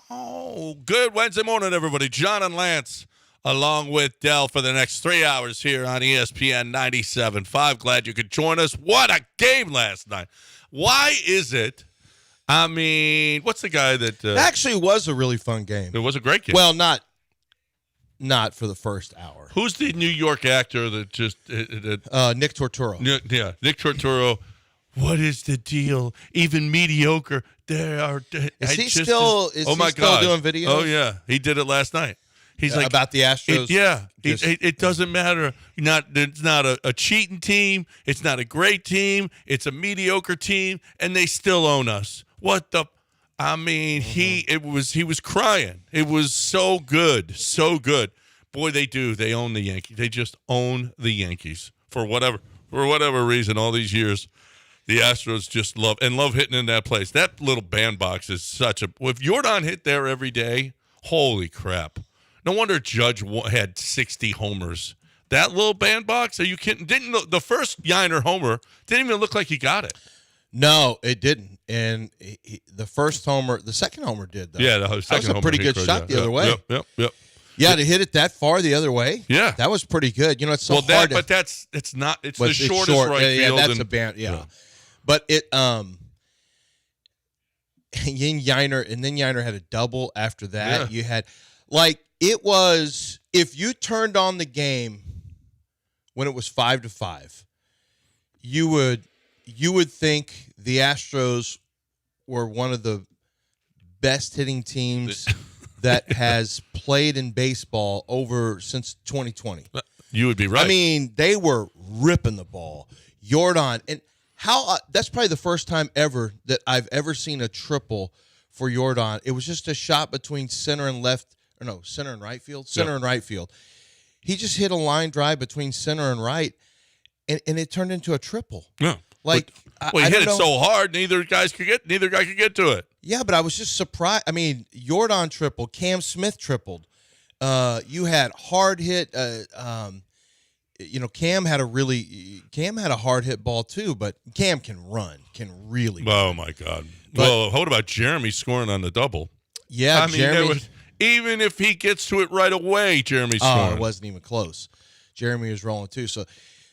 Oh, good Wednesday morning, everybody. John and Lance, along with Dell, for the next 3 hours here on ESPN 97.5. Glad you could join us. What a game last night. Why is it? I mean, what's the guy that... It actually was a really fun game. It was a great game. Well, not for the first hour. Who's the New York actor that just... Nick Torturo. Yeah, Nick Torturo. What is the deal? Even mediocre. Is he still doing videos? Oh, yeah. He did it last night. He's like about the Astros. It doesn't matter. It's not a cheating team. It's not a great team. It's a mediocre team, and they still own us. What the? I mean, he was crying. It was so good, so good. Boy, they do. They own the Yankees. They just own the Yankees for whatever reason. All these years, the Astros just love hitting in that place. That little bandbox is such a. If Jordan hit there every day, holy crap! No wonder Judge had 60 homers. That little bandbox? Are you kidding? The first Yiner homer didn't even look like he got it. No, it didn't. And the second homer did, though. Yeah, that was a pretty good shot the other way. Yep. Yeah, to hit it that far the other way. Yeah, that was pretty good. You know, it's so hard. But it's the shortest right field. Yeah, that's a band. Yeah, but it Yiner had a double after that. Yeah. You had it was, if you turned on the game when it was 5-5, you would think the Astros were one of the best hitting teams that has played in baseball since 2020. You would be right. I mean, they were ripping the ball. Jordan, and that's probably the first time ever that I've ever seen a triple for Jordan. It was just a shot between center and right field. And right field. He just hit a line drive between center and right, and it turned into a triple. Yeah. He hit it so hard, neither guy could get to it. Yeah, but I was just surprised. I mean, Jordan tripled, Cam Smith tripled. You had hard hit. Cam had a hard hit ball too, but Cam can really. Oh my God! Well, what about Jeremy scoring on the double? Yeah, Jeremy. Even if he gets to it right away, Jeremy's scoring. It wasn't even close. Jeremy was rolling too. So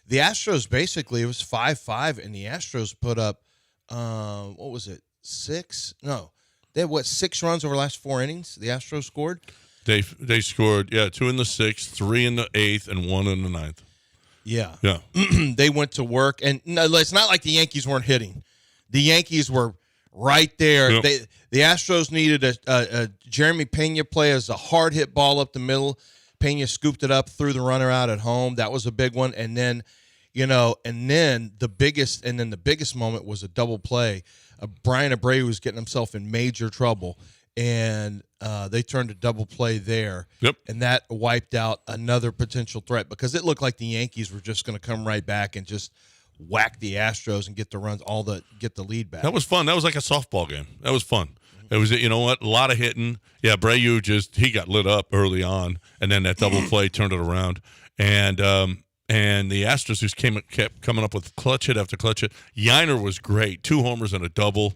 the Astros, basically, it was 5-5, and the Astros put up, what was it, 6? No. They had, 6 runs over the last 4 innings the Astros scored? They scored, 2 in the 6th, 3 in the 8th, and 1 in the 9th. Yeah. Yeah. They went to work, and no, it's not like the Yankees weren't hitting. The Yankees were right there. Yep. The Astros needed a Jeremy Pena play as a hard hit ball up the middle. Pena scooped it up, threw the runner out at home. That was a big one. And then, the biggest moment was a double play. Brian Abreu was getting himself in major trouble, and they turned a double play there. Yep. And that wiped out another potential threat because it looked like the Yankees were just going to come right back and just whack the Astros and get the runs, get the lead back. That was fun. That was like a softball game. That was fun. It was, a lot of hitting. Yeah, Abreu he got lit up early on, and then that double play turned it around. And the Astros just kept coming up with clutch hit after clutch hit. Yiner was great. 2 homers and a double.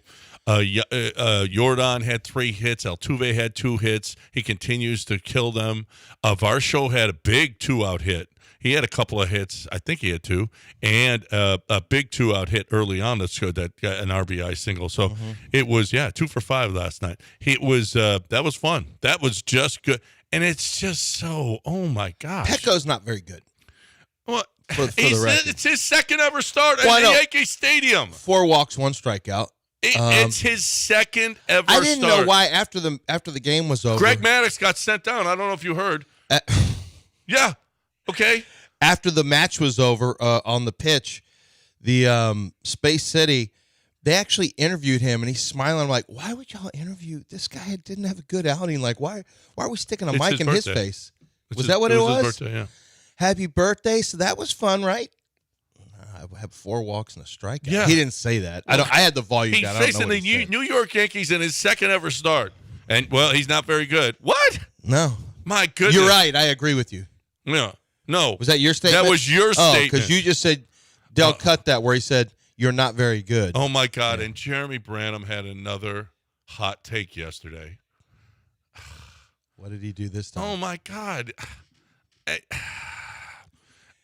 Jordan had 3 hits. Altuve had 2 hits. He continues to kill them. Varsho had a big 2-out hit. He had a couple of hits. I think he had 2, and a big 2-out hit early on that showed that an RBI single. So it was 2 for 5 last night. It was that was fun. That was just good, and it's just so. Oh my gosh, Petco's not very good. Well, for the record. It's his second ever start at the Yankee Stadium. 4 walks, 1 strikeout. It's his second ever start. I didn't know why after the game was over. Greg Maddux got sent down. I don't know if you heard. Yeah. Okay. After the match was over on the pitch, the Space City, they actually interviewed him, and he's smiling. I'm like, why would y'all interview this guy? Didn't have a good outing. Like, why are we sticking a mic in his face? Was that what it was? His birthday, yeah. Happy birthday! So that was fun, right? I have 4 walks and a strikeout. Yeah. He didn't say that. I had the volume down. He's facing the New York Yankees in his second ever start, and he's not very good. What? No. My goodness. You're right. I agree with you. Yeah. No. Was that your statement? That was your statement. Because you just said, Dell cut that where he said, you're not very good. Oh, my God. Yeah. And Jeremy Branham had another hot take yesterday. What did he do this time? Oh my God.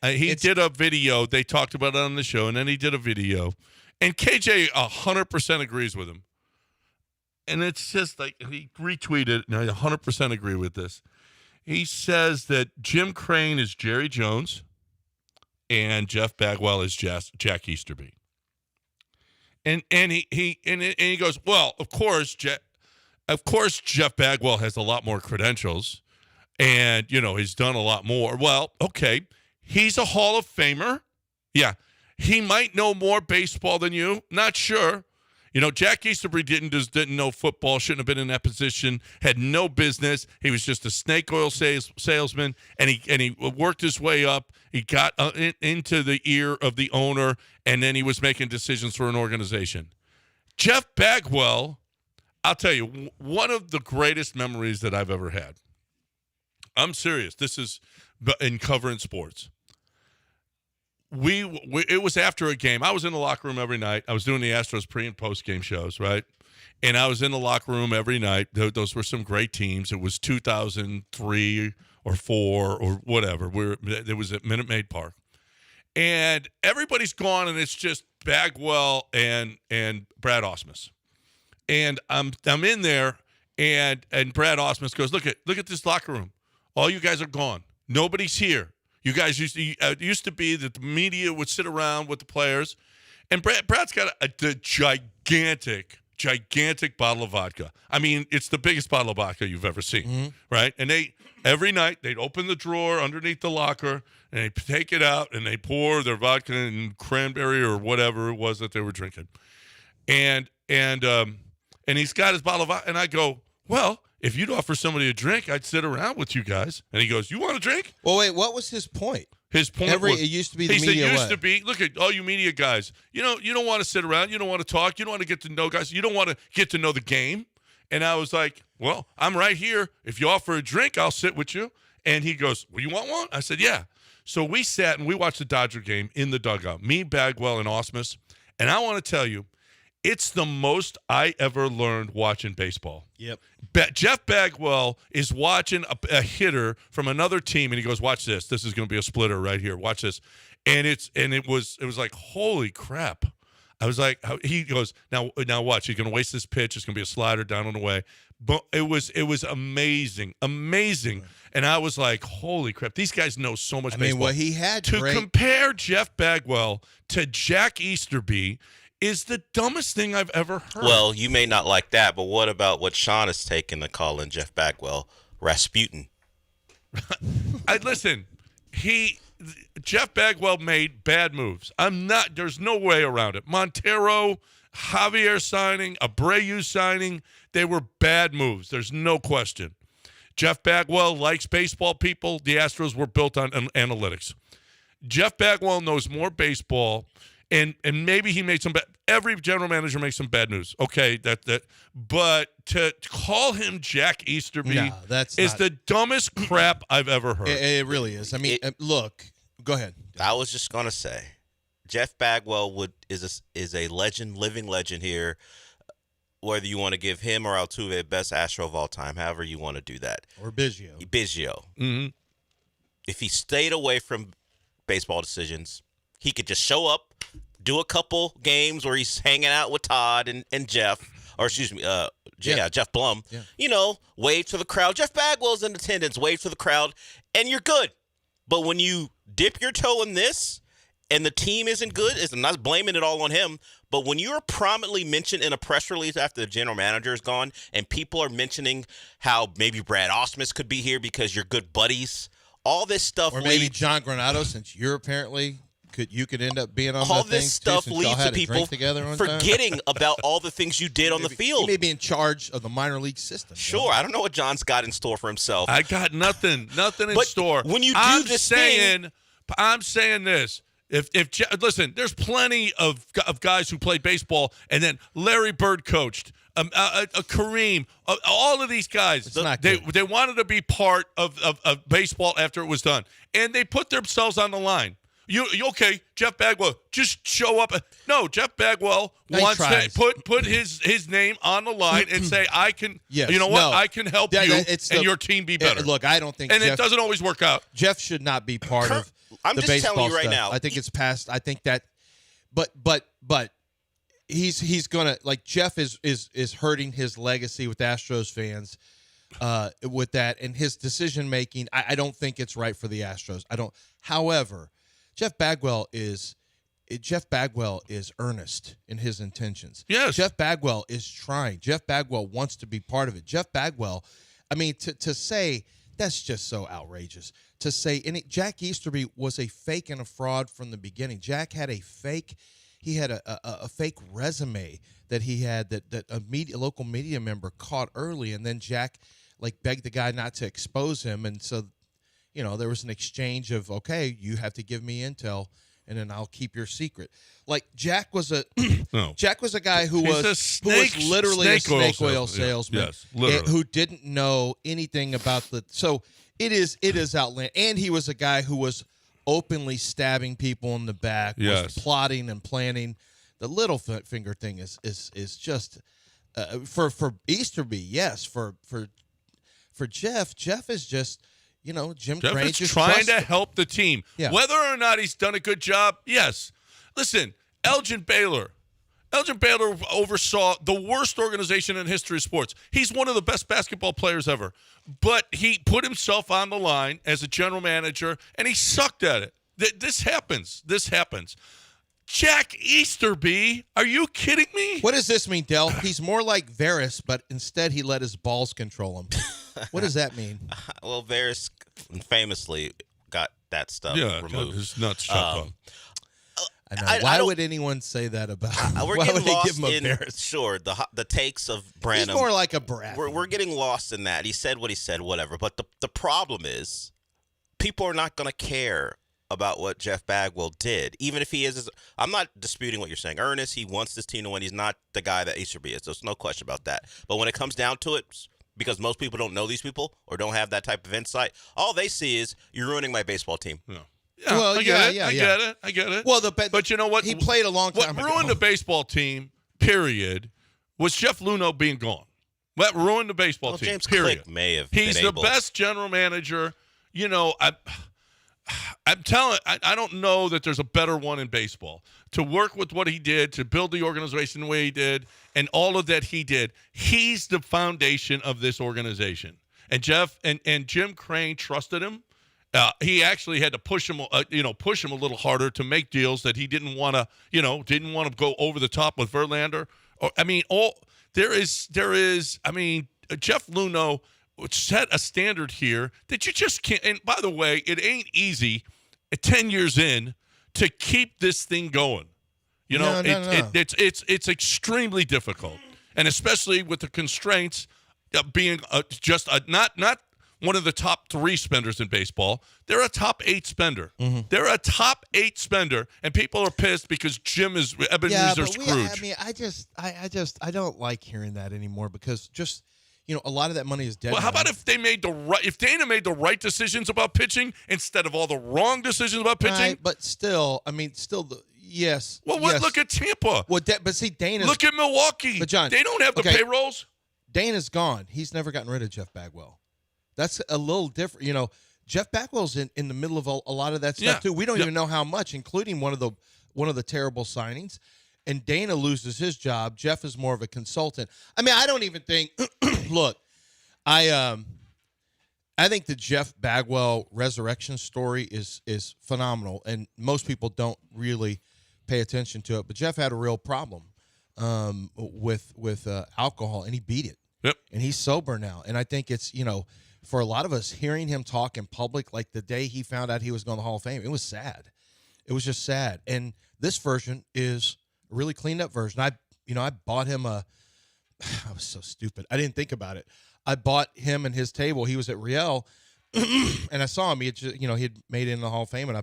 He did a video. They talked about it on the show, and then he did a video. And KJ 100% agrees with him. And it's just like he retweeted, and I 100% agree with this. He says that Jim Crane is Jerry Jones and Jeff Bagwell is Jack Easterby. And he goes, well, of course Jeff Bagwell has a lot more credentials and, he's done a lot more. Well, okay, he's a Hall of Famer. Yeah, he might know more baseball than you. Not sure. Jack Easterby didn't know football, shouldn't have been in that position, had no business. He was just a snake oil salesman, and he worked his way up. He got into the ear of the owner, and then he was making decisions for an organization. Jeff Bagwell, I'll tell you, one of the greatest memories that I've ever had. I'm serious. This is in covering sports. It was after a game. I was in the locker room every night. I was doing the Astros pre and post game shows, right? And I was in the locker room every night. Those were some great teams. It was 2003 or 4 or whatever. It was at Minute Maid Park, and everybody's gone, and it's just Bagwell and Brad Ausmus. And I'm in there, and Brad Ausmus goes, look at this locker room. All you guys are gone. Nobody's here. You guys used to be that the media would sit around with the players, and Brad's got a gigantic bottle of vodka. I mean, it's the biggest bottle of vodka you've ever seen, right? And every night they'd open the drawer underneath the locker, and they'd take it out, and they pour their vodka and cranberry or whatever it was that they were drinking, and he's got his bottle of vodka, and I go, well, if you'd offer somebody a drink, I'd sit around with you guys. And he goes, you want a drink? Well, wait, what was his point? His point was, it used to be the he media said, way. used to be, look at all you media guys. You don't want to sit around. You don't want to talk. You don't want to get to know guys. You don't want to get to know the game. And I was like, well, I'm right here. If you offer a drink, I'll sit with you. And he goes, well, you want one? I said, yeah. So we sat and we watched the Dodger game in the dugout, me, Bagwell, and Ausmus. And I want to tell you, it's the most I ever learned watching baseball. Yep. Jeff Bagwell is watching a hitter from another team, and he goes, "Watch this. This is going to be a splitter right here. Watch this." And it was like, holy crap! I was like, he goes, now watch. He's going to waste this pitch. It's going to be a slider down on the way. But it was amazing. And I was like, holy crap! These guys know so much baseball. Well, he had to compare Jeff Bagwell to Jack Easterby is the dumbest thing I've ever heard. Well, you may not like that, but what about what Sean has taken to calling Jeff Bagwell Rasputin? Listen, Jeff Bagwell made bad moves. There's no way around it. Montero, Javier signing, Abreu signing, they were bad moves. There's no question. Jeff Bagwell likes baseball people. The Astros were built on analytics. Jeff Bagwell knows more baseball. And maybe he made every general manager makes some bad news. Okay, but to call him Jack Easterby is the dumbest crap I've ever heard. It really is. I mean, look, go ahead. I was just gonna say, Jeff Bagwell is a legend, living legend here. Whether you want to give him or Altuve best Astro of all time, however you want to do that, or Biggio. Mm-hmm. If he stayed away from baseball decisions, he could just show up, do a couple games where he's hanging out with Todd and Jeff, or excuse me, Jeff Blum. Yeah. Wave to the crowd. Jeff Bagwell's in attendance. Wave to the crowd, and you're good. But when you dip your toe in this, and the team isn't good, I'm not blaming it all on him. But when you're prominently mentioned in a press release after the general manager is gone, and people are mentioning how maybe Brad Ausmus could be here because you're good buddies, all this stuff, or maybe John Granado, since you're apparently. You could end up being on all that this thing stuff too, leads to people forgetting about all the things you did on the field. He may be in charge of the minor league system. Sure, I don't know what John's got in store for himself. I got nothing in store. When you do I'm saying this. Listen, there's plenty of guys who played baseball, and then Larry Bird coached. Kareem, all of these guys, they wanted to be part of baseball after it was done, and they put themselves on the line. You okay? Jeff Bagwell, just show up. No, Jeff Bagwell wants to put his name on the line and say, "I can. Yes, you know what? I can help you and your team be better." Look, I don't think, and it doesn't always work out. Jeff should not be part of I'm the just baseball telling you right stuff. now. I think it's past. I think that, but he's gonna, like, Jeff is hurting his legacy with Astros fans. With that and his decision making, I don't think it's right for the Astros. I don't. However, Jeff Bagwell is earnest in his intentions. Yes, Jeff Bagwell is trying. Jeff Bagwell wants to be part of it. Jeff Bagwell, I mean, to say that's just so outrageous. To say Jack Easterby was a fake and a fraud from the beginning. Jack had a fake. He had a fake resume that he had that a local media member caught early, and then Jack begged the guy not to expose him, and so there was an exchange of, okay, you have to give me intel, and then I'll keep your secret. Like Jack was a guy who was literally a snake oil salesman, who didn't know anything about the. So it is outlandish, and he was a guy who was openly stabbing people in the back, was plotting and planning. The little finger thing is just for Easterby, yes. For Jeff is just, Jim Crane is trying to help the team. Yeah. Whether or not he's done a good job, yes. Listen, Elgin Baylor oversaw the worst organization in the history of sports. He's one of the best basketball players ever. But he put himself on the line as a general manager, and he sucked at it. This happens. Jack Easterby, are you kidding me? What does this mean, Del? He's more like Varys, but instead he let his balls control him. What does that mean? Well, Varys famously got that stuff removed. His nuts chopped up. I know. Why would anyone say that about him? We're Why getting would lost they give him a in, sure, the takes of Branham. He's more like a brat. We're getting lost in that. He said what he said, whatever. But the problem is people are not going to care about what Jeff Bagwell did, even if he is. I'm not disputing what you're saying. Ernest, he wants this team to win. He's not the guy that Easterby is. There's no question about that. But when it comes down to it, because most people don't know these people or don't have that type of insight, all they see is you're ruining my baseball team. Yeah. Yeah, well, I get it. Well, but you know what? He played a long time ago. What ruined the baseball team, period, was Jeff Luhnow being gone. That ruined the baseball team, James period. Click may have He's been the able. best general manager. I'm telling. I don't know that there's a better one in baseball to work with what he did, to build the organization the way he did, and all of that he did. He's the foundation of this organization. And Jeff and Jim Crane trusted him. He actually had to push him a little harder to make deals that he didn't want to go over the top with Verlander. Jeff Luhnow set a standard here that you just can't. And by the way, it ain't easy 10 years in to keep this thing going. No. It's extremely difficult, and especially with the constraints of being not one of the top 3 spenders in baseball. They're a top 8 spender. Mm-hmm. They're a top 8 spender, and people are pissed because Jim is Ebenezer Scrooge. I don't like hearing that anymore because just a lot of that money is dead. Well, how about if Dana made the right decisions about pitching instead of all the wrong decisions about pitching? Right, but still, yes. Well, yes. Look at Tampa. Well, but see, Dana's. Look at Milwaukee. But John, they don't have the payrolls. Dana's gone. He's never gotten rid of Jeff Bagwell. That's a little different. Jeff Bagwell's in the middle of a lot of that stuff too. We don't even know how much, including one of the terrible signings. And Dana loses his job. Jeff is more of a consultant. I don't even think. Look, I think the Jeff Bagwell resurrection story is phenomenal, and most people don't really pay attention to it. But Jeff had a real problem with alcohol, and he beat it. Yep. And he's sober now. And I think it's for a lot of us, hearing him talk in public, like the day he found out he was going to the Hall of Fame, it was sad. It was just sad. And this version is a really cleaned up version. I bought him I was so stupid. I didn't think about it. I bought him and his table. He was at Riel, and I saw him. He had made it in the Hall of Fame, and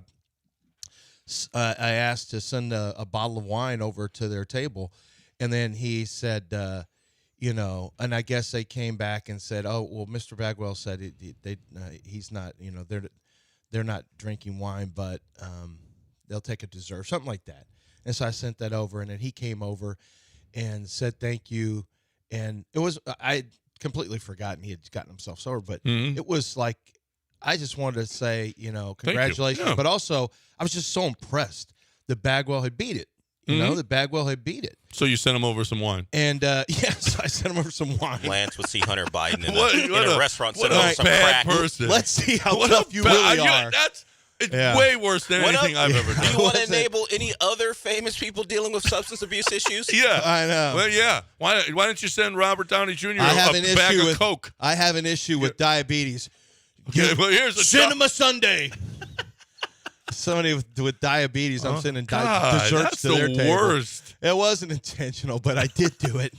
I asked to send a bottle of wine over to their table, and then he said, and I guess they came back and said, "Oh, well, Mr. Bagwell said he's not, they're not drinking wine, but they'll take a dessert, something like that. And so I sent that over, and then he came over and said thank you. And it was, I completely forgotten he had gotten himself sober, but it was like, I just wanted to say, congratulations. Yeah. But also, I was just so impressed that Bagwell had beat it. That Bagwell had beat it. So you sent him over some wine. And, yes, I sent him over some wine. Lance would see Hunter Biden in What a restaurant. What Set a over some bad crack. person. Let's see how What tough a you bad- really are. It's Yeah. way worse than What anything up? I've ever Do you done. want to What's it? enable any other famous people dealing with substance abuse issues? Yeah. I know. Well, yeah. Why don't you send Robert Downey Jr. I have a an bag issue of with Coke? I have an issue with diabetes. Okay, well, here's a Cinema Sunday. Somebody with diabetes, I'm sending God, desserts that's to their the table. worst. It wasn't intentional, but I did do it.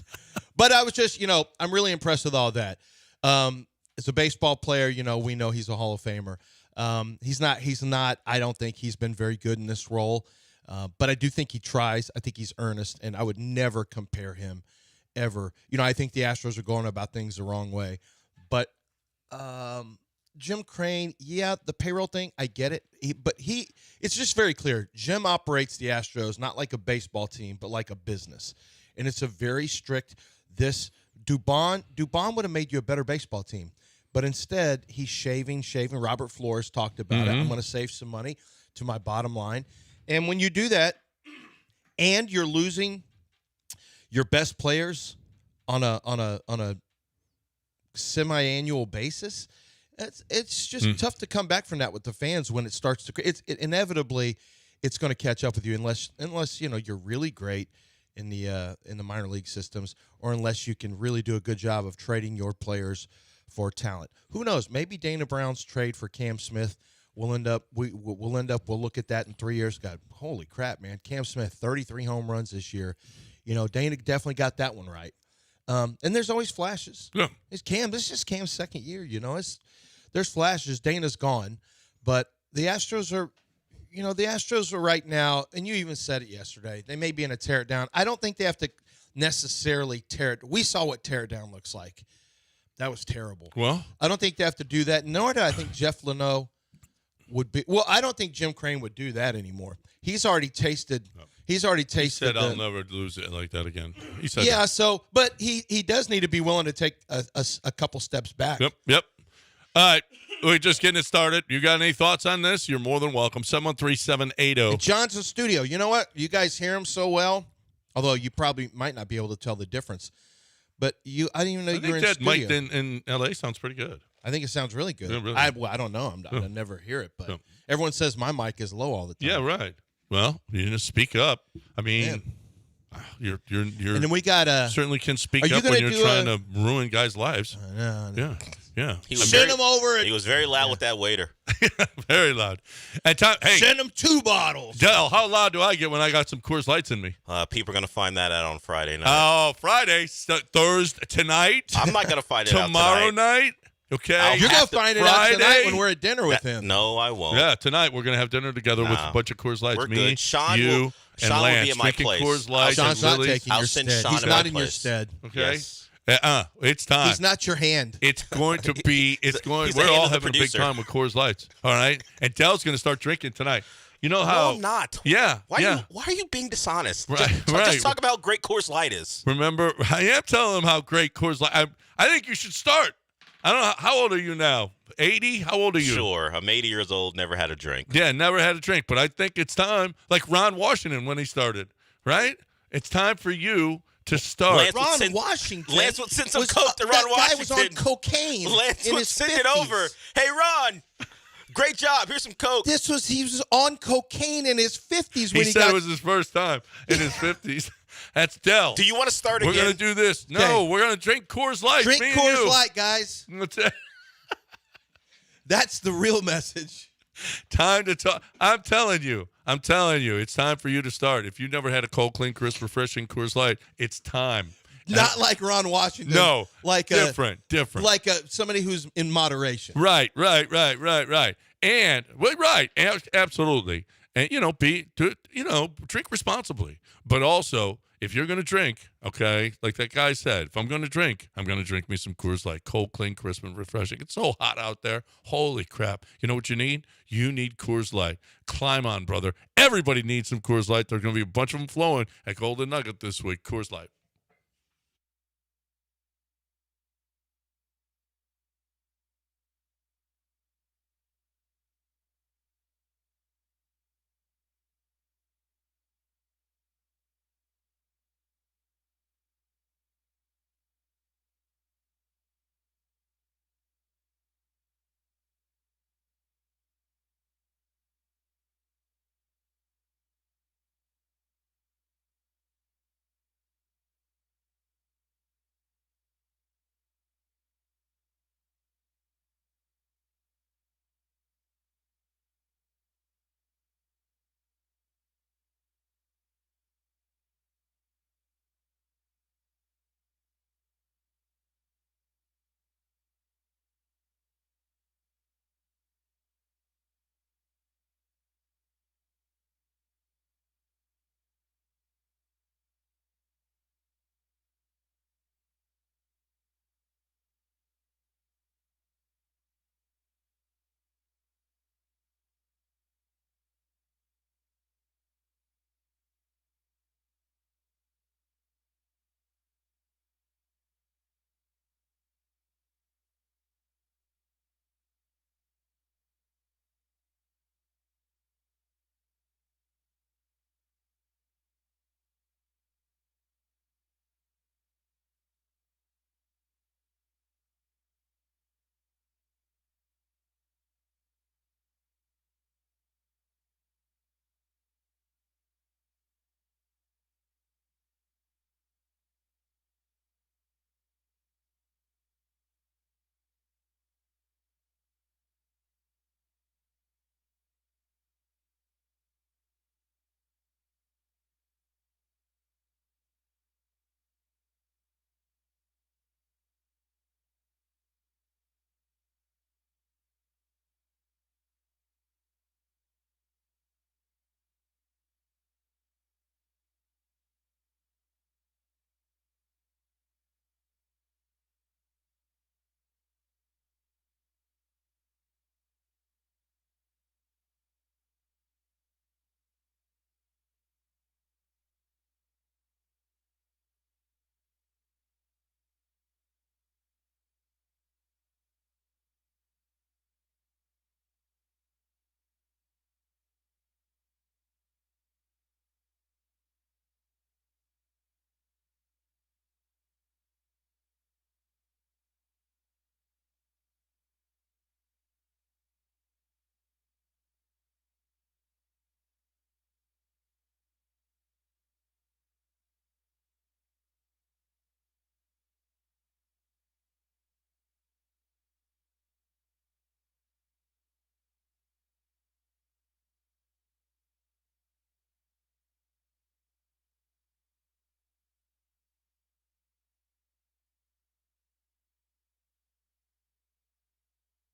But I was just, I'm really impressed with all that. As a baseball player, we know he's a Hall of Famer. He's not. I don't think he's been very good in this role, but I do think he tries. I think he's earnest, and I would never compare him ever. I think the Astros are going about things the wrong way, but Jim Crane, the payroll thing, I get it. It's just very clear. Jim operates the Astros not like a baseball team, but like a business, and it's a very strict. Dubon would have made you a better baseball team. But instead, he's shaving. Robert Flores talked about it. I'm going to save some money to my bottom line. And when you do that, and you're losing your best players on a semi-annual basis, it's just tough to come back from that with the fans when it starts to. Inevitably, it's going to catch up with you unless you're really great in the minor league systems, or unless you can really do a good job of trading your players for talent. Who knows? Maybe Dana Brown's trade for Cam Smith will end up. We'll look at that in 3 years. God, holy crap, man! Cam Smith, 33 home runs this year. Dana definitely got that one right. And there's always flashes. Yeah. This is just Cam's second year. There's flashes. Dana's gone, but the Astros are. The Astros are right now, and you even said it yesterday. They may be in a tear it down. I don't think they have to necessarily tear it. We saw what tear it down looks like. That was terrible. Well, I don't think they have to do that, nor do I think Jeff Leno would be. Well, I don't think Jim Crane would do that anymore. He's already tasted. He's already tasted. he said I'll never lose it like that again. He said Yeah. that. So, but he does need to be willing to take a couple steps back. Yep. All right. We're just getting it started. You got any thoughts on this? You're more than welcome. 713-780. And John's in studio. You know what? You guys hear him so well, although you probably might not be able to tell the difference. But I didn't even know I you were think in that studio. mic in L.A. sounds pretty good. I think it sounds really good. Yeah, really. I don't know. I never hear it, but everyone says my mic is low all the time. Yeah, right. Well, you just speak up. I mean, you're And then we got certainly can speak Are you up when gonna you're do trying to ruin guys' lives. no. Yeah. He was Send very, him over. He was very loud with that waiter. Very loud. And hey, Send him 2 bottles. Dell, how loud do I get when I got some Coors Lights in me? People are going to find that out on Friday night. Oh, Friday, Thursday, tonight, I'm not going to find it out tomorrow tonight. night. Okay, I'll You're have gonna find it Friday. out tonight when we're at dinner with him. No, I won't. Yeah, tonight we're gonna have dinner together with a bunch of Coors Lights. We're Me, good. Sean you, will- and Sean will Lance be in my drinking place. Coors Lights. Sean's and not Lily's. taking I'll your send stead. Sean He's in not my in your place. stead. Okay, Yes. it's time. He's not your hand. It's going to be. It's going. he's the We're hand all of the having a big producer. time with Coors Lights. All right, and Dell's going to start drinking tonight. You know how? No, I'm not. Yeah. Why yeah. are you being dishonest? Right, Just right. talk about how great Coors Light is. Remember, I am telling him how great Coors Light. I think you should start. I don't know. How old are you now? 80? How old are you? Sure. I'm 80 years old, never had a drink. Yeah, never had a drink, but I think it's time. Like Ron Washington when he started, right? It's time for you to start. Lance Ron would send- Washington. Lance would send some was- coke to Ron that Washington. guy was on cocaine. Lance in would his send 50s. it over. Hey, Ron, great job. Here's some coke. He was on cocaine in his 50s He when he said got. it was his first time in his 50s. That's Dell. Do you want to start We're again? going to do this. No, Okay. we're going to drink Coors Light. Drink me and Coors you. Light, guys. That's it. That's the real message. Time to talk. I'm telling you. It's time for you to start. If you've never had a cold, clean, crisp, refreshing Coors Light, it's time. Not like Ron Washington. No. like different. Like somebody who's in moderation. Right. And absolutely. And drink responsibly. But also, if you're going to drink, okay, like that guy said, if I'm going to drink, I'm going to drink me some Coors Light, cold, clean, crisp, and refreshing. It's so hot out there. Holy crap. You know what you need? You need Coors Light. Climb on, brother. Everybody needs some Coors Light. There's going to be a bunch of them flowing at Golden Nugget this week. Coors Light.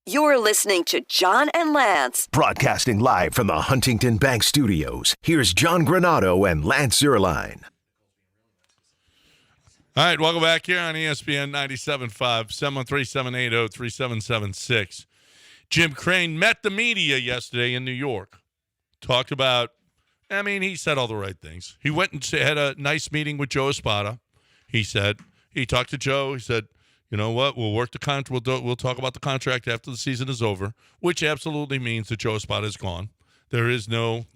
You're listening to John and Lance. Broadcasting live from the Huntington Bank Studios, here's John Granado and Lance Zierlein. All right, welcome back here on ESPN 97.5, 713-780-3776. Jim Crane met the media yesterday in New York. Talked about, he said all the right things. He went and had a nice meeting with Joe Espada. He said, he talked to Joe. He said, you know what? We'll work the contract. We'll talk about the contract after the season is over, which absolutely means that Joe Espada is gone. There's no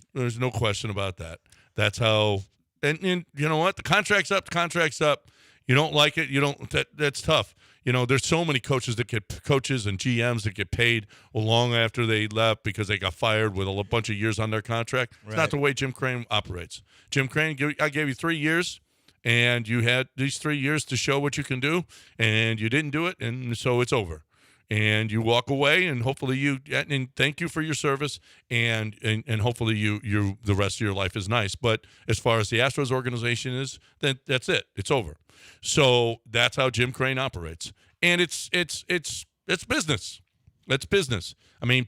question about that. That's how. And you know what? The contract's up. The contract's up. You don't like it. You don't. That's tough. There's so many coaches and GMs that get paid long after they left because they got fired with a bunch of years on their contract. Right. It's not the way Jim Crane operates. Jim Crane, I gave you 3 years. And you had these 3 years to show what you can do, and you didn't do it, and so it's over. And you walk away, and hopefully and thank you for your service, and hopefully you the rest of your life is nice. But as far as the Astros organization is, then that's it. It's over. So that's how Jim Crane operates, and it's business. It's business.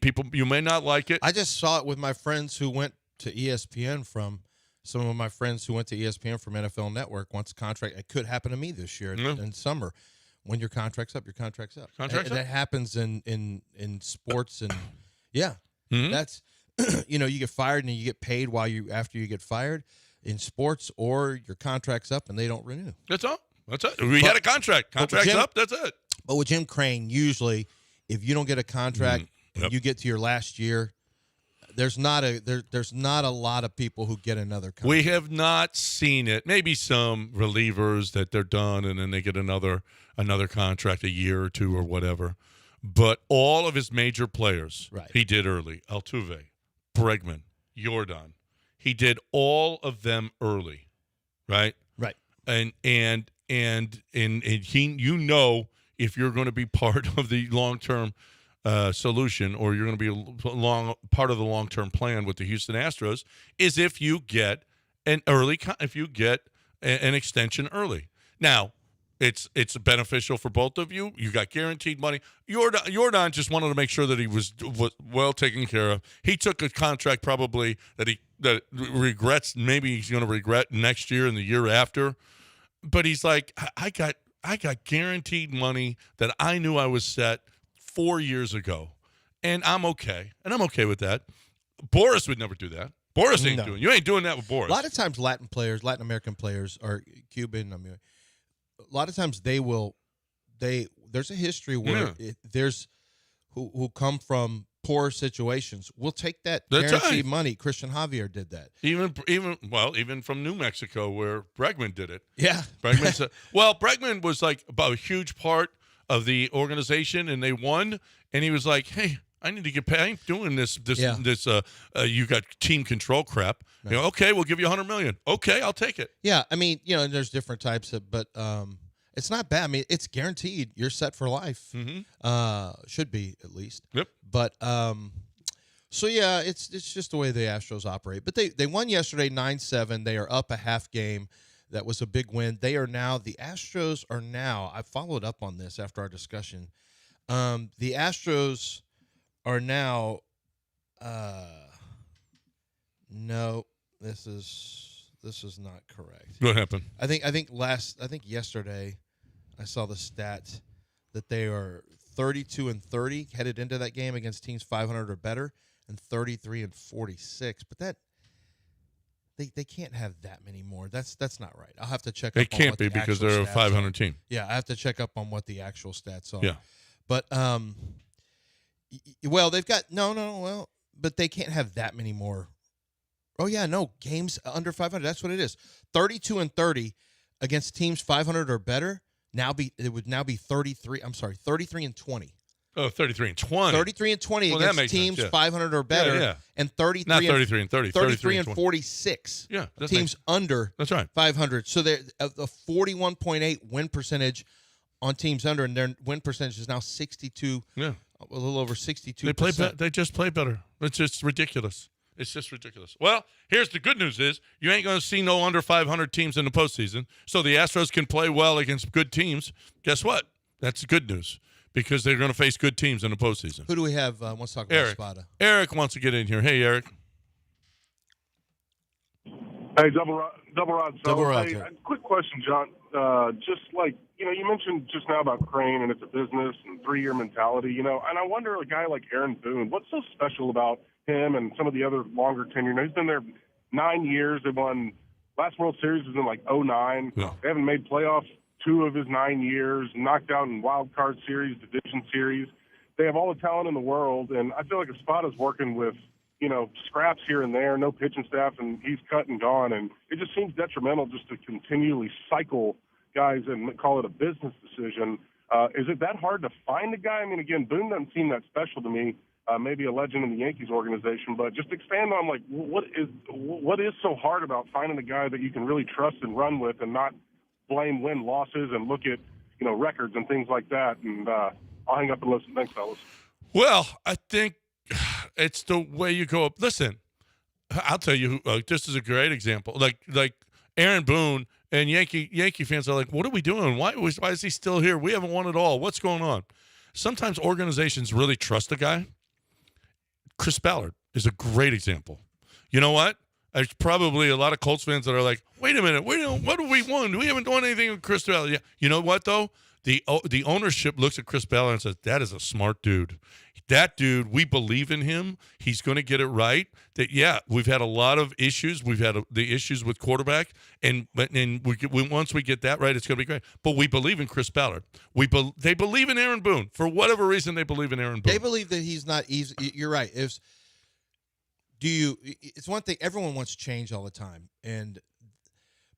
People, you may not like it. I just saw it with my friends who went to ESPN from some of my friends who went to ESPN from NFL Network once a contract. It could happen to me this year in summer. When your contract's up, your contract's up. Contract's up? That happens in sports and that's you get fired and you get paid after you get fired in sports, or your contract's up and they don't renew. That's all. That's it. We had a contract. Contract's up. That's it. But with Jim Crane, usually if you don't get a contract and you get to your last year, there's not a lot of people who get another contract. We have not seen it. Maybe some relievers that they're done and then they get another contract a year or two or whatever. But all of his major players, he did early. Altuve, Bregman, Jordan. He did all of them early, right? Right. And he, if you're going to be part of the long-term solution, or you're going to be part of the long-term plan with the Houston Astros, is if you get an extension early. Now, it's beneficial for both of you. You got guaranteed money. Jordan just wanted to make sure that he was well taken care of. He took a contract probably that regrets. Maybe he's going to regret next year and the year after. But he's like, I got guaranteed money that I knew I was set 4 years ago, and I'm okay. And I'm okay with that. Boris would never do that. Boris ain't doing. You ain't doing that with Boris. A lot of times, Latin American players, or Cuban, a lot of times there's a history where there's who come from poor situations. We'll take that guaranteed money. Christian Javier did that. Even from New Mexico, where Bregman did it. Yeah. Bregman was like about a huge part of the organization, and they won, and he was like, hey, I need to get paid. I ain't doing this you got team control crap. Right. Okay, we'll give you $100 million. Okay, I'll take it. Yeah, there's different types of, but it's not bad. It's guaranteed. You're set for life. Mm-hmm. Should be, at least. Yep. But it's just the way the Astros operate. But they won yesterday 9-7. They are up a half game. That was a big win. The Astros are now, I followed up on this after our discussion. The Astros are now, no, this is not correct. What happened? I think yesterday I saw the stat that they are 32-30 headed into that game against teams 500 or better, and 33-46. But that they can't have that many more. That's not right. I'll have to check. They can't be because they're a 500 team. Yeah, I have to check up on what the actual stats are. Yeah, but they've got but they can't have that many more. Oh yeah, no, games under 500. That's what it is. 32-30 against teams 500 or better. It would now be 33. I'm sorry, 33-20. Oh, 33-20. 33-20 against teams 500 or better. Yeah. And 33 not 33-30. 33-46. Yeah, teams under. That's right. 500. So they're a 41.8 win percentage on teams under, and their win percentage is now 62. Yeah, a little over 62%. They just play better. It's just ridiculous. It's just ridiculous. Well, here's the good news is you ain't going to see no under 500 teams in the postseason. So the Astros can play well against good teams. Guess what? That's the good news because they're going to face good teams in the postseason. Who do we have? Let's talk about Spada. Eric wants to get in here. Hey, Eric. Hey, Double Rod. Hey, quick question, John. Just like, you mentioned just now about Crane and it's a business and 3-year mentality, and I wonder a guy like Aaron Boone, what's so special about him and some of the other longer tenure? He's been there 9 years. They won last World Series was in like 2009. Yeah. They haven't made playoffs 2 of his 9 years, knocked out in wild card series, division series. They have all the talent in the world, and I feel like Espada's working with, scraps here and there, no pitching staff, and he's cut and gone. And it just seems detrimental just to continually cycle guys and call it a business decision. Is it that hard to find a guy? I mean, again, Boone doesn't seem that special to me. Maybe a legend in the Yankees organization, but just expand on like what is so hard about finding a guy that you can really trust and run with, and not blame win losses and look at records and things like that. And I'll hang up and listen. Thanks, fellas. Well, I think it's the way you go up. Listen, I'll tell you, this is a great example. Like Aaron Boone and Yankee fans are like, what are we doing? Why is he still here? We haven't won it all. What's going on? Sometimes organizations really trust a guy. Chris Ballard is a great example. You know what? There's probably a lot of Colts fans that are like, wait a minute, what do we want? We haven't done anything with Chris Ballard. Yeah. You know what, though? The ownership looks at Chris Ballard and says, that is a smart dude. That dude, we believe in him. He's going to get it right. We've had a lot of issues. We've had the issues with quarterback, and once we get that right, it's going to be great. But we believe in Chris Ballard. They believe in Aaron Boone. For whatever reason, they believe in Aaron Boone. They believe that he's not easy. You're right. It's one thing. Everyone wants change all the time,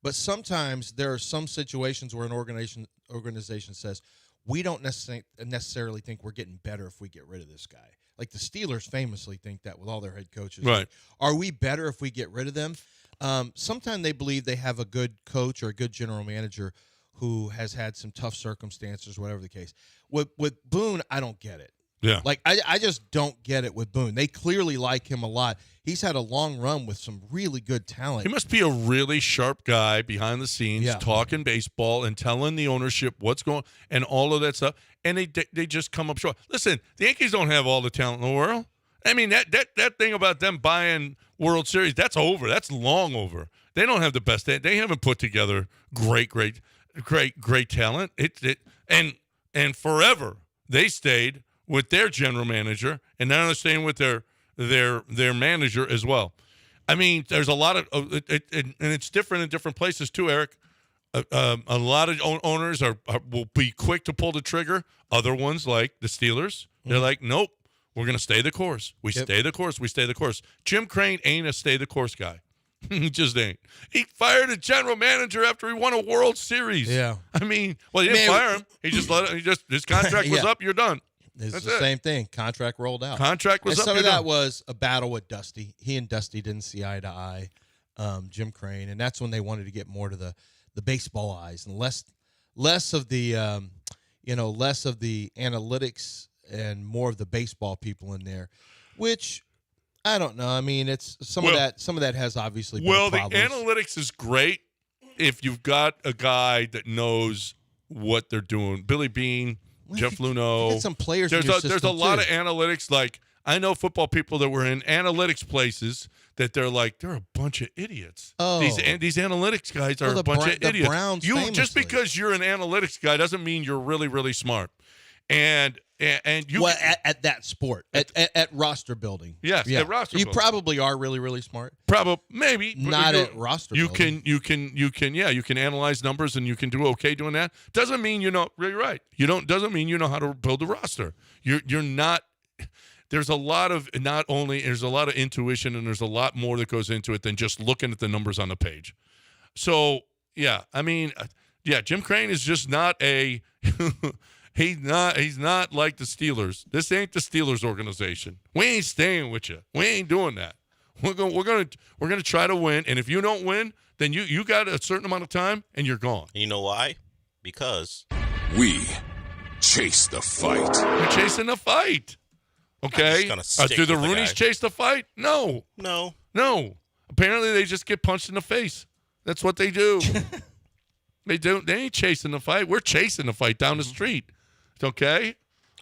but sometimes there are some situations where an organization says, we don't necessarily think we're getting better if we get rid of this guy. Like the Steelers famously think that with all their head coaches. Right. Like, are we better if we get rid of them? Sometimes they believe they have a good coach or a good general manager who has had some tough circumstances, whatever the case. With Boone, I don't get it. Yeah. Like, I just don't get it with Boone. They clearly like him a lot. He's had a long run with some really good talent. He must be a really sharp guy behind the scenes, talking baseball and telling the ownership what's going and all of that stuff. And they just come up short. Listen, the Yankees don't have all the talent in the world. I mean, that thing about them buying World Series, that's over. That's long over. They don't have the best. They haven't put together great talent. And forever they stayed with their general manager, and now they're staying with their manager as well. I mean, there's a lot of and it's different in different places too, Eric. A lot of owners will be quick to pull the trigger. Other ones, like the Steelers, they're like, nope, we're going to stay the course. We stay the course. Jim Crane ain't a stay the course guy. He just ain't. He fired a general manager after he won a World Series. Yeah. I mean, well, he didn't fire him. He just let it. His contract was up. You're done. It's the same thing. Contract rolled out. Contract was and up. Some of that was a battle with Dusty. He and Dusty didn't see eye to eye. Jim Crane, and that's when they wanted to get more to the baseball eyes and less of the less of the analytics and more of the baseball people in there, which I don't know. I mean, it's some of that has obviously been the problems. Analytics is great if you've got a guy that knows what they're doing. Billy Bean, Jeff Luhnow. Get some players. There's a lot too. of analytics. Like I know football people that were in analytics places that they're a bunch of idiots. Oh. These analytics guys are a bunch of idiots. The Browns just because you're an analytics guy doesn't mean you're really, really smart. And you at that sport at roster building. Yes, yeah. at roster you building. probably are really, really smart. Probably maybe not at roster building. You can analyze numbers and you can do okay doing that. Doesn't mean you're not really right. Doesn't mean you know how to build a roster. You're not. There's a lot of intuition and there's a lot more that goes into it than just looking at the numbers on the page. So yeah, I mean, Jim Crane is just not a. He's not like the Steelers. This ain't the Steelers organization. We ain't staying with you. We ain't doing that. We're gonna try to win. And if you don't win, then you got a certain amount of time and you're gone. You know why? Because we chase the fight. We're chasing the fight. Okay. Do the Roonies chase the fight? No. Apparently they just get punched in the face. That's what they do. They ain't chasing the fight. We're chasing the fight down the street. Okay?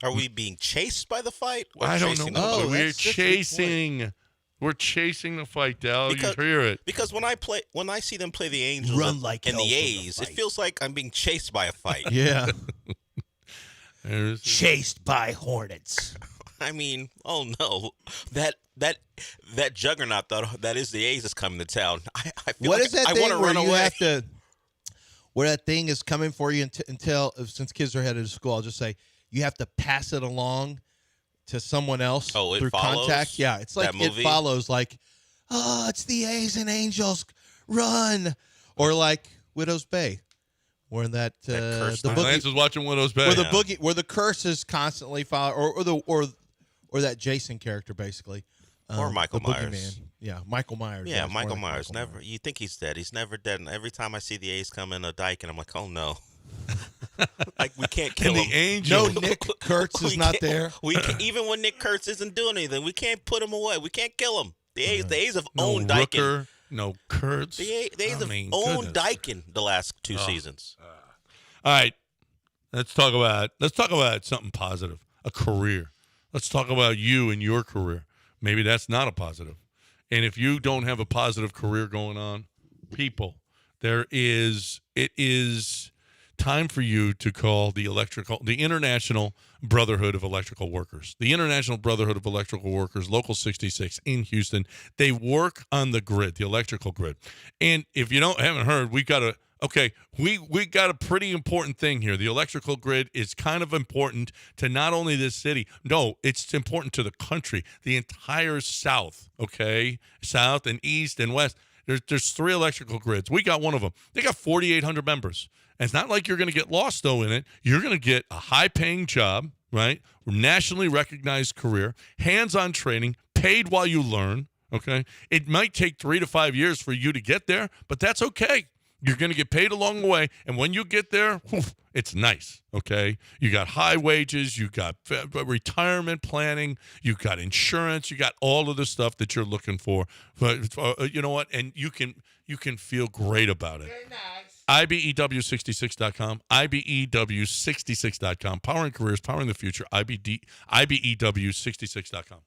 Are we being chased by the fight? Or I don't know. We're chasing the fight, Dal. You hear it. Because when I see them play the Angels and the A's, it feels like I'm being chased by a fight. Yeah. Chased by hornets. I mean, oh no. That juggernaut that is the A's is coming to town. I feel what like is that I thing want to where run you away. have to where that thing is coming for you until since kids are headed to school, I'll just say you have to pass it along to someone else through contact. Yeah, it's like it follows like, oh, it's the A's and Angels, run. Or like Widow's Bay, where that curse the Lance was watching Widow's Bay. Where the curse is constantly followed, or that Jason character basically. Or Michael Myers. Yeah, Michael Myers. Yeah, Michael Myers. Never. You think he's dead. He's never dead. And every time I see the A's come in a dike, and I'm like, oh, no. Like, we can't kill him. The Angels. No, Nick Kurtz is not there. Even when Nick Kurtz isn't doing anything, we can't put him away. We can't kill him. The A's have owned Dyken. No Kurtz. The A's have owned Dyken the last two seasons. All right. Let's talk about something positive, a career. Let's talk about you and your career. Maybe that's not a positive. And if you don't have a positive career going on, people, it is time for you to call the International Brotherhood of Electrical Workers. The International Brotherhood of Electrical Workers, Local 66 in Houston. They work on the grid, the electrical grid. And if you haven't heard, we got a pretty important thing here. The electrical grid is kind of important to not only this city. No, it's important to the country, the entire South, okay? South and East and West. There's 3 electrical grids. We got one of them. They got 4,800 members. And it's not like you're going to get lost, though, in it. You're going to get a high-paying job, right? Nationally recognized career, hands-on training, paid while you learn, okay? It might take 3 to 5 years for you to get there, but that's okay. You're going to get paid along the way, and when you get there, it's nice, okay? You got high wages, you got retirement planning, you got insurance, you got all of the stuff that you're looking for. But you know what? And you can feel great about it. Very nice. IBEW66.com, IBEW66.com. Powering careers, powering the future, IBEW66.com.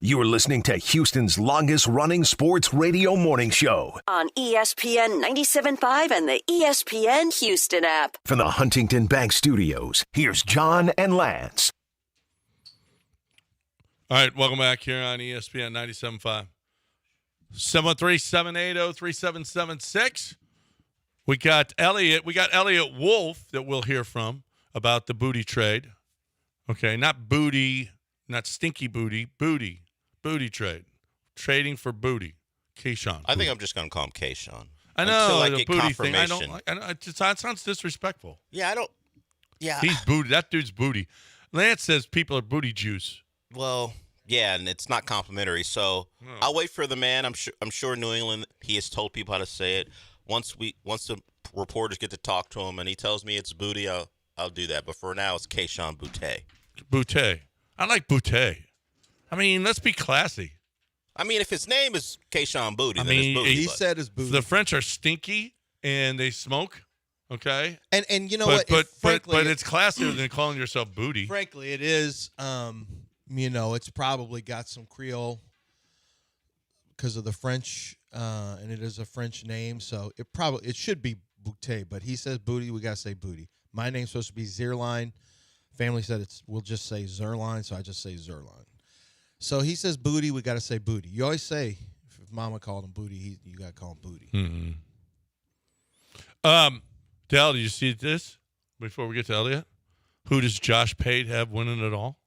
You're listening to Houston's longest-running sports radio morning show on ESPN 97.5 and the ESPN Houston app. From the Huntington Bank Studios, here's John and Lance. All right, welcome back here on ESPN 97.5. 713-780-3776. We got Elliot Wolf that we'll hear from about the booty trade. Okay, not booty Not stinky booty. Booty. Booty trade. Trading for booty. Keyshawn. I think I'm just going to call him Keyshawn. I know Until I the get booty thing. I confirmation. don't like. That sounds disrespectful. Yeah, I don't. Yeah. He's booty. That dude's booty. Lance says people are booty juice. Well, yeah, and it's not complimentary. So I'll wait for the man. I'm sure New England. He has told people how to say it. Once the reporters get to talk to him and he tells me it's booty, I'll do that. But for now, it's Keyshawn Boutte. Boutte. I like Boutte. I mean, let's be classy. I mean, if his name is Keyshawn Booty, I then mean, it's booty. He but- said his booty. The French are stinky and they smoke. Okay, and you know but what? but it's classier than calling yourself booty. Frankly, it is. It's probably got some Creole because of the French, and it is a French name, so it should be Boutte. But he says booty, we gotta say booty. My name's supposed to be Zierlein. Family said we'll just say Zerline, so I just say Zerline. So he says booty, we gotta say booty. You always say if Mama called him booty, you gotta call him booty. Mm-hmm. Dal, did you see this before we get to Elliott? Who does Josh Pate have winning it all?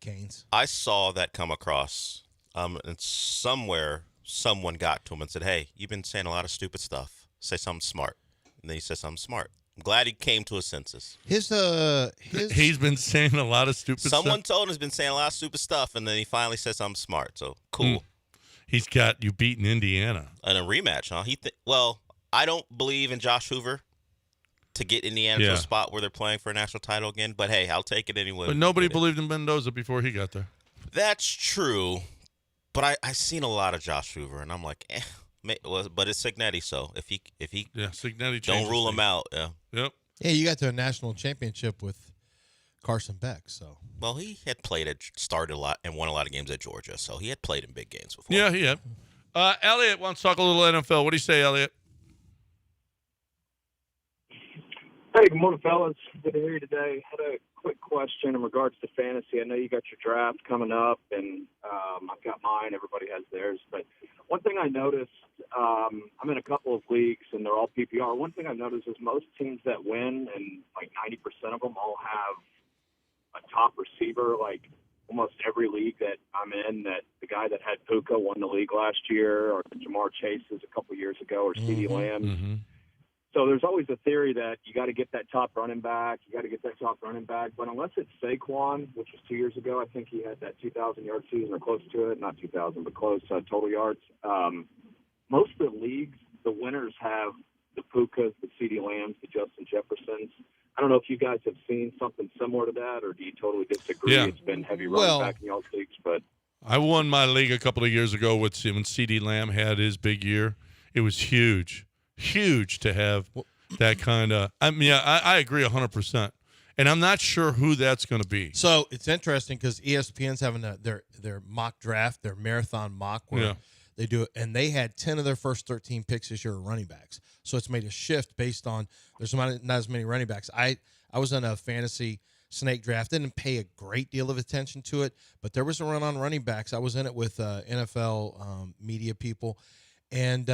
Canes. I saw that come across, and somewhere someone got to him and said, "Hey, you've been saying a lot of stupid stuff. Say something smart." And then he said something smart. I'm glad he came to his senses. His He's been saying a lot of stupid Someone stuff. told him he's been saying a lot of stupid stuff, and then he finally said something smart. So cool. He's got you beating Indiana. And a rematch, huh? Well, I don't believe in Josh Hoover to get Indiana to a spot where they're playing for a national title again. But hey, I'll take it anyway. But nobody believed in Mendoza before he got there. That's true. But I seen a lot of Josh Hoover, and I'm like, but it's Signetti, so if he Signetti don't rule him out, yeah. Yep. Yeah, you got to a national championship with Carson Beck, so. Well, he had started a lot and won a lot of games at Georgia, so he had played in big games before. Yeah, he had. Elliot wants to talk a little NFL. What do you say, Elliot? Hey, good morning, fellas. Good to hear you today. Had a quick question in regards to fantasy. I know you got your draft coming up, and I've got mine. Everybody has theirs. But one thing I noticed, I'm in a couple of leagues, and they're all PPR. One thing I noticed is most teams that win, and like 90% of them all have a top receiver. Like almost every league that I'm in, that the guy that had Puka won the league last year, or Jamar Chase's a couple years ago, or CeeDee Lamb. Mm-hmm. So there's always a theory that you got to get that top running back. But unless it's Saquon, which was 2 years ago, I think he had that 2,000-yard season or close to it. Not 2,000, but close total yards. Most of the leagues, the winners have the Pukas, the CeeDee Lambs, the Justin Jeffersons. I don't know if you guys have seen something similar to that, or do you totally disagree? Yeah. It's been heavy running back in y'all's leagues, but I won my league a couple of years ago when CeeDee Lamb had his big year. It was huge to have that kind of. I mean, I agree 100%, and I'm not sure who that's going to be. So it's interesting because ESPN's having their mock draft, their marathon mock, where they do it, and they had 10 of their first 13 picks this year are running backs. So it's made a shift based on there's not as many running backs. I was in a fantasy snake draft, didn't pay a great deal of attention to it, but there was a run on running backs. I was in it with NFL media people, and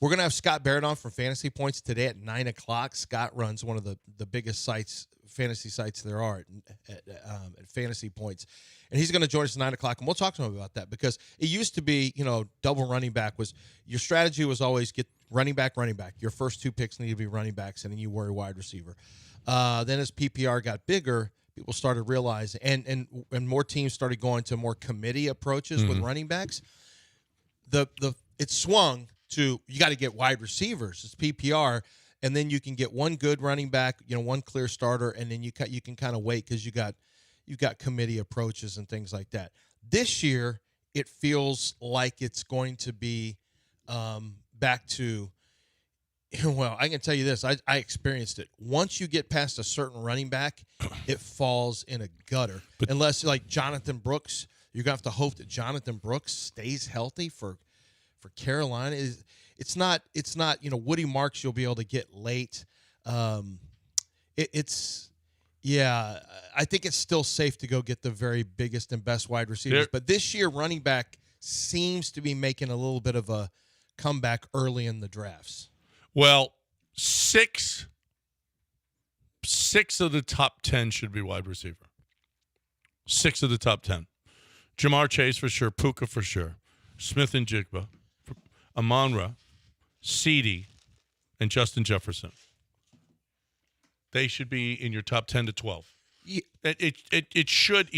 we're going to have Scott Barrett on from Fantasy Points today at 9 o'clock. Scott runs one of the biggest fantasy sites there are at Fantasy Points. And he's going to join us at 9 o'clock, and we'll talk to him about that because it used to be, double running back was – your strategy was always get running back. Your first two picks need to be running backs, and then you worry wide receiver. Then as PPR got bigger, people started realizing – and more teams started going to more committee approaches with running backs. It swung – to you got to get wide receivers. It's PPR, and then you can get one good running back, one clear starter, and then you can kind of wait because you've got committee approaches and things like that. This year, it feels like it's going to be back to. Well, I can tell you this: I experienced it. Once you get past a certain running back, it falls in a gutter. Unless like Jonathan Brooks, you're gonna have to hope that Jonathan Brooks stays healthy for Carolina. It's not Woody Marks you'll be able to get late. I think it's still safe to go get the very biggest and best wide receivers. But this year running back seems to be making a little bit of a comeback early in the drafts. Well, six of the top 10 should be wide receiver. 6 of the top 10. Jamar Chase for sure, Puka for sure, Smith and Jigba, Amon-Ra, CeeDee, and Justin Jefferson. They should be in your top 10 to 12. Yeah. It should.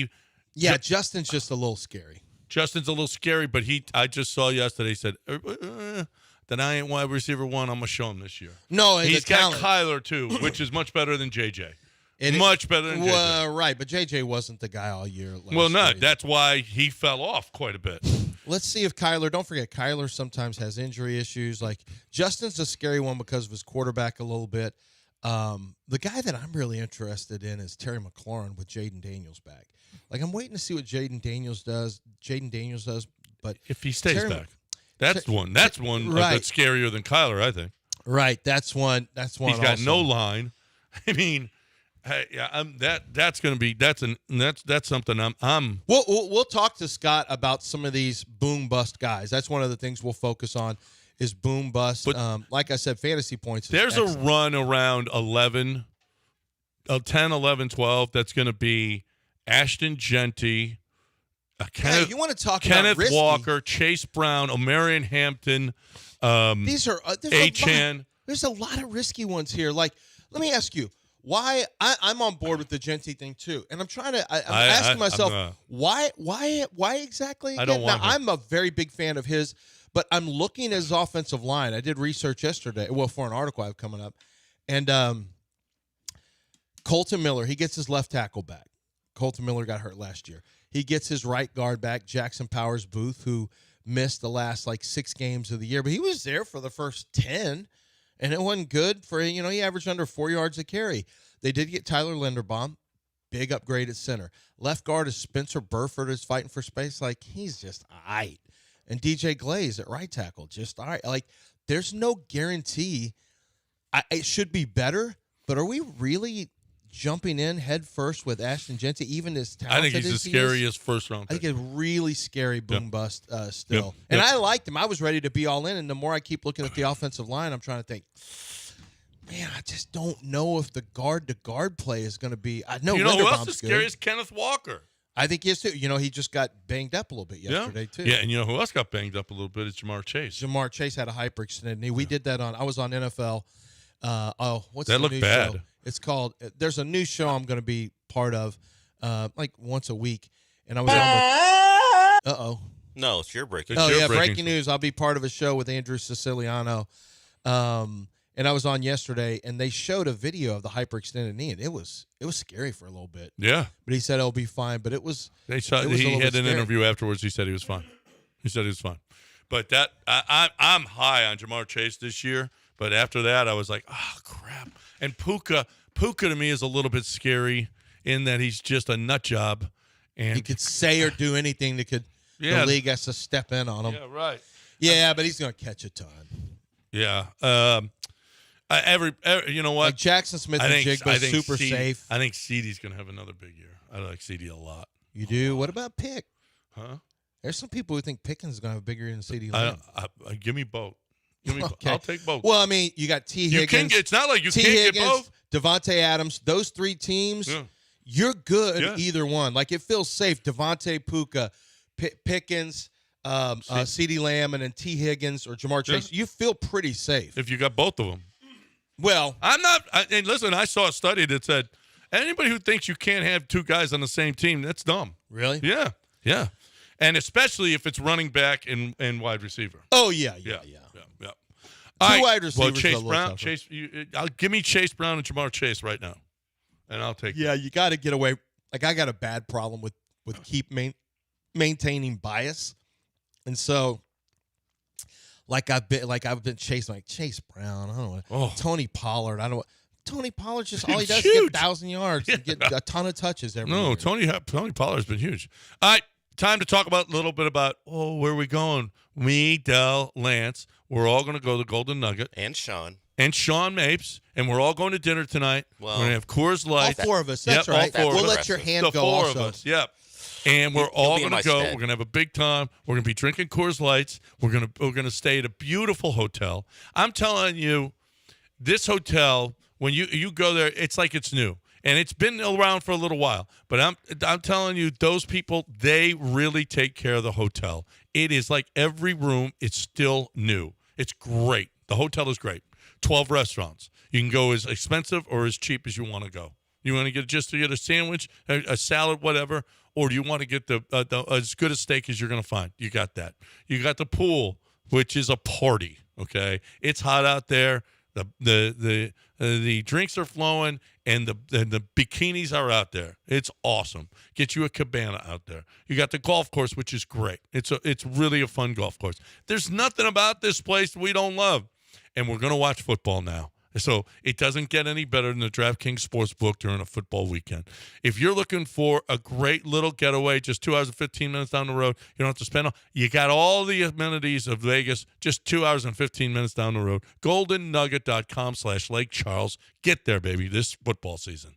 Yeah, Justin's just a little scary. Justin's a little scary, but I just saw yesterday, he said, that I ain't wide receiver one, I'm going to show him this year. No, he's got talent. Kyler, too, which is much better than JJ. Much better than JJ. Right, but JJ wasn't the guy all year. Well, no, that's why he fell off quite a bit. Let's see if Kyler, don't forget, Kyler sometimes has injury issues. Like, Justin's a scary one because of his quarterback a little bit. The guy that I'm really interested in is Terry McLaurin with Jaden Daniels back. Like, I'm waiting to see what Jaden Daniels does, but if he stays back. That's one that's scarier than Kyler, I think. Right, that's one. He's got also. no line. I mean, that's going to be that's something I'm. We'll talk to Scott about some of these boom bust guys. That's one of the things we'll focus on is boom bust. But like I said, fantasy points. There's a run around 10, 11, 12 that's going to be Ashton Genty. You want to talk Kenneth about risky. Walker, Chase Brown, Omarion Hampton. These are A-Chan. There's a lot of risky ones here. Like, let me ask you, why I'm on board with the Genty thing too, and I'm trying to. I'm asking myself why exactly? I don't want. I'm a very big fan of his, but I'm looking at his offensive line. I did research yesterday, for an article I have coming up, and Colton Miller, he gets his left tackle back. Colton Miller got hurt last year. He gets his right guard back, Jackson Powers Booth, who missed the last 6 games of the year, but he was there for the first 10, and it wasn't good for, he averaged under 4 yards a carry. They did get Tyler Linderbaum, big upgrade at center. Left guard is Spencer Burford, is fighting for space. He's just all right. And DJ Glaze at right tackle, just all right. There's no guarantee. It should be better, but are we really jumping in head first with Ashton Genty, even as talented I think he's the scariest first round pick. I think it's really scary boom bust still. And I liked him. I was ready to be all in, and the more I keep looking at the offensive line, I'm trying to think, man, I just don't know if the guard-to-guard play is going to be – I know who else Linderbaum's is scary is Kenneth Walker. I think he is too. He just got banged up a little bit yesterday too. Yeah, and you know who else got banged up a little bit is Jamar Chase. Jamar Chase had a hyperextended knee. We did that I was on NFL. What's that the looked new bad. show? It's called. There's a new show I'm going to be part of, once a week, and I was on. No, it's your breaking. Breaking news. I'll be part of a show with Andrew Siciliano, and I was on yesterday, and they showed a video of the hyperextended knee, and it was scary for a little bit. Yeah, but he said it'll be fine. But it was. He had an interview afterwards. He said he was fine. But that I'm high on Jamar Chase this year. But after that, I was like, oh, crap. And Puka to me is a little bit scary in that he's just a nut job. And he could say or do anything that could the league has to step in on him. Yeah, right. Yeah, but he's going to catch a ton. Yeah. You know what? Like Jackson Smith and Jigba super safe. I think CeeDee's going to have another big year. I like CeeDee a lot. You do? What about Pick? Huh? There's some people who think Pickens is going to have a bigger year than CeeDee. Give me both. Okay. I'll take both. Well, I mean, you got T. Higgins. It's not like you T. can't Higgins, get both. Devontae Adams, those 3 teams, you're good either one. It feels safe. Devontae, Puka, Pickens, CeeDee Lamb, and then T. Higgins or Jamar Chase. You feel pretty safe. If you got both of them. Well, I'm not. And listen, I saw a study that said anybody who thinks you can't have 2 guys on the same team, that's dumb. Really? Yeah. And especially if it's running back and wide receiver. Oh, yeah. 2 wide receivers. Well, Chase Brown. Give me Chase Brown and Jamar Chase right now, and I'll take. Yeah, you got to get away. I got a bad problem with keep maintaining bias, and so I've been chasing Chase Brown. I don't know. Oh. Tony Pollard. I don't know. Tony Pollard just all he does is huge. get 1,000 yards and get a ton of touches every year. No, Tony Pollard's been huge. All right, time to talk a little bit about where are we going? Me, Del, Lance. We're all going to go to the Golden Nugget. And Sean Mapes. And we're all going to dinner tonight. Well, we're going to have Coors Light. All 4 of us. That's right. We'll let your hand the go 4 also. of us. Yep. And we're all be in going to my go. stead. We're going to have a big time. We're going to be drinking Coors Lights. We're going to stay at a beautiful hotel. I'm telling you, this hotel, when you go there, it's like it's new. And it's been around for a little while. But I'm telling you, those people, they really take care of the hotel. It is like every room, it's still new. It's great. The hotel is great. 12 restaurants. You can go as expensive or as cheap as you want to go. You want to get a sandwich, a salad, whatever, or do you want to get the as good a steak as you're going to find? You got that. You got the pool, which is a party. Okay, it's hot out there. The drinks are flowing, and the bikinis are out there. It's awesome. Get you a cabana out there. You got the golf course, which is great. It's really a fun golf course. There's nothing about this place we don't love, and we're going to watch football now. So it doesn't get any better than the DraftKings Sportsbook during a football weekend. If you're looking for a great little getaway, just 2 hours and 15 minutes down the road, you don't have to spend you got all the amenities of Vegas, just 2 hours and 15 minutes down the road. GoldenNugget.com/Lake Charles. Get there, baby, this football season.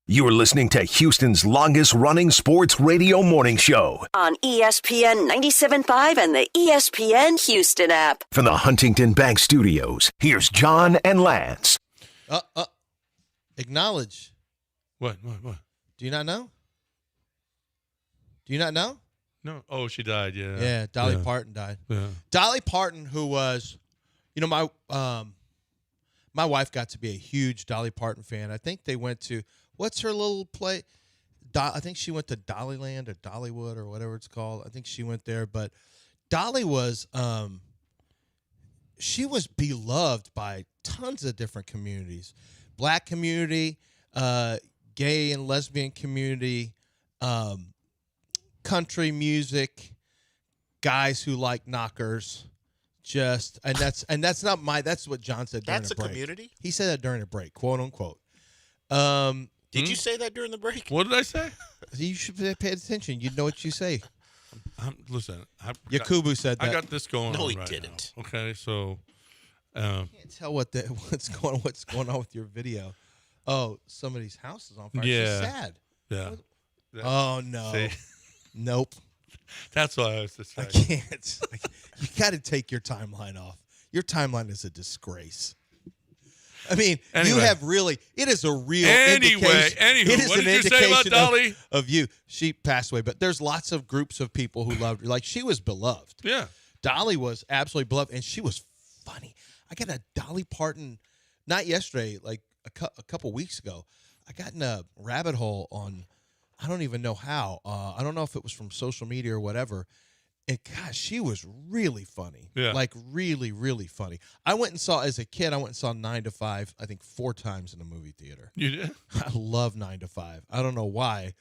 You're listening to Houston's longest-running sports radio morning show on ESPN 97.5 and the ESPN Houston app. From the Huntington Bank Studios, here's John and Lance. Acknowledge. What? Do you not know? Do you not know? No. Oh, she died, yeah. Yeah, Dolly Parton died. Yeah. Dolly Parton, who was, my wife got to be a huge Dolly Parton fan. I think they went to, what's her little play? I think she went to Dollyland or Dollywood or whatever it's called. I think she went there. But Dolly was, she was beloved by tons of different communities. Black community, gay and lesbian community, country music, guys who like knockers. That's not that's what John said during That's a break. community? He said that during a break, quote unquote. Did you say that during the break? What did I say? You should pay attention. You know what you say. Listen, Yakubu said that. I got this going on. No, he right didn't. now. Okay, so I can't tell what's going on with your video. Oh, somebody's house is on fire. Yeah. She's sad. yeah, Oh no. See? Nope. that's what I was just I saying. can't. You got to take your timeline off. Your timeline is a disgrace. I mean, Anyway. you have really. It is a real. Anyway, indication. anywho, it is what an did you say about indication Dolly? of you? She passed away, but there's lots of groups of people who loved her. Like she was beloved. Yeah, Dolly was absolutely beloved, and she was funny. I got a Dolly Parton, not yesterday, like a couple weeks ago. I got in a rabbit hole on, I don't even know how. I don't know if it was from social media or whatever. And gosh, she was really funny. Yeah. Like really, really funny. I went and saw, as a kid, I went and saw 9 to 5, I think 4 times in a movie theater. you did. I love 9 to 5. I don't know why.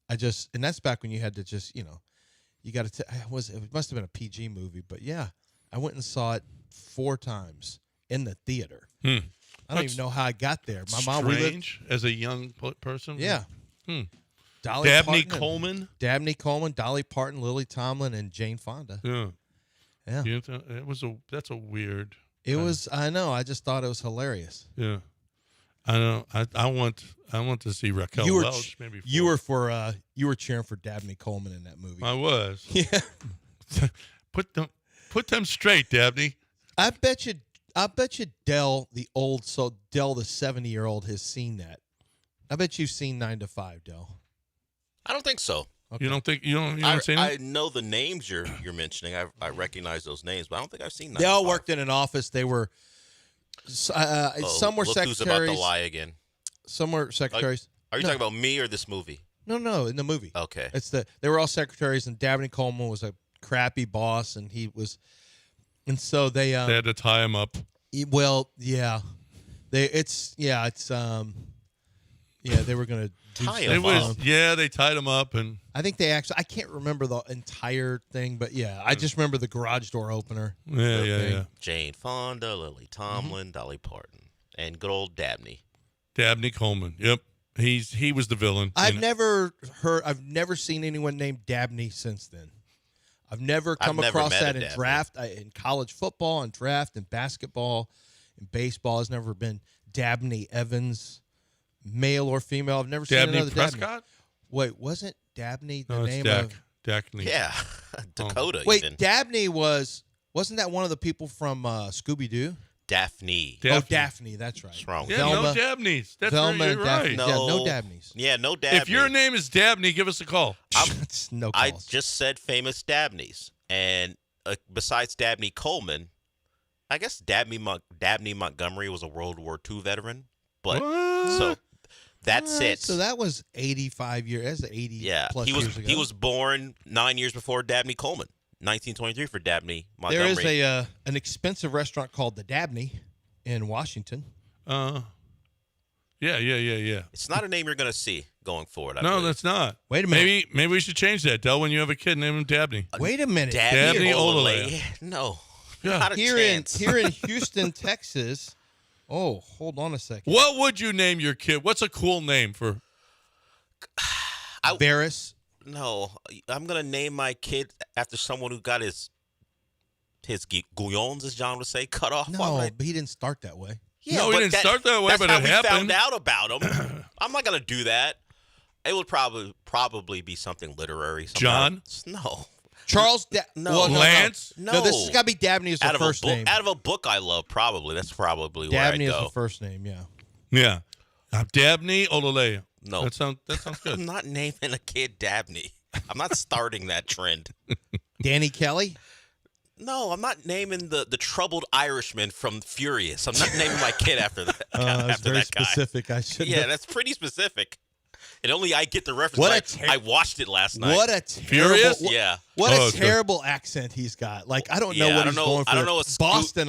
And that's back when you had to just, you got to, it must have been a PG movie, but yeah, I went and saw it 4 times in the theater. I don't even know how I got there. My mom, we lived, Strange as a young person. yeah. Dolly Dabney Parton Coleman. Dabney Coleman, Dolly Parton, Lily Tomlin, and Jane Fonda. Yeah, Yeah. That's a weird. It was, I know, I just thought it was hilarious. Yeah, I know. I want to see Raquel You were Welch. Maybe you were cheering for Dabney Coleman in that movie. I was. Yeah. Put them straight, Dabney. I bet you Dell the 70-year-old has seen that. I bet you've seen 9 to 5, Dell. I don't think so. You don't think you don't seen I it? know the names you're mentioning. I recognize those names, but I don't think I've seen. They all 95. worked in an office. They were some were Look secretaries. who's about to lie again. Some were secretaries. Are you No. talking about me or this movie? No, in the movie. Okay. They were all secretaries, and Dabney Coleman was a crappy boss, and so they They had to tie him up. well, yeah, they were gonna do Tie stuff him It on was him. they tied him up and I think they actually. I can't remember the entire thing, but yeah, I just remember the garage door opener. yeah. Jane Fonda, Lily Tomlin, Dolly Parton, and good old Dabney. Dabney Coleman. Yep, he was the villain. I've never seen anyone named Dabney since then. I've never come I've never across met that a in Dabney. draft, in college football, and draft, and basketball, and baseball. Has never been Dabney Evans, male or female. I've never seen Dabney another Prescott. Dabney. Wait, wasn't Dabney the No, it's name Dak. of? Dabney. Yeah, Dakota. Wait, even. Dabney wasn't that one of the people from Scooby Doo? Daphne. Oh, Daphne, that's right. What's wrong with Yeah, you? no Velma. Dabneys. That's Velma right. and You're Daphne. right. No. Yeah, no Dabneys. Yeah, no Dabney. If your name is Dabney, give us a call. It's no I calls. just said famous Dabneys, and besides Dabney Coleman, I guess Dabney Montgomery was a World War II veteran, but What? so that's All right, it. So that was 85 years. That's 80 yeah, plus he was years ago. he was born 9 years before Dabney Coleman, 1923 for Dabney There Montgomery. is an expensive restaurant called the Dabney in Washington. Yeah. It's not a name you're going to see going forward. I No, believe. that's not. Wait a minute. Maybe we should change that, Del. When you have a kid, name him Dabney. Wait a minute. Dabney Olale. Olale. No, Yeah. not a Here chance. in Houston, Texas. Oh, hold on a second. What would you name your kid? What's a cool name for? Varys. No, I'm gonna name my kid after someone who got his gouillons, as John would say, cut off. Why would No, I- but he didn't start that way. Yeah, No, he but didn't start that way, that's but how it we happened. found out about him. I'm not gonna do that. It would probably be something literary. John? No. Charles. No. Lance? No. No, this has got to be Dabney as the Out of first a book, name. out of a book I love, probably. That's probably where Dabney I'd is go. the first name. Yeah. Yeah. Dabney Olale. No. That sounds good. I'm not naming a kid Dabney. I'm not starting that trend. Danny Kelly. No, I'm not naming the troubled Irishman from Furious. I'm not naming my kid after that. That's after very that guy. specific. I should. Yeah, that's pretty specific. And only I get the reference. What a Like, ter- I watched it last night. What a terrible. Furious? Yeah. What Oh, a okay. terrible accent he's got. Like I don't know Yeah, what I he's don't know. going for. I don't know. What Boston, Scoot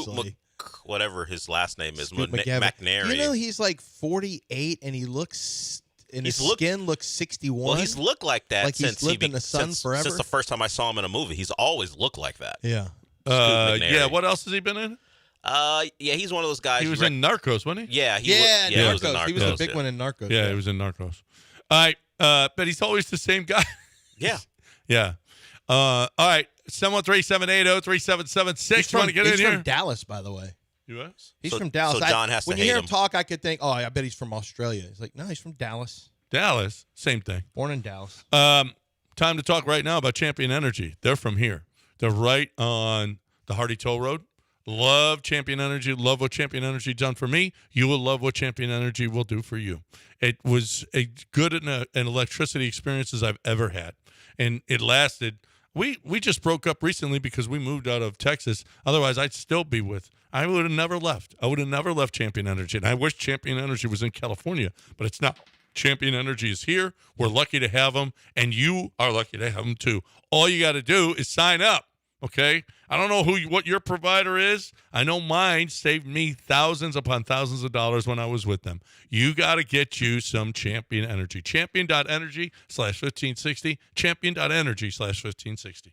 obviously. whatever his last name is, Scoot McGavin. McNary. You know he's like 48 and he looks and his skin looks 61. Well, he's looked like that Like he's since lived in the sun forever? Since the first time I saw him in a movie, he's always looked like that. Yeah. McNary. Yeah. What else has he been in? Yeah, he's one of those guys. He you was rec- in Narcos, wasn't he? Yeah, he Yeah, was, Narcos. he was in Narcos. He was the big yeah. one in Narcos. Yeah, he was in Narcos. All right. But he's always the same guy. Yeah. Yeah. All right, 713-780-3776. He's You want to get in he's here? from Dallas, by the way. U.S. He's So- from Dallas. so John has to when you hate hear him. him talk, I could think, oh, I bet he's from Australia. He's like, no, he's from Dallas. Dallas, same thing. Born in Dallas. Time to talk right now about Champion Energy. They're from here. They're right on the Hardy Toll Road. Love Champion Energy. Love what Champion Energy done for me. You will love what Champion Energy will do for you. It was a good an electricity experience as I've ever had, and it lasted. We just broke up recently because we moved out of Texas. Otherwise, I'd still be with. I would have never left. I would have never left Champion Energy, and I wish Champion Energy was in California, but it's not. Champion Energy is here. We're lucky to have them, and you are lucky to have them too. All you got to do is sign up. Okay, I don't know what your provider is. I know mine saved me thousands upon thousands of dollars when I was with them. You got to get you some Champion Energy. Champion.energy/1560. Champion.energy/1560.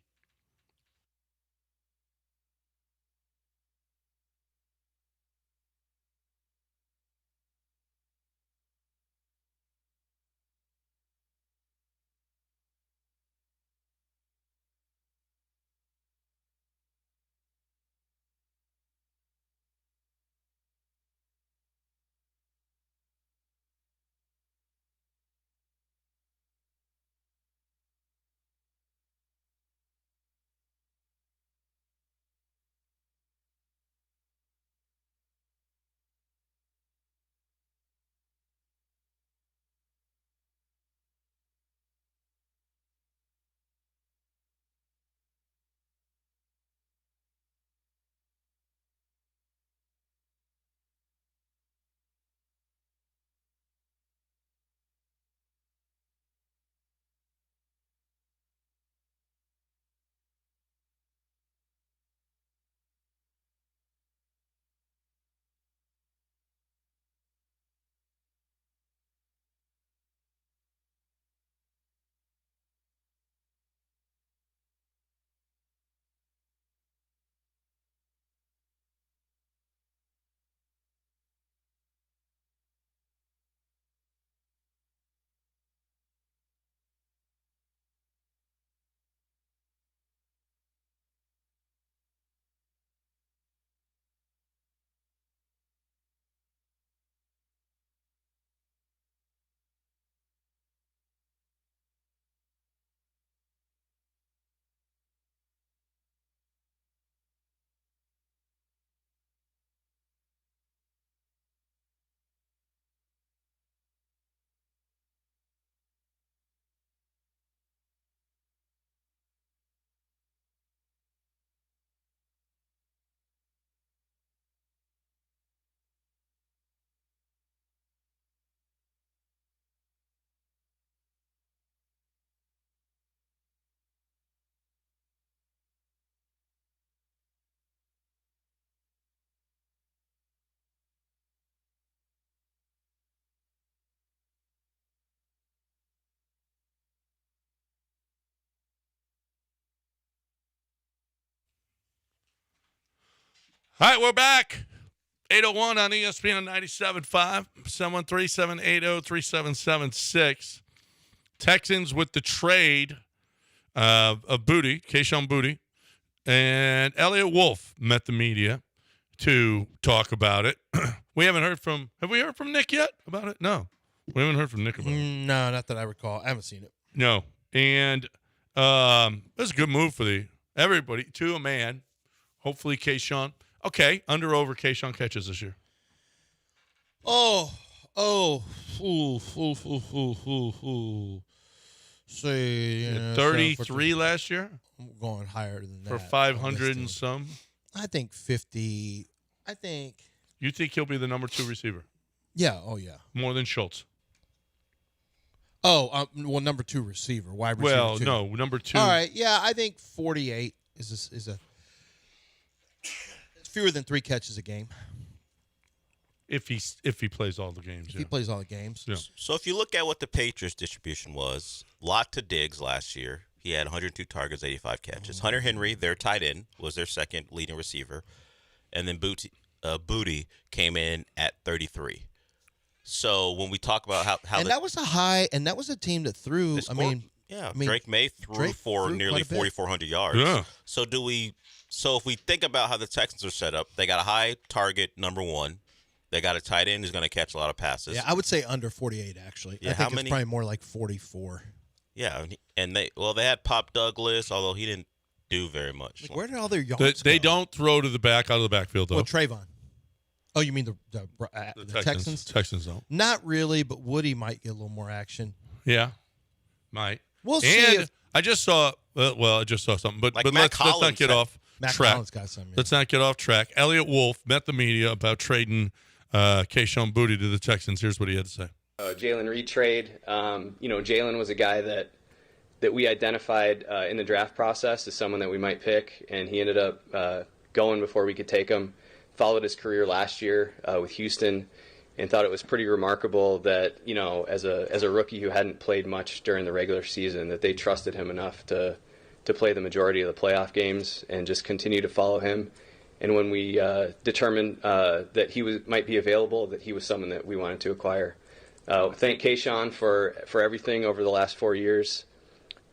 All right, we're back. 801 on ESPN 97.5, 713-780-3776. Texans with the trade of Booty, Keyshawn Booty, and Elliot Wolf met the media to talk about it. Have we heard from Nick yet about it? No. We haven't heard from Nick about it. No, not that I recall. I haven't seen it. No. And it was a good move for everybody, to a man. Hopefully, Keyshawn. Okay, under/over Keyshawn catches this year. Say 33 last year I'm going higher than that. for 500 and some. I think 50. You think he'll be the number 2 receiver? Yeah. Oh, yeah. More than Schultz? Oh, well, number 2 receiver. Wide receiver. Well, two. no, number 2. All right. Yeah, I think 48 is it's fewer than 3 catches a game. If he plays all the games, If he plays all the games. Yeah. So if you look at what the Patriots distribution was, lot to Diggs last year. He had 102 targets, 85 catches. Hunter Henry, their tight end, was their second leading receiver. And then Booty came in at 33. So when we talk about how and that was a high, and that was a team that threw. I mean, Yeah, I mean, Drake May threw Drake for threw nearly quite a bit. 4,400 yards. Yeah. So if we think about how the Texans are set up, they got a high target number one. They got a tight end who's going to catch a lot of passes. Yeah, I would say under 48 actually. Yeah, I think how it's many? probably more like 44. Yeah, and they had Pop Douglas, although he didn't do very much. Like, where did all their yards They go? don't throw to the back out of the backfield though. Well, Trayvon. Oh, you mean the Texans? Texans don't. Not really, but Woody might get a little more action. Yeah, might. We'll see. And If I just saw. I just saw something, but Like but Matt let's not Collins get said- off Matt track. Collins got some. Yeah. Let's not get off track. Elliot Wolf met the media about trading Keyshawn Boutte to the Texans. Here's what he had to say. Jalen Reed trade. Jalen was a guy that we identified in the draft process as someone that we might pick, and he ended up going before we could take him. Followed his career last year with Houston, and thought it was pretty remarkable that as a rookie who hadn't played much during the regular season, that they trusted him enough to play the majority of the playoff games and just continue to follow him. And when we determined that he might be available, that he was someone that we wanted to acquire. Thank Keyshawn for everything over the last 4 years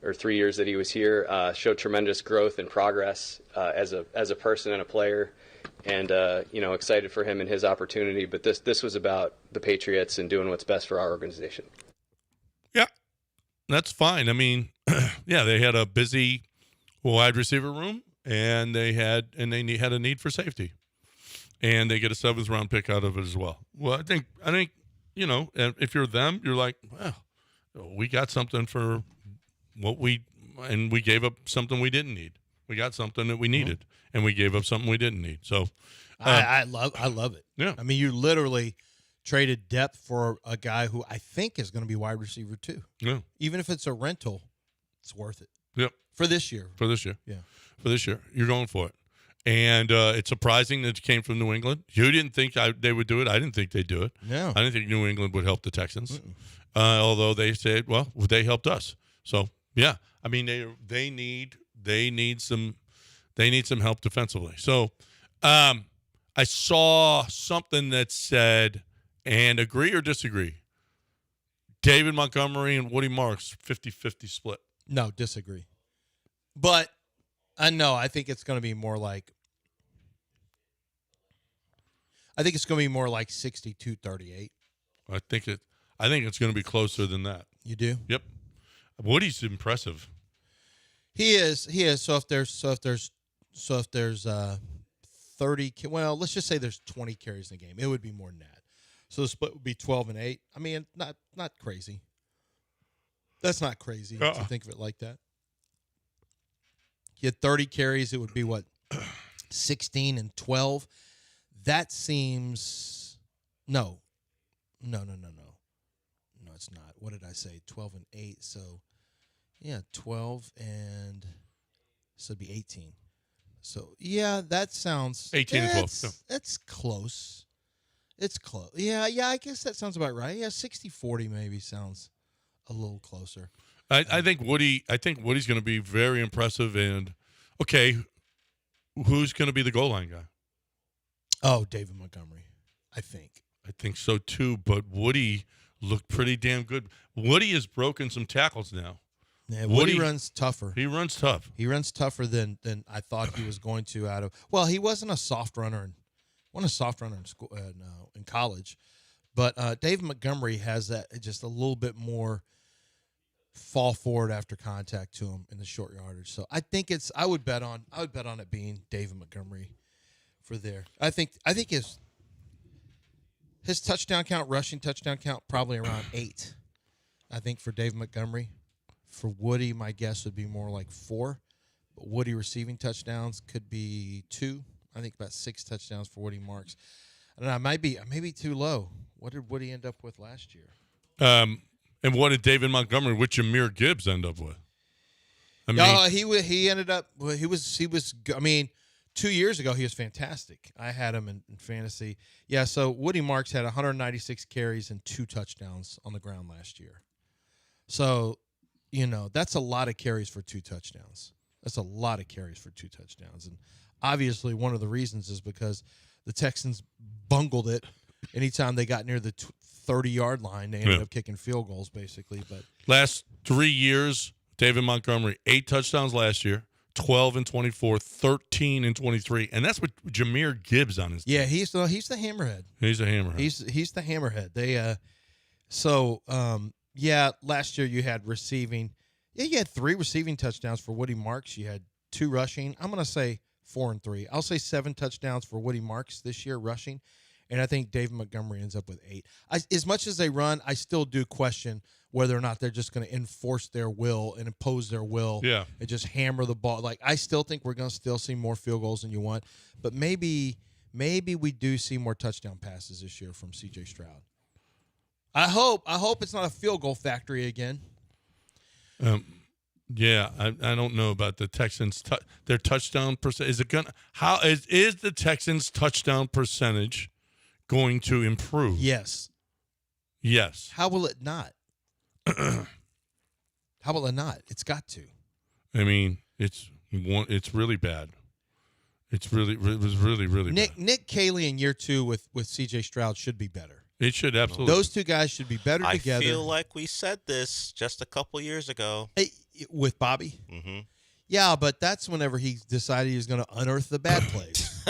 or 3 years that he was here. Showed tremendous growth and progress as a person and a player, and excited for him and his opportunity. But this was about the Patriots and doing what's best for our organization. Yeah, that's fine. I mean, yeah, they had a busy wide receiver room, and they had a need for safety, and they get a 7th round pick out of it as well. Well, I think if you're them, you're like, well, we got something for what we gave up something we didn't need. We got something that we needed, and we gave up something we didn't need. So, I love it. Yeah. I mean, you literally traded depth for a guy who I think is going to be wide receiver too. yeah, Even if it's a rental, it's worth it yep. for this year. For this year, Yeah. for this year, you're going for it. And it's surprising that it came from New England. You didn't think they would do it. I didn't think they'd do it. No. I didn't think New England would help the Texans. Although they said, well, they helped us. So yeah, I mean they need some help defensively. So I saw something that said, and agree or disagree, David Montgomery and Woody Marks 50-50 split. No, disagree. But I think it's going to be more like 62-38. I think it's going to be closer than that. You do? Yep. Woody's impressive. He is. So if there's 30, well, let's just say there's 20 carries in the game. It would be more than that. So the split would be 12 and 8. I mean, not crazy. That's not crazy to think of it like that. He had 30 carries, it would be what? 16 and 12. That seems no, it's not. What did I say? 12 and 8. So yeah, 12 and so it'd be 18. So yeah, that sounds 18 and 12. Yeah. That's close. It's close. Yeah, I guess that sounds about right. Yeah, 60-40 maybe sounds a little closer. I think Wody's going to be very impressive. And okay, who's going to be the goal line guy? Oh, David Montgomery, I think. I think so too. But Woody looked pretty damn good. Woody has broken some tackles now. Yeah, Woody runs tougher. He runs tough. He runs tougher than I thought he was going to. Well, he wasn't a soft runner in school in college, but David Montgomery has that just a little bit more fall forward after contact to him in the short yardage. So I think I would bet on it being David Montgomery for there. I think his touchdown count, rushing touchdown count, probably around 8. I think for David Montgomery. For Woody, my guess would be more like 4. But Woody receiving touchdowns could be 2. I think about 6 touchdowns for Woody Marks. I don't know. I may be too low. What did Woody end up with last year? And what did David Montgomery with Jahmyr Gibbs end up with? I mean, he ended up. He was. I mean, 2 years ago he was fantastic. I had him in fantasy. Yeah. So Woody Marks had 196 carries and 2 touchdowns on the ground last year. So, that's a lot of carries for 2 touchdowns. And obviously, one of the reasons is because the Texans bungled it. Anytime they got near the 30-yard line, they ended up kicking field goals, basically. But last 3 years, David Montgomery, 8 touchdowns last year, 12 and 24, 13 and 23, and that's with Jahmyr Gibbs on his team. Yeah, he's the hammerhead. He's a hammerhead. He's the hammerhead. They last year you had receiving. Yeah, you had 3 receiving touchdowns for Woody Marks. You had 2 rushing. I'm going to say 4 and 3. I'll say 7 touchdowns for Woody Marks this year rushing, and I think David Montgomery ends up with 8. As much as they run, I still do question whether or not they're just going to enforce their will and impose their will and just hammer the ball. Like, I still think we're going to still see more field goals than you want, but maybe we do see more touchdown passes this year from C.J. Stroud. I hope it's not a field goal factory again. Yeah, I don't know about the Texans. Their touchdown percent is is the Texans' touchdown percentage going to improve? Yes. How will it not? How will it not? It's got to. I mean, it's really bad. It was really bad. Nick Caley in year 2 with C.J. Stroud should be better. It should absolutely. Those 2 guys should be better together. I feel like we said this just a couple years ago. With Bobby? Mm-hmm. Yeah, but that's whenever he decided he was going to unearth the bad plays.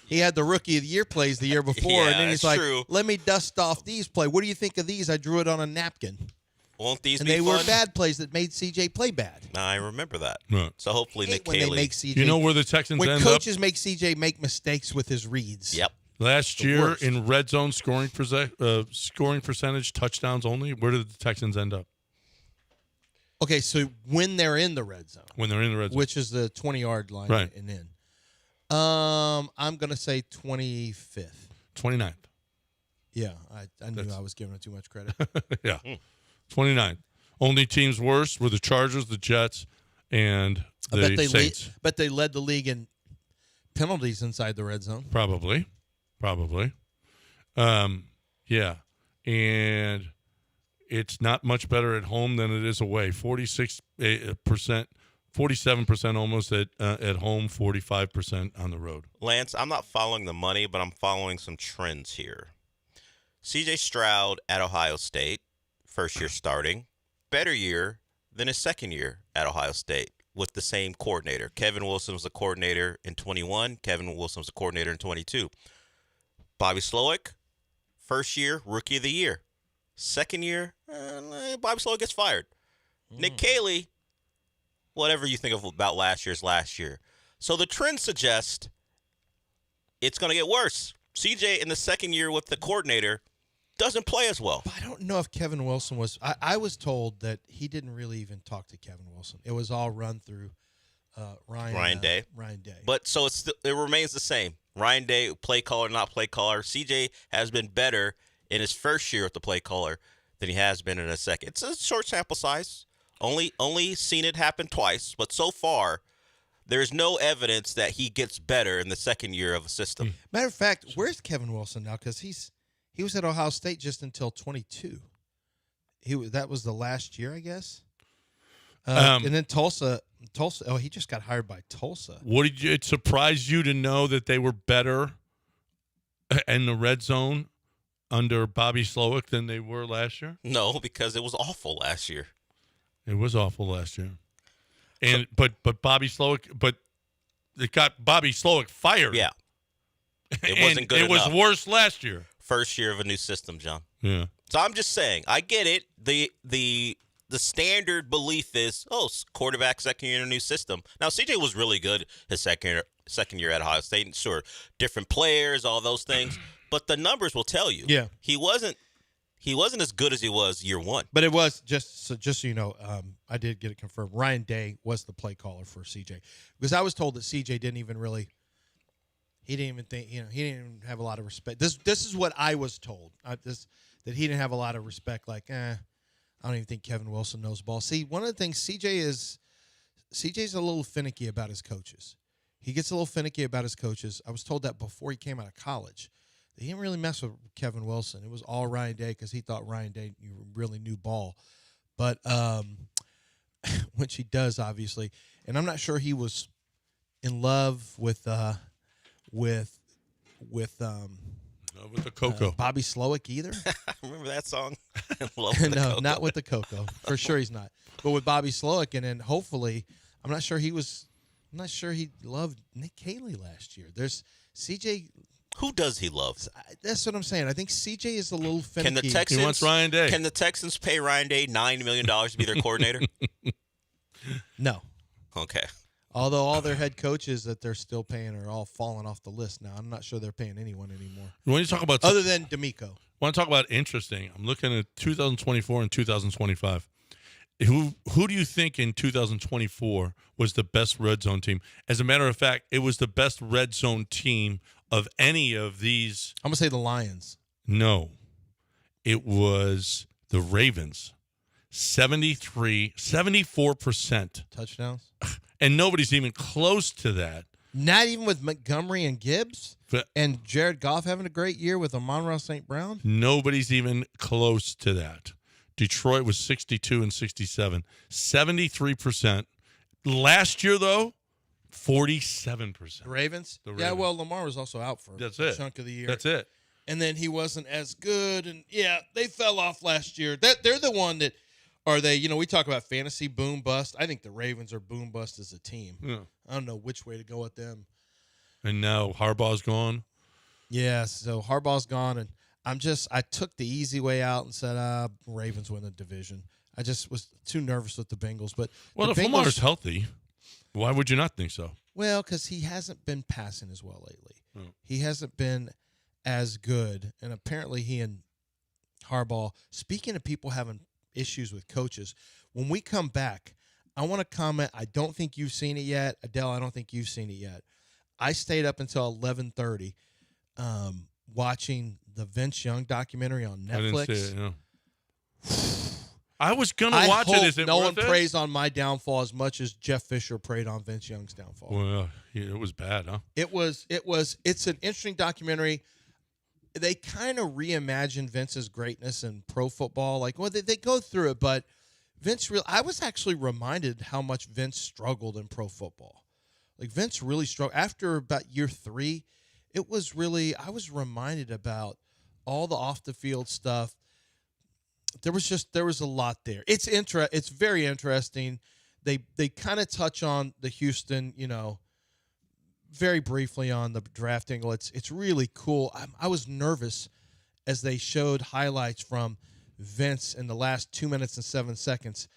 He had the Rookie of the Year plays the year before, and then he's like, let me dust off these plays. What do you think of these? I drew it on a napkin. Won't these and be they fun? were bad plays that made CJ play bad. I remember that. Right. So hopefully Nick when Caley. They make CJ, you know where the Texans when end coaches up? make CJ make mistakes with his reads. Yep. Last year in red zone scoring percentage, touchdowns only. Where did the Texans end up? Okay, so when they're in the red zone. When they're in the red zone. Which is the 20-yard line right. and in. I'm going to say 25th. 29th. Yeah, I knew I was giving it too much credit. Yeah. 29th. Only teams worse were the Chargers, the Jets, and the Saints. But they led the league in penalties inside the red zone. Probably. Yeah. And it's not much better at home than it is away. 46%, 47% almost at home, 45% on the road. Lance, I'm not following the money, but I'm following some trends here. C.J. Stroud at Ohio State, first year starting, better year than his second year at Ohio State with the same coordinator. Kevin Wilson was the coordinator in 21. Kevin Wilson was the coordinator in 22. Bobby Slowick, first year, Rookie of the Year. Second year, Bobby Slowick gets fired. Nick Caley, whatever you think about last year. So the trend suggests it's going to get worse. CJ in the second year with the coordinator doesn't play as well. But I don't know if Kevin Wilson was. I was told that he didn't really even talk to Kevin Wilson. It was all run through Ryan Day. Ryan Day. But so it remains the same. Ryan Day, play caller, not play caller. CJ has been better in his first year with the play caller than he has been in his second. It's a short sample size. Only seen it happen twice, but so far there's no evidence that he gets better in the second year of a system. Matter of fact, where's Kevin Wilson now? Because he was at Ohio State just until 22. That was the last year, I guess. And then Tulsa. Oh, he just got hired by Tulsa. Did it surprise you to know that they were better in the red zone under Bobby Slowick than they were last year? No, because it was awful last year. It was awful last year. And but Bobby Slowick, but it got Bobby Slowick fired. Yeah. It wasn't good enough. It was worse last year. First year of a new system, John. Yeah. So I'm just saying, I get it. The standard belief is, quarterback second year in a new system. Now CJ was really good his second year at Ohio State. Sure, different players, all those things, but the numbers will tell you. Yeah. He wasn't as good as he was year one. But it was just so you know, I did get it confirmed. Ryan Day was the play caller for CJ because I was told that CJ didn't even really. He didn't even think, he didn't even have a lot of respect. This is what I was told. That he didn't have a lot of respect. Like, I don't even think Kevin Wilson knows ball. See, one of the things CJ's a little finicky about his coaches. He gets a little finicky about his coaches. I was told that before he came out of college. He didn't really mess with Kevin Wilson. It was all Ryan Day because he thought Ryan Day really knew ball. But which he does, obviously. And I'm not sure he was in love with With the cocoa. Bobby Slowick either. Remember that song? Love with the No, Cocoa. not with the cocoa. For sure he's not. But with Bobby Slowick, and then hopefully, I'm not sure he loved Nick Caley last year. There's CJ. Who does he love? That's what I'm saying. I think CJ is a little finicky. Can the Texans? He wants Ryan Day. Can the Texans pay Ryan Day $9 million to be their coordinator? No. Okay. Although all their head coaches that they're still paying are all falling off the list now. I'm not sure they're paying anyone anymore. When you talk about other than D'Amico. Want to talk about interesting? I'm looking at 2024 and 2025. Who do you think in 2024 was the best red zone team? As a matter of fact, it was the best red zone team of any of these. I'm going to say the Lions. No. It was the Ravens. 74% touchdowns. And nobody's even close to that. Not even with Montgomery and Gibbs But and Jared Goff having a great year with Amon-Ra St. Brown. Nobody's even close to that. Detroit was 62 and 67. 73%. Last year, though, 47%. The Ravens? The Yeah, Ravens. well, Lamar was also out for That's a it. chunk of the year. That's it. And then he wasn't as good. And, yeah, they fell off last year. They're the one that are they, we talk about fantasy boom bust. I think the Ravens are boom bust as a team. Yeah. I don't know which way to go with them. And now Harbaugh's gone. Yeah, so Harbaugh's gone, and I took the easy way out and said, Ravens win the division. I just was too nervous with the Bengals. But Well, if Lamar's healthy, why would you not think so? Well, because he hasn't been passing as well lately. Hmm. He hasn't been as good, and apparently he and Harbaugh, speaking of people having issues with coaches, when we come back, I want to comment. I don't think you've seen it yet. Adele, I don't think you've seen it yet. I stayed up until 11:30 watching the Vince Young documentary on Netflix. I didn't see it, I was going to watch it. Is it no worth one it? prays on my downfall as much as Jeff Fisher prayed on Vince Young's downfall. Well, yeah, it was bad, huh? It's an interesting documentary. They kind of reimagine Vince's greatness in pro football. They go through it, but I was actually reminded how much Vince struggled in pro football. Vince really struggled. After about year 3, I was reminded about all the off the field stuff. There was a lot there. It's very interesting. They kind of touch on the Houston, very briefly on the draft angle. It's really cool. I was nervous as they showed highlights from Vince in the last 2 minutes and 7 seconds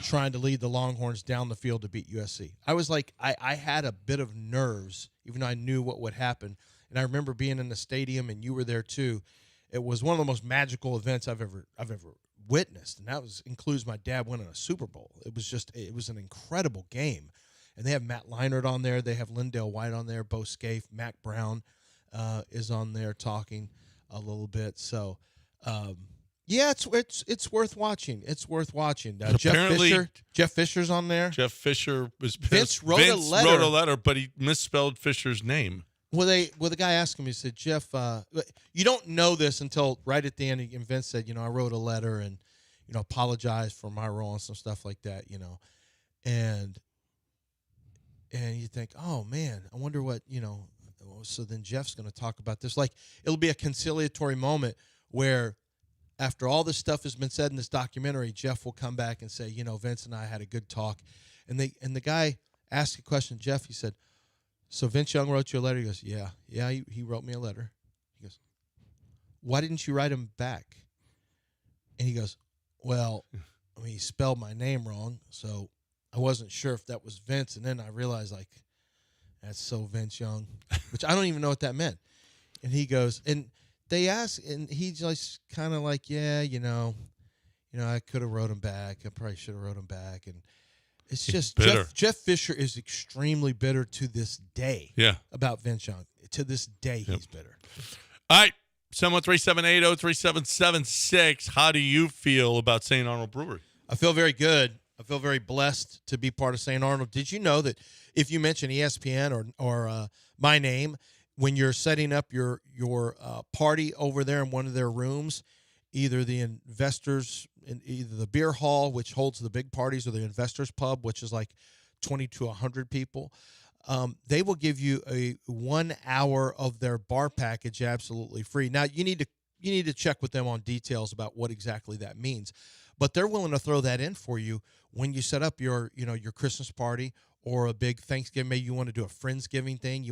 trying to lead the Longhorns down the field to beat USC. I was like, I had a bit of nerves, even though I knew what would happen. And I remember being in the stadium, and you were there too. It was one of the most magical events I've ever witnessed, and that includes my dad winning a Super Bowl. It was an incredible game. And they have Matt Leinart on there. They have Lindale White on there, Bo Scaife, Mac Brown is on there talking a little bit. So, yeah, it's worth watching. It's worth watching. Jeff Fisher's on there. Jeff Fisher was pissed. Vince wrote a letter, but he misspelled Fisher's name. Well, the guy asked him. He said, "Jeff, you don't know this until right at the end." And Vince said, "I wrote a letter and apologized for my role and some stuff like that." And you think, "Oh man, I wonder what So then Jeff's going to talk about this. It'll be a conciliatory moment where, after all this stuff has been said in this documentary, Jeff will come back and say, Vince and I had a good talk, and the guy asked a question. Jeff, he said, "So Vince Young wrote you a letter?" He goes, Yeah, he wrote me a letter. He goes, "Why didn't you write him back?" And he goes, "Well, he spelled my name wrong, so I wasn't sure if that was Vince." And then I realized, that's so Vince Young, which I don't even know what that meant. And he goes, and they asked, and he's just kind of like, "Yeah, I could have wrote him back. I probably should have wrote him back." And it's just Jeff Fisher is extremely bitter to this day about Vince Young. To this day, he's bitter. All right. 713-780-3776. How do you feel about St. Arnold Brewery? I feel very good. I feel very blessed to be part of St. Arnold. Did you know that if you mention ESPN or my name, when you're setting up your party over there in one of their rooms, either the investors in either the beer hall, which holds the big parties, or the investors pub, which is 20 to 100 people, they will give you a 1 hour of their bar package absolutely free. Now you need to check with them on details about what exactly that means, but they're willing to throw that in for you when you set up your Christmas party or a big Thanksgiving. Maybe you want to do a Friendsgiving thing.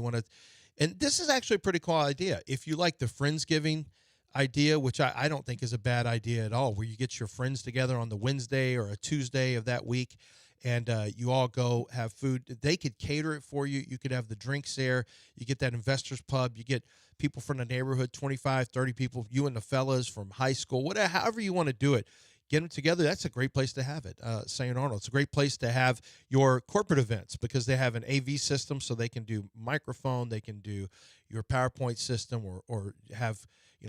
And this is actually a pretty cool idea. If you like the Friendsgiving idea, which I don't think is a bad idea at all, where you get your friends together on the Wednesday or a Tuesday of that week, and you all go have food. They could cater it for you. You could have the drinks there. You get that investors pub. You get people from the neighborhood, 25, 30 people, you and the fellas from high school, whatever, however you want to do it. Get them together. That's a great place to have it. St. Arnold. It's a great place to have your corporate events because they have an AV system, so they can do microphone, they can do your PowerPoint system, or have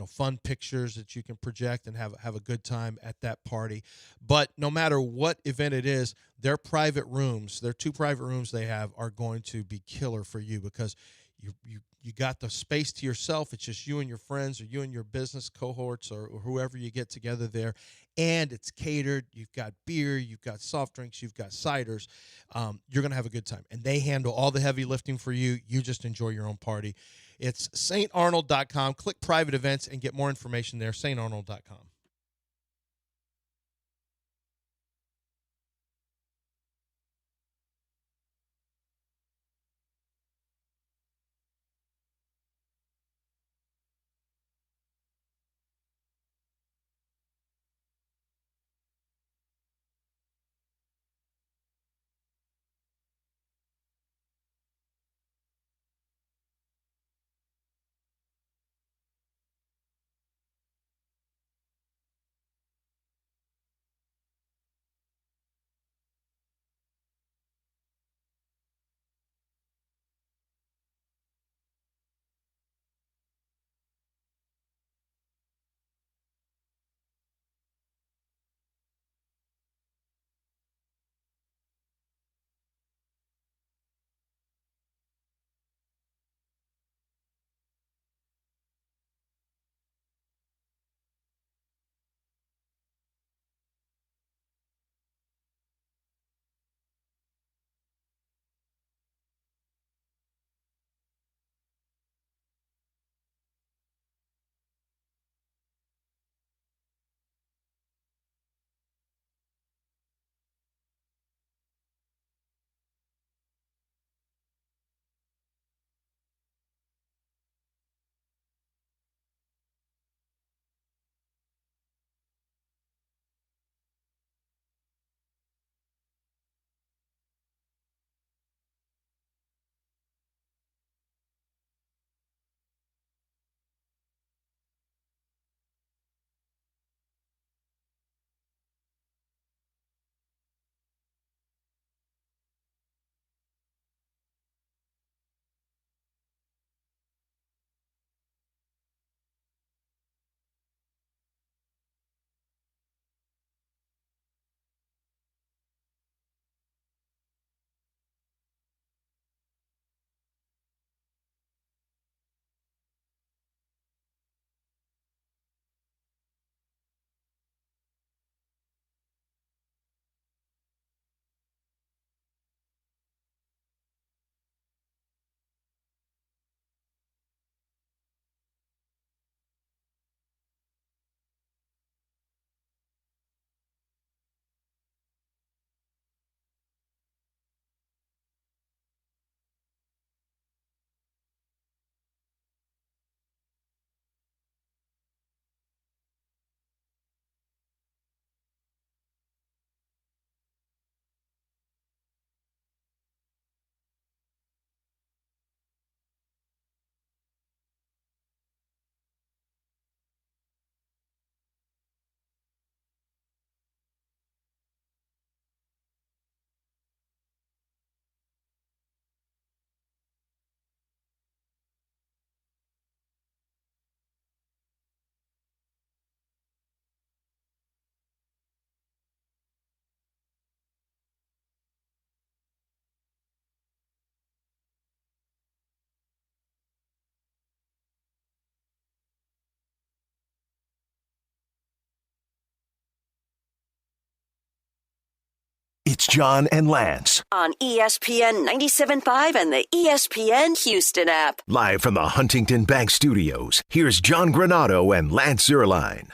fun pictures that you can project and have a good time at that party. But no matter what event it is, their private rooms, their 2 private rooms they have, are going to be killer for you because you got the space to yourself. It's just you and your friends, or you and your business cohorts, or whoever you get together there, and it's catered. You've got beer, you've got soft drinks, you've got ciders. You're going to have a good time, and they handle all the heavy lifting for you. You just enjoy your own party. It's StArnold.com. Click private events and get more information there. StArnold.com. John and Lance. On ESPN 97.5 and the ESPN Houston app. Live from the Huntington Bank Studios, here's John Granado and Lance Zierlein.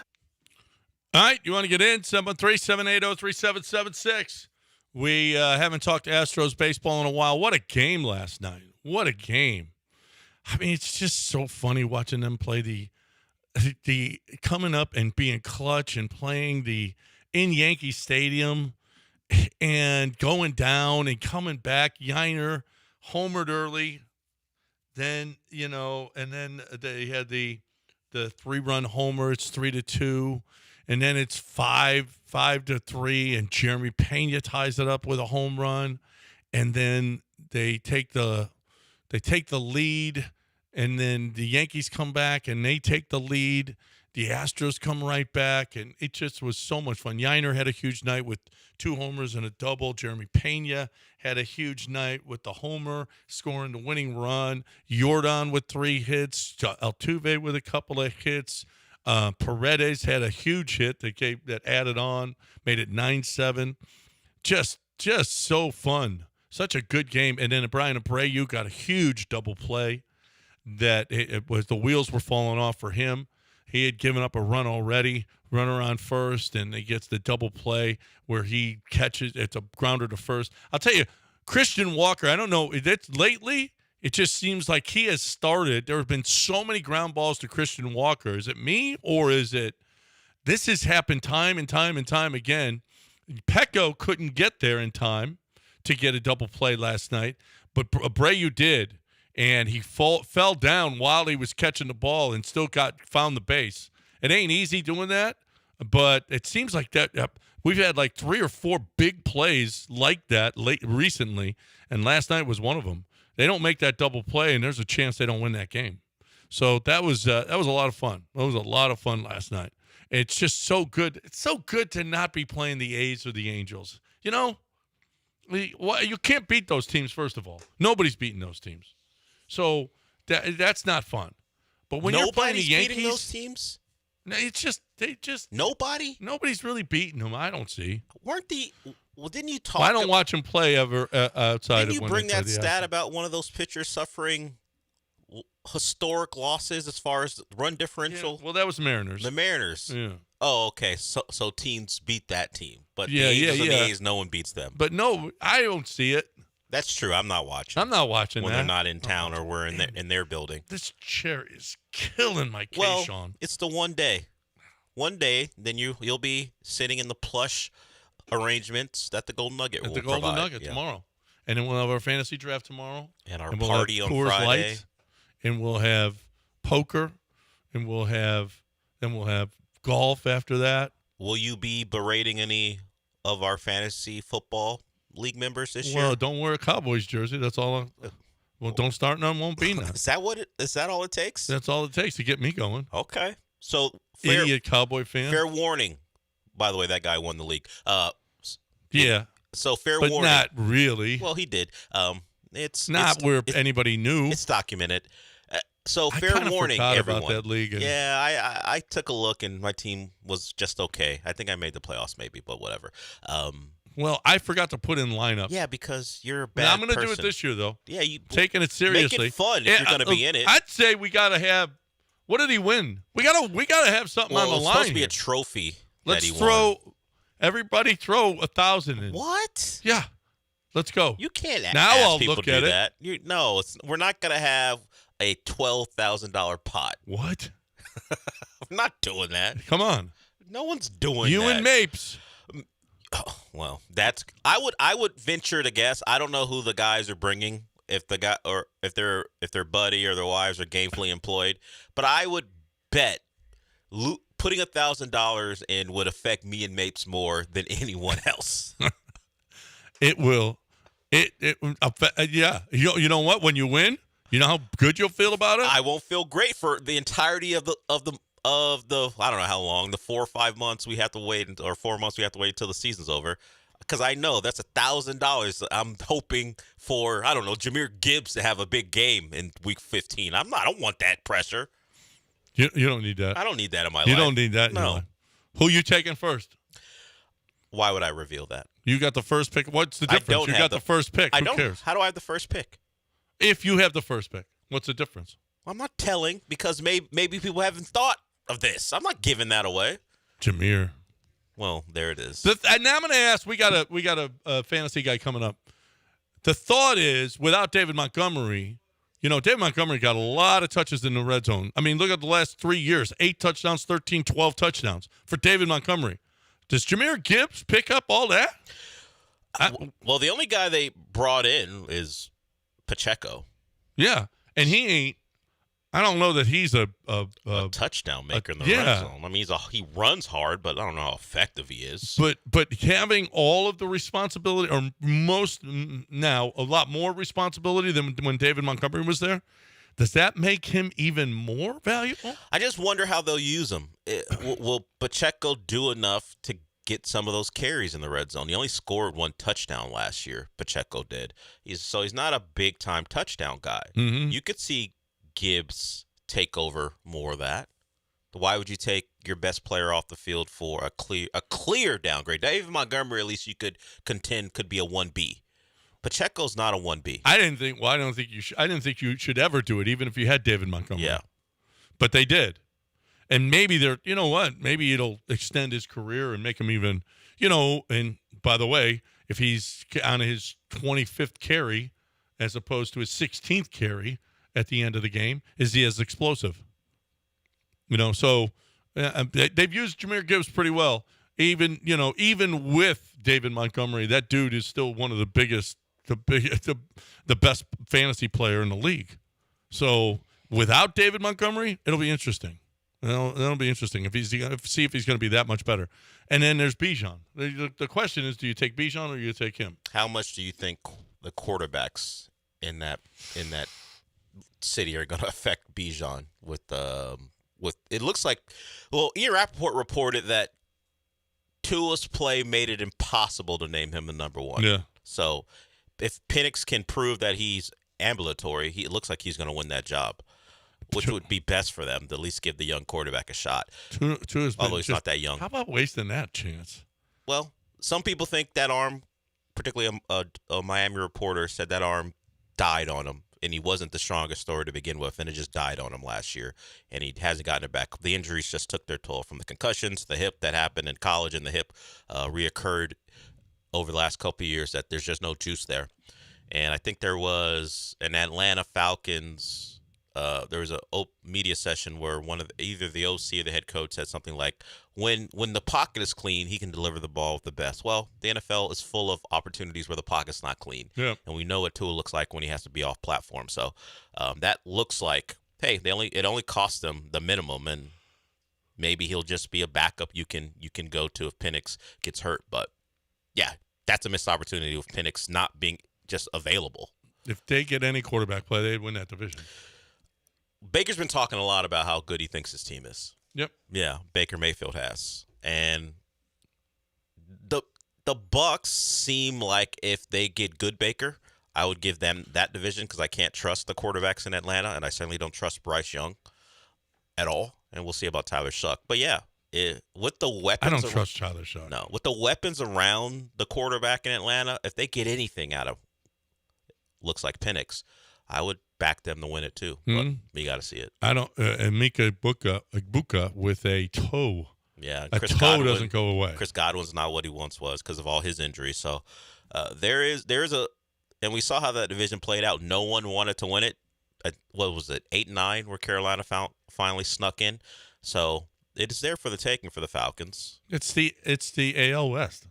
All right, you want to get in? 713-780-3776. We haven't talked Astros baseball in a while. What a game last night. What a game. I mean, it's just so funny watching them play the coming up and being clutch and playing in Yankee Stadium and going down and coming back. Yiner homered early. Then, and then they had the 3-run homer. It's 3-2. And then it's 5-3, and Jeremy Pena ties it up with a home run. And then they take the lead, and then the Yankees come back and they take the lead. The Astros come right back, and it just was so much fun. Yiner had a huge night with 2 homers and a double. Jeremy Pena had a huge night with the homer, scoring the winning run. Jordan with 3 hits. Altuve with a couple of hits. Paredes had a huge hit that added on, made it 9-7. Just so fun. Such a good game. And then Brian Abreu got a huge double play that it was the wheels were falling off for him. He had given up a run already, runner on first, and he gets the double play where he catches. It's a grounder to first. I'll tell you, Christian Walker, I don't know, lately it just seems like he has started. There have been so many ground balls to Christian Walker. Is it me, or is it this has happened time and time and time again? Pecco couldn't get there in time to get a double play last night, but Abreu did, and he fell down while he was catching the ball and still found the base. It ain't easy doing that, but it seems like that we've had like 3 or 4 big plays like that recently, and last night was one of them. They don't make that double play, and there's a chance they don't win that game. So that was a lot of fun. That was a lot of fun last night. It's just so good. It's so good to not be playing the A's or the Angels. You can't beat those teams, first of all. Nobody's beating those teams. So that's not fun. But when you're playing the Yankees, beating those teams? It's Nobody? Nobody's really beating them, I don't see. Didn't you talk? I don't watch them play ever outside Didn't of you when bring they play that the stat Astros. about one of those pitchers suffering historic losses as far as run differential? Yeah, well, that was Mariners. The Mariners. Yeah. Oh, okay. So teams beat that team, but Yeah, the Angels and the yeah. A's, no one beats them. But no, I don't see it. That's true. I'm not watching. I'm not watching when that. they're not in town or we're in their building. This chair is killing my case, Well, Sean. it's the one day. One day, then you'll be sitting in the plush arrangements that the Golden Nugget will At the Golden provide. Nugget tomorrow. And then we'll have our fantasy draft tomorrow. And our we'll party have on Coors Friday. Lights, and we'll have poker, and we'll have golf after that. Will you be berating any of our fantasy football league members this Well, year? don't wear a Cowboys jersey. That's all. Well, don't start none, won't be none. Is that all it takes? That's all it takes to get me going. Okay. So Idiot Cowboy fan. Fair warning. By the way, that guy won the league. Yeah. So fair But warning. not really. Well, he did. It's not where anybody knew. It's documented. So I fair kinda warning, forgot everyone. about that league. Yeah, I took a look and my team was just okay. I think I made the playoffs maybe, but whatever. Well, I forgot to put in lineup. Yeah, because you're a bad Now, I'm going to do it person. this year, though. Yeah, you taking it seriously. Make it fun if you're going to be in it. I'd say we got to have. What did he win? We got to have something on the it's line. supposed to be here. a trophy. Let's that he throw. won. Everybody throw 1,000 in. What? Yeah. Let's go. You can't now ask I'll people look to at do it. that. We're not going to have a $12,000 pot. What? I'm not doing that. Come on. No one's doing you that. and Mapes. Oh, well, I would venture to guess. I don't know who the guys are bringing, if the guy or if their buddy or their wives are gainfully employed, but I would bet putting $1,000 in would affect me and Mapes more than anyone else. It will. Yeah. You know what? When you win, you know how good you'll feel about it. I won't feel great for the entirety of the I don't know how long, the 4 or 5 months we have to wait, or 4 months we have to wait until the season's over, because I know that's $1,000. I'm hoping for, I don't know, Jahmyr Gibbs to have a big game in week 15. I don't want that pressure. You don't need that. I don't need that in my life. You don't need that. In your No. life. Who you taking first? Why would I reveal that? You got the first pick. What's the I difference? don't You have got the first pick. I Who don't. cares? How do I have the first pick? If you have the first pick, what's the difference? I'm not telling because maybe people haven't thought of this. I'm not giving that away. Jameer. Well, there it is. And now I'm going to ask. We got a fantasy guy coming up. The thought is, without David Montgomery, David Montgomery got a lot of touches in the red zone. I mean, look at the last 3 years: 8 touchdowns, 13, 12 touchdowns for David Montgomery. Does Jameer Gibbs pick up all that? Well, the only guy they brought in is Pacheco. Yeah, and he ain't. I don't know that he's a touchdown maker in the red zone. I mean, he runs hard, but I don't know how effective he is. But having all of the responsibility, or now a lot more responsibility than when David Montgomery was there, does that make him even more valuable? I just wonder how they'll use him. Will Pacheco do enough to get some of those carries in the red zone? He only scored 1 touchdown last year. Pacheco did. He's not a big time touchdown guy. Mm-hmm. You could see Gibbs take over more of that. Why would you take your best player off the field for a clear downgrade? David Montgomery, at least you could contend, could be a 1B. Pacheco's not a 1B. I didn't think you should ever do it, even if you had David Montgomery. Yeah. But they did. And maybe maybe it'll extend his career and make him even, and by the way, if he's on his 25th carry as opposed to his 16th carry at the end of the game, is he as explosive? So they've used Jameer Gibbs pretty well. Even with David Montgomery, that dude is still one of the biggest, the best fantasy player in the league. So without David Montgomery, it'll be interesting. That'll be interesting if he's going to be that much better. And then there's Bijan. The question is, do you take Bijan or do you take him? How much do you think the quarterbacks in that city are going to affect Bijan with it looks like, well, Ian Rappaport reported that Tua's play made it impossible to name him the number 1. Yeah. So if Penix can prove that he's ambulatory, it looks like he's going to win that job, which would be best for them to at least give the young quarterback a shot. Although he's not that young. How about wasting that chance? Well, some people think that arm, particularly a Miami reporter, said that arm died on him, and he wasn't the strongest story to begin with, and it just died on him last year, and he hasn't gotten it back. The injuries just took their toll from the concussions, the hip that happened in college, and the hip reoccurred over the last couple of years, that there's just no juice there. And I think there was an Atlanta Falcons there was a media session where either the OC or the head coach said something like, when the pocket is clean, he can deliver the ball with the best. Well, the NFL is full of opportunities where the pocket's not clean. Yeah. And we know what Tua looks like when he has to be off platform. So that looks like, hey, it only costs them the minimum, and maybe he'll just be a backup you can go to if Penix gets hurt. But yeah, that's a missed opportunity with Penix not being just available. If they get any quarterback play, they'd win that division. Baker's been talking a lot about how good he thinks his team is. Yep. Yeah, Baker Mayfield has. And the Bucs seem like if they get good Baker, I would give them that division because I can't trust the quarterbacks in Atlanta, and I certainly don't trust Bryce Young at all. And we'll see about Tyler Shuck. But yeah, with the weapons, I don't trust Tyler Shuck. No, with the weapons around the quarterback in Atlanta, if they get anything out of looks like Penix, I would back them to win it too. But you got to see it. I don't. And Mika Ibuka with a toe. Yeah, a Chris toe Godwin doesn't go away. Chris Godwin's not what he once was because of all his injuries. So there is a, and we saw how that division played out. No one wanted to win it. What was it, 8-9, where Carolina finally snuck in. So it is there for the taking for the Falcons. It's the AL West.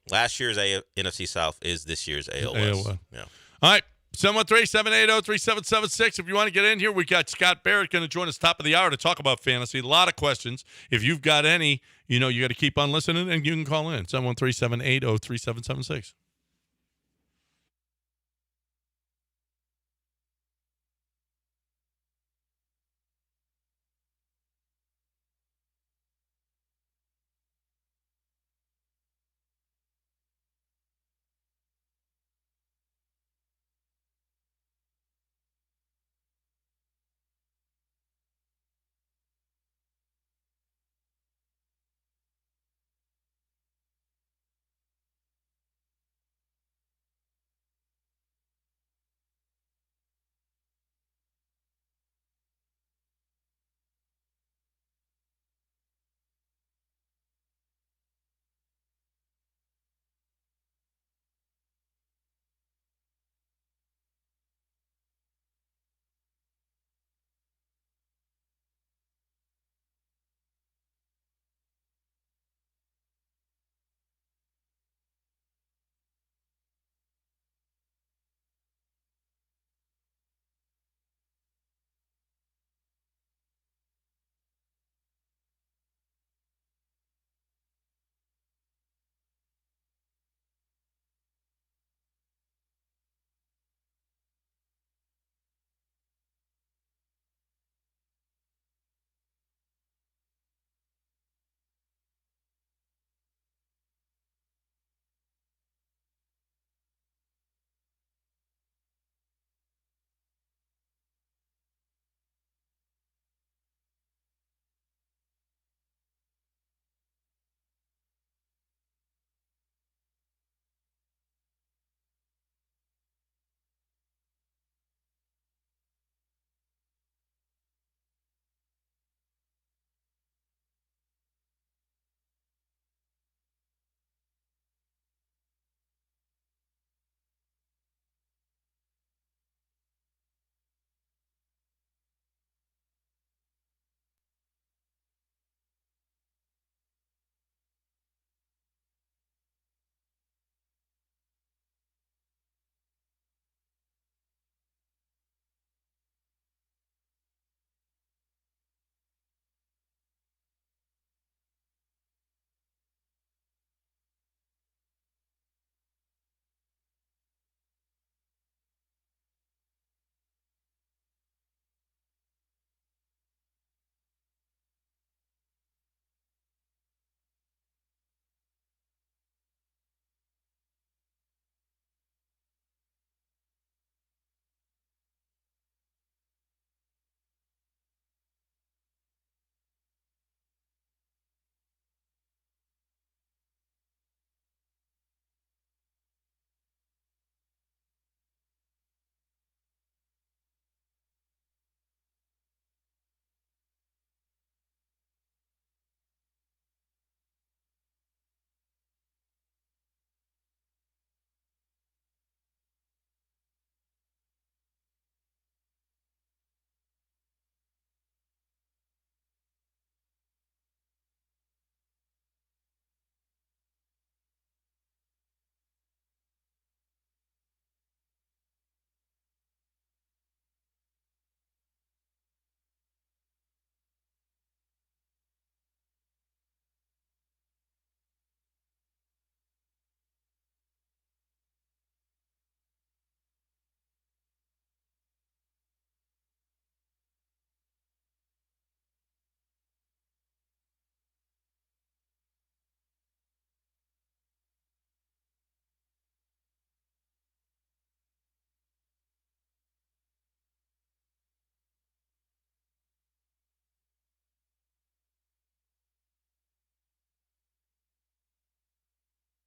Last year's NFC South is this year's AL West. Yeah. All right. 713-780-3776. If you want to get in here, we got Scott Barrett going to join us top of the hour to talk about fantasy. A lot of questions. If you've got any, you got to keep on listening, and you can call in. 713-780-3776.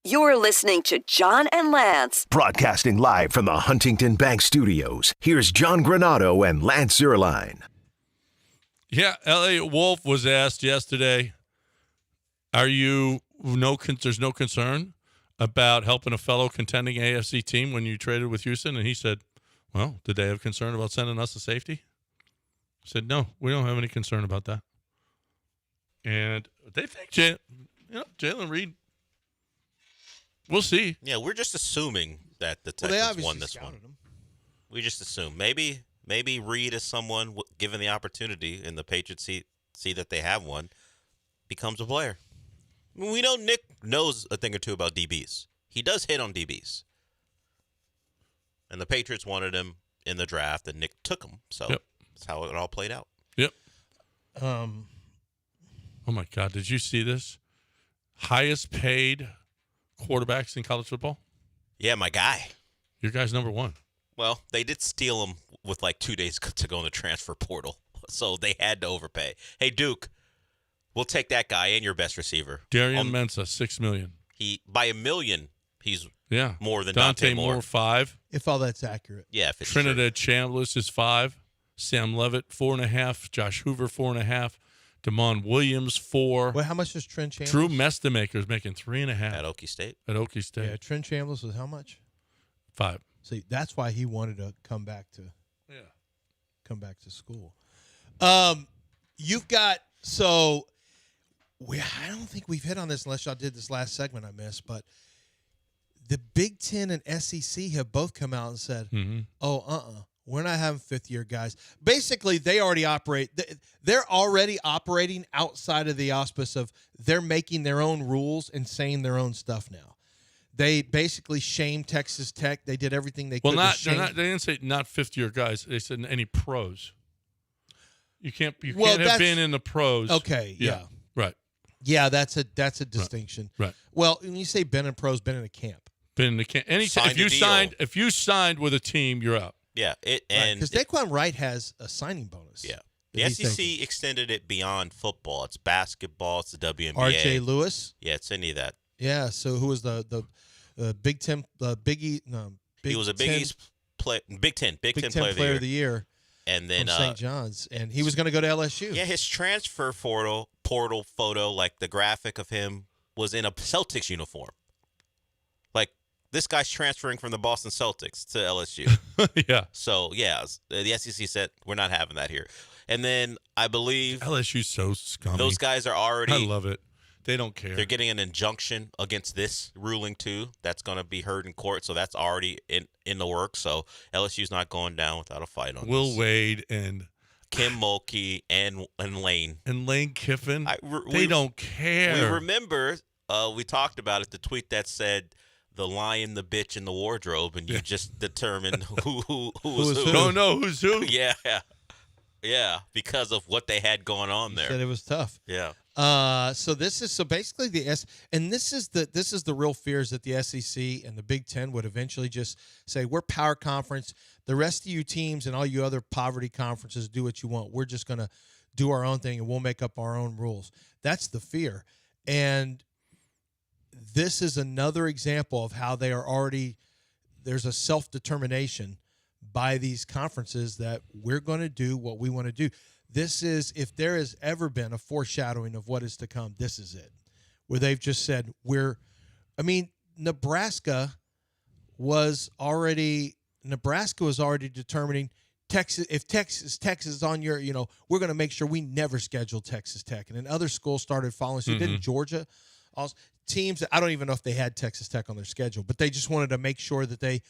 You're listening to John and Lance. Broadcasting live from the Huntington Bank Studios, here's John Granado and Lance Zierlein. Yeah, Elliot Wolf was asked yesterday, there's no concern about helping a fellow contending AFC team when you traded with Houston? And he said, well, did they have concern about sending us a safety? I said, no, we don't have any concern about that. And they think Jalen Reed, we'll see. Yeah, we're just assuming that the Texans won this one. We just assume. Maybe Reed is someone, given the opportunity, and the Patriots see that they have one, becomes a player. I mean, we know Nick knows a thing or two about DBs. He does hit on DBs. And the Patriots wanted him in the draft, and Nick took him. So that's how it all played out. Yep. Oh, my God. Did you see this? Highest paid quarterbacks in college football? Yeah, my guy. Your guy's number one. Well, they did steal him with like 2 days to go in the transfer portal. So they had to overpay. Hey, Duke, we'll take that guy and your best receiver. Darian Mensah, $6 million. By $1 million, he's more than Dante Moore. Moore, 5. If all that's accurate. Yeah, if it's Trinidad Chambliss is 5. Sam Levitt, 4.5. Josh Hoover, 4.5. Damon Williams, 4. Well, how much is Trent Chambliss? Drew Mestamaker is making 3.5 at Okie State. Yeah, Trent Chambliss was how much? 5. See, that's why he wanted to come back to school. You've got I don't think we've hit on this unless y'all did this last segment I missed, but the Big Ten and SEC have both come out and said, we're not having fifth-year guys. Basically, they already operate. They're already operating outside of the auspice of they're making their own rules and saying their own stuff now. They basically shamed Texas Tech. They did everything they could. Well, they didn't say not fifth-year guys. They said any pros. You can't have been in the pros. Okay, yeah. Right. Yeah, that's a distinction. Right. Well, when you say been in pros, been in a camp. Been in the camp. If you signed with a team, you're out. Yeah, because Daquan Wright has a signing bonus. Yeah, the SEC extended it beyond football. It's basketball. It's the WNBA. R.J. Lewis. Yeah, it's any of that. Yeah. So who was the Big Ten? Big he was a Big Ten player of the year. And then St. John's, and he was going to go to LSU. Yeah, his transfer portal photo, like the graphic of him, was in a Celtics uniform. Like, this guy's transferring from the Boston Celtics to LSU. Yeah. So, yeah, the SEC said, we're not having that here. And then I believe LSU's so scummy. Those guys are already. I love it. They don't care. They're getting an injunction against this ruling, too. That's going to be heard in court. So that's already in the works. So LSU's not going down without a fight on Will this. Wade and Kim Mulkey and Lane. And Lane Kiffin. They don't care. We remember we talked about it, the tweet that said the lion, the bitch, and the wardrobe, and you just determined who was who. Don't know who's who. Yeah. Yeah, because of what they had going on there. Said it was tough. Yeah. So basically this is the real fears that the SEC and the Big Ten would eventually just say, we're power conference. The rest of you teams and all you other poverty conferences do what you want. We're just going to do our own thing and we'll make up our own rules. That's the fear. And this is another example of how they are already, there's a self-determination by these conferences that we're going to do what we want to do. This is, if there has ever been a foreshadowing of what is to come, this is it, where they've just said Nebraska was already determining Texas. If Texas is on your, we're going to make sure we never schedule Texas Tech. And then other schools started following. So didn't Georgia? Also, teams, I don't even know if they had Texas Tech on their schedule, but they just wanted to make sure that they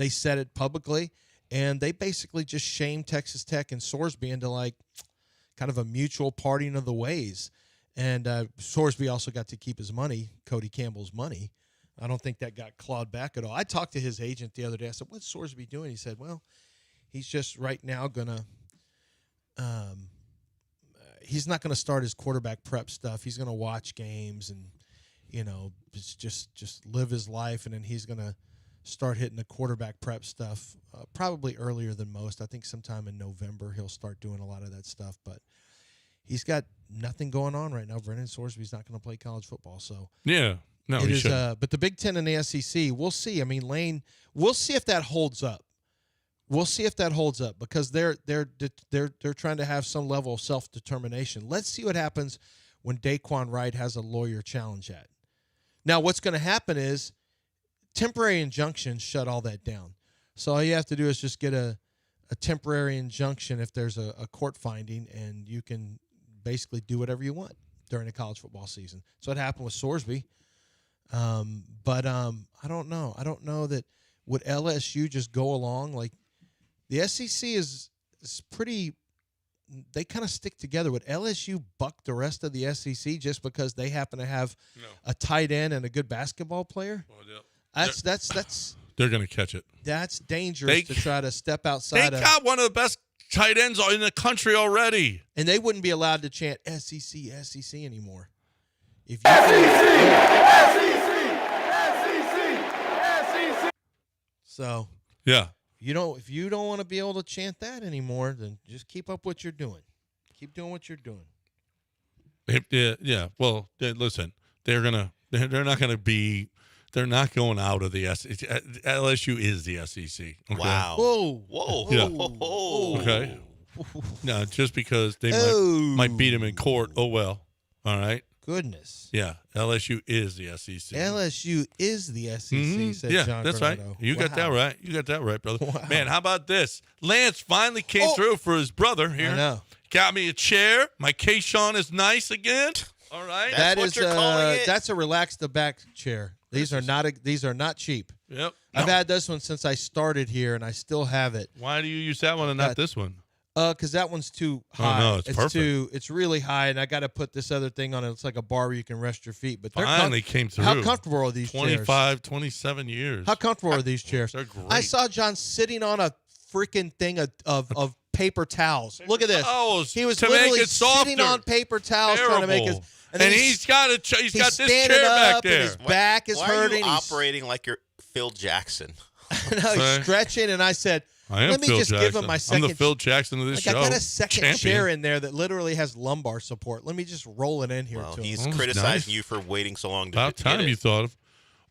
said it publicly. And they basically just shamed Texas Tech and Sorsby into like kind of a mutual parting of the ways. And Sorsby also got to keep his money, Cody Campbell's money. I don't think that got clawed back at all. I talked to his agent the other day. I said, what's Sorsby doing? He said, well, he's just right now going to he's not going to start his quarterback prep stuff. He's going to watch games and, just live his life. And then he's going to start hitting the quarterback prep stuff probably earlier than most. I think sometime in November he'll start doing a lot of that stuff. But he's got nothing going on right now. Brennan Sorsby's not going to play college football. So yeah, No, it he is. shouldn't. But the Big Ten and the SEC, we'll see. I mean, Lane, we'll see if that holds up. We'll see if that holds up because they're trying to have some level of self-determination. Let's see what happens when Daquan Wright has a lawyer challenge that. Now, what's going to happen is temporary injunctions shut all that down. So all you have to do is just get a temporary injunction if there's a court finding, and you can basically do whatever you want during the college football season. So it happened with Sorsby. But I don't know. I don't know that would LSU just go along like the SEC is pretty. They kind of stick together. Would LSU buck the rest of the SEC just because they happen to have a tight end and a good basketball player? Well, That's they're going to catch it. That's dangerous to try to step outside. They got one of the best tight ends in the country already, and they wouldn't be allowed to chant SEC anymore. If you SEC. So yeah. If you don't want to be able to chant that anymore, then just keep up what you're doing. Keep doing what you're doing. Yeah. Well, listen, they're not going out of the SEC. LSU is the SEC. Okay? Wow. Whoa. Yeah. Whoa. Okay. No, just because they might beat him in court. Oh well. All right. Goodness. Yeah. LSU is the SEC. LSU is the SEC, said yeah, John that's Granado. right. You got that right. You got that right, brother. Wow. Man, how about this? Lance finally came through for his brother here. I know. Got me a chair. My Keyshawn is nice again. All right. That's what you're calling it? That's a relax the back chair. These are not cheap. Yep. I've had this one since I started here, and I still have it. Why do you use that one and not this one? Because that one's too high. Oh, no, it's perfect. It's really high, and I got to put this other thing on it. It's like a bar where you can rest your feet. But they're finally came through. How comfortable are these 25, 27 years. How comfortable are these chairs? They're great. I saw John sitting on a freaking thing of paper towels. Look at this. He was to literally make it softer. sitting on paper towels trying to make his. And he's got this chair standing back up, there. and his back is Why hurting. Are you operating like you're Phil Jackson? No, he's stretching, and I said, let me Phil just Jackson. give him my second. I'm the Phil Jackson of this show. I got a second Champion. chair in there that literally has lumbar support. Let me just roll it in here. Well, to him. he's criticizing you for waiting so long to About get time it. you thought of.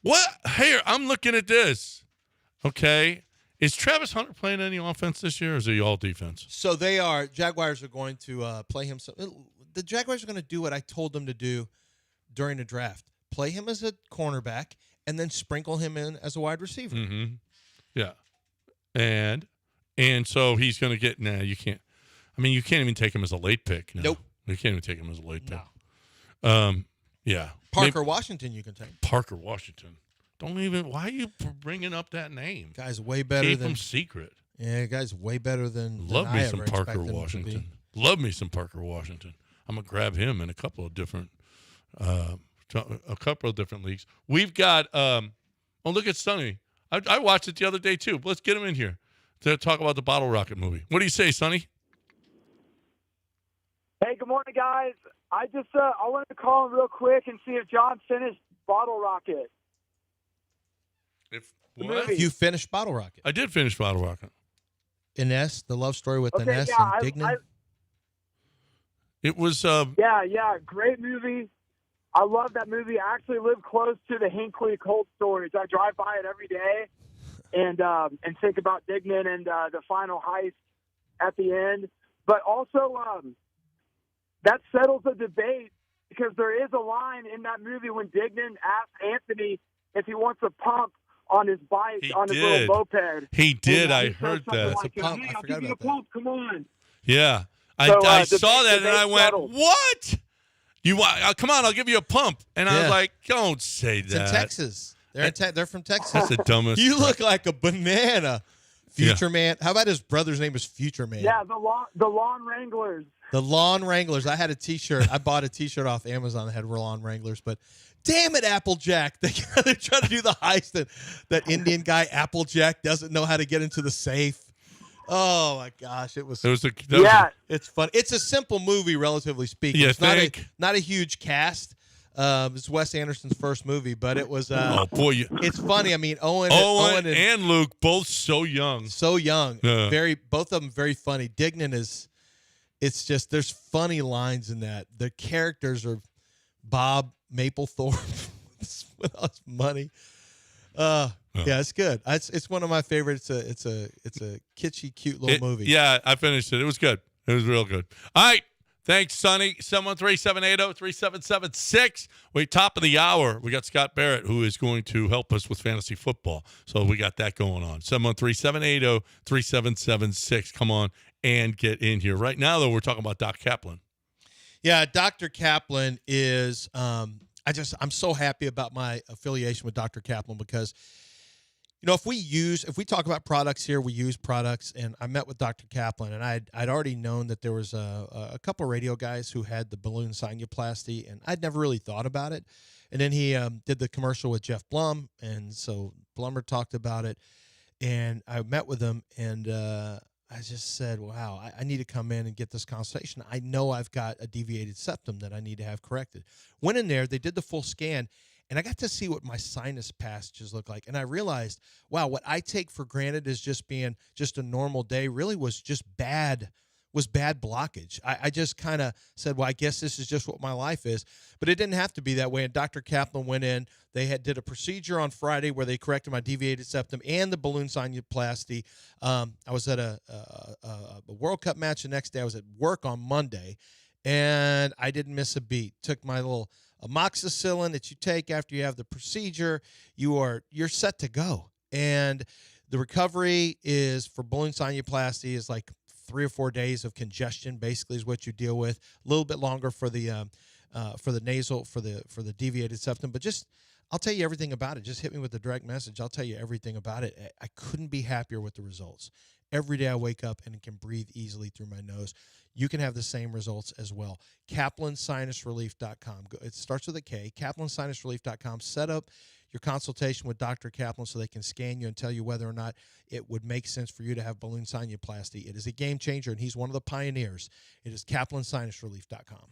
What? Here, I'm looking at this. Okay. Is Travis Hunter playing any offense this year, or is he all defense? So they are. Jaguars are going to play him. The Jaguars are going to do what I told them to do during the draft. Play him as a cornerback and then sprinkle him in as a wide receiver. Mm-hmm. Yeah. And so he's going to get, you can't. I mean, you can't even take him as a late pick. No. Nope. You can't even take him as a late pick. Yeah. Parker Washington you can take. Parker Washington. Don't even, why are you bringing up that name? Guy's way better Keep than. him secret. Yeah, guy's way better than. Love than me I some ever Parker expected him to Washington. be. Love me some Parker Washington. I'm going to grab him in a couple of different leagues. We've got, look at Sonny. I watched it the other day, too. Let's get him in here to talk about the Bottle Rocket movie. What do you say, Sonny? Hey, good morning, guys. I wanted to call in real quick and see if John finished Bottle Rocket. What? You finished Bottle Rocket. I did finish Bottle Rocket. Ines, the love story with Ines yeah, and Dignan. It was. Yeah, great movie. I love that movie. I actually live close to the Hinckley Cold Storage. I drive by it every day, and think about Dignan and the final heist at the end. But also, that settles the debate because there is a line in that movie when Dignan asks Anthony if he wants a pump on his bike, his little moped. He did. And, I he heard says that. something Like, hey, I'll give you a pump. Come on. Yeah. So, I saw that and I went, settled. what? You want? Come on, I'll give you a pump. And I was like, don't say It's that. in Texas. They're from Texas. That's the dumbest. You look like a banana. Future Man. How about his brother's name is Future Man? Yeah, the Lawn Wranglers. The Lawn Wranglers. I had a T-shirt. I bought a T-shirt off Amazon that had Lawn Wranglers, but damn it, Applejack. They're trying to do the heist that Indian guy Applejack doesn't know how to get into the safe. Oh my gosh, it's fun. It's a simple movie, relatively speaking. You It's think? not a huge cast. It's Wes Anderson's first movie, but it was. Oh boy, it's funny. I mean, Owen and Luke both so young. So young. Yeah. Both of them very funny. Dignan is. It's just there's funny lines in that. The characters are Bob Mapplethorpe. Spent all his money. Yeah, it's good. It's one of my favorites. It's a kitschy, cute little movie. Yeah, I finished it. It was good. It was real good. All right. Thanks, Sonny. 713-780-3776. Wait, top of the hour. We got Scott Barrett, who is going to help us with fantasy football. So we got that going on. 713-780-3776. Come on and get in here. Right now, though, we're talking about Doc Kaplan. Yeah, Dr. Kaplan is I'm so happy about my affiliation with Dr. Kaplan because if we talk about products here, we use products, and I met with Dr. Kaplan, and I'd already known that there was a couple radio guys who had the balloon sinuplasty, and I'd never really thought about it. And then he did the commercial with Jeff Blum, and so Blummer talked about it, and I met with him, and I just said, wow, I need to come in and get this consultation. I know I've got a deviated septum that I need to have corrected. Went in there, they did the full scan, and I got to see what my sinus passages look like. And I realized, wow, what I take for granted as just being just a normal day really was just bad blockage. I just kind of said, well, I guess this is just what my life is. But it didn't have to be that way. And Dr. Kaplan went in. They did a procedure on Friday where they corrected my deviated septum and the balloon sinuplasty. I was at a World Cup match the next day. I was at work on Monday, and I didn't miss a beat. Took my little amoxicillin that you take after you have the procedure. You're set to go. And the recovery is for balloon sinuplasty is like 3 or 4 days of congestion, basically, is what you deal with. A little bit longer for the nasal, for the deviated septum. But I'll tell you everything about it. Just hit me with a direct message. I'll tell you everything about it. I couldn't be happier with the results. Every day I wake up and can breathe easily through my nose. You can have the same results as well. KaplanSinusRelief.com. It starts with a K. KaplanSinusRelief.com. Set up your consultation with Dr. Kaplan so they can scan you and tell you whether or not it would make sense for you to have balloon sinuplasty. It is a game changer, and he's one of the pioneers. It is KaplanSinusRelief.com.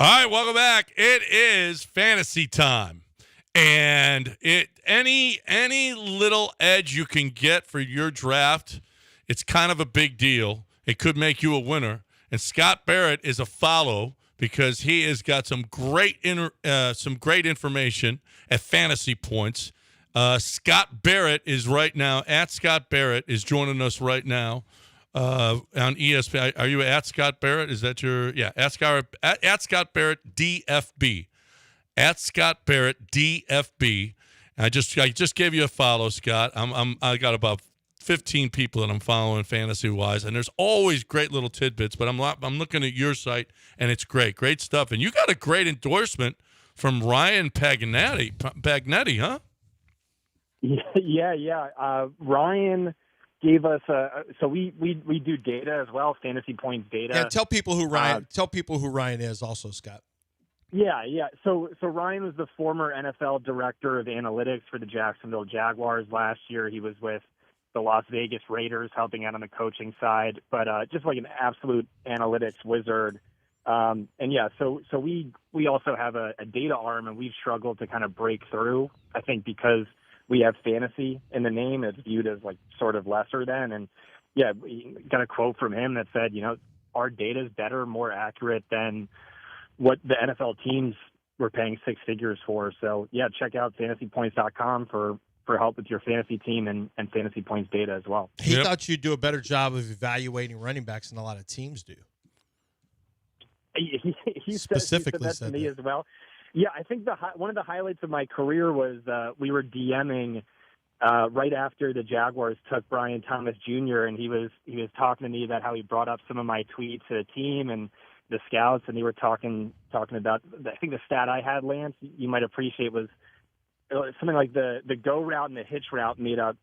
All right, welcome back. It is fantasy time. And any little edge you can get for your draft, it's kind of a big deal. It could make you a winner. And Scott Barrett is a follow because he has got some great information at Fantasy Points. Scott Barrett is right now at Scott Barrett is joining us right now on ESPN. Are you at Scott Barrett? Is that your at Scott Barrett DFB at Scott Barrett DFB. I just gave you a follow, Scott. I got about 15 people that I'm following fantasy wise, and there's always great little tidbits. But I'm looking at your site, and it's great stuff. And you got a great endorsement from Ryan Pagnetti, huh? Yeah. Ryan gave us so we do data as well, fantasy points data. Yeah, tell people who Ryan is also, Scott. Yeah. So Ryan was the former NFL director of analytics for the Jacksonville Jaguars last year. He was with the Las Vegas Raiders helping out on the coaching side, but just like an absolute analytics wizard. So we also have a data arm, and we've struggled to kind of break through, I think, because we have fantasy in the name. It's viewed as like sort of lesser than. And yeah, we got a quote from him that said, our data is better, more accurate than what the NFL teams were paying six figures for. So yeah, check out fantasypoints.com for help with your fantasy team and fantasy points data as well. He thought you'd do a better job of evaluating running backs than a lot of teams do. He said that to me as well. Yeah, I think one of the highlights of my career was we were DMing right after the Jaguars took Brian Thomas Jr. and he was talking to me about how he brought up some of my tweets to the team and the scouts, and they were talking about, I think the stat I had, Lance, you might appreciate, was something like the go route and the hitch route made up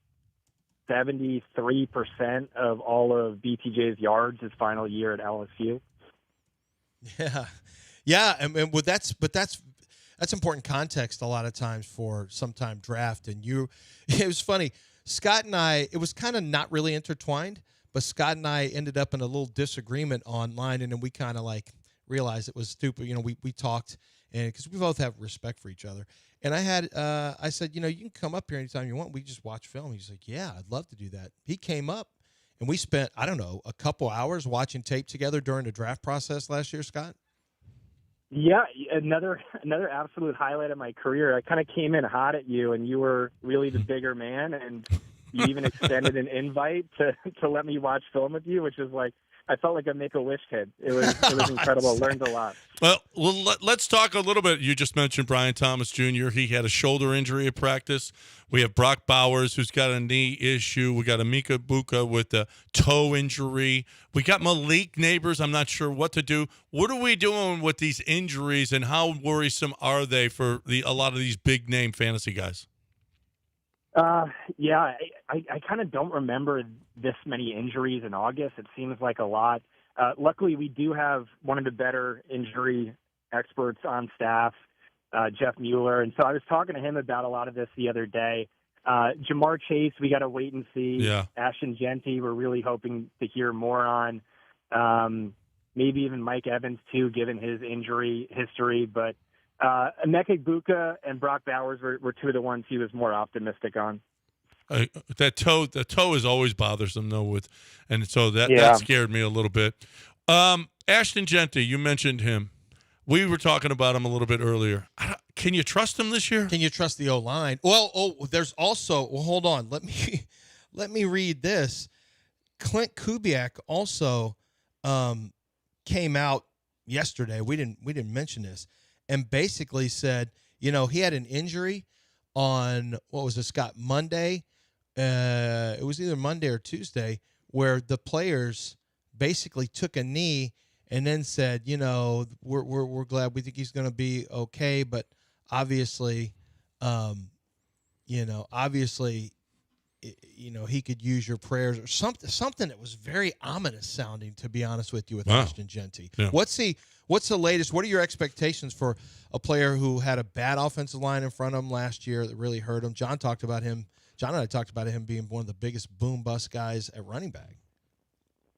73% of all of BTJ's yards his final year at LSU. Yeah, and that's important context a lot of times for sometime draft. And it was funny. Scott and I, it was kind of not really intertwined, but Scott and I ended up in a little disagreement online, and then we kind of like realized it was stupid. We talked, and because we both have respect for each other. And I said, you can come up here anytime you want. We just watch film. He's like, yeah, I'd love to do that. He came up, and we spent, I don't know, a couple hours watching tape together during the draft process last year, Scott. Yeah, another absolute highlight of my career. I kind of came in hot at you, and you were really the bigger man, and you even extended an invite to let me watch film with you, which is like, I felt like a Make-A-Wish kid. It was incredible. Learned a lot. Well, let's talk a little bit. You just mentioned Brian Thomas Jr. He had a shoulder injury at practice. We have Brock Bowers, who's got a knee issue. We got Emeka Buka with a toe injury. We got Malik Neighbors. I'm not sure what to do. What are we doing with these injuries, and how worrisome are they for a lot of these big-name fantasy guys? Yeah, I kind of don't remember this many injuries in August. It seems like a lot. Luckily, we do have one of the better injury experts on staff, Jeff Mueller. And so I was talking to him about a lot of this the other day. Jamar Chase, we got to wait and see. Yeah. Ashton Genty, we're really hoping to hear more on. Maybe even Mike Evans, too, given his injury history. But Emeka Buka and Brock Bowers were two of the ones he was more optimistic on. The toe is always bothersome though, and so that scared me a little bit. Ashton Genty, you mentioned him. We were talking about him a little bit earlier. Can you trust him this year? Can you trust the O-line? Well, there's also. Well, hold on. Let me read this. Clint Kubiak also came out yesterday. We didn't mention this, and basically said, he had an injury on what was it, Scott, Monday. It was either Monday or Tuesday, where the players basically took a knee and then said, we're glad, we think he's going to be okay, but obviously, he could use your prayers or something that was very ominous sounding, to be honest with you, with Ashton Genty. Yeah. What's the latest? What are your expectations for a player who had a bad offensive line in front of him last year that really hurt him? John and I talked about him being one of the biggest boom bust guys at running back.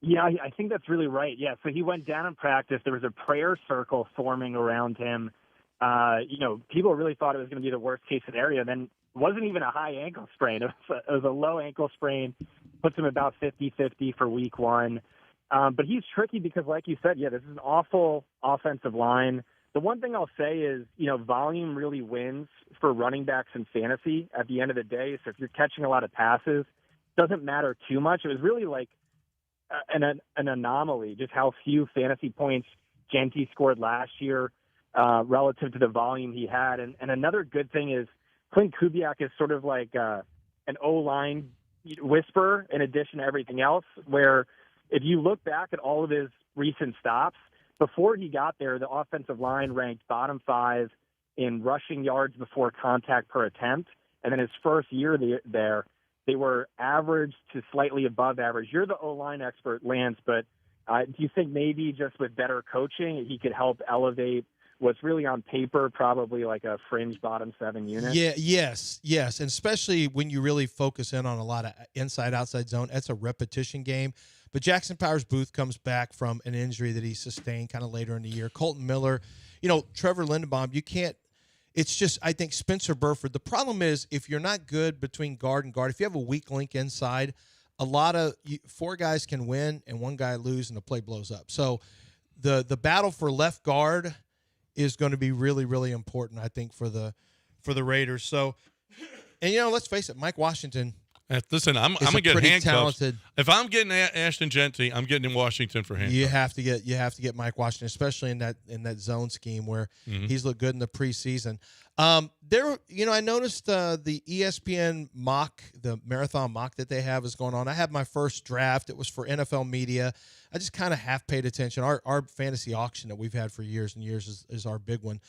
Yeah, I think that's really right. Yeah, so he went down in practice. There was a prayer circle forming around him. People really thought it was going to be the worst case scenario. Then it wasn't even a high ankle sprain. It was a low ankle sprain. Puts him about 50-50 for week one. But he's tricky because, like you said, this is an awful offensive line. The one thing I'll say is, volume really wins for running backs in fantasy at the end of the day. So if you're catching a lot of passes, it doesn't matter too much. It was really like an anomaly, just how few fantasy points Genty scored last year relative to the volume he had. And another good thing is Clint Kubiak is sort of like an O-line whisperer in addition to everything else, where if you look back at all of his recent stops, before he got there, the offensive line ranked bottom 5 in rushing yards before contact per attempt. And then his first year there, they were average to slightly above average. You're the O-line expert, Lance, but do you think maybe just with better coaching, he could help elevate what's really on paper probably like a fringe bottom 7 unit? Yeah, yes. And especially when you really focus in on a lot of inside-outside zone, that's a repetition game. But Jackson Powers-Booth comes back from an injury that he sustained kind of later in the year. Colton Miller, Trevor Lindenbaum, you can't – it's just, I think, Spencer Burford. The problem is if you're not good between guard and guard, if you have a weak link inside, a lot of – 4 guys can win and 1 guy lose and the play blows up. So the battle for left guard is going to be really, really important, I think, for the Raiders. So, and, let's face it, Mike Washington – listen, I'm gonna get handcuffs. Talented. If I'm getting Ashton Genty, I'm getting in Washington for handcuffs. You have to get Mike Washington, especially in that zone scheme where he's looked good in the preseason. I noticed the ESPN mock, the marathon mock that they have is going on. I had my first draft. It was for NFL media. I just kind of half paid attention. Our fantasy auction that we've had for years and years is our big one.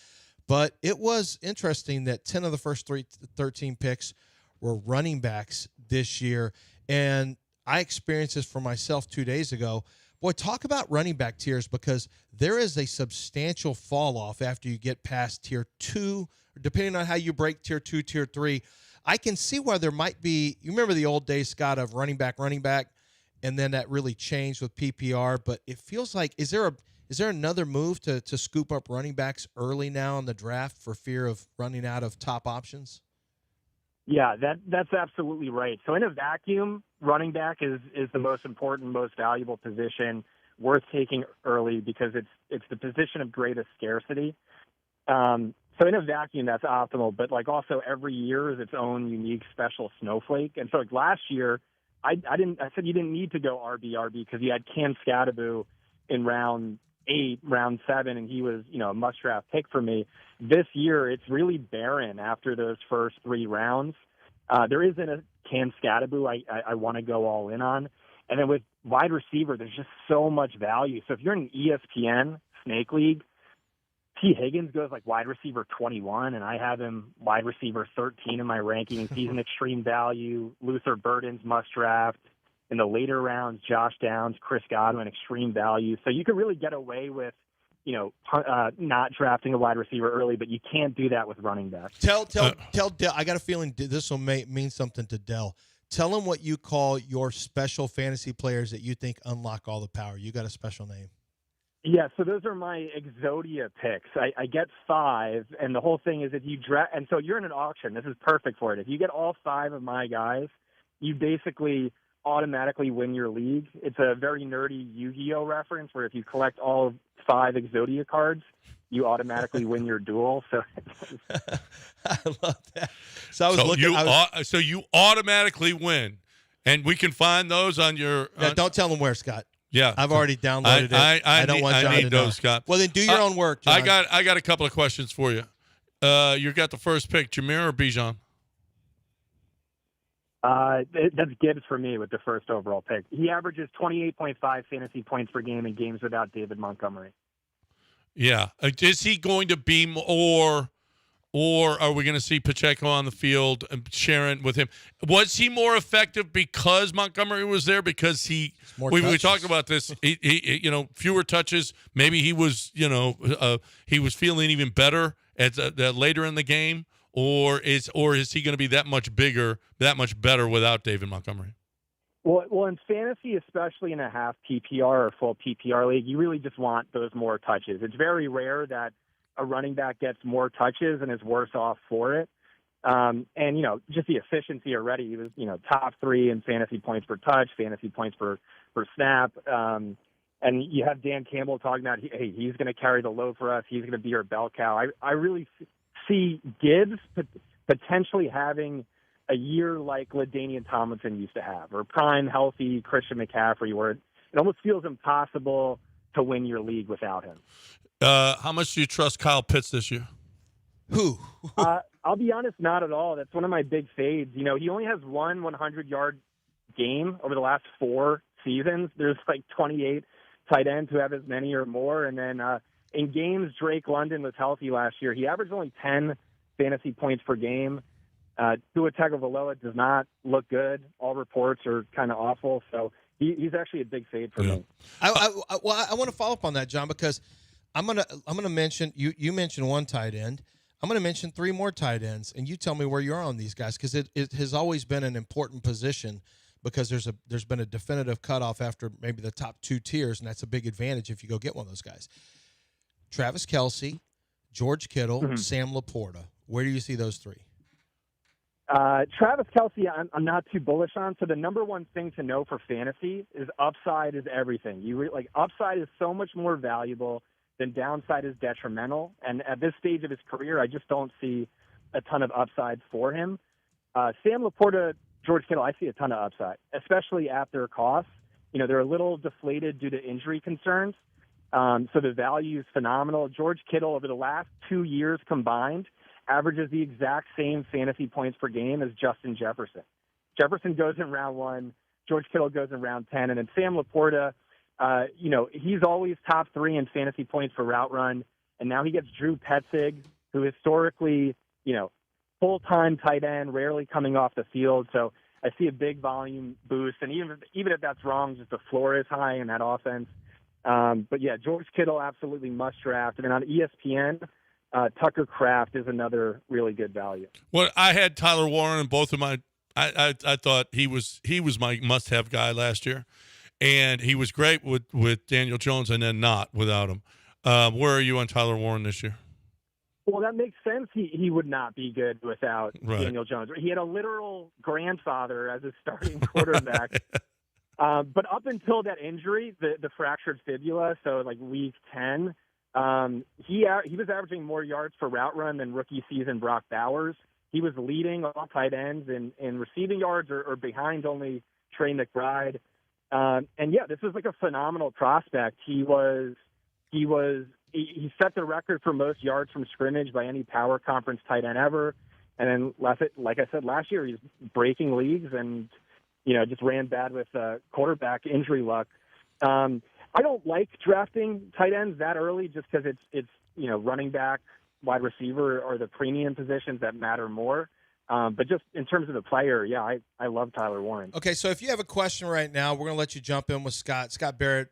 But it was interesting that 10 of the first 13 picks were running backs this year. And I experienced this for myself 2 days ago. Boy, talk about running back tiers, because there is a substantial fall off after you get past tier 2, depending on how you break tier 2, tier 3. I can see why there might be, you remember the old days, Scott, of running back, and then that really changed with PPR. But it feels like, is there another move to scoop up running backs early now in the draft for fear of running out of top options? Yeah, that's absolutely right. So in a vacuum, running back is the most important, most valuable position, worth taking early because it's the position of greatest scarcity. So in a vacuum, that's optimal. But like also every year is its own unique special snowflake. And so like last year, I said you didn't need to go RB because you had Cam Scadaboo in round 8, round 7, and he was a must-draft pick for me. This year, it's really barren after those first 3 rounds. There isn't a Cam Scadaboo I want to go all in on. And then with wide receiver, there's just so much value. So if you're in an ESPN Snake League, T. Higgins goes like wide receiver 21, and I have him wide receiver 13 in my rankings. He's an extreme value. Luther Burden's must-draft. In the later rounds, Josh Downs, Chris Godwin, extreme value. So you could really get away with not drafting a wide receiver early, but you can't do that with running backs. Tell Dell. I got a feeling this will mean something to Dell. Tell him what you call your special fantasy players that you think unlock all the power. You got a special name. Yeah, so those are my Exodia picks. I get 5, and the whole thing is if you draft, and so you're in an auction. This is perfect for it. If you get all 5 of my guys, you basically automatically win your league. It's a very nerdy Yu-Gi-Oh reference where if you collect all 5 Exodia cards, you automatically win your duel. So I love that. So I was looking. So you automatically win, and we can find those on your. Don't tell them where, Scott. Yeah, I've already downloaded it. I don't want John to know. Those, Scott. Well, then do your own work, John. I got a couple of questions for you. You got the first pick, Jameer or Bijan? That's Gibbs for me with the first overall pick. He averages 28.5 fantasy points per game in games without David Montgomery. Yeah. Is he going to be more, or are we going to see Pacheco on the field and sharing with him? Was he more effective because Montgomery was there? Because we talked about this. He fewer touches. Maybe he was he was feeling even better later in the game. Or is he going to be that much bigger, that much better without David Montgomery? Well, in fantasy, especially in a half PPR or full PPR league, you really just want those more touches. It's very rare that a running back gets more touches and is worse off for it. And, just the efficiency already. He was, top 3 in fantasy points per touch, fantasy points per snap. And you have Dan Campbell talking about, hey, he's going to carry the load for us. He's going to be our bell cow. I really see Gibbs potentially having a year like LaDainian Tomlinson used to have, or prime, healthy Christian McCaffrey, where it almost feels impossible to win your league without him. How much do you trust Kyle Pitts this year? Who? I'll be honest, not at all. That's one of my big fades. He only has one 100-yard game over the last 4 seasons. There's like 28 tight ends who have as many or more. And then in games Drake London was healthy last year, he averaged only 10 fantasy points per game. Tua Tagovailoa does not look good. All reports are kind of awful. So he's actually a big fade for me. I want to follow up on that, John, because I'm gonna mention you mentioned one tight end. I'm going to mention 3 more tight ends, and you tell me where you are on these guys, because it has always been an important position, because there's been a definitive cutoff after maybe the top 2 tiers, and that's a big advantage if you go get one of those guys. Travis Kelce, George Kittle, Sam Laporta. Where do you see those 3? Travis Kelce, I'm not too bullish on. So the number one thing to know for fantasy is upside is everything. Upside is so much more valuable than downside is detrimental. And at this stage of his career, I just don't see a ton of upside for him. Sam Laporta, George Kittle, I see a ton of upside, especially at their costs. They're a little deflated due to injury concerns. So the value is phenomenal. George Kittle, over the last 2 years combined, averages the exact same fantasy points per game as Justin Jefferson. Jefferson goes in round 1. George Kittle goes in round 10. And then Sam Laporta, he's always top 3 in fantasy points for route run. And now he gets Drew Petzig, who historically, full-time tight end, rarely coming off the field. So I see a big volume boost. And even if that's wrong, just the floor is high in that offense. But yeah, George Kittle, absolutely must draft. And then on ESPN, Tucker Kraft is another really good value. Well, I had Tyler Warren in both of my. I thought he was my must-have guy last year, and he was great with Daniel Jones, and then not without him. Where are you on Tyler Warren this year? Well, that makes sense. He would not be good without Daniel Jones. He had a literal grandfather as his starting quarterback. But up until that injury, the fractured fibula, so like week 10, he was averaging more yards per route run than rookie season Brock Bowers. He was leading all tight ends in receiving yards or behind only Trey McBride. And yeah, this was like a phenomenal prospect. He set the record for most yards from scrimmage by any power conference tight end ever. And then, like I said, last year, he's breaking leagues and, just ran bad with quarterback injury luck. I don't like drafting tight ends that early just because it's running back, wide receiver are the premium positions that matter more. But just in terms of the player, yeah, I love Tyler Warren. Okay, so if you have a question right now, we're going to let you jump in with Scott Barrett,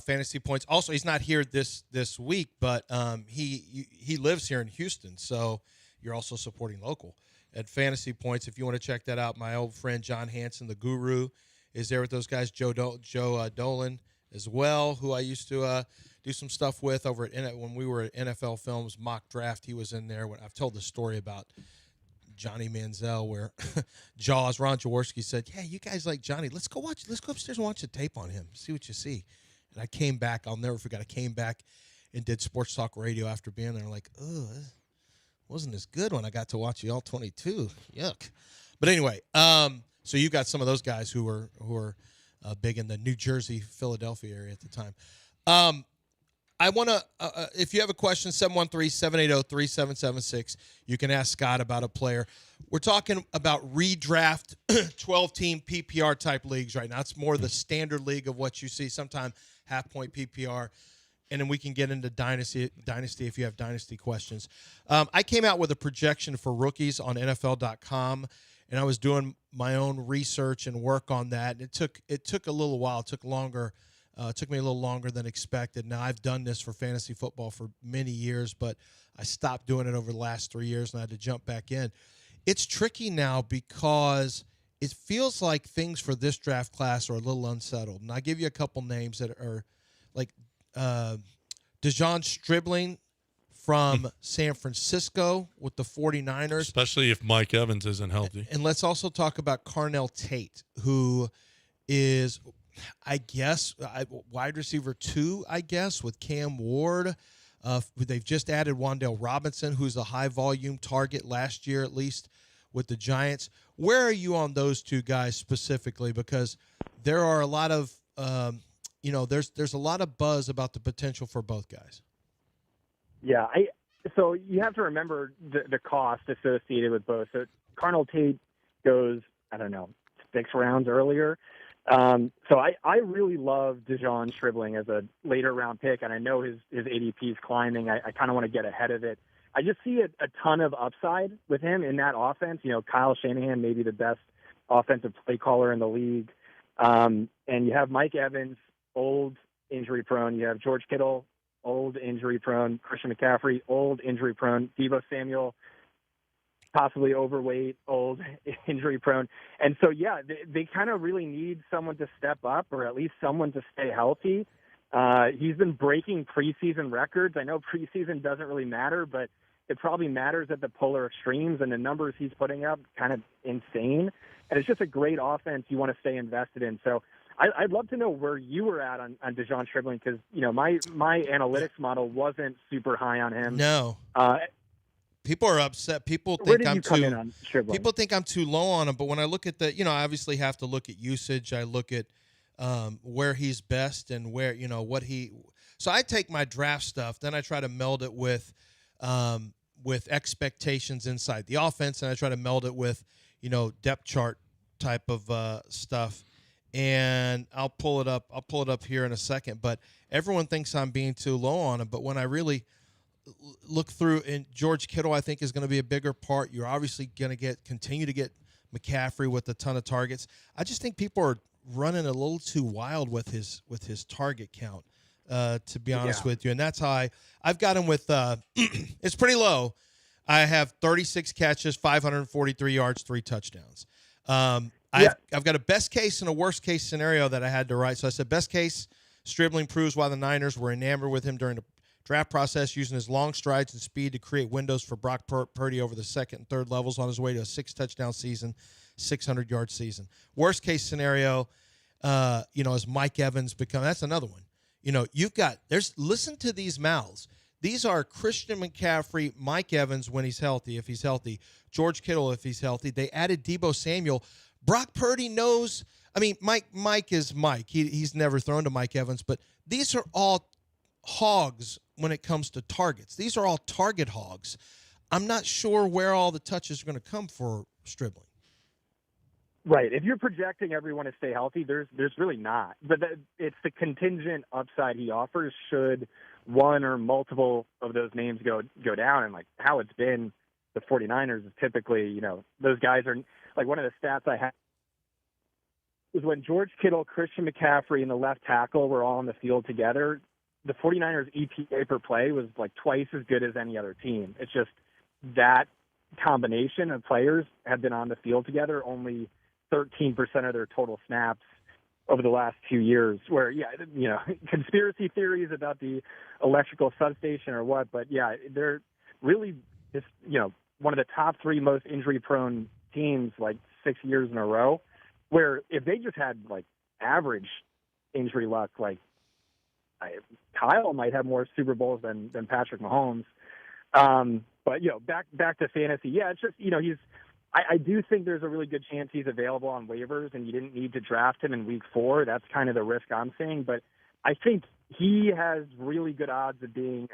Fantasy Points. Also, he's not here this week, but he lives here in Houston, so you're also supporting local at Fantasy Points. If you want to check that out, my old friend John Hansen, the guru, is there with those guys. Joe Dolan as well, who I used to do some stuff with over at when we were at NFL Films mock draft. He was in there. I've told the story about Johnny Manziel, where Ron Jaworski said, "Yeah, you guys like Johnny. Let's go upstairs and watch the tape on him. See what you see." And I came back. I'll never forget. I came back and did Sports Talk Radio after being there. Like, wasn't as good when I got to watch the All 22. Yuck. But anyway, so you got some of those guys who were big in the New Jersey, Philadelphia area at the time. I want to, if you have a question, 713-780-3776. You can ask Scott about a player. We're talking about redraft 12-team PPR type leagues right now. It's more the standard league of what you see, sometime half-point PPR. And then we can get into Dynasty if you have Dynasty questions. I came out with a projection for rookies on NFL.com, and I was doing my own research and work on that. And it took a little while. It took longer. It took me a little longer than expected. Now, I've done this for fantasy football for many years, but I stopped doing it over the last 3 years, and I had to jump back in. It's tricky now because it feels like things for this draft class are a little unsettled. And I'll give you a couple names that are like Dejon Stribling from San Francisco with the 49ers. Especially if Mike Evans isn't healthy. And let's also talk about Carnell Tate, who is, I guess, wide receiver 2, I guess, with Cam Ward. They've just added Wan'Dale Robinson, who's a high-volume target last year, at least, with the Giants. Where are you on those two guys specifically? Because there are a lot of, there's a lot of buzz about the potential for both guys. Yeah, so you have to remember the cost associated with both. So Carnell Tate goes, 6 rounds earlier. So I really love Dejon Stribling as a later round pick, and I know his ADP is climbing. I kind of want to get ahead of it. I just see a ton of upside with him in that offense. Kyle Shanahan may be the best offensive play caller in the league. And you have Mike Evans, old, injury prone. You have George Kittle, old, injury prone. Christian McCaffrey, old, injury prone. Deebo Samuel, possibly overweight, old, injury prone. And so, yeah, they kind of really need someone to step up, or at least someone to stay healthy. He's been breaking preseason records. I know preseason doesn't really matter, but it probably matters at the polar extremes, and the numbers he's putting up kind of insane. And it's just a great offense you want to stay invested in. So I'd love to know where you were at on Dejon Stribling, because my analytics model wasn't super high on him. No. People are upset. People Where think did you come in on Stribling? People think I'm too low on him, but when I look at I obviously have to look at usage. I look at where he's best and where what he. So I take my draft stuff, then I try to meld it with expectations inside the offense, and I try to meld it with depth chart type of stuff. And I'll pull it up here in a second. But everyone thinks I'm being too low on him. But when I really look through, and George Kittle, I think, is going to be a bigger part. You're obviously going to continue to get McCaffrey with a ton of targets. I just think people are running a little too wild with his target count, to be honest with you. And that's how I've got him with it's pretty low. I have 36 catches, 543 yards, 3 touchdowns. I've got a best case and a worst case scenario that I had to write. So I said, best case, Stribling proves why the Niners were enamored with him during the draft process, using his long strides and speed to create windows for Brock Purdy over the second and third levels on his way to a 6-touchdown season, 600-yard season. Worst case scenario, as Mike Evans that's another one. Listen to these mouths. These are Christian McCaffrey, Mike Evans when he's healthy, if he's healthy, George Kittle if he's healthy. They added Deebo Samuel. Brock Purdy knows. I mean, Mike is Mike. He's never thrown to Mike Evans, but these are all hogs when it comes to targets. These are all target hogs. I'm not sure where all the touches are going to come for Stribling. Right. If you're projecting everyone to stay healthy, there's really not. But it's the contingent upside he offers should one or multiple of those names go down. And, how it's been, the 49ers is typically, those guys are – one of the stats I had was when George Kittle, Christian McCaffrey, and the left tackle were all on the field together, the 49ers EPA per play was twice as good as any other team. It's just that combination of players have been on the field together only 13% of their total snaps over the last 2 years, where, conspiracy theories about the electrical substation or what, but they're really just, one of the top 3 most injury prone teams 6 years in a row, where if they just had average injury luck, Kyle might have more Super Bowls than Patrick Mahomes. But back to fantasy. Yeah, it's just I do think there's a really good chance he's available on waivers, and you didn't need to draft him in week 4. That's kind of the risk I'm seeing. But I think he has really good odds of being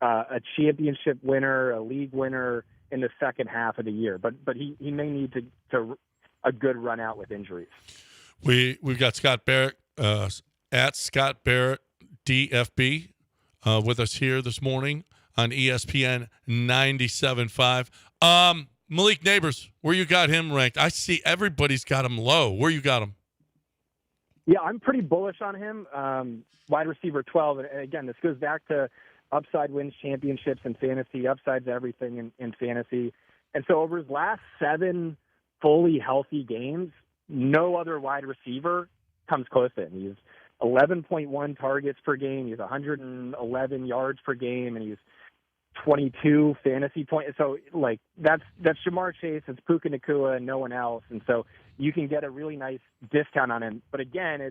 a championship winner, a league winner in the second half of the year. But he may need to a good run out with injuries. We've got Scott Barrett at Scott Barrett DFB with us here this morning on ESPN 97.5. Malik Neighbors, where you got him ranked? I see everybody's got him low. Where you got him? Yeah, I'm pretty bullish on him. Wide receiver 12. And again, this goes back to upside wins championships in fantasy. Upside's everything in fantasy. And so over his last 7 fully healthy games, no other wide receiver comes close to him. He's 11.1 targets per game. He's 111 yards per game, and he's 22 fantasy points. So, like, that's Jamar Chase, it's Puka Nacua, and no one else. And so you can get a really nice discount on him. But again,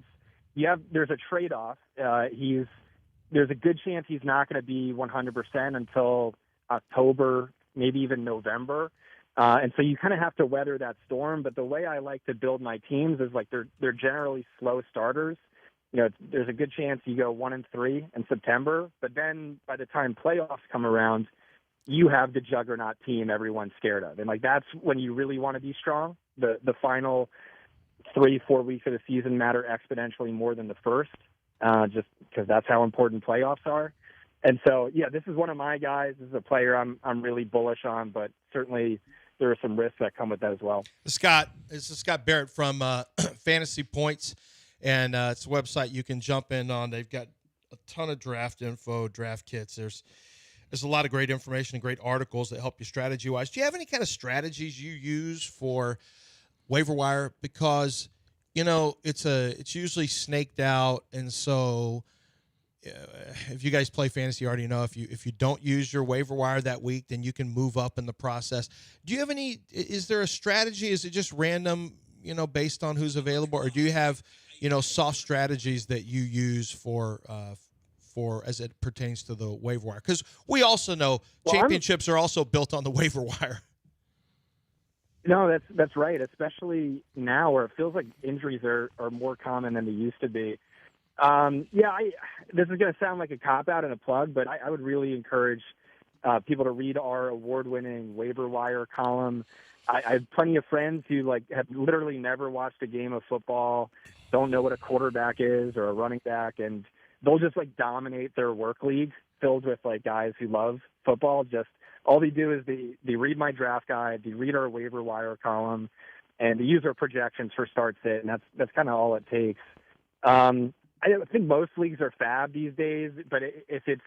there's a trade-off. There's a good chance he's not going to be 100% until October, maybe even November. And so you kind of have to weather that storm. But the way I like to build my teams is like they're generally slow starters. You know, there's a good chance you go 1-3 in September, but then by the time playoffs come around, you have the juggernaut team everyone's scared of. And like, that's when you really want to be strong. The final 3-4 weeks of the season matter exponentially more than the first, just because that's how important playoffs are. And so, yeah, this is one of my guys. This is a player I'm really bullish on, but certainly there are some risks that come with that as well. Scott, this is Scott Barrett from Fantasy Points. And it's a website you can jump in on. They've got a ton of draft info, draft kits. There's a lot of great information and great articles that help you strategy-wise. Do you have any kind of strategies you use for waiver wire? Because, you know, it's usually snaked out, and so if you guys play fantasy, you already know if you don't use your waiver wire that week, then you can move up in the process. Do you have any? Is there a strategy? Is it just random, you know, based on who's available, or do you have, you know, soft strategies that you use for as it pertains to the waiver wire? Because we also know championships are also built on the waiver wire. No, that's right, especially now where it feels like injuries are more common than they used to be. This is going to sound like a cop-out and a plug, but I would really encourage people to read our award-winning waiver wire column. I have plenty of friends who have literally never watched a game of football, don't know what a quarterback is or a running back, and they'll just dominate their work league filled with guys who love football. Just all they do is they read my draft guide, they read our waiver wire column, and they use our projections for start sit, and that's kind of all it takes. I think most leagues are fab these days, but if it's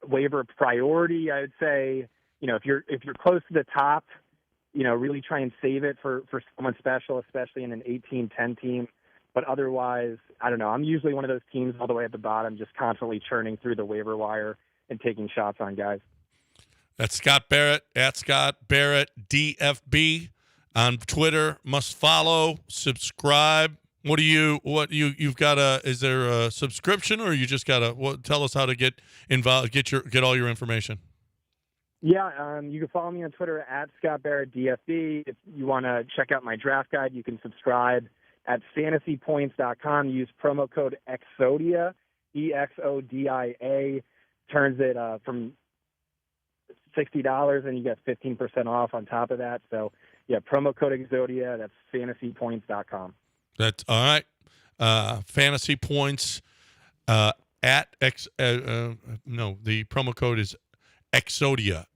waiver priority, I would say if you're close to the top, really try and save it for someone special, especially in an 18-10 team. But otherwise, I don't know. I'm usually one of those teams all the way at the bottom, just constantly churning through the waiver wire and taking shots on guys. That's Scott Barrett, at Scott Barrett DFB on Twitter. Must follow, subscribe. You've got is there a subscription, or you just got tell us how to get involved, get all your information? Yeah, you can follow me on Twitter at Scott Barrett DFB. If you want to check out my draft guide, you can subscribe at fantasypoints.com. Use promo code EXODIA, EXODIA, turns it from $60, and you get 15% off on top of that. So, yeah, promo code EXODIA, that's fantasypoints.com. That's all right. Fantasy Points the promo code is Exodia.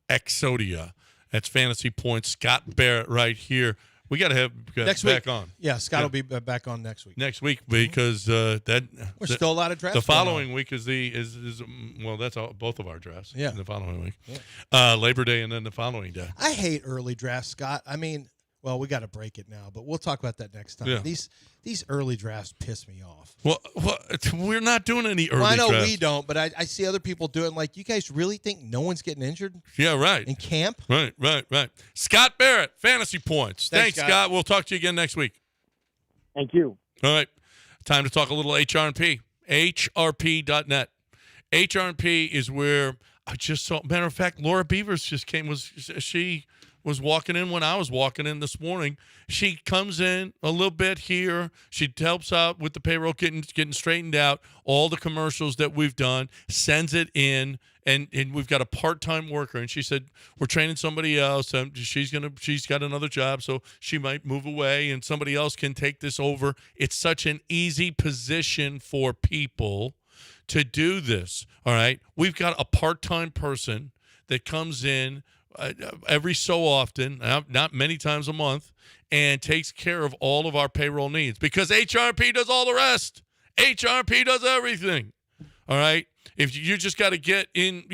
That's Fantasy Points. Scott Barrett right here. We got to have next back week. on. Yeah, Scott will be back on next week. Because we're still a lot of drafts. The following week is that's both of our drafts. Yeah, the following week, Labor Day, and then the following day. I hate early drafts, Scott. I mean, well, we got to break it now, but we'll talk about that next time. Yeah. These early drafts piss me off. Well, we're not doing any early drafts. I know we don't, but I see other people doing. Like, you guys really think no one's getting injured? Yeah, right. In camp? Right. Scott Barrett, Fantasy Points. Thanks, Scott. We'll talk to you again next week. Thank you. All right. Time to talk a little HRP. HRP.net. HRP is where I just saw. Matter of fact, Laura Beavers just came. She was walking in when I was walking in this morning. She comes in a little bit here. She helps out with the payroll getting straightened out, all the commercials that we've done, sends it in, and we've got a part-time worker. And she said, we're training somebody else. She's got another job, so she might move away and somebody else can take this over. It's such an easy position for people to do this. All right. We've got a part-time person that comes in every so often, not many times a month, and takes care of all of our payroll needs because HRP does all the rest. HRP does everything. All right. If you just got to get in,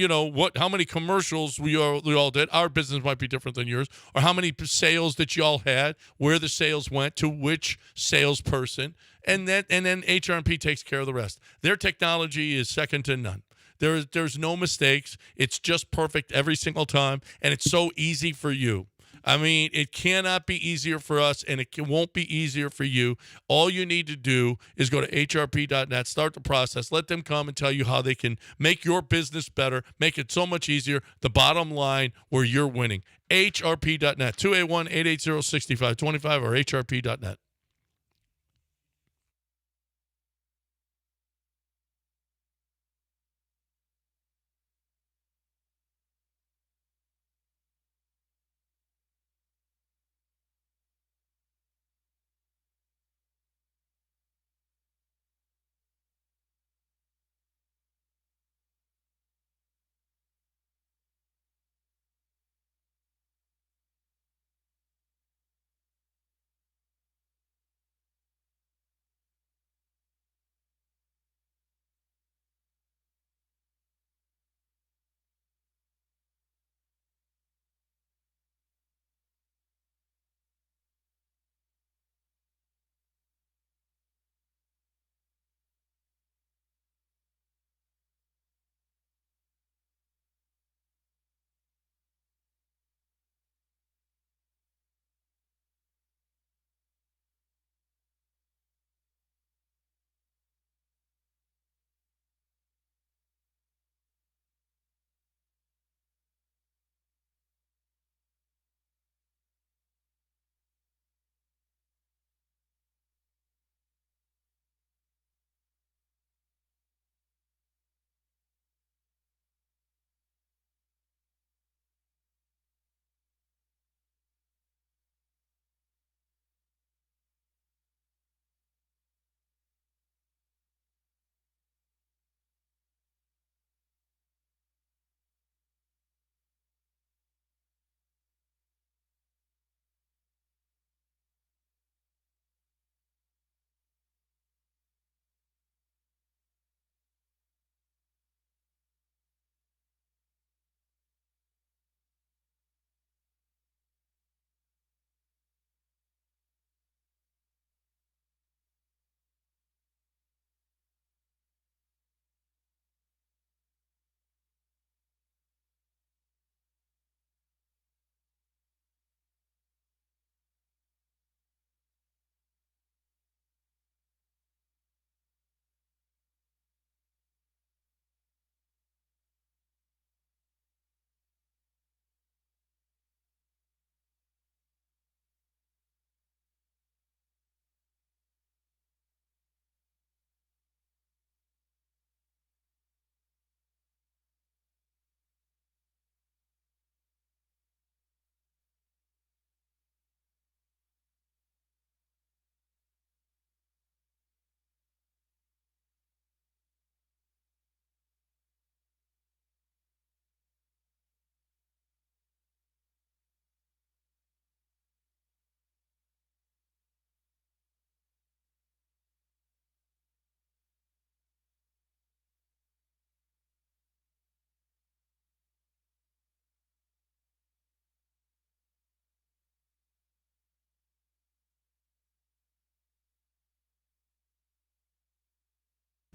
how many commercials we all did. Our business might be different than yours, or how many sales that y'all had, where the sales went to which salesperson, and then HRP takes care of the rest. Their technology is second to none. There's no mistakes. It's just perfect every single time, and it's so easy for you. I mean, it cannot be easier for us, and it won't be easier for you. All you need to do is go to hrp.net, start the process, let them come and tell you how they can make your business better, make it so much easier, the bottom line where you're winning. hrp.net, 281-880-6525 or hrp.net.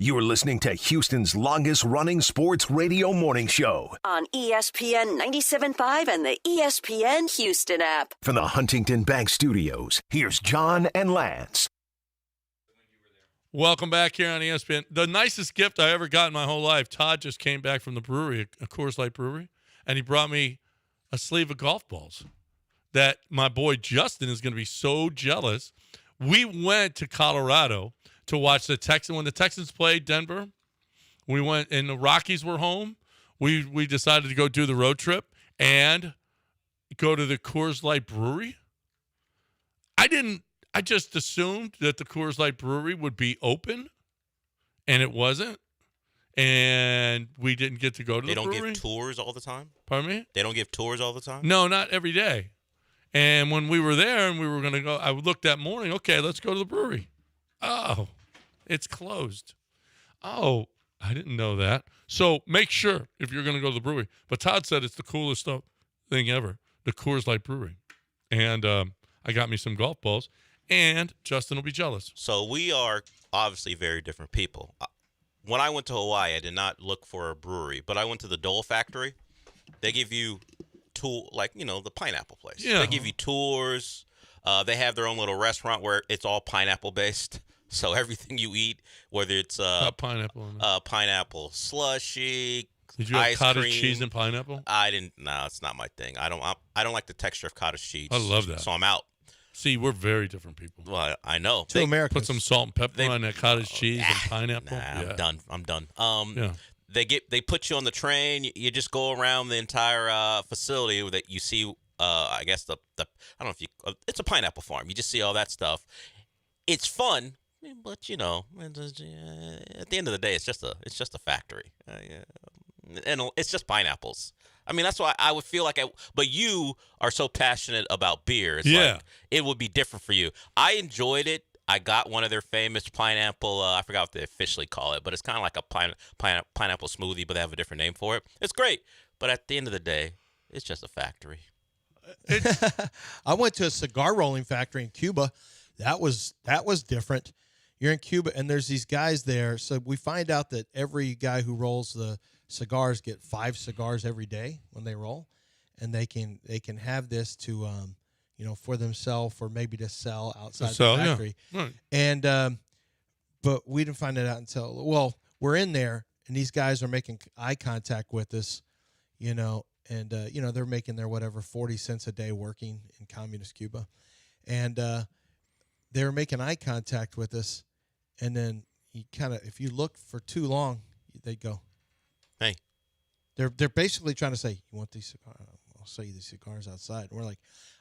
You're listening to Houston's longest-running sports radio morning show on ESPN 97.5 and the ESPN Houston app. From the Huntington Bank Studios, here's John and Lance. Welcome back here on ESPN. The nicest gift I ever got in my whole life, Todd just came back from the brewery, a Coors Light brewery, and he brought me a sleeve of golf balls that my boy Justin is going to be so jealous. We went to Colorado to watch the Texans. When the Texans played Denver, we went, and the Rockies were home. We decided to go do the road trip and go to the Coors Light Brewery. I just assumed that the Coors Light Brewery would be open, and it wasn't. And we didn't get to go to the brewery. They don't give tours all the time? Pardon me? They don't give tours all the time? No, not every day. And when we were there and we were going to go, I looked that morning, okay, let's go to the brewery. Oh, it's closed. Oh, I didn't know that. So make sure if you're going to go to the brewery. But Todd said it's the coolest thing ever, the Coors Light Brewery. And I got me some golf balls, and Justin will be jealous. So we are obviously very different people. When I went to Hawaii, I did not look for a brewery, but I went to the Dole Factory. They give you the pineapple place. Yeah. They give you tours. They have their own little restaurant where it's all pineapple based. So everything you eat, whether it's pineapple slushy, did you have ice cottage cream, cheese and pineapple? I didn't. No, it's not my thing. I don't like the texture of cottage cheese. I love that. So I'm out. See, we're very different people. Well, I know. Two Americans. Put some salt and pepper on that cottage cheese and pineapple. Nah, I'm done. Yeah. They put you on the train. You just go around the entire facility that you see. I guess the I don't know if you. It's a pineapple farm. You just see all that stuff. It's fun, but at the end of the day, it's just a factory, and it's just pineapples. I mean, that's why I would feel like but you are so passionate about beer. It's like it would be different for you. I enjoyed it. I got one of their famous pineapple. I forgot what they officially call it, but it's kind of like a pineapple smoothie, but they have a different name for it. It's great, but at the end of the day, it's just a factory. I went to a cigar rolling factory in Cuba. That was different. You're in Cuba, and there's these guys there. So we find out that every guy who rolls the cigars get 5 cigars every day when they roll, and they can have this to for themselves or maybe to sell outside the factory. Yeah. Right. And but we didn't find it out until we're in there, and these guys are making eye contact with us, and they're making their 40 cents a day working in communist Cuba, and they were making eye contact with us, and then you if you look for too long, they'd go, "Hey." They're basically trying to say, "You want these cigars? I'll sell you these cigars outside." And we're like,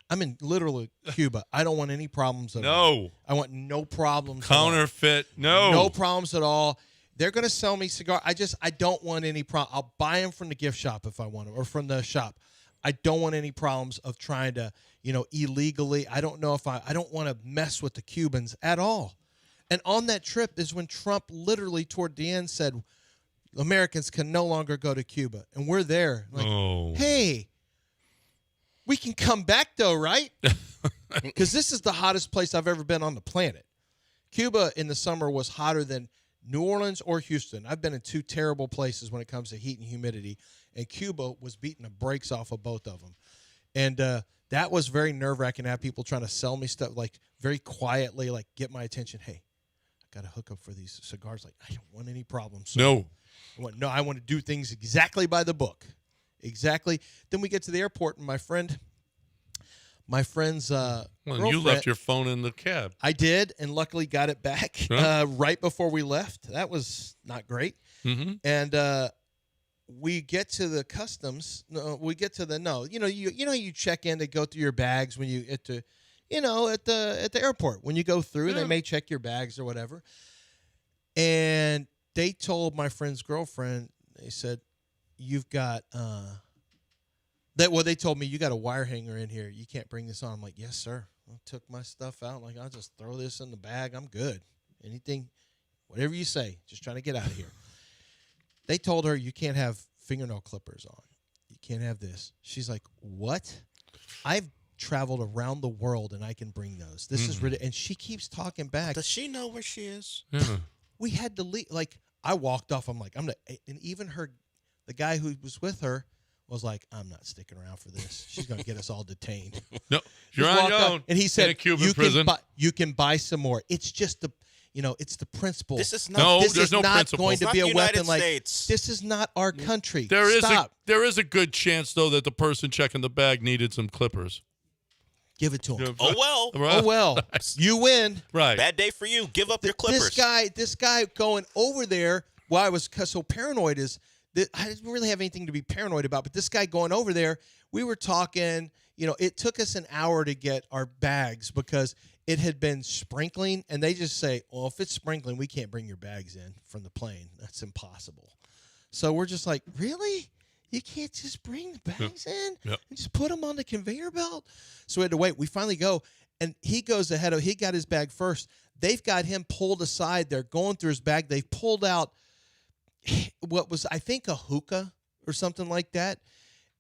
"I'm in literally Cuba. I don't want any problems at all. No. I want no problems. Counterfeit. No. No problems at all. They're going to sell me cigar. I don't want any problem. I'll buy them from the gift shop if I want them, or from the shop. I don't want any problems of trying to, illegally. I don't know if I don't want to mess with the Cubans at all." And on that trip is when Trump literally toward the end said, Americans can no longer go to Cuba. And we're there. Like, hey, we can come back though, right? Because this is the hottest place I've ever been on the planet. Cuba in the summer was hotter than New Orleans or Houston. I've been in 2 terrible places when it comes to heat and humidity, and Cuba was beating the brakes off of both of them. And that was very nerve-wracking to have people trying to sell me stuff, like very quietly, like get my attention. Hey, I got to hook up for these cigars. Like, I don't want any problems. No. I want to do things exactly by the book. Exactly. Then we get to the airport, and my friend's you left your phone in the cab. I did, and luckily got it back right before we left. That was not great. Mm-hmm. And we get to the customs. You check in to go through your bags when you at the airport. When you go through, they may check your bags or whatever. And they told my friend's girlfriend, they said, "You've got they told me you got a wire hanger in here. You can't bring this on." I'm like, "Yes, sir." I took my stuff out. Like, I'll just throw this in the bag. I'm good. Anything, whatever you say. Just trying to get out of here. They told her you can't have fingernail clippers on. You can't have this. She's like, "What? I've traveled around the world and I can bring those. This is ridiculous." And she keeps talking back. Does she know where she is? Yeah. We had to leave. Like, I walked off. I'm like, and even the guy who was with her was like, "I'm not sticking around for this. She's going to get us all detained." No, you're on your own. And he said, in a Cuban prison. You can buy some more. It's just it's the principle. This is not. There's no principle. Going to be a United weapon. Like, States. this is not our country. There is a good chance though that the person checking the bag needed some clippers. Give it to him. Oh well. Oh well. You win. Right. Bad day for you. Give up your clippers. This guy going over there. Why I was so paranoid is that I didn't really have anything to be paranoid about. But this guy going over there, we were talking. It took us an hour to get our bags because it had been sprinkling, and they just say, "Well, if it's sprinkling, we can't bring your bags in from the plane. That's impossible." So we're just like, "Really? You can't just bring the bags in and just put them on the conveyor belt?" So we had to wait. We finally go, and he goes ahead. He got his bag first. They've got him pulled aside. They're going through his bag. They've pulled out what was, I think, a hookah or something like that.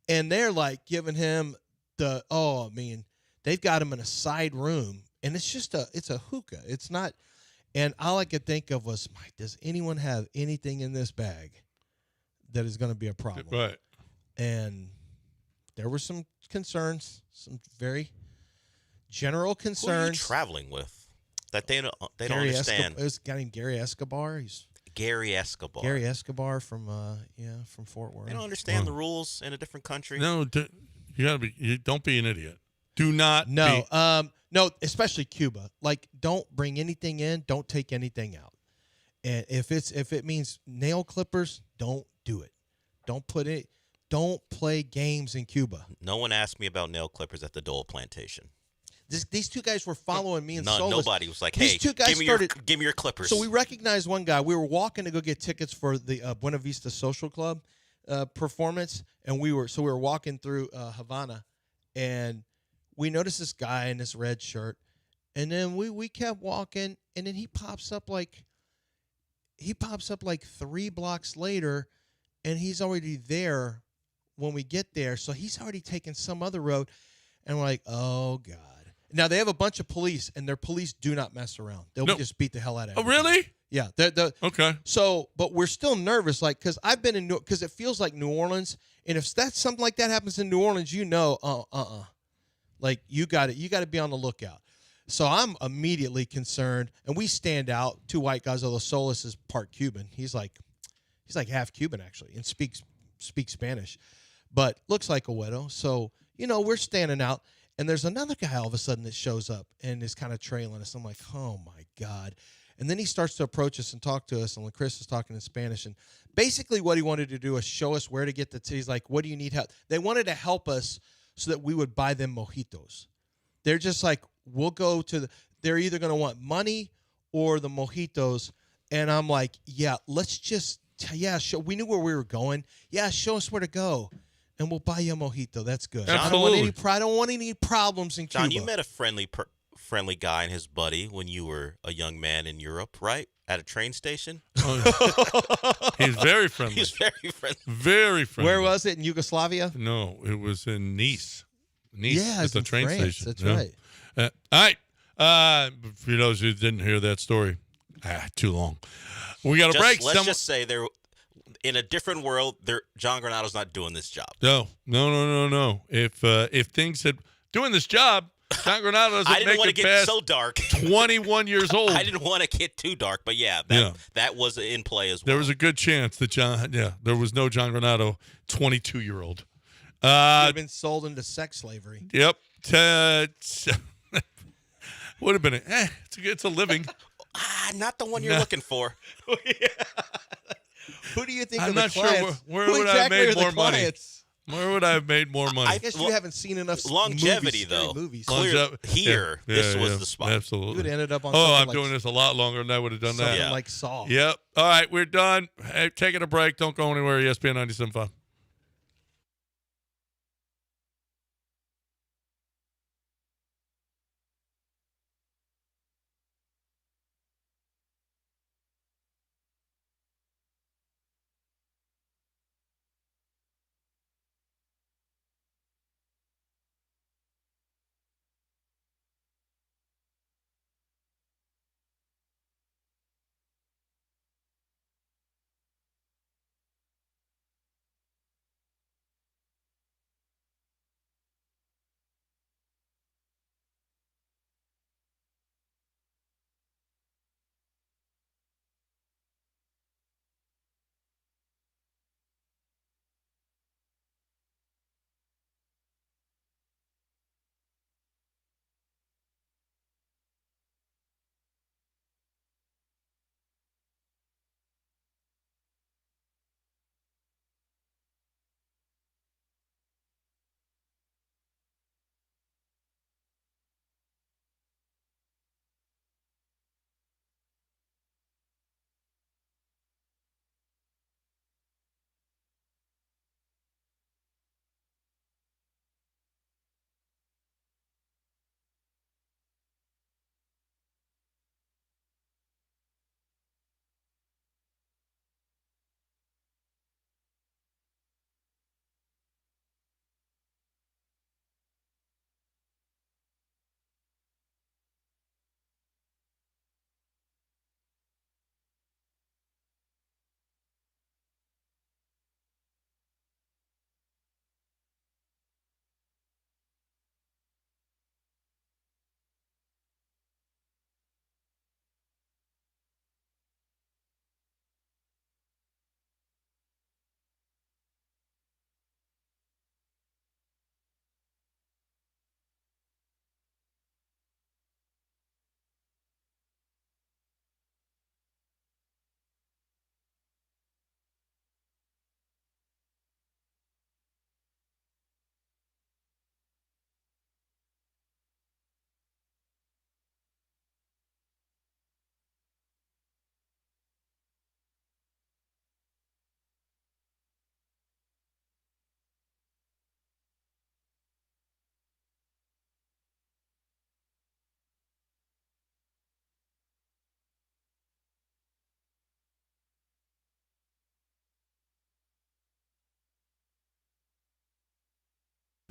And they're like giving him they've got him in a side room, and it's a hookah. It's not, and all I could think of was, Mike, does anyone have anything in this bag that is going to be a problem? Right. And there were some concerns, some very general Who are you concerns. traveling with that they don't Gary understand? It was a guy named Gary Escobar. He's Gary Escobar. Gary Escobar from Fort Worth. They don't understand the rules in a different country. No, you gotta be. Don't be an idiot. Do not. No, be. no, especially Cuba. Like, don't bring anything in. Don't take anything out. And if it means nail clippers, don't do it. Don't put it. Don't play games in Cuba. No one asked me about nail clippers at the Dole plantation. These two guys were following me in Solis. Nobody was like, These "Hey, two guys give me your clippers." So we recognized one guy. We were walking to go get tickets for the Buena Vista Social Club performance, and we were walking through Havana, and we noticed this guy in this red shirt, and then we kept walking, and then he pops up like 3 blocks later, and he's already there when we get there. So he's already taken some other road, and we're like, oh God. Now, they have a bunch of police, and their police do not mess around. They'll just beat the hell out of Oh, everybody. really? Yeah. Okay. So, but we're still nervous, like, because I've been because it feels like New Orleans, and if something like that happens in New Orleans, like you got to be on the lookout. So I'm immediately concerned, and we stand out. 2 white guys, although Solis is part Cuban. He's like half Cuban actually, and speaks Spanish, but looks like a widow. So we're standing out. And there's another guy all of a sudden that shows up and is kind of trailing us. I'm like, oh, my God. And then he starts to approach us and talk to us. And Chris is talking in Spanish. And basically what he wanted to do is show us where to get the tea. He's like, what do you need help? They wanted to help us so that we would buy them mojitos. They're just like, we'll go to they're either going to want money or the mojitos. And I'm like, yeah, let's just, we knew where we were going. Yeah, show us where to go. And we'll buy you a mojito. That's good. Absolutely. I don't want any problems in Cuba. John, you met a friendly guy and his buddy when you were a young man in Europe, right? At a train station? He's very friendly. He's very friendly. Very friendly. Where was it? In Yugoslavia? No, it was in Nice. Yeah, at the train France. station. That's right. All right. For those who didn't hear that story, too long. We got a break. Let's just say there. In a different world, John Granado's not doing this job. No. If things had doing this job, John Granado doesn't I didn't make want it to get past so dark. 21 years old. I didn't want to get too dark, but that was in play as well. There was a good chance that there was no John Granado 22-year-old. He'd been sold into sex slavery. Yep. Would have been it's a living. Not the one you're looking for. Who do you think I'm are the not clients? sure where would I have made more money. Where would I have made more money? I guess you haven't seen enough longevity, movies. Clear here. This was the spot. Absolutely. You would have ended up on. I'm doing this a lot longer than I would have done that. Something like Saw. Yep. All right, we're done. Hey, taking a break. Don't go anywhere. ESPN 97.5.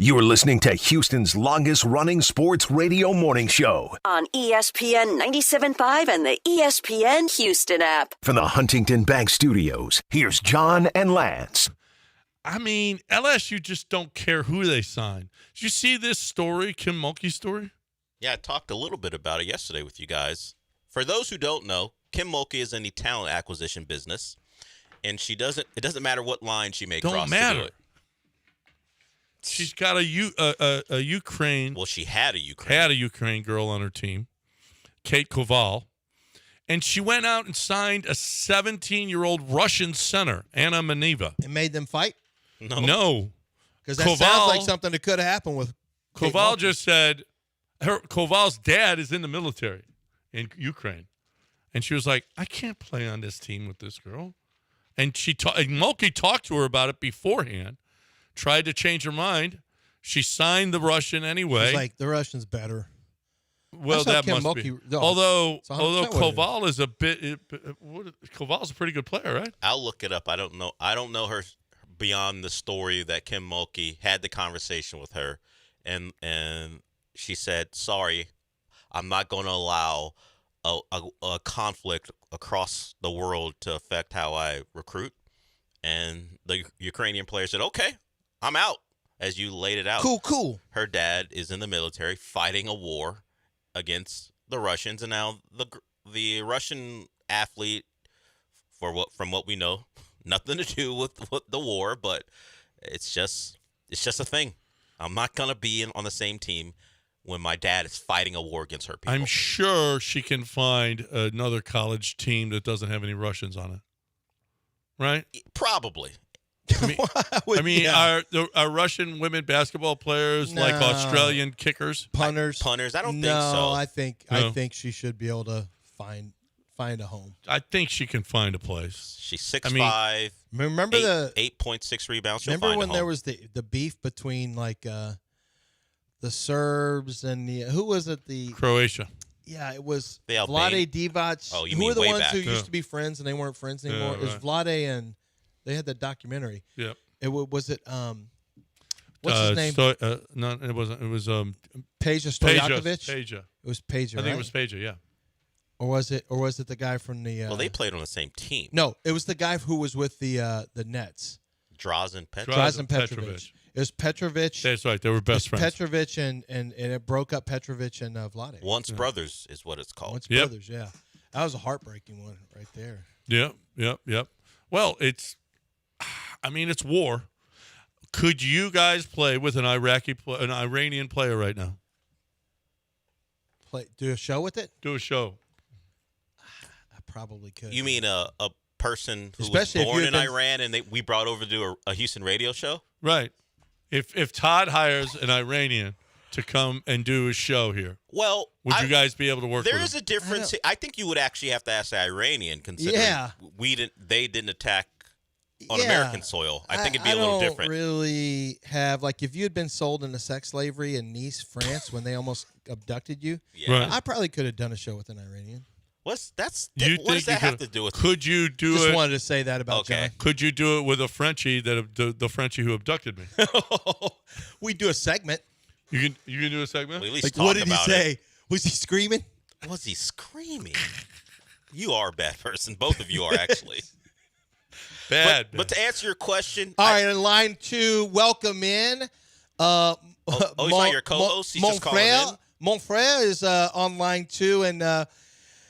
You're listening to Houston's longest-running sports radio morning show on ESPN 97.5 and the ESPN Houston app. From the Huntington Bank Studios, here's John and Lance. I mean, LSU just don't care who they sign. Did you see this story, Kim Mulkey's story? Yeah, I talked a little bit about it yesterday with you guys. For those who don't know, Kim Mulkey is in the talent acquisition business, and it doesn't matter what line she may cross to do it. She's got a Ukraine. Well, she had a Ukraine girl on her team, Kate Koval, and she went out and signed a 17-year-old Russian center, Anna Maneva. It made them fight? No, because that sounds like something that could have happened with Koval. Just said Koval's dad is in the military in Ukraine, and she was like, "I can't play on this team with this girl." And Mulkey talked to her about it beforehand. Tried to change her mind. She signed the Russian anyway. She's like, the Russian's better. Well, that Kim must be. No, although Koval is a bit, Koval's a pretty good player, right? I'll look it up. I don't know her beyond the story that Kim Mulkey had the conversation with her, and she said, "Sorry, I'm not going to allow a conflict across the world to affect how I recruit." And the Ukrainian player said, "Okay, I'm out," as you laid it out. Cool. Her dad is in the military fighting a war against the Russians, and now the Russian athlete, from what we know, nothing to do with the war, but it's just a thing. I'm not gonna be on the same team when my dad is fighting a war against her people. I'm sure she can find another college team that doesn't have any Russians on it, right? Probably. I mean, are Russian women basketball players like Australian kickers? Punters? I don't think so. I think she should be able to find a home. I think she can find a place. She's 6'5". Remember 8.6 rebounds. Remember when there was the beef between like the Serbs and who was it? The Croatia. Yeah, it was the Vlade Divac. Oh, you who mean were the way ones back. who used to be friends and they weren't friends anymore? It was Vlade and they had the documentary. Yep. Was it what's his name? No, it wasn't. It was Peja Stojakovic. Peja. It was Peja. I think it was Peja. Yeah. Or was it the guy from the? Well, they played on the same team. No, it was the guy who was with the Nets. Drazen Petrovic. It was Petrovic. That's right. They were best friends. Petrovic and it broke up Petrovic and Vlade. Once brothers is what it's called. Once brothers, yeah. That was a heartbreaking one right there. Yep. Well, it's war. Could you guys play with an Iranian player right now? Do a show with it? Do a show. I probably could. You mean a person who Especially was born in Iran and we brought over to do a Houston radio show? Right. If Todd hires an Iranian to come and do a show here, well, would you guys be able to work with There is a difference. I think you would actually have to ask the Iranian, considering they didn't attack on American soil. I think it'd be a little different. I don't really have, like, if you had been sold into sex slavery in Nice, France, when they almost abducted you, I probably could have done a show with an Iranian. What does that have to do with? Could you do Just it? wanted to say that about John. Could you do it with a Frenchie the Frenchie who abducted me? We do a segment. You can do a segment. Well, at least like, talk what did he about say? it. Was he screaming? Was he screaming? You are a bad person. Both of you are actually. Bad. But to answer your question, all right. In line 2, welcome in. he's not your co-host. He's just calling in. Mon frère is on line 2, and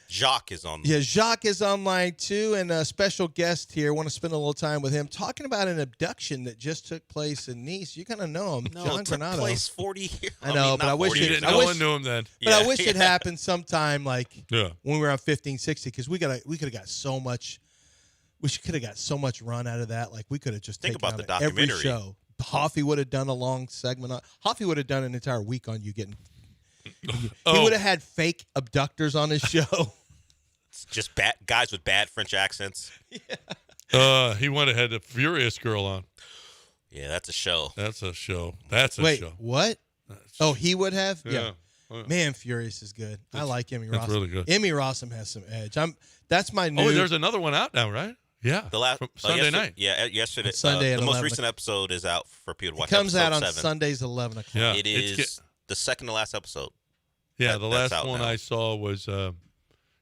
Jacques is on. Yeah, Jacques is on line 2, and a special guest here. Want to spend a little time with him talking about an abduction that just took place in Nice. You kind of know him, No, John it took Granado. place 40 years. I know, but I wish it. No one knew him then. But I wish it happened sometime, like when we were on 1560, because we could have got so much. We could have got so much run out of that. Like, we could have just Think taken about on the every documentary. show. Hoffy would have done a long segment. Hoffy would have done an entire week on you getting. He would have had fake abductors on his show. It's just bad guys with bad French accents. He went ahead the Furious Girl on. Yeah, that's a show. Wait, what? He would have? Yeah. Man, Furious is good. I like Emmy Rossum. That's really good. Emmy Rossum has some edge. That's my new. Oh, there's another one out now, right? Yeah. The last Sunday night. Yeah, yesterday. Sunday at the most 11 recent episode is out for people to watch. It comes out on 7. Sundays at 11 o'clock. Yeah. It is the second to last episode. Yeah, the that's last out one now. I saw was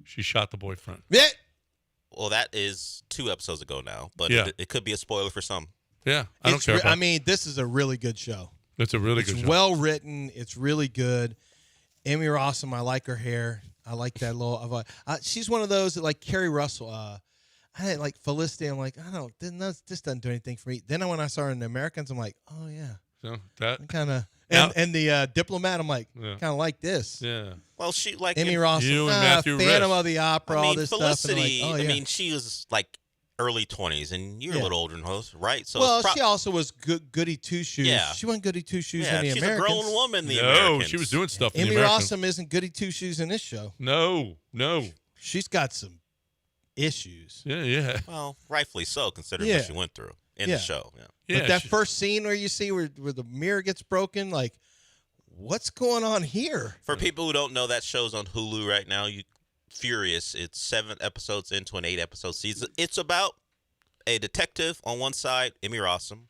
she shot the boyfriend. Yeah. Well, that is 2 episodes ago now, but Yeah. it could be a spoiler for some. Yeah, I don't care. I mean, this is a really good show. It's a really good It's show. well written. It's really good. Amy Rossum, I like her hair. I like that little. She's one of those that, like Carrie Russell. I had like Felicity. I'm like, this doesn't do anything for me. Then when I saw her in The Americans, I'm like, oh yeah. So that Kind of. Now- And the Diplomat, I'm like, Yeah. kind of like this. yeah. Well, she like Amy in- Rossum, You and Matthew Phantom Rhys. of the Opera, I mean, all this Felicity. stuff. And I'm like, oh, yeah. I mean, she was like early 20s, and you're a Yeah. little older than her, right? So well, it's she also was goody two shoes. Yeah. She wasn't goody two shoes yeah, in the she's Americans. a grown woman. In the No, Americans. she was doing stuff in Amy the Americans. Rossum isn't goody two shoes in this show. No. She's got some issues. Yeah. Well, rightfully so, considering Yeah. what she went through in Yeah. the show. Yeah. Yeah, But that she- first scene where you see where the mirror gets broken, like, what's going on here? For people who don't know, that show's on Hulu right now. Furious. It's 7 episodes into an 8-episode season. It's about a detective on one side, Amy Rossum,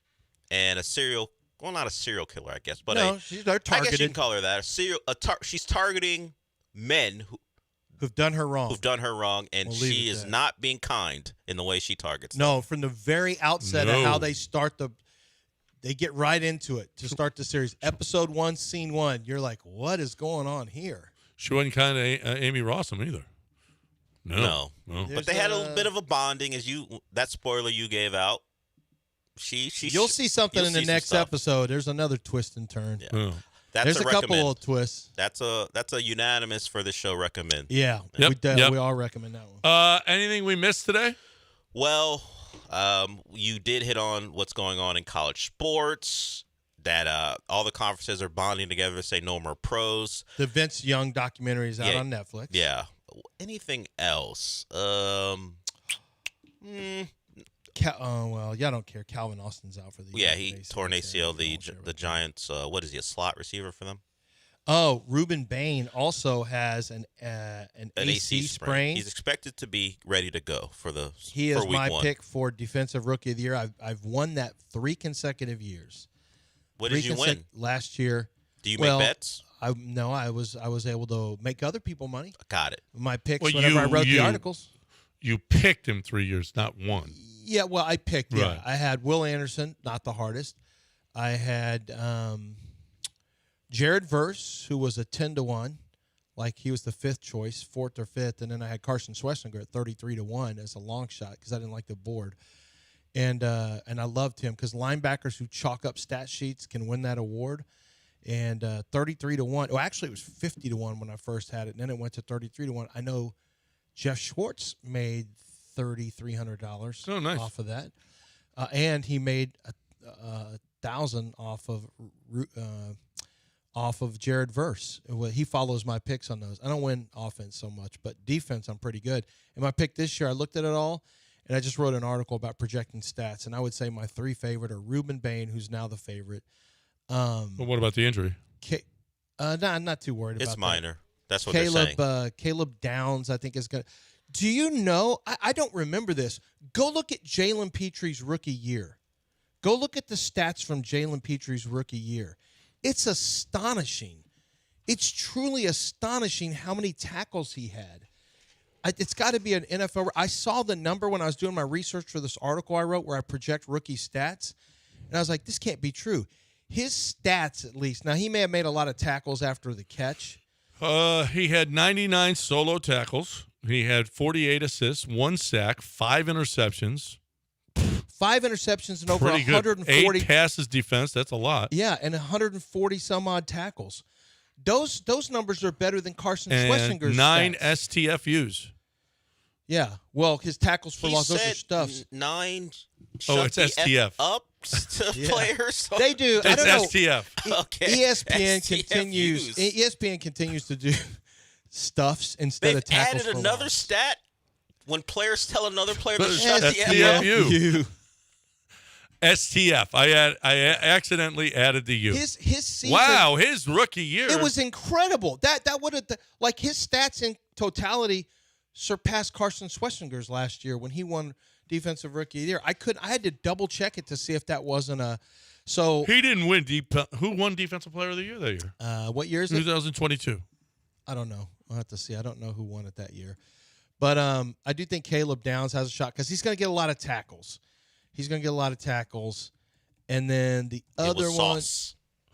and not a serial killer, I guess, but no, they're I guess you targeted. can call her that. She's targeting men Who've done her wrong. who've done her wrong, and We'll leave she it is there. not being kind in the way she targets them. No, from the very outset of No. how they start they get right into it to start the series. Episode 1, scene 1. You're like, what is going on here? She wasn't kind of Amy Rossum either. No. But they had a bit of a bonding, that spoiler you gave out. You'll see something you'll in the see some next stuff. episode. There's another twist and turn. Yeah. Oh. That's There's a couple recommend. little twists. That's a unanimous for the show recommend. Yeah, Yep. we all recommend that one. Anything we missed today? Well, you did hit on what's going on in college sports. That all the conferences are bonding together to say no more pros. The Vince Young documentary is out Yeah. on Netflix. Yeah. Anything else? Well, y'all don't care. Calvin Austin's out for the year. He tore an ACL. The Giants. What is he? A slot receiver for them? Oh, Ruben Bain also has an AC sprain. He's expected to be ready to go for He is week my 1. pick for Defensive Rookie of the Year. I've won that 3 consecutive years. What did you win? Last year. Do you make bets? I was able to make other people money. Got it. My picks Well, whenever I wrote the articles. You picked him 3 years, not one. Yeah, well, I picked. Yeah, Right. I had Will Anderson, not the hardest. I had Jared Verse, who was a 10-1, like he was the 5th choice, 4th or 5th, and then I had Carson Schwessinger at 33-1 as a long shot because I didn't like the board, and I loved him because linebackers who chalk up stat sheets can win that award, and 33-1. Well, actually, it was 50-1 when I first had it, and then it went to 33-1. I know Jeff Schwartz made $3,300 off of that, and he made $1,000 off of Jared Verse. He follows my picks on those. I don't win offense so much, but defense I'm pretty good. And my pick this year, I looked at it all, and I just wrote an article about projecting stats. And I would say my 3 favorite are Ruben Bain, who's now the favorite. But what about the injury? I'm not too worried about It's that. minor. That's what they're saying. Caleb Downs, I think, is going to. Do you know? I don't remember this. Go look at Jalen Petre's rookie year. Go look at the stats from Jalen Petre's rookie year. It's astonishing. It's truly astonishing how many tackles he had. It's got to be an NFL. I saw the number when I was doing my research for this article I wrote where I project rookie stats, and I was like, this can't be true. His stats, at least. Now, he may have made a lot of tackles after the catch. He had 99 solo tackles. He had 48 assists, 1 sack, 5 interceptions. 5 interceptions and over Pretty good. 140 8 passes defense. That's a lot. Yeah, and 140 some odd tackles. Those numbers are better than Carson And Schwessinger's 9 stats. STFUs. Yeah, well, his tackles for loss, those are stuffs. 9. Oh, it's shut the STF. F up to Yeah. players. They do. I It's don't know. STF. Okay. ESPN continues to do stuffs instead They've of tackles added for another loss. stat when players tell another player to But shut the F up. STFU. STF. I accidentally added the U. His season. Wow, his rookie year. It was incredible. That would have like his stats in totality surpassed Carson Schwarzenegger's last year when he won Defensive Rookie of the Year. I had to double check it to see if that wasn't a. So he didn't win. Who won Defensive Player of the Year that year? What year is it? 2022. I don't know. I'll have to see. I don't know who won it that year. But I do think Caleb Downs has a shot because he's going to get a lot of tackles. And then the other one.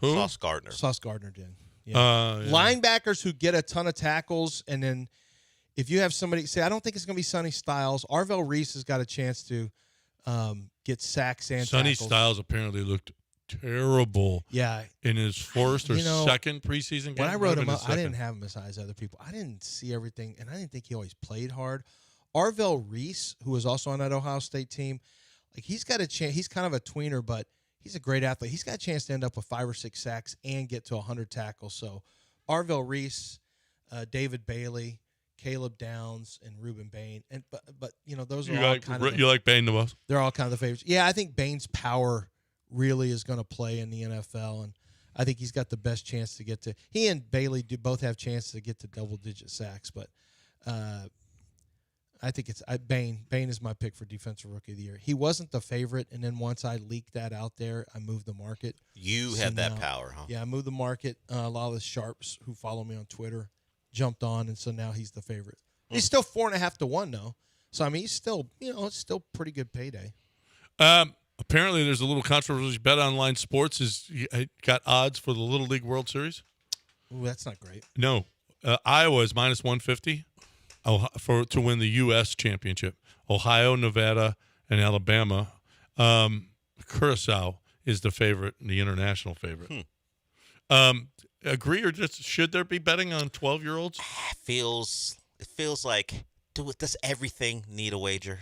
Who? Sauce Gardner. Sauce Gardner did. Yeah. Linebackers who get a ton of tackles, and then if you have somebody say, I don't think it's going to be Sonny Styles. Arvell Reese has got a chance to get sacks and Sonny tackles. Styles apparently looked terrible. Yeah. In his first or second preseason game. When I wrote him up, I didn't have him as high as other people. I didn't see everything, and I didn't think he always played hard. Arvell Reese, who was also on that Ohio State team, like he's got a chance. He's kind of a tweener, but he's a great athlete. He's got a chance to end up with 5 or 6 sacks and get to 100 tackles. So Arvell Reese, David Bailey, Caleb Downs, and Reuben Bain. And but those are all kind of you like Bain the most? They're all kind of the favorites. Yeah, I think Bain's power really is going to play in the NFL, and I think he's got the best chance to get to. He and Bailey both have chances to get to double-digit sacks, but I think it's Bain. Bain is my pick for Defensive Rookie of the Year. He wasn't the favorite, and then once I leaked that out there, I moved the market. You have that power, huh? Yeah, I moved the market. A lot of the sharps who follow me on Twitter jumped on, and so now he's the favorite. He's still 4.5 to 1 though, so I mean he's still it's still pretty good payday. Apparently, there's a little controversy. Bet Online Sports has got odds for the Little League World Series. Ooh, that's not great. No, Iowa is minus 150 to win the U.S. championship. Ohio, Nevada, and Alabama. Curacao is the favorite, the international favorite. Agree or just should there be betting on 12-year-olds? It feels like does everything need a wager?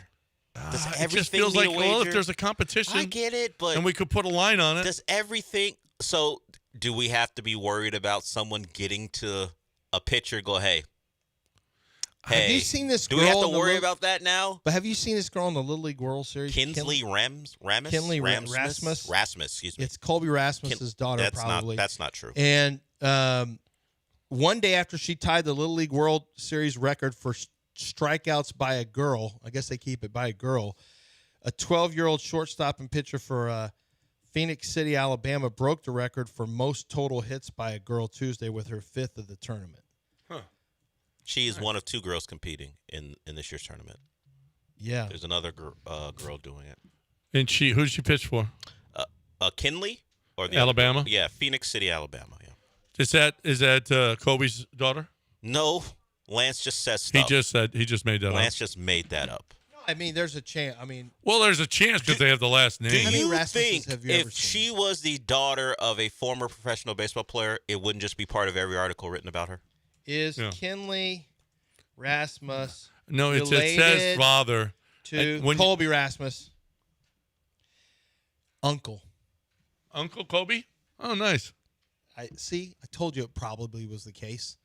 Does It everything just feels need like, a well, wager? if there's a competition, I get it, but and we could put a line on it. Does everything? So, do we have to be worried about someone getting to a pitcher? Go, hey. Have you seen this Do girl we have to in the worry Little- about that now? But have you seen this girl in the Little League World Series? Kinsley Rasmus? Rasmus, excuse me. It's Colby Rasmus's daughter, probably. That's not true. And one day after she tied the Little League World Series record for strikeouts by a girl, I guess they keep it by a girl, a 12-year-old shortstop and pitcher for Phoenix City, Alabama, broke the record for most total hits by a girl Tuesday with her 5th of the tournament. She is one of 2 girls competing in this year's tournament. Yeah. There's another girl doing it. And who did she pitch for? Kinley? Or the Alabama? Yeah, Phoenix City, Alabama. Yeah. Is that Kobe's daughter? No, Lance just says stuff. He just made that up. Lance just made that up. I mean, there's a chance. I mean, well, there's a chance because they have the last name. Do many you Rasmuses think have you ever if seen? she was the daughter of a former professional baseball player, it wouldn't just be part of every article written about her? Is Kinley Rasmus No, it related says father. to Colby Rasmus? Uncle Kobe? Oh, nice. I told you it probably was the case.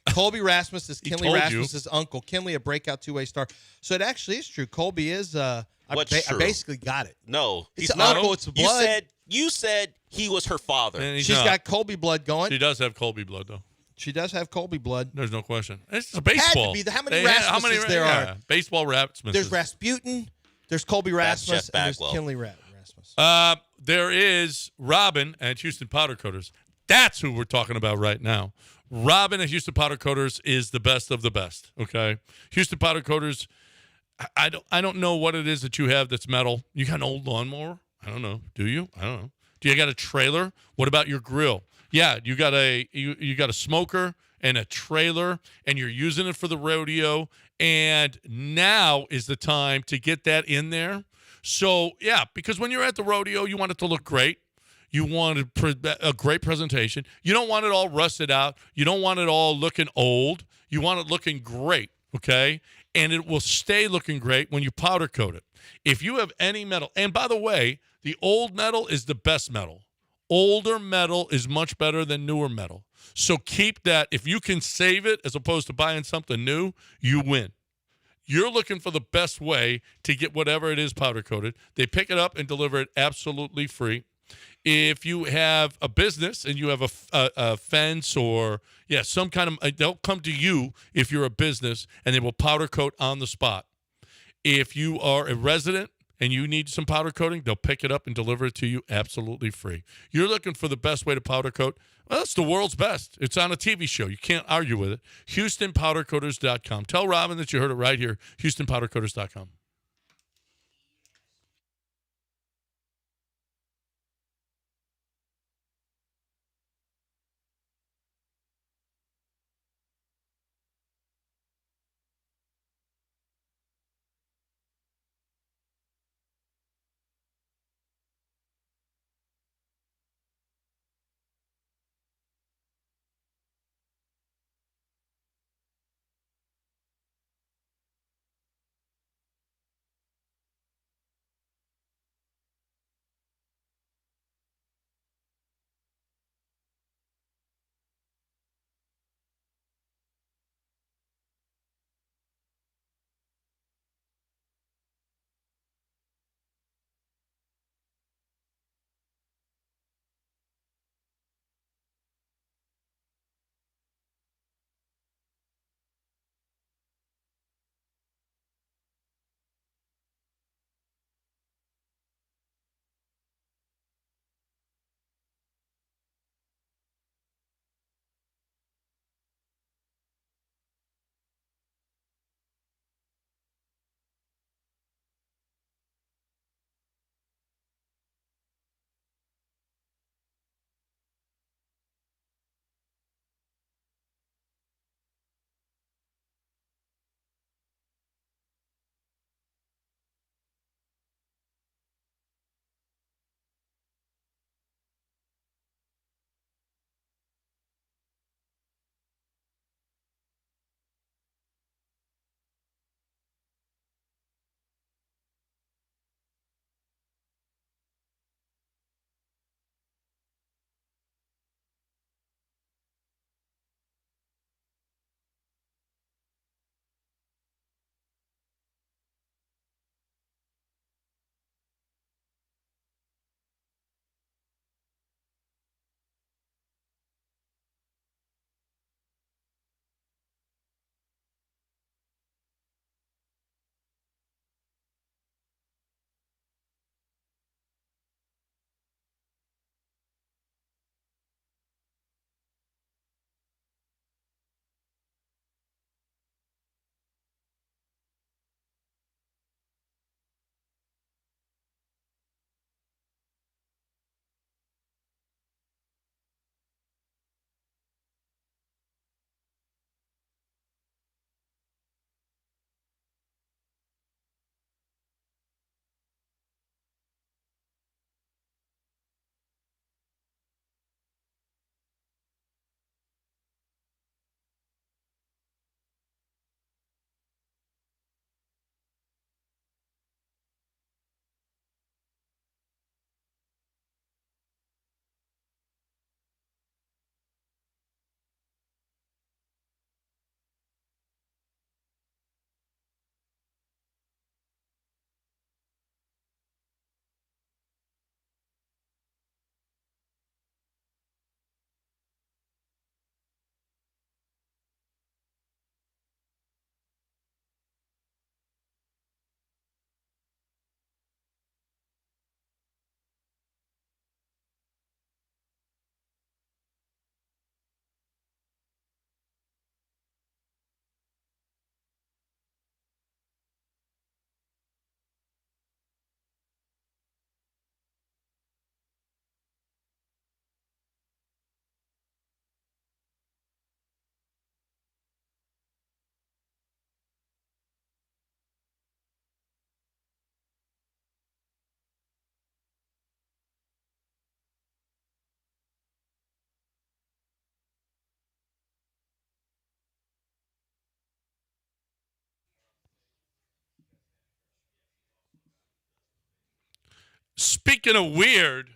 Colby Rasmus is Kinley told you. Rasmus's uncle. Kinley, a breakout 2-way star. So it actually is true. Colby is. I basically got it. No, It's he's an not. uncle. It's blood. You said he was her father. And he's She's not. got Colby blood going. She does have Colby blood, though. She does have Colby blood. There's no question. It's a baseball. Had to be. How many Rasmuses there are? Baseball Rasmuses. There's Rasputin. There's Colby Rasmus. Jeff And there's Bagwell. Kinley Rasmus. There is Robin at Houston Powder Coaters. That's who we're talking about right now. Robin at Houston Powder Coaters is the best of the best. Okay, Houston Powder Coaters. I don't know what it is that you have that's metal. You got an old lawnmower? I don't know. Do you? I don't know. Do you got a trailer? What about your grill? Yeah, you got a smoker and a trailer, and you're using it for the rodeo. And now is the time to get that in there. So yeah, because when you're at the rodeo, you want it to look great. You want a great presentation. You don't want it all rusted out. You don't want it all looking old. You want it looking great, okay? And it will stay looking great when you powder coat it. If you have any metal, and by the way, the old metal is the best metal. Older metal is much better than newer metal. So keep that. If you can save it as opposed to buying something new, you win. You're looking for the best way to get whatever it is powder coated. They pick it up and deliver it absolutely free. If you have a business and you have a fence or, some kind of, they'll come to you if you're a business, and they will powder coat on the spot. If you are a resident and you need some powder coating, they'll pick it up and deliver it to you absolutely free. You're looking for the best way to powder coat? Well, it's the world's best. It's on a TV show. You can't argue with it. HoustonPowderCoaters.com. Tell Robin that you heard it right here. HoustonPowderCoaters.com. Speaking of weird,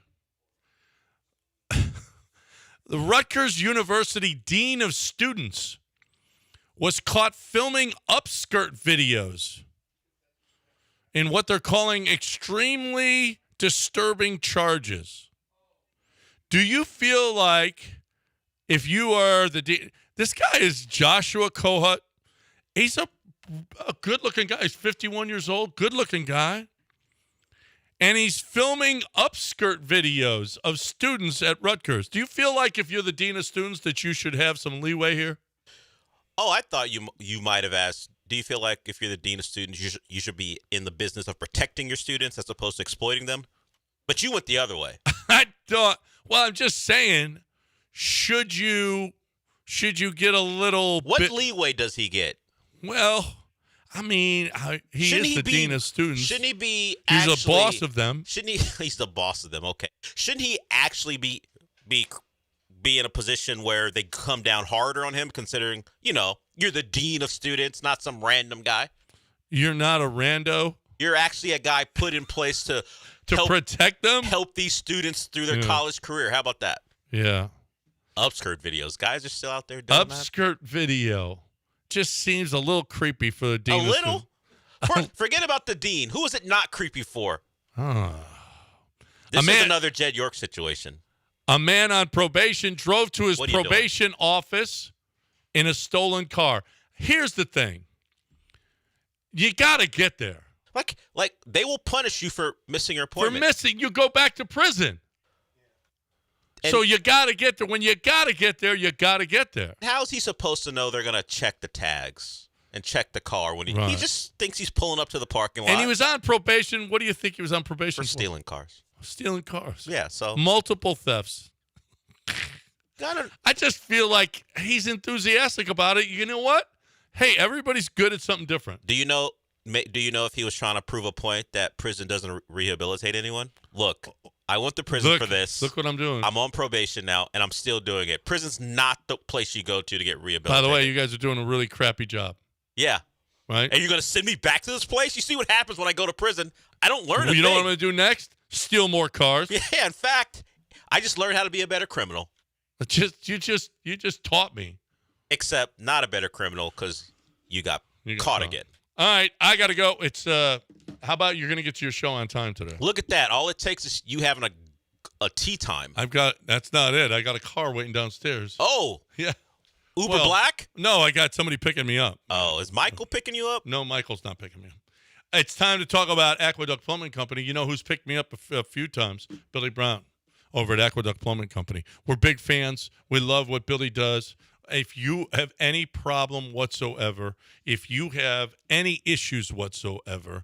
the Rutgers University Dean of Students was caught filming upskirt videos in what they're calling extremely disturbing charges. Do you feel like if you are this guy is Joshua Kohut. He's a good-looking guy. He's 51 years old, good-looking guy. And he's filming upskirt videos of students at Rutgers. Do you feel like if you're the dean of students that you should have some leeway here? Oh, I thought you might have asked, do you feel like if you're the dean of students, you should be in the business of protecting your students as opposed to exploiting them? But you went the other way. I thought, well, I'm just saying, should you get a little What leeway does he get? Well, I mean, he is the dean of students. Shouldn't he be He's a boss of them. Shouldn't he? He's the boss of them, okay. Shouldn't he actually be in a position where they come down harder on him, considering, you're the dean of students, not some random guy? You're not a rando? You're actually a guy put in place to protect them? Help these students through their college career. How about that? Yeah. Upskirt videos. Guys are still out there doing Upskirt video. Just seems a little creepy for the dean. A little? Forget about the dean. Who is it not creepy for? This is another Jed York situation. A man on probation drove to his probation office in a stolen car. Here's the thing. You got to get there. Like they will punish you for missing your appointment. You go back to prison. And so you got to get there. When you got to get there, you got to get there. How is he supposed to know they're going to check the tags and check the car when he just thinks he's pulling up to the parking lot? And he was on probation. What do you think he was on probation for? Stealing cars. Stealing cars. Yeah, so. Multiple thefts. I just feel like he's enthusiastic about it. You know what? Hey, everybody's good at something different. Do you know if he was trying to prove a point that prison doesn't rehabilitate anyone? Look, I went to prison for this. Look what I'm doing. I'm on probation now, and I'm still doing it. Prison's not the place you go to get rehabilitated. By the way, you guys are doing a really crappy job. Yeah. Right? And you're going to send me back to this place? You see what happens when I go to prison. I don't learn a thing. You know what I'm going to do next? Steal more cars. Yeah, in fact, I just learned how to be a better criminal. You just taught me. Except not a better criminal because you got caught again. All right, I got to go. It's how about you're going to get to your show on time today? Look at that. All it takes is you having a tea time. That's not it. I got a car waiting downstairs. Oh. Yeah. Uber Black? No, I got somebody picking me up. Oh, is Michael picking you up? No, Michael's not picking me up. It's time to talk about Aqueduct Plumbing Company. You know who's picked me up a few times? Billy Brown over at Aqueduct Plumbing Company. We're big fans. We love what Billy does. If you have any problem whatsoever, if you have any issues whatsoever,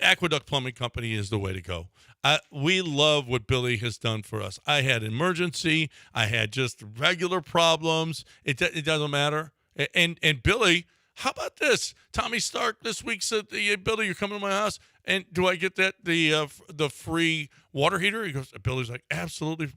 Aqueduct Plumbing Company is the way to go. We love what Billy has done for us. I had emergency. I had just regular problems. It doesn't matter. And Billy, how about this? Tommy Stark this week said, Billy, you're coming to my house, and do I get the free water heater? He goes, Billy's like, absolutely.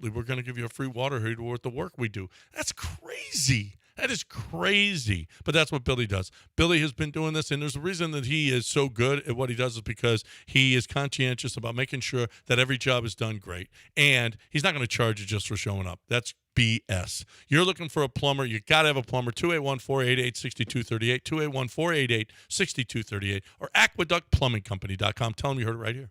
We're going to give you a free water heater with the work we do. That's crazy. That is crazy. But that's what Billy does. Billy has been doing this, and there's a reason that he is so good at what he does is because he is conscientious about making sure that every job is done great. And he's not going to charge you just for showing up. That's BS. You're looking for a plumber. You got to have a plumber. 281-488-6238, 281-488-6238, or aqueductplumbingcompany.com. Tell them you heard it right here.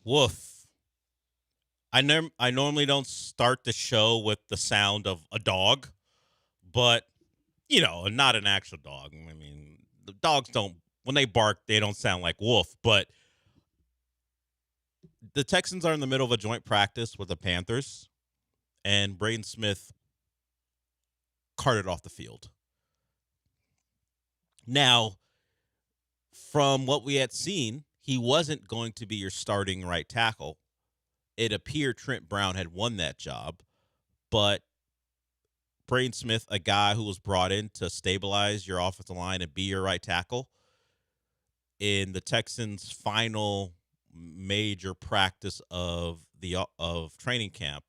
Woof. I normally don't start the show with the sound of a dog, but not an actual dog. I mean, the dogs don't, when they bark, they don't sound like woof. But the Texans are in the middle of a joint practice with the Panthers, and Braden Smith carted off the field. Now, from what we had seen, he wasn't going to be your starting right tackle. It appeared Trent Brown had won that job, but Braden Smith, a guy who was brought in to stabilize your offensive line and be your right tackle, in the Texans' final major practice of training camp,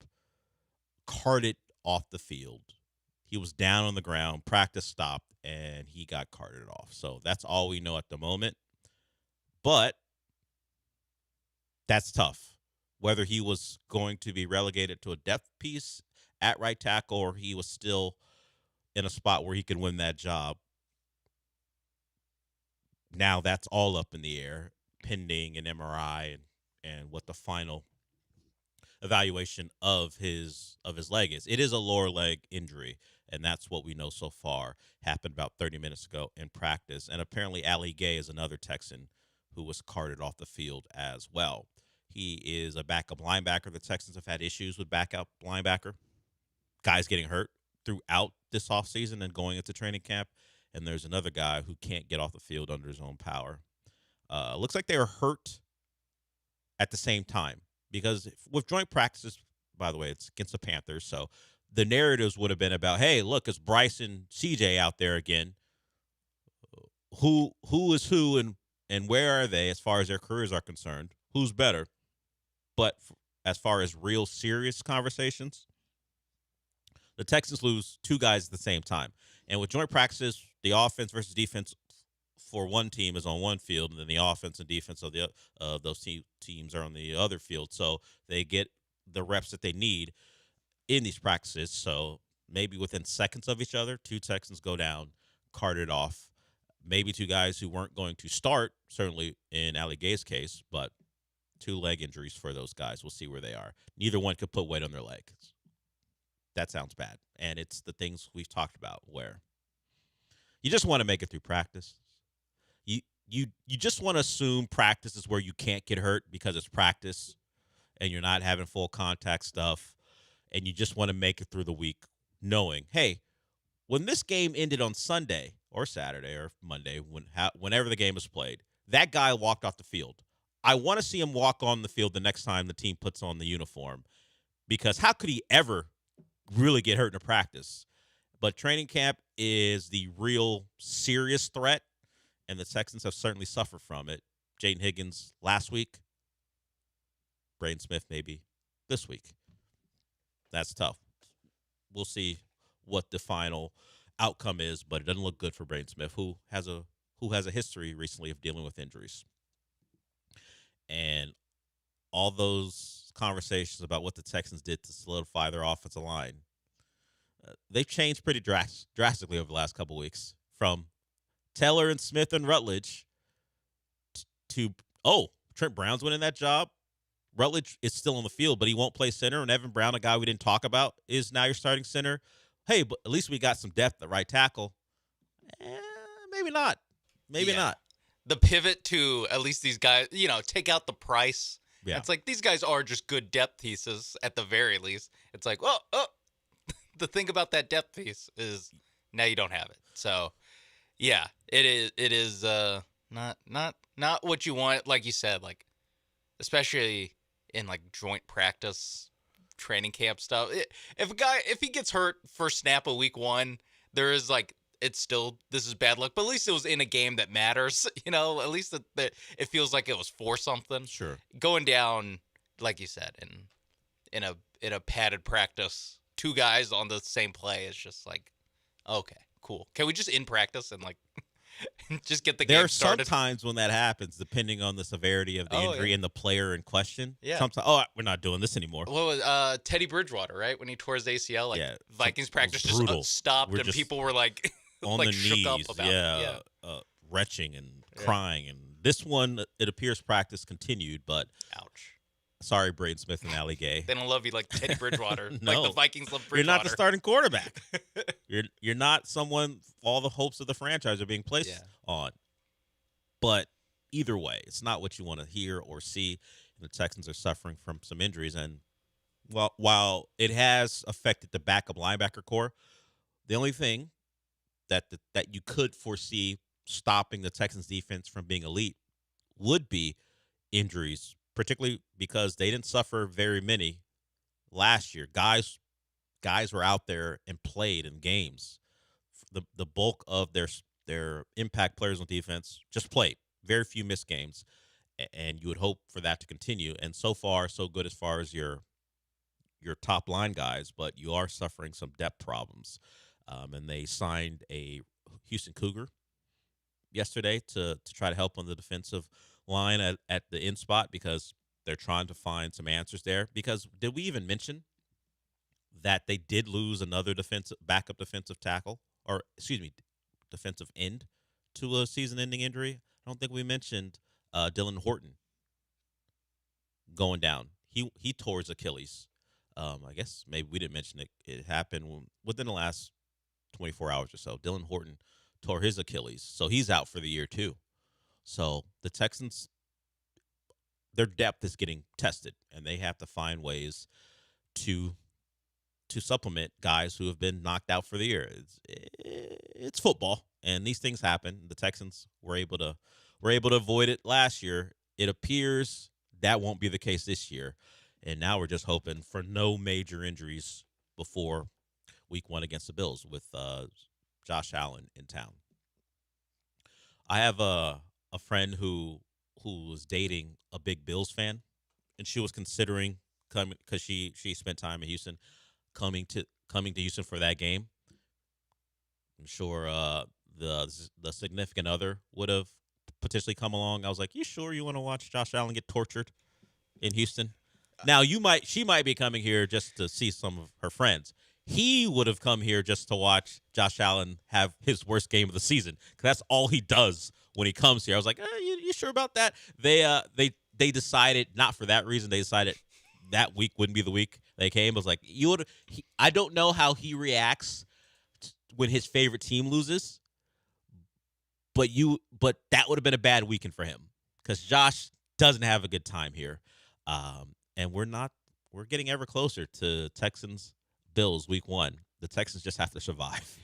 carted off the field. He was down on the ground, practice stopped, and he got carted off. So that's all we know at the moment. But that's tough. Whether he was going to be relegated to a depth piece at right tackle or he was still in a spot where he could win that job, now that's all up in the air, pending an MRI and what the final evaluation of his leg is. It is a lower leg injury, and that's what we know so far. Happened about 30 minutes ago in practice. And apparently Ali Gay is another Texan who was carted off the field as well. He is a backup linebacker. The Texans have had issues with backup linebacker. Guys getting hurt throughout this offseason and going into training camp. And there's another guy who can't get off the field under his own power. Looks like they were hurt at the same time. Because with joint practices, by the way, it's against the Panthers. So the narratives would have been about, hey, look, it's Bryce and CJ out there again. Who is who and where are they as far as their careers are concerned? Who's better? But as far as real serious conversations, the Texans lose two guys at the same time. And with joint practices, the offense versus defense for one team is on one field, and then the offense and defense of those teams are on the other field. So they get the reps that they need in these practices. So maybe within seconds of each other, two Texans go down, carted off. Maybe two guys who weren't going to start, certainly in Ali Gay's case, but two leg injuries for those guys. We'll see where they are. Neither one could put weight on their legs. That sounds bad. And it's the things we've talked about where you just want to make it through practice. You just want to assume practice is where you can't get hurt because it's practice and you're not having full contact stuff, and you just want to make it through the week knowing, hey, when this game ended on Sunday or Saturday or Monday, whenever the game was played, that guy walked off the field. I want to see him walk on the field the next time the team puts on the uniform, because how could he ever really get hurt in a practice? But training camp is the real serious threat, and the Texans have certainly suffered from it. Jaden Higgins last week, Braden Smith maybe this week. That's tough. We'll see what the final outcome is, but it doesn't look good for Braden Smith, who has a history recently of dealing with injuries. And all those conversations about what the Texans did to solidify their offensive line, they've changed pretty drastically over the last couple weeks. From Teller and Smith and Rutledge to Trent Brown's winning that job. Rutledge is still on the field, but he won't play center. And Evan Brown, a guy we didn't talk about, is now your starting center. Hey, but at least we got some depth at right tackle. Maybe not. Maybe not. The pivot to at least these guys, take out the price. Yeah. It's like these guys are just good depth pieces at the very least. It's like, the thing about that depth piece is now you don't have it. So, yeah, it is not what you want, like you said, like especially in like joint practice, training camp stuff. If he gets hurt first snap of week one, there is like, this is bad luck, but at least it was in a game that matters. At least it feels like it was for something. Sure. Going down, like you said, in a padded practice, two guys on the same play is just like, okay, cool. Can we just in practice and like just get the game started? There are some times when that happens, depending on the severity of the injury and the player in question. Yeah. Sometimes, we're not doing this anymore. What was Teddy Bridgewater, right? When he tore his ACL, Vikings practice just stopped, and people were like on like the shook knees, up about it. retching and crying. And this one, it appears practice continued, but ouch. Sorry, Braden Smith and Allie Gay. They don't love you like Teddy Bridgewater. No. Like the Vikings love Bridgewater. You're not the starting quarterback. You're not someone all the hopes of the franchise are being placed on. But either way, it's not what you want to hear or see. The Texans are suffering from some injuries, and while it has affected the backup linebacker core, the only thing that you could foresee stopping the Texans defense from being elite would be injuries, particularly because they didn't suffer very many last year. Guys were out there and played in games. The bulk of their impact players on defense just played. Very few missed games, and you would hope for that to continue. And so far, so good as far as your top line guys, but you are suffering some depth problems. And they signed a Houston Cougar yesterday to try to help on the defensive line at the end spot because they're trying to find some answers there. Because did we even mention that they did lose another backup defensive tackle, or excuse me, defensive end to a season-ending injury? I don't think we mentioned Dylan Horton going down. He tore his Achilles. I guess maybe we didn't mention it. It happened within the last 24 hours or so. Dylan Horton tore his Achilles, so he's out for the year too. So the Texans, their depth is getting tested, and they have to find ways to supplement guys who have been knocked out for the year. It's football, and these things happen. The Texans were able to avoid it last year. It appears that won't be the case this year, and now we're just hoping for no major injuries before Week 1 against the Bills with Josh Allen in town. I have a friend who was dating a big Bills fan, and she was considering coming because she spent time in Houston, coming to Houston for that game. I'm sure the significant other would have potentially come along. I was like, "You sure you want to watch Josh Allen get tortured in Houston?" Now she might be coming here just to see some of her friends. He would have come here just to watch Josh Allen have his worst game of the season, because that's all he does when he comes here. I was like, you sure about that? They decided, not for that reason, they decided that week wouldn't be the week they came. I was like, I don't know how he reacts when his favorite team loses, but that would have been a bad weekend for him because Josh doesn't have a good time here. And we're getting ever closer to Texans Bills Week 1. The Texans just have to survive.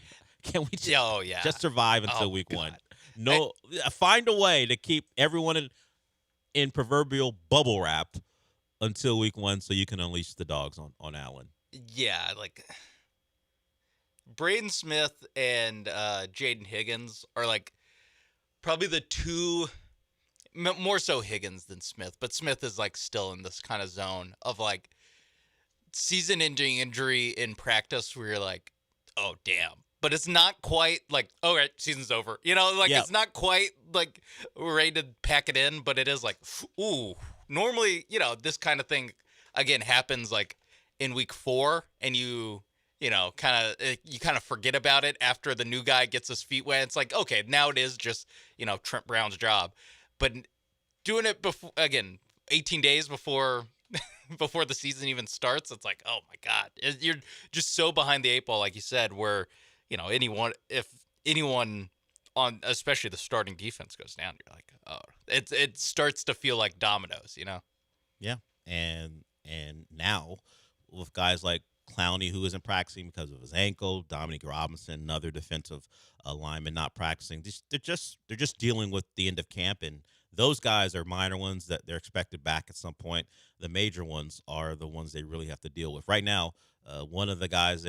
Can we just survive until Week 1? No, find a way to keep everyone in proverbial bubble wrap until Week 1 so you can unleash the dogs on Allen. Yeah, like Braden Smith and Jaden Higgins are like probably the two, more so Higgins than Smith, but Smith is like still in this kind of zone of like season-ending injury in practice where you're like, oh, damn. But it's not quite like, all right, season's over. You know, like It's not quite like we're ready to pack it in, but it is like, ooh. Normally, this kind of thing, again, happens like in week 4 and you kind of forget about it after the new guy gets his feet wet. It's like, okay, now it is just, Trent Brown's job. But doing it before, again, 18 days before the season even starts, it's like, oh my God, you're just so behind the 8 ball, like you said, where, if anyone on, especially the starting defense goes down, you're like, oh, it starts to feel like dominoes, Yeah. And now with guys like Clowney, who isn't practicing because of his ankle, Dominique Robinson, another defensive lineman not practicing, they're just dealing with the end of camp, and those guys are minor ones that they're expected back at some point. The major ones are the ones they really have to deal with. Right now, one of the guys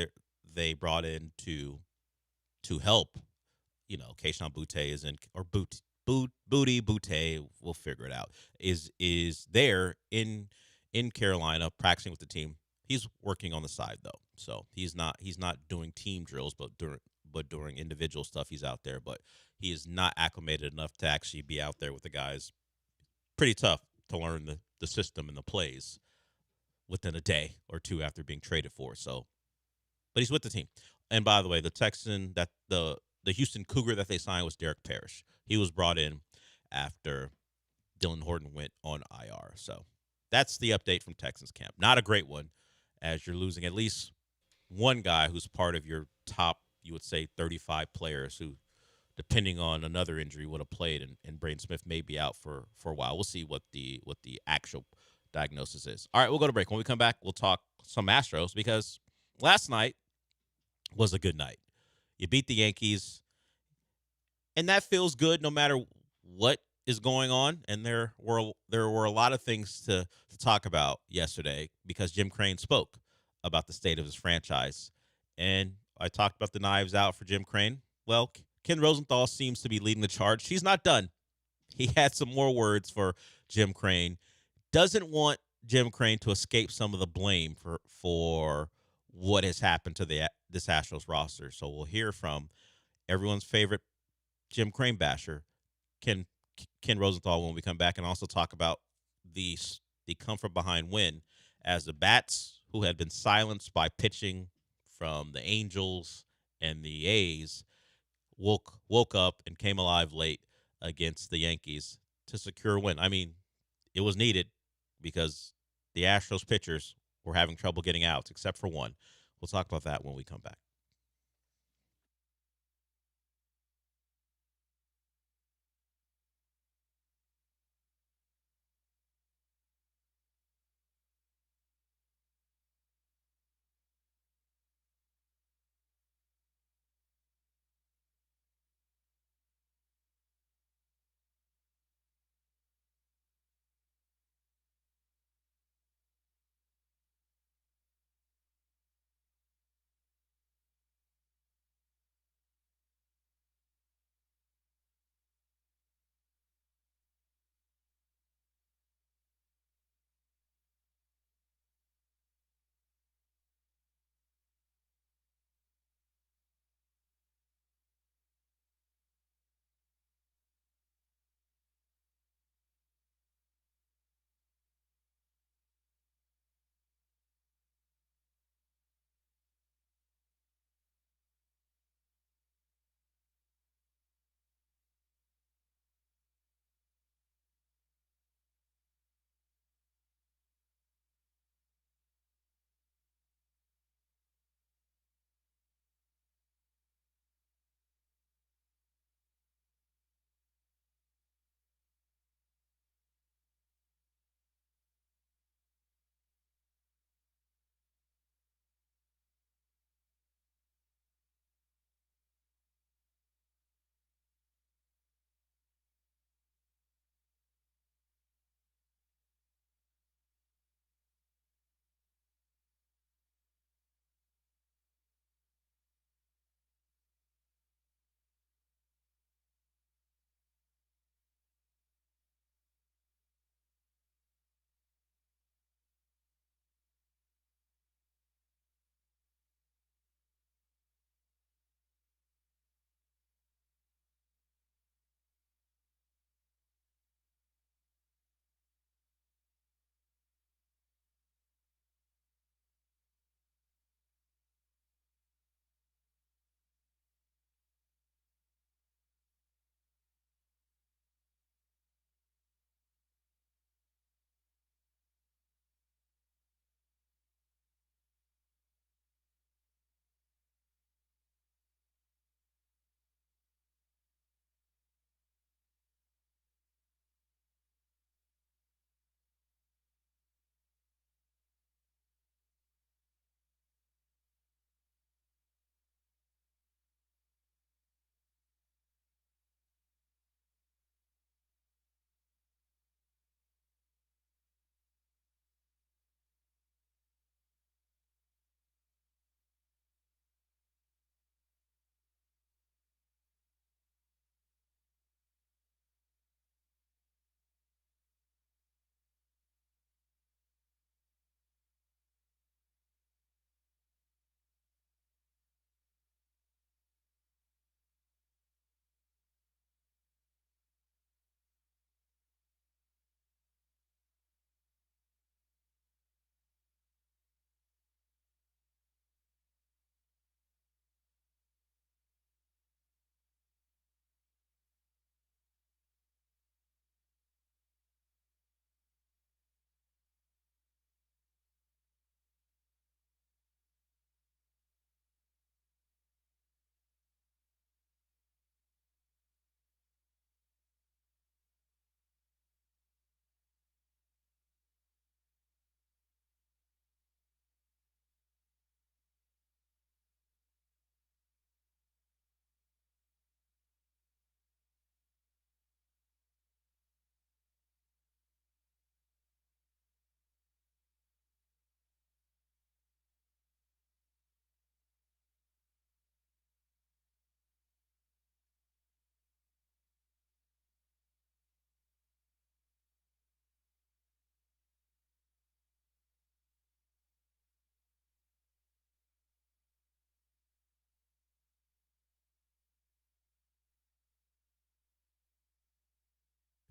they brought in to help, Keishon Butte is in, or Booty, we'll figure it out, is there in Carolina practicing with the team. He's working on the side though, so he's not doing team drills, but during individual stuff he's out there. But he is not acclimated enough to actually be out there with the guys. Pretty tough to learn the system and the plays within a day or two after being traded for. So, but he's with the team. And by the way, the Texan that the Houston Cougar that they signed was Derek Parrish. He was brought in after Dylan Horton went on IR. So that's the update from Texans camp. Not a great one, as you're losing at least one guy who's part of your top, you would say, 35 players who, depending on another injury, would have played, and Braden Smith may be out for a while. We'll see what the actual diagnosis is. All right, we'll go to break. When we come back, we'll talk some Astros, because last night was a good night. You beat the Yankees, and that feels good no matter what is going on. And there were a lot of things to talk about yesterday, because Jim Crane spoke about the state of his franchise. And I talked about the knives out for Jim Crane. Well, Ken Rosenthal seems to be leading the charge. He's not done. He had some more words for Jim Crane. Doesn't want Jim Crane to escape some of the blame for what has happened to this Astros roster. So we'll hear from everyone's favorite Jim Crane basher, Ken Rosenthal, when we come back, and also talk about the comfort behind win, as the bats, who had been silenced by pitching from the Angels and the A's, woke up and came alive late against the Yankees to secure a win. I mean, it was needed, because the Astros pitchers were having trouble getting outs, except for one. We'll talk about that when we come back.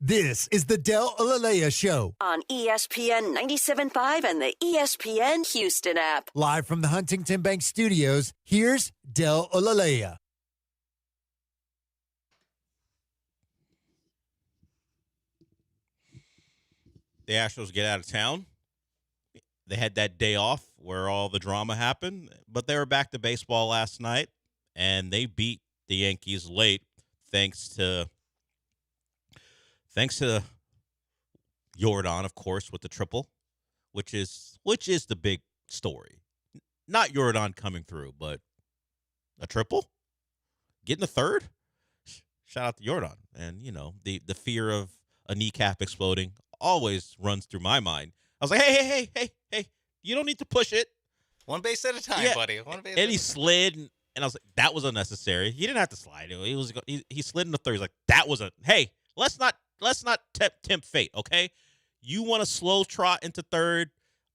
This is the Del Alalea Show. On ESPN 97.5 and the ESPN Houston app. Live from the Huntington Bank Studios, here's Del Alalea. The Astros get out of town. They had that day off where all the drama happened, but they were back to baseball last night, and they beat the Yankees late thanks to Jordan, of course, with the triple, which is the big story. Not Jordan coming through, but a triple, getting a third. Shout out to Jordan, and the fear of a kneecap exploding always runs through my mind. I was like, hey, you don't need to push it. One base at a time, buddy. One base. And he slid, and I was like, that was unnecessary. He didn't have to slide. He slid in the third. He's like, that was hey, let's not tempt fate, okay? You want a slow trot into third?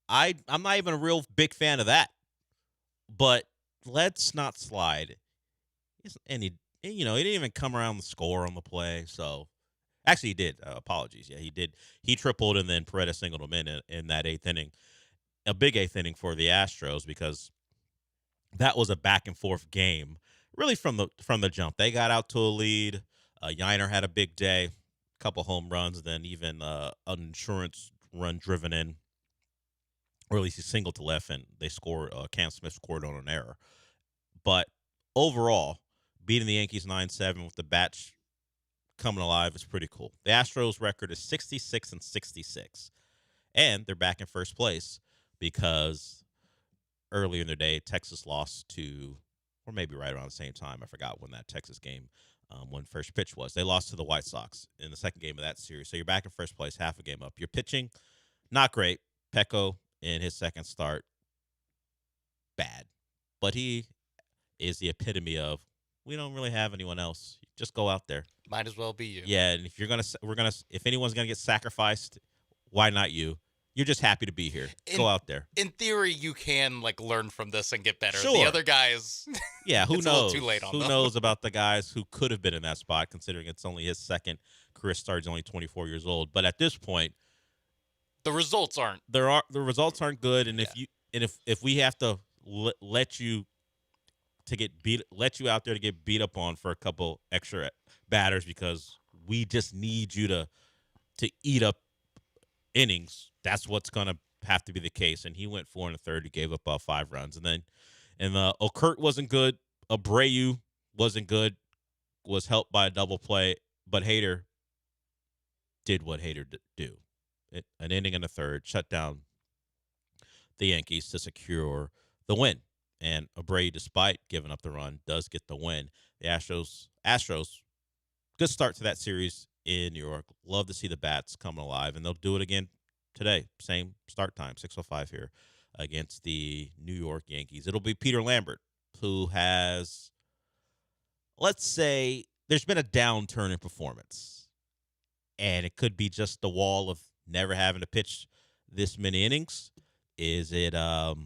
I'm not even a real big fan of that. But let's not slide. And he didn't even come around the score on the play. So actually, he did. Apologies. Yeah, he did. He tripled, and then Paredes singled him in that eighth inning. A big eighth inning for the Astros because that was a back and forth game, really from the jump. They got out to a lead. Yiner had a big day, a couple home runs, then even an insurance run driven in, or at least he singled to left, and they scored. Cam Smith scored on an error. But overall, beating the Yankees 9-7 with the bats coming alive is pretty cool. The Astros record is 66-66, and they're back in first place because earlier in the day, Texas lost to, or maybe right around the same time, I forgot when that Texas game, when first pitch was. They lost to the White Sox in the second game of that series. So you're back in first place, half a game up. You're pitching, not great. Pecco in his second start, bad. But he is the epitome of, we don't really have anyone else. Just go out there. Might as well be you. Yeah, and if anyone's gonna get sacrificed, why not you? You're just happy to be here. Go out there. In theory, you can learn from this and get better. Sure. The other guys, yeah, who it's knows? A little too late on who them. knows about the guys who could have been in that spot, considering it's only his second career start. He's only 24 years old. But at this point, the results aren't. The results aren't good, and if we have to let you out there to get beat up on for a couple extra batters because we just need you to eat up innings, that's what's going to have to be the case. And he went 4 1/3. He gave up 5 runs. And Okert wasn't good. Abreu wasn't good. Was helped by a double play. But Hader did what Hader do. An inning and a third, shut down the Yankees to secure the win. And Abreu, despite giving up the run, does get the win. The Astros, good start to that series in New York. Love to see the bats coming alive, and they'll do it again today. Same start time, 6:05 here against the New York Yankees. It'll be Peter Lambert, who has, let's say, there's been a downturn in performance, and it could be just the wall of never having to pitch this many innings. Is it a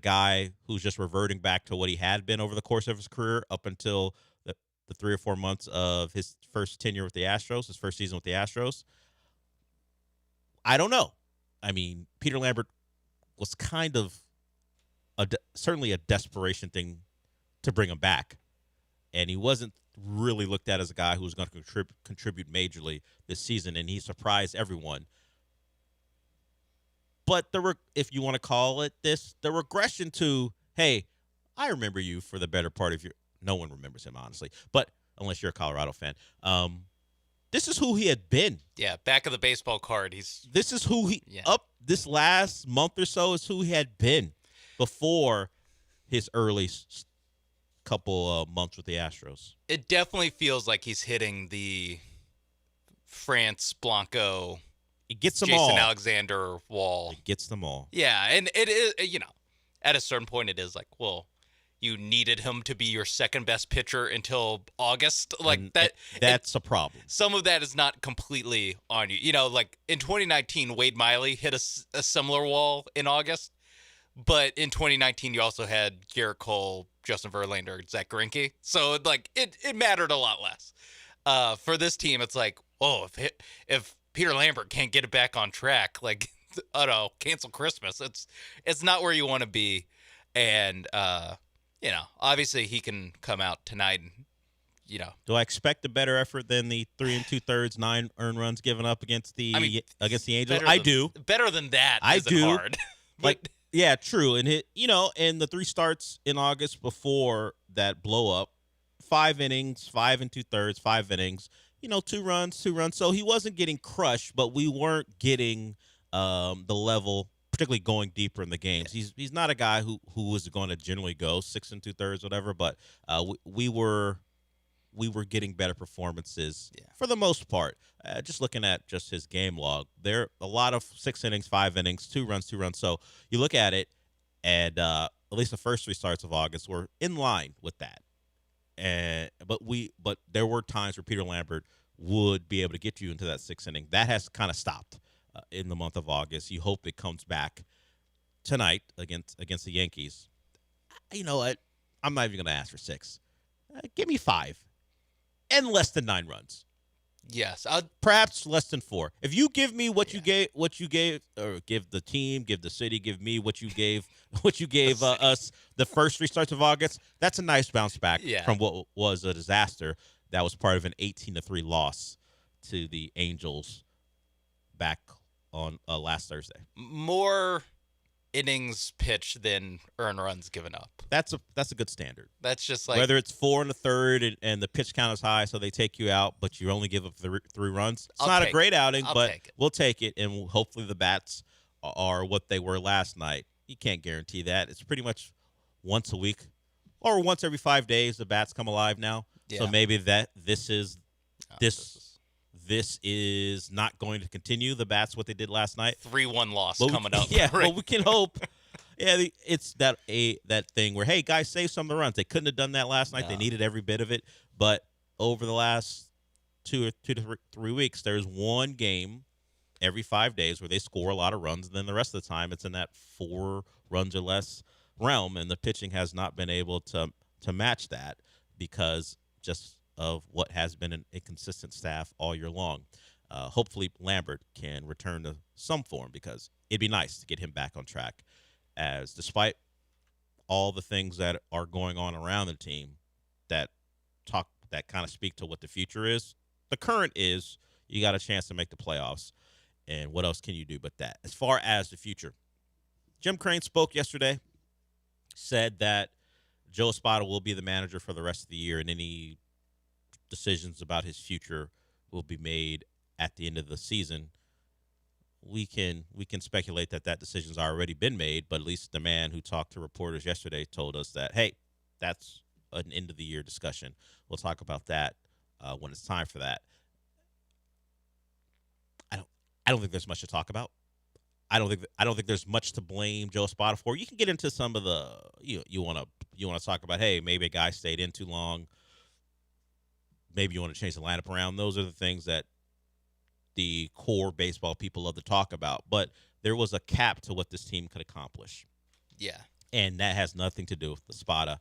guy who's just reverting back to what he had been over the course of his career up until the 3 or 4 months of his first tenure with the Astros, his first season with the Astros? I don't know. I mean, Peter Lambert was kind of certainly a desperation thing to bring him back. And he wasn't really looked at as a guy who was going to contribute majorly this season, and he surprised everyone. But if you want to call it this, the regression to, hey, I remember you for the better part of your. No one remembers him, honestly, but unless you're a Colorado fan, this is who he had been. Yeah, back of the baseball card. This is who up this last month or so is who he had been before his early couple months with the Astros. It definitely feels like he's hitting the France Blanco. It gets them Jason all. Alexander wall. It gets them all. Yeah, and it is, at a certain point it is like, well, you needed him to be your second best pitcher until August. That's a problem. Some of that is not completely on you. Like in 2019, Wade Miley hit a similar wall in August. But in 2019, you also had Garrett Cole, Justin Verlander, Zach Greinke. So it mattered a lot less. For this team, it's like, oh, if Peter Lambert can't get it back on track, like, oh no, cancel Christmas. It's not where you want to be. And, obviously he can come out tonight and, Do I expect a better effort than the 3 2/3 9 earned runs given up against the Angels? I do. Better than that. I isn't do. Hard. Yeah, true. And and the 3 starts in August before that blow up, 5 innings, 5 2/3, 5 innings. 2 runs, 2 runs. So he wasn't getting crushed, but we weren't getting the level, particularly going deeper in the games. He's not a guy who was going to generally go 6 2/3, whatever. But we were getting better performances for the most part. Just looking at just his game log, there a lot of 6 innings, 5 innings, 2 runs, 2 runs. So you look at it, and at least the first 3 starts of August were in line with that. But there were times where Peter Lambert would be able to get you into that 6th inning. That has kind of stopped in the month of August. You hope it comes back tonight against the Yankees. You know what? I'm not even going to ask for 6. Give me 5 and less than 9 runs. Yes, perhaps less than 4. If you give me what you gave, or give the team, give the city, give me what you gave us the first 3 starts of August, that's a nice bounce back from what was a disaster. That was part of an 18-3 loss to the Angels back on last Thursday. More innings pitched than earned runs given up. That's a good standard. That's just like, whether it's 4 1/3 and the pitch count is high, so they take you out, but you only give up 3 runs. It's not a great outing, but we'll take it, and hopefully the bats are what they were last night. You can't guarantee that. It's pretty much once a week or once every 5 days the bats come alive now. Yeah. So maybe this is not going to continue. The bats what they did last night. 3-1 loss coming up. Yeah, right? well, we can hope. Yeah, it's that thing where, hey, guys, save some of the runs. They couldn't have done that last night. No. They needed every bit of it. But over the last 2 to 3 weeks, there's one game every 5 days where they score a lot of runs, and then the rest of the time it's in that 4 runs or less realm, and the pitching has not been able to match that because just of what has been an inconsistent staff all year long. Hopefully Lambert can return to some form because it'd be nice to get him back on track, as despite all the things that are going on around the team that kind of speak to what the future is, the current is you got a chance to make the playoffs, and what else can you do but that? As far as the future, Jim Crane spoke yesterday, said that Joe Espada will be the manager for the rest of the year, and any decisions about his future will be made at the end of the season. We can speculate that decision's already been made, but at least the man who talked to reporters yesterday told us that, hey, that's an end of the year discussion. We'll talk about that when it's time for that. I don't think there's much to talk about. I don't think there's much to blame Joe Espada for. You can get into some of the you want to talk about, hey, maybe a guy stayed in too long. Maybe you want to change the lineup around. Those are the things that the core baseball people love to talk about. But there was a cap to what this team could accomplish. Yeah. And that has nothing to do with the Espada.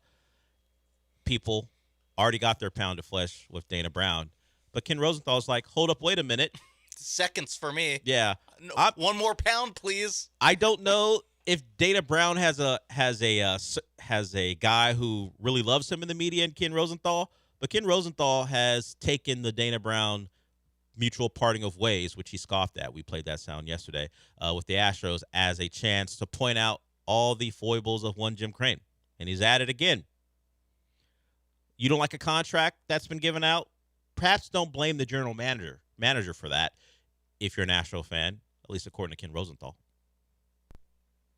People already got their pound of flesh with Dana Brown. But Ken Rosenthal's like, hold up, wait a minute. Seconds for me. Yeah. No, 1 more pound, please. I don't know if Dana Brown has a guy who really loves him in the media and Ken Rosenthal, but Ken Rosenthal has taken the Dana Brown mutual parting of ways, which he scoffed at. We played that sound yesterday with the Astros as a chance to point out all the foibles of one Jim Crane, and he's at it again. You don't like a contract that's been given out? Perhaps don't blame the general manager for that if you're an Astro fan, at least according to Ken Rosenthal.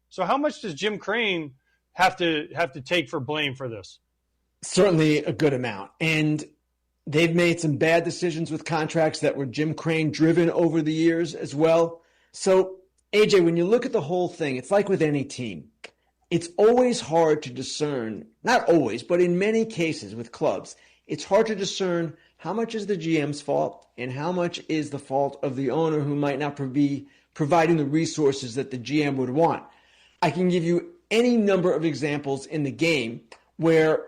So how much does Jim Crane have to take for blame for this? Certainly a good amount. And they've made some bad decisions with contracts that were Jim Crane driven over the years as well. So, AJ, when you look at the whole thing, it's like with any team. It's always hard to discern, not always, but in many cases with clubs, it's hard to discern how much is the GM's fault and how much is the fault of the owner who might not be providing the resources that the GM would want. I can give you any number of examples in the game where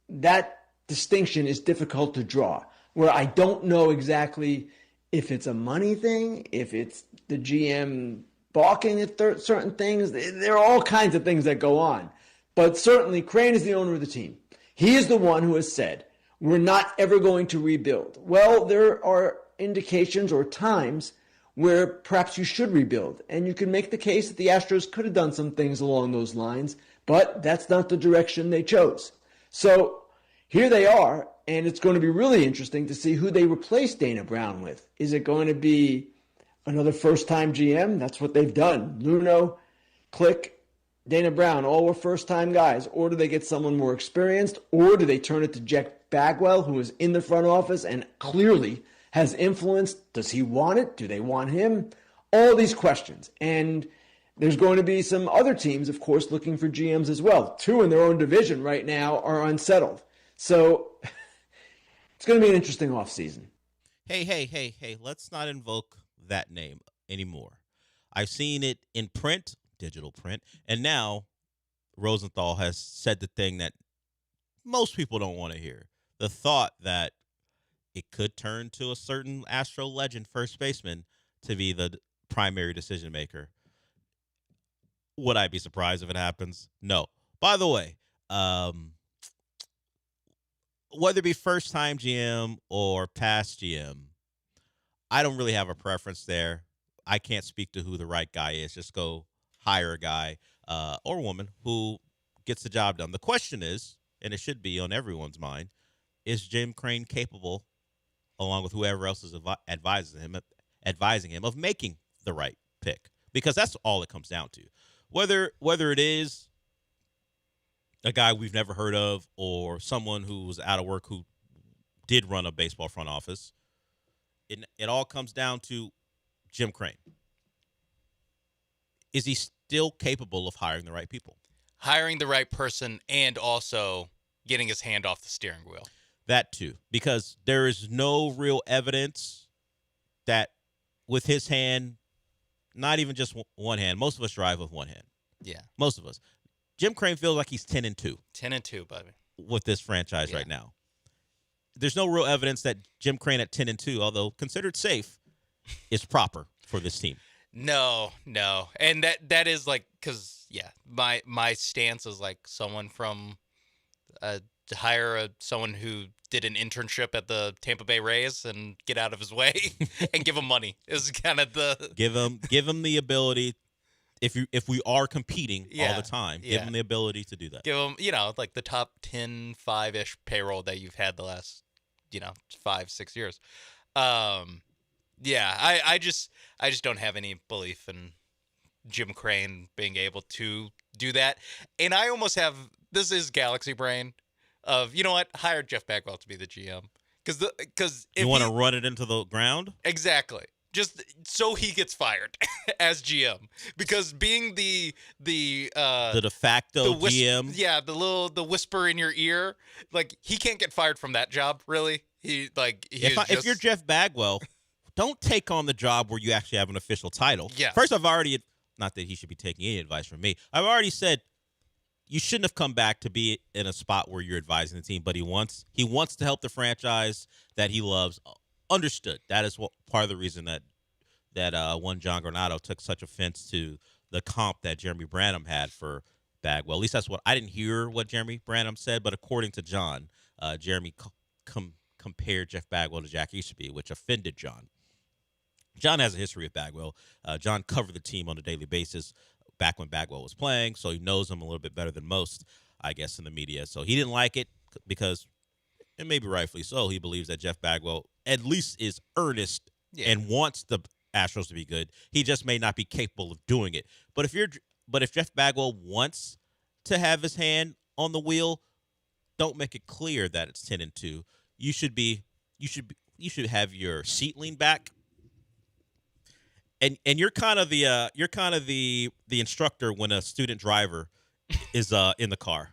that distinction is difficult to draw, where I don't know exactly if it's a money thing, if it's the GM balking at certain things, there are all kinds of things that go on. But certainly Crane is the owner of the team. He is the one who has said, we're not ever going to rebuild. Well, there are indications or times where perhaps you should rebuild. And you can make the case that the Astros could have done some things along those lines, but that's not the direction they chose. So here they are, and it's going to be really interesting to see who they replace Dana Brown with. Is it going to be another first-time GM? That's what they've done. Luno, Click, Dana Brown, all were first-time guys. Or do they get someone more experienced? Or do they turn it to Jeff Bagwell, who is in the front office and clearly has influence? Does he want it? Do they want him? All these questions. And there's going to be some other teams, of course, looking for GMs as well. 2 in their own division right now are unsettled. So it's going to be an interesting offseason. Hey, let's not invoke that name anymore. I've seen it in print, digital print, and now Rosenthal has said the thing that most people don't want to hear. The thought that it could turn to a certain Astro legend first baseman to be the primary decision maker. Would I be surprised if it happens? No. By the way, whether it be first-time GM or past GM, I don't really have a preference there. I can't speak to who the right guy is. Just go hire a guy or woman who gets the job done. The question is, and it should be on everyone's mind, is Jim Crane capable, along with whoever else is advising him, of making the right pick? Because that's all it comes down to. Whether it is a guy we've never heard of or someone who was out of work who did run a baseball front office, it all comes down to Jim Crane. Is he still capable of hiring the right people? Hiring the right person and also getting his hand off the steering wheel. That too, because there is no real evidence that with his hand, not even just one hand, most of us drive with one hand. Yeah. Most of us. Jim Crane feels like he's 10-2. 10-2, baby. With this franchise right now. There's no real evidence that Jim Crane at 10-2, although considered safe, is proper for this team. No. And that is like, because, my stance is like someone from to hire someone who did an internship at the Tampa Bay Rays and get out of his way and give him money is kind of the give him the ability. If we are competing all the time, give him the ability to do that. Give him, like the top 10, 5-ish payroll that you've had the last, 5-6 years. I just don't have any belief in Jim Crane being able to do that. And I almost have, this is Galaxy Brain of, you know what, hire Jeff Bagwell to be the GM. Because you want to run it into the ground? Exactly. Just so he gets fired as GM, because being the de facto GM, the whisper in your ear, like he can't get fired from that job. Really, if you're Jeff Bagwell, don't take on the job where you actually have an official title. Yeah. First, not that he should be taking any advice from me. I've already said you shouldn't have come back to be in a spot where you're advising the team, but he wants to help the franchise that he loves. Understood. That is part of the reason that one John Granado took such offense to the comp that Jeremy Branham had for Bagwell. At least that's what I didn't hear what Jeremy Branham said, but according to John, Jeremy compared Jeff Bagwell to Jack Easterby, which offended John. John has a history with Bagwell. John covered the team on a daily basis back when Bagwell was playing, so he knows him a little bit better than most, I guess, in the media. So he didn't like it because, and maybe rightfully so, he believes that Jeff Bagwell at least is earnest and wants the Astros to be good. He just may not be capable of doing it. But if Jeff Bagwell wants to have his hand on the wheel, don't make it clear that it's 10-2. You should have your seat leaned back. And you're kind of the instructor when a student driver is in the car.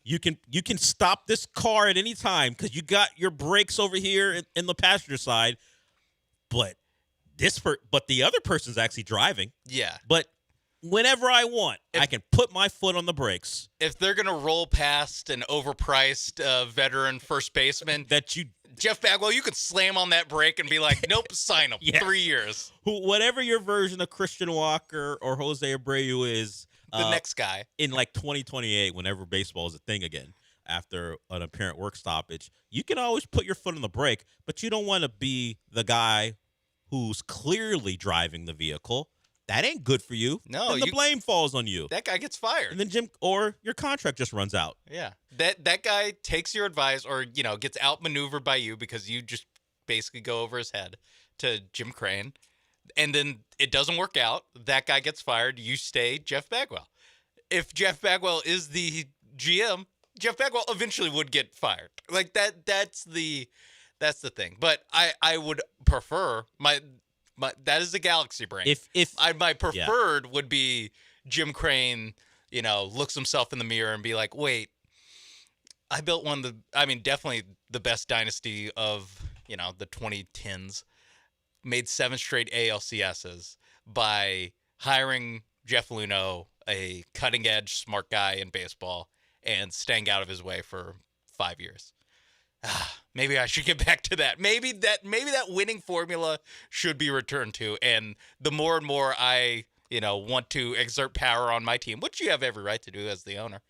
You can stop this car at any time because you got your brakes over here in the passenger side, but the other person's actually driving. Yeah. But whenever I want, I can put my foot on the brakes. If they're gonna roll past an overpriced veteran first baseman, Jeff Bagwell, you could slam on that brake and be like, nope, sign him. Yes. 3 years. Whatever your version of Christian Walker or Jose Abreu is, The next guy. in like 2028, whenever baseball is a thing again, after an apparent work stoppage, you can always put your foot on the brake, but you don't want to be the guy who's clearly driving the vehicle. That ain't good for you. No, and the blame falls on you. That guy gets fired. And then or your contract just runs out. Yeah. That guy takes your advice or, gets outmaneuvered by you because you just basically go over his head to Jim Crane. And then it doesn't work out. That guy gets fired. You stay Jeff Bagwell. If Jeff Bagwell is the GM, Jeff Bagwell eventually would get fired. Like that's the thing. But I would prefer my that is the galaxy brain. My preferred would be Jim Crane, looks himself in the mirror and be like, wait, I built definitely the best dynasty of, the 2010s, made 7 straight ALCSs by hiring Jeff Luhnow, a cutting edge smart guy in baseball, and staying out of his way for 5 years. Maybe I should get back to that. Maybe that winning formula should be returned to. And the more and more I, want to exert power on my team, which you have every right to do as the owner.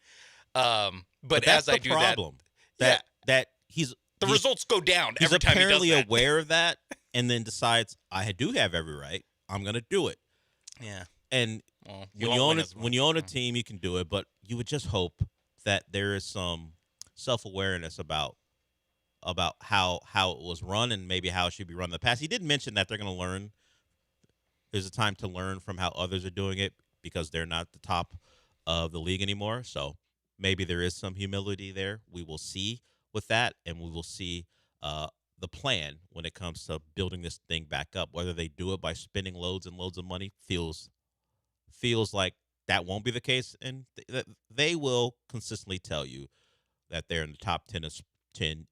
But that's as I do problem. that, that the results go down he's every time he does apparently that. aware of that, and then decides I do have every right. I'm going to do it. Yeah. And when you own a team, you can do it, but you would just hope that there is some self-awareness about how it was run and maybe how it should be run in the past. He did mention that they're going to learn. There's a time to learn from how others are doing it because they're not the top of the league anymore. So maybe there is some humility there. We will see with that, and we will see the plan when it comes to building this thing back up. Whether they do it by spending loads and loads of money feels like that won't be the case, and they will consistently tell you that they're in the top 10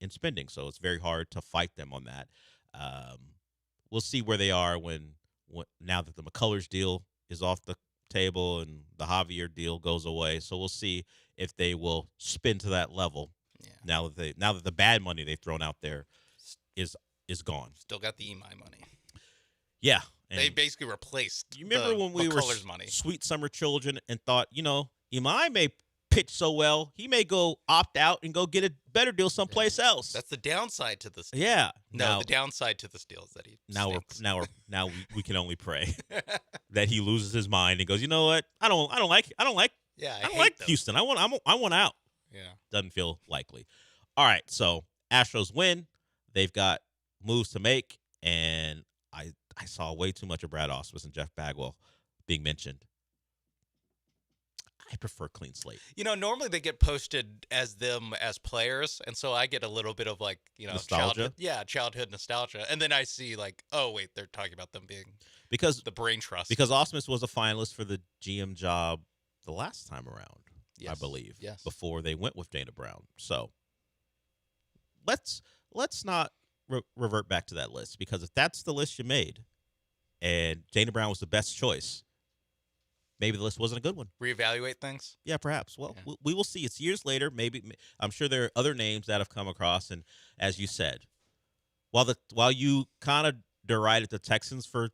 in spending. So it's very hard to fight them on that. We'll see where they are when now that the McCullers deal is off the table and the Javier deal goes away. So we'll see if they will spin to that level. Yeah. Now that the bad money they've thrown out there is gone. Still got the EMI money. Yeah. They basically replaced. You remember when we were money. sweet summer children and thought, Imai may pitch so well, he may go opt out and go get a better deal someplace else. That's the downside to this deal. Yeah. No, the downside to this deal is that he now we can only pray that he loses his mind and goes, you know what? I don't like Houston. I want out. Yeah. Doesn't feel likely. All right, so Astros win. They've got moves to make, and I saw way too much of Brad Ausmus and Jeff Bagwell being mentioned. I prefer clean slate. Normally they get posted as them as players, and so I get a little bit of nostalgia. Childhood nostalgia, and then I see oh wait, they're talking about them being because the brain trust. Because Ausmus was a finalist for the GM job the last time around, yes. I believe. Yes. Before they went with Dana Brown. So let's not revert back to that list, because if that's the list you made, and Dana Brown was the best choice, maybe the list wasn't a good one. Reevaluate things? Yeah, perhaps. Well, we will see. It's years later. Maybe I'm sure there are other names that have come across. And as you said, while you kind of derided the Texans for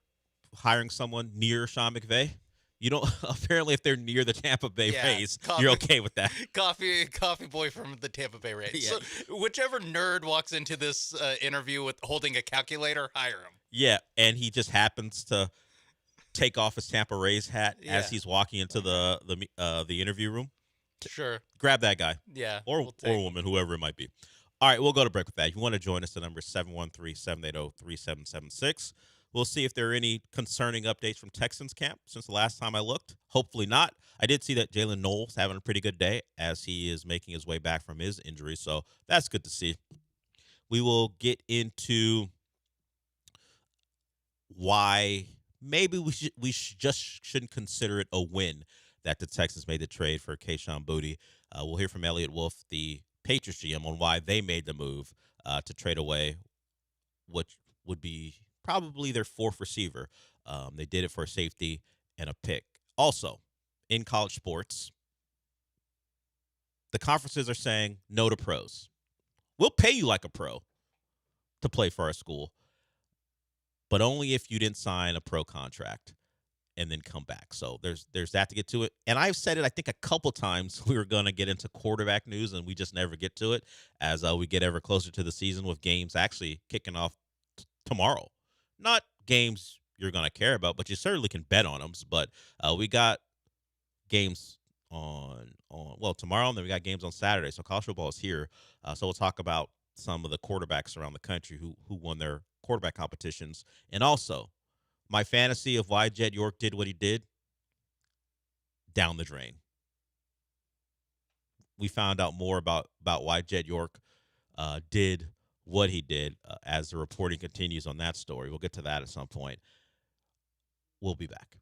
hiring someone near Sean McVay, you don't apparently if they're near the Tampa Bay Rays, you're okay with that. Coffee boy from the Tampa Bay Rays. Yeah. So whichever nerd walks into this interview with holding a calculator, hire him. Yeah, and he just happens to take off his Tampa Rays hat as he's walking into the interview room. Sure. Grab that guy. Yeah. Or woman, whoever it might be. All right, we'll go to break with that. If you want to join us, the number is 713-780-3776. We'll see if there are any concerning updates from Texans camp since the last time I looked. Hopefully not. I did see that Jalen Knowles having a pretty good day as he is making his way back from his injury, so that's good to see. We will get into why maybe we shouldn't consider it a win that the Texans made the trade for Kayshon Boutte. We'll hear from Elliot Wolf, the Patriots GM, on why they made the move to trade away what would be probably their fourth receiver. They did it for a safety and a pick. Also, in college sports, the conferences are saying no to pros. We'll pay you like a pro, to play for our school, but only if you didn't sign a pro contract and then come back. So there's that to get to it. And I've said it, I think, a couple times we were going to get into quarterback news, and we just never get to it as we get ever closer to the season with games actually kicking off tomorrow. Not games you're going to care about, but you certainly can bet on them. But we got games on tomorrow, and then we got games on Saturday. So college football is here. So we'll talk about some of the quarterbacks around the country who won their quarterback competitions, and also my fantasy of why Jed York did what he did, down the drain. We found out more about why Jed York did what he did as the reporting continues on that story. We'll get to that at some point. We'll be back.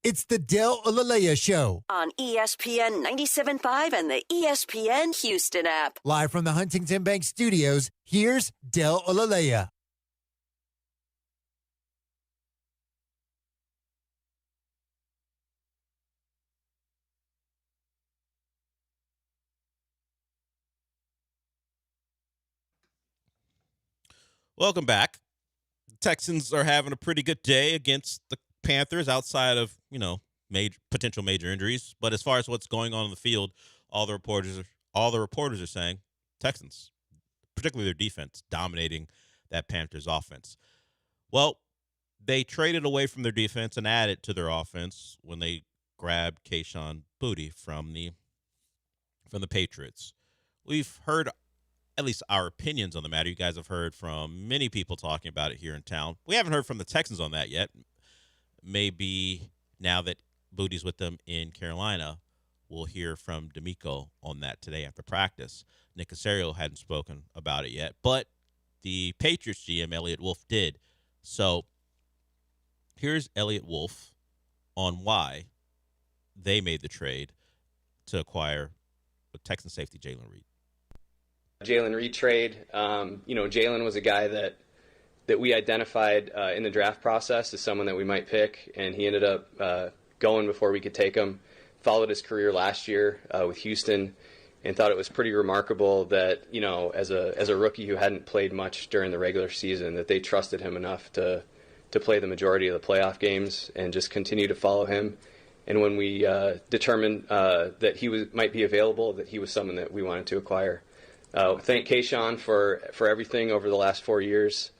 It's the Del Olalea Show. On ESPN 97.5 and the ESPN Houston app. Live from the Huntington Bank Studios, here's Del Olalea. Welcome back. The Texans are having a pretty good day against the Panthers outside of, potential major injuries. But as far as what's going on in the field, all the reporters are saying Texans, particularly their defense, dominating that Panthers offense. Well, they traded away from their defense and added to their offense when they grabbed Kayshon Boutte from the Patriots. We've heard at least our opinions on the matter. You guys have heard from many people talking about it here in town. We haven't heard from the Texans on that yet. Maybe now that Boutte's with them in Carolina, we'll hear from D'Amico on that today after practice. Nick Caserio hadn't spoken about it yet, but the Patriots GM, Elliott Wolf, did. So here's Elliott Wolf on why they made the trade to acquire the Texan safety Jalen Reed. Jalen Reed trade. Jalen was a guy that we identified in the draft process as someone that we might pick, and he ended up going before we could take him. Followed his career last year with Houston, and thought it was pretty remarkable that, as a rookie who hadn't played much during the regular season, that they trusted him enough to play the majority of the playoff games and just continue to follow him. And when we determined that he might be available, that he was someone that we wanted to acquire. Thank Kayshon for everything over the last 4 years,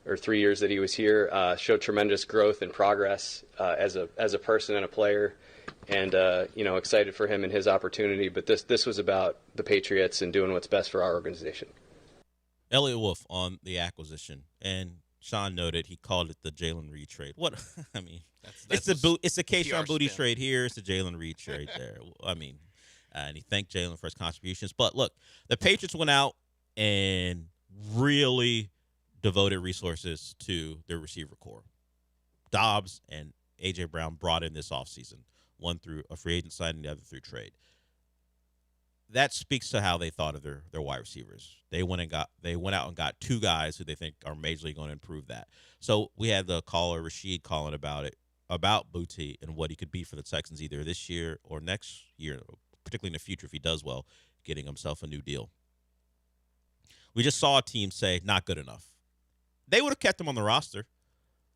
or 3 years that he was here. Showed tremendous growth and progress as a person and a player, and excited for him and his opportunity. But this was about the Patriots and doing what's best for our organization. Elliott Wolf on the acquisition, and Sean noted he called it the Jalen Reed trade. What I mean, it's a Kayshon Boutte trade here. It's a Jalen Reed trade there. I mean. And he thanked Jalen for his contributions. But look, the Patriots went out and really devoted resources to their receiver core. Dobbs and A.J. Brown brought in this offseason, one through a free agent signing, the other through trade. That speaks to how they thought of their wide receivers. They went out and got two guys who they think are majorly going to improve that. So we had the caller Rashid calling about Boutte and what he could be for the Texans either this year or next year, particularly in the future if he does well, getting himself a new deal. We just saw a team say, not good enough. They would have kept him on the roster,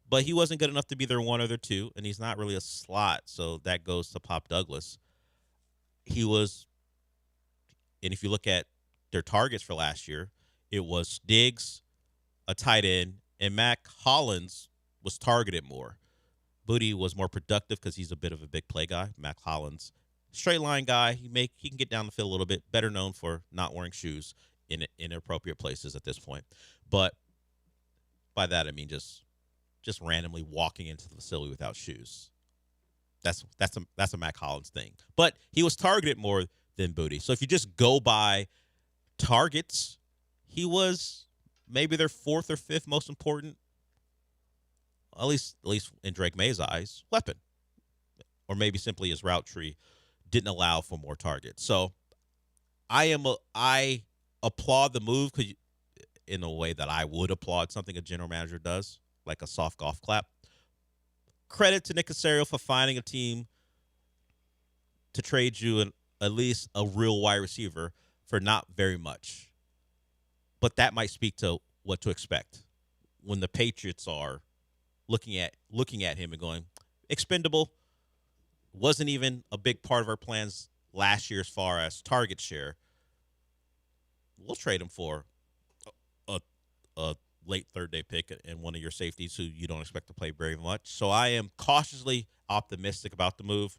but he wasn't good enough to be their one or their two, and he's not really a slot, so that goes to Pop Douglas. He was, and if you look at their targets for last year, it was Diggs, a tight end, and Mac Hollins was targeted more. Boutte was more productive because he's a bit of a big play guy. Mac Hollins, straight line guy. He can get down the field a little bit. Better known for not wearing shoes in inappropriate places at this point. But by that I mean just randomly walking into the facility without shoes. That's a Mac Hollins thing. But he was targeted more than Boutte. So if you just go by targets, he was maybe their fourth or fifth most important, at least in Drake May's eyes, weapon. Or maybe simply his route tree didn't allow for more targets. So I applaud the move in a way that I would applaud something a general manager does, like a soft golf clap. Credit to Nick Caserio for finding a team to trade you at least a real wide receiver for not very much. But that might speak to what to expect when the Patriots are looking at him and going, expendable. Wasn't even a big part of our plans last year as far as target share. We'll trade him for a late third-day pick and one of your safeties who you don't expect to play very much. So I am cautiously optimistic about the move.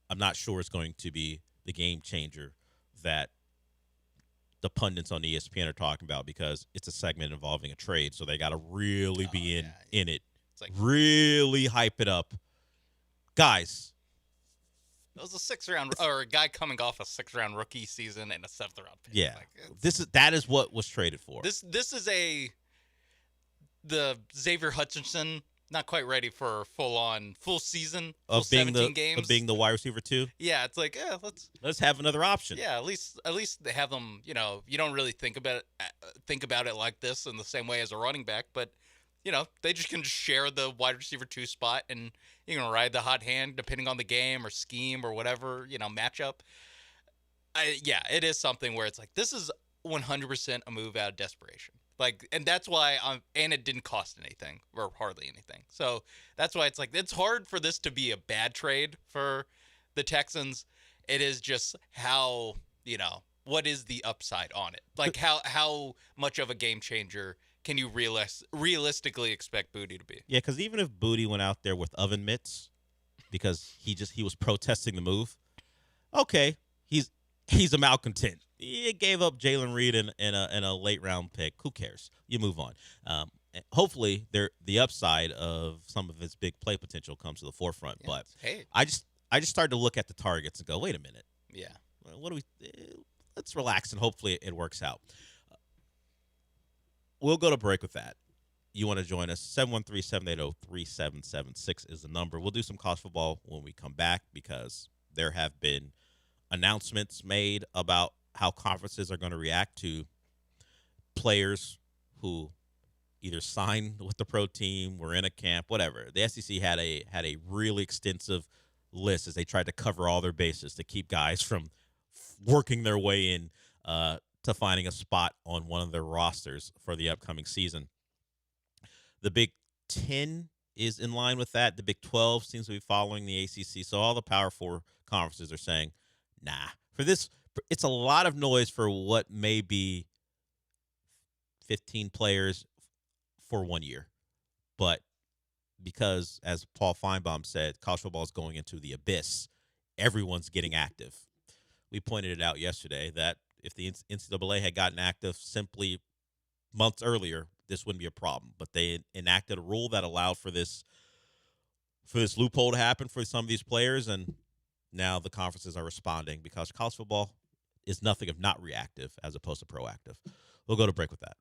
I'm not sure it's going to be the game changer that the pundits on ESPN are talking about because it's a segment involving a trade, so they got to really be in it. It's like really hype it up. Guys, it was a 6th round, or a guy coming off a 6th round rookie season and a 7th round pick. Yeah, that is what was traded for. This is the Xavier Hutchinson, not quite ready for full season of being 17 games of being the wide receiver too. Yeah, it's like let's have another option. Yeah, at least they have them. You don't really think about it like this in the same way as a running back, but they can share the wide receiver 2 spot, and you can ride the hot hand depending on the game or scheme or whatever, matchup. It is something where it's like, this is 100% a move out of desperation. And that's why and it didn't cost anything or hardly anything. So that's why it's like, it's hard for this to be a bad trade for the Texans. It is just how, what is the upside on it? Like how much of a game changer can you realistically expect Booty to be? Yeah, because even if Booty went out there with oven mitts because he was protesting the move, okay, he's a malcontent. He gave up Jalen Reed in a late round pick. Who cares? You move on. Hopefully, the upside of some of his big play potential comes to the forefront. Yeah, but hey. I just started to look at the targets and go, wait a minute. Yeah. What do we? Let's relax and hopefully it works out. We'll go to break with that. You want to join us, 713-780-3776 is the number. We'll do some college football when we come back because there have been announcements made about how conferences are going to react to players who either signed with the pro team, were in a camp, whatever. The SEC had a really extensive list as they tried to cover all their bases to keep guys from working their way in to finding a spot on one of their rosters for the upcoming season. The Big 10 is in line with that. The Big 12 seems to be following the ACC. So all the Power 4 conferences are saying, nah. For this, it's a lot of noise for what may be 15 players for 1 year. But because, as Paul Feinbaum said, college football is going into the abyss, everyone's getting active. We pointed it out yesterday that if the NCAA had gotten active simply months earlier, this wouldn't be a problem. But they enacted a rule that allowed for this loophole to happen for some of these players, and now the conferences are responding because college football is nothing if not reactive as opposed to proactive. We'll go to break with that.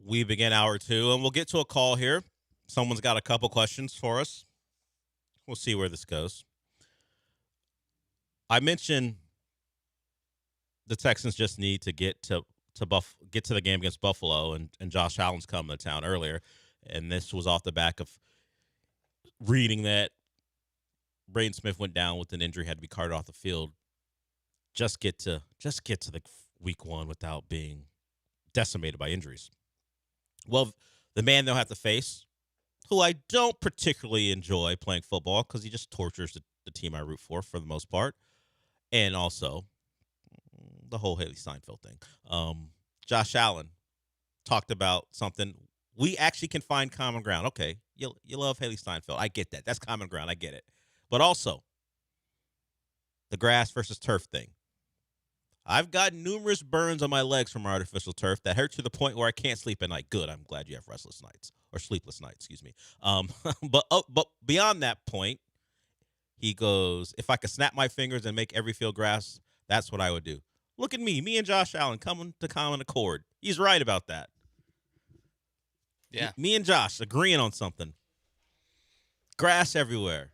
We begin hour 2, and we'll get to a call here. Someone's got a couple questions for us. We'll see where this goes. I mentioned the Texans just need to get to the game against Buffalo, and Josh Allen's coming to town earlier, and this was off the back of reading that Braden Smith went down with an injury, had to be carted off the field. Just get to the week 1 without being decimated by injuries. Well, the man they'll have to face, who I don't particularly enjoy playing football because he just tortures the team I root for the most part, and also the whole Haley Steinfeld thing. Josh Allen talked about something. We actually can find common ground. Okay, you love Haley Steinfeld. I get that. That's common ground. I get it. But also, the grass versus turf thing. I've got numerous burns on my legs from artificial turf that hurt to the point where I can't sleep at night. Good. I'm glad you have restless nights or sleepless nights. Excuse me. But beyond that point, he goes, if I could snap my fingers and make every field grass, that's what I would do. Look at me and Josh Allen coming to common accord. He's right about that. Yeah. Me and Josh agreeing on something. Grass everywhere.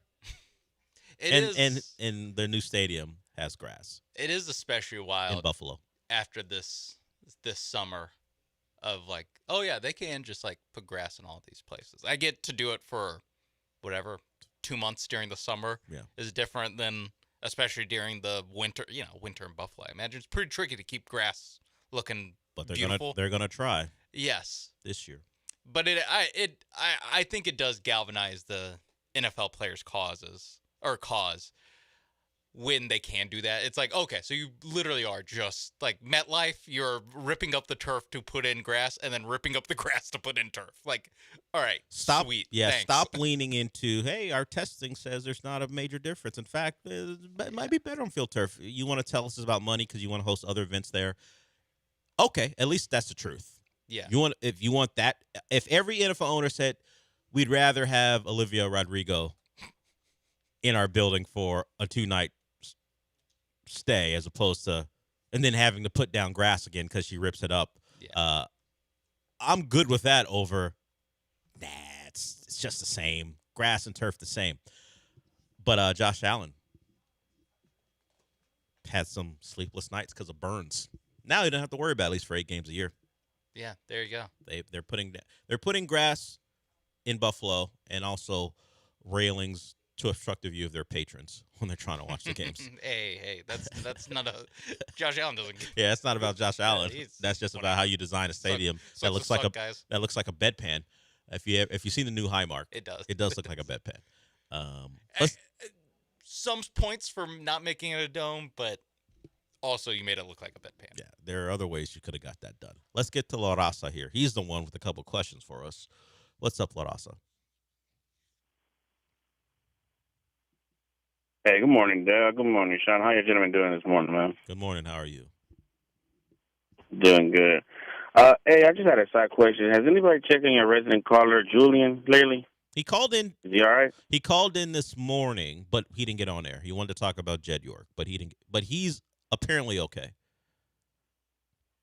And their new stadium has grass. It is especially wild in Buffalo after this summer of like, oh yeah, they can just like put grass in all these places. I get to do it for whatever 2 months during the summer. Yeah. Is different than especially during the winter. Winter in Buffalo. I imagine it's pretty tricky to keep grass looking beautiful. They're gonna try. Yes. This year. But I think it does galvanize the NFL players' cause when they can do that. It's like, okay, so you literally are just like MetLife, you're ripping up the turf to put in grass and then ripping up the grass to put in turf. Like, all right, sweet. Yeah, thanks. stop leaning into, hey, our testing says there's not a major difference. In fact, it might be better on field turf. You want to tell us about money because you want to host other events there. Okay, at least that's the truth. Yeah. If you want that, if every NFL owner said, we'd rather have Olivia Rodrigo in our building for a 2-night stay as opposed to, and then having to put down grass again because she rips it up. Yeah. I'm good with that over, it's just the same. Grass and turf the same. But Josh Allen had some sleepless nights because of burns. Now he doesn't have to worry about it, at least for 8 games a year. Yeah, there you go. They're putting grass in Buffalo and also railings to obstruct the view of their patrons when they're trying to watch the games. hey, that's not a Josh Allen doesn't. Yeah, it's not about Josh Allen. That's just about how you design a stadium that looks like a bedpan. If you've seen the new Highmark, it does. It does look like a bedpan. Some points for not making it a dome, but also you made it look like a bedpan. Yeah, there are other ways you could have got that done. Let's get to La Raza here. He's the one with a couple questions for us. What's up, La Raza? Hey, good morning, Dale. Good morning, Sean. How you gentlemen doing this morning, man? Good morning. How are you? Doing good. Hey, I just had a side question. Has anybody checked on your resident caller, Julian, lately? He called in. Is he all right? He called in this morning, but he didn't get on air. He wanted to talk about Jed York, but he didn't. But he's apparently okay.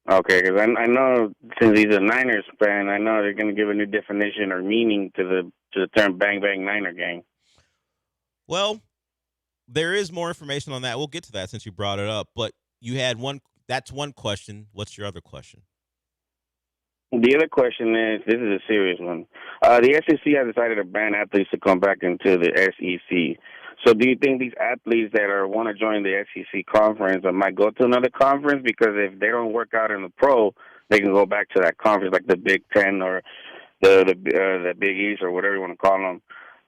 Okay, because I know since he's a Niners fan, I know they're going to give a new definition or meaning to the term "bang bang Niner gang." Well, there is more information on that. We'll get to that since you brought it up. But you had one. That's one question. What's your other question? The other question is, this is a serious one. The SEC has decided to ban athletes to come back into the SEC. So do you think these athletes that want to join the SEC conference might go to another conference? Because if they don't work out in the pro, they can go back to that conference like the Big Ten or the Big East or whatever you want to call them.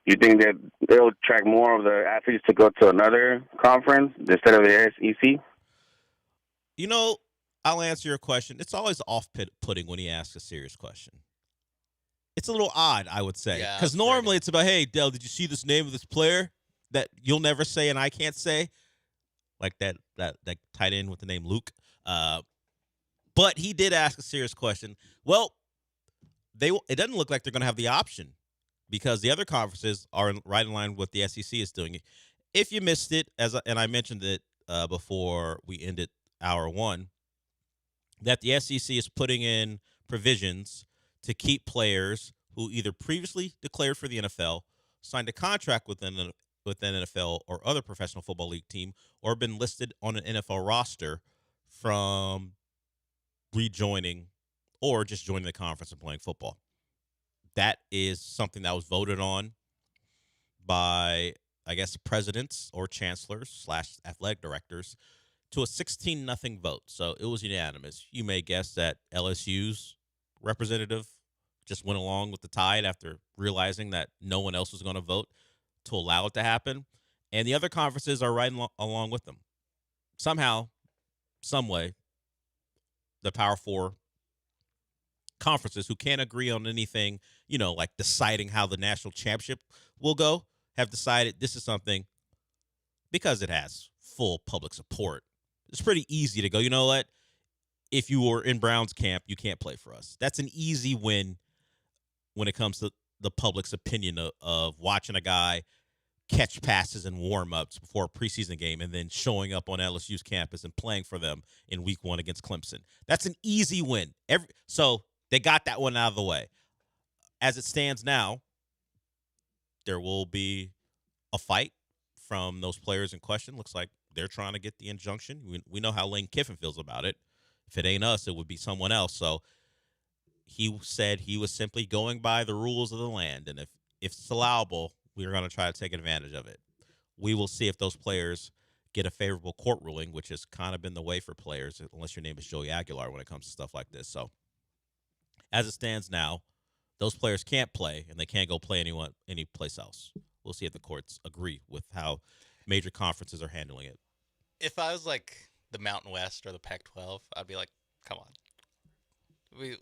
Do you think that they'll attract more of the athletes to go to another conference instead of the SEC? You know, I'll answer your question. It's always off-putting when he asks a serious question. It's a little odd, I would say. Because normally it's about, hey, Del, did you see this name of this player that you'll never say and I can't say? Like that tight end with the name Luke. But he did ask a serious question. Well, it doesn't look like they're going to have the option because the other conferences are right in line with what the SEC is doing. If you missed it, and I mentioned it before we ended hour one, that the SEC is putting in provisions to keep players who either previously declared for the NFL, signed a contract with an NFL or other professional football league team, or been listed on an NFL roster from rejoining or just joining the conference and playing football. That is something that was voted on by, I guess, presidents or chancellors / athletic directors to a 16-0 vote. So it was unanimous. You may guess that LSU's representative just went along with the tide after realizing that no one else was going to vote to allow it to happen. And the other conferences are right along with them. Somehow, some way, the Power Four conferences who can't agree on anything, like deciding how the national championship will go, have decided this is something, because it has full public support, it's pretty easy to go, you know what? If you were in Brown's camp, you can't play for us. That's an easy win when it comes to the public's opinion of watching a guy catch passes and warm-ups before a preseason game and then showing up on LSU's campus and playing for them in week 1 against Clemson. That's an easy win. So they got that one out of the way. As it stands now, there will be a fight from those players in question. Looks like they're trying to get the injunction. We know how Lane Kiffin feels about it. If it ain't us, it would be someone else. So he said he was simply going by the rules of the land, and if it's allowable, we're going to try to take advantage of it. We will see if those players get a favorable court ruling, which has kind of been the way for players, unless your name is Joey Aguilar when it comes to stuff like this. So as it stands now, those players can't play, and they can't go play any place else. We'll see if the courts agree with how major conferences are handling it. If I was like the Mountain West or the Pac-12, I'd be like, come on.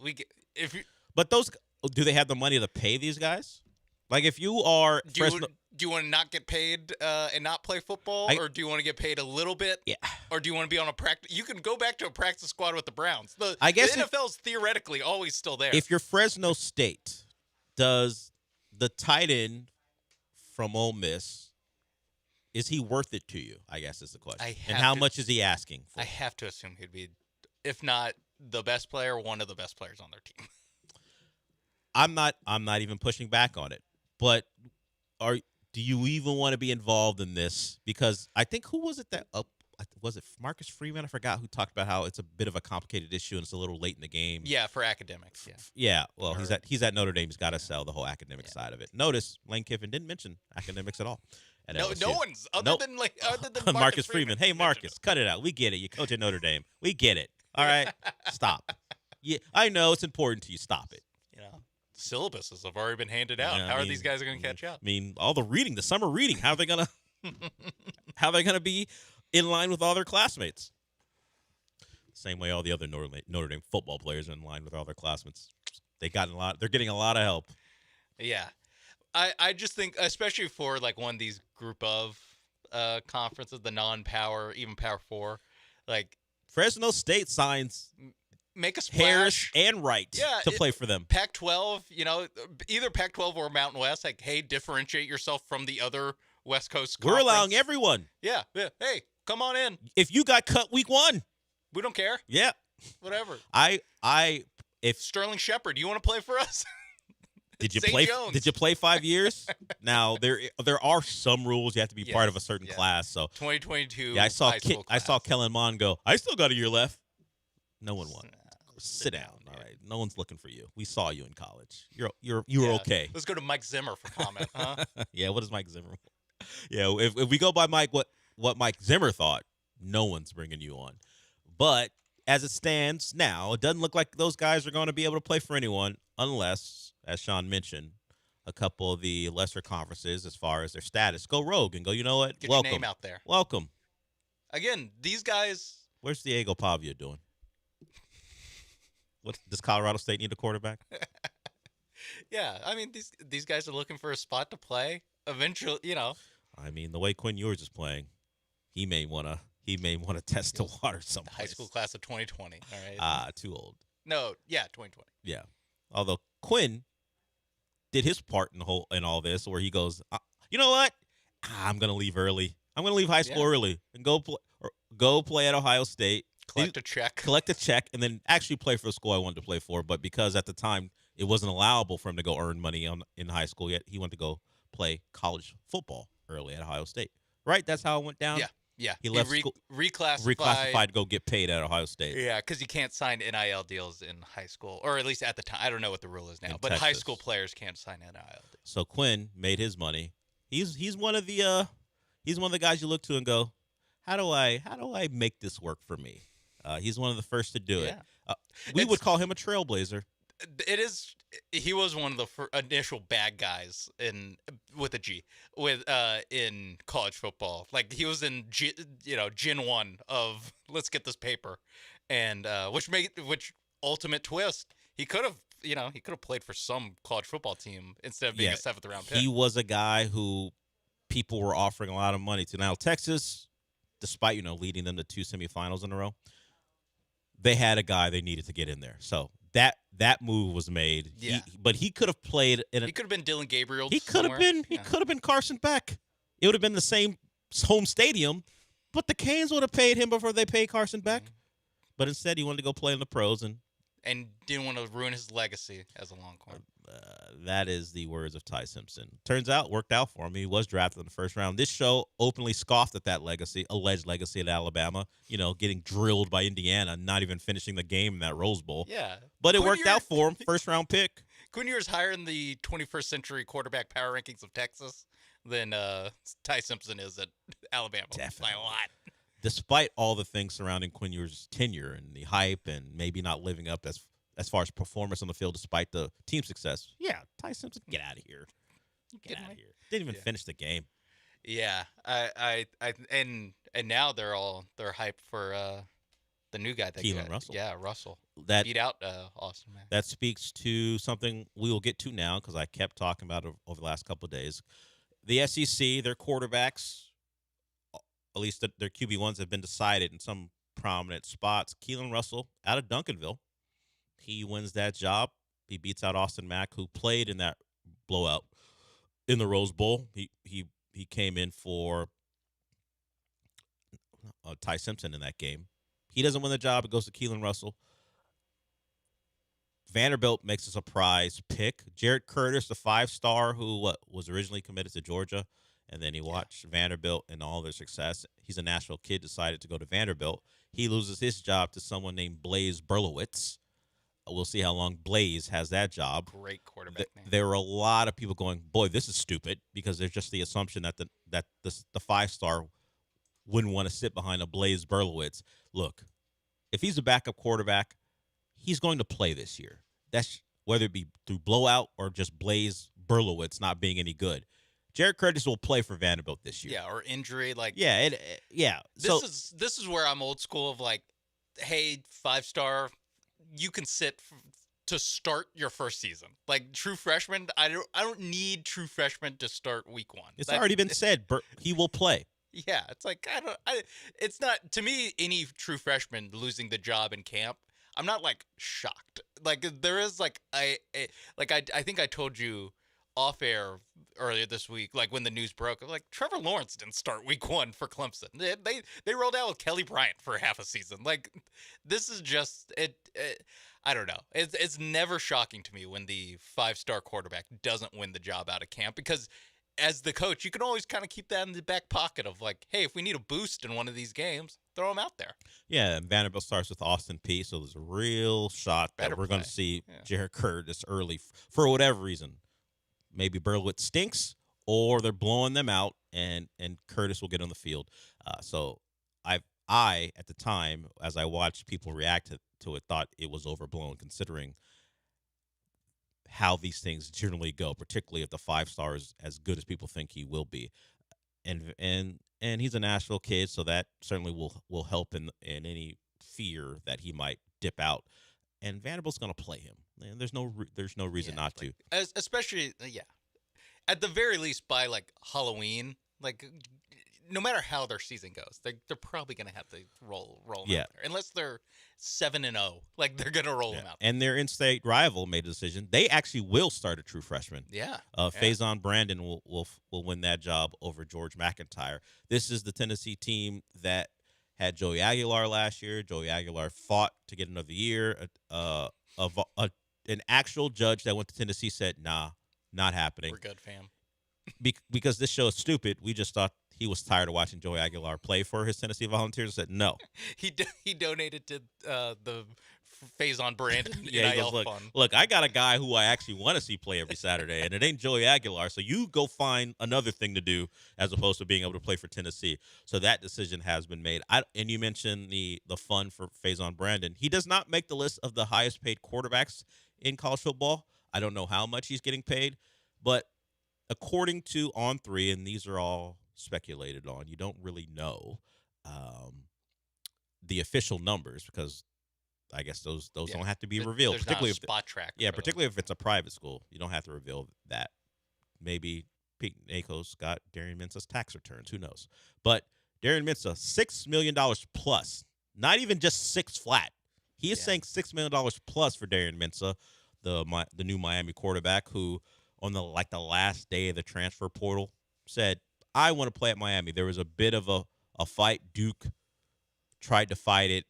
We get if you. But do they have the money to pay these guys? Like if you are do you want to not get paid and not play football, or do you want to get paid a little bit? Yeah. Or do you want to be on a practice? You can go back to a practice squad with the Browns. I guess the NFL's theoretically always still there. If you're Fresno State, does the tight end from Ole Miss, is he worth it to you? I guess is the question. And how much is he asking for? I have to assume he'd be, if not the best player, one of the best players on their team. I'm not even pushing back on it. But do you even want to be involved in this? Because I think, who was it that was it Marcus Freeman? I forgot, who talked about how it's a bit of a complicated issue and it's a little late in the game. Yeah, for academics. Yeah. Yeah. Well, he's at Notre Dame. He's got to sell the whole academic side of it. Notice Lane Kiffin didn't mention academics at all. No one's other than Marcus Freeman. Hey, Marcus, cut it out. We get it. You coach at Notre Dame. We get it. All right, stop. Yeah, I know it's important to you. Stop it. Syllabuses have already been handed out. How are these guys going to catch up? I mean, all the reading, the summer reading. How are they gonna be in line with all their classmates? Same way all the other Notre Dame football players are in line with all their classmates. They're getting a lot of help. Yeah, I just think, especially for like one of these group of conferences, the non-power, even Power 4, like Fresno State signs. Make a splash. Harris and Wright to play for them. Pac-12, either Pac-12 or Mountain West, like, hey, differentiate yourself from the other West Coast conference. We're allowing everyone. Yeah. Hey, come on in. If you got cut week 1. We don't care. Yeah. Whatever. If Sterling Shepard, do you want to play for us? Did you play? Jones. Did you play 5 years? Now there are some rules. You have to be part of a certain class. So 2022. Yeah, I saw Kellen Mond go. I still got a year left. No one won. Sit down. All right. No one's looking for you. We saw you in college. You were okay. Let's go to Mike Zimmer for comment, huh? Yeah, what is Mike Zimmer? Yeah, if we go by Mike, what Mike Zimmer thought, no one's bringing you on. But as it stands now, it doesn't look like those guys are going to be able to play for anyone unless, as Sean mentioned, a couple of the lesser conferences, as far as their status, go rogue and go, you know what? Get your name out there. Welcome. Again, these guys. Where's Diego Pavia doing? Does Colorado State need a quarterback? Yeah, I mean these guys are looking for a spot to play. Eventually, I mean, the way Quinn Ewers is playing, he may want to test the water someplace. High school class of 2020. All right. Too old. No, yeah, 2020. Yeah. Although Quinn did his part in all this, where he goes, you know what? I'm gonna leave early. I'm gonna leave high school early and go play at Ohio State. Collect a check, and then actually play for the school I wanted to play for. But because at the time it wasn't allowable for him to go earn money in high school yet. He went to go play college football early at Ohio State. Right? That's how it went down? Yeah. He left school, reclassified to go get paid at Ohio State. Yeah, because you can't sign NIL deals in high school, or at least at the time. I don't know what the rule is now, but Texas. high school players can't sign NIL deals. So Quinn made his money. He's one of the guys you look to and go, how do I make this work for me? He's one of the first to do it. We would call him a trailblazer. It is. He was one of the initial bad guys in college football. Like he was in Gen 1 of let's get this paper, and which ultimate twist. He could have played for some college football team instead of being a 7th round pick. He was a guy who people were offering a lot of money to. Now Texas, despite leading them to 2 semifinals in a row, they had a guy they needed to get in there. So that move was made. Yeah. But he could have played in he could have been Dylan Gabriel. He could have been Carson Beck. It would have been the same home stadium, but the Canes would have paid him before they paid Carson Beck. But instead he wanted to go play in the pros and didn't want to ruin his legacy as a Longhorn. That is the words of Ty Simpson. Turns out, worked out for him. He was drafted in the first round. This show openly scoffed at that alleged legacy at Alabama. Getting drilled by Indiana, not even finishing the game in that Rose Bowl. Yeah, but it worked out for him. First round pick. Quinn Ewers higher in the 21st century quarterback power rankings of Texas than Ty Simpson is at Alabama. Definitely. By a lot. Despite all the things surrounding Quinn Ewers' tenure and the hype and maybe not living up as far as performance on the field despite the team success. Yeah, Ty Simpson, get out of here. Get out of here. Didn't even finish the game. Yeah, and now they're hyped for the new guy. Keelan Russell. Yeah, Russell. That beat out Austin. Man. That speaks to something we will get to now because I kept talking about it over the last couple of days. The SEC, their quarterbacks, at least their QB1s, have been decided in some prominent spots. Keelan Russell out of Duncanville. He wins that job. He beats out Austin Mack, who played in that blowout in the Rose Bowl. He came in for Ty Simpson in that game. He doesn't win the job. It goes to Keelan Russell. Vanderbilt makes a surprise pick. Jared Curtis, the 5-star who was originally committed to Georgia, and then he watched Vanderbilt and all their success. He's a Nashville kid, decided to go to Vanderbilt. He loses his job to someone named Blaze Berlowitz. We'll see how long Blaze has that job. Great quarterback name. There were a lot of people going, boy, this is stupid, because there's just the assumption that the 5-star wouldn't want to sit behind a Blaze Berlowitz. Look, if he's a backup quarterback, he's going to play this year. That's whether it be through blowout or just Blaze Berlowitz not being any good. Jared Curtis will play for Vanderbilt this year. Yeah, or injury. Yeah. This is where I'm old school of hey, 5-star, you can sit to start your first season. Like true freshman, I don't need true freshmen to start week 1. It's already been said. He will play. Yeah, it's it's not, to me, any true freshman losing the job in camp, I'm not shocked. There is I think I told you off air earlier this week, when the news broke, Trevor Lawrence didn't start week 1 for Clemson. They rolled out with Kelly Bryant for half a season. This is just it I don't know. It's never shocking to me when the 5-star quarterback doesn't win the job out of camp, because as the coach, you can always kind of keep that in the back pocket of hey, if we need a boost in one of these games, throw him out there. Yeah, and Vanderbilt starts with Austin Peay, so there's a real shot that we're going to see Jared Curtis early for whatever reason. Maybe Berlowitz stinks, or they're blowing them out, and Curtis will get on the field. So I at the time, as I watched people react to it, thought it was overblown, considering how these things generally go, particularly if the 5-star is as good as people think he will be. And he's a Nashville kid, so that certainly will help in any fear that he might dip out. And Vanderbilt's going to play him. And there's no reason not to. Especially, at the very least by Halloween, no matter how their season goes, they're probably going to have to roll them out there. Unless they're 7-0, they're going to roll them out there. And their in-state rival made a decision. They actually will start a true freshman. Yeah. Faison Brandon will win that job over George McIntyre. This is the Tennessee team that had Joey Aguilar last year. Joey Aguilar fought to get another year. an actual judge that went to Tennessee said, "Nah, not happening." We're good, fam. Because this show is stupid. We just thought he was tired of watching Joey Aguilar play for his Tennessee Volunteers. Said no. He donated to the Faison Brandon Yeah, he NIL goes, fund. look, I got a guy who I actually want to see play every Saturday, and it ain't Joey Aguilar. So you go find another thing to do as opposed to being able to play for Tennessee. So that decision has been made. And you mentioned the fund for Faison Brandon. He does not make the list of the highest paid quarterbacks in college football. I don't know how much he's getting paid, but according to On3, and these are all speculated on, you don't really know the official numbers because I guess those don't have to be revealed. There's particularly not a spot track. Yeah, particularly if it's a private school, you don't have to reveal that. Maybe Pete Nakos got Darian Mensah's tax returns. Who knows? But Darian Mensah, $6 million plus. Not even just six flat. He is saying $6 million plus for Darian Mensah, the new Miami quarterback, who on the last day of the transfer portal said, "I want to play at Miami." There was a bit of a fight. Duke tried to fight it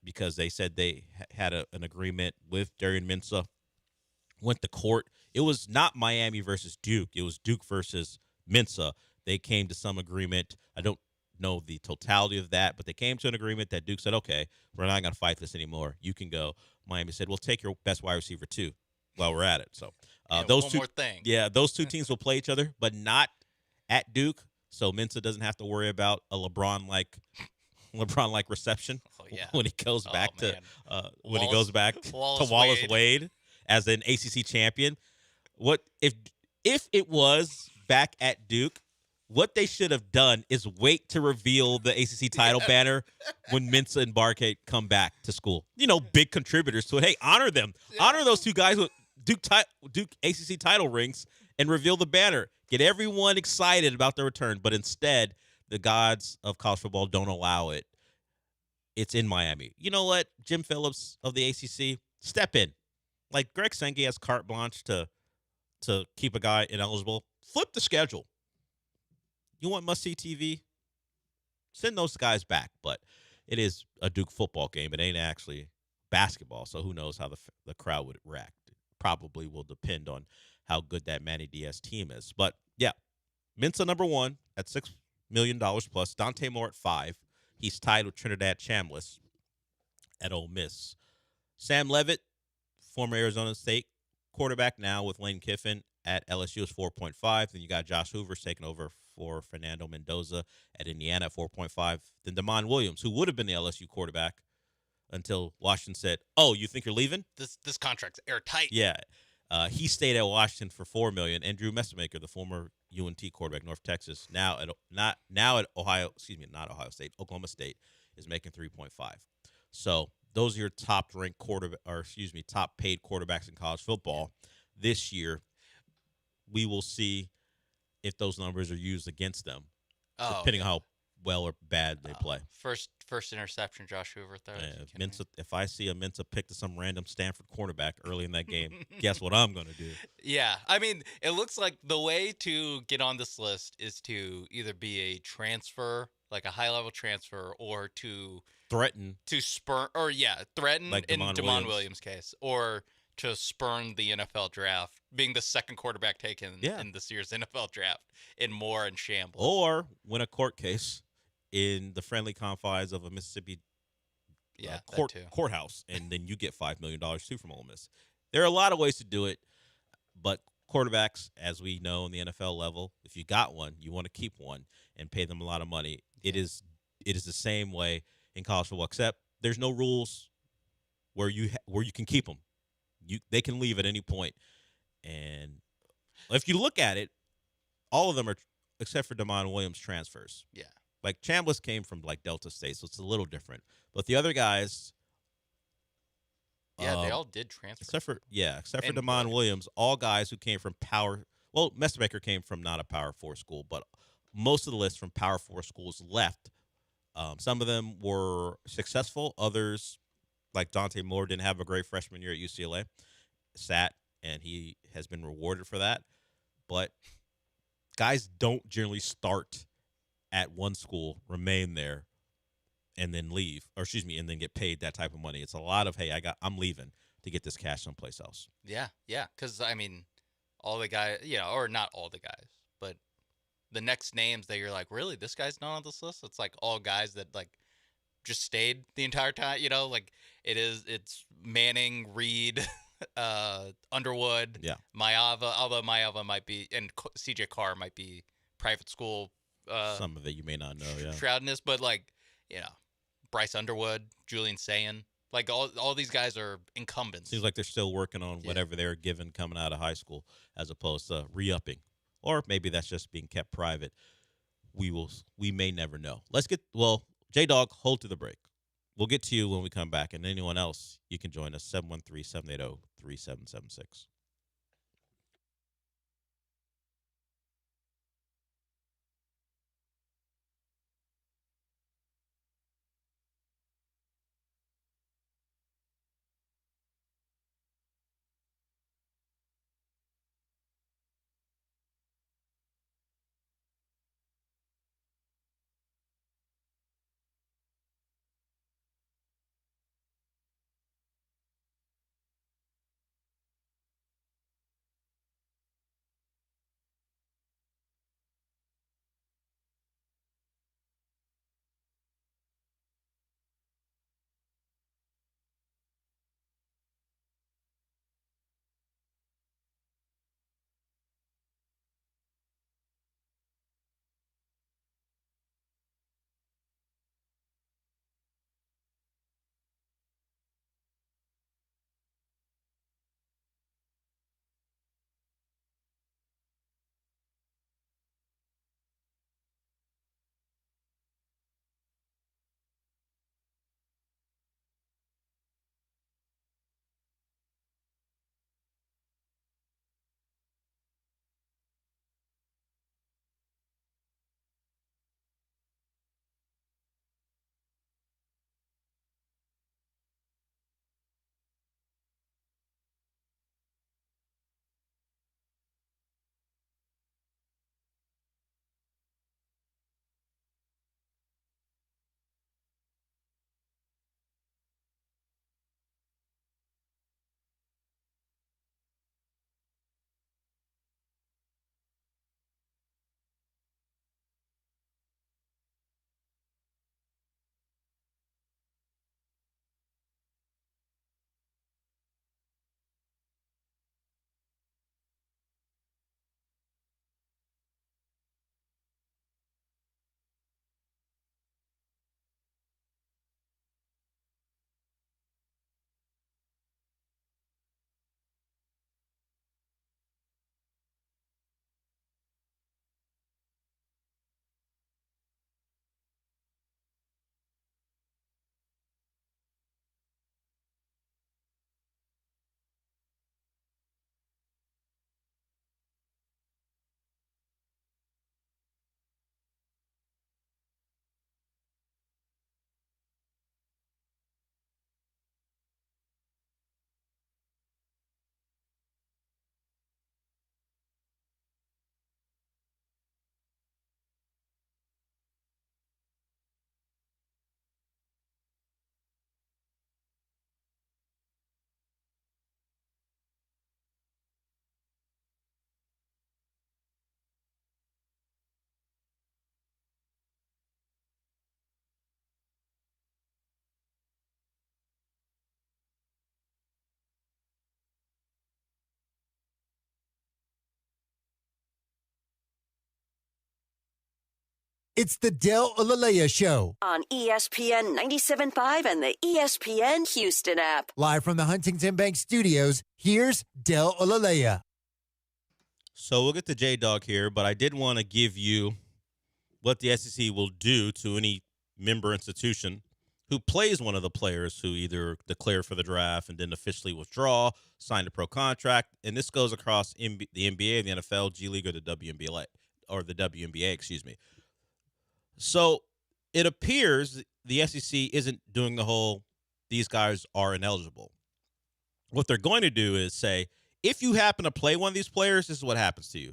because they said they had an agreement with Darian Mensah. Went to court. It was not Miami versus Duke. It was Duke versus Mensah. They came to some agreement. I don't know the totality of that, but they came to an agreement that Duke said, "Okay, we're not going to fight this anymore. You can go." Miami said, "We'll take your best wide receiver too while we're at it." So those one two, more thing. yeah, those two teams will play each other, but not at Duke. So Mensah doesn't have to worry about a LeBron-like reception when he goes back to Wallace Wade as an ACC champion. What if it was back at Duke? What they should have done is wait to reveal the ACC title banner when Mensah and Barkett come back to school. Big contributors to it. Hey, honor them. Honor those two guys with Duke ACC title rings and reveal the banner. Get everyone excited about their return. But instead, the gods of college football don't allow it. It's in Miami. You know what? Jim Phillips of the ACC, step in. Like Greg Sankey has carte blanche to keep a guy ineligible. Flip the schedule. You want must-see TV? Send those guys back. But it is a Duke football game. It ain't actually basketball, so who knows how the crowd would react. It probably will depend on how good that Manny Diaz team is. But, yeah, Mensah number one at $6 million plus. Dante Moore at $5 million. He's tied with Trinidad Chambliss at Ole Miss. Sam Levitt, former Arizona State quarterback now with Lane Kiffin at LSU is 4.5. Then you got Josh Hoover taking over for Fernando Mendoza at Indiana at 4.5. Then Damon Williams, who would have been the LSU quarterback until Washington said, "Oh, you think you're leaving? This contract's airtight." Yeah. He stayed at Washington for $4 million. And Drew Messamaker, the former UNT quarterback, North Texas, now at Oklahoma State, is making 3.5. So those are your top ranked top paid quarterbacks in college football this year. We will see if those numbers are used against them, depending on how well or bad they play. First interception, Josh Hoover throws. Mensah, if I see a Mensah pick to some random Stanford cornerback early in that game, guess what I'm going to do? Yeah, I mean, it looks like the way to get on this list is to either be a transfer, like a high-level transfer, or to threaten like in Damon Williams' case, or to spurn the NFL draft, being the second quarterback taken in this year's NFL draft, in Moore and Chambliss. Or win a court case in the friendly confines of a Mississippi courthouse, and then you get $5 million too from Ole Miss. There are a lot of ways to do it, but quarterbacks, as we know in the NFL level, if you got one, you want to keep one and pay them a lot of money. It is the same way in college football, except there's no rules where you can keep them. They can leave at any point. And if you look at it, all of them are, except for Damon Williams, transfers. Yeah. Like Chambliss came from like Delta State, so it's a little different. But the other guys, they all did transfer. Except for Damon Williams, all guys who came from power. Well, Messamaker came from not a Power 4 school, but most of the list from Power 4 schools left. Some of them were successful. Others, like Dante Moore, didn't have a great freshman year at UCLA. Sat, and he has been rewarded for that. But guys don't generally start at one school, remain there, and then leave, and then get paid that type of money. It's a lot of, hey, I'm leaving to get this cash someplace else. Yeah, because I mean, all the guys, or not all the guys, but the next names that you're like, really, this guy's not on this list? It's like all guys that like just stayed the entire time. Like it's Manning, Reed, Underwood, Maeva, although Maeva might be, and CJ Carr might be private school. Some of it you may not know, shroudness, but Bryce Underwood, Julian Sayin, like all these guys are incumbents. Seems like they're still working on whatever they were given coming out of high school, as opposed to re-upping, or maybe that's just being kept private. We may never know. J-Dog, hold to the break. We'll get to you when we come back, and anyone else, you can join us 713-780-3776. It's the Del Olalea Show. On ESPN 97.5 and the ESPN Houston app. Live from the Huntington Bank Studios, here's Del Olalea. So we'll get to J-Dog here, but I did want to give you what the SEC will do to any member institution who plays one of the players who either declare for the draft and then officially withdraw, sign a pro contract, and this goes across the NBA, the NFL, G League, or the WNBA, excuse me. So it appears the SEC isn't doing the whole these guys are ineligible. What they're going to do is say, if you happen to play one of these players, this is what happens to you.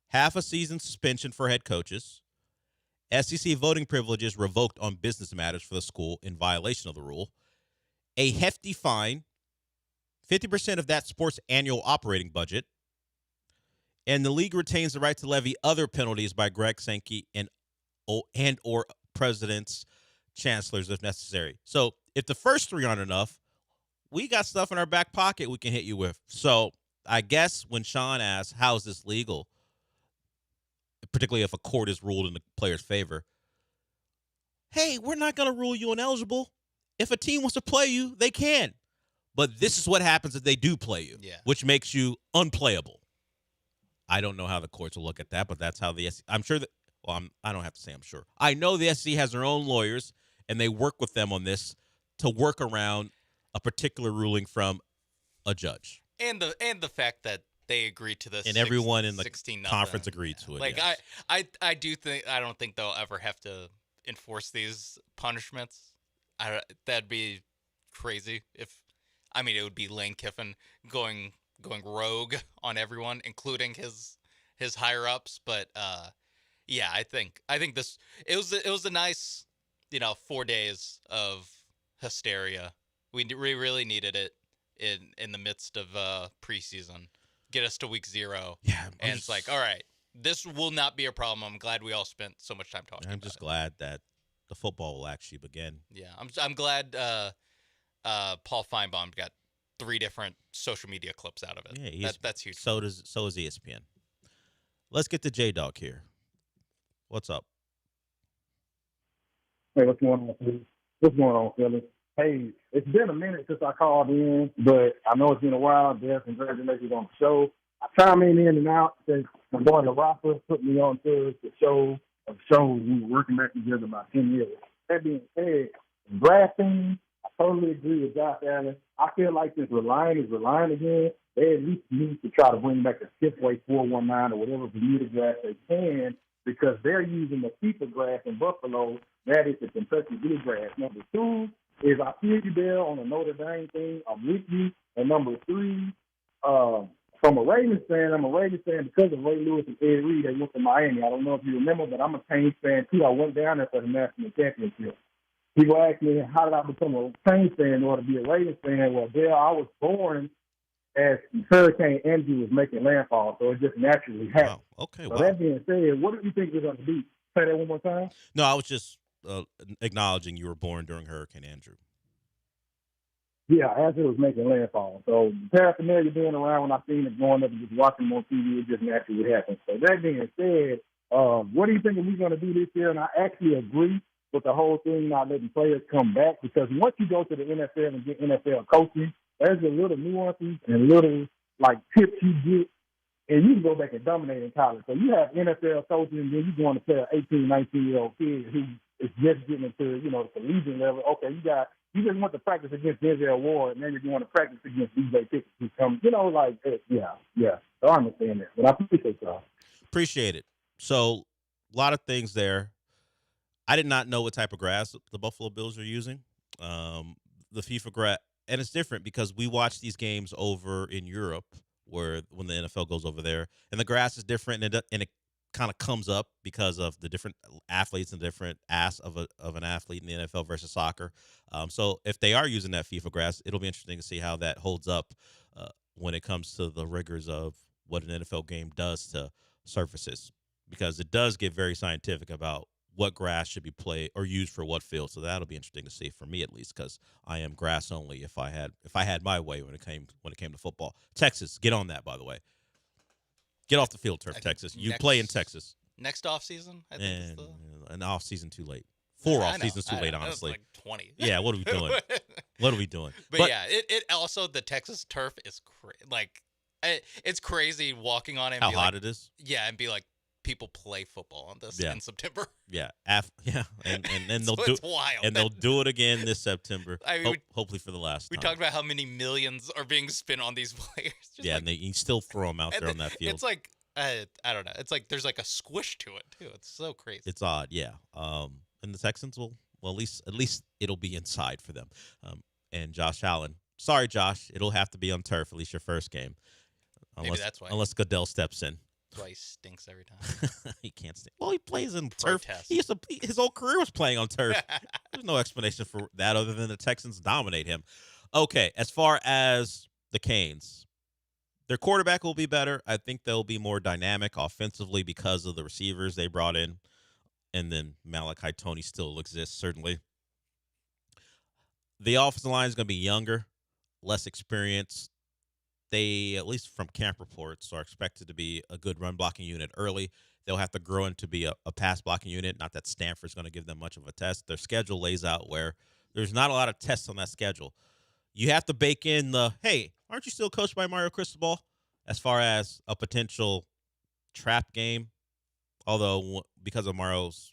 Half a season suspension for head coaches, SEC voting privileges revoked on business matters for the school in violation of the rule, a hefty fine, 50% of that sport's annual operating budget. And the league retains the right to levy other penalties by Greg Sankey and or presidents, chancellors if necessary. So if the first three aren't enough, we got stuff in our back pocket we can hit you with. So I guess when Sean asks, how is this legal, particularly if a court is ruled in the player's favor, hey, we're not going to rule you ineligible. If a team wants to play you, they can. But this is what happens if they do play you, which makes you unplayable. I don't know how the courts will look at that, but that's how the SEC. I'm sure that. Well, I don't have to say I'm sure. I know the SEC has their own lawyers, and they work with them on this to work around a particular ruling from a judge. And the fact that they agreed to this, and everyone in the 16-0. conference agreed to it. Like yes. I don't think they'll ever have to enforce these punishments. That'd be crazy if. I mean, it would be Lane Kiffin going rogue on everyone, including his higher ups. But yeah, I think this it was a nice 4 days of hysteria. We really needed it in the midst of preseason. Get us to week 0. Yeah, and it's like, all right, this will not be a problem. I'm glad we all spent so much time talking. I'm just glad that the football will actually begin. Yeah, I'm glad. Paul Feinbaum got 3 different social media clips out of it. Yeah, that's huge. So is ESPN. Let's get to J-Dog here. What's up? Hey, what's going on, Philly? What's going on, Philly? Hey, it's been a minute since I called in, but I know it's been a while. Des, congratulations on the show. I chime in and out since my boy LaRafa put me on to the show of shows we were working back together about 10 years. That being said, drafting, I totally agree with Josh Allen. I feel like this Reliant is Reliant again. They at least need to try to bring back the Skipway 419 or whatever Bermuda grass they can, because they're using the FIFA grass in Buffalo. That is the Kentucky bluegrass. Number 2 is I feel you there on the Notre Dame thing. I'm with you. And number 3, from a Ravens fan, I'm a Ravens fan because of Ray Lewis and Ed Reed. They went to Miami. I don't know if you remember, but I'm a Canes fan too. I went down there for the national championship. People ask me, how did I become a Canes fan in order to be a Ravens fan? Well, there I was born as Hurricane Andrew was making landfall, so it just naturally happened. Wow. Okay, so that being said, what do you think we're going to do? Say that one more time. No, I was just acknowledging you were born during Hurricane Andrew. Yeah, as it was making landfall. So the paraphernalia being around when I seen it growing up and just watching them on TV, it just naturally happened. So that being said, what do you think we're going to do this year? And I actually agree with the whole thing not letting players come back, because once you go to the NFL and get NFL coaching, there's a little nuances and little tips you get, and you can go back and dominate in college. So you have NFL coaching, and then you're going to play an 18, 19-year-old kid who is just getting into the collegiate level. Okay, you just went to practice against Denzel Ward, and then you're going to practice against DJ Pickett, who comes, yeah. So I understand that, but I appreciate y'all. Appreciate it. So a lot of things there. I did not know what type of grass the Buffalo Bills are using. The FIFA grass, and it's different because we watch these games over in Europe, where when the NFL goes over there, and the grass is different, and it kind of comes up because of the different athletes and different ass of an athlete in the NFL versus soccer. So if they are using that FIFA grass, it'll be interesting to see how that holds up when it comes to the rigors of what an NFL game does to surfaces, because it does get very scientific about what grass should be played or used for what field. So that'll be interesting to see for me, at least, because I am grass only if I had my way when it came to football. Texas, get on that, by the way. Get off the field, turf, Texas. You play in Texas. Next off season, I think. An off season too late. 4 off seasons too late, honestly. Like 20. Yeah, what are we doing? What are we doing? But yeah, it also, the Texas turf is it's crazy walking on it. And how be hot like, it is. Yeah, and be like, people play football on this in September. Yeah, and then So they'll do it's wild. and they'll do it again this September. I mean, hopefully for the last We time. talked about how many millions are being spent on these players. Yeah, and you still throw them out there on that field. It's like I don't know. It's like there's like a squish to it too. It's so crazy. It's odd, yeah. And the Texans will at least it'll be inside for them. And Josh Allen, sorry, Josh, it'll have to be on turf, at least your first game. Maybe that's why. Unless Goodell steps in. That's why he stinks every time. He can't stink. Well, he plays in Protest. turf. His whole career was playing on turf. There's no explanation for that other than the Texans dominate him. Okay, as far as the Canes. Their quarterback will be better. I think they'll be more dynamic offensively because of the receivers they brought in. And then Malachi Tony still exists, certainly. The offensive line is going to be younger, less experienced. They, at least from camp reports, are expected to be a good run blocking unit early. They'll have to grow into be a pass blocking unit. Not that Stanford's going to give them much of a test. Their schedule lays out where there's not a lot of tests on that schedule. You have to bake in the, hey, aren't you still coached by Mario Cristobal? As far as a potential trap game, although because of Mario's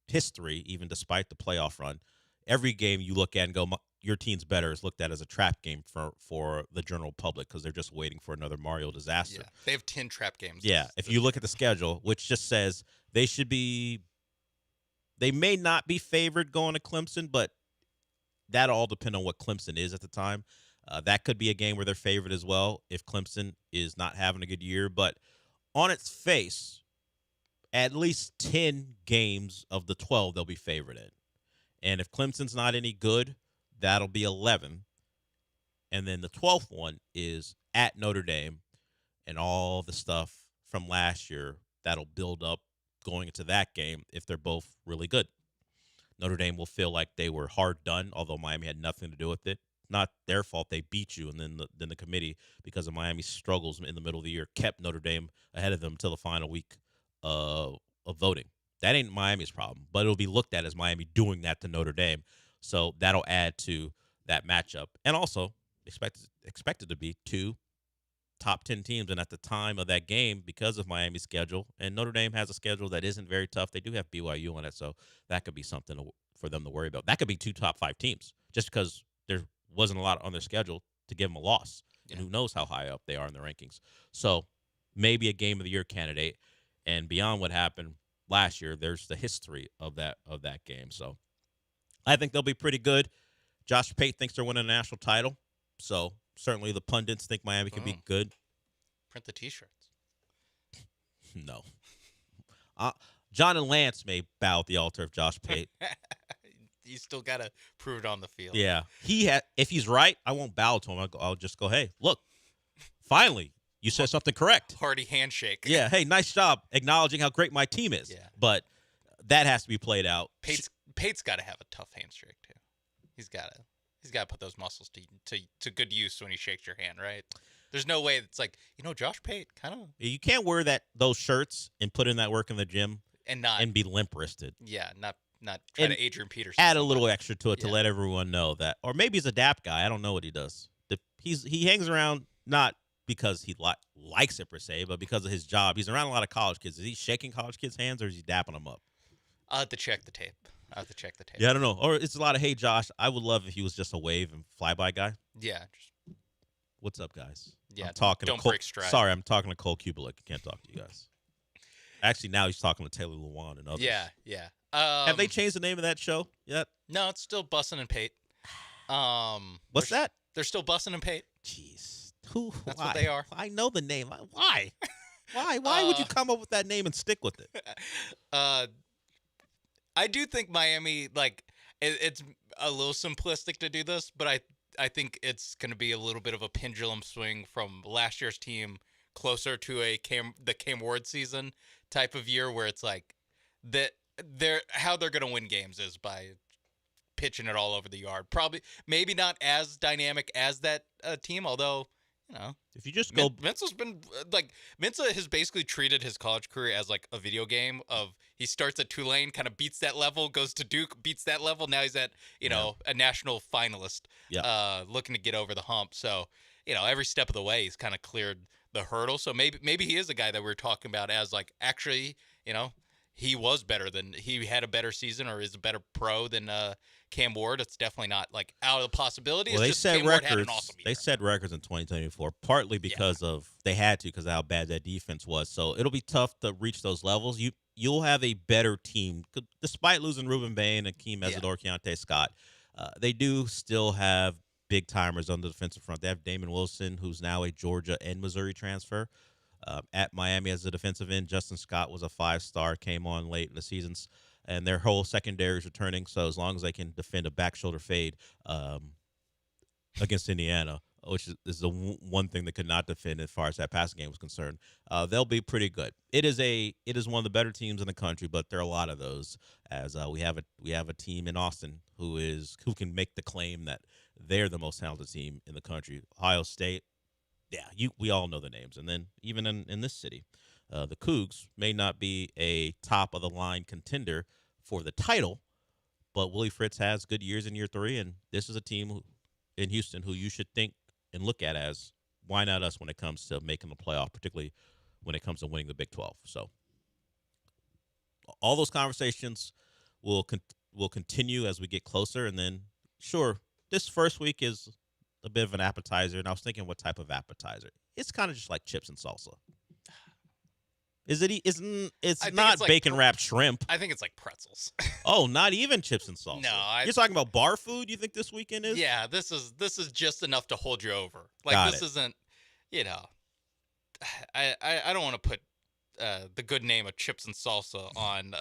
history, even despite the playoff run, every game you look at and go, your team's better is looked at as a trap game for the general public because they're just waiting for another Mario disaster. Yeah, they have 10 trap games. Yeah, if you look at the schedule, which just says they may not be favored going to Clemson, but that'll all depend on what Clemson is at the time. That could be a game where they're favored as well if Clemson is not having a good year. But on its face, at least 10 games of the 12 they'll be favored in. And if Clemson's not any good, that'll be 11. And then the 12th one is at Notre Dame, and all the stuff from last year that'll build up going into that game if they're both really good. Notre Dame will feel like they were hard done, although Miami had nothing to do with it. Not their fault they beat you, and then the committee, because of Miami's struggles in the middle of the year, kept Notre Dame ahead of them until the final week of voting. That ain't Miami's problem, but it'll be looked at as Miami doing that to Notre Dame. So that'll add to that matchup. And also expected to be two top 10 teams. And at the time of that game, because of Miami's schedule, and Notre Dame has a schedule that isn't very tough, they do have BYU on it, so that could be something for them to worry about. That could be two top 5 teams just because there wasn't a lot on their schedule to give them a loss. And who knows how high up they are in the rankings. So maybe a game of the year candidate. And beyond what happened last year, there's the history of that game. So I think they'll be pretty good. Josh Pate thinks they're winning a national title. So certainly the pundits think Miami can be good. Print the T-shirts. No. John and Lance may bow at the altar of Josh Pate. You still got to prove it on the field. Yeah. If he's right, I won't bow to him. I'll just go, hey, look, finally, you said something correct. Hearty handshake. Yeah, hey, nice job acknowledging how great my team is. Yeah. But that has to be played out. Pate's got to have a tough handshake too. He's got to put those muscles to good use when he shakes your hand, right? There's no way it's like, Josh Pate kind of. You can't wear those shirts and put in that work in the gym and be limp wristed. Yeah, not try to Adrian Peterson. Add a little extra to it to let everyone know that, or maybe he's a DAP guy. I don't know what he does. He hangs around not because he likes it per se, but because of his job. He's around a lot of college kids. Is he shaking college kids' hands or is he dapping them up? I'll have to check the tape. Yeah, I don't know. Or it's a lot of, hey, Josh, I would love if he was just a wave and flyby guy. Yeah. What's up, guys? Yeah, I'm talking don't break stride. Sorry, I'm talking to Cole Kubelik. I can't talk to you guys. Actually, now he's talking to Taylor Lewan and others. Yeah. Have they changed the name of that show yet? No, it's still Bussin' and Pate. What's that? They're still Bussin' and Pate. Jeez. That's what they are. I know the name. Why? Why would you come up with that name and stick with it? I do think Miami, it's a little simplistic to do this, but I think it's going to be a little bit of a pendulum swing from last year's team closer to the Cam Ward season type of year, where it's like how they're going to win games is by pitching it all over the yard. Probably, maybe not as dynamic as that team, although. If you just go, Mensa has basically treated his college career as like a video game of he starts at Tulane, kind of beats that level, goes to Duke, beats that level. Now he's at a national finalist, looking to get over the hump. So every step of the way he's kind of cleared the hurdle. So maybe he is a guy that we're talking about as like actually he was better than he had a better season or is a better pro than Cam Ward. It's definitely not like out of the possibility. Well, they set records. They set records in 2024, partly because of how bad that defense was. So it'll be tough to reach those levels. You'll have a better team despite losing Ruben Bain and Akeem Mesidor, Keontae Scott. They do still have big timers on the defensive front. They have Damon Wilson, who's now a Georgia and Missouri transfer. At Miami as a defensive end, Justin Scott was a 5-star, came on late in the seasons, and their whole secondary is returning. So as long as they can defend a back shoulder fade against Indiana, which is the one thing they could not defend as far as that passing game was concerned. They'll be pretty good. It is one of the better teams in the country, but there are a lot of those. As we have a team in Austin who can make the claim that they're the most talented team in the country. Ohio State, yeah, we all know the names, and then even in this city, the Cougs may not be a top of the line contender for the title, but Willie Fritz has good years in year 3, and this is a team in Houston who you should think and look at as why not us when it comes to making the playoff, particularly when it comes to winning the Big 12. So all those conversations will continue as we get closer, and then sure, this first week is a bit of an appetizer, and I was thinking what type of appetizer. It's kind of just like chips and salsa. Is it? It's not bacon wrapped shrimp. I think it's like pretzels. Oh, not even chips and salsa. No, you're talking about bar food. You think this weekend is? Yeah, this is just enough to hold you over. Like this isn't, I don't want to put the good name of chips and salsa on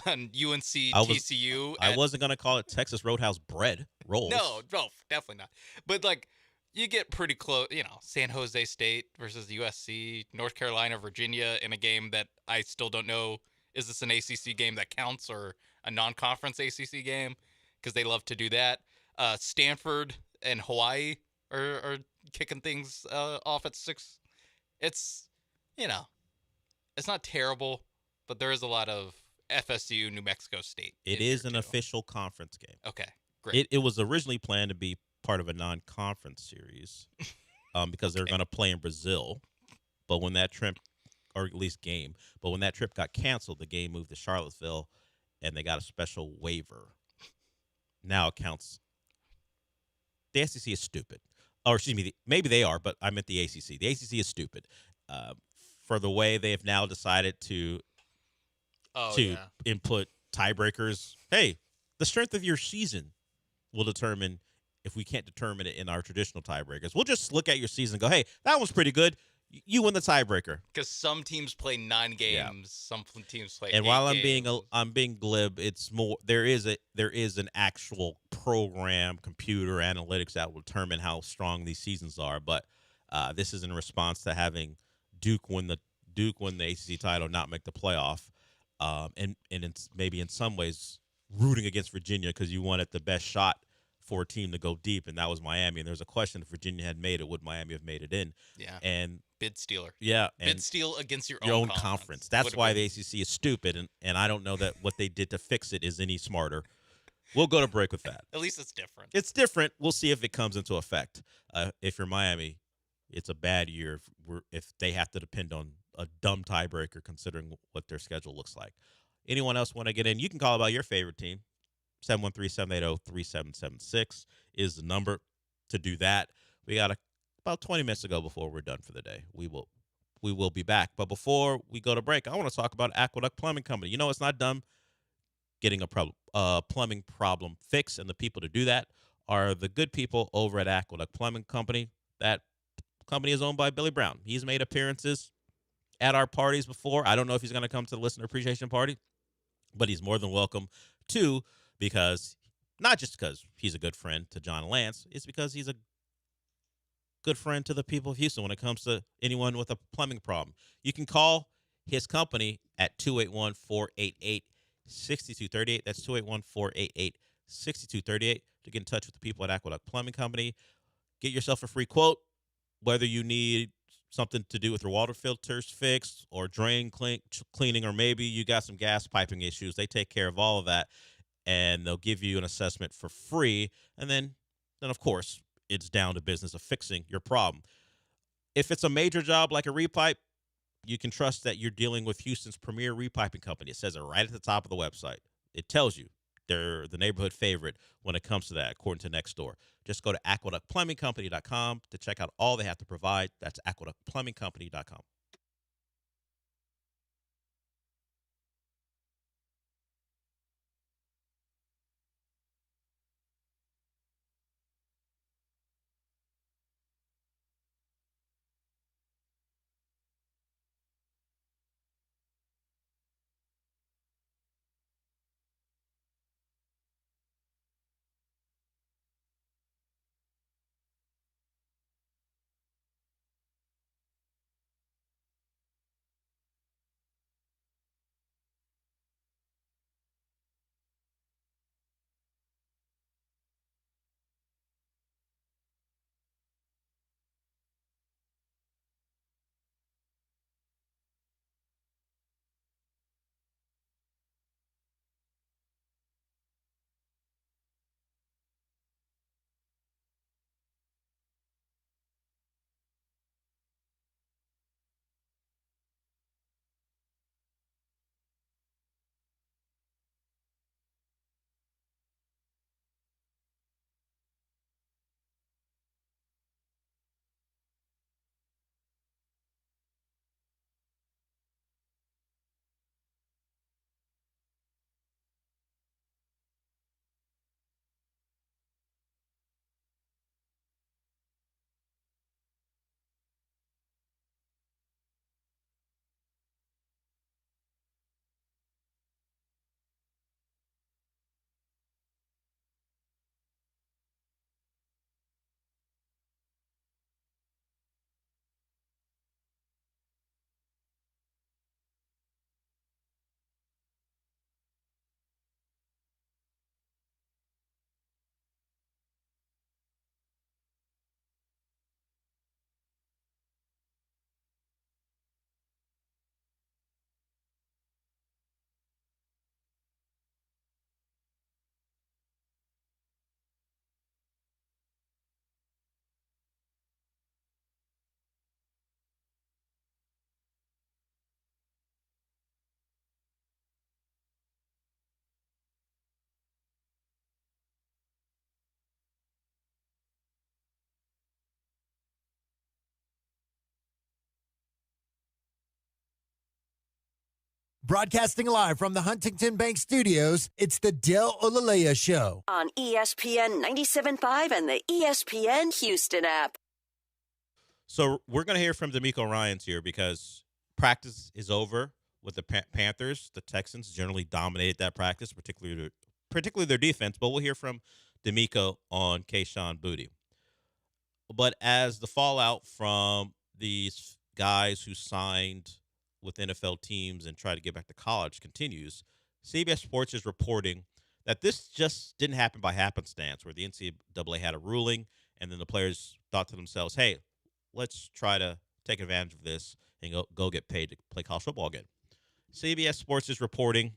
UNC TCU. I wasn't gonna call it Texas Roadhouse bread rolls. No, definitely not. But like, you get pretty close. San Jose State versus USC, North Carolina, Virginia, in a game that I still don't know, is this an ACC game that counts or a non-conference ACC game? Because they love to do that. Stanford and Hawaii are kicking things off at 6. It's it's not terrible, but there is a lot of FSU, New Mexico State. It is an official conference game. Okay, great. It was originally planned to be part of a non-conference series because they're going to play in Brazil. But when that trip, or at least game, but when that trip got canceled, the game moved to Charlottesville, and they got a special waiver. Now it counts. The SEC is stupid. Or excuse me, maybe they are, but I meant the ACC. The ACC is stupid for the way they have now decided to input tiebreakers. Hey, the strength of your season will determine if we can't determine it in our traditional tiebreakers. We'll just look at your season and go, hey, that one's pretty good. You win the tiebreaker. Because some teams play 9 games, some teams play. And 8 while games. I'm being glib, it's more there is an actual program, computer analytics that will determine how strong these seasons are. But this is in response to having Duke win the ACC title, not make the playoff, and it's maybe in some ways rooting against Virginia because you wanted the best shot for a team to go deep, and that was Miami. And there's a question: if Virginia had made it, would Miami have made it in? Yeah. And bid stealer. Yeah. Bid steal against your own conference. conference. That's why the ACC is stupid, and I don't know that what they did to fix it is any smarter. We'll go to break with that. At least it's different. It's different. We'll see if it comes into effect. If you're Miami, it's a bad year if they have to depend on a dumb tiebreaker considering what their schedule looks like. Anyone else want to get in? You can call about your favorite team. 713-780-3776 is the number to do that. We got about 20 minutes to go before we're done for the day. We will be back. But before we go to break, I want to talk about Aqueduct Plumbing Company. You know, it's not dumb getting a plumbing problem fixed, and the people to do that are the good people over at Aqueduct Plumbing Company. That company is owned by Billy Brown. He's made appearances at our parties before. I don't know if he's going to come to the listener appreciation party, but he's more than welcome to, because not just because he's a good friend to John and Lance, it's because he's a good friend to the people of Houston when it comes to anyone with a plumbing problem. You can call his company at 281-488-6238. That's 281-488-6238 to get in touch with the people at Aqueduct Plumbing Company. Get yourself a free quote, whether you need something to do with your water filters fixed or drain cleaning, or maybe you got some gas piping issues. They take care of all of that, and they'll give you an assessment for free. And then of course, it's down to business of fixing your problem. If it's a major job like a repipe, you can trust that you're dealing with Houston's premier repiping company. It says it right at the top of the website. It tells you they're the neighborhood favorite when it comes to that, according to Nextdoor. Just go to aqueductplumbingcompany.com to check out all they have to provide. That's aqueductplumbingcompany.com. Broadcasting live from the Huntington Bank Studios, it's the Del Olalea Show. On ESPN 97.5 and the ESPN Houston app. So we're going to hear from D'Amico Ryans here because practice is over with the Panthers. The Texans generally dominated that practice, particularly their defense. But we'll hear from D'Amico on Kayshon Boutte. But as the fallout from these guys who signed with NFL teams and try to get back to college continues, CBS Sports is reporting that this just didn't happen by happenstance, where the NCAA had a ruling and then the players thought to themselves, hey, let's try to take advantage of this and go get paid to play college football again. CBS Sports is reporting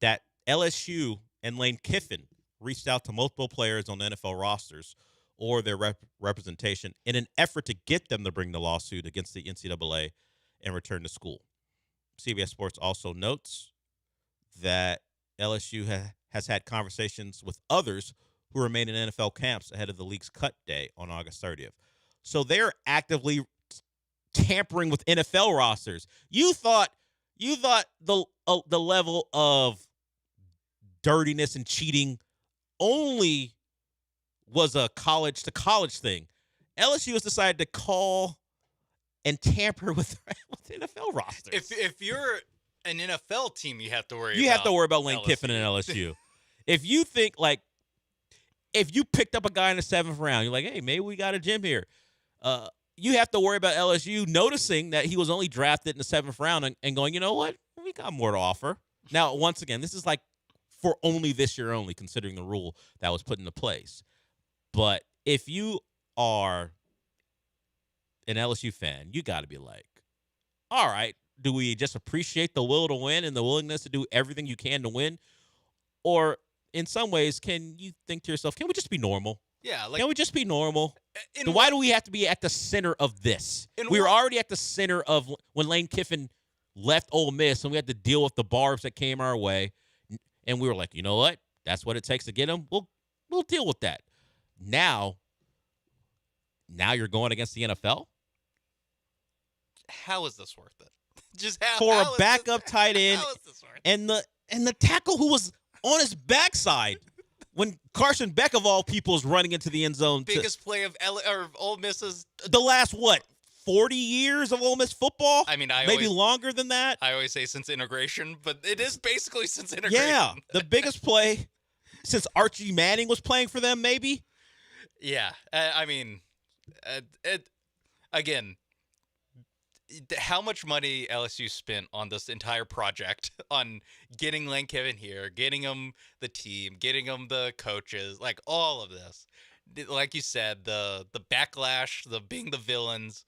that LSU and Lane Kiffin reached out to multiple players on the NFL rosters or their representation in an effort to get them to bring the lawsuit against the NCAA and return to school. CBS Sports also notes that LSU has had conversations with others who remain in NFL camps ahead of the league's cut day on August 30th. So they're actively tampering with NFL rosters. You thought the level of dirtiness and cheating only was a college to college thing. LSU has decided to call and tamper with NFL rosters. If you're an NFL team, you have to worry. You about have to worry about Lane LSU. Kiffin and LSU. If you think if you picked up a guy in the 7th round, you're like, hey, maybe we got a gym here. You have to worry about LSU noticing that he was only drafted in the 7th round and going, you know what, we got more to offer. Now, once again, this is like for only this year only, considering the rule that was put into place. But if you are an LSU fan, you got to be like, all right, do we just appreciate the will to win and the willingness to do everything you can to win? Or in some ways, can you think to yourself, can we just be normal? Yeah. Can we just be normal? Then why do we have to be at the center of this? We were already at the center of when Lane Kiffin left Ole Miss and we had to deal with the barbs that came our way. And we were like, you know what? That's what it takes to get him. We'll deal with that. Now you're going against the NFL? How is this worth it? Just how For how a backup tight end how is this worth it? and the tackle who was on his backside when Carson Beck of all people is running into the end zone. Biggest play of Ole Miss's The last 40 years of Ole Miss football? I mean, maybe longer than that. I always say since integration, but it is basically since integration. Yeah, the biggest play since Archie Manning was playing for them, maybe. Yeah, I mean, again, how much money LSU spent on this entire project, on getting Lane Kiffin here, getting him the team, getting him the coaches, like all of this. Like you said, the backlash, the being the villains.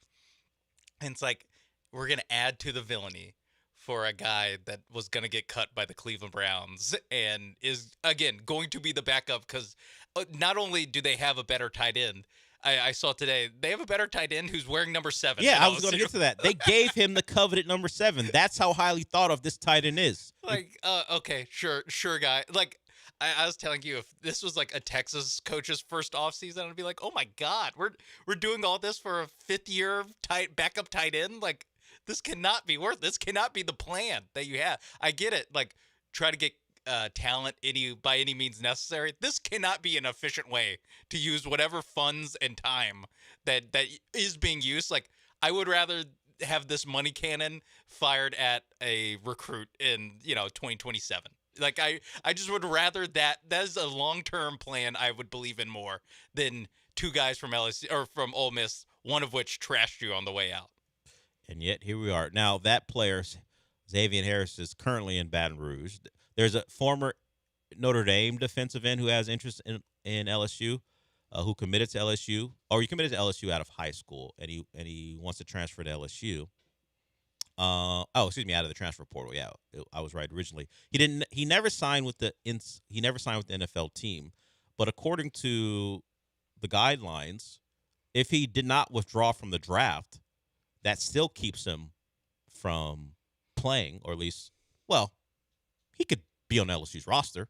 And it's like, we're going to add to the villainy for a guy that was going to get cut by the Cleveland Browns and is, again, going to be the backup because not only do they have a better tight end, I saw today, they have a better tight end who's wearing number 7. Yeah, I was going to get to that. They gave him the coveted number 7. That's how highly thought of this tight end is. Like, okay, sure, guy. Like, I was telling you, if this was like a Texas coach's first offseason, I'd be like, oh my God, we're doing all this for a 5th-year backup tight end? Like, this cannot be this cannot be the plan that you have. I get it. Like, try to get talent by any means necessary. This cannot be an efficient way to use whatever funds and time that is being used. Like, I would rather have this money cannon fired at a recruit in 2027. Like, I just would rather that is a long-term plan I would believe in more than 2 guys from LSU or from Ole Miss, one of which trashed you on the way out. And yet here we are. Now that player, Xavier Harris, is currently in Baton Rouge. There's a former Notre Dame defensive end who has interest in LSU, who committed to LSU, or he committed to LSU out of high school, and he wants to transfer to LSU. Out of the transfer portal. Yeah, I was right originally. He never signed with the NFL team, but according to the guidelines, if he did not withdraw from the draft, that still keeps him from playing, or at least, well, he could be on LSU's roster,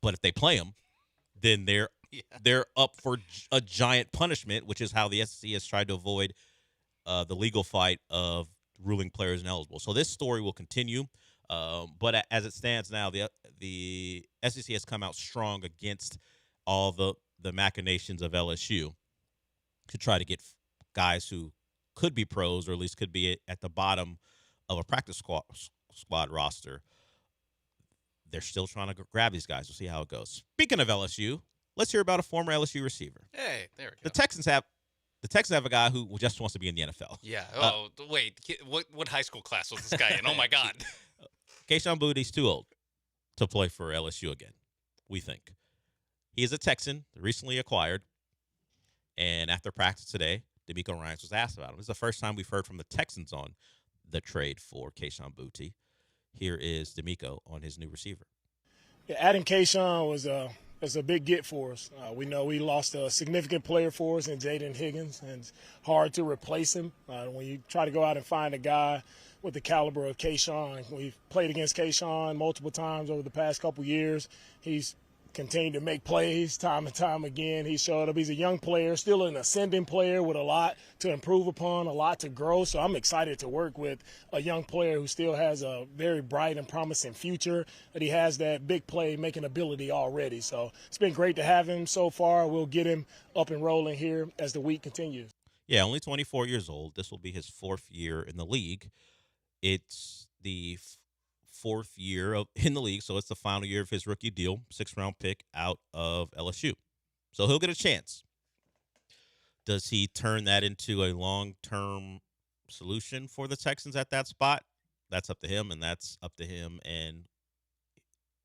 but if they play him, then they're up for a giant punishment, which is how the SEC has tried to avoid the legal fight of ruling players ineligible. So this story will continue. But as it stands now, the SEC has come out strong against all the machinations of LSU to try to get guys who could be pros or at least could be at the bottom of a practice squad roster. They're still trying to grab these guys. We'll see how it goes. Speaking of LSU, let's hear about a former LSU receiver. Hey, there we go. The Texans have a guy who just wants to be in the NFL. Yeah. Oh, wait. What high school class was this guy in? Oh my God. Kayshon Boutte's too old to play for LSU again, we think. He is a Texan, recently acquired. And after practice today, DeMeco Ryans was asked about him. This is the first time we've heard from the Texans on the trade for Kayshon Boutte. Here is DeMeco on his new receiver. Yeah, adding Kayshon was a big get for us. We know we lost a significant player for us in Jaden Higgins, and it's hard to replace him. When you try to go out and find a guy with the caliber of Kayshon, we've played against Kayshon multiple times over the past couple years. He's continued to make plays time and time again. He showed up. He's a young player, still an ascending player with a lot to improve upon, a lot to grow. So I'm excited to work with a young player who still has a very bright and promising future, that he has that big play making ability already. So it's been great to have him so far. We'll get him up and rolling here as the week continues. Yeah, only 24 years old. This will be his fourth year in the league. It's the fourth year in the league, so it's the final year of his rookie deal, 6th-round pick out of LSU. So he'll get a chance. Does he turn that into a long-term solution for the Texans at that spot? That's up to him, and that's up to him and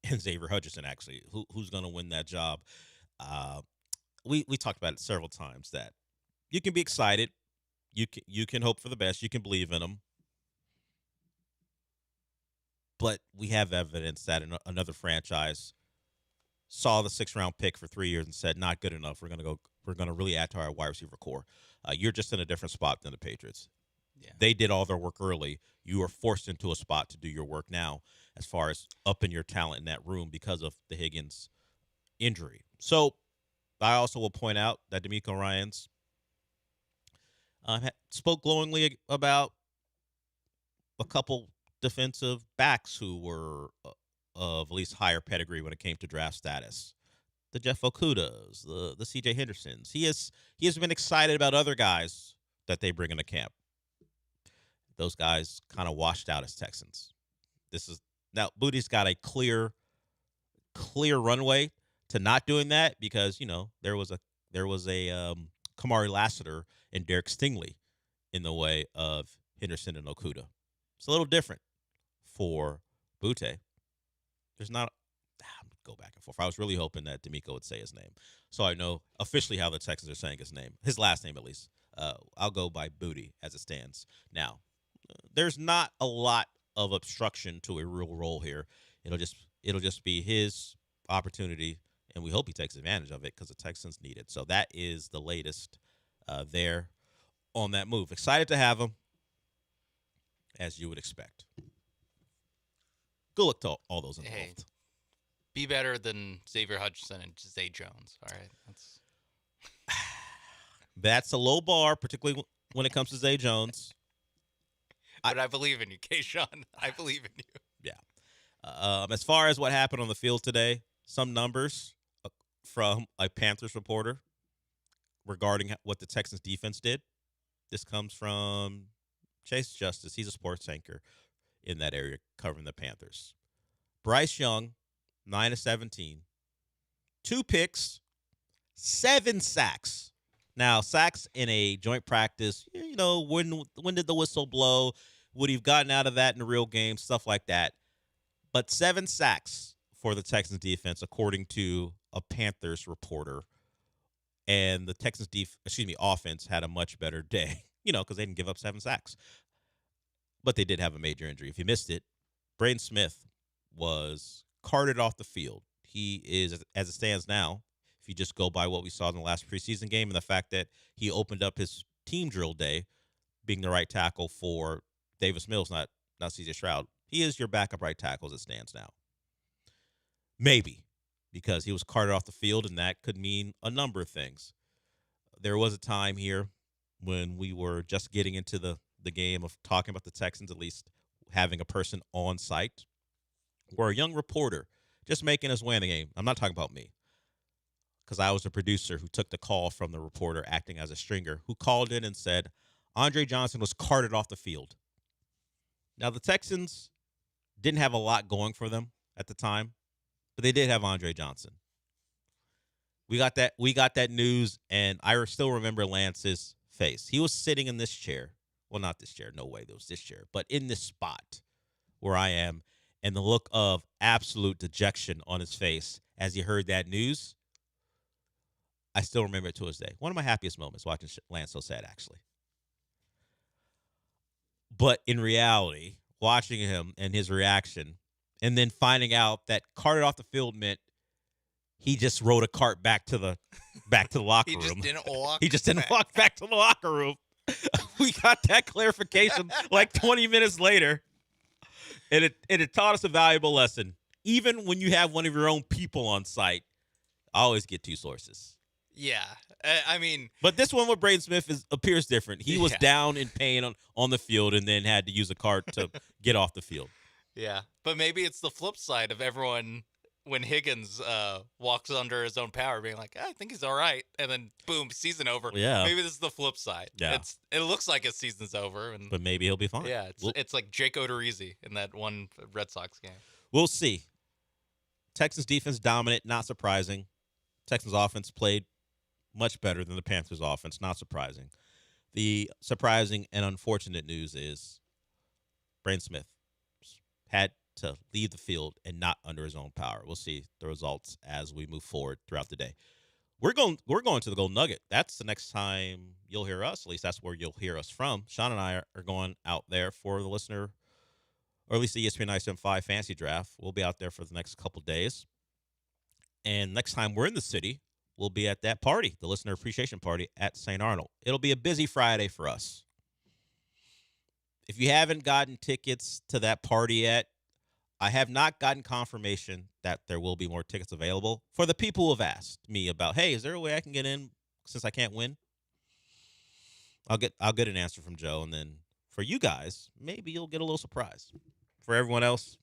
Xavier Hutchinson, actually. Who's going to win that job? We talked about it several times that you can be excited. You can hope for the best. You can believe in him. But we have evidence that another franchise saw the 6th-round pick for 3 years and said, not good enough. We're going to really add to our wide receiver core. You're just in a different spot than the Patriots. Yeah. They did all their work early. You are forced into a spot to do your work now as far as upping your talent in that room because of the Higgins injury. So I also will point out that DeMeco Ryans spoke glowingly about a couple defensive backs who were of at least higher pedigree when it came to draft status. The Jeff Okudas, the C.J. Hendersons. He has been excited about other guys that they bring into camp. Those guys kind of washed out as Texans. Now Boutte's got a clear runway to not doing that because there was a Kamari Lassiter and Derek Stingley in the way of Henderson and Okudah. It's a little different for Boutte. There's not go back and forth. I was really hoping that DeMeco would say his name, so I know officially how the Texans are saying his name, his last name at least. I'll go by Boutte as it stands now. There's not a lot of obstruction to a real role here. It'll just be his opportunity, and we hope he takes advantage of it because the Texans need it. So that is the latest there on that move. Excited to have him, as you would expect. Good luck to all those involved. Hey, be better than Xavier Hutchinson and Zay Jones. All right, that's a low bar, particularly when it comes to Zay Jones. But I believe in you, Kayshon. I believe in you. Yeah. As far as what happened on the field today, some numbers from a Panthers reporter regarding what the Texans defense did. This comes from Chase Justice. He's a sports anchor in that area covering the Panthers. Bryce Young, 9 of 17, 2 picks, 7 sacks. Now, sacks in a joint practice, when did the whistle blow? Would he have gotten out of that in a real game? Stuff like that. But 7 sacks for the Texans defense, according to a Panthers reporter. And the Texans offense had a much better day, because they didn't give up 7 sacks. But they did have a major injury. If you missed it, Braden Smith was carted off the field. He is, as it stands now, if you just go by what we saw in the last preseason game and the fact that he opened up his team drill day being the right tackle for Davis Mills, not C.J. Stroud, he is your backup right tackle as it stands now. Maybe, because he was carted off the field, and that could mean a number of things. There was a time here when we were just getting into the game of talking about the Texans, at least having a person on site or a young reporter just making his way in the game. I'm not talking about me, because I was a producer who took the call from the reporter acting as a stringer, who called in and said Andre Johnson was carted off the field. Now, the Texans didn't have a lot going for them at the time, but they did have Andre Johnson. We got that news, and I still remember Lance's face. He was sitting in this chair. Well, not this chair. No way there was this chair. But in this spot where I am, and the look of absolute dejection on his face as he heard that news, I still remember it to this day. One of my happiest moments watching Lance so sad, actually. But in reality, watching him and his reaction, and then finding out that carted off the field meant he just rode a cart back to the locker room. He just didn't walk. He just didn't walk back to the locker room. We got that clarification like 20 minutes later, and it taught us a valuable lesson. Even when you have one of your own people on site, always get two sources. Yeah, I mean, but this one with Braden Smith appears different. He was down in pain on the field, and then had to use a cart to get off the field. Yeah, but maybe it's the flip side of everyone when Higgins walks under his own power, being like, I think he's all right, and then boom, season over. Yeah, maybe this is the flip side. Yeah, it looks like his season's over, but maybe he'll be fine. Yeah, it's like Jake Odorizzi in that one Red Sox game. We'll see. Texans defense dominant, not surprising. Texans offense played much better than the Panthers offense, not surprising. The surprising and unfortunate news is Braden Smith had to leave the field and not under his own power. We'll see the results as we move forward throughout the day. We're going to the Golden Nugget. That's the next time you'll hear us. At least that's where you'll hear us from. Sean and I are going out there for the listener, or at least the ESPN 97.5 Fantasy Draft. We'll be out there for the next couple days. And next time we're in the city, we'll be at that party, the listener appreciation party at St. Arnold. It'll be a busy Friday for us. If you haven't gotten tickets to that party yet, I have not gotten confirmation that there will be more tickets available. For the people who have asked me about, hey, is there a way I can get in since I can't win? I'll get an answer from Joe, and then for you guys, maybe you'll get a little surprise. For everyone else,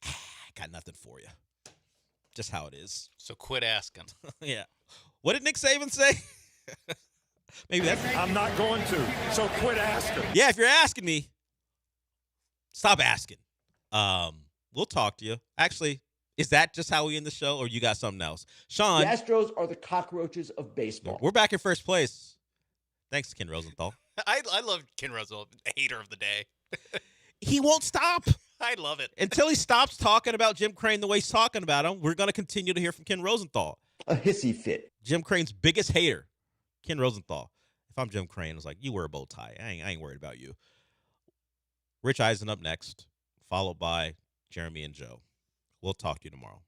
I got nothing for you. Just how it is. So quit asking. Yeah. What did Nick Saban say? Maybe that's. I'm not going to. So quit asking. Yeah, if you're asking me, stop asking. We'll talk to you. Actually, is that just how we end the show, or you got something else? Sean. The Astros are the cockroaches of baseball. We're back in first place. Thanks, Ken Rosenthal. I love Ken Rosenthal, hater of the day. He won't stop. I love it. Until he stops talking about Jim Crane the way he's talking about him, we're going to continue to hear from Ken Rosenthal. A hissy fit. Jim Crane's biggest hater, Ken Rosenthal. If I'm Jim Crane, it's like, you wear a bow tie. I ain't worried about you. Rich Eisen up next, followed by Jeremy and Joe. We'll talk to you tomorrow.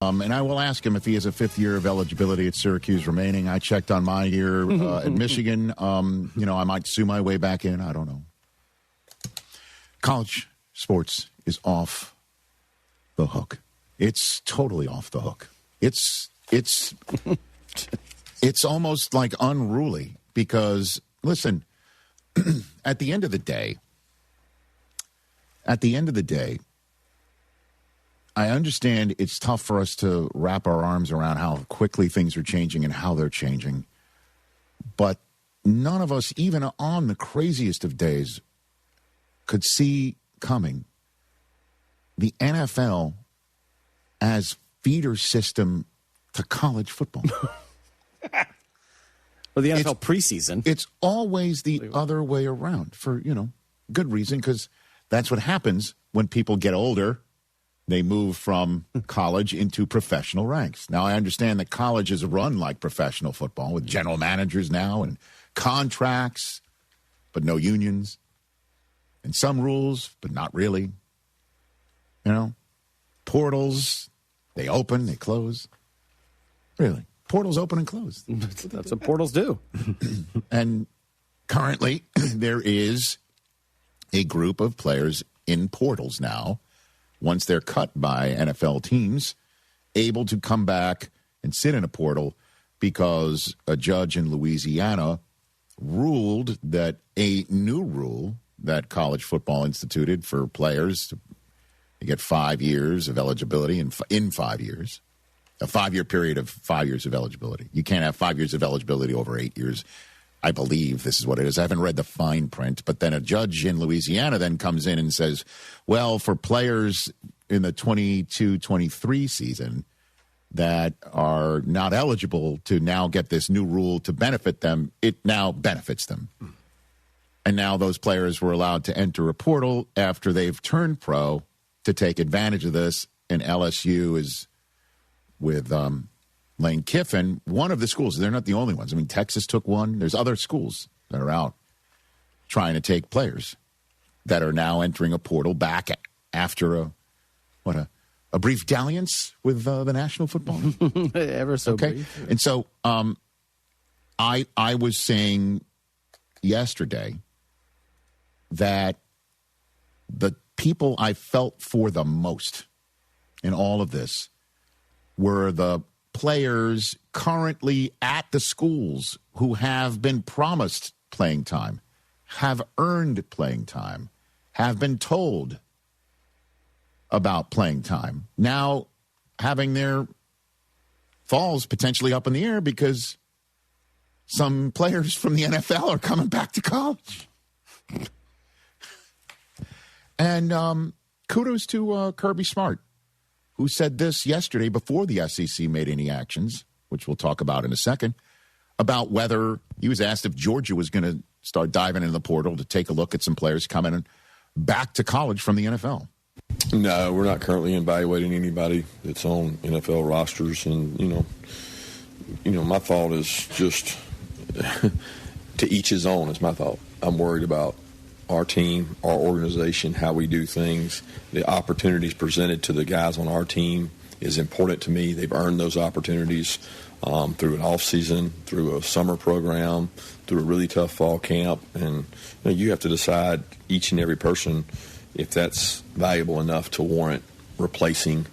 And I will ask him if he has a fifth year of eligibility at Syracuse remaining. I checked on my year at Michigan. I might sue my way back in. I don't know. College sports is off the hook. It's totally off the hook. It's almost like unruly because, listen, at the end of the day, I understand it's tough for us to wrap our arms around how quickly things are changing and how they're changing. But none of us, even on the craziest of days, could see coming the NFL as feeder system to college football. Well, the NFL preseason. It's always the other way around for, good reason, because that's what happens when people get older. They move from college into professional ranks. Now, I understand that college is run like professional football with general managers now and contracts, but no unions. And some rules, but not really. Portals, they open, they close. Really. Portals open and close. That's what portals do. And currently, there is a group of players in portals now, once they're cut by NFL teams, able to come back and sit in a portal because a judge in Louisiana ruled that a new rule that college football instituted for players to get 5 years of eligibility in 5 years, a 5-year period of 5 years of eligibility. You can't have 5 years of eligibility over 8 years. I believe this is what it is. I haven't read the fine print, but then a judge in Louisiana then comes in and says, well, for players in the 22-23 season that are not eligible to now get this new rule to benefit them, it now benefits them. And now those players were allowed to enter a portal after they've turned pro to take advantage of this, and LSU is with Lane Kiffin, one of the schools. They're not the only ones. I mean, Texas took one. There's other schools that are out trying to take players that are now entering a portal back after a brief dalliance with the National Football League. Ever so brief. And so I was saying yesterday that the people I felt for the most in all of this were the players currently at the schools who have been promised playing time, have earned playing time, have been told about playing time, now having their falls potentially up in the air because some players from the NFL are coming back to college. And kudos to Kirby Smart, who said this yesterday before the SEC made any actions, which we'll talk about in a second, about whether he was asked if Georgia was going to start diving into the portal to take a look at some players coming back to college from the NFL. No, we're not currently evaluating anybody that's on NFL rosters. And, my thought is just to each his own is my thought. I'm worried about our team, our organization, how we do things. The opportunities presented to the guys on our team is important to me. They've earned those opportunities through an off season, through a summer program, through a really tough fall camp. And you have to decide, each and every person, if that's valuable enough to warrant replacing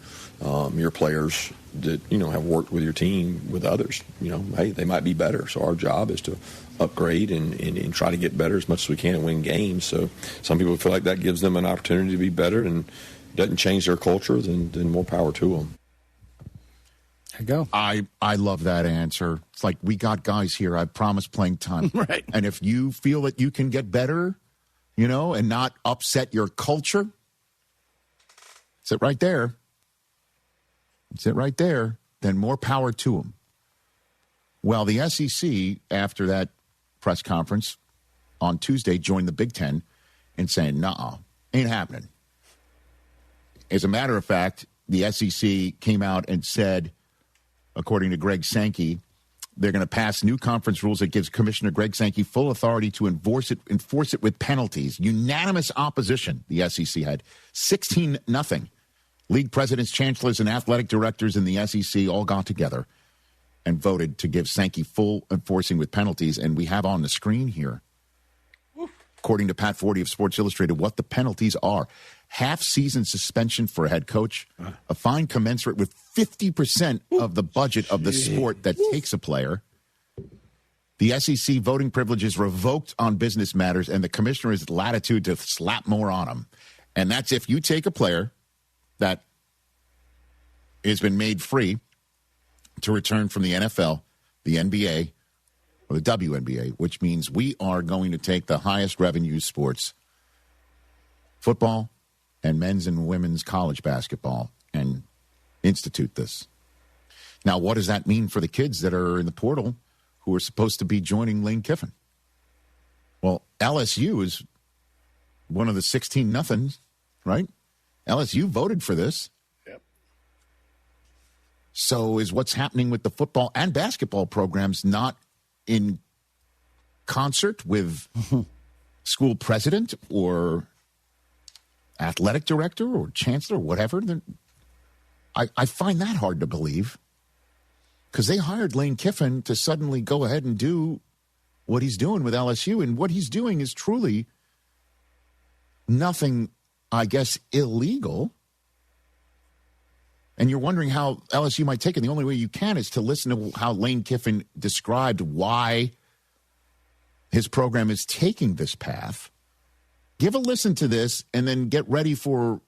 your players that, have worked with your team with others. Hey, they might be better. So our job is to upgrade and try to get better as much as we can and win games. So some people feel like that gives them an opportunity to be better and doesn't change their culture, then more power to them. There you go. I love that answer. It's like, we got guys here, I promise playing time. Right. And if you feel that you can get better, and not upset your culture, sit right there. Sit right there. Then more power to them. Well, the SEC, after that press conference on Tuesday, joined the Big Ten in saying, nuh-uh, ain't happening. As a matter of fact, the SEC came out and said, according to Greg Sankey, they're going to pass new conference rules that gives Commissioner Greg Sankey full authority to enforce it with penalties. Unanimous opposition, the SEC had 16-0 League presidents, chancellors, and athletic directors in the SEC all got together and voted to give Sankey full enforcing with penalties. And we have on the screen here, according to Pat Forty of Sports Illustrated, what the penalties are. Half-season suspension for a head coach, a fine commensurate with 50% of the budget of the sport that takes a player. The SEC voting privilege is revoked on business matters, and the commissioner has latitude to slap more on them. And that's if you take a player that has been made free to return from the NFL, the NBA, or the WNBA, which means we are going to take the highest revenue sports, football and men's and women's college basketball, and institute this. Now, what does that mean for the kids that are in the portal who are supposed to be joining Lane Kiffin? Well, LSU is one of the 16-0, right? LSU voted for this. Yep. So is what's happening with the football and basketball programs not in concert with school president or athletic director or chancellor or whatever? I find that hard to believe, because they hired Lane Kiffin to suddenly go ahead and do what he's doing with LSU. And what he's doing is truly nothing, I guess, illegal. And you're wondering how LSU might take it. The only way you can is to listen to how Lane Kiffin described why his program is taking this path. Give a listen to this and then get ready for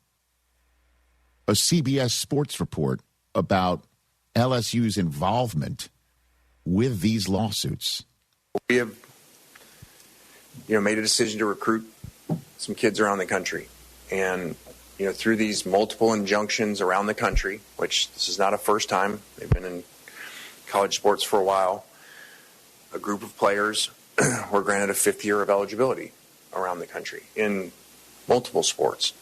a CBS Sports report about LSU's involvement with these lawsuits. We have, made a decision to recruit some kids around the country. And, through these multiple injunctions around the country, which this is not a first time, they've been in college sports for a while, a group of players were granted a 5th year of eligibility around the country in multiple sports.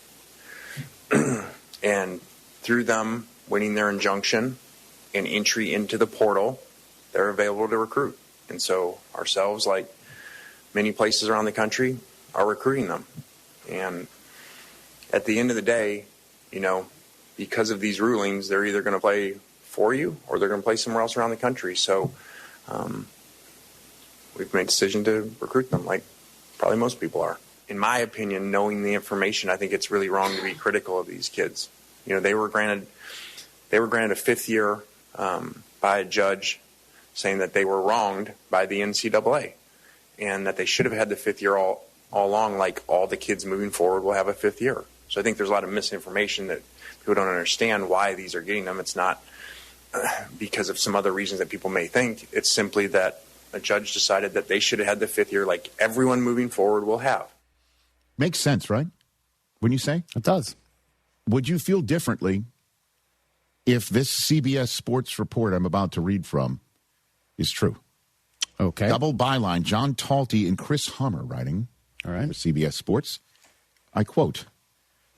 And through them winning their injunction and entry into the portal, they're available to recruit. And so ourselves, like many places around the country, are recruiting them. And at the end of the day, because of these rulings, they're either going to play for you or they're going to play somewhere else around the country. So we've made a decision to recruit them, like probably most people are. In my opinion, knowing the information, I think it's really wrong to be critical of these kids. They were granted a 5th year by a judge saying that they were wronged by the NCAA and that they should have had the 5th year all along, like all the kids moving forward will have a 5th year. So I think there's a lot of misinformation that people don't understand why these are getting them. It's not because of some other reasons that people may think. It's simply that a judge decided that they should have had the 5th year like everyone moving forward will have. Makes sense, right? Wouldn't you say? It does. Would you feel differently if this CBS Sports report I'm about to read from is true? Okay. Double byline, John Talty and Chris Hummer writing for CBS Sports. I quote,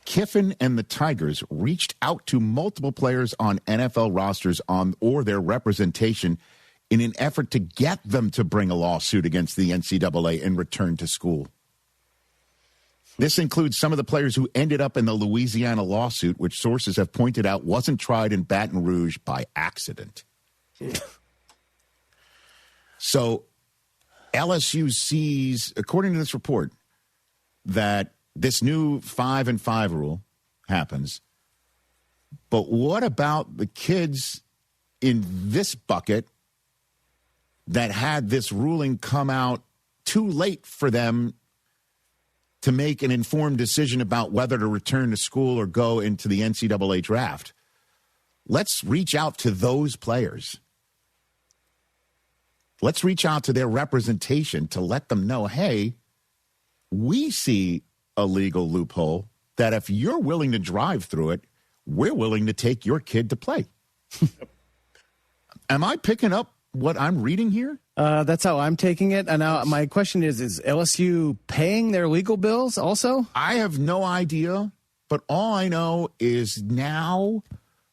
Kiffin and the Tigers reached out to multiple players on NFL rosters or their representation in an effort to get them to bring a lawsuit against the NCAA and return to school. This includes some of the players who ended up in the Louisiana lawsuit, which sources have pointed out wasn't tried in Baton Rouge by accident. So LSU sees, according to this report, that this new 5-and-5 rule happens. But what about the kids in this bucket that had this ruling come out too late for them to make an informed decision about whether to return to school or go into the NCAA draft? Let's reach out to those players. Let's reach out to their representation to let them know, hey, we see a legal loophole that if you're willing to drive through it, we're willing to take your kid to play. Am I picking up what I'm reading here? That's how I'm taking it. And now my question is LSU paying their legal bills also? I have no idea, but all I know is now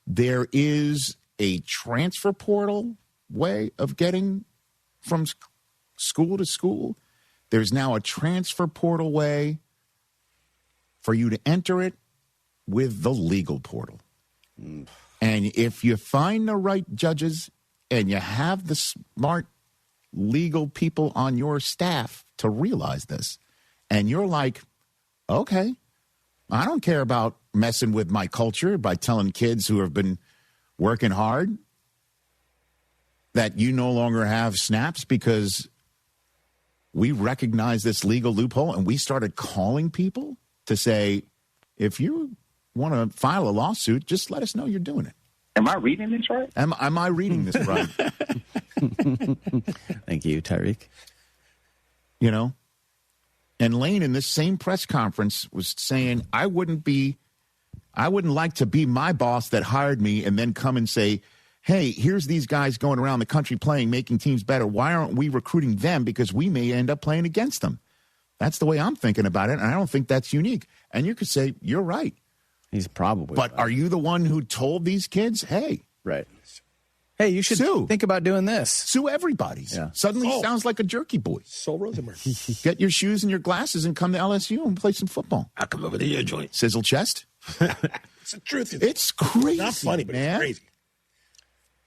there is a transfer portal way of getting from school to school. There's now a transfer portal way for you to enter it with the legal portal. And if you find the right judges and you have the smart legal people on your staff to realize this, and you're like, okay, I don't care about messing with my culture by telling kids who have been working hard that you no longer have snaps because we recognize this legal loophole, and we started calling people to say, if you want to file a lawsuit, just let us know you're doing it. Am I reading this right? Am I reading this right? Thank you, Tyreek. You know? And Lane in this same press conference was saying, I wouldn't like to be my boss that hired me and then come and say, hey, here's these guys going around the country playing, making teams better. Why aren't we recruiting them? Because we may end up playing against them. That's the way I'm thinking about it, and I don't think that's unique. And you could say, you're right. He's probably But right. are you the one who told these kids, hey, right? Hey, you should think about doing this. Sue everybody. Yeah. Suddenly sounds like a jerky boy. So Rosenberg. Get your shoes and your glasses and come to LSU and play some football. I'll come over to your joint. Sizzle chest. It's the truth. It's crazy. Not funny, but man. it's crazy.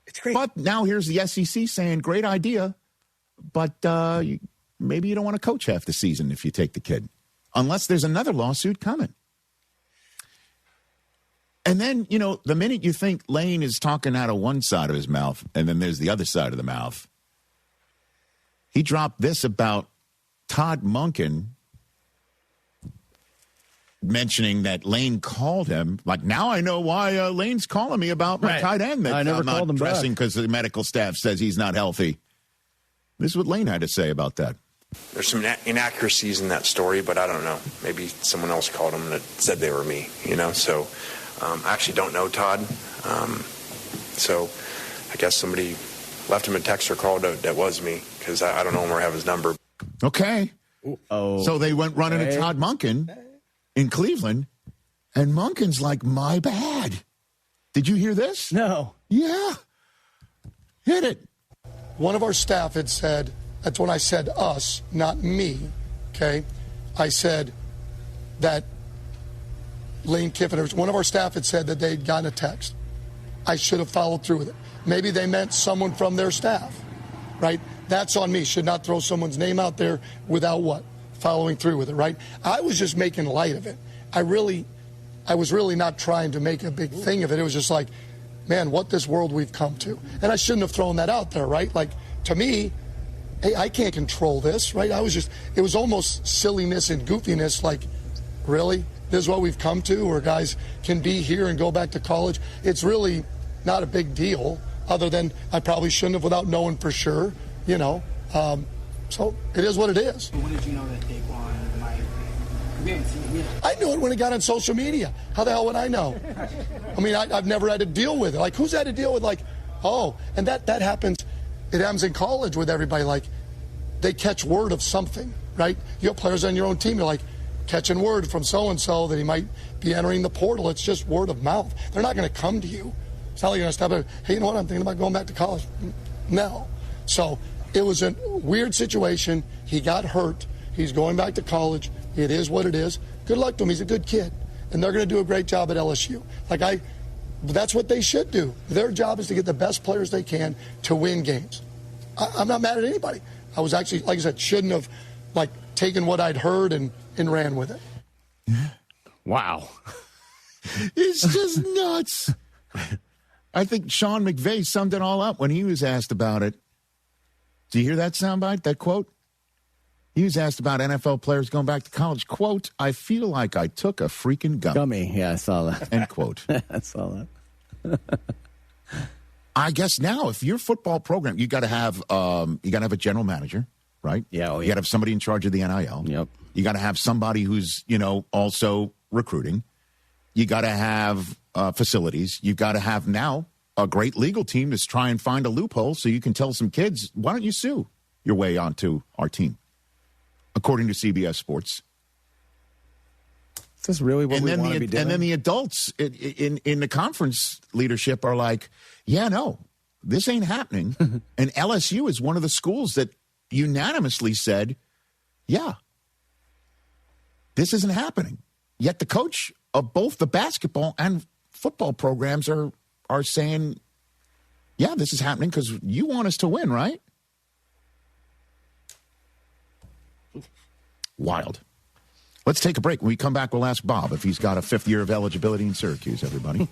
It's crazy. But now here's the SEC saying, great idea, but maybe you don't want to coach half the season if you take the kid, unless there's another lawsuit coming. And then, you know, the minute you think Lane is talking out of one side of his mouth and then there's the other side of the mouth, he dropped this about Todd Monken mentioning that Lane called him. Like, now I know why Lane's calling me about my tight end that I never I'm not called him dressing back. because the medical staff says he's not healthy. This is what Lane had to say about that. There's some inaccuracies in that story, but I don't know. Maybe someone else called them that said they were me, you know? So I actually don't know Todd. So I guess somebody left him a text or call that was me because I don't know him or have his number. Okay. Oh, so they went running to Todd Monken in Cleveland, and Monken's like, my bad. Did you hear this? No. Yeah. Hit it. One of our staff had said, that's when I said us, not me, okay? I said that Lane Kiffin, one of our staff had said that they'd gotten a text. I should have followed through with it. Maybe they meant someone from their staff, right? That's on me. Should not throw someone's name out there without what? Following through with it, right? I was just making light of it. I was really not trying to make a big thing of it. It was just like, man, what this world we've come to. And I shouldn't have thrown that out there, right? Like, to me, hey, I can't control this, right? It was almost silliness and goofiness, like, really? This is what we've come to, where guys can be here and go back to college. It's really not a big deal, other than I probably shouldn't have without knowing for sure, you know. So it is what it is. When did you know that Daquan might? We haven't seen it yet. I knew it when it got on social media. How the hell would I know? I mean, I've never had to deal with it. Like, who's had to deal with, like, oh, and that happens. It happens in college with everybody. Like, they catch word of something, right? You have players on your own team. You're like, catching word from so-and-so that he might be entering the portal. It's just word of mouth. They're not going to come to you. It's not like you're going to stop there, hey, you know what, I'm thinking about going back to college. No. So it was a weird situation. He got hurt. He's going back to college. It is what it is. Good luck to him. He's a good kid. And they're going to do a great job at LSU. That's what they should do. Their job is to get the best players they can to win games. I'm not mad at anybody. I was actually, like I said, shouldn't have, taken what I'd heard and ran with it. Wow. It's just nuts. I think Sean McVay summed it all up when he was asked about it. Do you hear that soundbite, that quote? He was asked about NFL players going back to college. Quote, I feel like I took a freaking gummy. Gummy, yeah, I saw that. End quote. I saw that. I guess now, if your football program, you got to have a general manager, right? Yeah, You got to have somebody in charge of the NIL. Yep. You got to have somebody who's, also recruiting. You got to have facilities. You've got to have now a great legal team to try and find a loophole so you can tell some kids, why don't you sue your way onto our team? According to CBS Sports. Is this really what we want to be doing? And then the adults in the conference leadership are like, yeah, no, this ain't happening. And LSU is one of the schools that unanimously said, yeah, this isn't happening. Yet the coach of both the basketball and football programs are saying, yeah, this is happening because you want us to win, right? Wild. Let's take a break. When we come back, we'll ask Bob if he's got a 5th year of eligibility in Syracuse, everybody.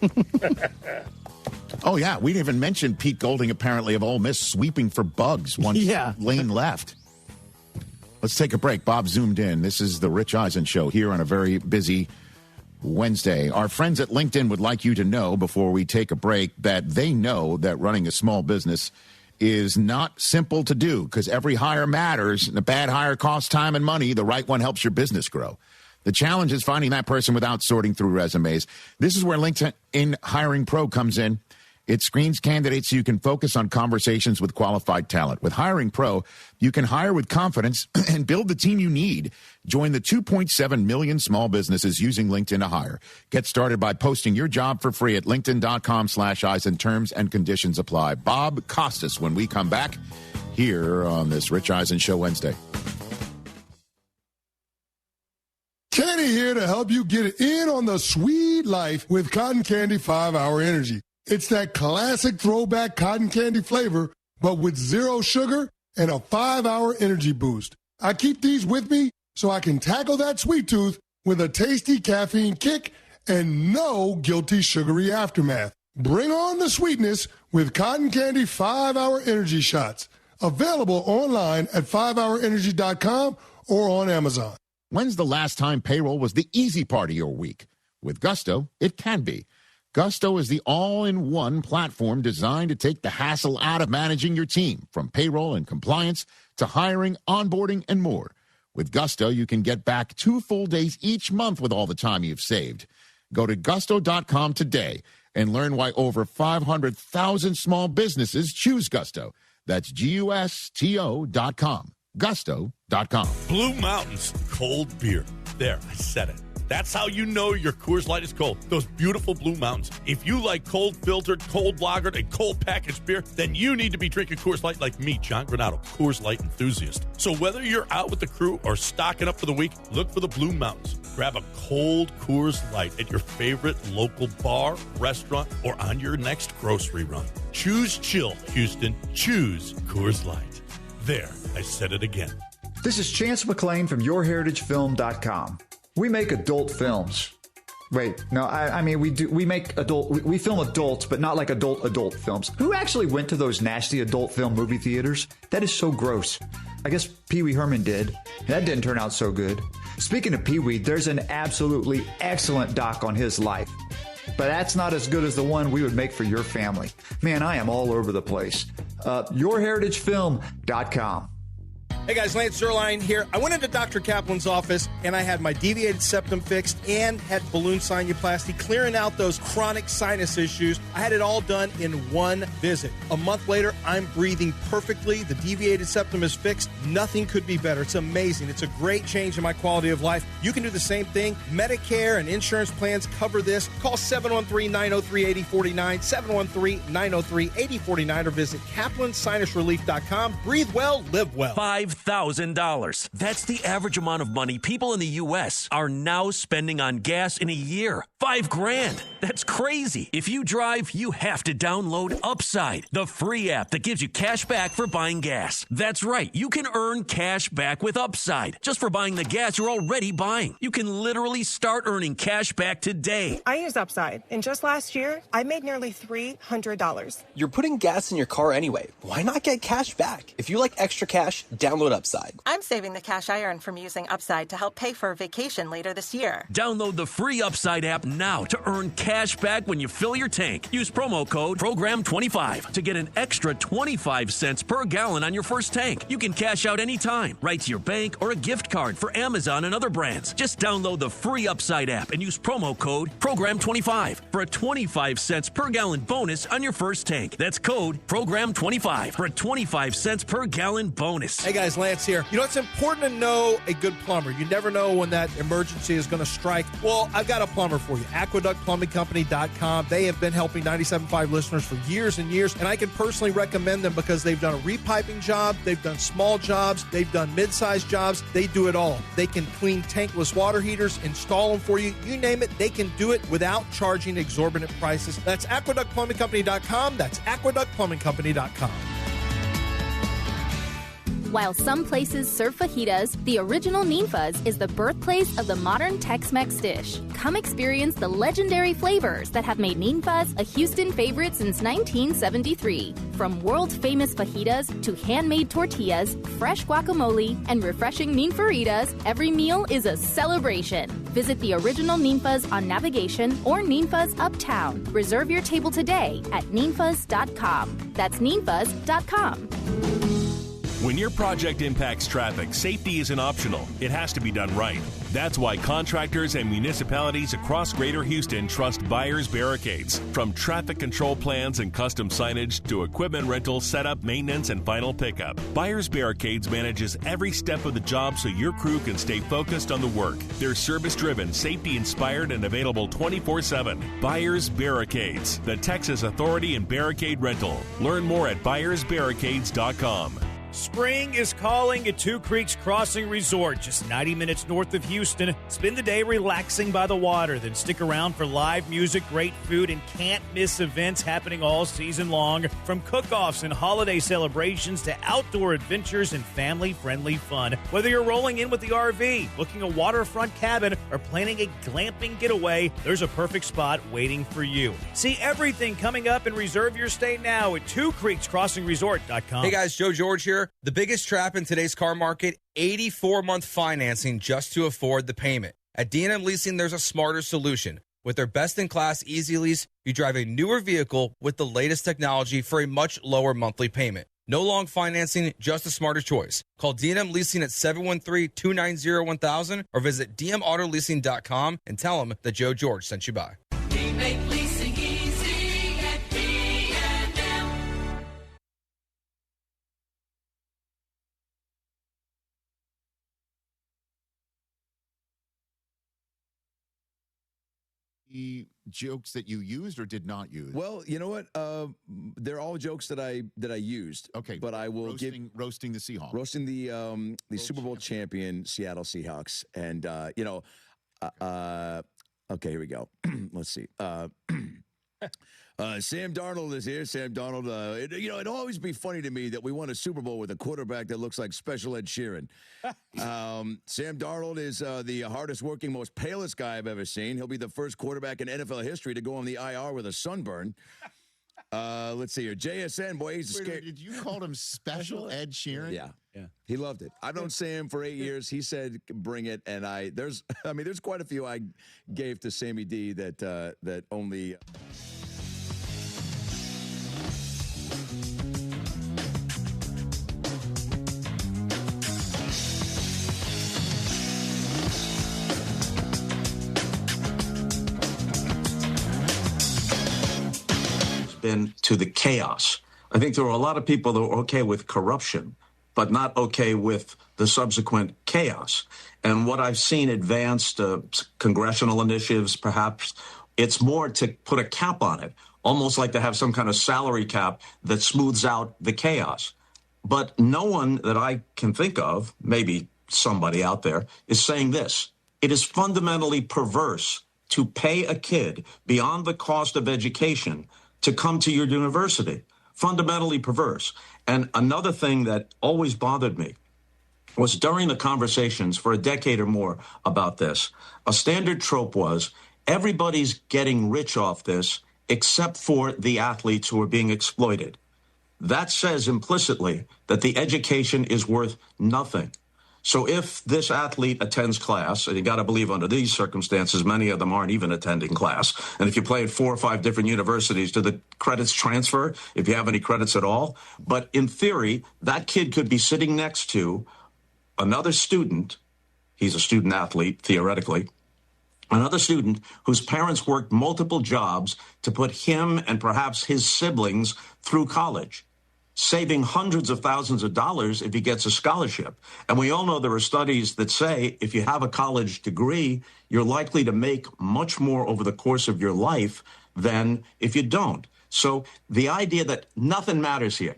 Oh, yeah. We didn't even mention Pete Golding, apparently, of Ole Miss sweeping for bugs once Lane left. Let's take a break. Bob zoomed in. This is the Rich Eisen Show here on a very busy Wednesday. Our friends at LinkedIn would like you to know before we take a break that they know that running a small business is not simple to do because every hire matters. And a bad hire costs time and money. The right one helps your business grow. The challenge is finding that person without sorting through resumes. This is where LinkedIn Hiring Pro comes in. It screens candidates so you can focus on conversations with qualified talent. With Hiring Pro, you can hire with confidence and build the team you need. Join the 2.7 million small businesses using LinkedIn to hire. Get started by posting your job for free at linkedin.com/Eisen. Terms and conditions apply. Bob Costas when we come back here on this Rich Eisen Show Wednesday. Kenny here to help you get in on the sweet life with Cotton Candy 5-Hour Energy. It's that classic throwback cotton candy flavor, but with 0 sugar and a 5-hour energy boost. I keep these with me so I can tackle that sweet tooth with a tasty caffeine kick and no guilty sugary aftermath. Bring on the sweetness with Cotton Candy 5-Hour Energy Shots. Available online at 5hourenergy.com or on Amazon. When's the last time payroll was the easy part of your week? With Gusto, it can be. Gusto is the all-in-one platform designed to take the hassle out of managing your team, from payroll and compliance to hiring, onboarding, and more. With Gusto, you can get back 2 full days each month with all the time you've saved. Go to gusto.com today and learn why over 500,000 small businesses choose Gusto. That's GUSTO.com. Gusto.com. Blue Mountains cold beer. There, I said it. That's how you know your Coors Light is cold. Those beautiful Blue Mountains. If you like cold filtered, cold lagered, and cold packaged beer, then you need to be drinking Coors Light like me, John Granato, Coors Light enthusiast. So whether you're out with the crew or stocking up for the week, look for the Blue Mountains. Grab a cold Coors Light at your favorite local bar, restaurant, or on your next grocery run. Choose chill, Houston. Choose Coors Light. There, I said it again. This is Chance McClain from YourHeritageFilm.com. We make adult films. Wait, no, I mean, we film adults, but not like adult films. Who actually went to those nasty adult film movie theaters? That is so gross. I guess Pee Wee Herman did. That didn't turn out so good. Speaking of Pee Wee, there's an absolutely excellent doc on his life. But that's not as good as the one we would make for your family. Man, I am all over the place. YourHeritageFilm.com. Hey guys, Lance Zerline here. I went into Dr. Kaplan's office and I had my deviated septum fixed and had balloon sinuplasty, clearing out those chronic sinus issues. I had it all done in one visit. A month later, I'm breathing perfectly. The deviated septum is fixed. Nothing could be better. It's amazing. It's a great change in my quality of life. You can do the same thing. Medicare and insurance plans cover this. Call 713-903-8049, 713-903-8049, or visit kaplansinusrelief.com. Breathe well, live well. $5,000. That's the average amount of money people in the U.S. are now spending on gas in a year. $5,000. That's crazy. If you drive, you have to download Upside, the free app that gives you cash back for buying gas. That's right. You can earn cash back with Upside just for buying the gas you're already buying. You can literally start earning cash back today. I use Upside, and just last year, I made nearly $300. You're putting gas in your car anyway. Why not get cash back? If you like extra cash, download Upside. I'm saving the cash I earn from using Upside to help pay for a vacation later this year. Download the free Upside app now to earn cash back when you fill your tank. Use promo code PROGRAM25 to get an extra 25 cents per gallon on your first tank. You can cash out anytime, right to your bank or a gift card for Amazon and other brands. Just download the free Upside app and use promo code PROGRAM25 for a 25 cents per gallon bonus on your first tank. That's code PROGRAM25 for a 25 cents per gallon bonus. Hey guys, guys, Lance here. You know, it's important to know a good plumber. You never know when that emergency is going to strike. Well, I've got a plumber for you. AqueductPlumbingCompany.com. They have been helping 97.5 listeners for years and years, and I can personally recommend them because they've done a repiping job, they've done small jobs, they've done mid-sized jobs. They do it all. They can clean tankless water heaters, install them for you. You name it, they can do it without charging exorbitant prices. That's AqueductPlumbingCompany.com. That's AqueductPlumbingCompany.com. While some places serve fajitas, the original Ninfa's is the birthplace of the modern Tex-Mex dish. Come experience the legendary flavors that have made Ninfa's a Houston favorite since 1973. From world-famous fajitas to handmade tortillas, fresh guacamole, and refreshing ninfaritas, every meal is a celebration. Visit the original Ninfa's on Navigation or Ninfa's Uptown. Reserve your table today at ninfas.com. That's ninfas.com. When your project impacts traffic, safety isn't optional. It has to be done right. That's why contractors and municipalities across Greater Houston trust Buyers Barricades. From traffic control plans and custom signage to equipment rental, setup, maintenance, and final pickup, Buyers Barricades manages every step of the job so your crew can stay focused on the work. They're service-driven, safety-inspired, and available 24/7. Buyers Barricades, the Texas authority in barricade rental. Learn more at buyersbarricades.com. Spring is calling at Two Creeks Crossing Resort, just 90 minutes north of Houston. Spend the day relaxing by the water, then stick around for live music, great food, and can't-miss events happening all season long. From cook-offs and holiday celebrations to outdoor adventures and family-friendly fun. Whether you're rolling in with the RV, booking a waterfront cabin, or planning a glamping getaway, there's a perfect spot waiting for you. See everything coming up and reserve your stay now at twocreekscrossingresort.com. Hey guys, Joe George here. The biggest trap in today's car market, 84-month financing just to afford the payment. At D&M Leasing, there's a smarter solution. With their best-in-class Easy Lease, you drive a newer vehicle with the latest technology for a much lower monthly payment. No long financing, just a smarter choice. Call D&M Leasing at 713-290-1000 or visit dmautoleasing.com and tell them that Joe George sent you by. We make leasing easy at D&M. The jokes that you used or did not use? Well, you know what? They're all jokes that I used. Okay, but I will roasting the Seahawks, roasting the Super Bowl champion Seattle Seahawks, and okay, here we go. Let's see. Sam Darnold is here. Sam Darnold, it'd always be funny to me that we won a Super Bowl with a quarterback that looks like Special Ed Sheeran. Sam Darnold is the hardest working, most palest guy I've ever seen. He'll be the first quarterback in NFL history to go on the IR with a sunburn. Let's see here. JSN, boy, he's scared. Did you call him Special Ed Sheeran? Yeah. He loved it. I've known Sam for 8 years. He said, "Bring it." And there's quite a few I gave to Sammy D that only. Been to the chaos. I think there are a lot of people that are okay with corruption, but not okay with the subsequent chaos. And what I've seen advanced congressional initiatives, perhaps, it's more to put a cap on it, almost like to have some kind of salary cap that smooths out the chaos. But no one that I can think of, maybe somebody out there, is saying this. It is fundamentally perverse to pay a kid beyond the cost of education to come to your university. Fundamentally perverse. And another thing that always bothered me was during the conversations for a decade or more about this, a standard trope was everybody's getting rich off this except for the athletes who are being exploited. That says implicitly that the education is worth nothing. So if this athlete attends class, and you got to believe under these circumstances, many of them aren't even attending class. And if you play at 4 or 5 different universities, do the credits transfer if you have any credits at all? But in theory, that kid could be sitting next to another student. He's a student athlete, theoretically. Another student whose parents worked multiple jobs to put him and perhaps his siblings through college. saving hundreds of thousands of dollars if he gets a scholarship. And we all know there are studies that say if you have a college degree, you're likely to make much more over the course of your life than if you don't. So the idea that nothing matters here,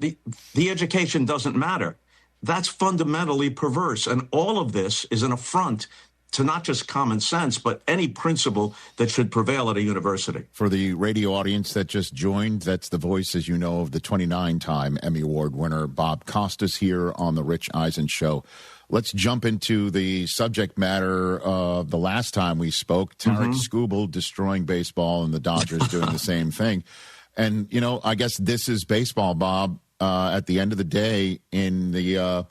the education doesn't matter, that's fundamentally perverse. And all of this is an affront to not just common sense, but any principle that should prevail at a university. For the radio audience that just joined, that's the voice, as you know, of the 29-time Emmy Award winner, Bob Costas, here on The Rich Eisen Show. Let's jump into the subject matter of the last time we spoke, Tarek Skubal destroying baseball and the Dodgers doing the same thing. And, you know, I guess this is baseball, Bob. At the end of the day, in the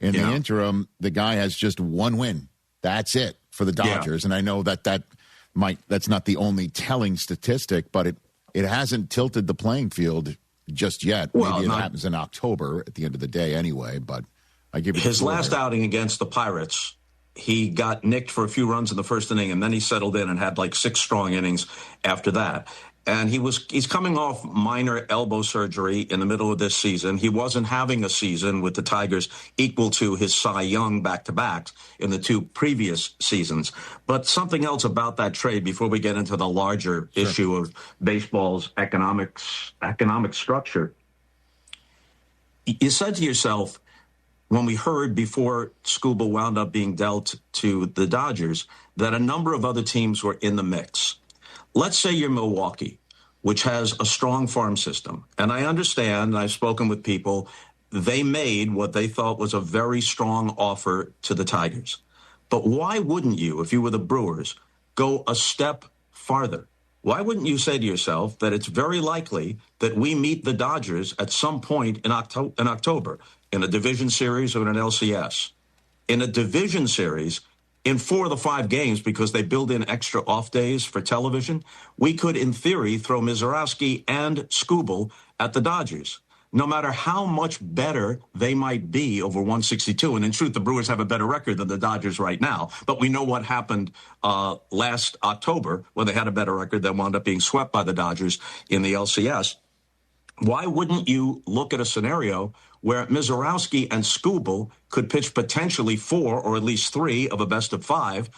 interim, the guy has just one win. That's it for the Dodgers. And I know that's not the only telling statistic, but it hasn't tilted the playing field just yet. Well, maybe it happens in October at the end of the day anyway, but I give it his last outing against the Pirates, he got nicked for a few runs in the first inning, and then he settled in and had like 6 strong innings after that. And he's coming off minor elbow surgery in the middle of this season. He wasn't having a season with the Tigers equal to his Cy Young back-to-backs in the 2 previous seasons. But something else about that trade before we get into the larger issue of baseball's economic structure. You said to yourself, when we heard before Skubal wound up being dealt to the Dodgers, that a number of other teams were in the mix. Let's say you're Milwaukee, which has a strong farm system. And I understand, and I've spoken with people, they made what they thought was a very strong offer to the Tigers. But why wouldn't you, if you were the Brewers, go a step farther? Why wouldn't you say to yourself that it's very likely that we meet the Dodgers at some point in October, in a division series or in an LCS? In a division series, in 4 of the 5 games, because they build in extra off days for television, we could, in theory, throw Mizorowski and Skubal at the Dodgers, no matter how much better they might be over 162. And in truth, the Brewers have a better record than the Dodgers right now. But we know what happened last October, when they had a better record that wound up being swept by the Dodgers in the LCS. Why wouldn't you look at a scenario where Mizorowski and Skubal could pitch potentially 4 or at least 3 of a best of 5,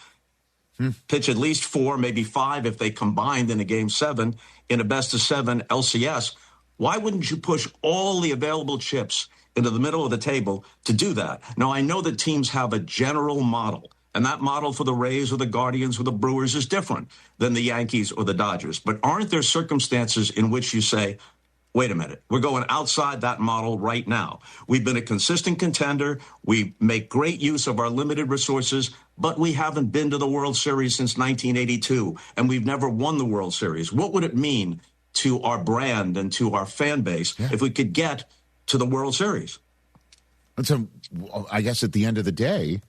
pitch at least 4, maybe 5 if they combined in a game 7 in a best of 7 LCS? Why wouldn't you push all the available chips into the middle of the table to do that? Now, I know that teams have a general model, and that model for the Rays or the Guardians or the Brewers is different than the Yankees or the Dodgers. But aren't there circumstances in which you say, wait a minute, we're going outside that model right now. We've been a consistent contender. We make great use of our limited resources, but we haven't been to the World Series since 1982, and we've never won the World Series. What would it mean to our brand and to our fan base if we could get to the World Series? And so I guess at the end of the day,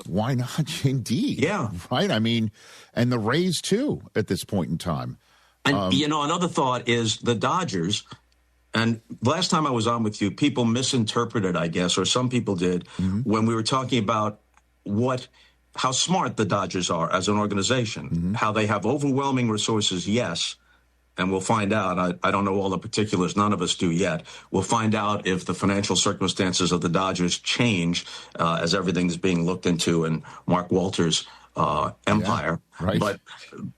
why not? Indeed. Yeah. Right? I mean, and the Rays, too, at this point in time. And, another thought is the Dodgers, and last time I was on with you, people misinterpreted, I guess, or some people did, when we were talking about how smart the Dodgers are as an organization, how they have overwhelming resources, yes, and we'll find out. I don't know all the particulars. None of us do yet. We'll find out if the financial circumstances of the Dodgers change as everything's being looked into in Mark Walters' empire. Yeah, right.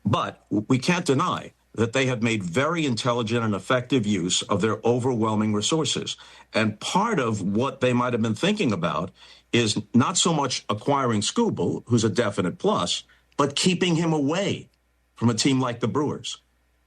But we can't deny that they have made very intelligent and effective use of their overwhelming resources. And part of what they might have been thinking about is not so much acquiring Skubal, who's a definite plus, but keeping him away from a team like the Brewers.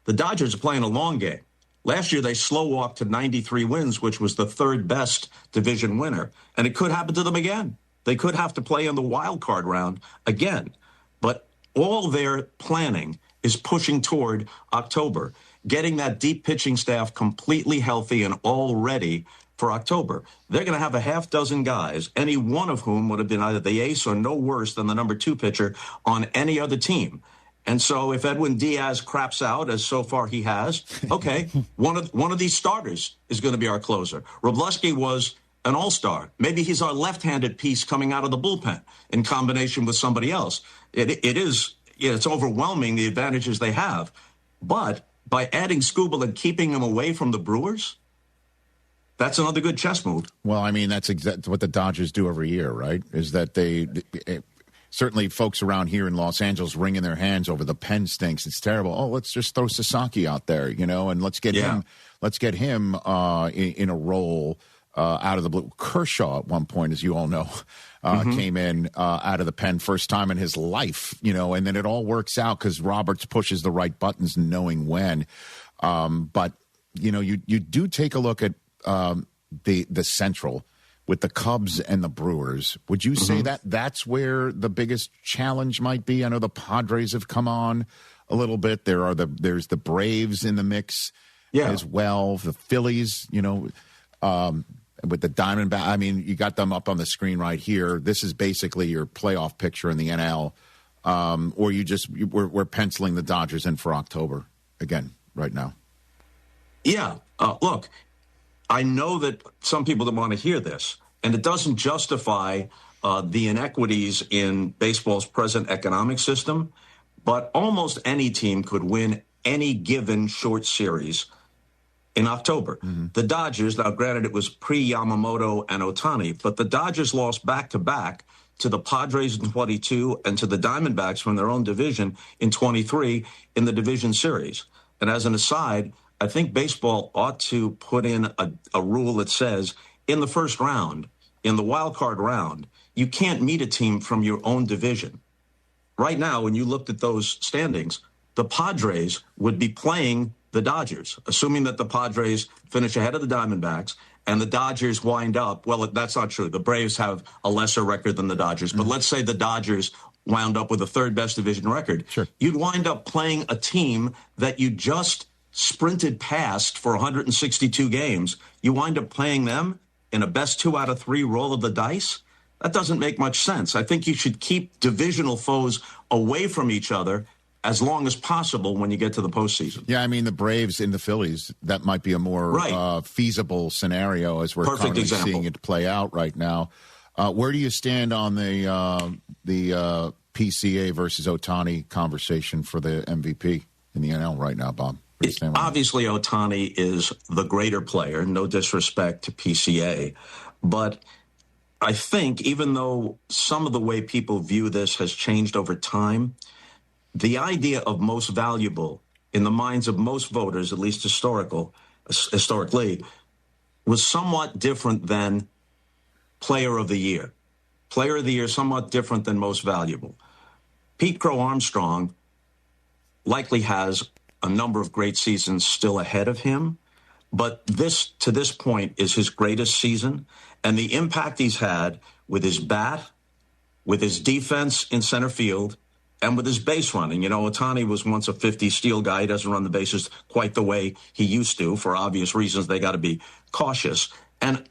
The Dodgers are playing a long game. Last year, they slow walked to 93 wins, which was the 3rd best division winner. And it could happen to them again. They could have to play in the wild card round again. But all their planning is pushing toward October, getting that deep pitching staff completely healthy and all ready for October. They're going to have a half dozen guys, any one of whom would have been either the ace or no worse than the number 2 pitcher on any other team. And so if Edwin Diaz craps out, as so far he has, okay, one of these starters is going to be our closer. Wroblewski was an all-star. Maybe he's our left-handed piece coming out of the bullpen in combination with somebody else. It's overwhelming the advantages they have. But by adding Skubal and keeping him away from the Brewers, That's another good chess move. Well, I mean, that's exactly what the Dodgers do every year, right? Is that certainly folks around here in Los Angeles wringing their hands over the pen stinks. It's terrible. Oh, let's just throw Sasaki out there, and let's get him in a role out of the blue. Kershaw at one point, as you all know, came in out of the pen first time in his life, and then it all works out because Roberts pushes the right buttons knowing when. But, you do take a look at the Central with the Cubs and the Brewers. Would you say that that's where the biggest challenge might be? I know the Padres have come on a little bit. There's the Braves in the mix as well. The Phillies, with the Diamondback. I mean, you got them up on the screen right here. This is basically your playoff picture in the NL. Or we're penciling the Dodgers in for October again right now. Yeah. Look, I know that some people don't want to hear this, and it doesn't justify the inequities in baseball's present economic system, but almost any team could win any given short series in October. The Dodgers, now granted it was pre-Yamamoto and Ohtani, but the Dodgers lost back-to-back to the Padres in 22 and to the Diamondbacks from their own division in 23 in the division series. And as an aside, I think baseball ought to put in a rule that says in the first round, in the wild card round, you can't meet a team from your own division. Right now, when you looked at those standings, the Padres would be playing the Dodgers, assuming that the Padres finish ahead of the Diamondbacks and the Dodgers wind up. Well, that's not true. The Braves have a lesser record than the Dodgers. But let's say the Dodgers wound up with a third best division record. Sure. You'd wind up playing a team that you just sprinted past for 162 games. You wind up playing them in a best 2 out of 3 roll of the dice. That doesn't make much sense. I think you should keep divisional foes away from each other as long as possible when you get to the postseason. Yeah, I mean, the Braves and the Phillies, that might be a more feasible scenario as we're currently seeing it play out right now. Where do you stand on the PCA versus Ohtani conversation for the MVP in the NL right now, Bob? Obviously, Ohtani is the greater player, no disrespect to PCA. But I think even though some of the way people view this has changed over time, the idea of most valuable in the minds of most voters, at least historically, was somewhat different than player of the year. Player of the year, somewhat different than most valuable. Pete Crow Armstrong likely has a number of great seasons still ahead of him, but this, to this point, is his greatest season, and the impact he's had with his bat, with his defense in center field, and with his base running. Ohtani was once a 50 steal guy. He doesn't run the bases quite the way he used to. For obvious reasons, they got to be cautious. And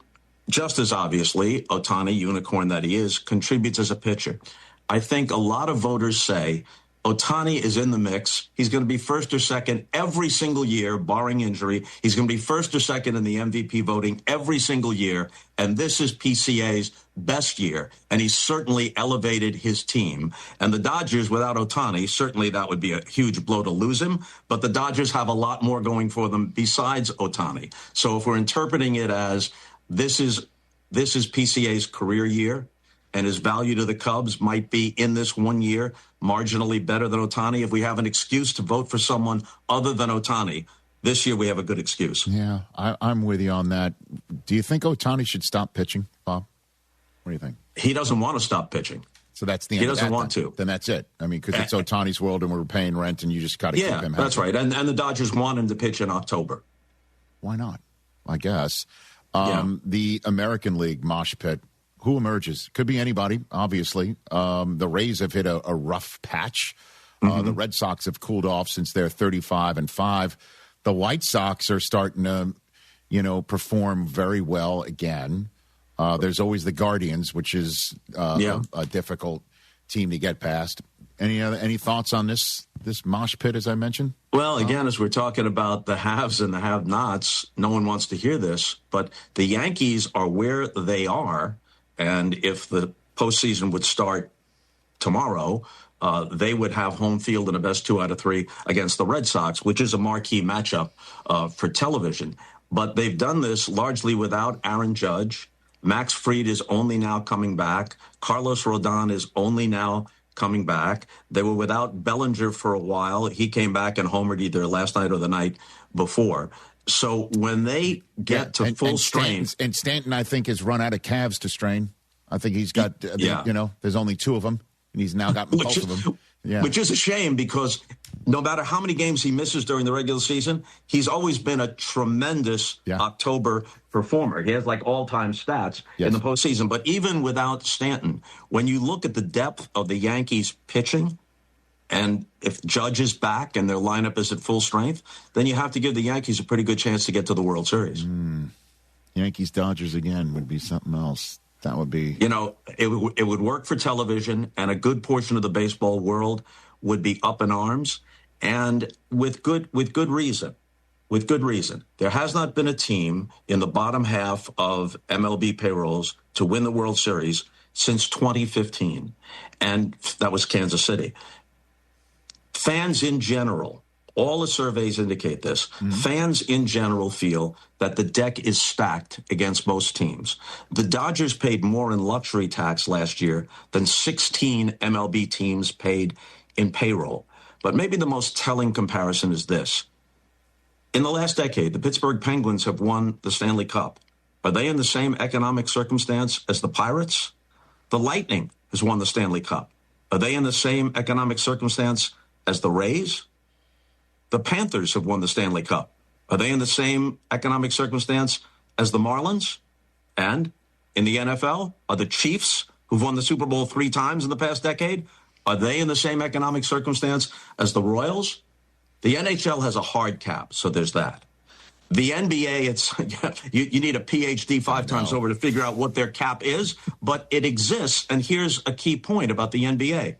just as obviously, Ohtani, unicorn that he is, contributes as a pitcher. I think a lot of voters say Ohtani is in the mix. He's going to be first or second every single year, barring injury. He's going to be first or second in the MVP voting every single year. And this is PCA's best year. And he's certainly elevated his team. And the Dodgers, without Ohtani, certainly that would be a huge blow to lose him. But the Dodgers have a lot more going for them besides Ohtani. So if we're interpreting it as this is PCA's career year, and his value to the Cubs might be in this 1 year marginally better than Ohtani. If we have an excuse to vote for someone other than Ohtani, this year we have a good excuse. Yeah, I'm with you on that. Do you think Ohtani should stop pitching, Bob? What do you think? He doesn't want to stop pitching. So that's the end. He doesn't want to. Then that's it. I mean, because it's Ohtani's world and we're paying rent and you just got to keep him happy. Yeah, that's right. And the Dodgers want him to pitch in October. Why not? I guess. The American League mosh pit. Who emerges? Could be anybody, obviously. The Rays have hit a rough patch. The Red Sox have cooled off since they're 35-5. The White Sox are starting to, perform very well again. There's always the Guardians, which is a difficult team to get past. Any thoughts on this mosh pit, as I mentioned? Well, again, as we're talking about the haves and the have-nots, no one wants to hear this, but the Yankees are where they are. And if the postseason would start tomorrow, they would have home field in a best 2 out of 3 against the Red Sox, which is a marquee matchup for television. But they've done this largely without Aaron Judge. Max Fried is only now coming back. Carlos Rodon is only now coming back. They were without Bellinger for a while. He came back and homered either last night or the night before. So when they get to full strain. And Stanton, I think, has run out of calves to strain. I think he's got, there's only 2 of them, and he's now got both of them. Yeah. Which is a shame because no matter how many games he misses during the regular season, he's always been a tremendous October performer. He has like all-time stats in the postseason. But even without Stanton, when you look at the depth of the Yankees pitching, and if Judge is back and their lineup is at full strength, then you have to give the Yankees a pretty good chance to get to the World Series. Yankees-Dodgers again would be something else. That would be... It would work for television, and a good portion of the baseball world would be up in arms, and with good reason. With good reason. There has not been a team in the bottom half of MLB payrolls to win the World Series since 2015, and that was Kansas City. Fans in general, all the surveys indicate this, fans in general feel that the deck is stacked against most teams. The Dodgers paid more in luxury tax last year than 16 MLB teams paid in payroll. But maybe the most telling comparison is this. In the last decade, the Pittsburgh Penguins have won the Stanley Cup. Are they in the same economic circumstance as the Pirates? The Lightning has won the Stanley Cup. Are they in the same economic circumstance as the Rays? The Panthers have won the Stanley Cup. Are they in the same economic circumstance as the Marlins? And in the NFL, are the Chiefs, who've won the Super Bowl 3 times in the past decade, are they in the same economic circumstance as the Royals? The NHL has a hard cap, so there's that. The NBA, you need a PhD 5 times over to figure out what their cap is, but it exists. And here's a key point about the NBA.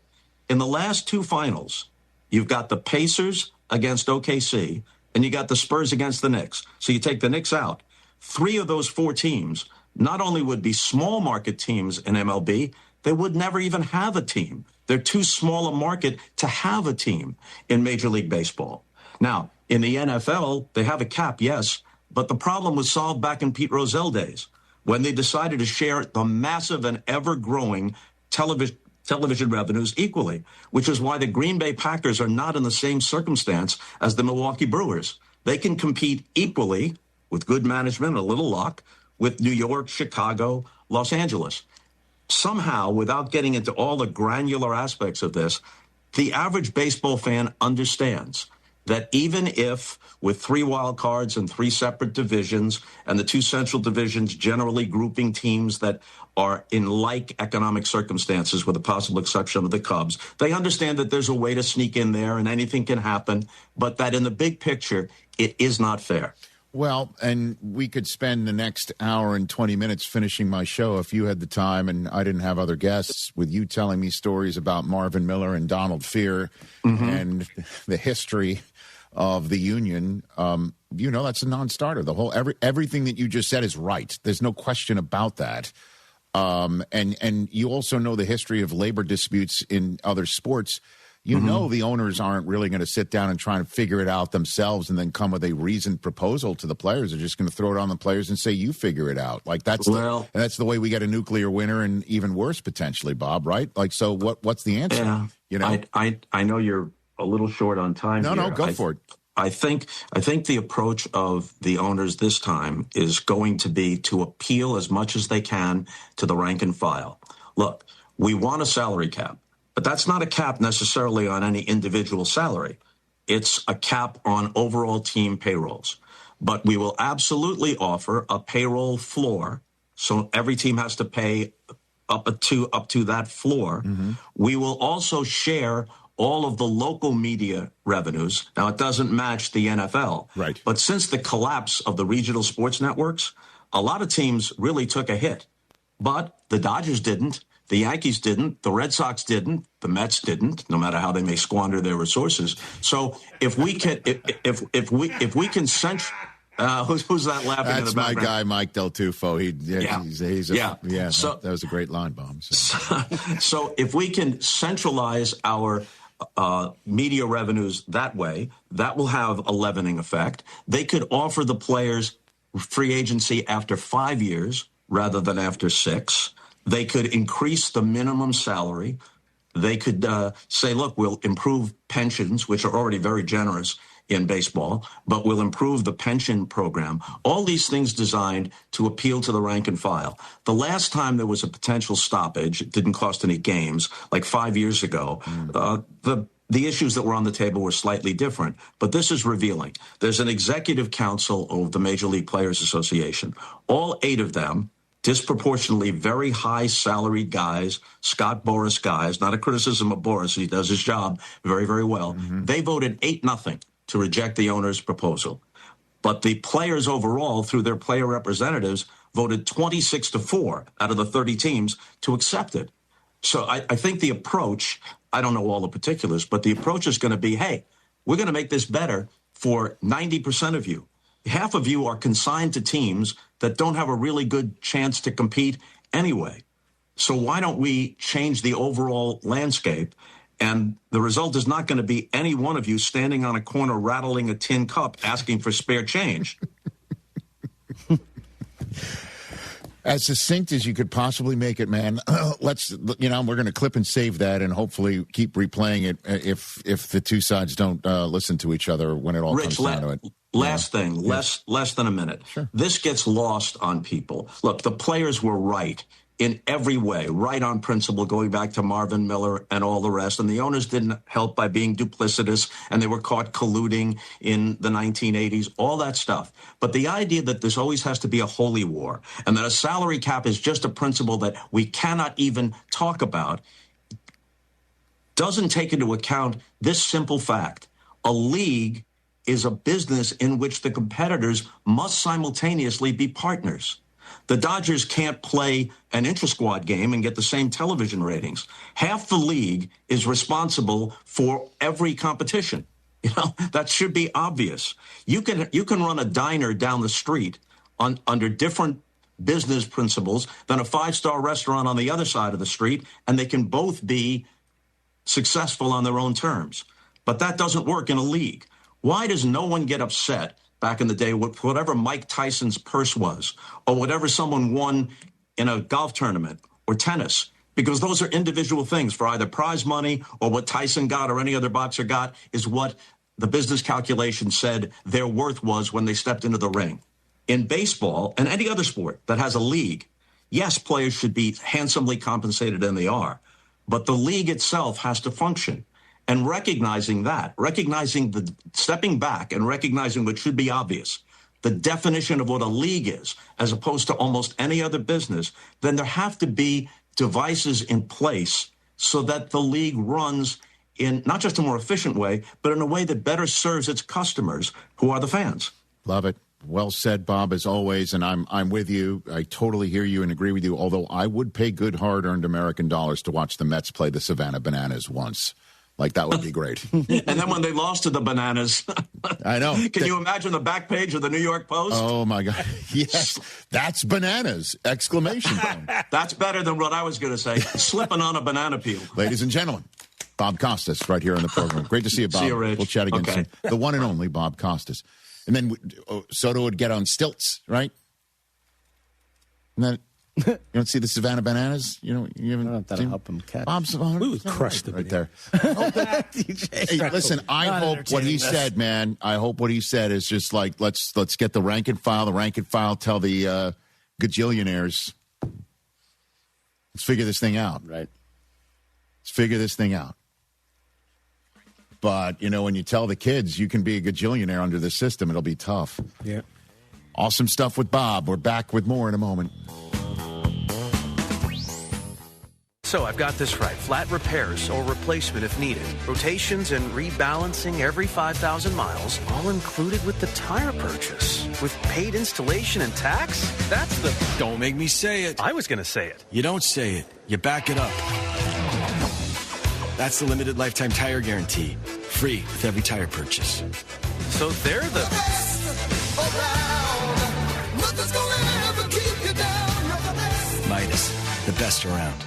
In the last 2 finals, you've got the Pacers against OKC, and you got the Spurs against the Knicks. So you take the Knicks out. 3 of those 4 teams not only would be small market teams in MLB, they would never even have a team. They're too small a market to have a team in Major League Baseball. Now, in the NFL, they have a cap, yes, but the problem was solved back in Pete Rozelle days when they decided to share the massive and ever-growing television revenues equally, which is why the Green Bay Packers are not in the same circumstance as the Milwaukee Brewers. They can compete equally with good management and a little luck with New York, Chicago, Los Angeles. Somehow, without getting into all the granular aspects of this, the average baseball fan understands that even if with 3 wild cards and 3 separate divisions and the 2 central divisions generally grouping teams that are in like economic circumstances with the possible exception of the Cubs, they understand that there's a way to sneak in there and anything can happen, but that in the big picture, it is not fair. Well, and we could spend the next hour and 20 minutes finishing my show if you had the time and I didn't have other guests with you telling me stories about Marvin Miller and Donald Fear and the history of the union. That's a non-starter. The whole everything that you just said is right. There's no question about that. And you also know the history of labor disputes in other sports. You know the owners aren't really going to sit down and try and figure it out themselves and then come with a reasoned proposal to the players. They're just going to throw it on the players and say, you figure it out. Like that's the way we get a nuclear winter and even worse potentially, Bob, right? Like, so what's the answer? Yeah. I know you're a little short on time. No, go for it. I think the approach of the owners this time is going to be to appeal as much as they can to the rank and file. Look, we want a salary cap, but that's not a cap necessarily on any individual salary. It's a cap on overall team payrolls. But we will absolutely offer a payroll floor, so every team has to pay up to that floor. We will also share all of the local media revenues. Now, it doesn't match the NFL. Right. But since the collapse of the regional sports networks, a lot of teams really took a hit. But the Dodgers didn't. The Yankees didn't. The Red Sox didn't. The Mets didn't, no matter how they may squander their resources. So if we can, if we can sense, who's that laughing in the background? That's my guy, Mike Del Tufo. That was a great line, Bob. So if we can centralize our media revenues that way, that will have a leavening effect. They could offer the players free agency after 5 years rather than after 6. They could increase the minimum salary. They could say, look, we'll improve pensions, which are already very generous in baseball, but we'll improve the pension program. All these things designed to appeal to the rank and file. The last time there was a potential stoppage, it didn't cost any games, like 5 years ago, the issues that were on the table were slightly different. But this is revealing. There's an executive council of the Major League Players Association. All 8 of them, disproportionately very high salaried guys, Scott Boras guys, not a criticism of Boras, he does his job very, very well. They voted 8-0 to reject the owner's proposal. But the players overall, through their player representatives, voted 26-4 out of the 30 teams to accept it. So I think the approach, I don't know all the particulars, but the approach is going to be, hey, we're going to make this better for 90% of you. Half of you are consigned to teams that don't have a really good chance to compete anyway. So why don't we change the overall landscape? And the result is not going to be any one of you standing on a corner rattling a tin cup asking for spare change. As succinct as you could possibly make it, man. We're going to clip and save that and hopefully keep replaying it if the two sides don't listen to each other when it all comes down to it. Last thing, less than a minute. Sure. This gets lost on people. Look, the players were right in every way, right on principle, going back to Marvin Miller and all the rest. And the owners didn't help by being duplicitous, and they were caught colluding in the 1980s, all that stuff. But the idea that this always has to be a holy war and that a salary cap is just a principle that we cannot even talk about doesn't take into account this simple fact. A league is a business in which the competitors must simultaneously be partners. The Dodgers can't play an intra-squad game and get the same television ratings. Half the league is responsible for every competition. That should be obvious. You can run a diner down the street under different business principles than a 5-star restaurant on the other side of the street, and they can both be successful on their own terms. But that doesn't work in a league. Why does no one get upset back in the day with whatever Mike Tyson's purse was, or whatever someone won in a golf tournament or tennis? Because those are individual things. For either prize money or what Tyson got or any other boxer got is what the business calculation said their worth was when they stepped into the ring. In baseball and any other sport that has a league, yes, players should be handsomely compensated, and they are. But the league itself has to function. And recognizing stepping back and recognizing what should be obvious, the definition of what a league is, as opposed to almost any other business, then there have to be devices in place so that the league runs in not just a more efficient way, but in a way that better serves its customers, who are the fans. Love it. Well said, Bob, as always, and I'm with you. I totally hear you and agree with you, although I would pay good, hard-earned American dollars to watch the Mets play the Savannah Bananas once. Like, that would be great. And then when they lost to the Bananas. I know. Can you imagine the back page of the New York Post? Oh, my God. Yes. That's bananas! Exclamation point. That's better than what I was going to say. Slipping on a banana peel. Ladies and gentlemen, Bob Costas right here on the program. Great to see you, Bob. See you, Rich. We'll chat again Okay. soon. The one and only Bob Costas. And then Soto would get on stilts, right? And then you don't see the Savannah Bananas? You haven't That'll seen help him catch. Bob's We would crush the right there. DJ. Hey, listen, I hope what he said, man. I hope what he said is just like let's get the rank and file. The rank and file tell the gajillionaires, let's figure this thing out. Right. Let's figure this thing out. But when you tell the kids you can be a gajillionaire under the system, it'll be tough. Yeah. Awesome stuff with Bob. We're back with more in a moment. So I've got this right. Flat repairs or replacement if needed. Rotations and rebalancing every 5,000 miles, all included with the tire purchase. With paid installation and tax? That's the... Don't make me say it. I was going to say it. You don't say it. You back it up. That's the limited lifetime tire guarantee. Free with every tire purchase. So they're the... Midas, the best around.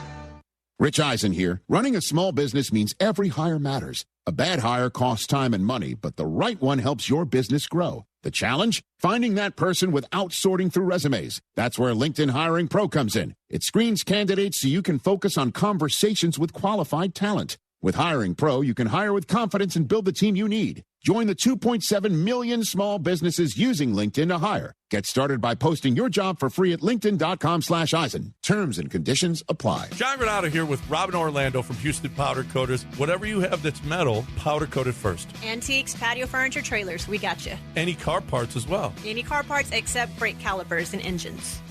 Rich Eisen here. Running a small business means every hire matters. A bad hire costs time and money, but the right one helps your business grow. The challenge? Finding that person without sorting through resumes. That's where LinkedIn Hiring Pro comes in. It screens candidates so you can focus on conversations with qualified talent. With Hiring Pro, you can hire with confidence and build the team you need. Join the 2.7 million small businesses using LinkedIn to hire. Get started by posting your job for free at linkedin.com/Eisen. Terms and conditions apply. John Granado here with Robin Orlando from Houston Powder Coaters. Whatever you have that's metal, powder coated first. Antiques, patio furniture, trailers, we got you. Any car parts as well. Any car parts except brake calipers and engines.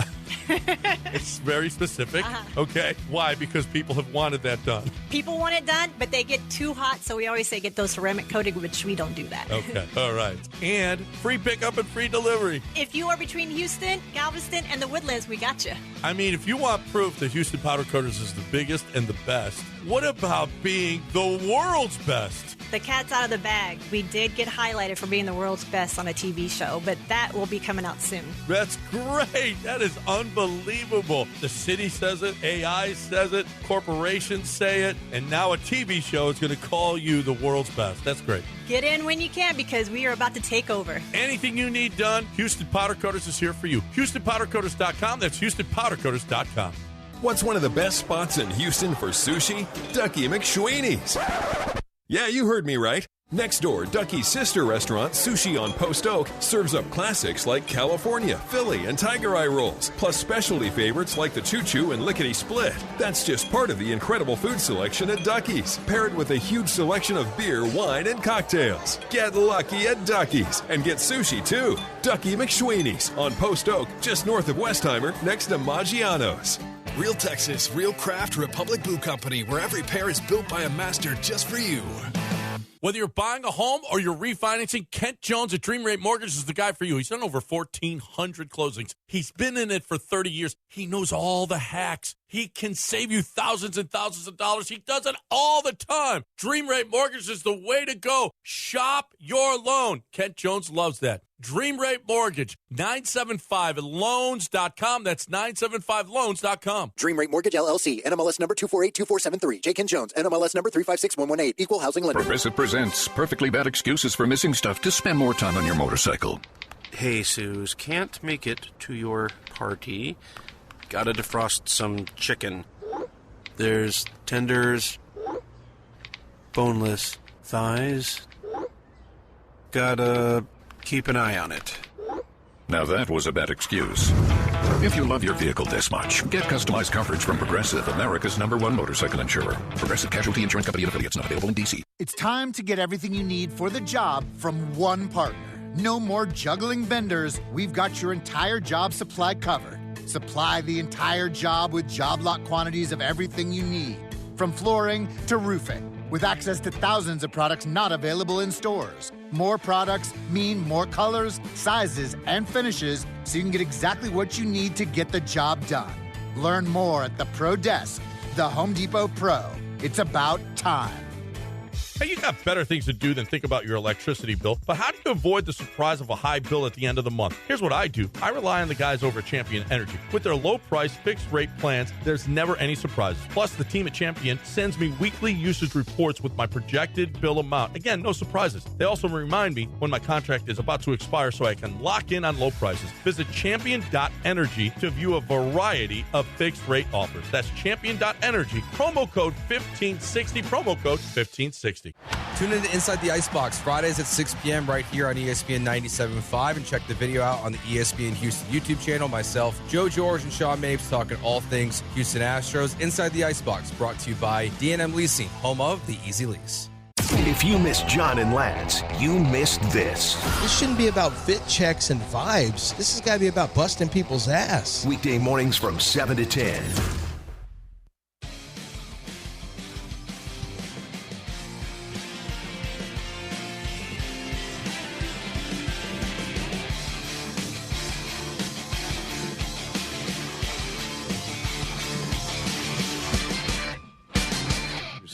It's very specific. Okay. Why? Because people have wanted that done. People want it done, but they get too hot, so we always say get those ceramic coated, which we don't do that. Okay. All right. And free pickup and free delivery. If you are between Houston, Galveston, and the Woodlands, we got you. I mean, if you want proof that Houston Powder Coaters is the biggest and the best, what about being the world's best? The cat's out of the bag. We did get highlighted for being the world's best on a TV show, but that will be coming out soon. That's great. That is unbelievable. The city says it, AI says it, corporations say it, and now a TV show is going to call you the world's best. That's great. Get in when you can because we are about to take over. Anything you need done, Houston Powder Coaters is here for you. HoustonPowderCoaters.com. That's HoustonPowderCoaters.com. What's one of the best spots in Houston for sushi? Ducky McSweeney's. Yeah, you heard me right. Next door, Ducky's sister restaurant, Sushi on Post Oak, serves up classics like California, Philly, and Tiger Eye rolls, plus specialty favorites like the Choo Choo and Lickety Split. That's just part of the incredible food selection at Ducky's, paired with a huge selection of beer, wine, and cocktails. Get lucky at Ducky's and get sushi too. Ducky McSweeney's on Post Oak, just north of Westheimer, next to Maggiano's. Real Texas, real craft, Republic Blue Company, where every pair is built by a master just for you. Whether you're buying a home or you're refinancing, Kent Jones at Dream Rate Mortgage is the guy for you. He's done over 1,400 closings. He's been in it for 30 years. He knows all the hacks. He can save you thousands and thousands of dollars. He does it all the time. Dream Rate Mortgage is the way to go. Shop your loan. Kent Jones loves that. Dream Rate Mortgage, 975loans.com. That's 975loans.com. Dream Rate Mortgage, LLC, NMLS number 2482473. J. Ken Jones, NMLS number 356118. Equal housing lender. Progressive presents perfectly bad excuses for missing stuff to spend more time on your motorcycle. Hey, Suze, can't make it to your party. Gotta defrost some chicken. There's tenders, boneless thighs. Gotta keep an eye on it. Now that was a bad excuse. If you love your vehicle this much, get customized coverage from Progressive, America's #1 motorcycle insurer. Progressive Casualty Insurance Company and affiliates, not available in D.C. It's time to get everything you need for the job from one partner. No more juggling vendors. We've got your entire job supply covered. Supply the entire job with job lot quantities of everything you need, from flooring to roofing, with access to thousands of products not available in stores. More products mean more colors, sizes, and finishes, so you can get exactly what you need to get the job done. Learn more at the Pro Desk, the Home Depot Pro. It's about time. Hey, you got better things to do than think about your electricity bill, but how do you avoid the surprise of a high bill at the end of the month? Here's what I do. I rely on the guys over at Champion Energy. With their low-price, fixed-rate plans, there's never any surprises. Plus, the team at Champion sends me weekly usage reports with my projected bill amount. Again, no surprises. They also remind me when my contract is about to expire so I can lock in on low prices. Visit champion.energy to view a variety of fixed-rate offers. That's champion.energy. Promo code 1560. Promo code 1560. Tune in to Inside the Icebox Fridays at 6 p.m. right here on ESPN 97.5 and check the video out on the ESPN Houston YouTube channel. Myself, Joe George, and Sean Mapes talking all things Houston Astros. Inside the Icebox brought to you by D&M Leasing, home of the Easy Lease. If you missed John and Lance, you missed this. This shouldn't be about fit checks and vibes. This has got to be about busting people's ass. Weekday mornings from 7 to 10.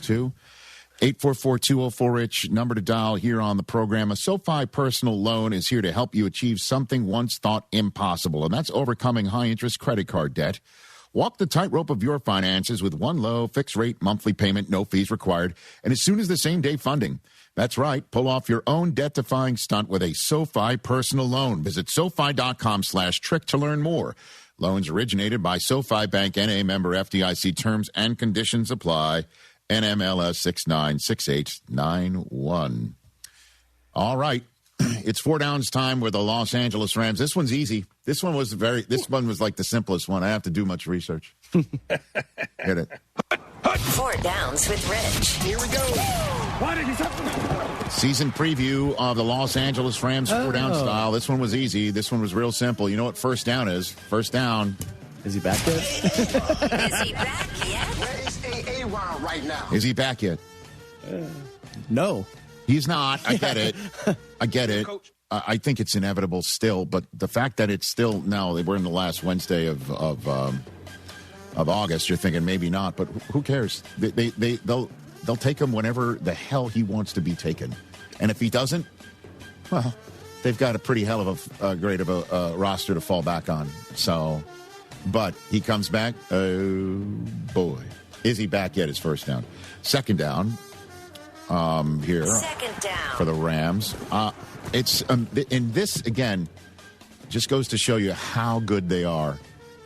Two. 844-204-RICH, number to dial here on the program. A SoFi personal loan is here to help you achieve something once thought impossible, and that's overcoming high-interest credit card debt. Walk the tightrope of your finances with one low, fixed-rate monthly payment, no fees required, and as soon as the same-day funding. That's right. Pull off your own debt-defying stunt with a SoFi personal loan. Visit SoFi.com/trick to learn more. Loans originated by SoFi Bank, N.A. member FDIC. Terms and conditions apply. NMLS 696891. All right. It's 4 downs time with the Los Angeles Rams. This one's easy. This one was like the simplest one. I have to do much research. Get it. 4 downs with Rich. Here we go. Season preview of the Los Angeles Rams 4 down style. This one was easy. This one was real simple. You know what first down is? First down. Is he back yet? Is he back yet? Where is A-Ron right now? Is he back yet? No. He's not. I get it. I get it. I think it's inevitable still, but the fact that it's still now, we're in the last Wednesday of August, you're thinking maybe not, but who cares? They'll take him whenever the hell he wants to be taken. And if he doesn't, well, they've got a pretty hell of a great of a roster to fall back on. So, but he comes back. Oh, boy. Is he back yet? His first down. Second down. Here Second down for the Rams. It's and this again just goes to show you how good they are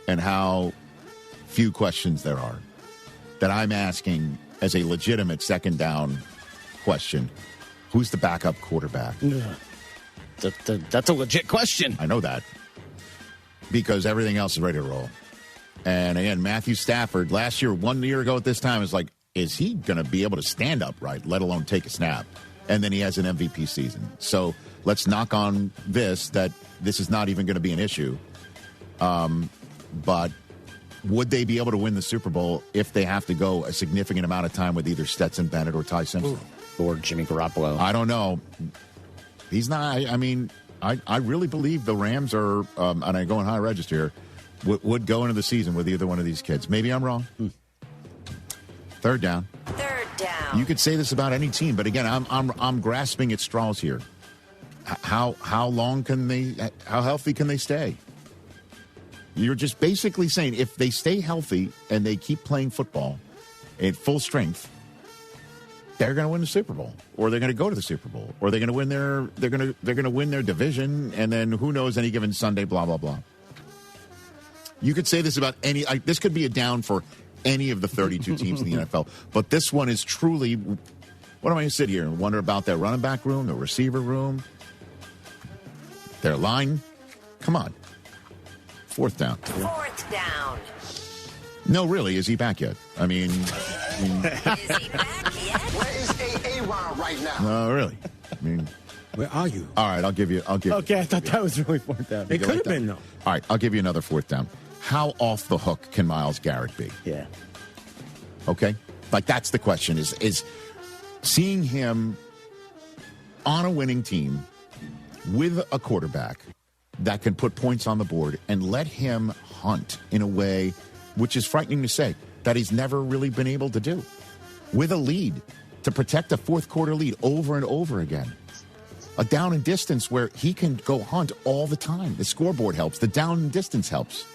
and how few questions there are that I'm asking as a legitimate second down question. Who's the backup quarterback? That's a legit question. I know that because everything else is ready to roll. And again, Matthew Stafford last year, 1 year ago at this time, is like, is he going to be able to stand upright, let alone take a snap? And then he has an MVP season. So let's knock on this, that this is not even going to be an issue. But would they be able to win the Super Bowl if they have to go a significant amount of time with either Stetson Bennett or Ty Simpson? Or Jimmy Garoppolo? I don't know. He's not. I mean, I really believe the Rams are, and I go in high register here, would go into the season with either one of these kids. Maybe I'm wrong. Third down. Third down. You could say this about any team, but again, I'm grasping at straws here. How healthy can they stay? You're just basically saying if they stay healthy and they keep playing football at full strength, they're going to win the Super Bowl, or they're going to go to the Super Bowl, or they're going to win their division, and then who knows any given Sunday, blah blah blah. You could say this about any. This could be a down for any of the 32 teams in the NFL, but this one is truly. What am I going to sit here and wonder about their running back room, their receiver room, their line? Come on. Fourth down. Fourth down. No, really, is he back yet? I mean is he back yet? Where is A-Ron right now? no, really. I mean, where are you? All right, I'll give you. Okay, I thought that was really fourth down. It could have been, though. All right, I'll give you another fourth down. How off the hook can Myles Garrett be? Yeah. Okay, like that's the question. Is seeing him on a winning team with a quarterback that can put points on the board and let him hunt in a way which is frightening to say that he's never really been able to do with a lead to protect a fourth quarter lead over and over again. A down and distance where he can go hunt all the time. The scoreboard helps. The down and distance helps.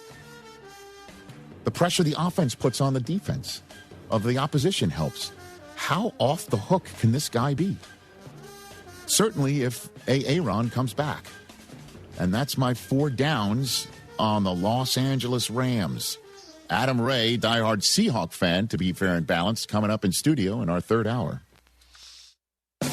The pressure the offense puts on the defense of the opposition helps. How off the hook can this guy be? Certainly if Aaron comes back. And that's my 4 downs on the Los Angeles Rams. Adam Ray, diehard Seahawk fan, to be fair and balanced, coming up in studio in our third hour.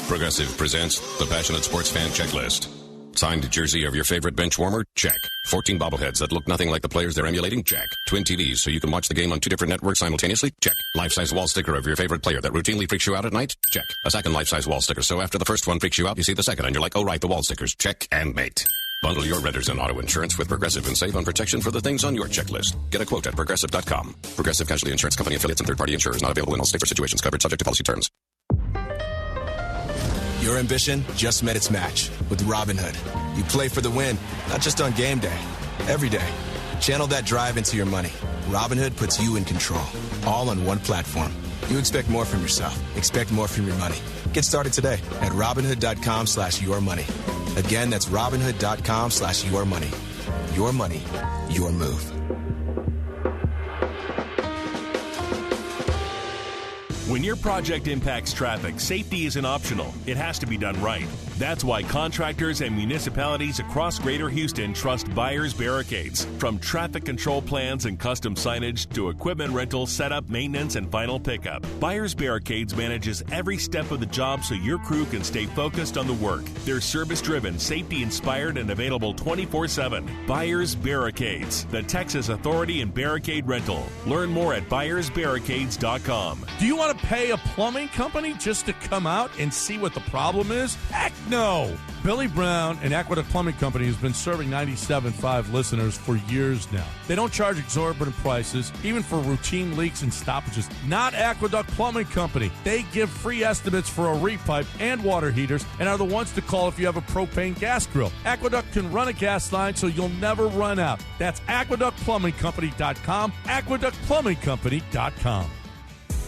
Progressive presents the Passionate Sports Fan Checklist. Signed jersey of your favorite bench warmer? Check. 14 bobbleheads that look nothing like the players they're emulating? Check. Twin TVs so you can watch the game on 2 different networks simultaneously? Check. Life-size wall sticker of your favorite player that routinely freaks you out at night? Check. A second life-size wall sticker so after the first one freaks you out, you see the second and you're like, oh right, the wall stickers. Check and mate. Bundle your renters and auto insurance with Progressive and save on protection for the things on your checklist. Get a quote at Progressive.com. Progressive Casualty Insurance Company affiliates and third-party insurers not available in all states or situations covered subject to policy terms. Your ambition just met its match with Robinhood. You play for the win, not just on game day, every day. Channel that drive into your money. Robinhood puts you in control, all on one platform. You expect more from yourself. Expect more from your money. Get started today at Robinhood.com/yourmoney. Again, that's Robinhood.com/yourmoney. Your money, your move. When your project impacts traffic, safety isn't optional. It has to be done right. That's why contractors and municipalities across Greater Houston trust Buyers Barricades. From traffic control plans and custom signage to equipment rental, setup, maintenance, and final pickup, Buyers Barricades manages every step of the job so your crew can stay focused on the work. They're service-driven, safety-inspired, and available 24/7. Buyers Barricades, the Texas authority in barricade rental. Learn more at buyersbarricades.com. Do you want to pay a plumbing company just to come out and see what the problem is? Heck no! Billy Brown and Aqueduct Plumbing Company has been serving 97.5 listeners for years now. They don't charge exorbitant prices, even for routine leaks and stoppages. Not Aqueduct Plumbing Company. They give free estimates for a repipe and water heaters and are the ones to call if you have a propane gas grill. Aqueduct can run a gas line so you'll never run out. That's aqueductplumbingcompany.com, aqueductplumbingcompany.com.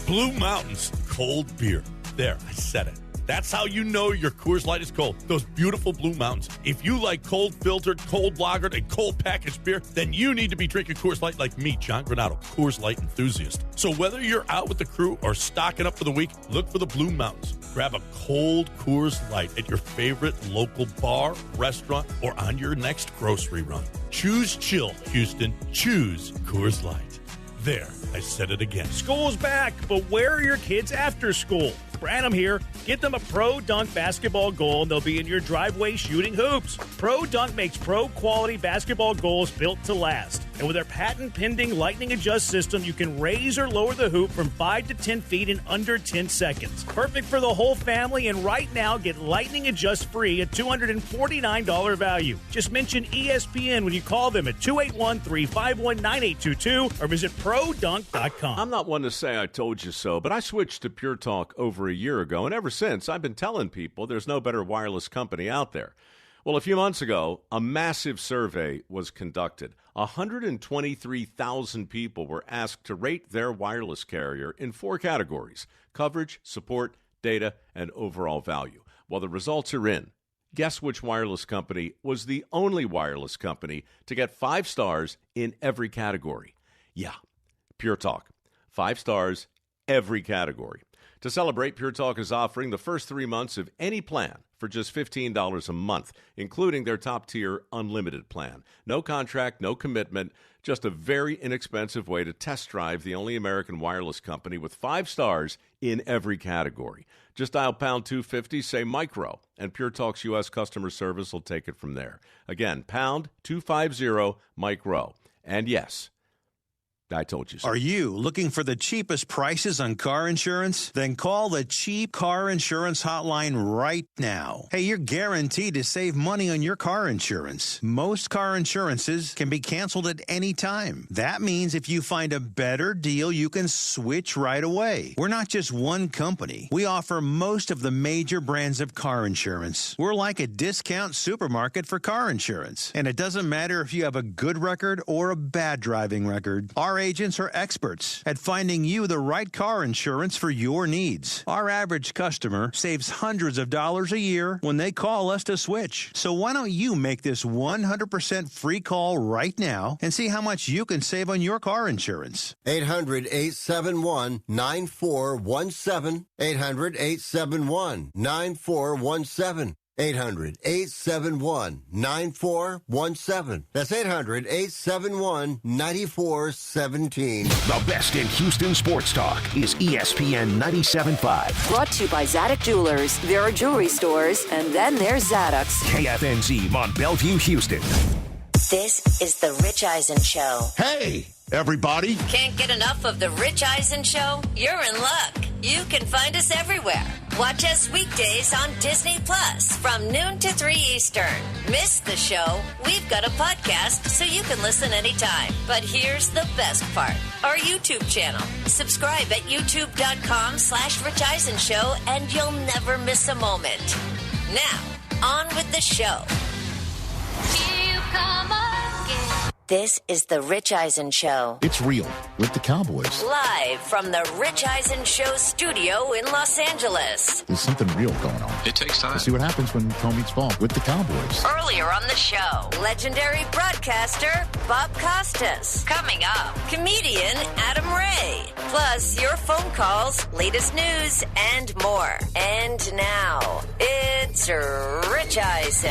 Blue Mountains cold beer. There, I said it. That's how you know your Coors Light is cold. Those beautiful Blue Mountains. If you like cold filtered, cold lagered, and cold packaged beer, then you need to be drinking Coors Light like me, John Granato, Coors Light enthusiast. So whether you're out with the crew or stocking up for the week, look for the Blue Mountains. Grab a cold Coors Light at your favorite local bar, restaurant, or on your next grocery run. Choose chill, Houston. Choose Coors Light. There, I said it again. School's back, but where are your kids after school? Branham here. Get them a Pro Dunk basketball goal and they'll be in your driveway shooting hoops. Pro Dunk makes pro-quality basketball goals built to last. And with their patent-pending Lightning Adjust system, you can raise or lower the hoop from 5 to 10 feet in under 10 seconds. Perfect for the whole family, and right now, get Lightning Adjust free at $249 value. Just mention ESPN when you call them at 281-351-9822 or visit ProDunk.com. I'm not one to say I told you so, but I switched to Pure Talk over a year ago, and ever since, I've been telling people there's no better wireless company out there. Well, a few months ago, a massive survey was conducted. 123,000 people were asked to rate their wireless carrier in 4 categories: coverage, support, data, and overall value. Well, the results are in. Guess which wireless company was the only wireless company to get 5 stars in every category? Yeah, Pure Talk. 5 stars, every category. To celebrate, Pure Talk is offering the first 3 months of any plan for just $15 a month, including their top-tier unlimited plan. No contract, no commitment, just a very inexpensive way to test drive the only American wireless company with 5 stars in every category. Just dial pound 250, say micro, and Pure Talk's U.S. customer service will take it from there. Again, pound 250, micro. And yes, I told you so. Are you looking for the cheapest prices on car insurance? Then call the Cheap Car Insurance Hotline right now. Hey, you're guaranteed to save money on your car insurance. Most car insurances can be canceled at any time. That means if you find a better deal, you can switch right away. We're not just one company. We offer most of the major brands of car insurance. We're like a discount supermarket for car insurance. And it doesn't matter if you have a good record or a bad driving record. Our agents are experts at finding you the right car insurance for your needs. Our average customer saves hundreds of dollars a year when they call us to switch. So why don't you make this 100% free call right now and see how much you can save on your car insurance? 800-871-9417. 800-871-9417. 800-871-9417. That's 800-871-9417. The best in Houston sports talk is ESPN 97.5. Brought to you by Zadok Jewelers. There are jewelry stores, and then there's Zadok's. KFNZ Mont Bellevue, Houston. This is The Rich Eisen Show. Hey, everybody. Can't get enough of The Rich Eisen Show? You're in luck. You can find us everywhere. Watch us weekdays on Disney Plus from noon to 3 Eastern. Miss the show? We've got a podcast so you can listen anytime. But here's the best part. Our YouTube channel. Subscribe at youtube.com/Rich Eisen Show and you'll never miss a moment. Now, on with the show. Here you come again. This is The Rich Eisen Show. It's real with the Cowboys. Live from the Rich Eisen Show studio in Los Angeles. There's something real going on. It takes time. We'll see what happens when toe meets ball with the Cowboys. Earlier on the show, legendary broadcaster Bob Costas. Coming up, comedian Adam Ray. day. Plus, your phone calls, latest news, and more. And now, it's Rich Eisen.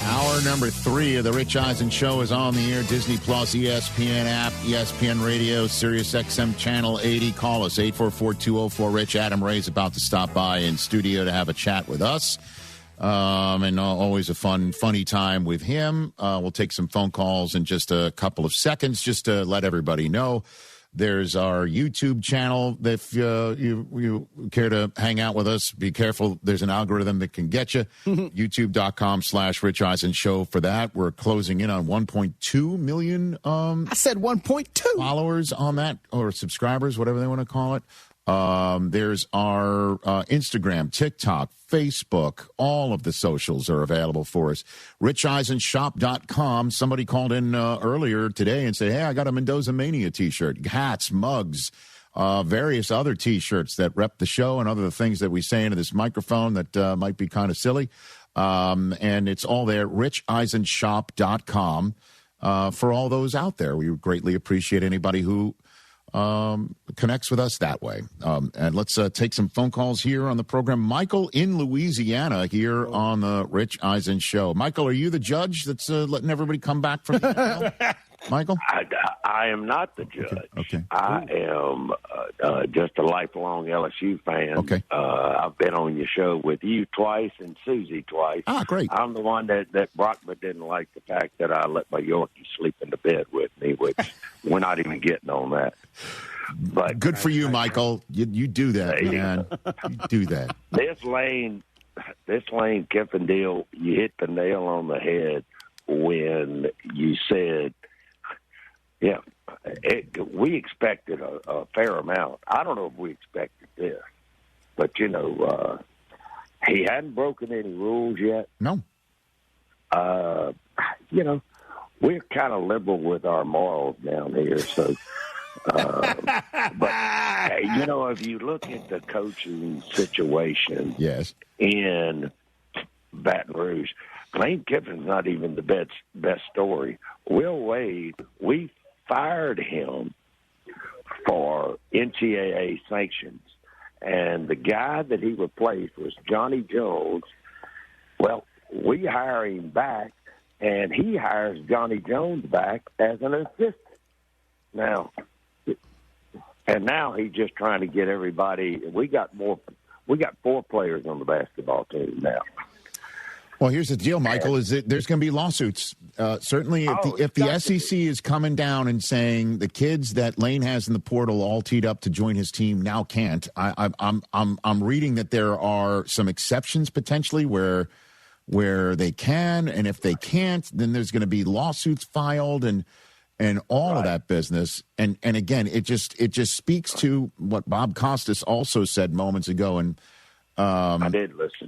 Hour number 3 of the Rich Eisen Show is on the air. Disney Plus, ESPN app, ESPN Radio, Sirius XM Channel 80. Call us, 844-204-RICH. Adam Ray's about to stop by in studio to have a chat with us. And always a funny time with him. We'll take some phone calls in just a couple of seconds just to let everybody know. There's our YouTube channel. If you care to hang out with us, be careful. There's an algorithm that can get you. YouTube.com/Rich Eisen Show for that. We're closing in on 1.2 million. I said 1.2 followers on that, or subscribers, whatever they want to call it. There's our Instagram, TikTok, Facebook. All of the socials are available for us. RichEisenShop.com. Somebody called in earlier today and said, hey, I got a Mendoza Mania T-shirt, hats, mugs, various other T-shirts that rep the show and other things that we say into this microphone that might be kind of silly. And it's all there, RichEisenShop.com, for all those out there. We greatly appreciate anybody who connects with us that way. And let's take some phone calls here on the program. Michael in Louisiana here on the Rich Eisen Show. Michael, are you the judge that's letting everybody come back from the Michael? I am not the judge. Okay. I am just a lifelong LSU fan. Okay. I've been on your show with you twice and Susie twice. Ah, great. I'm the one that Brockman didn't like the fact that I let my Yorkie sleep in the bed with me, which we're not even getting on that. But good for you, Michael. You do that, man. You do that. This Lane Kiffin deal, you hit the nail on the head when you said, yeah, we expected a fair amount. I don't know if we expected this, but, he hadn't broken any rules yet. No. We're kind of liberal with our morals down here, so... but if you look at the coaching situation in Baton Rouge, Lane Kiffin's not even the best story. Will Wade, we fired him for NCAA sanctions, and the guy that he replaced was Johnny Jones. Well, we hire him back, and he hires Johnny Jones back as an assistant. Now he's just trying to get everybody. We got 4 players on the basketball team now. Well, here's the deal, Michael, is that there's going to be lawsuits. Certainly, if the SEC is coming down and saying the kids that Lane has in the portal all teed up to join his team now can't. I'm reading that there are some exceptions potentially where they can, and if they can't, then there's going to be lawsuits filed and all of that business. And again, it just speaks to what Bob Costas also said moments ago. And I did listen.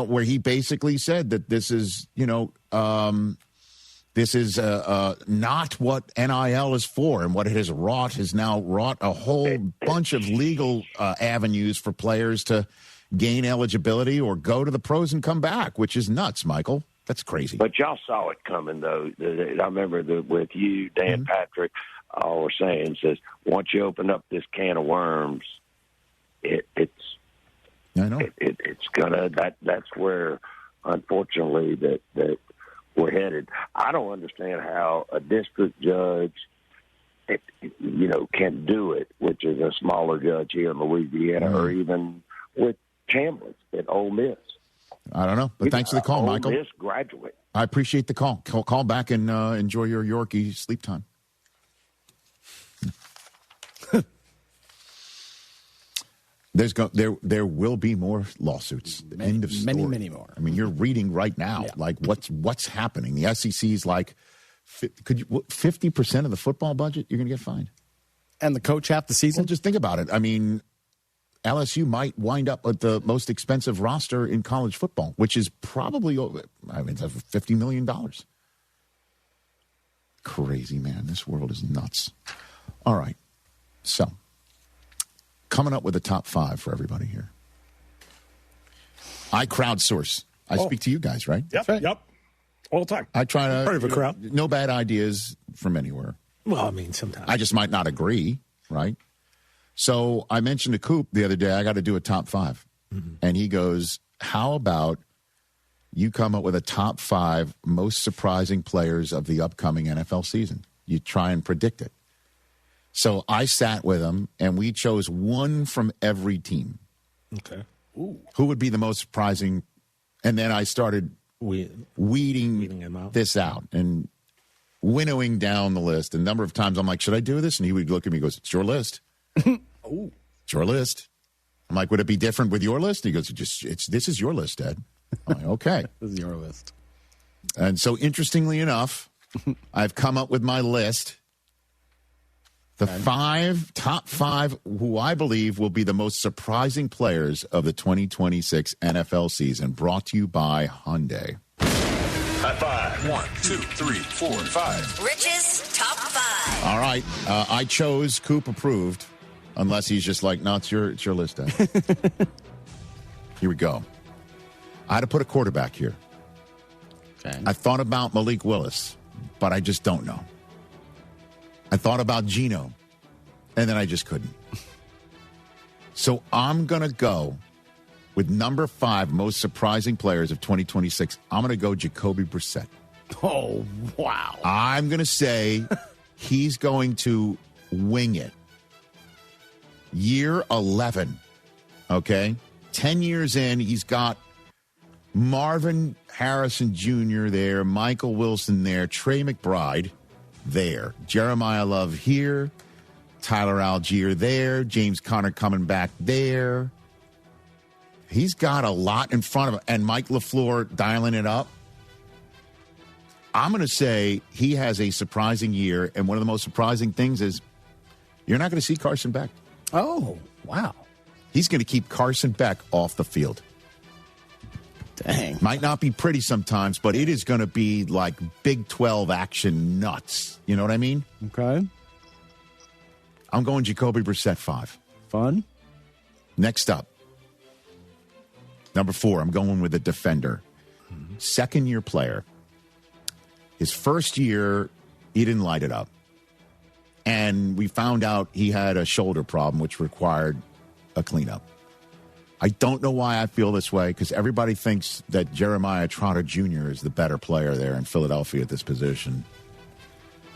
Where he basically said that this is, not what NIL is for, and what it has now wrought a whole bunch of legal avenues for players to gain eligibility or go to the pros and come back, which is nuts, Michael. That's crazy. But y'all saw it coming, though. I remember with you, Dan Patrick, all were saying, says, once you open up this can of worms, it's gonna. That's where, unfortunately, that we're headed. I don't understand how a district judge, can do it, which is a smaller judge here in Louisiana, or even with Chambliss at Ole Miss. I don't know, but thanks for the call, Michael. Ole Miss graduate. I appreciate the call. Call back and enjoy your Yorkie sleep time. There will be more lawsuits. End of story. Many more. I mean, you're reading right now, like what's happening. The SEC's like, 50% of the football budget you're going to get fined, and the coach half the season. Well, just think about it. I mean, LSU might wind up with the most expensive roster in college football, which is probably it's $50 million. Crazy, man. This world is nuts. All right, so. Coming up with a top 5 for everybody here. I crowdsource I speak to you guys, right? Yep. All the time. I try to. Part of a crowd. No bad ideas from anywhere. Well, I mean, sometimes. I just might not agree, right? So I mentioned to Coop the other day, I got to do a top 5. Mm-hmm. And he goes, how about you come up with a top 5 most surprising players of the upcoming NFL season? You try and predict it. So I sat with him, and we chose one from every team. Okay. Ooh. Who would be the most surprising? And then I started weeding this out and winnowing down the list. A number of times I'm like, should I do this? And he would look at me and goes, it's your list. Oh, it's your list. I'm like, would it be different with your list? He goes, this is your list, Ed. I'm like, okay. This is your list. And so interestingly enough, I've come up with my list. The top five who I believe will be the most surprising players of the 2026 NFL season, brought to you by Hyundai. High five. 1, 2, 3, 4, 5. Rich's top 5. All right. I chose Coop approved, unless he's just like, no, it's your list, Dad. Here we go. I had to put a quarterback here. Okay. I thought about Malik Willis, but I just don't know. I thought about Geno, and then I just couldn't. So I'm going to go with number 5 most surprising players of 2026. I'm going to go Jacoby Brissett. Oh, wow. I'm going to say he's going to wing it. Year 11, okay? 10 years in, he's got Marvin Harrison Jr. there, Michael Wilson there, Trey McBride there, Jeremiah Love here, Tyler Algier there, James Conner coming back there. He's got a lot in front of him, and Mike LaFleur dialing it up. I'm going to say he has a surprising year, and one of the most surprising things is you're not going to see Carson Beck. Oh, wow. He's going to keep Carson Beck off the field. Dang. Might not be pretty sometimes, but it is going to be like Big 12 action nuts. You know what I mean? Okay. I'm going Jacoby Brissett 5. Fun. Next up, number 4, I'm going with a defender. Second-year player. His first year, he didn't light it up. And we found out he had a shoulder problem, which required a cleanup. I don't know why I feel this way, because everybody thinks that Jeremiah Trotter Jr. is the better player there in Philadelphia at this position.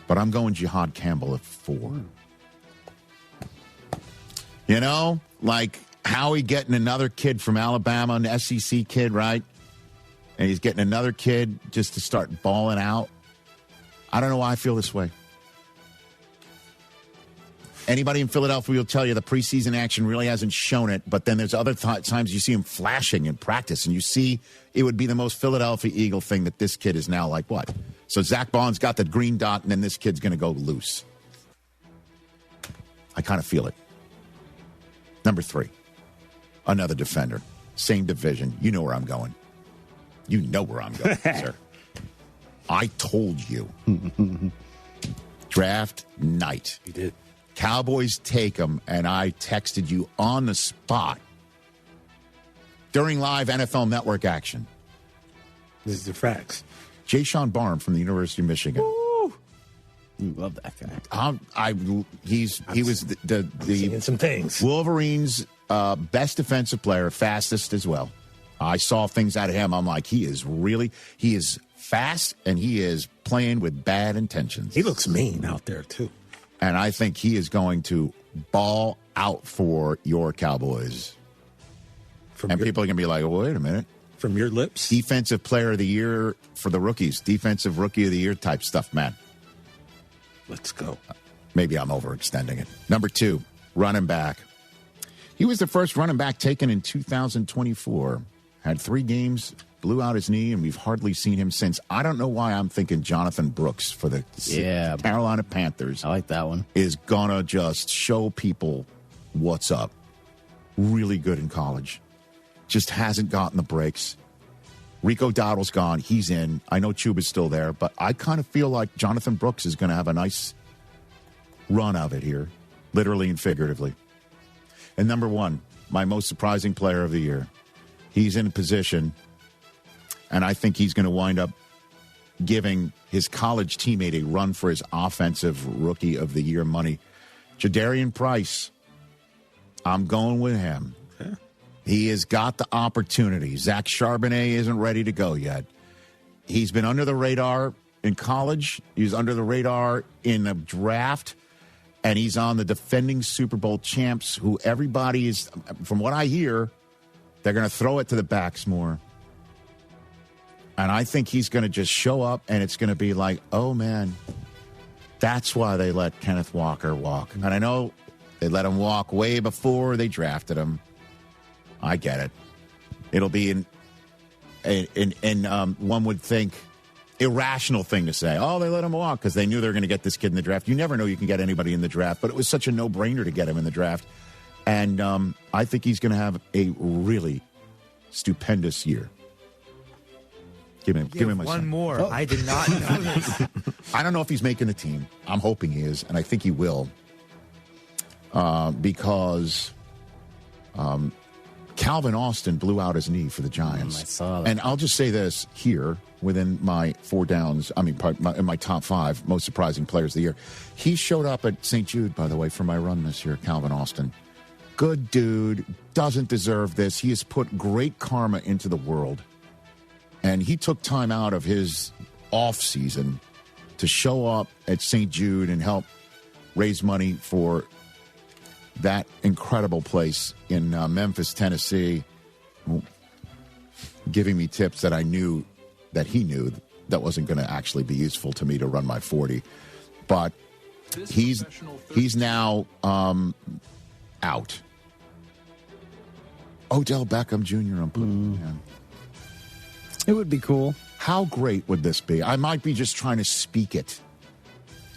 But I'm going Jihad Campbell at 4. You know, like Howie getting another kid from Alabama, an SEC kid, right? And he's getting another kid just to start balling out. I don't know why I feel this way. Anybody in Philadelphia will tell you the preseason action really hasn't shown it, but then there's other times you see him flashing in practice, and you see it would be the most Philadelphia Eagle thing that this kid is now like what? So Zach Bond's got the green dot, and then this kid's going to go loose. I kind of feel it. Number 3, another defender. Same division. You know where I'm going. You know where I'm going, sir. I told you. Draft night. You did. Cowboys take him, and I texted you on the spot during live NFL Network action. This is the facts. Jay Sean Barham from the University of Michigan. Woo! You love that guy. He was the seeing some things. Wolverines' best defensive player, fastest as well. I saw things out of him. I'm like, he is fast, and he is playing with bad intentions. He looks mean out there too. And I think he is going to ball out for your Cowboys. People are going to be like, well, wait a minute. From your lips? Defensive player of the year for the rookies. Defensive rookie of the year type stuff, man. Let's go. Maybe I'm overextending it. Number 2, running back. He was the first running back taken in 2024. Had 3 games, blew out his knee, and we've hardly seen him since. I don't know why I'm thinking Jonathan Brooks for the Carolina Panthers. I like that one. Is going to just show people what's up. Really good in college. Just hasn't gotten the breaks. Rico Dowdle's gone. He's in. I know Chuba's still there, but I kind of feel like Jonathan Brooks is going to have a nice run of it here, literally and figuratively. And number 1, my most surprising player of the year. He's in a position. And I think he's going to wind up giving his college teammate a run for his offensive rookie of the year money. Jadarian Price, I'm going with him. Yeah. He has got the opportunity. Zach Charbonnet isn't ready to go yet. He's been under the radar in college. He's under the radar in the draft. And he's on the defending Super Bowl champs, who everybody is, from what I hear, they're going to throw it to the backs more. And I think he's going to just show up, and it's going to be like, oh, man, that's why they let Kenneth Walker walk. And I know they let him walk way before they drafted him. I get it. It'll be one would think, irrational thing to say. Oh, they let him walk because they knew they were going to get this kid in the draft. You never know you can get anybody in the draft, but it was such a no-brainer to get him in the draft. And I think he's going to have a really stupendous year. Give me my one son. more. Oh. I did not know this. I don't know if he's making the team. I'm hoping he is, and I think he will. Because Calvin Austin blew out his knee for the Giants. I saw that. And I'll just say this here within my four downs, in my top five most surprising players of the year. He showed up at St. Jude, by the way, for my run this year, Calvin Austin. Good dude, doesn't deserve this. He has put great karma into the world. And he took time out of his off season to show up at St. Jude and help raise money for that incredible place in Memphis, Tennessee, giving me tips that I knew that he knew that wasn't going to actually be useful to me to run my 40. But he's now out. Odell Beckham Jr. I'm putting him. It would be cool. How great would this be? I might be just trying to speak it.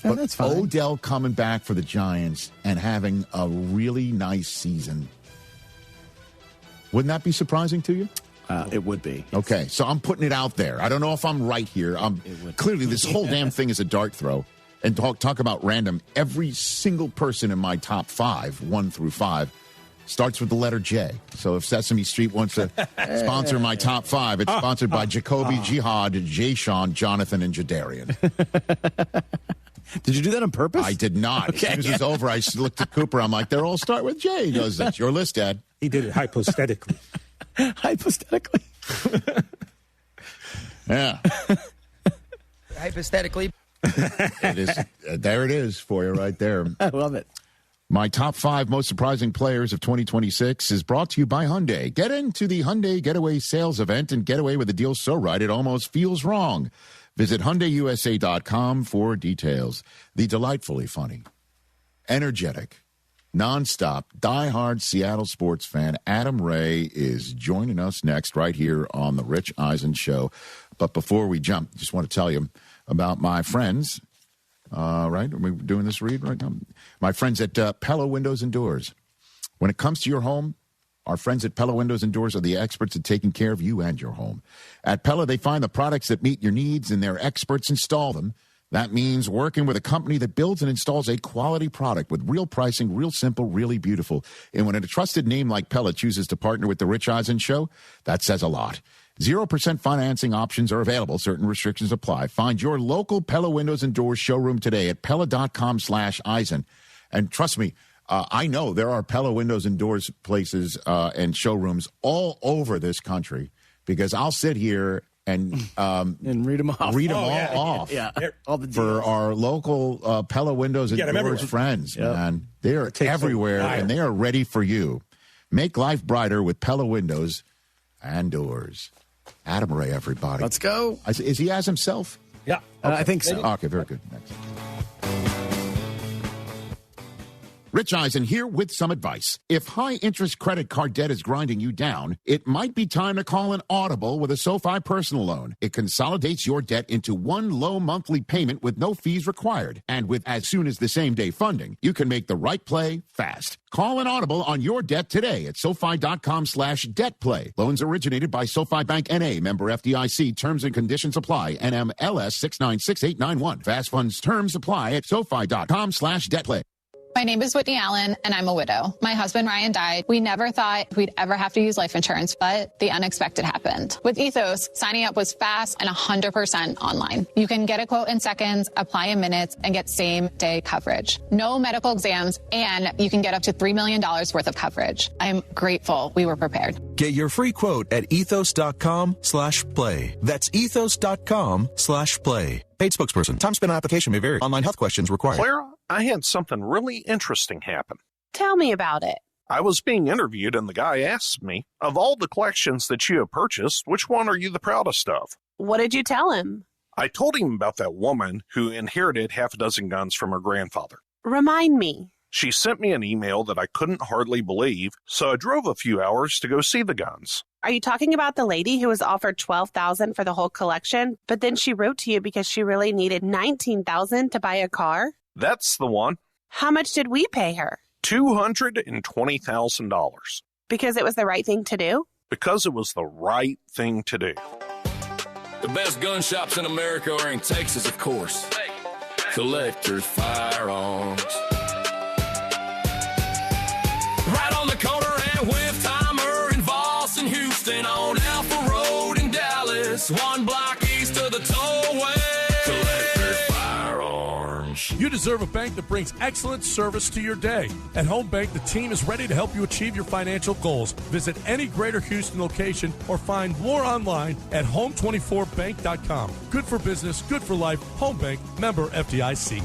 Oh, but that's fine. Odell coming back for the Giants and having a really nice season. Wouldn't that be surprising to you? It would be. Okay, so I'm putting it out there. I don't know if I'm right here. Clearly, this whole damn thing is a dart throw. And talk about random. Every single person in my top five, 1 through 5, starts with the letter J. So if Sesame Street wants to sponsor my top 5, it's sponsored by Jacoby, Jihad, Jay Sean, Jonathan, and Jadarian. Did you do that on purpose? I did not. Okay. As soon as it was over, I looked at Cooper. I'm like, they're all start with J. He goes, that's your list, Dad. He did it hypothetically. Hypothetically. Yeah. Hypothetically. It is. There it is for you right there. I love it. My top 5 most surprising players of 2026 is brought to you by Hyundai. Get into the Hyundai Getaway Sales Event and get away with a deal so right it almost feels wrong. Visit HyundaiUSA.com for details. The delightfully funny, energetic, nonstop, diehard Seattle sports fan Adam Ray is joining us next right here on The Rich Eisen Show. But before we jump, just want to tell you about my friends. Right? Are we doing this read right now? My friends at Pella Windows and Doors. When it comes to your home, our friends at Pella Windows and Doors are the experts at taking care of you and your home. At Pella, they find the products that meet your needs, and their experts install them. That means working with a company that builds and installs a quality product with real pricing, real simple, really beautiful. And when a trusted name like Pella chooses to partner with The Rich Eisen Show, that says a lot. 0% financing options are available. Certain restrictions apply. Find your local Pella Windows and Doors showroom today at Pella.com/Eisen. And trust me, I know there are Pella Windows and Doors places and showrooms all over this country because I'll sit here and read them off. Off. Yeah. All the for our local Pella Windows and Doors everywhere. friends, Yep. man. They are everywhere, and they are ready for you. Make life brighter with Pella Windows and Doors. Adam Ray, everybody. Let's go. Is he as himself? Yeah. I think so. Okay, very good. Next. Rich Eisen here with some advice. If high-interest credit card debt is grinding you down, it might be time to call an audible with a SoFi personal loan. It consolidates your debt into one low monthly payment with no fees required. And with as soon as the same-day funding, you can make the right play fast. Call an audible on your debt today at SoFi.com/debtplay. Loans originated by SoFi Bank N.A., member FDIC. Terms and conditions apply. NMLS 696891. Fast funds terms apply at SoFi.com/debtplay. My name is Whitney Allen, and I'm a widow. My husband, Ryan, died. We never thought we'd ever have to use life insurance, but the unexpected happened. With Ethos, signing up was fast and 100% online. You can get a quote in seconds, apply in minutes, and get same-day coverage. No medical exams, and you can get up to $3 million worth of coverage. I'm grateful we were prepared. Get your free quote at ethos.com/play. That's ethos.com/play. Paid spokesperson. Time spent on application may vary. Online health questions required. Clara, I had something really interesting happen. Tell me about it. I was being interviewed and the guy asked me, of all the collections that you have purchased, which one are you the proudest of? What did you tell him? I told him about that woman who inherited half a dozen guns from her grandfather. Remind me. She sent me an email that I couldn't hardly believe, so I drove a few hours to go see the guns. Are you talking about the lady who was offered $12,000 for the whole collection, but then she wrote to you because she really needed $19,000 to buy a car? That's the one. How much did we pay her? $220,000. Because it was the right thing to do? Because it was the right thing to do. The best gun shops in America are in Texas, of course. Collector's Firearms. Right on the corner at Whiff Timer in Voss and Houston on Alpha Road in Dallas. One block east of the tollway. Collector's Firearms. You deserve a bank that brings excellent service to your day. At Home Bank, the team is ready to help you achieve your financial goals. Visit any Greater Houston location or find more online at home24bank.com. Good for business, good for life. Home Bank, member FDIC.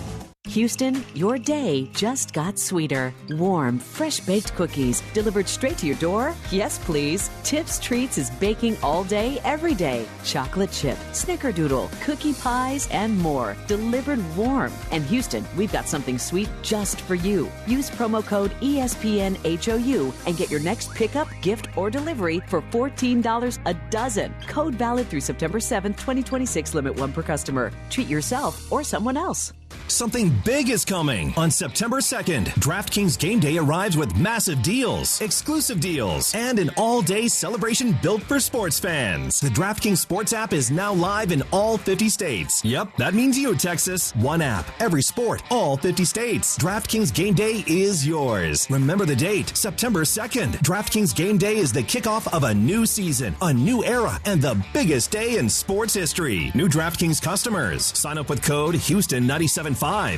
Houston, your day just got sweeter. Warm, fresh-baked cookies delivered straight to your door? Yes, please. Tips Treats is baking all day, every day. Chocolate chip, snickerdoodle, cookie pies, and more. Delivered warm. And Houston, we've got something sweet just for you. Use promo code ESPNHOU and get your next pickup, gift, or delivery for $14 a dozen. Code valid through September 7th, 2026. Limit 1 per customer. Treat yourself or someone else. Something big is coming. On September 2nd, DraftKings Game Day arrives with massive deals, exclusive deals, and an all-day celebration built for sports fans. The DraftKings Sports app is now live in all 50 states. Yep, that means you, Texas. One app, every sport, all 50 states. DraftKings Game Day is yours. Remember the date, September 2nd. DraftKings Game Day is the kickoff of a new season, a new era, and the biggest day in sports history. New DraftKings customers, sign up with code Houston975.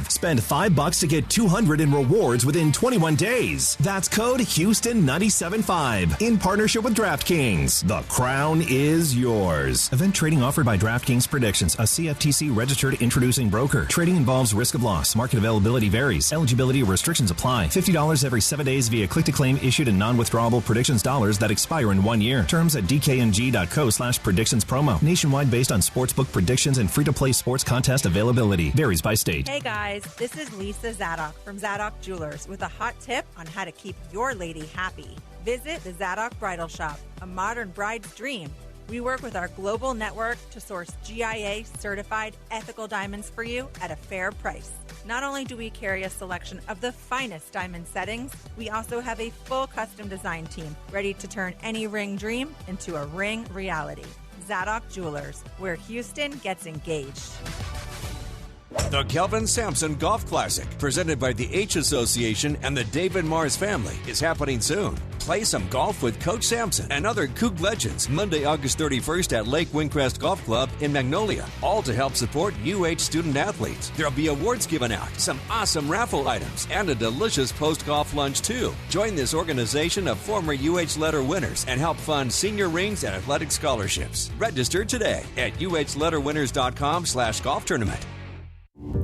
Spend $5 to get $200 in rewards within 21 days. That's code Houston975 in partnership with DraftKings. The crown is yours. Event trading offered by DraftKings Predictions, a CFTC registered introducing broker. Trading involves risk of loss. Market availability varies. Eligibility restrictions apply. $50 every 7 days via click-to-claim issued in non-withdrawable predictions dollars that expire in 1 year. Terms at dkng.co/predictions promo. Nationwide based on sportsbook predictions and free-to-play sports contest availability. Varies by state. Hey guys, this is Lisa Zadok from Zadok Jewelers with a hot tip on how to keep your lady happy. Visit the Zadok Bridal Shop, a modern bride's dream. We work with our global network to source GIA certified ethical diamonds for you at a fair price. Not only do we carry a selection of the finest diamond settings, we also have a full custom design team ready to turn any ring dream into a ring reality. Zadok Jewelers, where Houston gets engaged. The Kelvin Sampson Golf Classic, presented by the H Association and the David Mars family, is happening soon. Play some golf with Coach Sampson and other Coug legends Monday, August 31st at Lake Windcrest Golf Club in Magnolia, all to help support UH student athletes. There'll be awards given out, some awesome raffle items, and a delicious post-golf lunch too. Join this organization of former UH letter winners and help fund senior rings and athletic scholarships. Register today at uhletterwinners.com/golf tournament.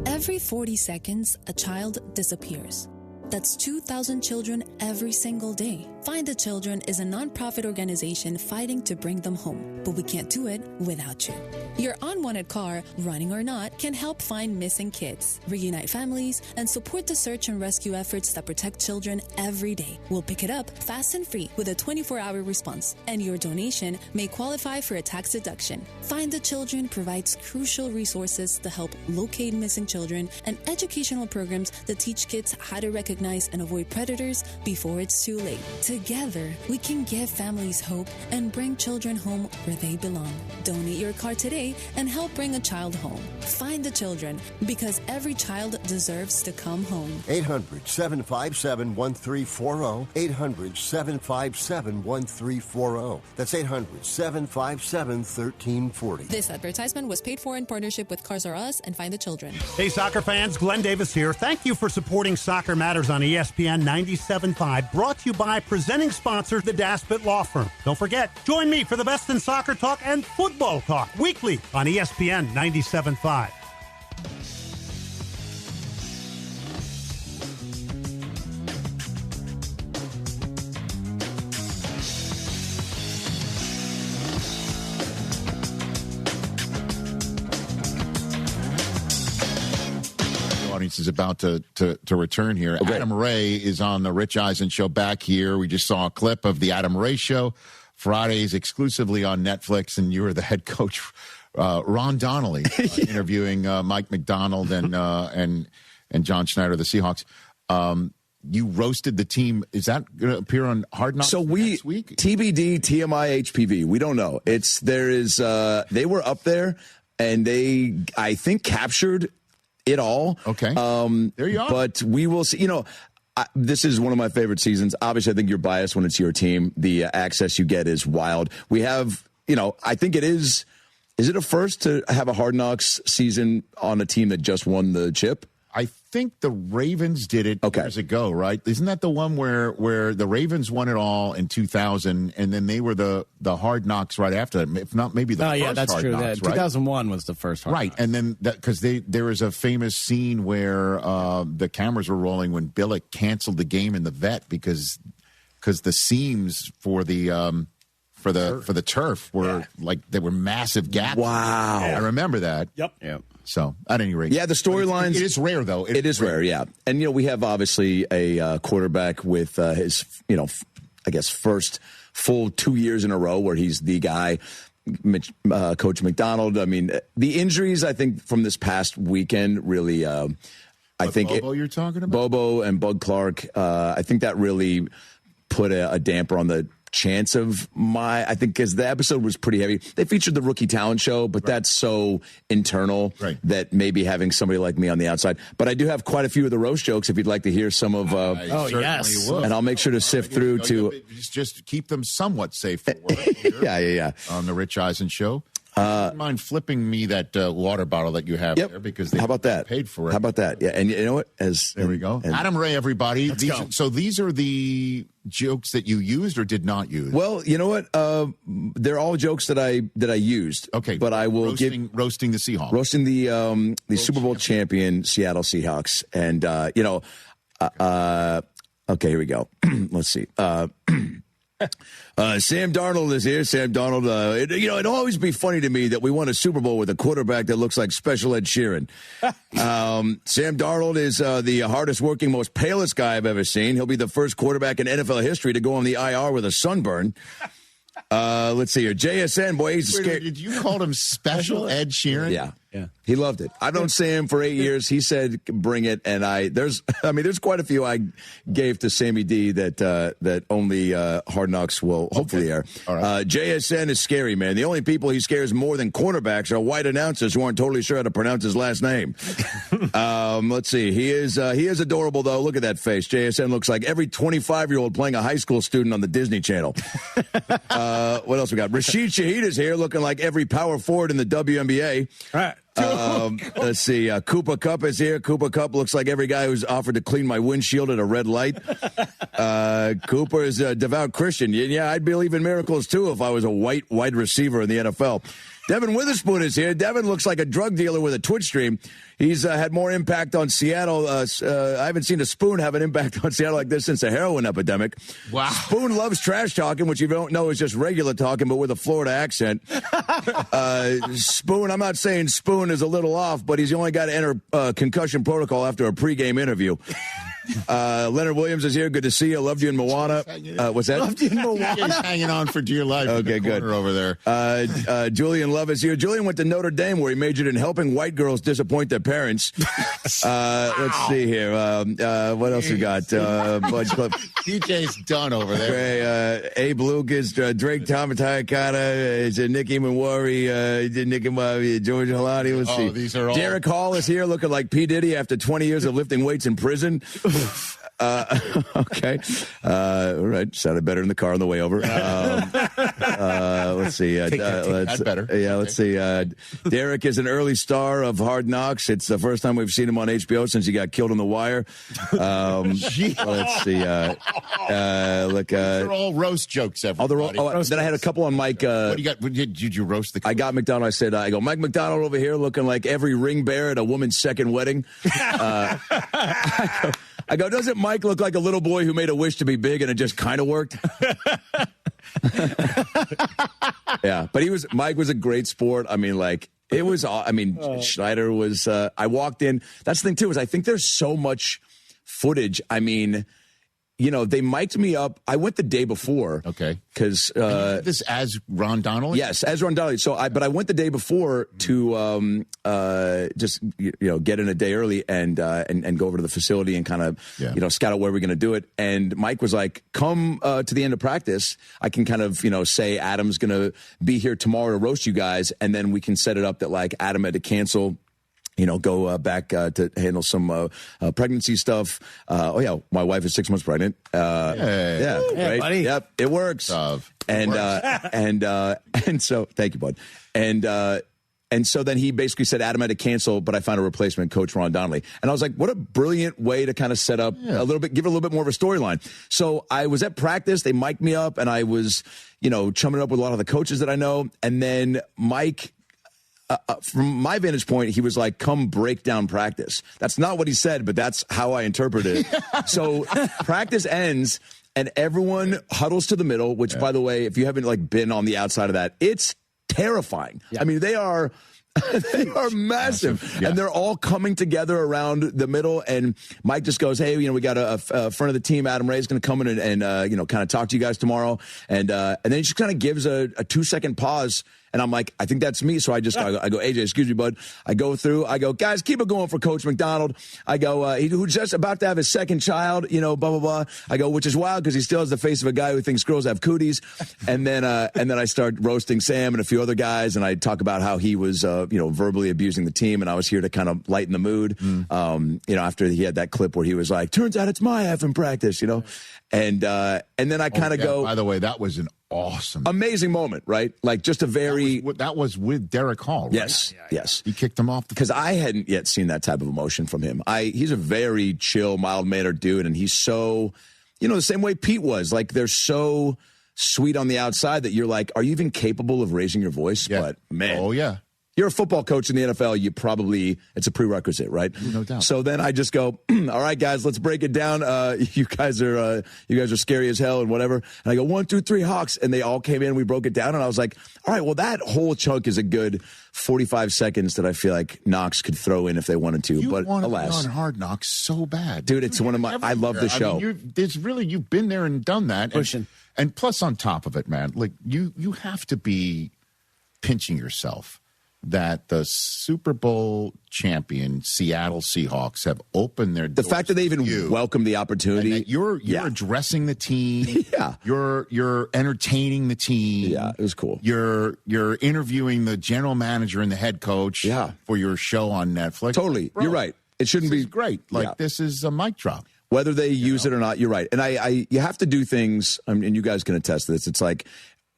Every 40 seconds, a child disappears. That's 2,000 children every single day. Find the Children is a nonprofit organization fighting to bring them home, but we can't do it without you. Your unwanted car, running or not, can help find missing kids, reunite families, and support the search and rescue efforts that protect children every day. We'll pick it up fast and free with a 24-hour response, and your donation may qualify for a tax deduction. Find the Children provides crucial resources to help locate missing children and educational programs that teach kids how to recognize and avoid predators before it's too late. Together, we can give families hope and bring children home where they belong. Donate your car today and help bring a child home. Find the children, because every child deserves to come home. 800-757-1340. 800-757-1340. That's 800-757-1340. This advertisement was paid for in partnership with Cars R Us and Find the Children. Hey, soccer fans, Glenn Davis here. Thank you for supporting Soccer Matters on ESPN 97.5, brought to you by presenting sponsor, the Daspit Law Firm. Don't forget, join me for the best in soccer talk and football talk weekly on ESPN 97.5. Is about to return here. Okay. Adam Ray is on the Rich Eisen Show back here. We just saw a clip of the Adam Ray Show, Fridays exclusively on Netflix, and you were the head coach, Ron Donnelly, interviewing Mike McDonald and John Schneider of the Seahawks. You roasted the team. Is that going to appear on Hard Knocks next week? TBD, TMI, HPV. We don't know. They were up there, and they, I think, captured it all. Okay. There you are. But we will see. This is one of my favorite seasons. Obviously, I think you're biased when it's your team. The access you get is wild. We have, I think it is it a first to have a Hard Knocks season on a team that just won the chip? I think the Ravens did it years ago, right? Isn't that the one where the Ravens won it all in 2000, and then they were the Hard Knocks right after that? If not, maybe the first yeah, that's Hard true. Knocks, 2001 was the first Hard Knocks. And then because there was a famous scene where the cameras were rolling when Billick canceled the game in the vet because the seams for the turf were there were massive gaps. Wow, I remember that. Yep. So, at any rate. Yeah, the storylines. It is rare, though. It is rare, yeah. And, we have obviously a quarterback with his, I guess, first full 2 years in a row where he's the guy, Coach McDonald. I mean, the injuries, I think, from this past weekend really, I think. Bobo you're talking about? Bobo and Bud Clark, I think that really put a damper on the chance of I think because the episode was pretty heavy. They featured the Rookie Talent Show, but that's so internal that maybe having somebody like me on the outside. But I do have quite a few of the roast jokes if you'd like to hear some of. Yes. And I'll make sure to sift through to just keep them somewhat safe for work. Yeah. On the Rich Eisen Show. Don't mind flipping me that water bottle that you have there because they paid for it. How about that? Yeah, and you know what? There we go. Adam Ray, everybody. So these are the jokes that you used or did not use? Well, you know what? They're all jokes that I used. Okay, but I will roasting the Seahawks, roasting the Super Bowl champion Seattle Seahawks, and okay, here we go. Let's see. Sam Darnold is here. Sam Darnold, it'll always be funny to me that we won a Super Bowl with a quarterback that looks like Special Ed Sheeran. Sam Darnold is the hardest working, most palest guy I've ever seen. He'll be the first quarterback in NFL history to go on the IR with a sunburn. Let's see here. JSN, boy, he's scared. Did you call him Special Ed Sheeran? Yeah. He loved it. I don't see him for 8 years. He said, bring it. And there's quite a few I gave to Sammy D that only Hard Knocks will hopefully air. All right. JSN is scary, man. The only people he scares more than cornerbacks are white announcers who aren't totally sure how to pronounce his last name. Let's see. He is adorable, though. Look at that face. JSN looks like every 25-year-old playing a high school student on the Disney Channel. What else we got? Rashid Shaheed is here looking like every power forward in the WNBA. All right. Let's see. Cooper Kupp is here. Cooper Kupp looks like every guy who's offered to clean my windshield at a red light. Cooper is a devout Christian. Yeah, I'd believe in miracles, too, if I was a white wide receiver in the NFL. Devin Witherspoon is here. Devin looks like a drug dealer with a Twitch stream. He's had more impact on Seattle. I haven't seen a Spoon have an impact on Seattle like this since the heroin epidemic. Wow. Spoon loves trash talking, which you don't know is just regular talking, but with a Florida accent. Spoon, I'm not saying Spoon is a little off, but he's the only guy to enter concussion protocol after a pregame interview. Leonard Williams is here. Good to see you. Loved you in Moana. What's that? Loved you in Moana. He's hanging on for dear life. Okay, good. Over there. Julian Love is here. Julian went to Notre Dame, where he majored in helping white girls disappoint their parents. Let's see here. What else we got? DJ's done over there. Abe Lucas, Drake Tamatayakata, Nicky Mawari, George Halani. Let's see. These are all... Derek Hall is here looking like P. Diddy after 20 years of lifting weights in prison. Okay. All right. Sounded better in the car on the way over. Let's see. That's better. Yeah, let's see. Derek is an early star of Hard Knocks. It's the first time we've seen him on HBO since he got killed on the wire. Let's see. Look. They're all roast jokes, everybody. Then I had a couple on Mike. What do you got? Did you roast the coach? I got McDonald. I said, I go, Mike McDonald over here looking like every ring bearer at a woman's second wedding. I go, doesn't Mike look like a little boy who made a wish to be big and it just kind of worked? Yeah, but Mike was a great sport. I mean, Schneider was, I walked in. That's the thing, too, is I think there's so much footage. I mean, they mic'd me up. I went the day before. Okay. Because this as Ron Donnelly? Yes, as Ron Donnelly. But I went the day before to just get in a day early and go over to the facility and kind of scout out where we're going to do it. And Mike was like, "Come to the end of practice. I can kind of say Adam's going to be here tomorrow to roast you guys, and then we can set it up that like Adam had to cancel." Go back to handle some pregnancy stuff. My wife is 6 months pregnant. Yeah, right. Buddy. Yep, it works. And so thank you, bud. And so then he basically said Adam had to cancel, but I found a replacement, Coach Ron Donnelly. And I was like, what a brilliant way to kind of set up give it a little bit more of a storyline. So I was at practice, they mic'd me up, and I was, chumming up with a lot of the coaches that I know. And then Mike, from my vantage point, he was like, come break down practice. That's not what he said, but that's how I interpreted it. So practice ends and everyone huddles to the middle, which, by the way, if you haven't been on the outside of that, it's terrifying. Yeah. I mean, they are massive. Yeah. And they're all coming together around the middle. And Mike just goes, hey, we got a front of the team, Adam Ray's going to come in and kind of talk to you guys tomorrow. And then he just kind of gives a 2-second pause. And I'm like, I think that's me. So I go, AJ, excuse me, bud. I go through. I go, guys, keep it going for Coach McDonald. I go, who's just about to have his second child, blah, blah, blah. I go, which is wild because he still has the face of a guy who thinks girls have cooties. And then I start roasting Sam and a few other guys. And I talk about how he was, verbally abusing the team. And I was here to kind of lighten the mood, after he had that clip where he was like, turns out it's my effing practice, And then I kind of go. By the way, that was an awesome, amazing moment, right? Like just a very. That was with Derek Hall, right? Yes, yes. He kicked him off because I hadn't yet seen that type of emotion from him. He's a very chill, mild-mannered dude, and he's so, the same way Pete was. Like they're so sweet on the outside that you're like, are you even capable of raising your voice? Yeah. But man, oh yeah. You're a football coach in the NFL. It's a prerequisite, right? No doubt. So then I just go, all right, guys, let's break it down. You guys are scary as hell and whatever. And I go 1, 2, 3 Hawks, and they all came in. We broke it down, and I was like, all right, well, that whole chunk is a good 45 seconds that I feel like Knox could throw in if they wanted to. You but want to alas, be on Hard Knocks so bad, dude. It's one of my. I love the show. You've been there and done that, and plus on top of it, man, like you have to be pinching yourself that the Super Bowl champion Seattle Seahawks have opened their doors. The fact that they even welcomed the opportunity. You're addressing the team. Yeah. You're entertaining the team. Yeah, it was cool. You're interviewing the general manager and the head coach for your show on Netflix. Totally. Bro, you're right. It shouldn't be great. This is a mic drop. Whether they use it or not, you're right. And you have to do things, and you guys can attest to this. It's like,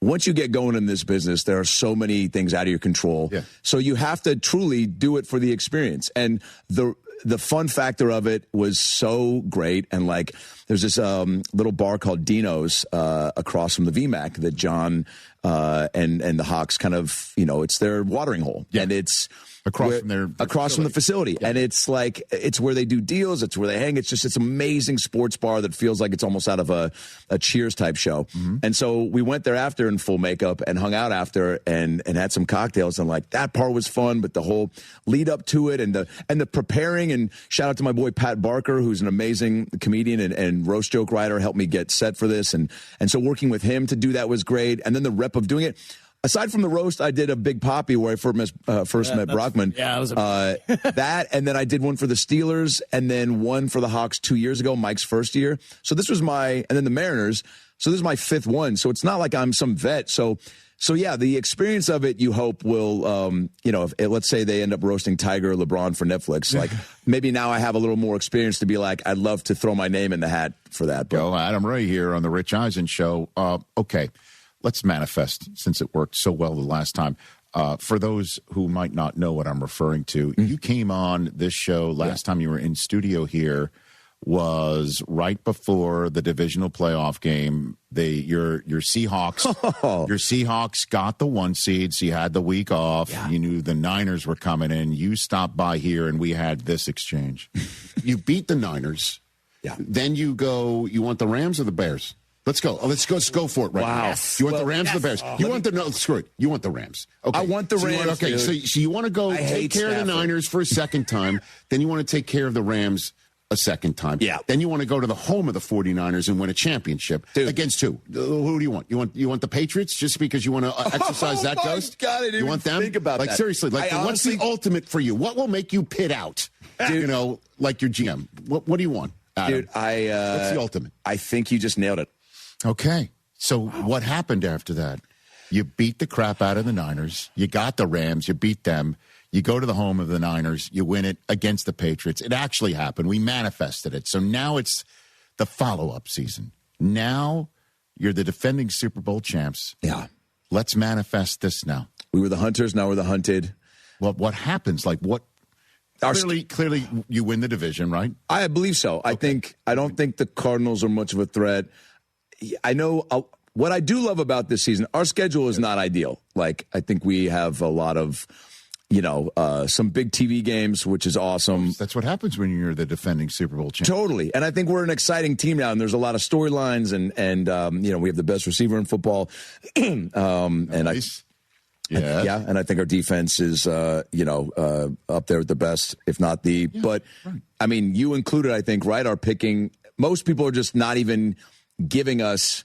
once you get going in this business, there are so many things out of your control. Yeah. So you have to truly do it for the experience. And the fun factor of it was so great. And like, there's this little bar called Dino's across from the VMAC that John and the Hawks kind of, it's their watering hole. Yeah. And it's across from the facility. Yeah. And it's like, it's where they do deals. It's where they hang. It's an amazing sports bar that feels like it's almost out of a Cheers type show. Mm-hmm. And so we went there after in full makeup and hung out after and had some cocktails. And like that part was fun, but the whole lead up to it and the preparing doing. And shout out to my boy Pat Barker, who's an amazing comedian and roast joke writer, helped me get set for this. And so working with him to do that was great. And then the rep of doing it. Aside from the roast, I did a Big Poppy where I first met Brockman. Yeah, it was that, and then I did one for the Steelers, and then one for the Hawks 2 years ago, Mike's first year. So this was and then the Mariners. So this is my fifth one. So it's not like I'm some vet. So yeah, the experience of it, you hope will, if let's say they end up roasting Tiger or LeBron for Netflix, like maybe now I have a little more experience to be like, I'd love to throw my name in the hat for that. But. Yo, Adam Ray here on the Rich Eisen Show. Okay. Let's manifest, since it worked so well the last time. For those who might not know what I'm referring to, you came on this show last time you were in studio here was right before the divisional playoff game. Your Seahawks, your Seahawks got the 1 seed, so you had the week off. Yeah. You knew the Niners were coming in. You stopped by here, and we had this exchange. You beat the Niners. Yeah. Then you want the Rams or the Bears? Let's go. Let's go for it right now. Yes. You want the Rams or the Bears? You want screw it. You want the Rams. Okay. I want the Rams. Okay, so you want to go take care of the Niners for a second time. Then you want to take care of the Rams a second time. Yeah. Then you want to go to the home of the 49ers and win a championship. Against who? Who do you want? You want the Patriots just because you want to exercise that ghost? God, I didn't you want them? think about that. Seriously, what's the ultimate for you? What will make you pit out? Dude, like your GM. What do you want, Adam? Dude, what's the ultimate? I think you just nailed it. Okay. So what happened after that? You beat the crap out of the Niners. You got the Rams. You beat them. You go to the home of the Niners. You win it against the Patriots. It actually happened. We manifested it. So now it's the follow-up season. Now you're the defending Super Bowl champs. Yeah. Let's manifest this now. We were the hunters. Now we're the hunted. Well, what happens? Like what? Clearly, you win the division, right? I believe so. Okay. I don't think the Cardinals are much of a threat. I know what I do love about this season, our schedule is not ideal. Like, I think we have a lot of, some big TV games, which is awesome. That's what happens when you're the defending Super Bowl champion. Totally. And I think we're an exciting team now, and there's a lot of storylines, and we have the best receiver in football. Nice. And I think our defense is, up there with the best, if not the. Yeah, but, right. I mean, you included, I think, right, are picking. Most people are just not even giving us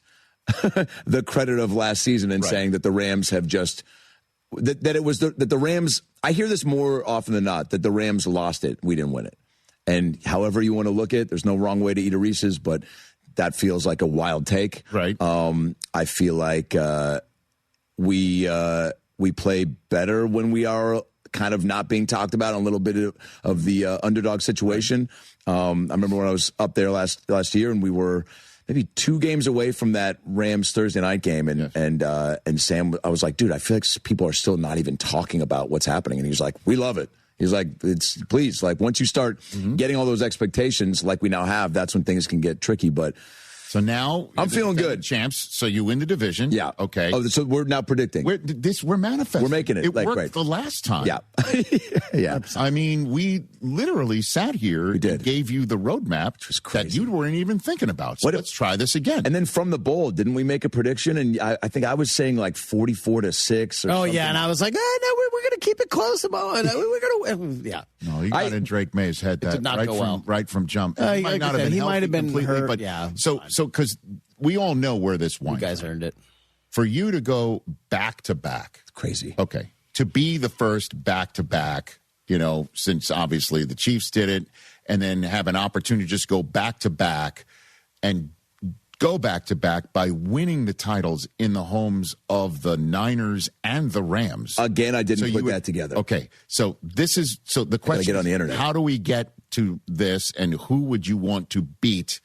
the credit of last season and saying that the Rams have just that it was that the Rams. I hear this more often than not, that the Rams lost it. We didn't win it. And however you want to look at it, there's no wrong way to eat a Reese's, but that feels like a wild take. Right. I feel like we play better when we are kind of not being talked about, a little bit of the underdog situation. I remember when I was up there last year, and we were maybe 2 games away from that Rams Thursday night game, and Sam, I was like, dude, I feel like people are still not even talking about what's happening, and he was like, we love it. He's like, please, like once you start getting all those expectations like we now have, that's when things can get tricky. But so now I'm feeling good. Champs. So you win the division. Yeah. Okay. Oh, so we're now predicting. We're manifesting. We're making it. It like, worked right. the last time. Yeah. Yeah. I mean, we literally sat here and gave you the roadmap that you weren't even thinking about. So let's try this again. And then from the bowl, didn't we make a prediction? And I think I was saying like 44-6 or something. Yeah. And I was like, no, we're going to keep it close. We're going to, yeah. No, you got in Drake May's head that did not right go from well. Right from jump. He might not have been hurt. But yeah. So because we all know where this winds. You guys earned it. For you to go back to back, it's crazy. Okay, to be the first back to back, since obviously the Chiefs did it, and then have an opportunity to just go back to back and go back to back by winning the titles in the homes of the Niners and the Rams. Again, I didn't put that together. Okay, so the question get on the internet. How do we get to this, and who would you want to beat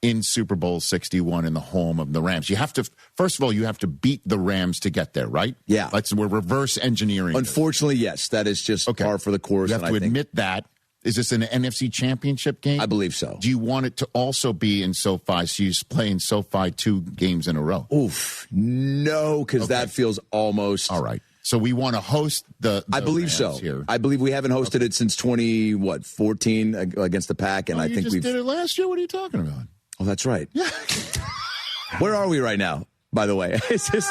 in Super Bowl 61 in the home of the Rams? You have to, first of all, you have to beat the Rams to get there, right? Yeah. We're reverse engineering. Unfortunately, yes. That is just par for the course. You have to admit that. Is this an NFC championship game? I believe so. Do you want it to also be in SoFi, so you play in SoFi 2 games in a row? Oof. No, because that feels almost... All right. So we want to host the I believe Rams so. Here. I believe we haven't hosted it since 2014 against the Pack, and I think we did it last year. What are you talking about? Oh, that's right. Where are we right now? by the way. It's just,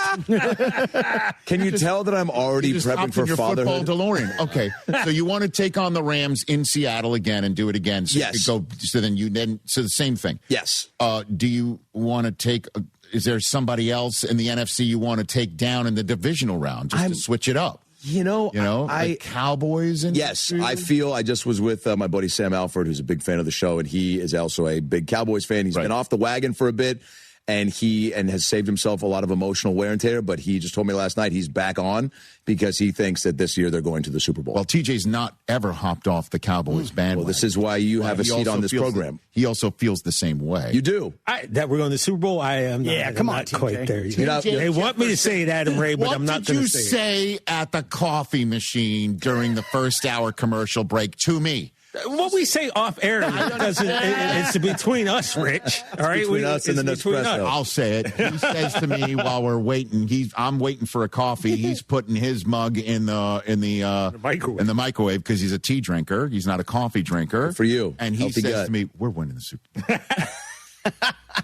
can you tell that I'm already prepping for your fatherhood? Football DeLorean. Okay, so you want to take on the Rams in Seattle again and do it again? So Yes. so the same thing. Yes. Do you want to take? Is there somebody else in the NFC you want to take down in the divisional round just to switch it up? The Cowboys and yes, I just was with my buddy Sam Alford, who's a big fan of the show, and he is also a big Cowboys fan. He's been off the wagon for a bit, and has saved himself a lot of emotional wear and tear, but he just told me last night he's back on because he thinks that this year they're going to the Super Bowl. Well, TJ's not ever hopped off the Cowboys bandwagon. Well, this is why you have a seat on this program. He also feels the same way. You do. That we're going to the Super Bowl? I am not. Yeah, come on, not quite TJ. there. TJ, They want me to say it, Adam Ray, but I'm not going to say it. What did you say at the coffee machine during the first hour commercial break to me? What we say off air it's between us, Rich. All right, between us and the Nespresso. I'll say it. He says to me while we're waiting, I'm waiting for a coffee. He's putting his mug in the microwave because he's a tea drinker. He's not a coffee drinker. Good for you. And he says to me, "We're winning the Super Bowl."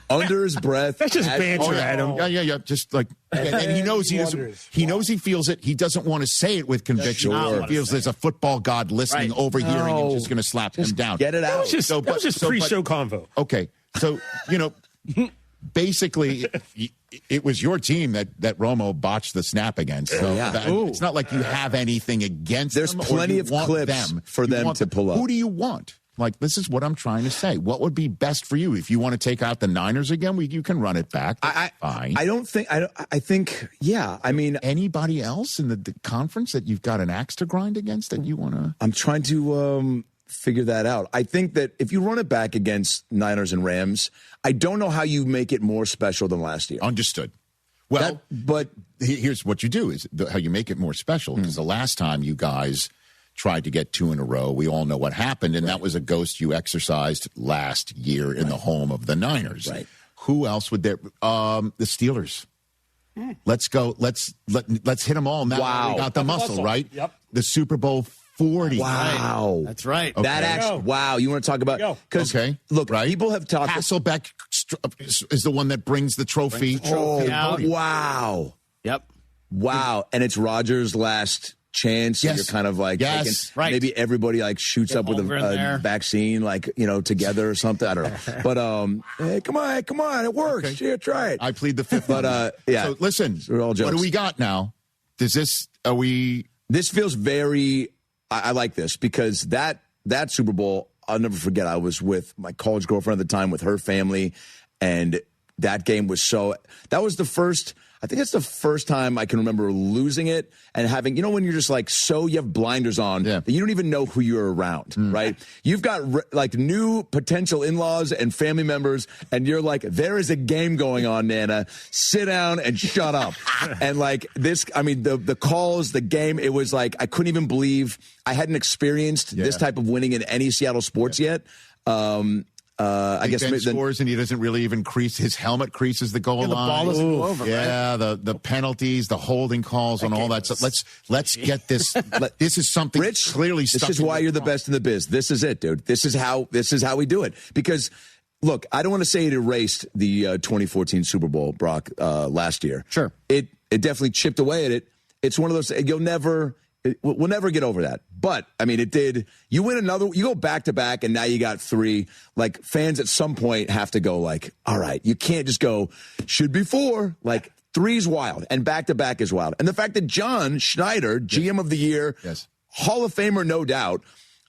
Under his breath. That's just banter, Adam. Yeah. Just like, and he knows he doesn't. He knows he feels it. He doesn't want to say it with conviction. Sure. He feels there's a football god listening, overhearing him, just going to slap him down. Get it out. That was just pre-show convo. Okay, so basically, it was your team that Romo botched the snap against. So it's not like you have anything against. There's them, plenty of clips for them to pull up. Who do you want? Like, this is what I'm trying to say. What would be best for you? If you want to take out the Niners again, you can run it back. Fine. I think, yeah. I mean, anybody else in the conference that you've got an axe to grind against that you want to? I'm trying to figure that out. I think that if you run it back against Niners and Rams, I don't know how you make it more special than last year. Understood. Well, but here's what you do is how you make it more special. Because the last time you guys tried to get 2 in a row, we all know what happened, and that was a ghost you exercised last year in the home of the Niners. Right. Who else would there? The Steelers. Let's go. Let's hit them all. Now we got the muscle, right? Yep. The Super Bowl 40. Wow. Right. That's right. Okay. That actually, wow. You want to talk about, because look, people have talked. Hasselbeck is the one that brings the trophy. Wow. Yep. Wow. And it's Rodgers' last chance. Yes. You're kind of like, maybe everybody like shoots up with a vaccine, like, together or something. I don't know. But, hey, come on. It works. Okay. Yeah, try it. I plead the fifth. But, yeah. So listen, we're all jokes. What do we got now? This feels very, I like this because that Super Bowl, I'll never forget. I was with my college girlfriend at the time with her family, and that game was that was the first, I think it's the first time I can remember losing it and having, when you're just like, you have blinders on, that you don't even know who you're around, right? You've got like new potential in-laws and family members, and you're like, there is a game going on, Nana. Sit down and shut up. And like this, I mean, the calls, the game, it was like, I couldn't even believe I hadn't experienced this type of winning in any Seattle sports yet. I guess Ben scores and he doesn't really even crease. His helmet creases the goal line. The ball doesn't go over. Yeah, right? the penalties, the holding calls, and all that stuff. Let's get this. This is something Rich, clearly. This is why you're the best in the biz. This is it, dude. This is how we do it. Because look, I don't want to say it erased the 2014 Super Bowl, Brock, last year. Sure, it definitely chipped away at it. It's one of those we'll never get over that. But, I mean, it did. You win another, you go back to back, and now you got 3. Like, fans at some point have to go, like, all right, you can't just go, should be 4. Like, 3's wild, and back to back is wild. And the fact that John Schneider, GM of the Year, Hall of Famer, no doubt,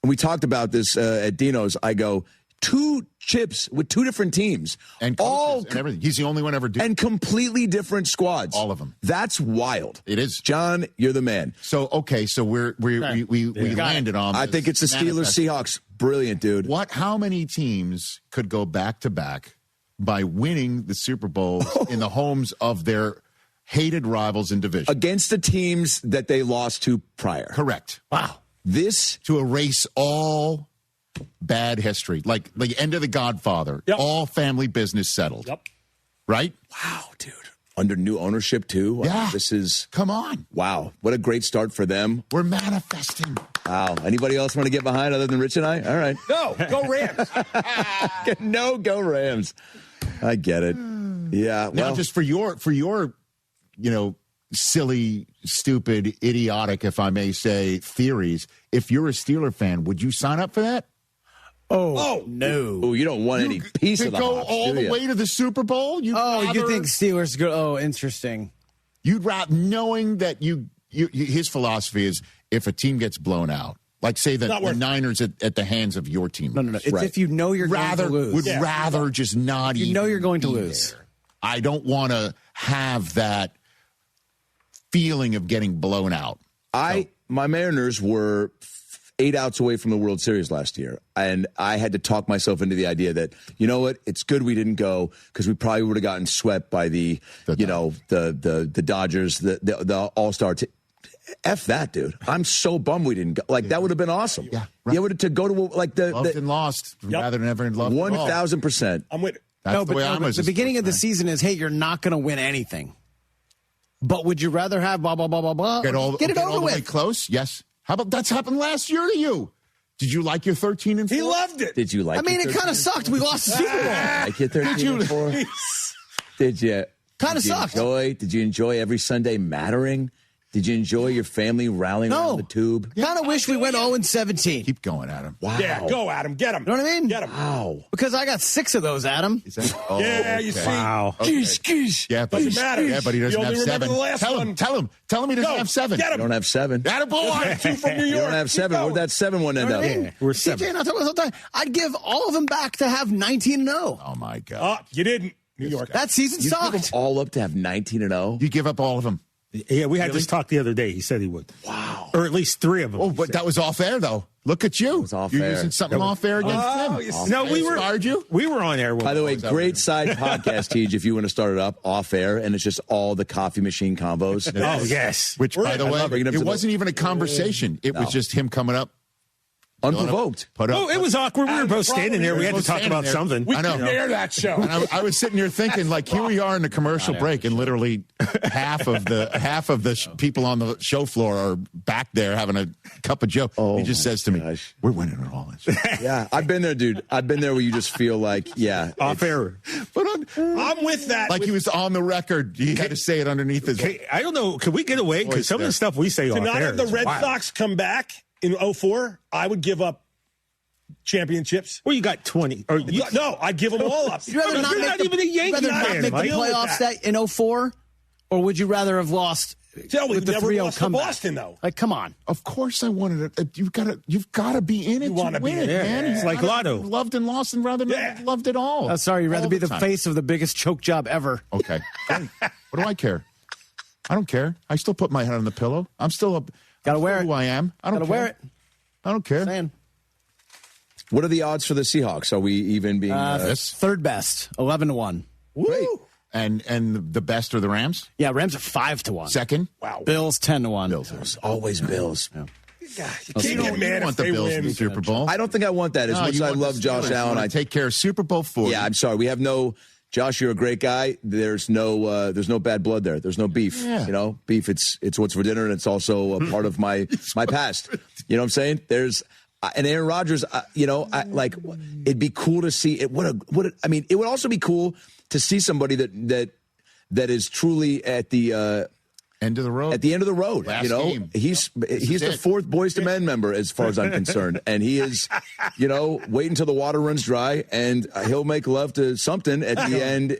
and we talked about this at Dino's, I go, 2 chips with 2 different teams. And all and everything. He's the only one ever doing. And completely different squads. All of them. That's wild. It is. John, you're the man. So, okay, so we landed on I think it's the Steelers-Seahawks. Brilliant, dude. How many teams could go back-to-back by winning the Super Bowl in the homes of their hated rivals in division? Against the teams that they lost to prior. Correct. Wow. This to erase all bad history, like the end of The Godfather. Yep. All family business settled. Yep. Right? Wow, dude. Under new ownership, too. Yeah. This is... Come on. Wow. What a great start for them. We're manifesting. Wow. Anybody else want to get behind other than Rich and I? All right. No. Go Rams. No, go Rams. I get it. Yeah. Now, Well, just for your, silly, stupid, idiotic, if I may say, theories, if you're a Steeler fan, would you sign up for that? Oh, no. oh, you don't want any piece To of the go hops, all do the you? way to the Super Bowl? You think Steelers go? Oh, interesting. You'd rather, knowing that his philosophy is if a team gets blown out, like say that the Niners at the hands of your team. No. It's if you know you're going to lose. Would rather just not even. You know you're going to lose. There. I don't want to have that feeling of getting blown out. My Mariners were 8 outs away from the World Series last year, and I had to talk myself into the idea that, you know what, it's good we didn't go because we probably would have gotten swept by the Dodgers, the All-Star team. F that, dude. I'm so bummed we didn't go. Like, that would have been awesome. Yeah. Right. To go to, like, loved and lost rather than ever loved 1,000%. I'm with it. That's the way I was. The beginning of the season is, hey, you're not going to win anything. But would you rather have blah, blah, blah, blah, blah? Get it over with. Close? Yes. How about that's happened last year to you? Did you like your 13-4? He loved it. Did you like it? It kind of sucked. We lost the Super Bowl. Like your 13-4? Did you? Kind of sucked. Did you enjoy every Sunday mattering? Did you enjoy your family rallying around the tube? Kind of wish we went 0-17. Keep going, Adam. Wow. Yeah, go, Adam. Get him. You know what I mean? Get him. Wow. Because I got 6 of those, Adam. Yeah, you see. Wow. Okay. Yeah, but Doesn't matter. Yeah, but he doesn't You only have remember 7. the last one. Tell him he doesn't have 7. Get You him. don't have 7. Attaboy! 2 from New York. You don't have 7. Where'd that 7 one end up? We're 7. I'd give all of them back to have 19-0. Oh, my God. You didn't. New York. That season You give them sucked. all up to have 19-0? You give up all of them. Yeah, we had this talk the other day. He said he would. Wow. Or at least 3 of them. Oh, but that was off air, though. Look at you. was off You're air. using something off air against him. No, we were. Starred you? We were on air. By the way, great side podcast, Tej, if you want to start it up off air, and it's just all the coffee machine combos. Oh, yes. Which, by the I way, love it. it wasn't even a conversation. It was just him coming up. Unprovoked. Oh, it was awkward. We were both standing there. We had to talk about something. We can air that show. And I was sitting here thinking, like, here we are in the commercial break, and literally half of the people on the show floor are back there having a cup of Joe. Oh, he just says to me, gosh. "We're winning it all." Yeah, I've been there, dude. I've been there where you just feel like, off air. But I'm with that. like he was on the record. He had to say it underneath his. I don't know. Can we get away? Because some of the stuff we say to off not air have the is Red wild. Sox come back in 2004, I would give up championships. Well, you got 20. Or No, I'd give them all up. You'd rather You're not even a Yankee fan, make the Mike. playoffs that in 2004? Or would you rather have lost No, we with the never 3-0 lost to comeback? Boston, though. Like, come on. Of course, I wanted it. You've got to be in it. You wanna to be win in it, it. man. It's like Lotto. Loved and lost, and rather than loved it all. Oh, sorry, you'd rather All be the time. face of the biggest choke job ever. Okay. Great. What do I care? I don't care. I still put my head on the pillow. I'm still Gotta wear it. who I am. I don't Gotta care. wear it. I don't care. Saying. what are the odds for the Seahawks? Are we even being... Third best, 11-1. Great. And the best are the Rams? Yeah, Rams are 5-1. Second? Wow. Bills 10-1. Bills. Always Bills. You You can't get mad want if the they Bills in win. the Super Bowl. I don't think I want that. As much as I love Josh Allen, I take care of Super Bowl 40. Yeah, I'm sorry. We have no... Josh, you're a great guy. There's no bad blood there. There's no beef. Yeah. You know, beef. It's what's for dinner, and it's also a part of my past. You know what I'm saying? There's and Aaron Rodgers. It'd be cool to see it. I mean, it would also be cool to see somebody that is truly at the end of the road. At the end of the road, Last you know, game. he's the fourth Boys to Men member, as far as I'm concerned, and he is, wait until the water runs dry, and he'll make love to something at the end.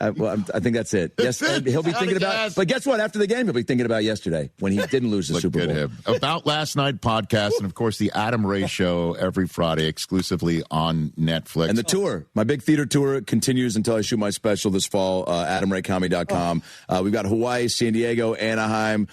I think that's it. Yes, and he'll be thinking about. But guess what? After the game, he'll be thinking about yesterday when he didn't lose the Super Bowl. About Last Night podcast, and of course the Adam Ray Show every Friday exclusively on Netflix. And the tour, my big theater tour, continues until I shoot my special this fall. AdamRayComedy.com. We've got Hawaii, San Diego, Anaheim,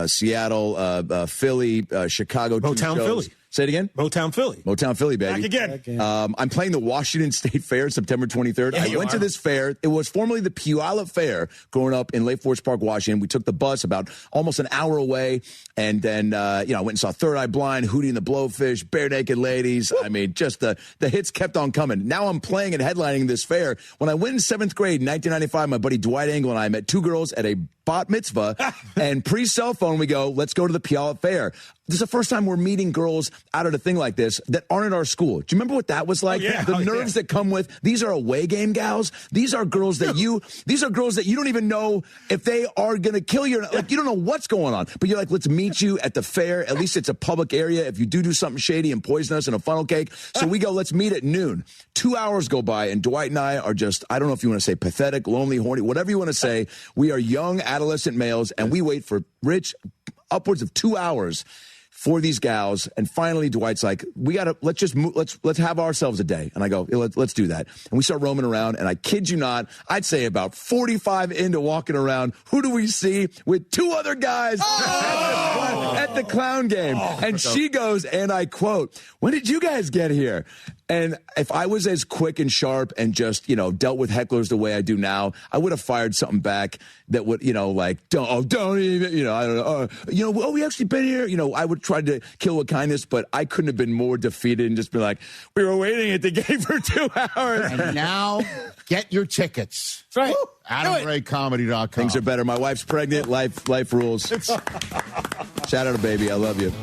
Seattle, Philly, Chicago. Motown Philly. Say it again? Motown Philly. Motown Philly, baby. Back again. I'm playing the Washington State Fair September 23rd. Yeah, I went to this fair. It was formerly the Puyallup Fair growing up in Lake Forest Park, Washington. We took the bus about almost an hour away. And then, I went and saw Third Eye Blind, Hootie and the Blowfish, Bare Naked Ladies. Woo! I mean, just the hits kept on coming. Now I'm playing and headlining this fair. When I went in 7th grade in 1995, my buddy Dwight Engel and I met two girls at a bat mitzvah, and pre-cell phone, we go, let's go to the Puyallup Fair. This is the first time we're meeting girls out at a thing like this that aren't in our school. Do you remember what that was like? The nerves that come with, these are away game gals. These are girls that you don't even know if they are going to kill you. Like, you don't know what's going on. But you're like, let's meet you at the fair. At least it's a public area. If you do something shady and poison us in a funnel cake. So we go, let's meet at noon. 2 hours go by, and Dwight and I are just, I don't know if you want to say pathetic, lonely, horny, whatever you want to say. We are young adolescent males, and we wait for Rich upwards of 2 hours for these gals. And finally, Dwight's like, let's have ourselves a day. And I go, let's do that. And we start roaming around, and I kid you not, I'd say about 45 into walking around, who do we see with 2 other guys at the clown game? And she goes, and I quote, when did you guys get here? And if I was as quick and sharp and just, dealt with hecklers the way I do now, I would have fired something back that would, don't even, I don't know, we actually been here. I would try to kill with kindness, but I couldn't have been more defeated and just be like, we were waiting at the game for 2 hours. And now get your tickets. That's right. AdamRayComedy.com. Things are better. My wife's pregnant. Life rules. Shout out to baby. I love you.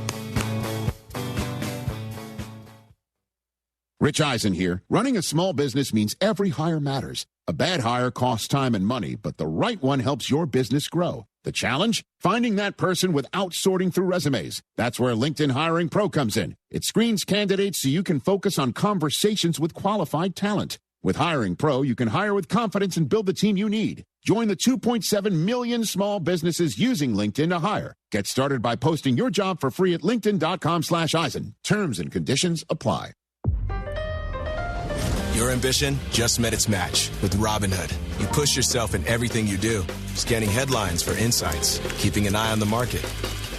Rich Eisen here. Running a small business means every hire matters. A bad hire costs time and money, but the right one helps your business grow. The challenge? Finding that person without sorting through resumes. That's where LinkedIn Hiring Pro comes in. It screens candidates so you can focus on conversations with qualified talent. With Hiring Pro, you can hire with confidence and build the team you need. Join the 2.7 million small businesses using LinkedIn to hire. Get started by posting your job for free at linkedin.com/Eisen. Terms and conditions apply. Your ambition just met its match with Robinhood. You push yourself in everything you do, scanning headlines for insights, keeping an eye on the market.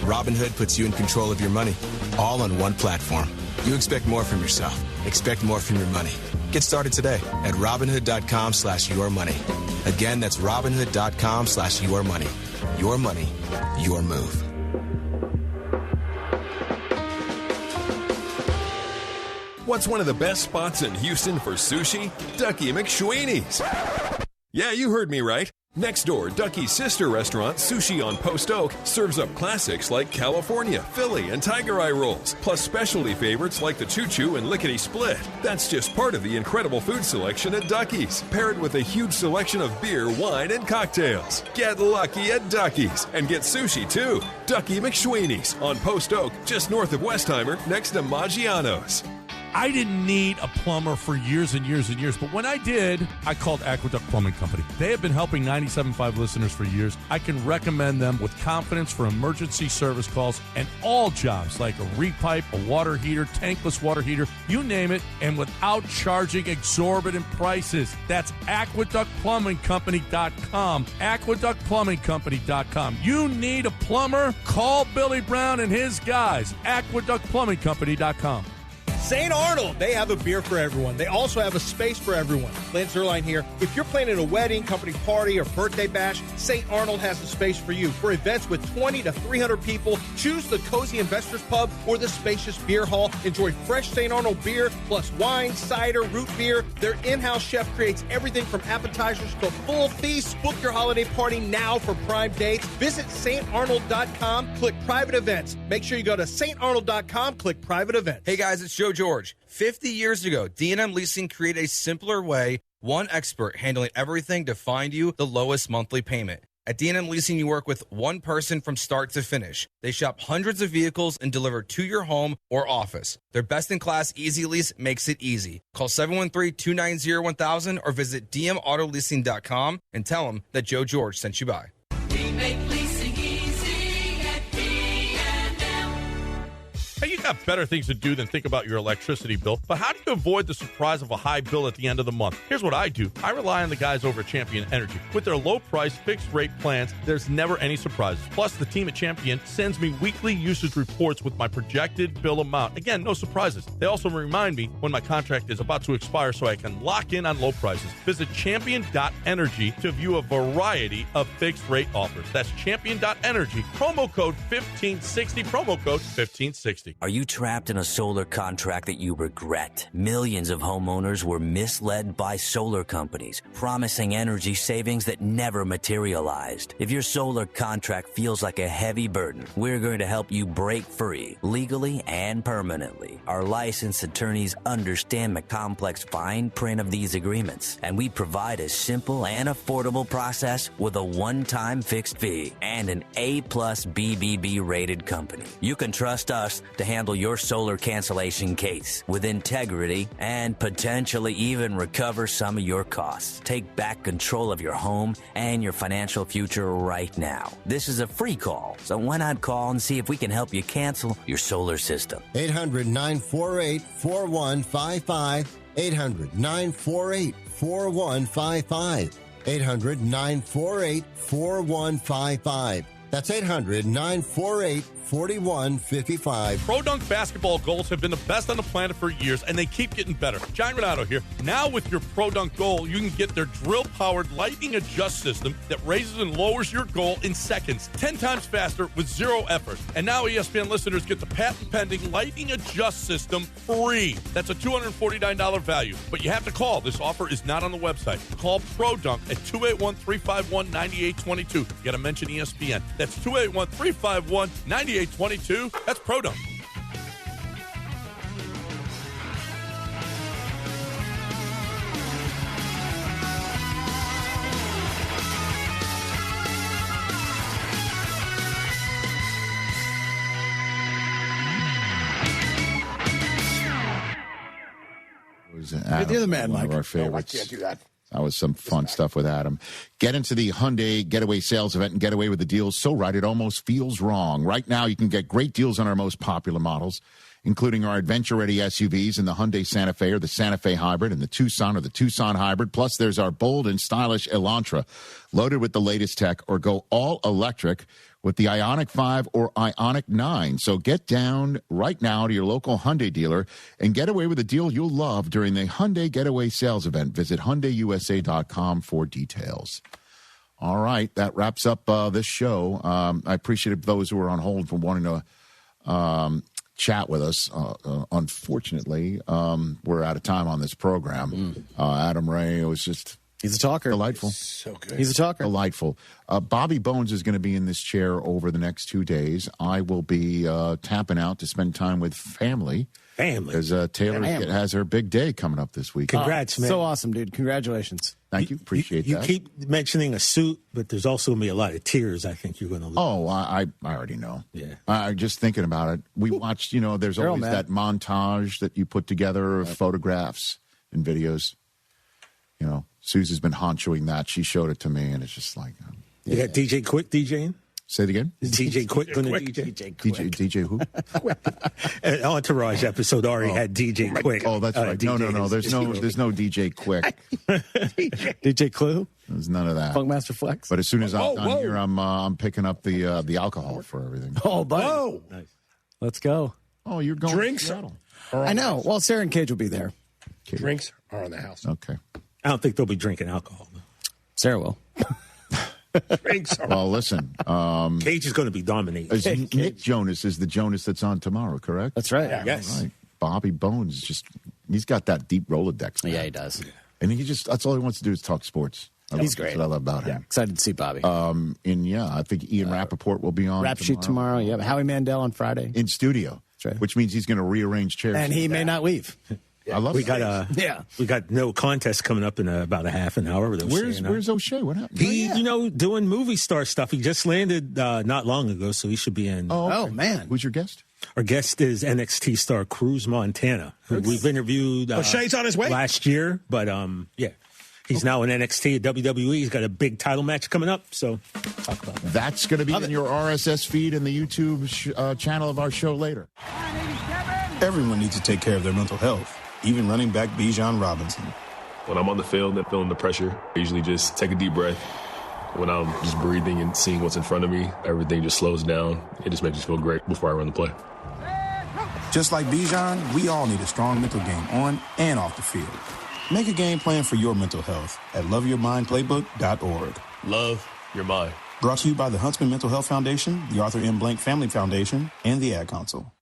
Robinhood puts you in control of your money, all on one platform. You expect more from yourself. Expect more from your money. Get started today at Robinhood.com/yourmoney. Again, that's Robinhood.com/yourmoney. Your money, your move. What's one of the best spots in Houston for sushi? Ducky McSweeney's. Yeah, you heard me right. Next door, Ducky's sister restaurant, Sushi on Post Oak, serves up classics like California, Philly, and Tiger Eye rolls, plus specialty favorites like the Choo Choo and Lickety Split. That's just part of the incredible food selection at Ducky's, paired with a huge selection of beer, wine, and cocktails. Get lucky at Ducky's and get sushi too. Ducky McSweeney's on Post Oak, just north of Westheimer, next to Maggiano's. I didn't need a plumber for years and years and years, but when I did, I called Aqueduct Plumbing Company. They have been helping 97.5 listeners for years. I can recommend them with confidence for emergency service calls and all jobs like a repipe, a water heater, tankless water heater, you name it, and without charging exorbitant prices. That's AqueductPlumbingCompany.com. AqueductPlumbingCompany.com. You need a plumber? Call Billy Brown and his guys. AqueductPlumbingCompany.com. St. Arnold, they have a beer for everyone. They also have a space for everyone. Lance Zerline here. If you're planning a wedding, company party, or birthday bash, St. Arnold has a space for you. For events with 20 to 300 people, choose the Cozy Investors Pub or the spacious beer hall. Enjoy fresh St. Arnold beer, plus wine, cider, root beer. Their in-house chef creates everything from appetizers to full feasts. Book your holiday party now for prime dates. Visit StArnold.com, click private events. Make sure you go to StArnold.com, click private events. Hey guys, it's Joe George. 50 years ago, D&M Leasing created a simpler way, one expert handling everything to find you the lowest monthly payment. At D&M Leasing, you work with one person from start to finish. They shop hundreds of vehicles and deliver to your home or office. Their best-in-class Easy Lease makes it easy. Call 713-290-1000 or visit dmautoleasing.com and tell them that Joe George sent you by. We make leasing easy at D&M. Hey, you got better things to do than think about your electricity bill, but how do you avoid the surprise of a high bill at the end of the month? Here's what I do. I rely on the guys over at Champion Energy. With their low-price, fixed-rate plans, there's never any surprises. Plus, the team at Champion sends me weekly usage reports with my projected bill amount. Again, no surprises. They also remind me when my contract is about to expire so I can lock in on low prices. Visit champion.energy to view a variety of fixed-rate offers. That's champion.energy. Promo code 1560. Promo code 1560. emergency. Are you trapped in a solar contract that you regret? Millions of homeowners were misled by solar companies, promising energy savings that never materialized. If your solar contract feels like a heavy burden, we're going to help you break free, legally and permanently. Our licensed attorneys understand the complex fine print of these agreements, and we provide a simple and affordable process with a one-time fixed fee and an A+ BBB rated company. You can trust us to handle your solar cancellation case with integrity and potentially even recover some of your costs. Take back control of your home and your financial future right now. This is a free call, so why not call and see if we can help you cancel your solar system? 800-948-4155. 800-948-4155. 800-948-4155. That's 800-948-4155. Pro Dunk basketball goals have been the best on the planet for years, and they keep getting better. John Renato here. Now with your Pro Dunk goal, you can get their drill-powered lightning adjust system that raises and lowers your goal in seconds, 10 times faster with zero effort. And now ESPN listeners get the patent-pending lightning adjust system free. That's a $249 value, but you have to call. This offer is not on the website. Call Pro Dunk at 281-351-9822. You got to mention ESPN. That's 281-351-9822. That's Pro Dunk. You're the man, Mike. One of our favorites. I can't do that. That was some fun stuff with Adam. Get into the Hyundai Getaway Sales Event and get away with the deals so right it almost feels wrong. Right now, you can get great deals on our most popular models, including our adventure-ready SUVs in the Hyundai Santa Fe or the Santa Fe Hybrid and the Tucson or the Tucson Hybrid. Plus, there's our bold and stylish Elantra, loaded with the latest tech, or go all-electric with the Ioniq 5 or Ioniq 9. So get down right now to your local Hyundai dealer and get away with a deal you'll love during the Hyundai Getaway Sales Event. Visit HyundaiUSA.com for details. All right, that wraps up this show. I appreciate those who are on hold for wanting to chat with us. Unfortunately, we're out of time on this program. Adam Ray was just... He's a talker. Delightful. So good. He's a talker. Delightful. Bobby Bones is going to be in this chair over the next 2 days. I will be tapping out to spend time with family. Because Taylor has her big day coming up this week. Congrats, man. So awesome, dude. Congratulations. Thank you. Appreciate you that. You keep mentioning a suit, but there's also going to be a lot of tears I think you're going to lose. Oh, I already know. Yeah. Just thinking about it. We watched, there's always that montage that you put together of photographs and videos. Susie's been honchoing that. She showed it to me, and it's just like... You got DJ Quick DJing? Say it again? Is DJ Quick going to DJ? DJ who? An Entourage episode already had DJ Quick. Oh, that's right. No. There's no DJ Quick. DJ Clue? There's none of that. Funkmaster Flex? But as soon as I'm done here, I'm picking up the alcohol for everything. Oh, buddy. Nice. Let's go. Oh, you're going Drinks? to Seattle. I know. Well, Sarah and Cage will be there. Drinks are on the house. Okay. I don't think they'll be drinking alcohol. Sarah will. Drinks are Well, listen. Cage is going to be dominating. Nick Jonas is the Jonas that's on tomorrow, correct? That's right. Yeah, yes. Right. Bobby Bones he's got that deep Rolodex. Man. Yeah, he does. And that's all he wants to do is talk sports. He's great. That's what I love about him. Excited to see Bobby. I think Ian Rappaport will be on Rap sheet tomorrow. Yeah, Howie Mandel on Friday. In studio. That's right. Which means he's going to rearrange chairs. And he may not leave. I love we it. We got no contest coming up in about a half an hour. Where's O'Shea? What happened? He, doing movie star stuff. He just landed not long ago, so he should be in. Oh, okay. Man. Who's your guest? Our guest is NXT star Cruz Montana, who we've interviewed O'Shea's on his way? last year. But, he's now in NXT at WWE. He's got a big title match coming up, so talk about that. That's going to be in your RSS feed and the YouTube channel of our show later. Everyone needs to take care of their mental health, even running back Bijan Robinson. When I'm on the field and feeling the pressure, I usually just take a deep breath. When I'm just breathing and seeing what's in front of me, everything just slows down. It just makes me feel great before I run the play. Just like Bijan, we all need a strong mental game on and off the field. Make a game plan for your mental health at loveyourmindplaybook.org. Love your mind. Brought to you by the Huntsman Mental Health Foundation, the Arthur M. Blank Family Foundation, and the Ad Council.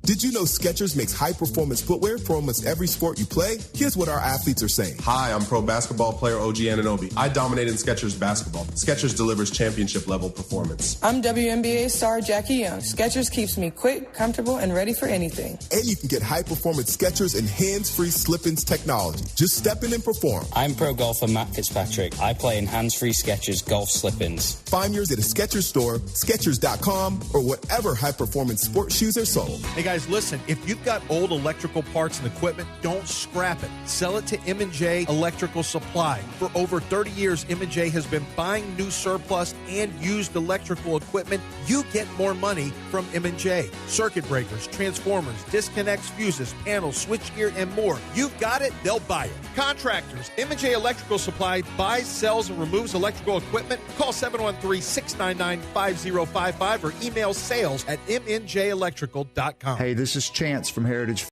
Did you know Skechers makes high-performance footwear for almost every sport you play? Here's what our athletes are saying. Hi, I'm pro basketball player OG Anunoby. I dominated Skechers basketball. Skechers delivers championship-level performance. I'm WNBA star Jackie Young. Skechers keeps me quick, comfortable, and ready for anything. And you can get high-performance Skechers and hands-free slip-ins technology. Just step in and perform. I'm pro golfer Matt Fitzpatrick. I play in hands-free Skechers golf slip-ins. Find yours at a Skechers store, Skechers.com, or whatever high-performance sports shoes are sold. Hey guys, listen, if you've got old electrical parts and equipment, don't scrap it. Sell it to M&J Electrical Supply. For over 30 years, M&J has been buying new surplus and used electrical equipment. You get more money from M&J. Circuit breakers, transformers, disconnects, fuses, panels, switchgear, and more. You've got it, they'll buy it. Contractors, M&J Electrical Supply buys, sells, and removes electrical equipment. Call 713-699-5055 or email sales@mnjelectrical.com. Hey, this is Chance from Heritage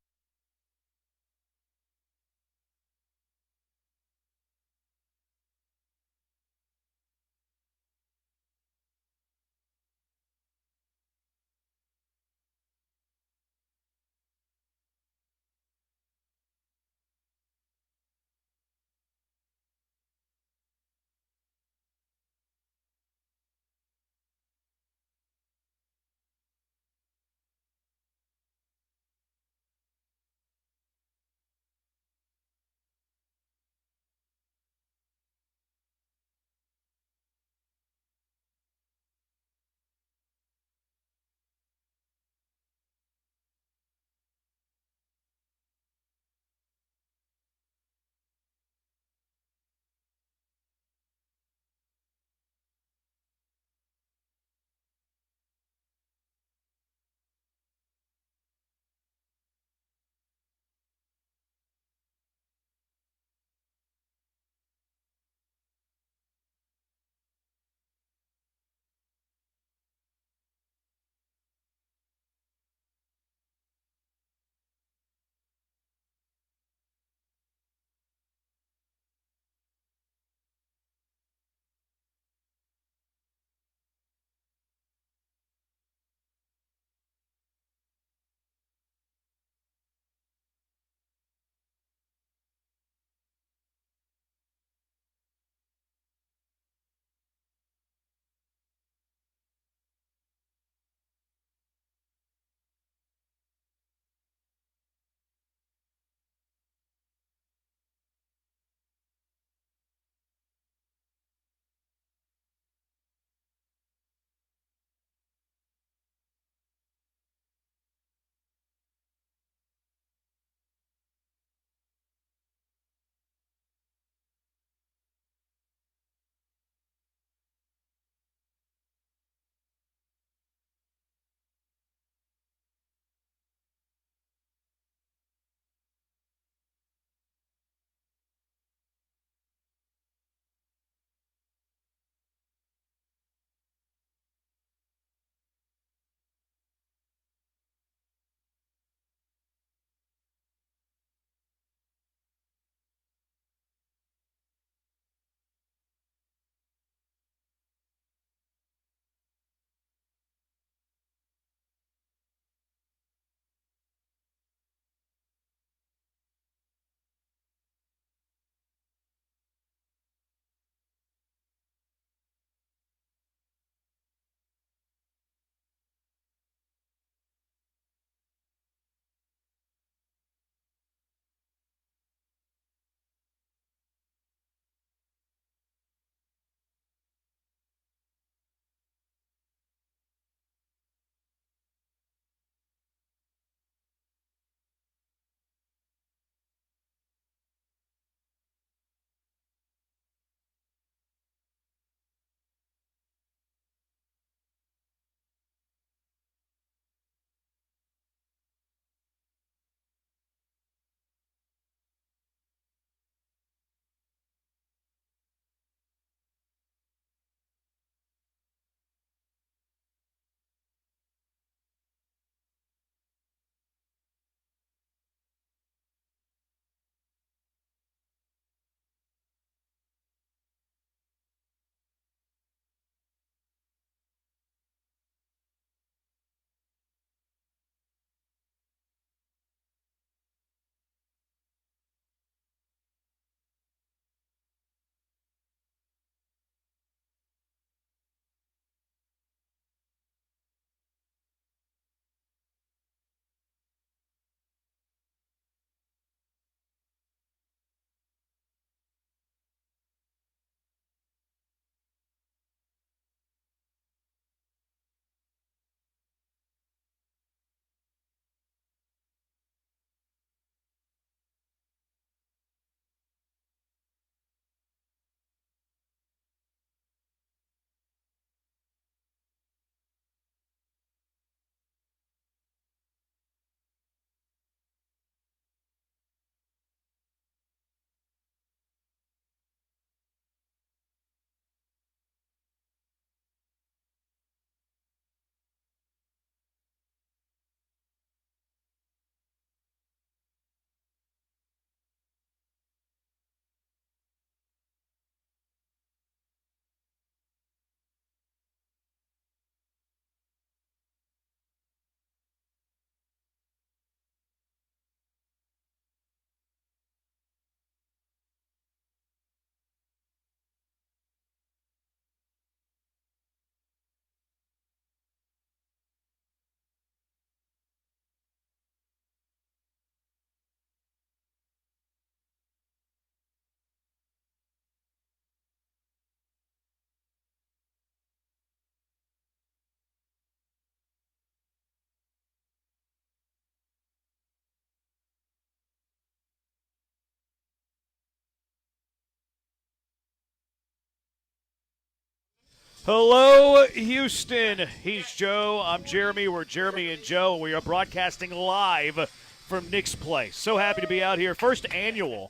Hello, Houston. He's Joe. I'm Jeremy. We're Jeremy and Joe. We are broadcasting live from Nick's Place. So happy to be out here. First annual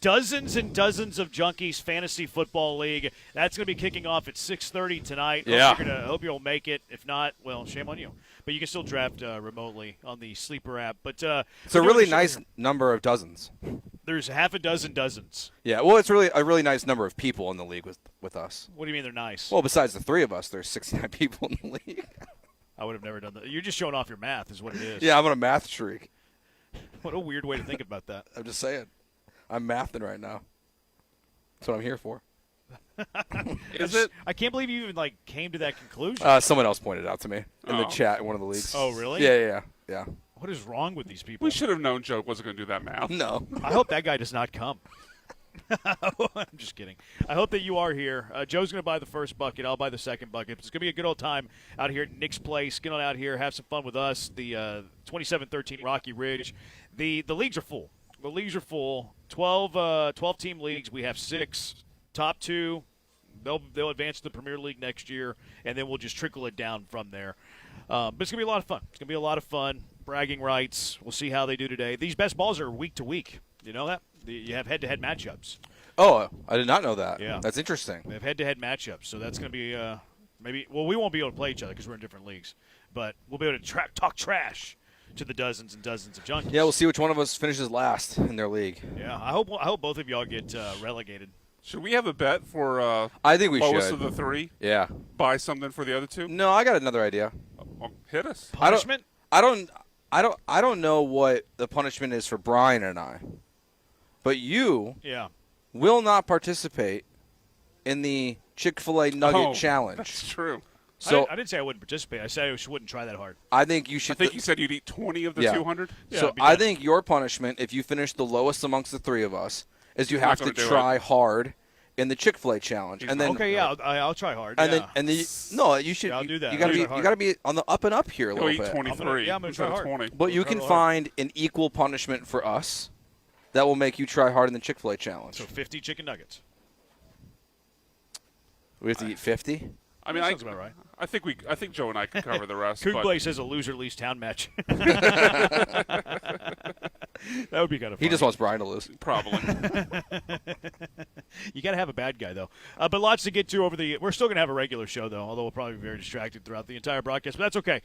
dozens and dozens of Junkies Fantasy Football League. That's going to be kicking off at 6:30 tonight. Yeah. Hope you'll make it. If not, well, shame on you. But you can still draft remotely on the Sleeper app. But it's a really nice number of dozens. There's half a dozen dozens. Yeah, well, it's really a really nice number of people in the league with us. What do you mean they're nice? Well, besides the three of us, there's 69 people in the league. I would have never done that. You're just showing off your math is what it is. Yeah, I'm on a math streak. What a weird way to think about that. I'm just saying. I'm mathing right now. That's what I'm here for. Is it? I can't believe you even came to that conclusion. Someone else pointed it out to me in the chat in one of the leagues. Oh, really? Yeah. What is wrong with these people? We should have known Joe wasn't going to do that math. No. I hope that guy does not come. I'm just kidding. I hope that you are here. Joe's going to buy the first bucket. I'll buy the second bucket. It's going to be a good old time out here at Nick's Place. Get on out here, have some fun with us. The 27-13 Rocky Ridge. The leagues are full. The leagues are full. 12-team leagues. We have 6. Top 2. They'll advance to the Premier League next year, and then we'll just trickle it down from there. But it's going to be a lot of fun. It's going to be a lot of fun. Bragging rights. We'll see how they do today. These best balls are week to week. You know that? You have head-to-head matchups. Oh, I did not know that. Yeah. That's interesting. They have head-to-head matchups, so that's going to be maybe – well, we won't be able to play each other because we're in different leagues. But we'll be able to talk trash to the dozens and dozens of junkies. Yeah, we'll see which one of us finishes last in their league. Yeah, I hope both of y'all get relegated. Should we have a bet for I think we lowest should. of the 3? Yeah. Buy something for the other 2? No, I got another idea. Hit us. Punishment? I don't know what the punishment is for Brian and I. But you will not participate in the Chick-fil-A Nugget Challenge. That's true. So I didn't say I wouldn't participate. I said I wouldn't try that hard. I think you should. I think you said you'd eat 20 of the 200. Yeah, so I think your punishment, if you finish the lowest amongst the 3 of us, is you have to try hard in the Chick-fil-A challenge. And then I'll try hard. And then you should. I'll do that. You got to be on the up and up here a little bit. 23. I'm gonna try hard. 20. But you can find an equal punishment for us that will make you try hard in the Chick-fil-A challenge. So 50 chicken nuggets. We have to eat 50. I mean, sounds about right. I think Joe and I can cover the rest. Kugley says a loser leaves town match. That would be kind of fun. He just wants Brian to lose. Probably. You got to have a bad guy, though. But lots to get to over the – we're still going to have a regular show, though, although we'll probably be very distracted throughout the entire broadcast. But that's okay.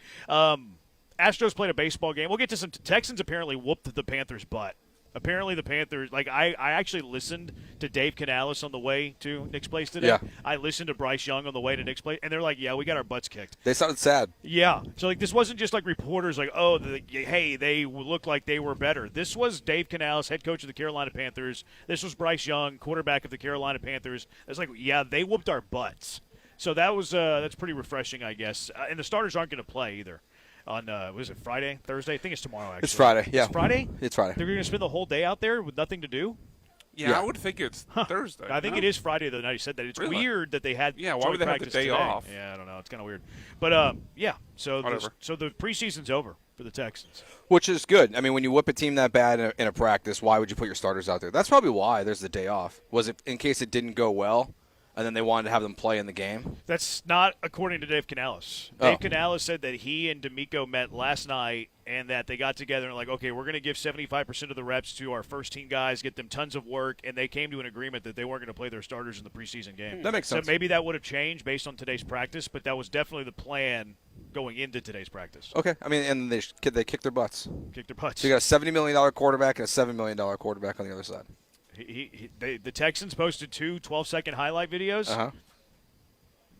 Astros played a baseball game. We'll get to some – Texans apparently whooped the Panthers' butt. Apparently the Panthers, I actually listened to Dave Canales on the way to Nick's Place today. Yeah. I listened to Bryce Young on the way to Nick's Place, and they're like, yeah, we got our butts kicked. They sounded sad. Yeah. So, this wasn't just reporters hey, they looked like they were better. This was Dave Canales, head coach of the Carolina Panthers. This was Bryce Young, quarterback of the Carolina Panthers. It's like, yeah, they whooped our butts. So that was that's pretty refreshing, I guess. And the starters aren't going to play either. On, was it Friday, Thursday? I think it's tomorrow, actually. It's Friday, yeah. It's Friday? It's Friday. They're going to spend the whole day out there with nothing to do? Yeah, I would think it's Thursday. I think it is Friday the night he said that. It's weird that they had why would they have the day today. off? Yeah, I don't know. It's kind of weird. But, so the preseason's over for the Texans. Which is good. I mean, when you whip a team that bad in a practice, why would you put your starters out there? That's probably why there's the day off. Was it in case it didn't go well? And then they wanted to have them play in the game? That's not according to Dave Canales. Dave Canales said that he and D'Amico met last night and that they got together and like, okay, we're going to give 75% of the reps to our first-team guys, get them tons of work, and they came to an agreement that they weren't going to play their starters in the preseason game. That makes sense. So maybe that would have changed based on today's practice, but that was definitely the plan going into today's practice. Okay. I mean, and they kicked their butts. Kicked their butts. So you got a $70 million quarterback and a $7 million quarterback on the other side. The Texans posted 2 12-second highlight videos. Uh-huh.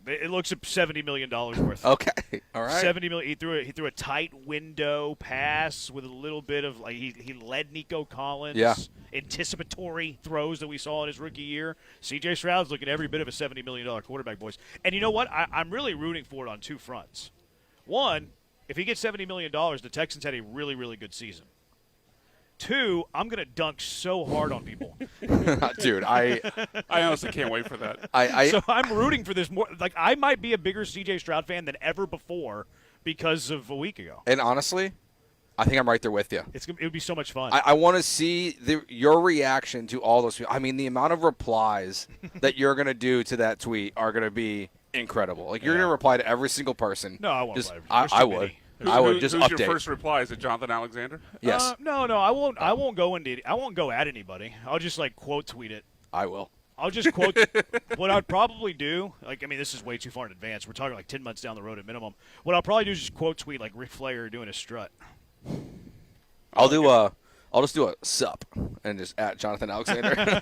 It looks at $70 million worth. Okay, all right. $70 million. He threw a tight window pass with a little bit of he led Nico Collins. Yeah. Anticipatory throws that we saw in his rookie year. C.J. Stroud's looking every bit of a $70 million quarterback, boys. And you know what? I'm really rooting for it on 2 fronts. One, if he gets $70 million, the Texans had a really, really good season. 2, I'm going to dunk so hard on people. Dude, I honestly can't wait for that. So I'm rooting for this more. I might be a bigger C.J. Stroud fan than ever before because of a week ago. And honestly, I think I'm right there with you. It would be so much fun. I want to see your reaction to all those people. I mean, the amount of replies that you're going to do to that tweet are going to be incredible. Like, you're going to reply to every single person. No, I won't. I would. I would just who's update. Your first reply? Is it Jonathan Alexander? Yes. No, I won't. I won't go at anybody. I'll just quote tweet it. I will. I'll just quote what I'd probably do. This is way too far in advance. We're talking 10 months down the road at minimum. What I'll probably do is just quote tweet like Ric Flair doing a strut. I'll just do a sup and just at Jonathan Alexander.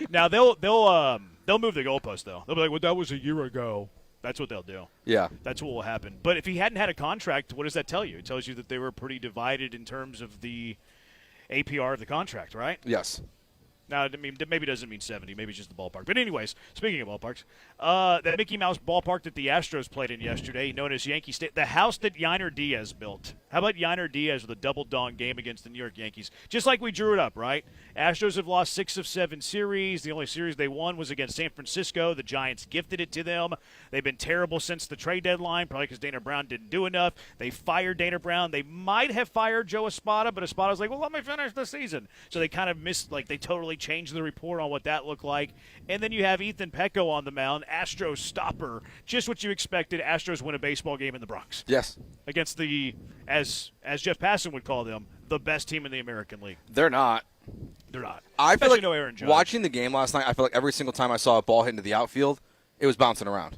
Now they'll move the goalpost though. They'll be like, "Well, that was a year ago." That's what they'll do. Yeah. That's what will happen. But if he hadn't had a contract, what does that tell you? It tells you that they were pretty divided in terms of the APR of the contract, right? Yes. Now, maybe it doesn't mean 70. Maybe it's just the ballpark. But anyways, speaking of ballparks, that Mickey Mouse ballpark that the Astros played in yesterday, known as Yankee Stadium, the house that Yiner Diaz built. How about Yiner Diaz with a double-dong game against the New York Yankees? Just like we drew it up, right? Astros have lost 6 of 7 series. The only series they won was against San Francisco. The Giants gifted it to them. They've been terrible since the trade deadline, probably because Dana Brown didn't do enough. They fired Dana Brown. They might have fired Joe Espada, but Espada's like, well, let me finish the season. So they kind of missed, they totally changed the report on what that looked like. And then you have Ethan Petco on the mound, Astros stopper. Just what you expected. Astros win a baseball game in the Bronx. Yes. Against the, as Jeff Passan would call them, the best team in the American League. They're not. They're not. I feel Especially like no Aaron Judge. watching the game last night, I feel like every single time I saw a ball hit into the outfield, it was bouncing around.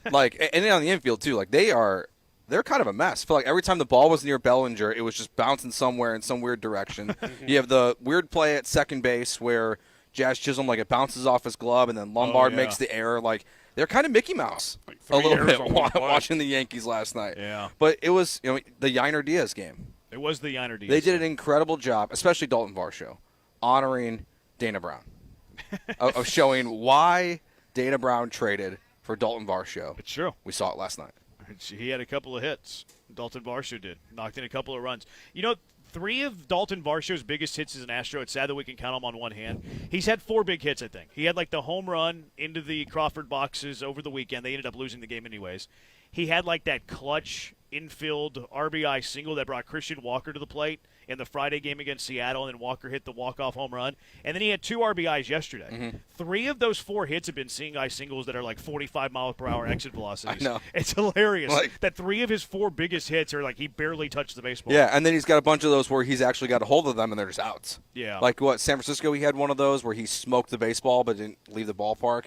And then on the infield, too. They're kind of a mess. I feel like every time the ball was near Bellinger, it was just bouncing somewhere in some weird direction. You have the weird play at second base where Jazz Chisholm, it bounces off his glove, and then Lombard makes the error. They're kind of Mickey Mouse a little bit watching the Yankees last night. Yeah. But it was the Yiner Diaz game. It was the Yiner Diaz. They did an incredible job, especially Dalton Varsho, honoring Dana Brown, of showing why Dana Brown traded for Dalton Varsho. It's true. We saw it last night. He had a couple of hits. Dalton Varsho did. Knocked in a couple of runs. 3 of Dalton Varsho's biggest hits as an Astro. It's sad that we can count them on one hand. He's had 4 big hits, I think. He had the home run into the Crawford boxes over the weekend. They ended up losing the game anyways. He had that clutch infield RBI single that brought Christian Walker to the plate in the Friday game against Seattle, and then Walker hit the walk-off home run. And then he had 2 RBIs yesterday. Mm-hmm. 3 of those 4 hits have been seeing eye singles that are 45 miles per hour exit velocities. I know. It's hilarious that 3 of his 4 biggest hits are he barely touched the baseball. Yeah, and then he's got a bunch of those where he's actually got a hold of them and they're just outs. Yeah. San Francisco, he had one of those where he smoked the baseball but didn't leave the ballpark.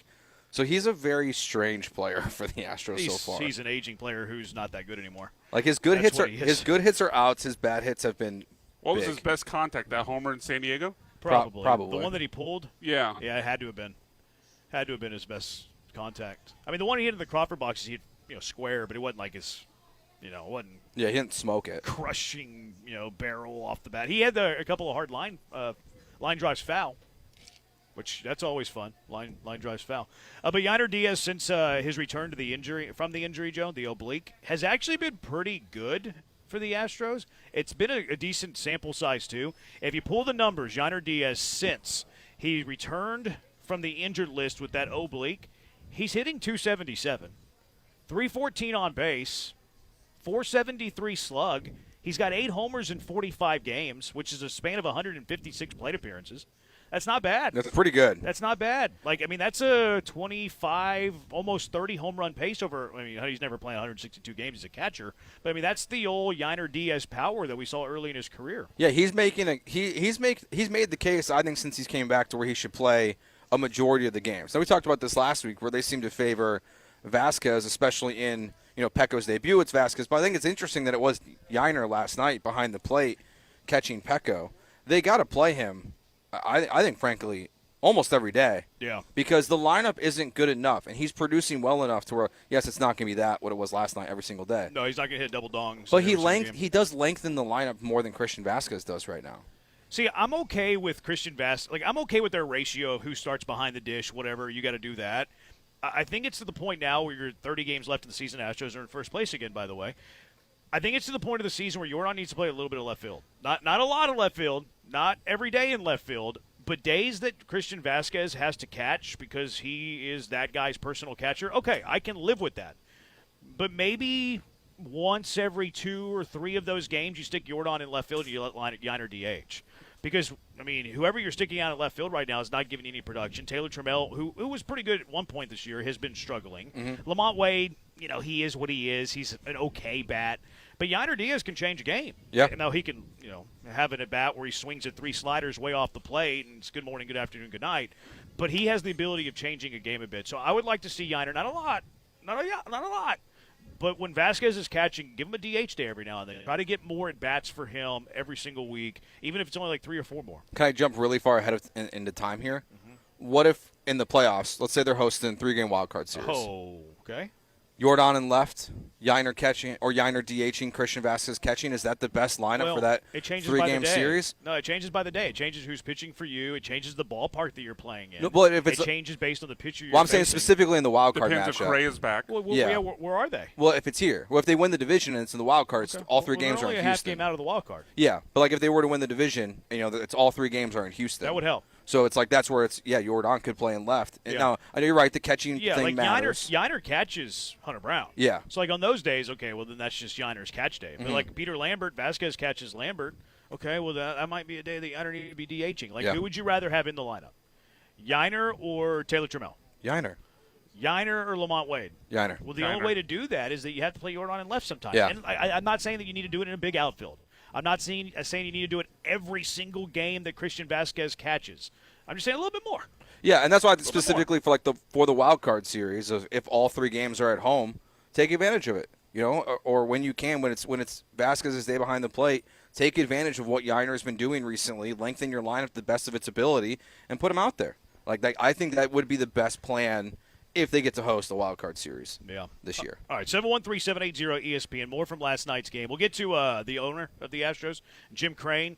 So he's a very strange player for the Astros so far. He's an aging player who's not that good anymore. His good hits are outs. His bad hits have been What big. was his best contact? That homer in San Diego? Probably. Probably. The one that he pulled? Yeah. Yeah, it had to have been. Had to have been his best contact. I mean, the one he hit in the Crawford boxes, he hit, square, but it wasn't his, it wasn't. Yeah, he didn't smoke it. Crushing, barrel off the bat. He had a couple of hard line drives foul, which that's always fun. Line drives foul. But Yiner Diaz, since his return to the injury, Joe, the oblique, has actually been pretty good for the Astros. It's been a decent sample size, too. If you pull the numbers, Yiner Diaz, since he returned from the injured list with that oblique, he's hitting 277, 314 on base, 473 slug. He's got 8 homers in 45 games, which is a span of 156 plate appearances. That's not bad. That's pretty good. That's not bad. That's a 25, almost 30 home run pace over. He's never playing 162 games as a catcher, but that's the old Yiner Diaz power that we saw early in his career. Yeah, he's made the case, I think, since he's came back to where he should play a majority of the games. Now, we talked about this last week where they seem to favor Vasquez, especially in Pecco's debut. It's Vasquez, but I think it's interesting that it was Yiner last night behind the plate catching Pecco. They got to play him. I think, frankly, almost every day. Yeah. Because the lineup isn't good enough, and he's producing well enough to where, yes, it's not going to be what it was last night every single day. No, he's not going to hit double dongs. But he does lengthen the lineup more than Christian Vasquez does right now. See, I'm okay with Christian Vasquez. I'm okay with their ratio of who starts behind the dish, whatever. You got to do that. I think it's to the point now where you're 30 games left in the season. Astros are in first place again, by the way. I think it's to the point of the season where Yordan needs to play a little bit of left field. Not a lot of left field, not every day in left field, but days that Christian Vasquez has to catch because he is that guy's personal catcher. Okay, I can live with that. But maybe once every 2 or 3 of those games, you stick Jordan in left field and you let Yiner DH. Because, I mean, whoever you're sticking out at left field right now is not giving you any production. Taylor Trammell, who was pretty good at one point this year, has been struggling. Lamont Wade, he is what he is. He's an okay bat. But Yiner Diaz can change a game. Yeah. Now he can, have an at-bat where he swings at 3 sliders way off the plate, and it's good morning, good afternoon, good night. But he has the ability of changing a game a bit. So I would like to see Yiner, not a lot, but when Vasquez is catching, give him a DH day every now and then. Try to get more at-bats for him every single week, even if it's only like 3 or 4 more. Can I jump really far ahead into time here? What if in the playoffs, let's say they're hosting a 3-game wild card series. Oh, okay. Jordan in left, Yiner catching, or Yiner DHing, Christian Vasquez catching. Is that the best lineup for that 3-game series? No, it changes by the day. It changes who's pitching for you. It changes the ballpark that you're playing in. No, but if it changes based on the pitcher you're I'm saying facing. specifically in the wild card Depends matchup. if Gray is back. Well, yeah. Where are they? Well, if it's here. Well, if they win the division and it's in the wild cards, all 3 games they're are only in a half Houston. game out of the wild card. Yeah, but like if they were to win the division, it's all 3 games are in Houston. That would help. So it's like that's where Jordan could play in left. And now, I know you're right, the catching thing like matters. Yiner catches Hunter Brown. Yeah. So, like, on those days, okay, well, then that's just Yiner's catch day. But, like, Peter Lambert, Vasquez catches Lambert. Okay, well, that might be a day that Yiner needs to be DHing. Like, who would you rather have in the lineup? Yiner or Taylor Trammell? Yiner. Yiner or Lamont Wade? Yiner. Well, the only way to do that is that you have to play Jordan in left sometimes. Yeah. And I'm not saying that you need to do it in a big outfield. I'm not saying you need to do it every single game that Christian Vasquez catches. I'm just saying a little bit more. Yeah, and that's why specifically for the wild card series, of if all 3 games are at home, take advantage of it. Or when you can, when it's Vasquez's day behind the plate, take advantage of what Yiner has been doing recently, lengthen your lineup to the best of its ability, and put him out there. I think that would be the best plan if they get to host a wild card series this year. All right, 713-780-ESPN. More from last night's game. We'll get to the owner of the Astros, Jim Crane.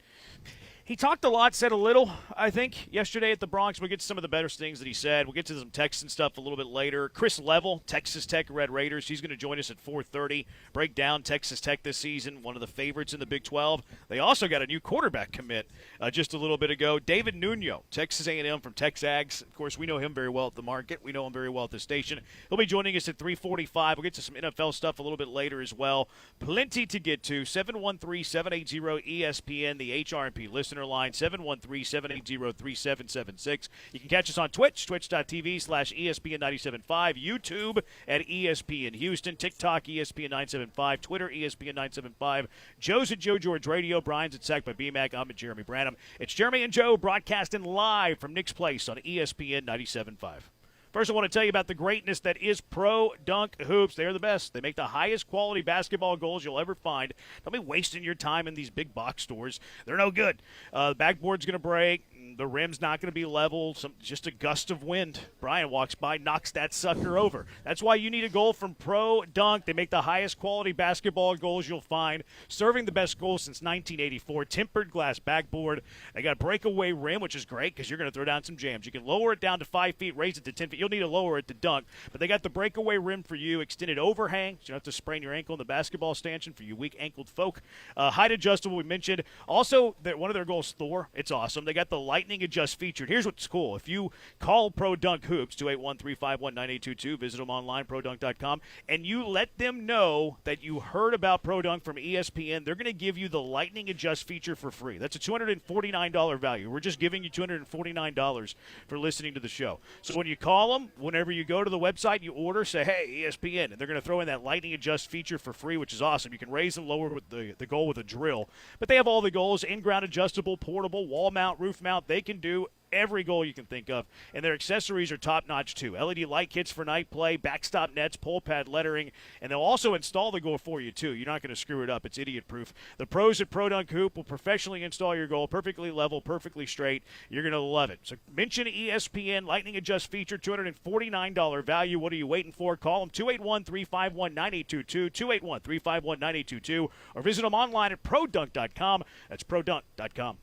He talked a lot, said a little, I think, yesterday at the Bronx. We'll get to some of the better things that he said. We'll get to some Texan stuff a little bit later. Chris Level, Texas Tech Red Raiders. He's going to join us at 4:30. Break down Texas Tech this season, one of the favorites in the Big 12. They also got a new quarterback commit just a little bit ago. David Nuno, Texas A&M from Texags. Of course, we know him very well at the market. We know him very well at the station. He'll be joining us at 3:45. We'll get to some NFL stuff a little bit later as well. Plenty to get to. 713-780-ESPN, the HRP listener line, 713-780-3776. You can catch us on Twitch, twitch.tv/ESPN975, YouTube at ESPN Houston, TikTok ESPN975, Twitter ESPN975, Joe's at Joe George Radio, Brian's at Sack by BMAC, I'm at Jeremy Branham. It's Jeremy and Joe broadcasting live from Nick's Place on ESPN 97.5. First, I want to tell you about the greatness that is Pro Dunk Hoops. They're the best. They make the highest quality basketball goals you'll ever find. Don't be wasting your time in these big box stores. They're no good. The backboard's going to break. The rim's not going to be level. Just a gust of wind. Brian walks by, knocks that sucker over. That's why you need a goal from Pro Dunk. They make the highest quality basketball goals you'll find. Serving the best goals since 1984. Tempered glass backboard. They got a breakaway rim, which is great because you're going to throw down some jams. You can lower it down to 5 feet, raise it to 10 feet. You'll need to lower it to dunk. But they got the breakaway rim for you. Extended overhang, so you don't have to sprain your ankle in the basketball stanchion for you weak-ankled folk. Height adjustable, we mentioned. Also, one of their goals, Thor. It's awesome. They got the lightning adjust featured. Here's what's cool. If you call Pro Dunk Hoops, 281-351-9822, visit them online, produnk.com, and you let them know that you heard about Pro Dunk from ESPN, they're going to give you the lightning adjust feature for free. That's a $249 value. We're just giving you $249 for listening to the show. So when you call them, whenever you go to the website, you order, say, hey, ESPN, and they're going to throw in that lightning adjust feature for free, which is awesome. You can raise and lower with the goal with a drill. But they have all the goals, in-ground adjustable, portable, wall mount, roof mount. They can do every goal you can think of, and their accessories are top-notch too. LED light kits for night play, backstop nets, pole pad lettering, and they'll also install the goal for you too. You're not going to screw it up. It's idiot-proof. The pros at Pro Dunk Hoop will professionally install your goal, perfectly level, perfectly straight. You're going to love it. So mention ESPN Lightning Adjust feature, $249 value. What are you waiting for? Call them 281-351-9822, 281-351-9822, or visit them online at produnk.com. That's produnk.com.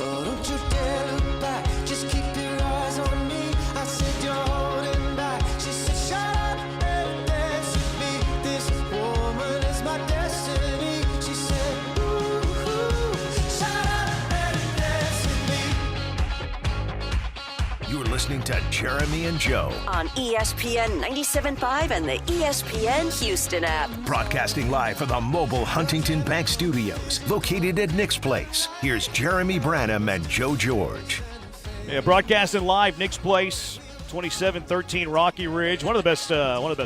Oh, don't you dare look back, just keep your eyes on me. I said you're holding back. She said shut up and dance with me. This woman is my destiny. She said ooh, shut up and dance with me. You're listening to Jeremy and Joe on ESPN 97.5 and the ESPN Houston app. Broadcasting live from the mobile Huntington Bank Studios, located at Nick's Place. Here's Jeremy Branham and Joe George. Yeah, broadcasting live, Nick's Place, 2713 Rocky Ridge, one of the best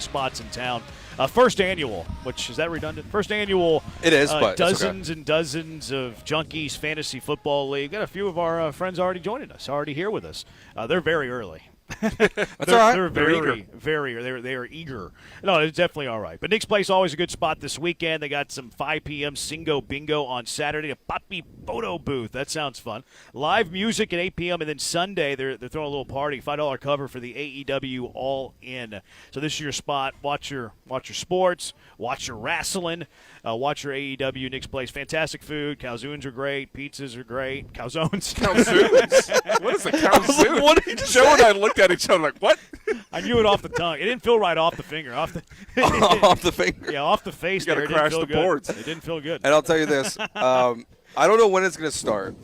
spots in town. First annual, which is that redundant? First annual. It is, but dozens and dozens of Junkies Fantasy Football League. Got a few of our friends already joining us, already here with us. They're very early. That's all right. They're They're they are eager. No, it's definitely all right. But Nick's Place always a good spot this weekend. They got some 5 p.m. Singo Bingo on Saturday, a Poppy photo booth. That sounds fun. Live music at 8 p.m. and then Sunday they're throwing a little party. $5 cover for the AEW All In. So this is your spot. Watch your sports. Watch your wrestling. Watch your AEW Nick's Place. Fantastic food. Calzones are great. Pizzas are great. Calzones. Calzones? What is a calzone? What did he just Joe say? and I looked at each other like, what? I knew it off the tongue. It didn't feel right off the finger. Off the off the finger. Yeah, off the face. You got to there. It didn't crash feel the good. boards. It didn't feel good. And I'll tell you this. I don't know when it's going to start.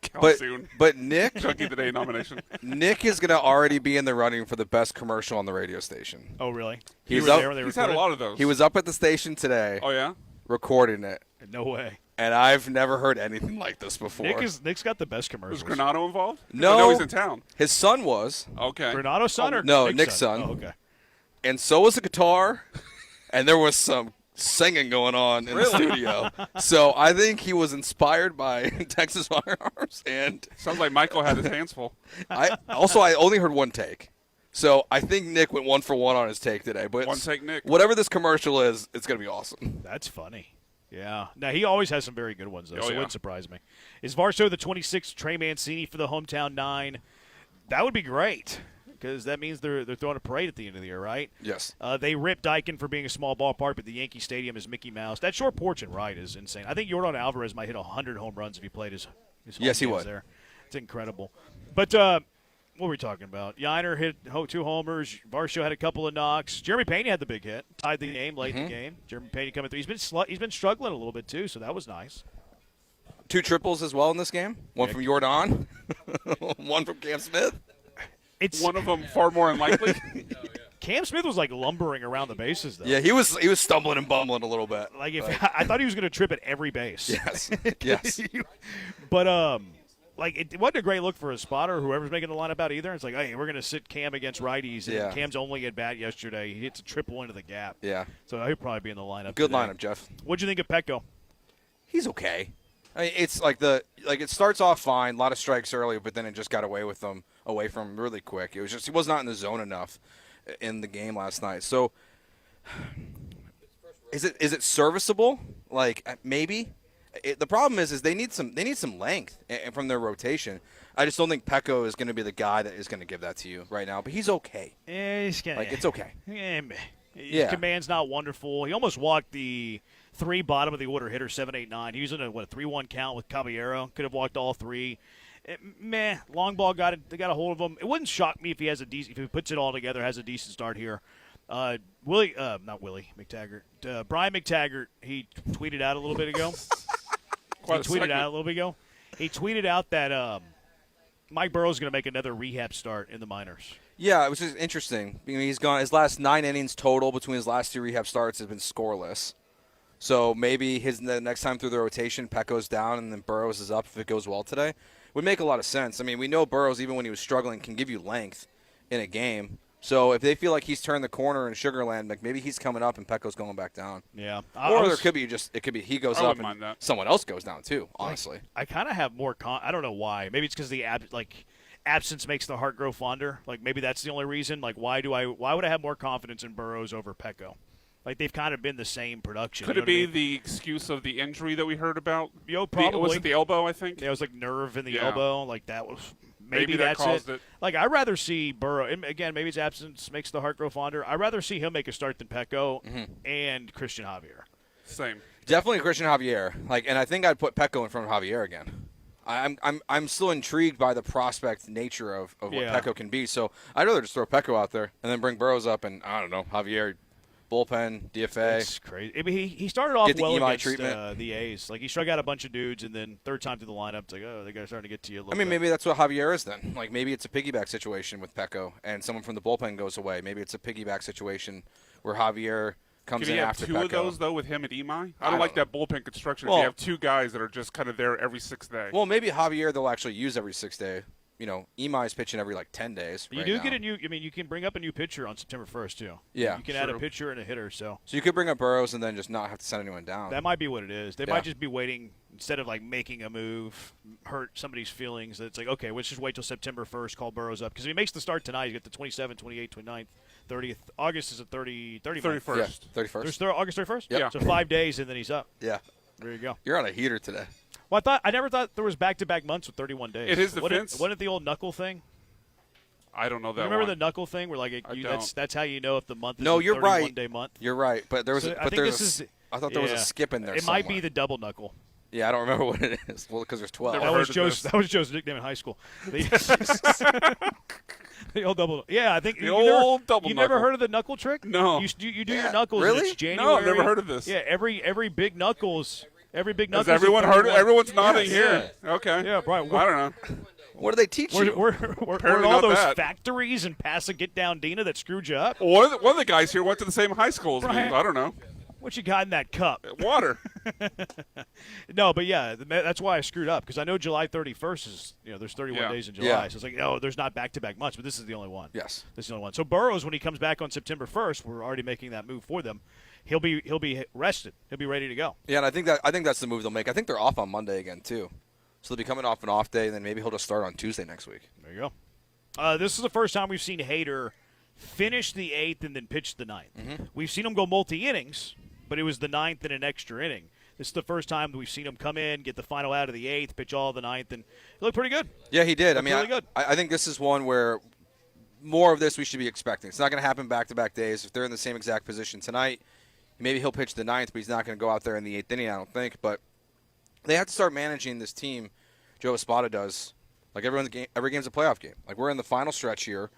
Calzoon. But Nick, Junkie of the Day nomination. Nick is going to already be in the running for the best commercial on the radio station. Oh, really? He's You were up- there when they He's had a recorded? lot of those. He was up at the station today. Oh, yeah? Recording it. No way. And I've never heard anything like this before. Nick's got the best Was commercials. Granado involved? No. I know he's in town. His son was. Okay. Granado's son or No, Nick's Nick's son. Oh, okay. And so was the guitar. And there was some singing going on in the studio. So I think he was inspired by Texas Firearms. And Sounds like Michael had his hands full. I only heard one take. So I think Nick went 1 for 1 on his take today. But One take Nick. Whatever this commercial is, it's going to be awesome. That's funny. Yeah. Now, he always has some very good ones, though, Oh, so it yeah. wouldn't surprise me. Is Varsho the 26th, Trey Mancini for the hometown 9? That would be great because that means they're throwing a parade at the end of the year, right? Yes. They ripped Daikin for being a small ballpark, but the Yankee Stadium is Mickey Mouse. That short porch and right is insane. I think Yordan Alvarez might hit 100 home runs if he played his home Yes, he games would. there. It's incredible. But what were we talking about? Yiner hit 2 homers. Varsho had a couple of knocks. Jeremy Pena had the big hit, tied the game late in the game. Jeremy Pena coming through. He's been struggling a little bit too, so that was nice. 2 triples as well in this game. One from Jordan. One from Cam Smith. It's One of them far more unlikely. Cam Smith was like lumbering around the bases though. Yeah, he was stumbling and bumbling a little bit. Like I thought he was going to trip at every base. Yes. Yes. But like it wasn't a great look for a spotter, whoever's making the lineup out either. It's like, hey, we're going to sit Cam against righties. And Yeah. Cam's only at bat yesterday. He hits a triple into the gap. Yeah. So he'll probably be in the lineup. Good today. lineup, Jeff. What'd you think of Petco? He's okay. I mean, it's like it starts off fine, a lot of strikes early, but then it just got away from him really quick. It was just he was not in the zone enough in the game last night. So is it serviceable? Like maybe. The problem is they need some length from their rotation. I just don't think Petco is going to be the guy that is going to give that to you right now. But he's okay. He's gonna, Like it's okay. His command's not wonderful. He almost walked the 3 bottom of the order hitters, 7, 8, 9. He was in a 3-1 count with Caballero. Could have walked all 3. Long ball got a hold of him. It wouldn't shock me if he if he puts it all together, has a decent start here. Not Willie McTaggart. Brian McTaggart. He tweeted out a little bit ago. He tweeted out that Mike Burrow's going to make another rehab start in the minors. Yeah, it was just interesting. I mean, he's gone. His last 9 innings total between his last 2 rehab starts has been scoreless. So maybe the next time through the rotation, Petco's down and then Burrows is up if it goes well today. Would make a lot of sense. I mean, we know Burrows, even when he was struggling, can give you length in a game. So if they feel like he's turned the corner in Sugarland, like maybe he's coming up and Petco's going back down. Yeah. Or there could be he goes up and that. someone else goes down too, honestly. I kind of have more I don't know why. Maybe it's because the absence makes the heart grow fonder. Like maybe that's the only reason. Like why would I have more confidence in Burrows over Petco? Like they've kind of been the same production. Could it be the excuse of the injury that we heard about? Probably. Was it the elbow, I think? Yeah, it was like nerve in the elbow. Like that was maybe that that's caused it. Like I'd rather see Burrow. And again, maybe his absence makes the heart grow fonder. I'd rather see him make a start than Petco and Christian Javier. Same. Definitely Christian Javier. And I think I'd put Petco in front of Javier again. I'm still intrigued by the prospect nature of what Yeah. Pecco can be. So I'd rather just throw Pecco out there and then bring Burrows up and I don't know, Javier, bullpen, DFA. It's crazy. I mean, he started off Get the well EMI against treatment. the A's. Like he struck out a bunch of dudes, and then third time through the lineup, it's like, oh, they guys starting to get to you a little I mean, bit. maybe that's what Javier is then. Like maybe it's a piggyback situation with Pecco and someone from the bullpen goes away. Maybe it's a piggyback situation where Javier comes Can in you have after two Pecco. of those, though, with him at Imai? I I don't like don't that bullpen construction. Well- if you have two guys that are just kind of there every 6th day. Well, maybe Javier they'll actually use every 6th day. Imai's pitching every 10 days. You right do now. get a new. I mean, you can bring up a new pitcher on September 1st too. Yeah. you can add a True. pitcher and a hitter. So So you could bring up Burrows and then just not have to send anyone down. that might be what it is. They Yeah. might just be waiting instead of making a move, hurt somebody's feelings. It's like, okay, let's just wait till September 1st. Call Burrows up because if he makes the start tonight, he's got the 27th, 28th, 29th, 30th. August is a 30. 31st. Yeah, 31st. There's August 31st. Yep. So 5 days and then he's up. Yeah. There you go. You're on a heater today. Well, I never thought there was back-to-back months with 31 days. In his defense- wasn't it the old knuckle thing? I don't know that You remember one. the knuckle thing where that's how you know if the month is No, a you're 31 right. day month. You're right, but there was. So a, I but think there's. this a, is. I thought there was a yeah. skip in there. It might be somewhere. the double knuckle. Yeah, I don't remember what it is. Well, because there's 12. Never That heard was of Joe's. this. That was Joe's nickname in high school. The old double. Yeah, I think The you old never, double You never knuckle. heard of the knuckle trick? No. You do Yeah, your knuckles. really? And it's January. No, I've never heard of this. Yeah, every big knuckles. Every big knuckles. Has everyone heard it? 31. Everyone's nodding Yes. here. Okay. Yeah, Brian. I don't know. What do they teach you? We're Apparently all not those that. factories and Pasadena that screwed you up. Well, one of the guys here went to the same high school as me. Brian. I don't know. What you got in that cup? Water. No, but yeah, that's why I screwed up because I know July 31st is there's 31 Yeah. days in July, Yeah. so it's like no, there's not back-to-back months, but this is the only one. Yes. This is the only one. So Burrows, when he comes back on September 1st, we're already making that move for them. He'll be rested. He'll be ready to go. Yeah, and I think that's the move they'll make. I think they're off on Monday again too, so they'll be coming off an off day, and then maybe he'll just start on Tuesday next week. There you go. This is the first time we've seen Hader finish the 8th and then pitch the 9th. Mm-hmm. We've seen him go multi-innings, but it was the 9th and an extra inning. This is the first time that we've seen him come in, get the final out of the 8th, pitch all of the 9th, and he looked pretty good. Yeah, he did. I Looked mean, really good. I think this is one where more of this we should be expecting. It's not going to happen back-to-back days. If they're in the same exact position tonight, maybe he'll pitch the 9th, but he's not going to go out there in the 8th inning, I don't think. But they have to start managing this team. Joe Espada does. Like every game's a playoff game. Like we're in the final stretch here.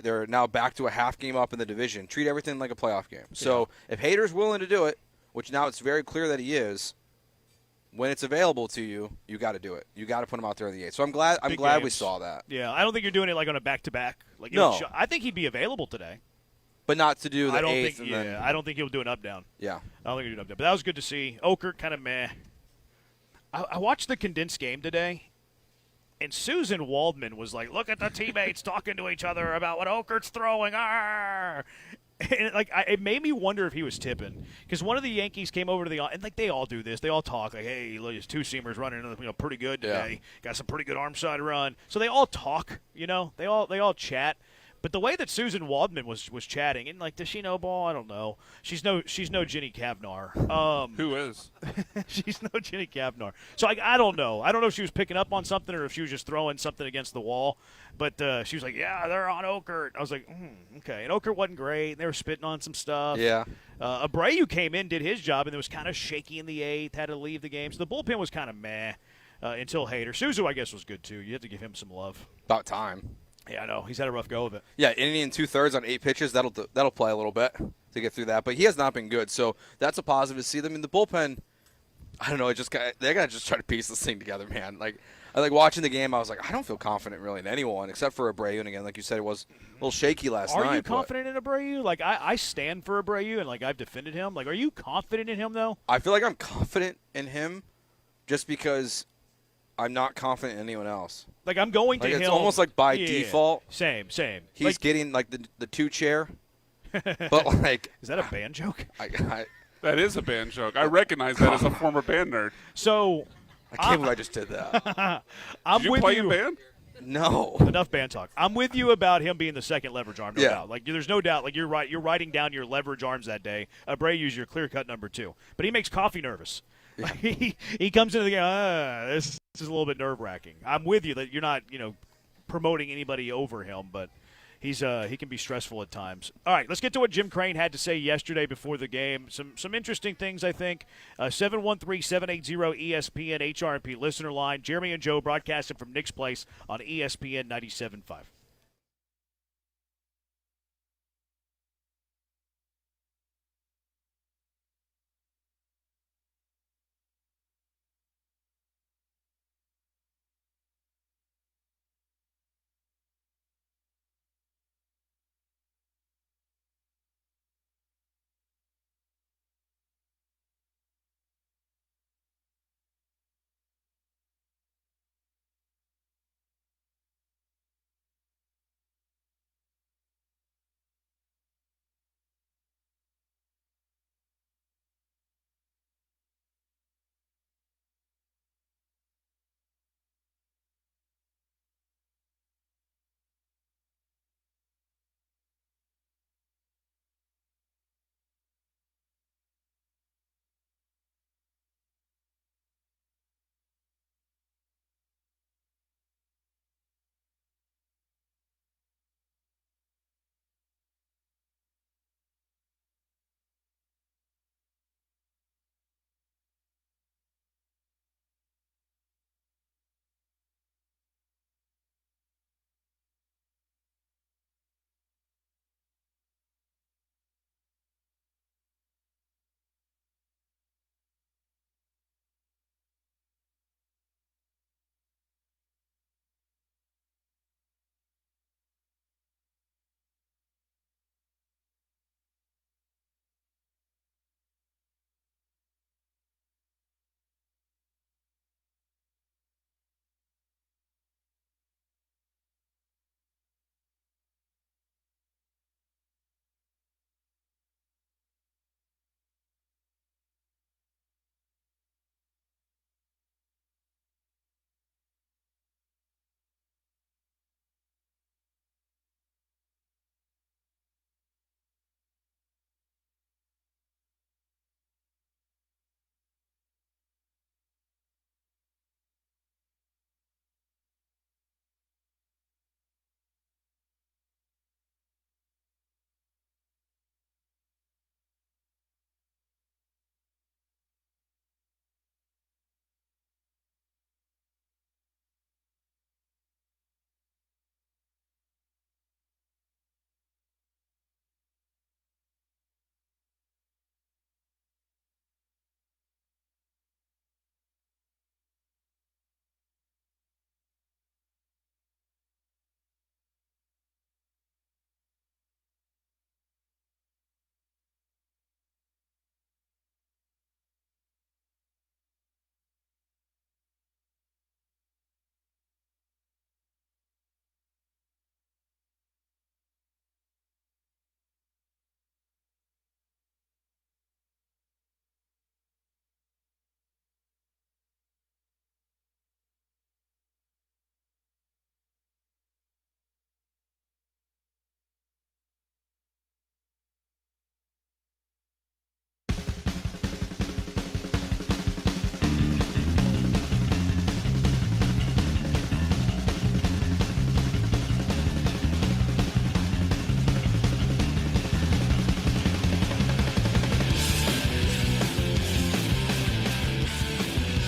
They're now back to a half game up in the division. Treat everything like a playoff game. So if Hader's willing to do it, which now it's very clear that he is, when it's available to you, you got to do it. You got to put him out there in the 8th. So I'm glad we games. saw that. Yeah, I don't think you're doing it like on a back-to-back. Like No. I think he'd be available today. But not to do the I don't 8th think. and Yeah, then I don't think he'll do an up-down. yeah. I don't think he'll do an up-down. But that was good to see. Okert kind of meh. I watched the condensed game today, and Susan Waldman was like, "Look at the teammates talking to each other about what Okert's throwing." Arr! And it made me wonder if he was tipping because one of the Yankees came over to the and they all do this. They all talk like, "Hey, look, his two-seamers running, pretty good today. Got some pretty good arm side run." So they all talk, They all chat. But the way that Susan Waldman was chatting, and does she know ball? I don't know. She's no Jenny Kavnar. Who is? She's no Jenny Kavnar. So I don't know. I don't know if she was picking up on something or if she was just throwing something against the wall. But she was like, "Yeah, they're on Okert." I was like, okay. And Okert wasn't great. They were spitting on some stuff. Yeah. Abreu came in, did his job, and it was kind of shaky in the 8th. Had to leave the game. So the bullpen was kind of meh until Hader. Suzu, I guess, was good too. You have to give him some love. About time. Yeah, I know. He's had a rough go of it. Yeah, inning and 2/3 on 8 pitches. That'll play a little bit to get through that. But he has not been good, so that's a positive to see them in the bullpen. I don't know. They gotta just try to piece this thing together, man. I watching the game. I was like, I don't feel confident really in anyone except for Abreu. And again, like you said, it was a little shaky last night. Are you confident in Abreu? I stand for Abreu, and I've defended him. Are you confident in him though? I feel like I'm confident in him, just because I'm not confident in anyone else. I'm going to him. It's almost like by default. Same. He's getting the 2 chair. But is that a band joke? That is a band joke. I recognize that as a former band nerd. So I can't believe I just did that. I'm Did you with play you. in band? No. Enough band talk. I'm with you about him being the second leverage arm. No Yeah. doubt. There's no doubt. You're right. You're writing down your leverage arms that day. Abreu's your clear cut number 2, but he makes Coffee nervous. Yeah. He comes into the game. This is a little bit nerve wracking. I'm with you that you're not promoting anybody over him, but he can be stressful at times. All right, let's get to what Jim Crane had to say yesterday before the game. Some interesting things, I think. 713-780-ESPN HRP listener line. Jeremy and Joe broadcasting from Nick's Place on ESPN 97.5.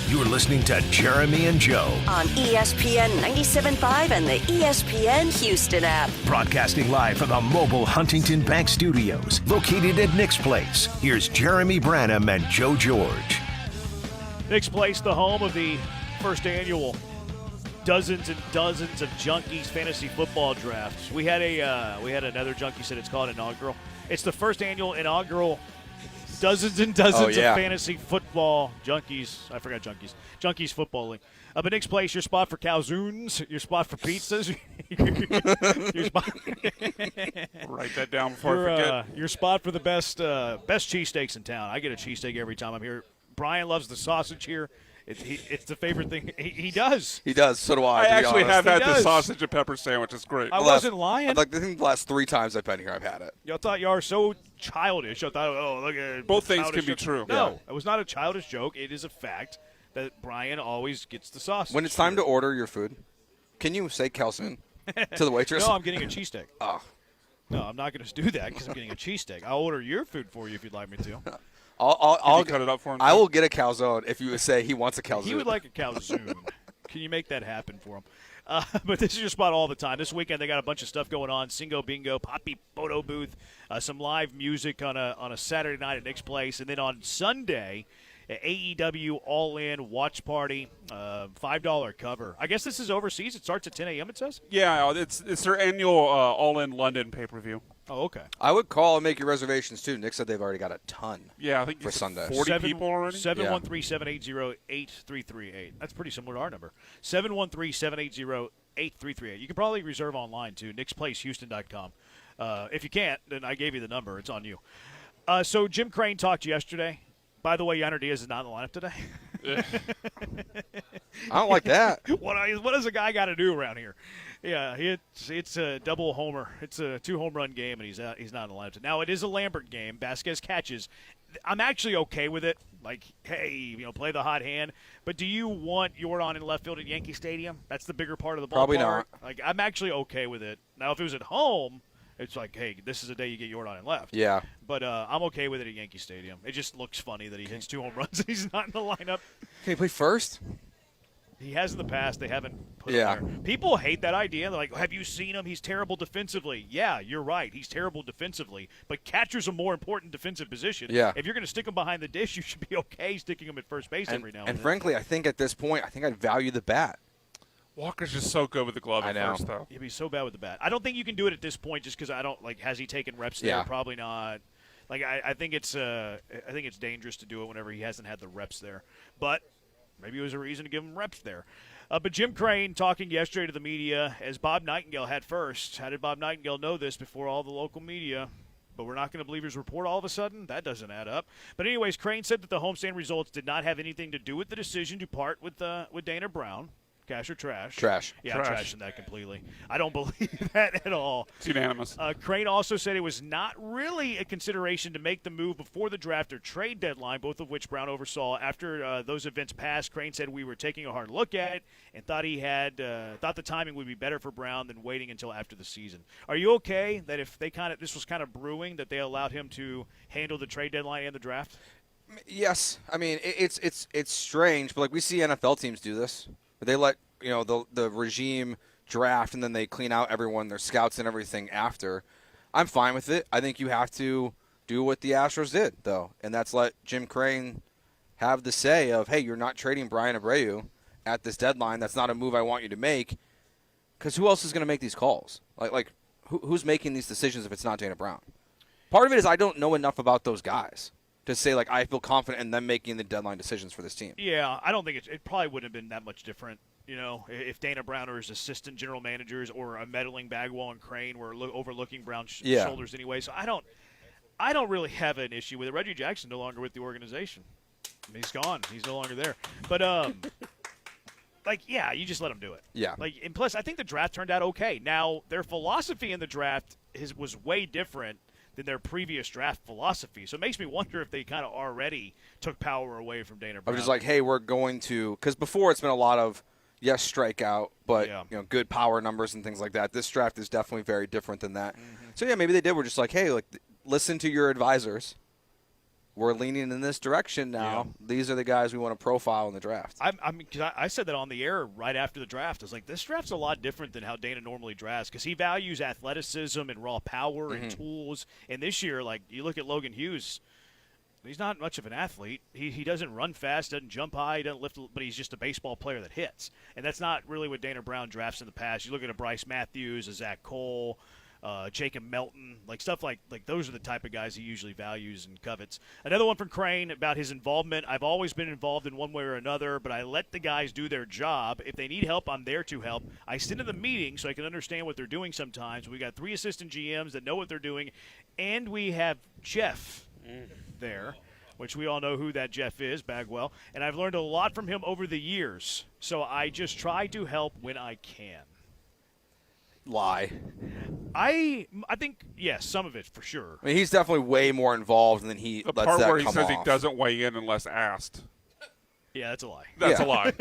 You're listening to Jeremy and Joe, on ESPN 97.5 and the ESPN Houston app. broadcasting live from the mobile Huntington Bank Studios, located at Nick's Place. Here's Jeremy Branham and Joe George. Nick's Place, the home of the first annual dozens and dozens of Junkies fantasy football drafts. We had another Junkie said it's called inaugural. It's the first annual inaugural dozens and dozens of fantasy football Junkies. I forgot Junkies football league. But Nick's Place, your spot for calzones, your spot for pizzas, your spot. Write that down before I forget. Your spot for the best cheesesteaks in town. I get a cheesesteak every time I'm here. Brian loves the sausage here. It's the favorite thing. He does. He does. So do I. I actually have had the sausage and pepper sandwich. It's great. I wasn't lying. I think the last 3 times I've been here, I've had it. Y'all thought y'all are so childish. I thought, oh, look at both things can be true. No, it was not a childish joke. It is a fact that Brian always gets the sausage. When it's time to order your food, can you say calzone? To the waitress? No, I'm getting a cheesesteak. Oh. No, I'm not going to do that because I'm getting a cheesesteak. I'll order your food for you if you'd like me to. I'll cut it up for him. I will get a calzone if you would say he wants a calzone. He would like a calzone. Can you make that happen for him? But this is your spot all the time. This weekend they got a bunch of stuff going on. Singo Bingo, Poppy Photo Booth, some live music on a Saturday night at Nick's Place. And then on Sunday, AEW All-In Watch Party, $5 cover. I guess this is overseas. It starts at 10 a.m., it says? Yeah, it's their annual All-In London pay-per-view. Oh, okay. I would call and make your reservations, too. Nick said they've already got a ton. Yeah, I think for Sunday. 40 people already? 713-780-8338. That's pretty similar to our number. 713-780-8338. You can probably reserve online, too, nicksplacehouston.com. If you can't, then I gave you the number. It's on you. So Jim Crane talked yesterday. By the way, Yanner Diaz is not in the lineup today. I don't like that. What does a guy got to do around here? Yeah, it's a double homer. It's a 2-home run game, and he's not in the lineup. Now, it is a Lambert game. Vasquez catches. I'm actually okay with it. Like, hey, play the hot hand. But do you want Jordan in left field at Yankee Stadium? That's the bigger part of the ballpark. Probably not. Like, I'm actually okay with it. Now, if it was at home, it's like, hey, this is the day you get Jordan in left. Yeah. But I'm okay with it at Yankee Stadium. It just looks funny that he hits 2 home runs and he's not in the lineup. Can he play first? He has in the past. They haven't put him Yeah. there. People hate that idea. They're like, have you seen him? He's terrible defensively. Yeah, you're right. He's terrible defensively. But catcher's a more important defensive position. Yeah. If you're going to stick him behind the dish, you should be okay sticking him at first base every now and And then. frankly, I think at this point, I'd value the bat. Walker's just so good with the glove I at know. first, though. He'd be so bad with the bat. I don't think you can do it at this point just because I don't, has he taken reps there? Yeah. Probably not. I think it's dangerous to do it whenever he hasn't had the reps there. But maybe it was a reason to give him reps there. But Jim Crane talking yesterday to the media, as Bob Nightingale had first. How did Bob Nightingale know this before all the local media? But we're not going to believe his report all of a sudden? That doesn't add up. But anyways, Crane said that the homestand results did not have anything to do with the decision to part with Dana Brown. Cash or trash? Trash. Yeah, I'm Trash. trashing that completely. I don't believe that at all. It's unanimous. Crane also said it was not really a consideration to make the move before the draft or trade deadline, both of which Brown oversaw. After those events passed, Crane said we were taking a hard look at it and thought the timing would be better for Brown than waiting until after the season. Are you okay that if this was kind of brewing, that they allowed him to handle the trade deadline and the draft? Yes. I mean, it's strange, but we see NFL teams do this. They let the regime draft and then they clean out everyone, their scouts and everything after. I'm fine with it. I think you have to do what the Astros did, though, and that's let Jim Crane have the say of, hey, you're not trading Brian Abreu at this deadline. That's not a move I want you to make, because who else is going to make these calls? Who's making these decisions if it's not Dana Brown? Part of it is I don't know enough about those guys to say, I feel confident in them making the deadline decisions for this team. Yeah, I don't think it probably wouldn't have been that much different, if Dana Brown or his assistant general managers or a meddling Bagwell and Crane were overlooking Brown's shoulders anyway. So I don't really have an issue with it. Reggie Jackson no longer with the organization. He's gone. He's no longer there. But you just let him do it. Yeah. And plus, I think the draft turned out okay. Now, their philosophy in the draft was way different than their previous draft philosophy. So it makes me wonder if they kind of already took power away from Dana Brown. I'm just hey, we're going to – because before it's been a lot of, yes, strikeout, but good power numbers and things like that. This draft is definitely very different than that. Mm-hmm. So, maybe they did. We're just hey, listen to your advisors. We're leaning in this direction now. Yeah. These are the guys we want to profile in the draft. I said that on the air right after the draft. I was like, this draft's a lot different than how Dana normally drafts because he values athleticism and raw power and tools. And this year, you look at Logan Hughes, he's not much of an athlete. He doesn't run fast, doesn't jump high, he doesn't lift, but he's just a baseball player that hits. And that's not really what Dana Brown drafts in the past. You look at a Bryce Matthews, a Zach Cole, Jacob Melton, stuff like those are the type of guys he usually values and covets. Another one from Crane about his involvement. I've always been involved in one way or another, but I let the guys do their job. If they need help, I'm there to help. I sit in the meeting so I can understand what they're doing sometimes. We got 3 assistant GMs that know what they're doing, and we have Jeff there, which we all know who that Jeff is, Bagwell, and I've learned a lot from him over the years, so I just try to help when I can. Lie. I think, yes, some of it for sure. I mean, he's definitely way more involved than he the lets part that where he come says off. he doesn't weigh in unless asked. Yeah, that's a lie. That's a lie.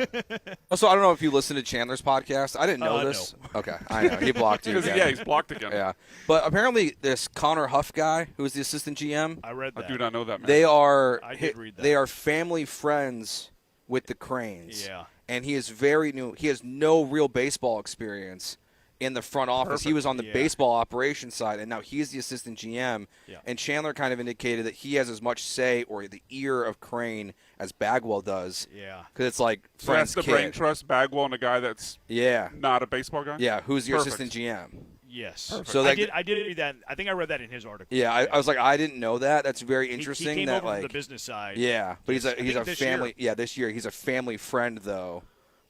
Also, I don't know if you listen to Chandler's podcast. I didn't know this. No. Okay, I know. He blocked you again. Yeah, he's blocked again. Yeah. But apparently this Connor Huff guy, who is the assistant GM, I read that. I do not know that, man. I did read that. They are family friends with the Cranes. Yeah. And he is very new. He has no real baseball experience in the front office. He was on the baseball operations side, and now he's the assistant GM. Yeah. And Chandler kind of indicated that he has as much say or the ear of Crane as Bagwell does. Yeah. Because it's like So friend's that's the kid. brain trust, Bagwell, and a guy that's not a baseball guy? Yeah, who's your Perfect. assistant GM? Yes. Perfect. So that, I did read that. I think I read that in his article. Yeah, I was like, I didn't know that. That's very interesting. He came that over like from the business side. Yeah, but Yes, he's a this family. year. Yeah, this year he's a family friend though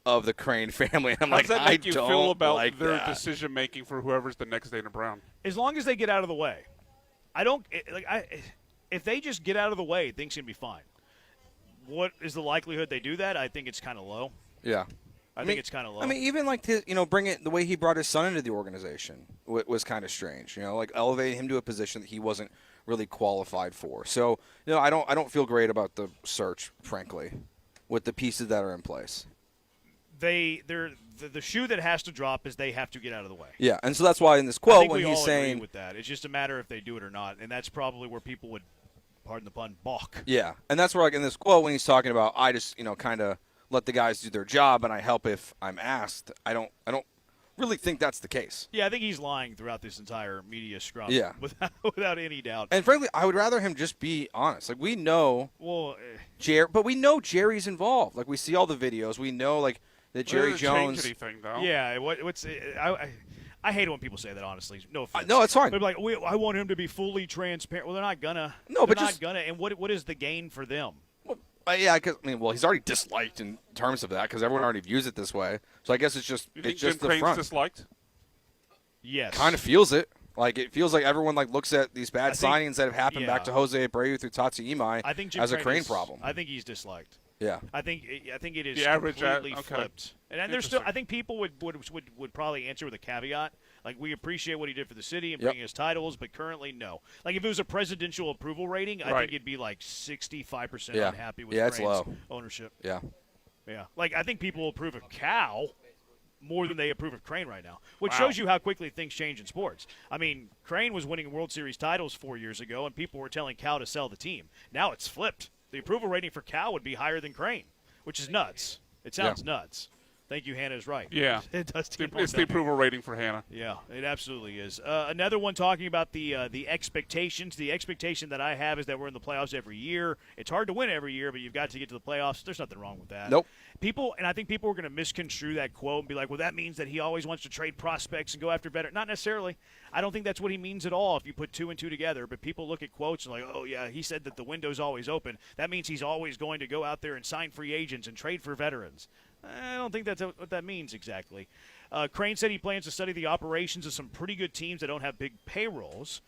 of the Crane family. I'm How like, does that I make you don't feel about like their that. decision making for whoever's the next Dana Brown? As long as they get out of the way. If they just get out of the way, things can be fine. What is the likelihood they do that? I think it's kind of low. Yeah. I think it's kind of low. I mean, even like bring it the way he brought his son into the organization was kind of strange. Like elevating him to a position that he wasn't really qualified for. So, I don't feel great about the search, frankly, with the pieces that are in place. The shoe that has to drop is they have to get out of the way. Yeah, and so that's why in this I quote think when we he's all saying agree with that, it's just a matter if they do it or not, and that's probably where people would, pardon the pun, balk. Yeah, and that's where like in this quote when he's talking about I just kind of let the guys do their job and I help if I'm asked. I don't really think that's the case. Yeah, I think he's lying throughout this entire media scrum. Yeah. without any doubt. And frankly, I would rather him just be honest. Like we know, but we know Jerry's involved. Like we see all the videos. We know like that Jerry Jones. Change anything, though. Yeah, I hate it when people say that. Honestly, no offense. No, it's fine. But like, I want him to be fully transparent. Well, they're not gonna. No, but they're just not gonna. And what is the gain for them? Yeah, because he's already disliked in terms of that because everyone already views it this way. So I guess it's just You think just Jim the Crane's front. disliked? Yes. Kind of feels it. Like it feels like everyone like looks at these bad signings that have happened back to Jose Abreu through Tatsu Imai I think Jim as a Crane Crane is- problem. I think he's disliked. Yeah. I think it is The average completely okay. flipped. And there's still, I think people would probably answer with a caveat. Like, we appreciate what he did for the city and bringing us titles, but currently, no. Like, if it was a presidential approval rating, I think it'd be like 65% unhappy with it's Crane's low. ownership. Yeah. Yeah. Like, I think people will approve of Cal more than they approve of Crane right now, which shows you how quickly things change in sports. I mean, Crane was winning World Series titles 4 years ago, and people were telling Cal to sell the team. Now it's flipped. The approval rating for Cal would be higher than Crane, which is nuts. It sounds nuts. Thank you, Hannah's right. Yeah. It does. It's the approval rating for Hannah. Yeah, it absolutely is. Another one talking about the expectations. The expectation that I have is that we're in the playoffs every year. It's hard to win every year, but you've got to get to the playoffs. There's nothing wrong with that. Nope. I think people are going to misconstrue that quote and be like, well, that means that he always wants to trade prospects and go after better. Not necessarily. I don't think that's what he means at all if you put two and two together. But people look at quotes and like, oh, yeah, he said that the window's always open. That means he's always going to go out there and sign free agents and trade for veterans. I don't think that's what that means exactly. Crane said he plans to study the operations of some pretty good teams that don't have big payrolls.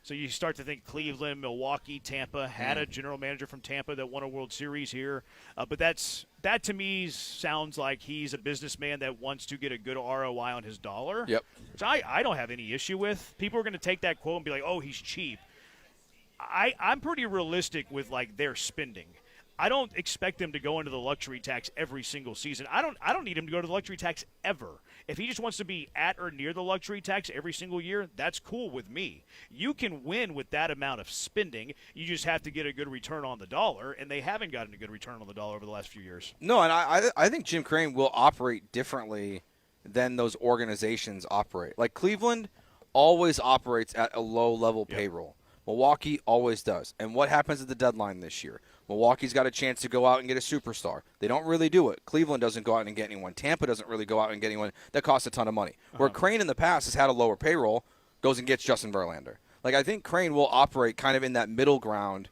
So you start to think Cleveland, Milwaukee, Tampa had a general manager from Tampa that won a World Series here. But that to me sounds like he's a businessman that wants to get a good ROI on his dollar. Yep. Which I don't have any issue with. People are going to take that quote and be like, oh, he's cheap. I'm pretty realistic with like their spending. I don't expect them to go into the luxury tax every single season. I don't need him to go to the luxury tax ever. If he just wants to be at or near the luxury tax every single year, that's cool with me. You can win with that amount of spending. You just have to get a good return on the dollar, and they haven't gotten a good return on the dollar over the last few years. No, and I think Jim Crane will operate differently than those organizations operate. Like Cleveland always operates at a low-level payroll. Milwaukee always does. And what happens at the deadline this year? Milwaukee's got a chance to go out and get a superstar. They don't really do it. Cleveland doesn't go out and get anyone. Tampa doesn't really go out and get anyone that costs a ton of money. Where Crane in the past has had a lower payroll, goes and gets Justin Verlander. Like I think Crane will operate kind of in that middle ground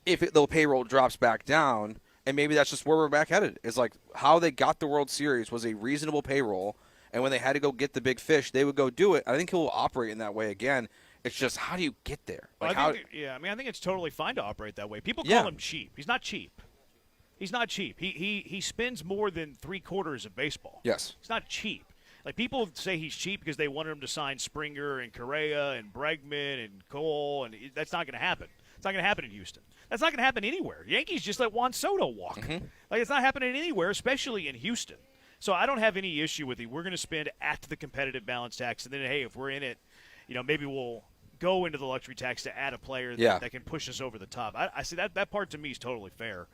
if the payroll drops back down, and maybe that's just where we're back headed. It's like how they got the World Series was a reasonable payroll, and when they had to go get the big fish, they would go do it. I think he'll operate in that way again. It's just how do you get there? Like I think it's totally fine to operate that way. People call him cheap. He's not cheap. He's not cheap. He spends more than 3/4 of baseball. Yes. He's not cheap. Like people say he's cheap because they wanted him to sign Springer and Correa and Bregman and Cole, and that's not going to happen. It's not going to happen in Houston. That's not going to happen anywhere. Yankees just let Juan Soto walk. Like, it's not happening anywhere, especially in Houston. So I don't have any issue with it. We're going to spend at the competitive balance tax, and then, hey, if we're in it, maybe we'll go into the luxury tax to add a player that can push us over the top. I see that part to me is totally fair.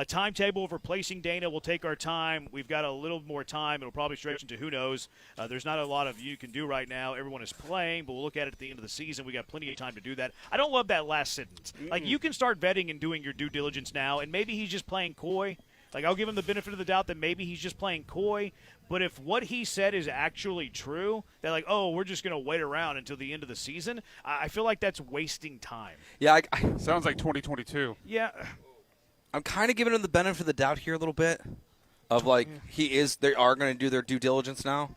Timetable of replacing Dana, we'll take our time. We've got a little more time. It'll probably stretch into who knows. There's not a lot of you can do right now. Everyone is playing, but we'll look at it at the end of the season. We got plenty of time to do that. I don't love that last sentence. Like, you can start vetting and doing your due diligence now, and maybe he's just playing coy. Like, I'll give him the benefit of the doubt that maybe he's just playing coy. But if what he said is actually true, they're like, oh, we're just going to wait around until the end of the season, I feel like that's wasting time. Yeah. Sounds like 2022. Yeah. I'm kind of giving him the benefit of the doubt here a little bit of, like, they are going to do their due diligence now.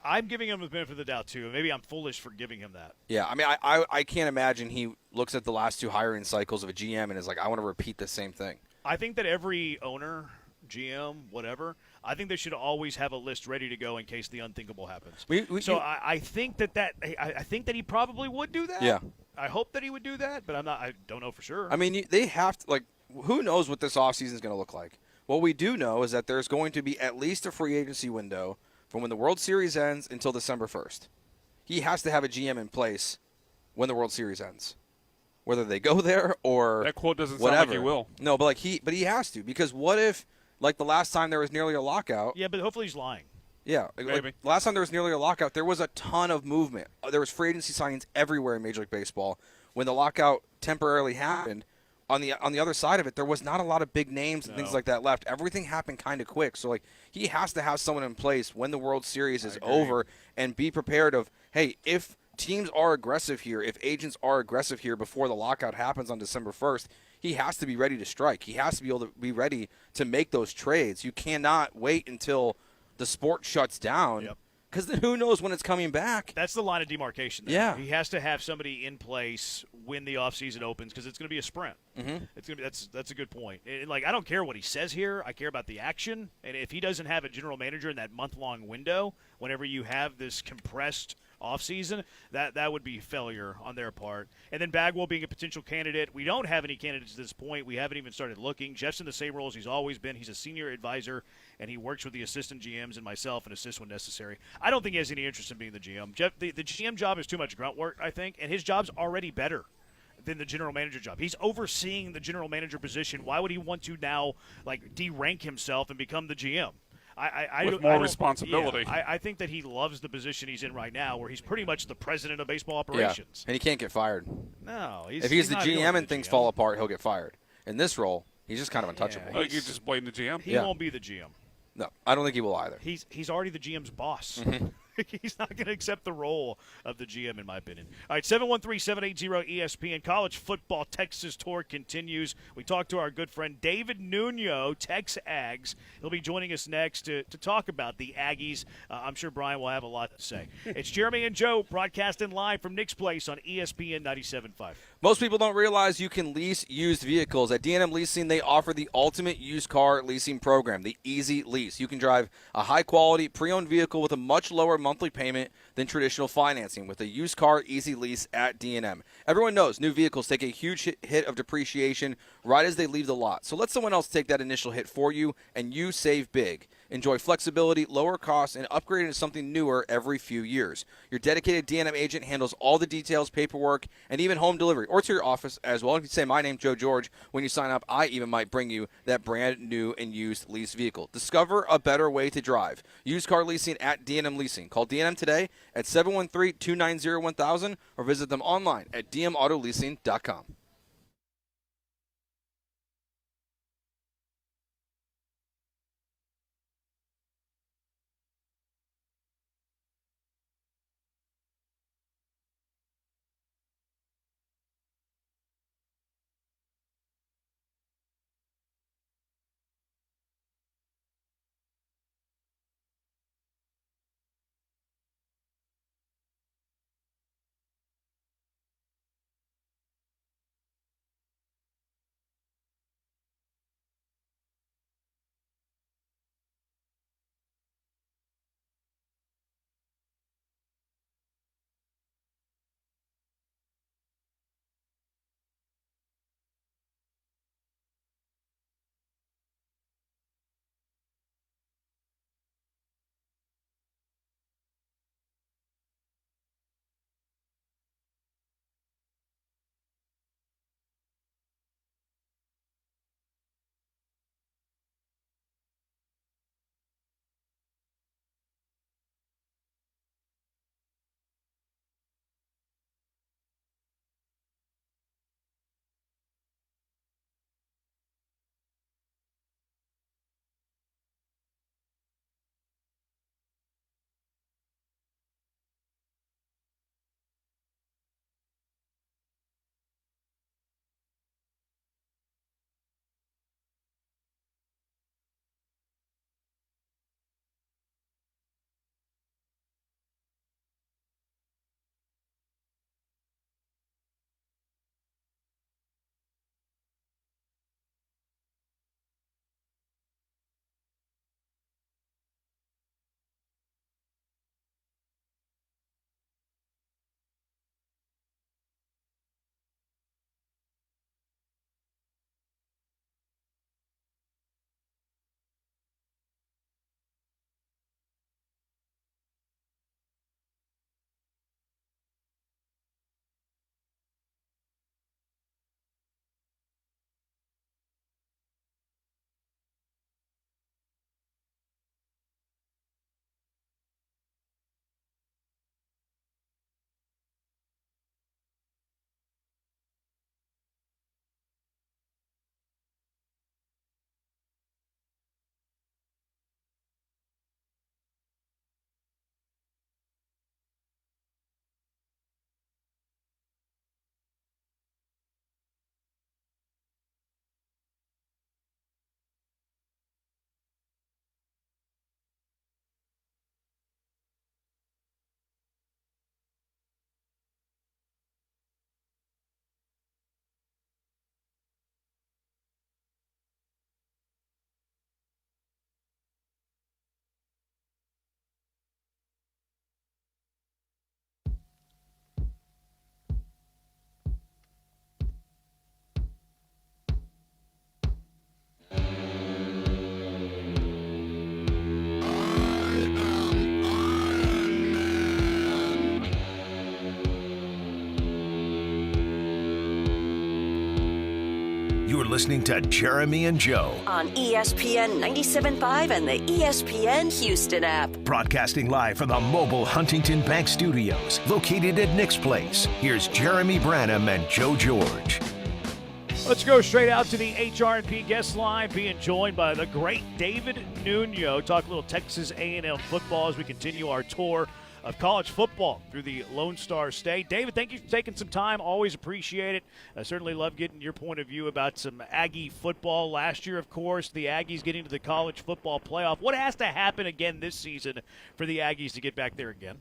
I'm giving him the benefit of the doubt, too. Maybe I'm foolish for giving him that. Yeah, I mean, I can't imagine he looks at the last 2 hiring cycles of a GM and is like, I want to repeat the same thing. I think that every owner, GM, whatever, I think they should always have a list ready to go in case the unthinkable happens. I think I think that he probably would do that. Yeah. I hope that he would do that, but I don't know for sure. I mean, they have to, like, who knows what this offseason is going to look like. What we do know is that there's going to be at least a free agency window from when the World Series ends until December 1st. He has to have a GM in place when the World Series ends. Whether they go there or that quote doesn't whatever. sound like he will. No, but he has to, because what if, like, the last time there was nearly a lockout? Yeah, but hopefully he's lying. Yeah, maybe. Like, last time there was nearly a lockout, there was a ton of movement. There was free agency signings everywhere in Major League Baseball. When the lockout temporarily happened, on the other side of it, there was not a lot of big names and things like that left. Everything happened kind of quick. So, like, he has to have someone in place when the World Series is over and be prepared of, hey, if teams are aggressive here, if agents are aggressive here before the lockout happens on December 1st, he has to be ready to strike. He has to be able to be ready to make those trades. You cannot wait until the sport shuts down, because then who knows when it's coming back. That's the line of demarcation there. Yeah. He has to have somebody in place when the offseason opens, because it's going to be a sprint. It's going to be, that's a good point. And, like, I don't care what he says here. I care about the action. And if he doesn't have a general manager in that month-long window, whenever you have this compressed offseason, that would be failure on their part. And then Bagwell being a potential candidate. We don't have any candidates at this point. We haven't even started looking. Jeff's in the same role as he's always been. He's a senior advisor, and he works with the assistant GMs and myself and assists when necessary. I don't think he has any interest in being the GM. Jeff, the GM job is too much grunt work, I think, and his job's already better than the general manager job. He's overseeing the general manager position. Why would he want to now, like, de-rank himself and become the GM? With more responsibility. Yeah, I think that he loves the position he's in right now, where he's pretty much the president of baseball operations. Yeah. And he can't get fired. No. If he's the not GM and the things GM. fall apart, he'll get fired. In this role, he's just kind of untouchable. Yeah, You just blame the GM? He won't be the GM. No, I don't think he will either. He's already the GM's boss. He's not going to accept the role of the GM, in my opinion. All right, 713-780-ESPN. College football Texas tour continues. We talked to our good friend David Nuno, Tex Ags. He'll be joining us next to talk about the Aggies. I'm sure Brian will have a lot to say. It's Jeremy and Joe broadcasting live from Nick's Place on ESPN 97.5. Most people don't realize you can lease used vehicles. At D&M Leasing, they offer the ultimate used car leasing program, the Easy Lease. You can drive a high-quality, pre-owned vehicle with a much lower monthly payment than traditional financing with a used car Easy Lease at D&M. Everyone knows new vehicles take a huge hit of depreciation right as they leave the lot. So let someone else take that initial hit for you, and you save big. Enjoy flexibility, lower costs, and upgrade into something newer every few years. Your dedicated D&M agent handles all the details, paperwork, and even home delivery, or to your office as well. If you say, my name's Joe George, when you sign up, I even might bring you that brand new and used lease vehicle. Discover a better way to drive. Used car leasing at D&M Leasing. Call D&M today at 713-290-1000 or visit them online at dmautoleasing.com. listening to Jeremy and Joe. On ESPN 97.5 and the ESPN Houston app. Broadcasting live from the mobile Huntington Bank Studios, located at Nick's Place. Here's Jeremy Branham and Joe George. Let's go straight out to the HRP guest line, being joined by the great David Nuno. Talk a little Texas A&M football as we continue our tour of college football through the Lone Star State. David, thank you for taking some time. Always appreciate it. I certainly love getting your point of view about some Aggie football. Last year, of course, the Aggies getting to the college football playoff. What has to happen again this season for the Aggies to get back there again?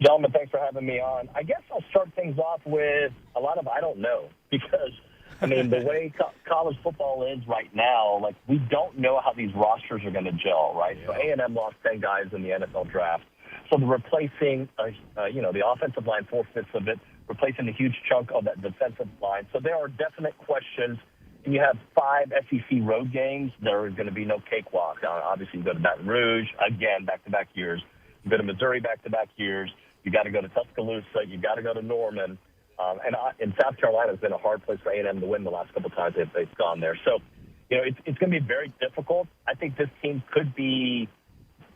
Gentlemen, thanks for having me on. I guess I'll start things off with a lot of I don't know, because I mean, the way college football is right now, like, we don't know how these rosters are going to gel, right? Yeah. So A&M lost 10 guys in the NFL draft. So they're replacing, the offensive line, 4/5 of it, replacing a huge chunk of that defensive line. So there are definite questions. And you have 5 SEC road games. There is going to be no cakewalk. Obviously, you go to Baton Rouge, again, back-to-back years. You go to Missouri, back-to-back years. You got to go to Tuscaloosa. You got to go to Norman. And South Carolina has been a hard place for A&M to win the last couple of times they've gone there. So, it's going to be very difficult. I think this team could be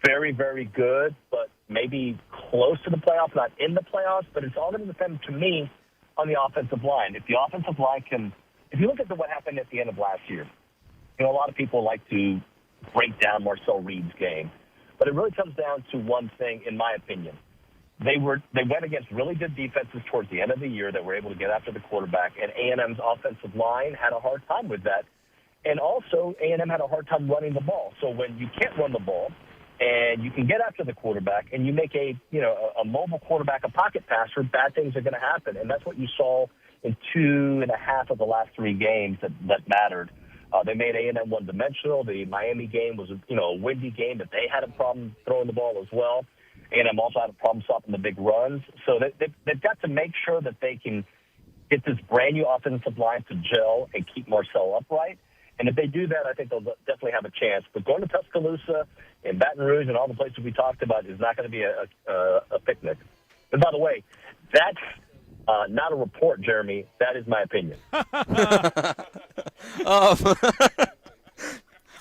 very, very good, but maybe close to the playoffs, not in the playoffs. But it's all going to depend, to me, on the offensive line. If the offensive line can – if you look at what happened at the end of last year, a lot of people like to break down Marcel Reed's game. But it really comes down to one thing, in my opinion. They went against really good defenses towards the end of the year that were able to get after the quarterback, and A&M's offensive line had a hard time with that. And also, A&M had a hard time running the ball. So when you can't run the ball and you can get after the quarterback and you make a mobile quarterback a pocket passer, bad things are going to happen. And that's what you saw in 2.5 of the last 3 games that mattered. They made A&M one-dimensional. The Miami game was a windy game, but they had a problem throwing the ball as well. A&M also had a problem stopping the big runs. So they've got to make sure that they can get this brand-new offensive line to gel and keep Marcel upright. And if they do that, I think they'll definitely have a chance. But going to Tuscaloosa and Baton Rouge and all the places we talked about is not going to be a picnic. And by the way, that's not a report, Jeremy. That is my opinion.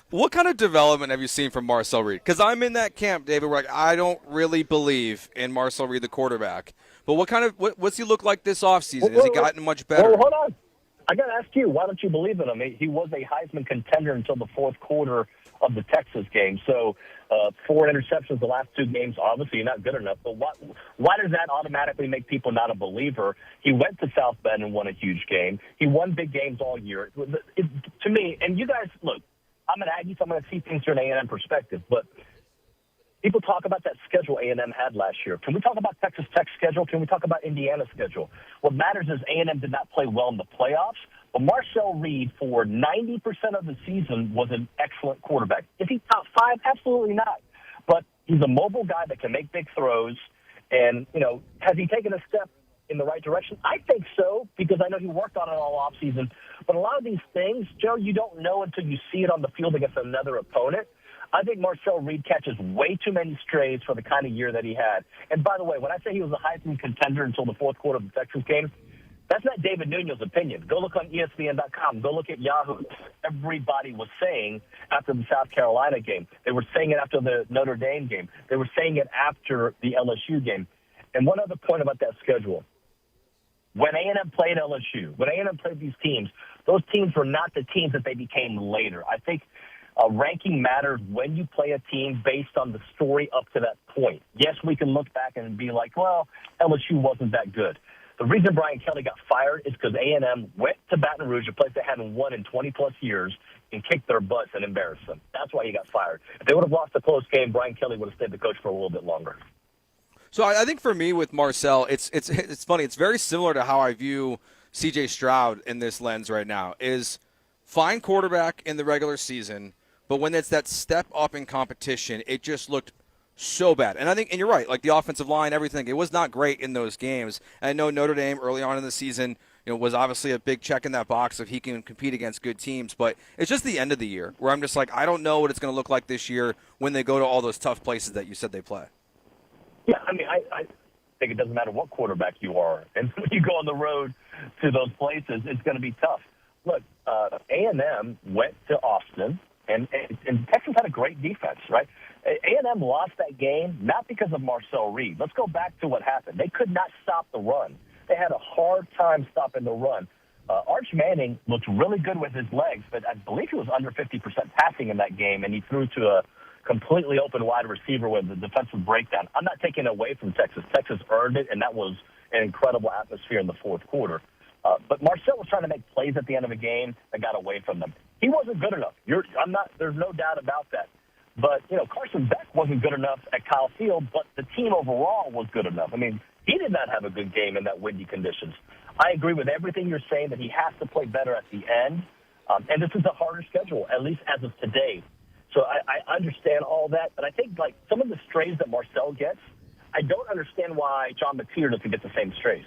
What kind of development have you seen from Marcel Reed? Because I'm in that camp, David, where I don't really believe in Marcel Reed, the quarterback. But what's he look like this offseason? Has he gotten much better? Well, hold on. I got to ask you, why don't you believe in him? He was a Heisman contender until the fourth quarter of the Texas game. So 4 interceptions the last 2 games. Obviously, you're not good enough. But why does that automatically make people not a believer? He went to South Bend and won a huge game. He won big games all year. To me, and you guys, look, I'm an Aggie, so I'm going to see things from an A&M perspective. But people talk about that schedule A&M had last year. Can we talk about Texas Tech's schedule? Can we talk about Indiana's schedule? What matters is A&M did not play well in the playoffs. But Marcel Reed, for 90% of the season, was an excellent quarterback. Is he top 5? Absolutely not. But he's a mobile guy that can make big throws. And, has he taken a step in the right direction? I think so, because I know he worked on it all offseason. But a lot of these things, Joe, you don't know until you see it on the field against another opponent. I think Marcel Reed catches way too many strays for the kind of year that he had. And by the way, when I say he was a Heisman contender until the fourth quarter of the Texas game, that's not David Nuno's opinion. Go look on ESPN.com. Go look at Yahoo. Everybody was saying after the South Carolina game. They were saying it after the Notre Dame game. They were saying it after the LSU game. And one other point about that schedule. When A&M played LSU, when A&M played these teams, those teams were not the teams that they became later. I think ranking matters when you play a team based on the story up to that point. Yes, we can look back and be like, well, LSU wasn't that good. The reason Brian Kelly got fired is because A&M went to Baton Rouge, a place they hadn't won in 20-plus years, and kicked their butts and embarrassed them. That's why he got fired. If they would have lost a close game, Brian Kelly would have stayed the coach for a little bit longer. So I think for me with Marcel, it's funny. It's very similar to how I view C.J. Stroud in this lens right now. Is fine quarterback in the regular season, but when it's that step up in competition, it just looked so bad. And I think, and you're right, like the offensive line, everything, it was not great in those games. And I know Notre Dame early on in the season, was obviously a big check in that box if he can compete against good teams. But it's just the end of the year where I'm just like, I don't know what it's going to look like this year when they go to all those tough places that you said they play. Yeah, I mean, I think it doesn't matter what quarterback you are. And when you go on the road to those places, it's going to be tough. look, A&M went to Austin, and Texas had a great defense, right? A&M lost that game not because of Marcel Reed. Let's go back to what happened. They could not stop the run. They had a hard time stopping the run. Arch Manning looked really good with his legs, but I believe he was under 50% passing in that game, and he threw to a completely open wide receiver with a defensive breakdown. I'm not taking it away from Texas. Texas earned it, and that was an incredible atmosphere in the fourth quarter. But Marcel was trying to make plays at the end of the game that got away from them. He wasn't good enough. There's no doubt about that. But, Carson Beck wasn't good enough at Kyle Field, but the team overall was good enough. I mean, he did not have a good game in that windy conditions. I agree with everything you're saying that he has to play better at the end. And this is a harder schedule, at least as of today. So I understand all that. But I think, like, some of the strays that Marcel gets, I don't understand why John McPeter doesn't get the same strays.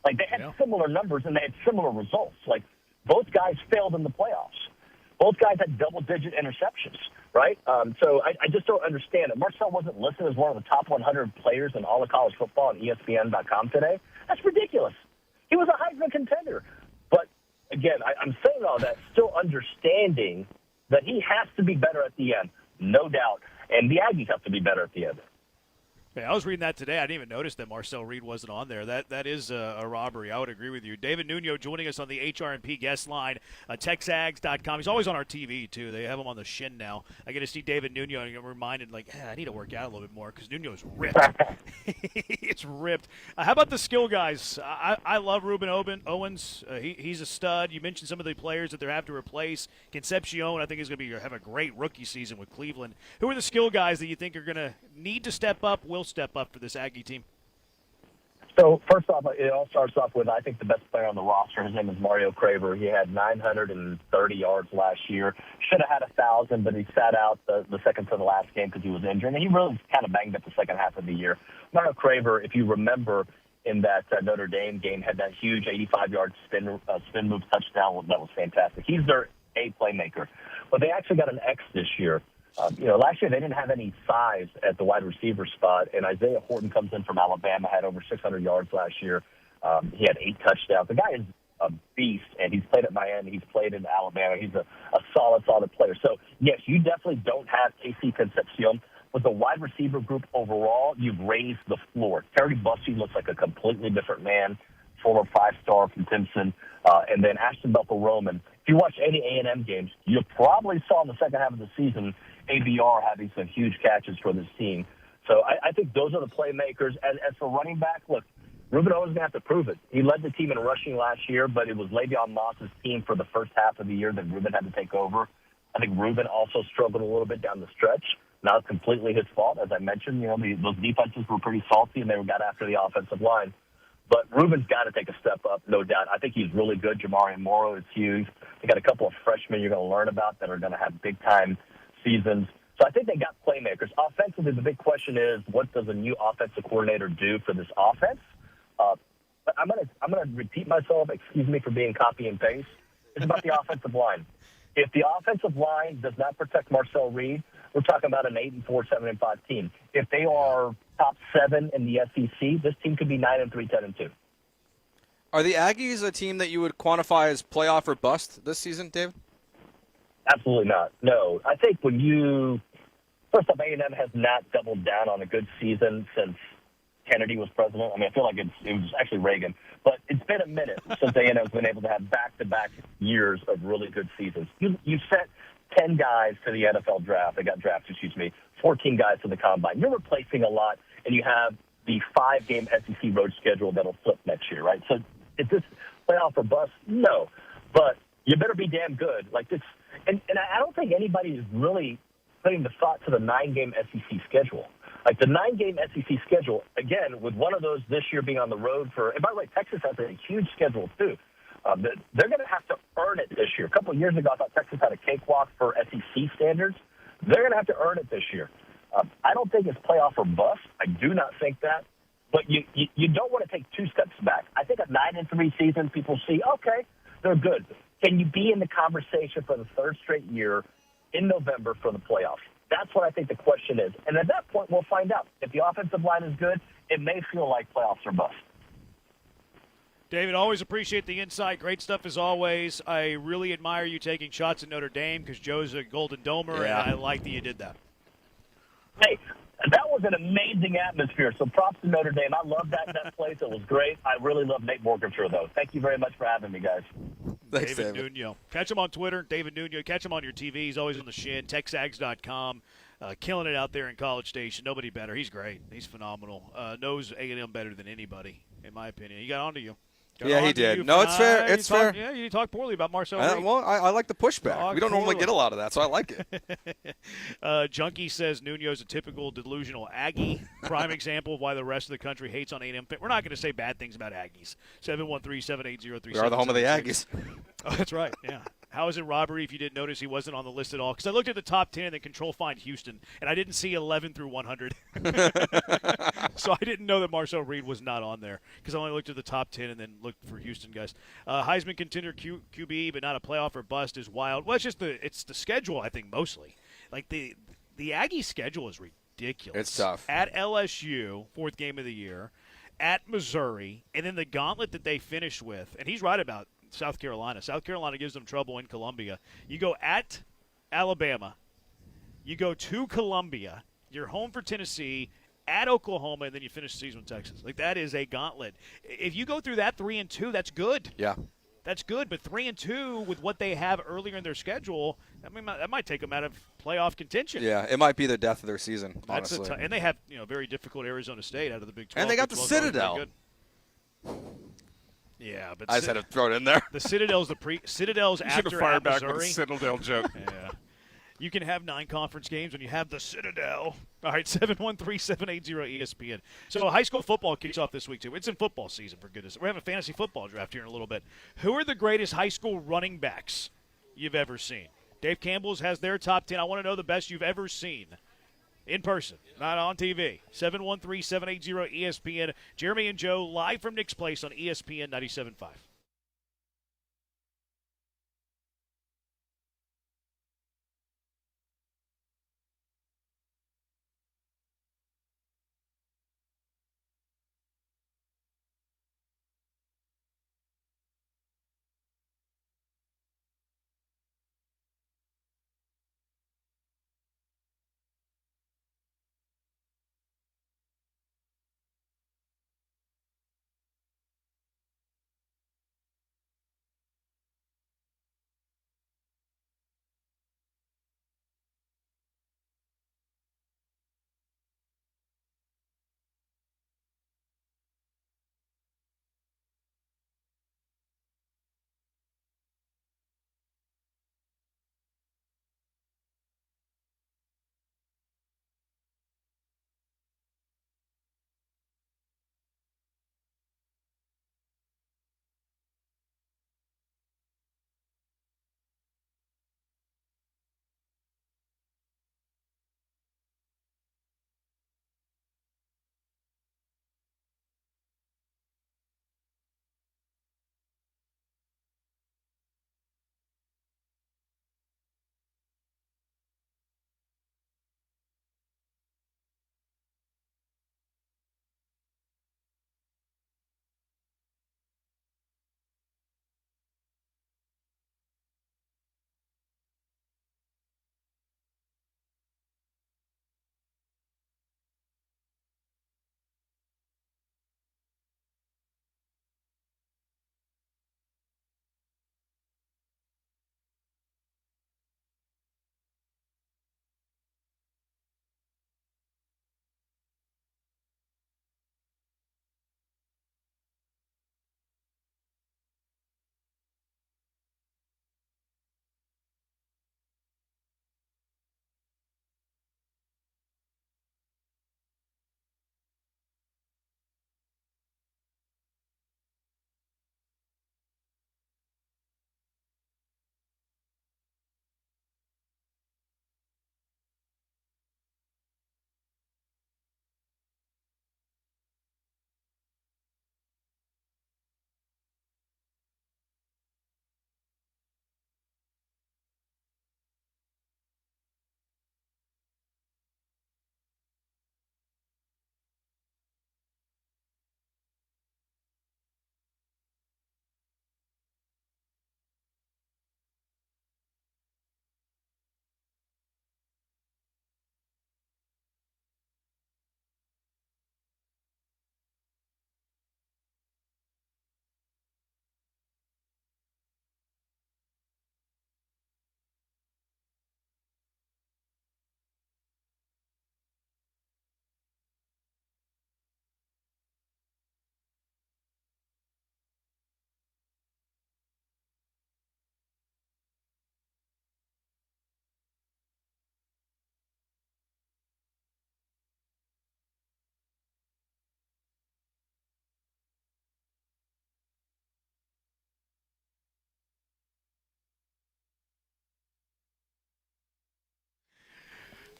Like, they had similar numbers and they had similar results. Like, both guys failed in the playoffs. Both guys had double-digit interceptions, right? So I just don't understand it. Marcel wasn't listed as one of the top 100 players in all of college football on ESPN.com today. That's ridiculous. He was a Heisman contender. But, again, I'm saying all that, still understanding that he has to be better at the end, no doubt. And the Aggies have to be better at the end. Yeah, I was reading that today. I didn't even notice that Marcel Reed wasn't on there. That is a robbery. I would agree with you. David Nuno joining us on the HRMP guest line, TexAgs.com. He's always on our TV, too. They have him on the shin now. I get to see David Nuno, and I'm reminded, I need to work out a little bit more because Nuno's ripped. It's ripped. How about the skill guys? I love Ruben Owens. He's a stud. You mentioned some of the players that they have to replace. Concepcion, I think, is going to have a great rookie season with Cleveland. Who are the skill guys that you think are going to need to step up, will step up for this Aggie team? So, first off, it all starts off with, I think, the best player on the roster. His name is Mario Craver. He had 930 yards last year. Should have had 1,000, but he sat out the second to the last game because he was injured. And he really kind of banged up the second half of the year. Mario Craver, if you remember, in that Notre Dame game, had that huge 85-yard spin move touchdown. That was fantastic. He's their A playmaker. But they actually got an X this year. Last year they didn't have any size at the wide receiver spot, and Isaiah Horton comes in from Alabama, had over 600 yards last year. He had 8 touchdowns. The guy is a beast, and he's played at Miami. He's played in Alabama. He's a solid player. So, yes, you definitely don't have KC Concepcion. With the wide receiver group overall, you've raised the floor. Terry Bussey looks like a completely different man, former 5-star from Timpson. And then Ashton Bethel-Roman. If you watch any A&M games, you probably saw in the second half of the season ABR having some huge catches for this team. So I think those are the playmakers. As for running back, look, Ruben Owens is going to have to prove it. He led the team in rushing last year, but it was Le'Veon Moss's team for the first half of the year that Ruben had to take over. I think Ruben also struggled a little bit down the stretch. Not completely his fault. As I mentioned, those defenses were pretty salty, and they got after the offensive line. But Ruben's got to take a step up, no doubt. I think he's really good. Jamari Morrow is huge. They got a couple of freshmen you're going to learn about that are going to have big-time seasons. So I think they got playmakers. Offensively, the big question is, what does a new offensive coordinator do for this offense? But I'm going to repeat myself. Excuse me for being copy and paste. It's about the offensive line. If the offensive line does not protect Marcel Reed, we're talking about an 8-4, 7-5 team. If they are top 7 in the SEC, this team could be 9-3, 10-2. Are the Aggies a team that you would quantify as playoff or bust this season, David? Absolutely not. No. I think first off, A&M has not doubled down on a good season since Kennedy was president. I mean, I feel like it was actually Reagan. But it's been a minute since A&M has been able to have back-to-back years of really good seasons. You sent 10 guys to the NFL draft. They got drafted, 14 guys to the combine. You're replacing a lot, and you have the 5-game SEC road schedule that'll flip next year, right? So is this playoff or bust? No. But you better be damn good. Like this, and I don't think anybody is really putting the thought to the 9-game SEC schedule. Like the 9-game SEC schedule, again, with one of those this year being on the road and by the way, Texas has a huge schedule too. They're going to have to earn it this year. A couple of years ago, I thought Texas had a cakewalk for SEC standards. They're going to have to earn it this year. I don't think it's playoff or bust. I do not think that. But you don't want to take 2 steps back. I think a 9-3 season, people see, okay, they're good. Can you be in the conversation for the 3rd straight year in November for the playoffs? That's what I think the question is. And at that point, we'll find out. If the offensive line is good, it may feel like playoffs or bust. David, always appreciate the insight. Great stuff as always. I really admire you taking shots at Notre Dame because Joe's a Golden Domer, and I like that you did that. Hey, that was an amazing atmosphere. So props to Notre Dame. I love that place. It was great. I really love Nate Morganshire, though. Thank you very much for having me, guys. Thanks, David Nuno. Catch him on Twitter, David Nuno. Catch him on your TV. He's always on the shin. TexAgs.com. Killing it out there in College Station. Nobody better. He's great. He's phenomenal. Knows A&M better than anybody, in my opinion. He got onto you. Yeah, he did. No, it's fair. It's fair. Yeah, you talk poorly about Marcel Reed. Well, I like the pushback. We don't normally get a lot of that, so I like it. Junkie says Nuno's a typical delusional Aggie. Prime example of why the rest of the country hates on A&M. We're not going to say bad things about Aggies. 713-780-3776. We are the home of the Aggies. Oh, that's right, yeah. How is it robbery if you didn't notice he wasn't on the list at all? Because I looked at the top 10 and then control find Houston, and I didn't see 11 through 100. So I didn't know that Marcel Reed was not on there because I only looked at the top 10 and then looked for Houston guys. Heisman contender QB, but not a playoff or bust is wild. Well, it's the schedule, I think, mostly. Like the Aggie schedule is ridiculous. It's tough. At LSU, fourth game of the year, at Missouri, and then the gauntlet that they finished with, and he's right about South Carolina. South Carolina gives them trouble in Columbia. You go at Alabama. You go to Columbia. You're home for Tennessee, at Oklahoma, and then you finish the season with Texas. Like, that is a gauntlet. If you go through that 3-2, that's good. Yeah. That's good, but 3-2 with what they have earlier in their schedule, I mean, that might take them out of playoff contention. Yeah, it might be the death of their season, honestly. And they have, very difficult Arizona State out of the Big 12. And they got the Citadel. Yeah, but I just had to throw it in there. The Citadels Citadels you after should have fired back Missouri. with a Citadel joke. Yeah. You can have 9 conference games when you have the Citadel. All right, 713-780-ESPN. So high school football kicks off this week, too. It's in football season, for goodness. We're having a fantasy football draft here in a little bit. Who are the greatest high school running backs you've ever seen? Dave Campbell's has their top 10. I want to know the best you've ever seen. In person, not on TV. 713-780-ESPN. Jeremy and Joe live from Nick's Place on ESPN 97.5.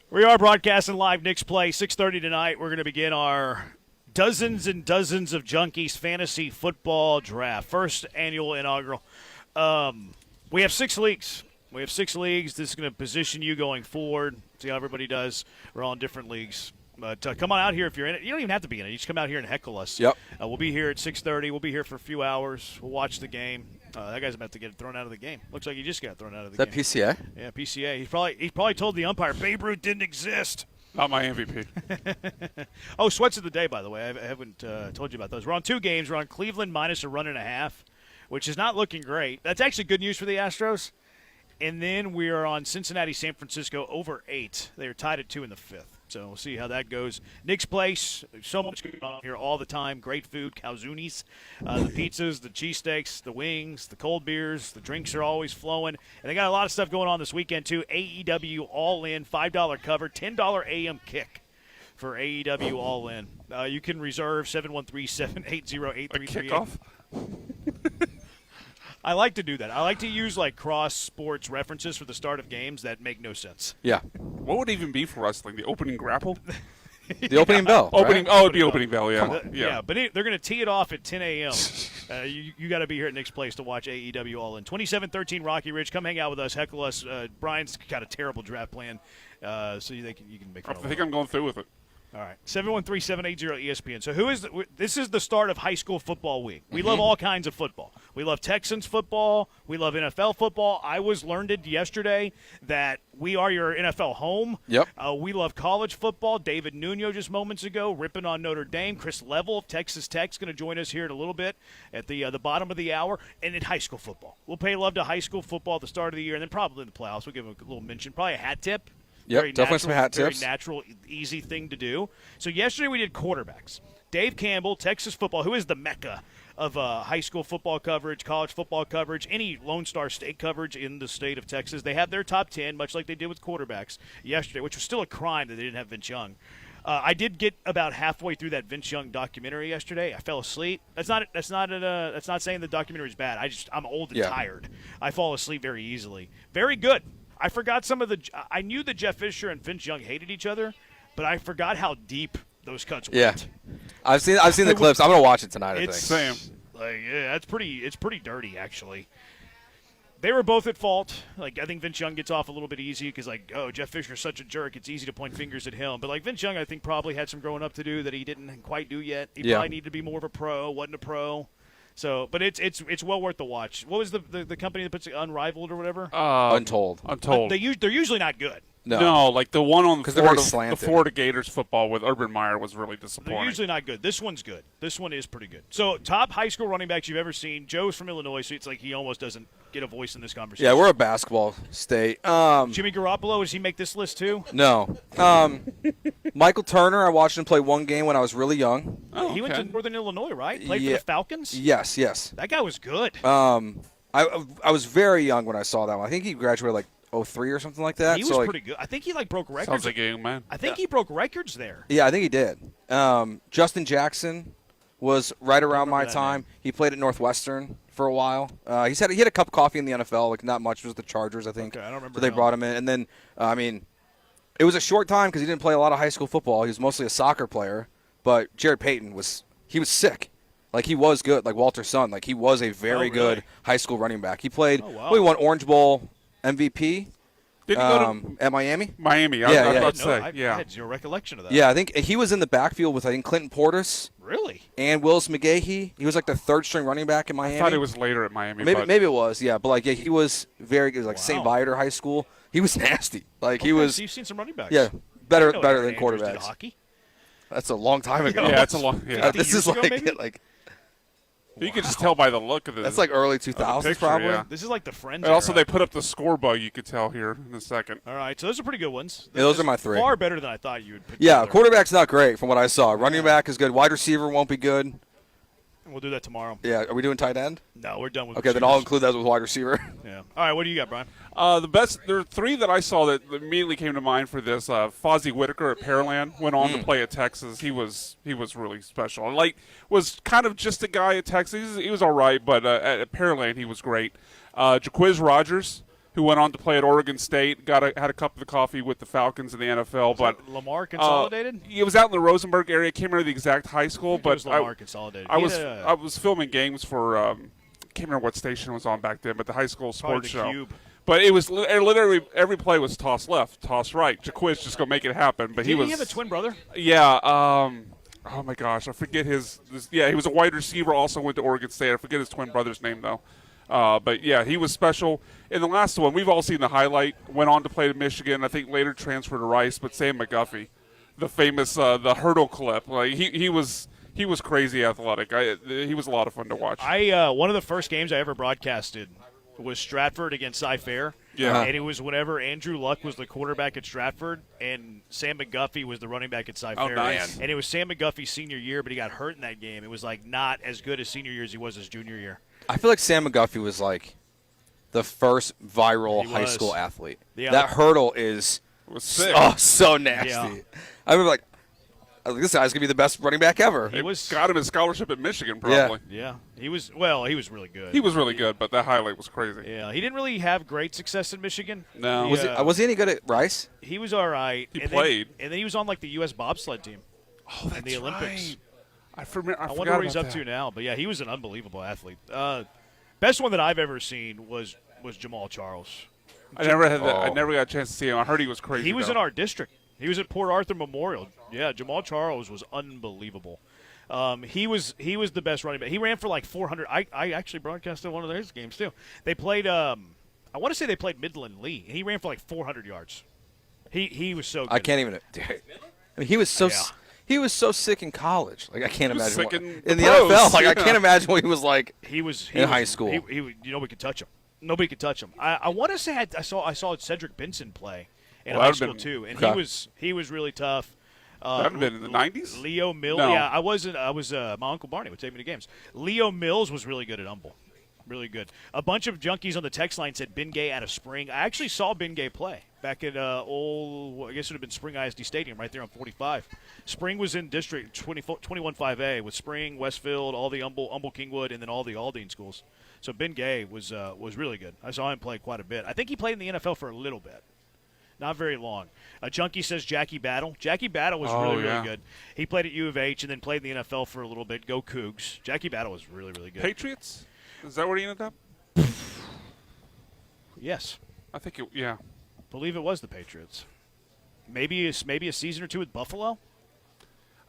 We are broadcasting live Knicks Play, 6:30 tonight. We're going to begin our dozens and dozens of Junkies fantasy football draft. First annual inaugural. We have 6 leagues. This is going to position you going forward. See how everybody does. We're all in different leagues. But come on out here if you're in it. You don't even have to be in it. You just come out here and heckle us. Yep. We'll be here at 6:30. We'll be here for a few hours. We'll watch the game. That guy's about to get thrown out of the game. Looks like he just got thrown out of the game. Is that PCA? Yeah, PCA. He probably told the umpire Babe Ruth didn't exist. Not my MVP. Oh, sweats of the day, by the way. I haven't told you about those. We're on 2 games. We're on Cleveland minus a 1.5, which is not looking great. That's actually good news for the Astros. And then we are on Cincinnati, San Francisco over 8. They are tied at 2 in the 5th. So we'll see how that goes. Nick's Place, so much going on here all the time. Great food, calzones, the pizzas, the cheesesteaks, the wings, the cold beers. The drinks are always flowing. And they got a lot of stuff going on this weekend, too. AEW All-In, $5 cover, $10 AM kick for AEW All-In. You can reserve 713-780-8338. Kickoff? I like to do that. I like to use cross-sports references for the start of games that make no sense. Yeah. What would it even be for wrestling? The opening grapple? The opening bell. Opening. Right? Oh, it'd be opening bell. Yeah. Yeah, but they're going to tee it off at 10 a.m. You got to be here at Nick's Place to watch AEW All In. 2713 Rocky Ridge. Come hang out with us. Heckle us. Brian's got a terrible draft plan, so you can make fun of it. I think I'm going through with it. All right, 713-780-ESPN. So this is the start of high school football week. We love all kinds of football. We love Texans football. We love NFL football. I was learned yesterday that we are your NFL home. Yep. We love college football. David Nuno just moments ago ripping on Notre Dame. Chris Level of Texas Tech's going to join us here in a little bit at the bottom of the hour. And in high school football. We'll pay love to high school football at the start of the year, and then probably in the playoffs. We'll give them a little mention. Probably a hat tip. Yep, definitely some hat tips. Very natural, easy thing to do. So yesterday we did quarterbacks. Dave Campbell, Texas football, who is the mecca of high school football coverage, college football coverage, any Lone Star State coverage in the state of Texas. They have their top 10, much like they did with quarterbacks yesterday, which was still a crime that they didn't have Vince Young. I did get about halfway through that Vince Young documentary yesterday. I fell asleep. That's not saying the documentary is bad. I'm old and tired. I fall asleep very easily. Very good. I forgot some of I knew that Jeff Fisher and Vince Young hated each other, but I forgot how deep those cuts went. Yeah, I've seen the clips. I'm gonna watch it tonight. I think. Same. It's pretty dirty actually. They were both at fault. I think Vince Young gets off a little bit easy because Jeff Fisher's such a jerk. It's easy to point fingers at him. But Vince Young, I think probably had some growing up to do that he didn't quite do yet. He probably needed to be more of a pro. Wasn't a pro. So, but it's well worth the watch. What was the company that puts it, Unrivaled or whatever? Untold. Untold. They're usually not good. No, like the one on the slanted. Florida Gators football with Urban Meyer was really disappointing. They're usually not good. This one's good. This one is pretty good. So, top high school running backs you've ever seen. Joe's from Illinois, so it's like he almost doesn't get a voice in this conversation. Yeah, we're a basketball state. Jimmy Garoppolo, does he make this list too? No. Michael Turner, I watched him play one game when I was really young. Oh, he went to Northern Illinois, right? Played for the Falcons? Yes. That guy was good. I was very young when I saw that one. I think he graduated 03 or something like that. He was pretty good. I think he broke records. Sounds like a young man. I think he broke records there. Yeah, I think he did. Justin Jackson was right around my time. He played at Northwestern for a while. He had a cup of coffee in the NFL, not much. It was the Chargers, I think. Okay, I don't remember. So they brought him in, and then it was a short time because he didn't play a lot of high school football. He was mostly a soccer player. But Jared Payton was sick. He was good, like Walter Sun. He was a very good high school running back. He played. He won Orange Bowl MVP. Did he go to at Miami? Miami. I was about to say. I had zero recollection of that. Yeah, I think he was in the backfield with Clinton Portis. Really? And Willis McGahee. He was the third string running back in Miami. I thought it was later at Miami. Maybe it was. Yeah, but he was very good. St. Viator High School. He was nasty. He was. So you've seen some running backs. Yeah, better than Andrews quarterbacks. did hockey. That's a long time ago. Yeah, it's a long. Yeah. This is you could just tell by the look of the. That's early 2000s, probably. Yeah. This is the Friends. And also, they put up the score bug. You could tell here in a second. All right, so those are pretty good ones. Yeah, those are my 3. Far better than I thought you would pick. Yeah, together. quarterback's not great from what I saw. Running back is good. Wide receiver won't be good. We'll do that tomorrow. Yeah, are we doing tight end? No, we're done with. Okay, then I'll include that with wide receiver. Yeah. All right, what do you got, Brian? The best. There are 3 that I saw that immediately came to mind for this. Fozzie Whitaker at Pearland went on to play at Texas. He was really special. Was kind of just a guy at Texas. He was all right, but at Pearland he was great. Jaquiz Rogers, who went on to play at Oregon State. Had a cup of coffee with the Falcons in the NFL. But Lamar Consolidated? It was out in the Rosenberg area. I can't remember the exact high school, but it was Lamar Consolidated. I was filming games for can't remember what station it was on back then, but the high school sports show. Cube. But it was literally every play was toss left, toss right. Jaquiz just go make it happen. But Did he have a twin brother? Yeah. Oh my gosh, I forget his. Yeah, he was a wide receiver. Also went to Oregon State. I forget his twin brother's name though. But yeah, he was special. In the last one, we've all seen the highlight. Went on to play at Michigan. I think later transferred to Rice. But Sam McGuffey, the famous the hurdle clip. Like he was crazy athletic. He was a lot of fun to watch. One of the first games I ever broadcasted was Stratford against Cy-Fair. Yeah. And it was whenever Andrew Luck was the quarterback at Stratford and Sam McGuffey was the running back at Cy-Fair. Oh, nice. And it was Sam McGuffey's senior year, but he got hurt in that game. It was like not as good as senior year as he was his junior year. I feel like Sam McGuffey was like the first viral high school athlete. Yeah. That hurdle is so nasty. Yeah. I remember like, this guy's gonna be the best running back ever. He got him his scholarship at Michigan, probably. Yeah. He was really good. He was really good, but that highlight was crazy. Yeah, he didn't really have great success in Michigan. No. Was he any good at Rice? He was all right. He played. And then he was on like the U.S. bobsled team. Oh, that's in the Olympics. right. I wonder what he's up to now. But yeah, he was an unbelievable athlete. Best one that I've ever seen was Jamal Charles. I never got a chance to see him. I heard he was crazy. He was in our district. He was at Port Arthur Memorial. Yeah, Jamal Charles was unbelievable. He was the best running back. He ran for like 400. I actually broadcasted one of those games too. They played. I want to say they played Midland Lee, and he ran for like 400 yards. He was so good. I can't even. I mean, he was so. Yeah. He was so sick in college. Like I can't imagine what, in the NFL. Like I can't imagine what he was like. He was in high school. Nobody could touch him. Nobody could touch him. I want to say I saw Cedric Benson play in high school too, and he was really tough. That would have been in the 90s? Leo Mills. No. Yeah, I wasn't. My Uncle Barney would take me to games. Leo Mills was really good at Humble. Really good. A bunch of junkies on the text line said Ben Gay out of Spring. I actually saw Ben Gay play back at I guess it would have been Spring ISD Stadium right there on 45. Spring was in District 21-5A with Spring, Westfield, all the Humble Kingwood, and then all the Aldine schools. So Ben Gay was really good. I saw him play quite a bit. I think he played in the NFL for a little bit. Not very long. Junkie says Jackie Battle. Jackie Battle was really good. He played at U of H and then played in the NFL for a little bit. Go Cougs. Jackie Battle was really, really good. Patriots? Is that where he ended up? Yes. I think yeah. Believe it was the Patriots. Maybe a season or two with Buffalo.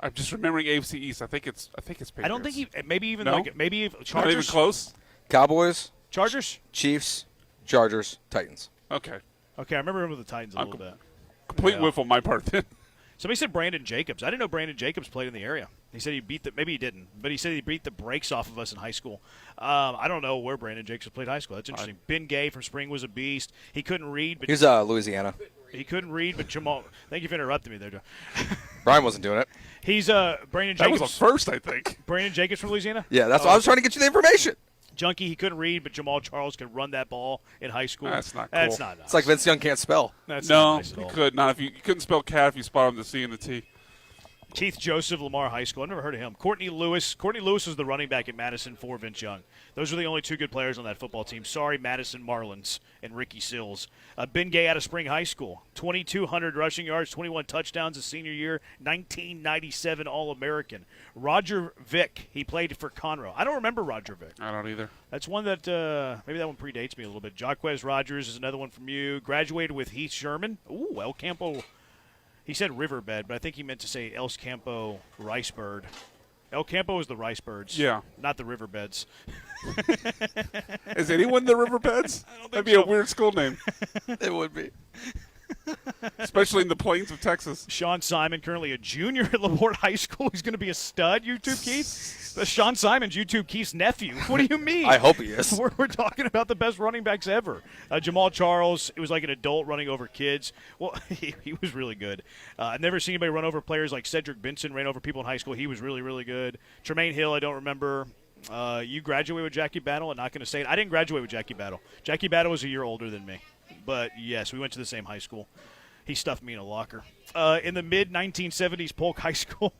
I'm just remembering AFC East. I think it's Patriots. I don't think Chargers. Not even close. Cowboys, Chargers, Chiefs, Chargers, Titans. Okay, I remember the Titans a little bit. Complete whiff on my part then. Somebody said Brandon Jacobs. I didn't know Brandon Jacobs played in the area. He said he beat maybe he didn't, but he said he beat the brakes off of us in high school. I don't know where Brandon Jacobs played high school. That's interesting. Ben Gay from Spring was a beast. He couldn't read. But he was Louisiana. He couldn't read, but Jamal. Thank you for interrupting me there, Joe. Brian wasn't doing it. He's Brandon Jacobs. That was a first, I think. Brandon Jacobs from Louisiana? Yeah, that's why I was trying to get you the information. Junkie, he couldn't read, but Jamal Charles could run that ball in high school. That's not cool. That's not nice. It's like Vince Young can't spell. That's no, not nice at all. He could not. If you couldn't spell cat if you spot him the C and the T. Keith Joseph, Lamar High School. I've never heard of him. Courtney Lewis. Courtney Lewis was the running back at Madison for Vince Young. Those were the only two good players on that football team. Sorry, Madison Marlins and Ricky Sills. Ben Gay out of Spring High School. 2,200 rushing yards, 21 touchdowns his senior year, 1997 All-American. Roger Vick. He played for Conroe. I don't remember Roger Vick. I don't either. That's one that maybe that one predates me a little bit. Jaquez Rogers is another one from you. Graduated with Heath Sherman. Ooh, El Campo. He said riverbed, but I think he meant to say El Campo Ricebird. El Campo is the Ricebirds. Yeah. Not the riverbeds. Is anyone the riverbeds? That'd be a weird school name. It would be. Especially in the plains of Texas. Sean Simon, currently a junior at LaPorte High School. He's going to be a stud, YouTube Keith. That's Sean Simon's YouTube Keith's nephew. What do you mean? I hope he is. We're talking about the best running backs ever. Jamal Charles, it was like an adult running over kids. Well, he was really good. I've never seen anybody run over players like Cedric Benson ran over people in high school. He was really, really good. Tremaine Hill, I don't remember. You graduated with Jackie Battle. I'm not going to say it. I didn't graduate with Jackie Battle. Jackie Battle was a year older than me. But, yes, we went to the same high school. He stuffed me in a locker. In the mid-1970s, Polk High School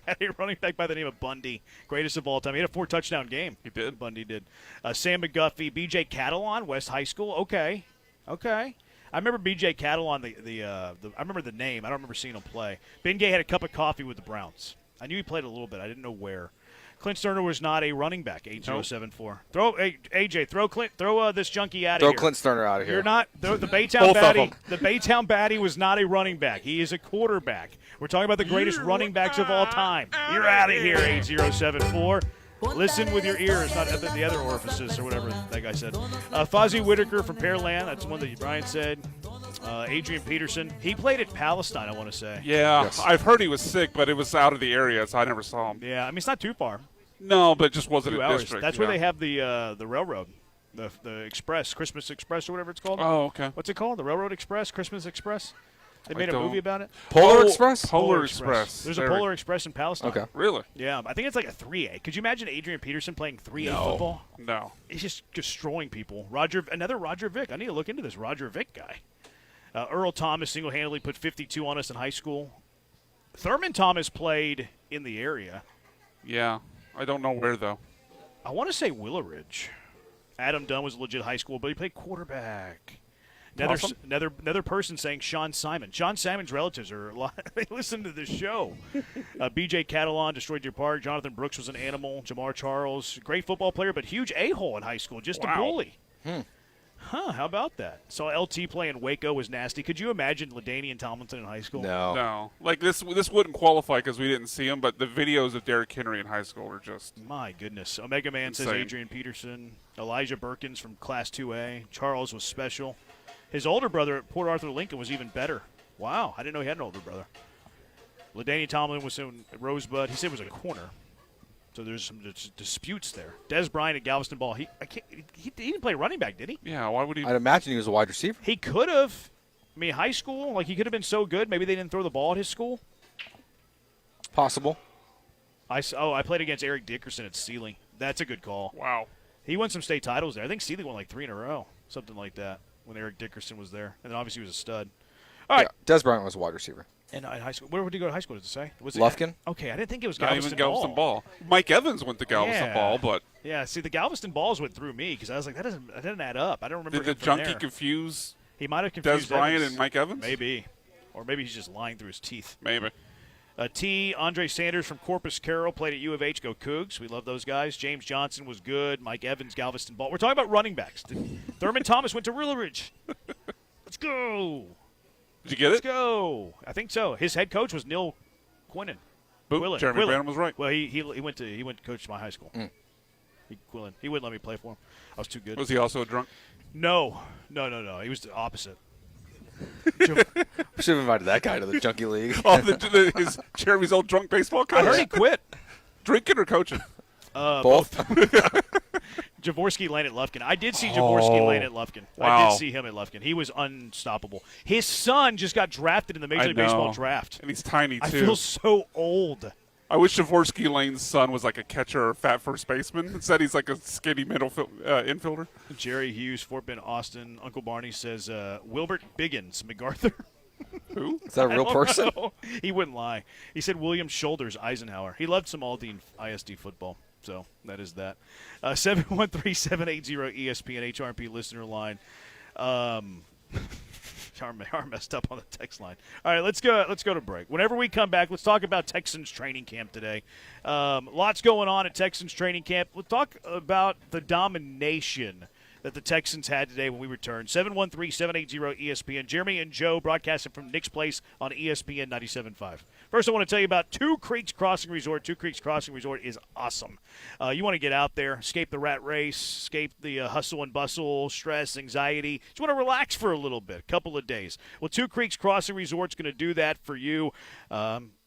had a running back by the name of Bundy, greatest of all time. He had a 4-touchdown game. He did. Bundy did. Sam McGuffey, B.J. Catalon, West High School. Okay. Okay. I remember B.J. Catalon, I remember the name. I don't remember seeing him play. Ben Gay had a cup of coffee with the Browns. I knew he played a little bit. I didn't know where. Clint Sterner was not a running back, 8074. Throw AJ, throw this junkie out of here. Throw Clint Sterner out of here. You're not the Baytown baddie. The Baytown baddie was not a running back. He is a quarterback. We're talking about the greatest running backs of all time. You're out of here, 8074. Listen with your ears, not the other orifices or whatever that guy said. Fozzie Whitaker from Pearland. That's the one that Brian said. Adrian Peterson. He played at Palestine, I want to say. Yeah, yes. I've heard he was sick, but it was out of the area, so I never saw him. Yeah, I mean, it's not too far. No, but it just wasn't a 2 hours. district. That's where they have the railroad, the Express, Christmas Express or whatever it's called. Oh, okay. What's it called? The Railroad Express, Christmas Express? They made a movie about it. Polar Express? Polar Express. There's a Polar Express in Palestine. Okay. Really? Yeah, I think it's like a 3A. Could you imagine Adrian Peterson playing 3A football? No. He's just destroying people. Another Roger Vick. I need to look into this Roger Vick guy. Earl Thomas single-handedly put 52 on us in high school. Thurman Thomas played in the area. Yeah. I don't know where, though. I want to say Willow Ridge. Adam Dunn was a legit high school, but he played quarterback. Another person saying Sean Simon. Sean Simon's relatives are a lot. They listen to this show. B.J. Catalon destroyed your park. Jonathan Brooks was an animal. Jamar Charles, great football player, but huge a-hole in high school, just a bully. Huh, how about that? Saw LT play in Waco, was nasty. Could you imagine LaDainian Tomlinson in high school? No. Like, this wouldn't qualify because we didn't see him, but the videos of Derrick Henry in high school were just My goodness. Omega Man insane. says Adrian Peterson. Elijah Birkins from Class 2A. Charles was special. His older brother at Port Arthur Lincoln was even better. Wow, I didn't know he had an older brother. LaDainian Tomlin was in Rosebud. He said it was a corner. So there's some disputes there. Des Bryant at Galveston Ball. He didn't play running back, did he? Yeah, why would he? I'd imagine he was a wide receiver. He could have. I mean, high school, like he could have been so good. Maybe they didn't throw the ball at his school. Possible. I played against Eric Dickerson at Sealy. That's a good call. Wow. He won some state titles there. I think Sealy won like 3 in a row, something like that, when Eric Dickerson was there. And then obviously he was a stud. All right. Yeah, Des Bryant was a wide receiver. In high school. Where would he go to high school, does it say? Was Lufkin? Okay, I didn't think it was Not Galveston even Galveston Ball. Mike Evans went to Galveston Ball, but yeah. See, the Galveston Balls went through me because I was like, that doesn't add up. I don't remember. Did the him from junkie there. confuse? He might have confused Des Bryant Evans. and Mike Evans. Maybe, or maybe he's just lying through his teeth. Maybe. Andre Sanders from Corpus Carroll played at U of H. Go Cougs. We love those guys. James Johnson was good. Mike Evans, Galveston Ball. We're talking about running backs. Thurman Thomas went to Willow Ridge. Let's go. Did you get it? Let's go. I think so. His head coach was Neil Quinnen. Boop, Jeremy Branham was right. Well, he went to coach my high school. Quillen. He wouldn't let me play for him. I was too good. Was he also a drunk? No. He was the opposite. Should have invited that guy to the junkie league. His Jeremy's old drunk baseball coach. I heard he quit. Drinking or coaching? Both. Jaworski Lane at Lufkin. I did see Jaworski Lane at Lufkin. Wow. I did see him at Lufkin. He was unstoppable. His son just got drafted in the Major League Baseball draft. And he's tiny, too. I feel so old. I wish Jaworski Lane's son was like a catcher or fat first baseman. Instead, he's like a skinny infielder. Jerry Hughes, Fort Bend, Austin. Uncle Barney says Wilbert Biggins, MacArthur. Who? Is that a real person? He wouldn't lie. He said William Shoulders Eisenhower. He loved some Aldine ISD football. So that is that. 713-780-ESPN HRP listener line. Are messed up on the text line. All right, let's go to break. Whenever we come back, let's talk about Texans training camp today. Lots going on at Texans training camp. We'll talk about the domination that the Texans had today when we returned. 713-780-ESPN. Jeremy and Joe broadcasting from Nick's Place on ESPN 97.5. First, I want to tell you about Two Creeks Crossing Resort. Two Creeks Crossing Resort is awesome. You want to get out there, escape the rat race, escape the hustle and bustle, stress, anxiety. Just want to relax for a little bit, couple of days. Well, Two Creeks Crossing Resort's going to do that for you.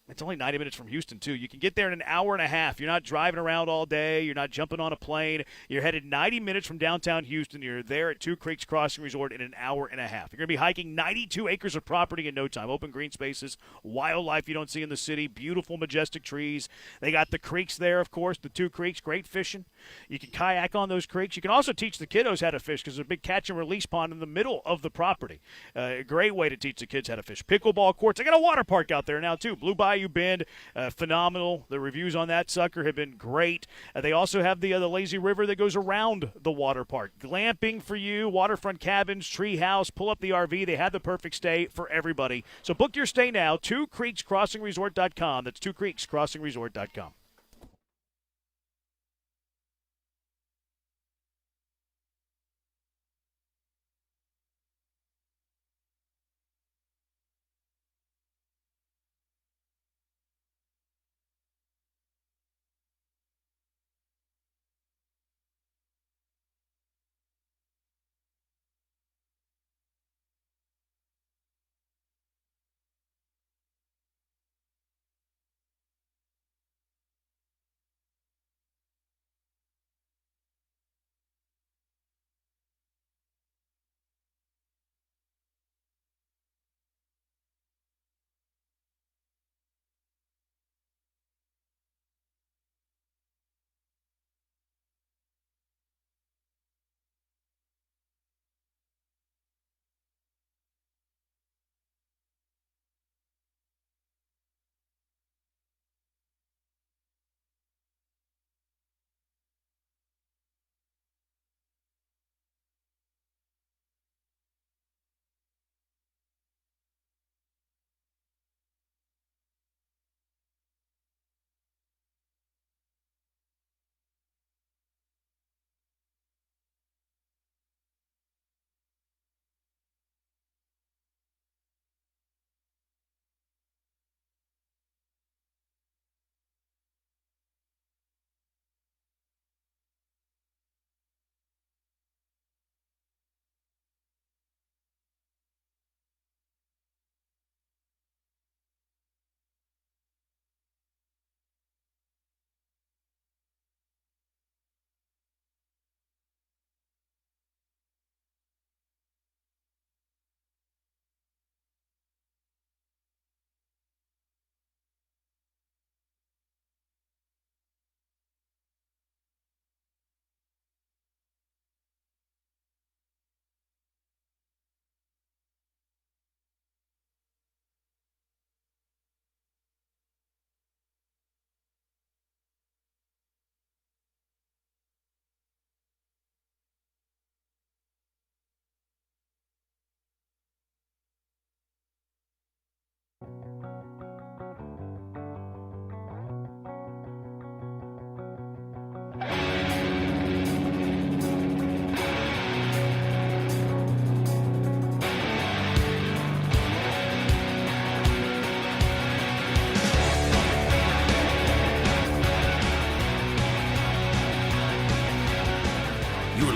It's only 90 minutes from Houston, too. You can get there in an hour and a half. You're not driving around all day. You're not jumping on a plane. You're headed 90 minutes from downtown Houston. You're there at Two Creeks Crossing Resort in an hour and a half. You're going to be hiking 92 acres of property in no time. Open green spaces, wildlife you don't see in the city, beautiful, majestic trees. They got the creeks there, of course, the Two Creeks, great fishing. You can kayak on those creeks. You can also teach the kiddos how to fish because there's a big catch and release pond in the middle of the property. A great way to teach the kids how to fish. Pickleball courts. They got a water park out there now, too. Blue Bayou Bayou Bend, phenomenal. The reviews on that sucker have been great. They also have the lazy river that goes around the water park. Glamping for you, waterfront cabins, tree house, pull up the RV. They have the perfect stay for everybody. So book your stay now, twocreekscrossingresort.com. That's twocreekscrossingresort.com.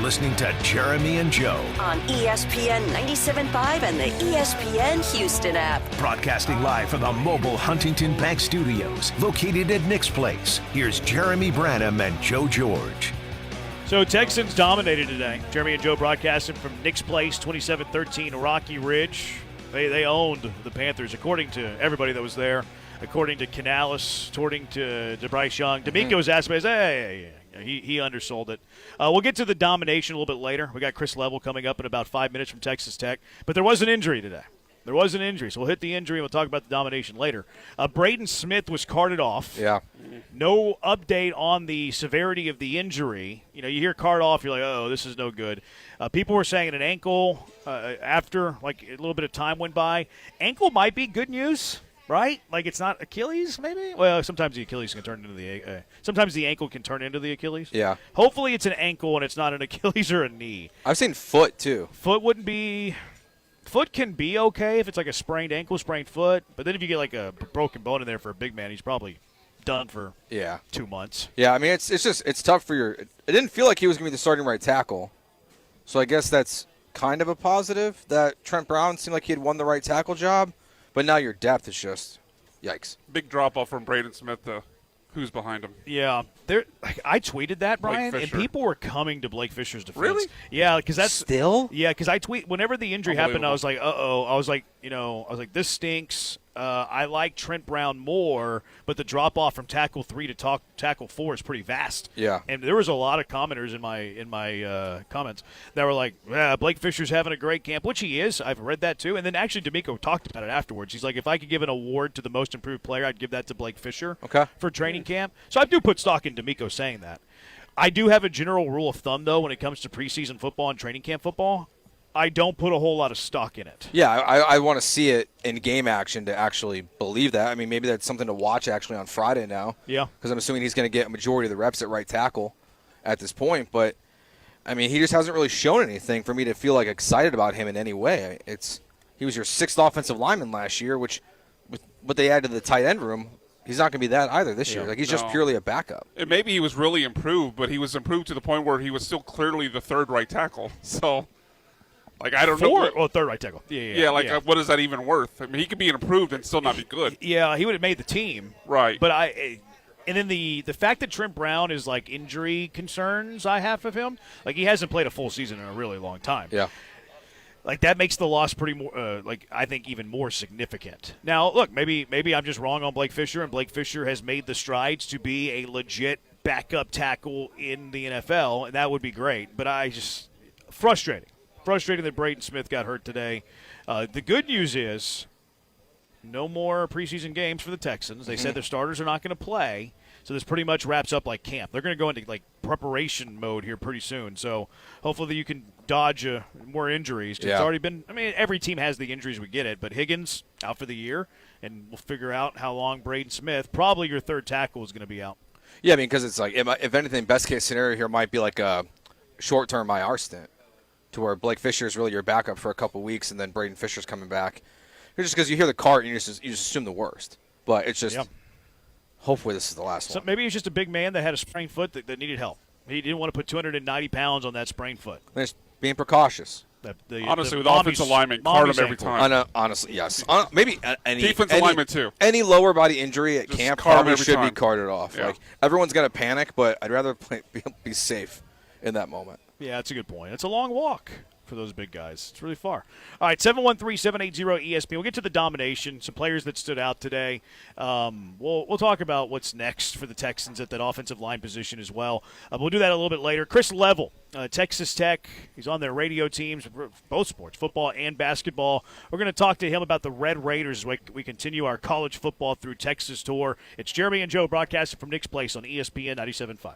Listening to Jeremy and Joe on ESPN 97.5 and the ESPN Houston app. Broadcasting live from the mobile Huntington Bank Studios, located at Nick's Place. Here's Jeremy Branham and Joe George. So Texans dominated today. Jeremy and Joe broadcasting from Nick's Place, 2713 Rocky Ridge. They owned the Panthers, according to everybody that was there. According to Canales, according to Bryce Young. D'Amico's asked me, hey, he undersold it. We'll get to the domination a little bit later. We got Chris Level coming up in about 5 minutes from Texas Tech. But there was an injury today. There was an injury, so we'll hit the injury and we'll talk about the domination later. Braden Smith was carted off. Yeah. No update on the severity of the injury. You know, you hear cart off, you're like, oh, this is no good. People were saying an ankle after, like, a little bit of time went by. Ankle might be good news. Right? Like it's not Achilles, maybe? Well, sometimes the Achilles can turn into the sometimes the ankle can turn into the Achilles. Yeah. Hopefully it's an ankle and it's not an Achilles or a knee. I've seen foot, too. Foot can be okay if it's like a sprained ankle, sprained foot. But then if you get like a broken bone in there for a big man, he's probably done for 2 months. Yeah, I mean, it's tough for your – it didn't feel like he was going to be the starting right tackle. So I guess that's kind of a positive that Trent Brown seemed like he had won the right tackle job. But now your depth is just, yikes. Big drop-off from Braden Smith to who's behind him. Yeah. I tweeted that, Brian, and people were coming to Blake Fisher's defense. Really? Yeah, because that's – Still? Yeah, because I tweet – whenever the injury happened, I was like, uh-oh. I was like, this stinks. I like Trent Brown more, but the drop-off from tackle 3 to tackle 4 is pretty vast. Yeah. And there was a lot of commenters in my comments that were like, Blake Fisher's having a great camp, which he is. I've read that too. And then actually D'Amico talked about it afterwards. He's like, if I could give an award to the most improved player, I'd give that to Blake Fisher for training camp. So I do put stock in D'Amico saying that. I do have a general rule of thumb, though, when it comes to preseason football and training camp football. I don't put a whole lot of stock in it. Yeah, I want to see it in game action to actually believe that. I mean, maybe that's something to watch actually on Friday now. Yeah. Because I'm assuming he's going to get a majority of the reps at right tackle at this point. But, I mean, he just hasn't really shown anything for me to feel like excited about him in any way. He was your 6th offensive lineman last year, which with what they added to the tight end room, he's not going to be that either this year. Like, he's just purely a backup. And maybe he was really improved, but he was improved to the point where he was still clearly the 3rd right tackle. So, like, I don't know. Well, 3rd right tackle. Yeah. What is that even worth? I mean, he could be improved and still not be good. Yeah, he would have made the team. Right. But and then the fact that Trent Brown is like injury concerns I have of him, like he hasn't played a full season in a really long time. Yeah. Like that makes the loss pretty more, I think even more significant. Now, look, maybe I'm just wrong on Blake Fisher, and Blake Fisher has made the strides to be a legit backup tackle in the NFL, and that would be great. But frustrating that Braden Smith got hurt today. The good news is no more preseason games for the Texans. They said their starters are not going to play. So this pretty much wraps up like camp. They're going to go into like preparation mode here pretty soon. So hopefully you can dodge more injuries. It's already been. I mean, every team has the injuries. We get it. But Higgins out for the year, and we'll figure out how long Braden Smith, probably your 3rd tackle, is going to be out. Yeah, I mean, because it's like if anything, best case scenario here might be like a short-term IR stint, to where Blake Fisher is really your backup for a couple weeks, and then Braden Fisher's coming back. Just because you hear the cart and you just assume the worst. But it's just. Hopefully this is the last one. Maybe he's just a big man that had a sprained foot that needed help. He didn't want to put 290 pounds on that sprained foot. Just being precautious. Honestly, with offensive linemen, card him every time. Honestly, yes. Maybe any defensive lineman too. Any lower body injury at camp probably should be carted off. Yeah. Like everyone's got to panic, but I'd rather be safe in that moment. Yeah, that's a good point. It's a long walk for those big guys. It's really far. All right, 713-780-ESPN. We'll get to the domination, some players that stood out today. We'll talk about what's next for the Texans at that offensive line position as well. We'll do that a little bit later. Chris Level, Texas Tech. He's on their radio teams, both sports, football and basketball. We're going to talk to him about the Red Raiders as we continue our college football through Texas tour. It's Jeremy and Joe broadcasting from Nick's Place on ESPN 97.5.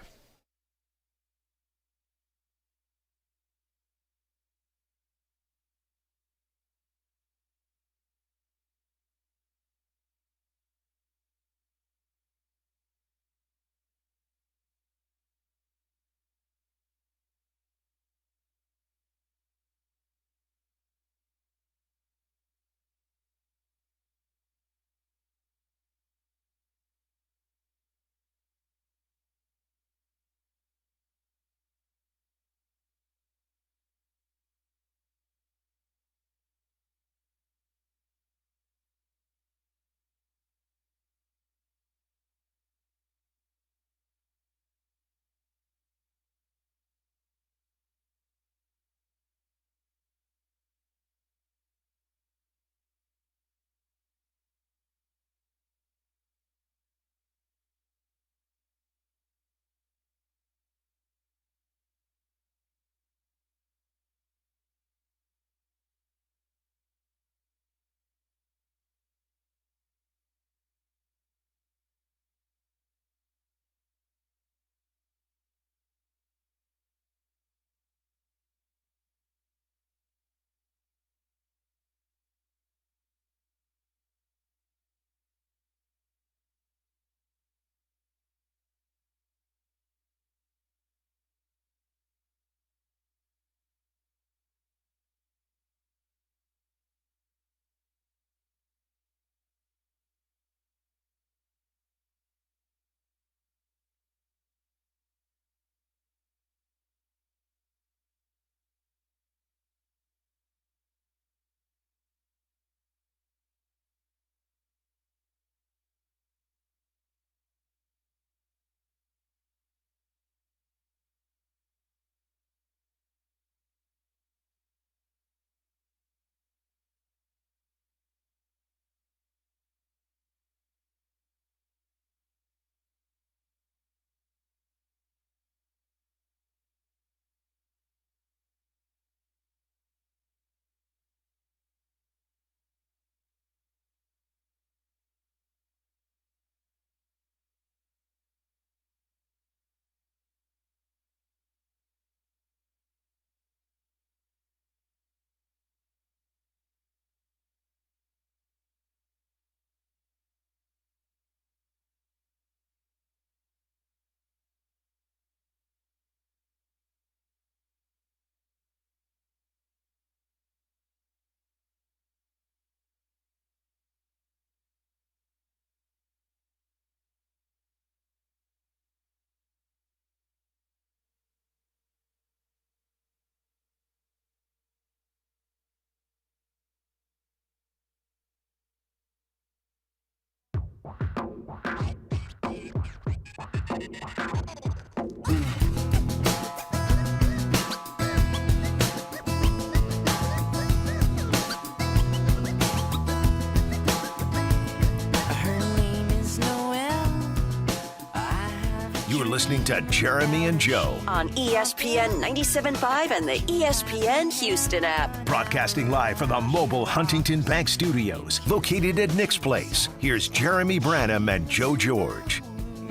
You're listening to Jeremy and Joe. On ESPN 97.5 and the ESPN Houston app. Broadcasting live from the mobile Huntington Bank Studios, located at Nick's Place. Here's Jeremy Branham and Joe George.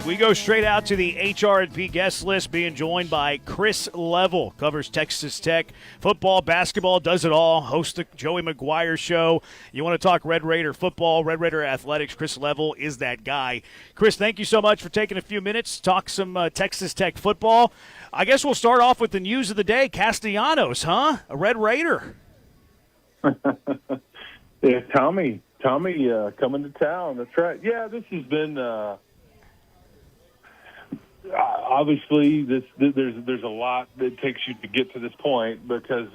We go straight out to the HR&P guest list, being joined by Chris Level. Covers Texas Tech football, basketball, does it all. Hosts the Joey McGuire Show. You want to talk Red Raider football, Red Raider athletics, Chris Level is that guy. Chris, thank you so much for taking a few minutes to talk some Texas Tech football. I guess we'll start off with the news of the day. Castellanos, huh? A Red Raider. Yeah, Tommy coming to town. That's right. Yeah, this has been obviously there's a lot that takes you to get to this point because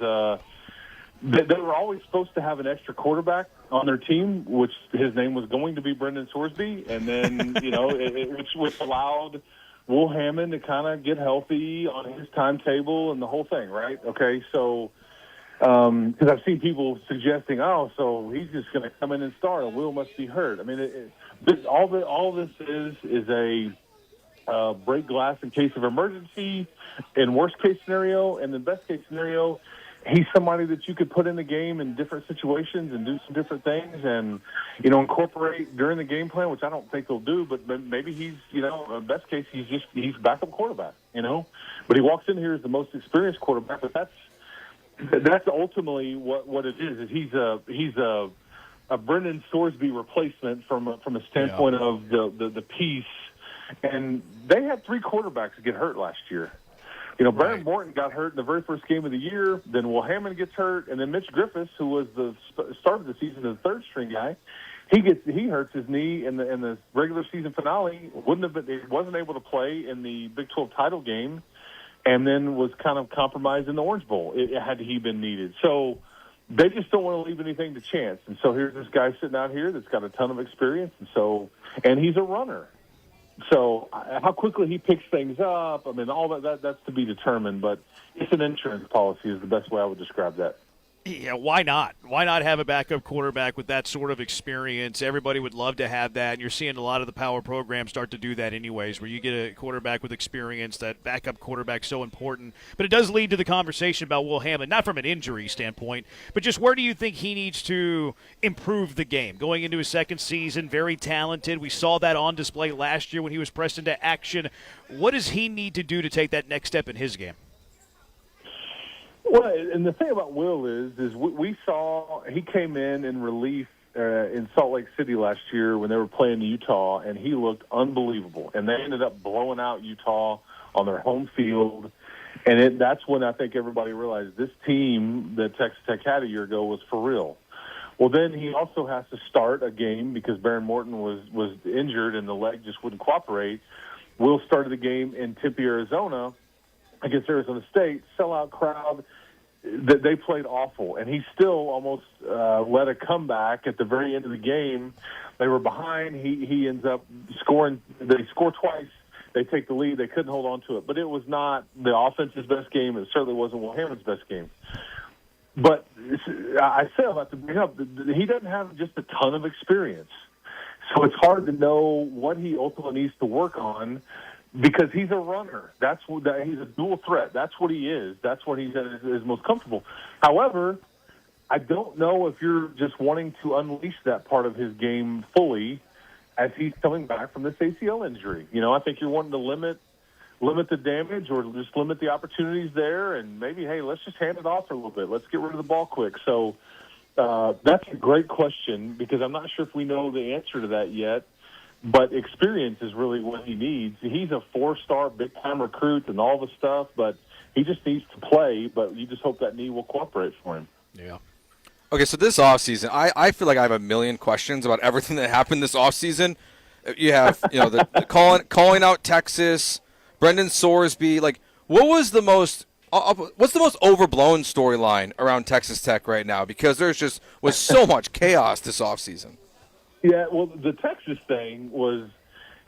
they were always supposed to have an extra quarterback on their team, which his name was going to be Brendan Sorsby, and then which allowed Will Hammond to kind of get healthy on his timetable and the whole thing, right? Okay, so. Because I've seen people suggesting, so he's just going to come in and start, and Will must be hurt. I mean, all this is a break glass in case of emergency, in worst case scenario, and in best case scenario, he's somebody that you could put in the game in different situations and do some different things, and incorporate during the game plan, which I don't think they'll do, but maybe he's best case he's backup quarterback, but he walks in here as the most experienced quarterback, but that's ultimately what it is he's a Brendan Sorsby replacement from a standpoint of the piece. And they had three quarterbacks get hurt last year. Brandon Morton got hurt in the very first game of the year. Then Will Hammond gets hurt, and then Mitch Griffiths, who was the start of the season as the third string guy, he hurts his knee in the regular season finale. Wasn't able to play in the Big 12 title game. And then was kind of compromised in the Orange Bowl. Had he been needed. So they just don't want to leave anything to chance. And so here's this guy sitting out here that's got a ton of experience. And he's a runner. So how quickly he picks things up, I mean, all that's to be determined. But it's an insurance policy is the best way I would describe that. Yeah, why not? Why not have a backup quarterback with that sort of experience? Everybody would love to have that, and you're seeing a lot of the power programs start to do that anyways, where you get a quarterback with experience. That backup quarterback's so important. But it does lead to the conversation about Will Hammond, not from an injury standpoint, but just where do you think he needs to improve the game? Going into his second season, very talented. We saw that on display last year when he was pressed into action. What does he need to do to take that next step in his game? Well, and the thing about Will is we saw he came in relief in Salt Lake City last year when they were playing Utah, and he looked unbelievable. And they ended up blowing out Utah on their home field. And that's when I think everybody realized this team that Texas Tech had a year ago was for real. Well, then he also has to start a game because Baron Morton was injured and the leg just wouldn't cooperate. Will started the game in Tempe, Arizona against Arizona State, sellout crowd. They played awful, and he still almost led a comeback at the very end of the game. They were behind. He ends up scoring. They score twice. They take the lead. They couldn't hold on to it. But it was not the offense's best game. It certainly wasn't Will Hammond's best game. But I say about to bring up, he doesn't have just a ton of experience. So it's hard to know what he ultimately needs to work on. Because he's a runner. He's a dual threat. That's what he is. That's what he's is most comfortable. However, I don't know if you're just wanting to unleash that part of his game fully as he's coming back from this ACL injury. I think you're wanting to limit the damage or just limit the opportunities there and maybe, hey, let's just hand it off for a little bit. Let's get rid of the ball quick. So that's a great question because I'm not sure if we know the answer to that yet. But experience is really what he needs. He's a 4-star big-time recruit and all the stuff, but he just needs to play, but you just hope that knee will cooperate for him. Yeah. Okay, so this offseason, I feel like I have a million questions about everything that happened this offseason. You have, the calling out Texas, Brendan Sorsby. Like, what's the most overblown storyline around Texas Tech right now? Because was so much chaos this offseason. Yeah, well, the Texas thing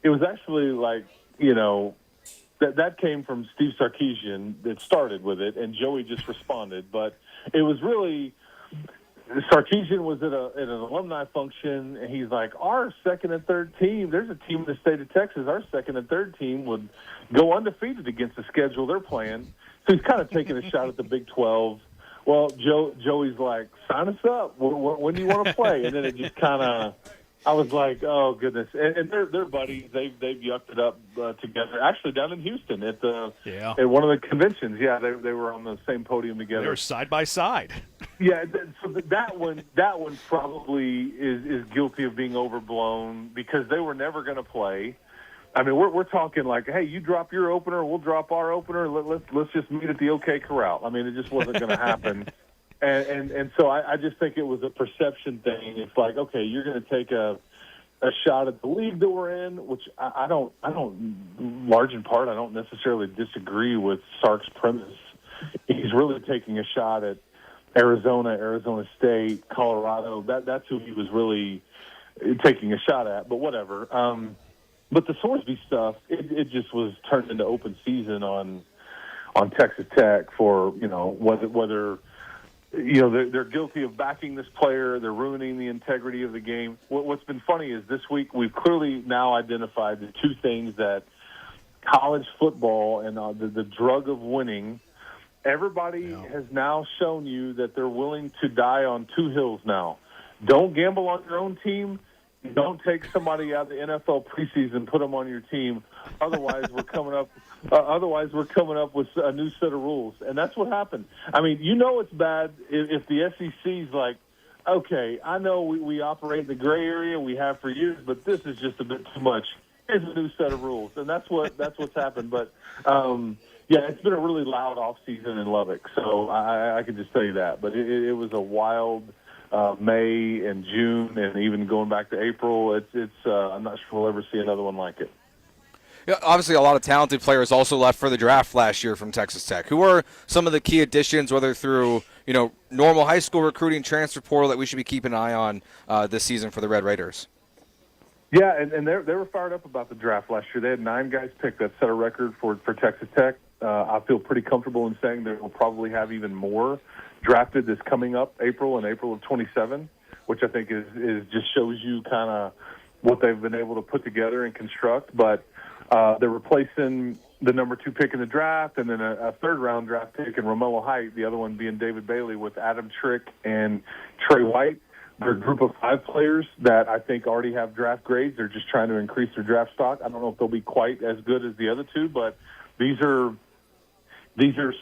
it was actually like, that came from Steve Sarkisian that started with it, and Joey just responded. But it was really, Sarkisian was at an alumni function, and he's like, our second and third team, there's a team in the state of Texas, our second and third team would go undefeated against the schedule they're playing. So he's kind of taking a shot at the Big 12. Well, Joey's like, sign us up. When do you want to play? And then it just kind of, I was like, oh, goodness. And they're buddies. They've yucked it up together. Actually, down in Houston at one of the conventions. Yeah, they were on the same podium together. They were side by side. Yeah, so that one probably is guilty of being overblown because they were never going to play. I mean, we're talking like, hey, you drop your opener, we'll drop our opener. Let's just meet at the OK Corral. I mean, it just wasn't going to happen. And so I just think it was a perception thing. It's like, okay, you're going to take a shot at the league that we're in, which I don't, large in part, I don't necessarily disagree with Sark's premise. He's really taking a shot at Arizona State, Colorado. That's who he was really taking a shot at, but whatever. But the Sorsby stuff, it just was turned into open season on Texas Tech for, whether they're guilty of backing this player, they're ruining the integrity of the game. What's been funny is this week we've clearly now identified the two things that college football and the drug of winning, everybody has now shown you that they're willing to die on two hills now. Don't gamble on your own team. Don't take somebody out of the NFL preseason and put them on your team. Otherwise, we're coming up. With a new set of rules, and that's what happened. I mean, it's bad if the SEC's like, okay, I know we operate in the gray area, we have for years, but this is just a bit too much. Here's a new set of rules, and that's what's happened. But it's been a really loud off season in Lubbock, so I can just tell you that. But it was a wild. May and June, and even going back to April, it's I'm not sure we'll ever see another one like it. Yeah, obviously, a lot of talented players also left for the draft last year from Texas Tech. Who are some of the key additions, whether through normal high school recruiting, transfer portal, that we should be keeping an eye on this season for the Red Raiders? Yeah, and they were fired up about the draft last year. They had 9 guys picked. That set a record for Texas Tech. I feel pretty comfortable in saying they will probably have even more drafted this coming up April of 27, which I think is just shows you kind of what they've been able to put together and construct. But they're replacing the number 2 pick in the draft and then a third-round draft pick in Romello Height, the other one being David Bailey, with Adam Trick and Trey White. They're a group of 5 players that I think already have draft grades. They're just trying to increase their draft stock. I don't know if they'll be quite as good as the other 2, but these are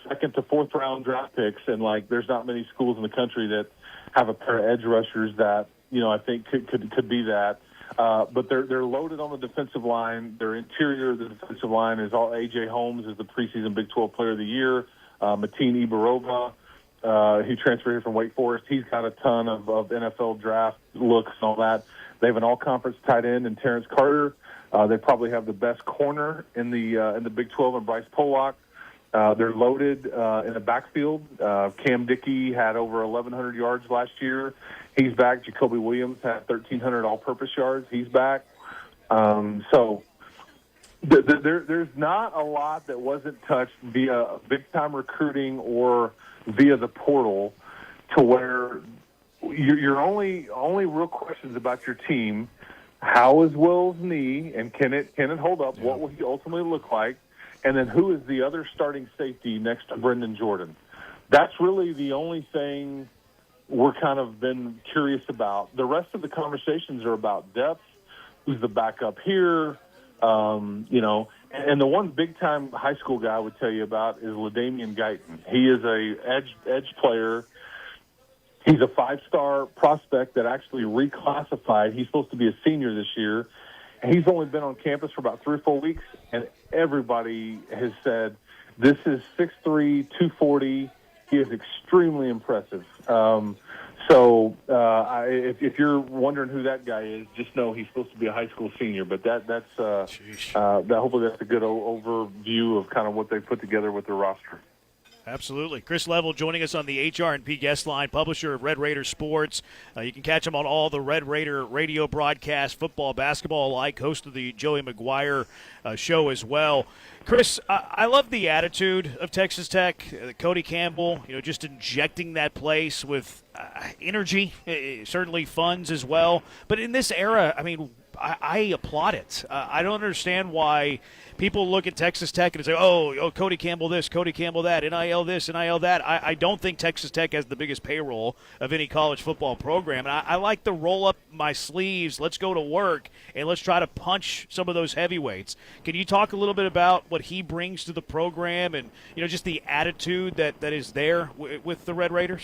second to fourth round draft picks, and there's not many schools in the country that have a pair of edge rushers that I think could be that. But they're loaded on the defensive line. Their interior of the defensive line is all A.J. Holmes is the preseason Big 12 Player of the Year. Mateen Ibarova, he transferred here from Wake Forest. He's got a ton of NFL draft looks and all that. They have an all-conference tight end in Terrence Carter. They probably have the best corner in the Big 12 in Bryce Pollock. They're loaded in the backfield. Cam Dickey had over 1,100 yards last year. He's back. Jacoby Williams had 1,300 all-purpose yards. He's back. So there's not a lot that wasn't touched via big-time recruiting or via the portal to where your only real questions about your team, how is Will's knee, and can it hold up? What will he ultimately look like? And then who is the other starting safety next to Brendan Jordan? That's really the only thing we're kind of been curious about. The rest of the conversations are about depth, who's the backup here, and the one big-time high school guy I would tell you about is LaDamian Guyton. He is a edge player. He's a 5-star prospect that actually reclassified. He's supposed to be a senior this year. He's only been on campus for about 3 or 4 weeks, and everybody has said this is 6'3", 240. He is extremely impressive. If you're wondering who that guy is, just know he's supposed to be a high school senior. But hopefully that's a good overview of kind of what they put together with their roster. Absolutely. Chris Level joining us on the HR&P guest line, publisher of Red Raider Sports. You can catch him on all the Red Raider radio broadcasts, football, basketball alike, host of the Joey McGuire show as well. Chris, I love the attitude of Texas Tech. Cody Campbell, just injecting that place with energy, certainly funds as well. But in this era, I applaud it. I don't understand why people look at Texas Tech and say, oh, Cody Campbell this, Cody Campbell that, NIL this, NIL that. I don't think Texas Tech has the biggest payroll of any college football program. And I like to roll up my sleeves, let's go to work, and let's try to punch some of those heavyweights. Can you talk a little bit about what he brings to the program and, just the attitude that is there with the Red Raiders?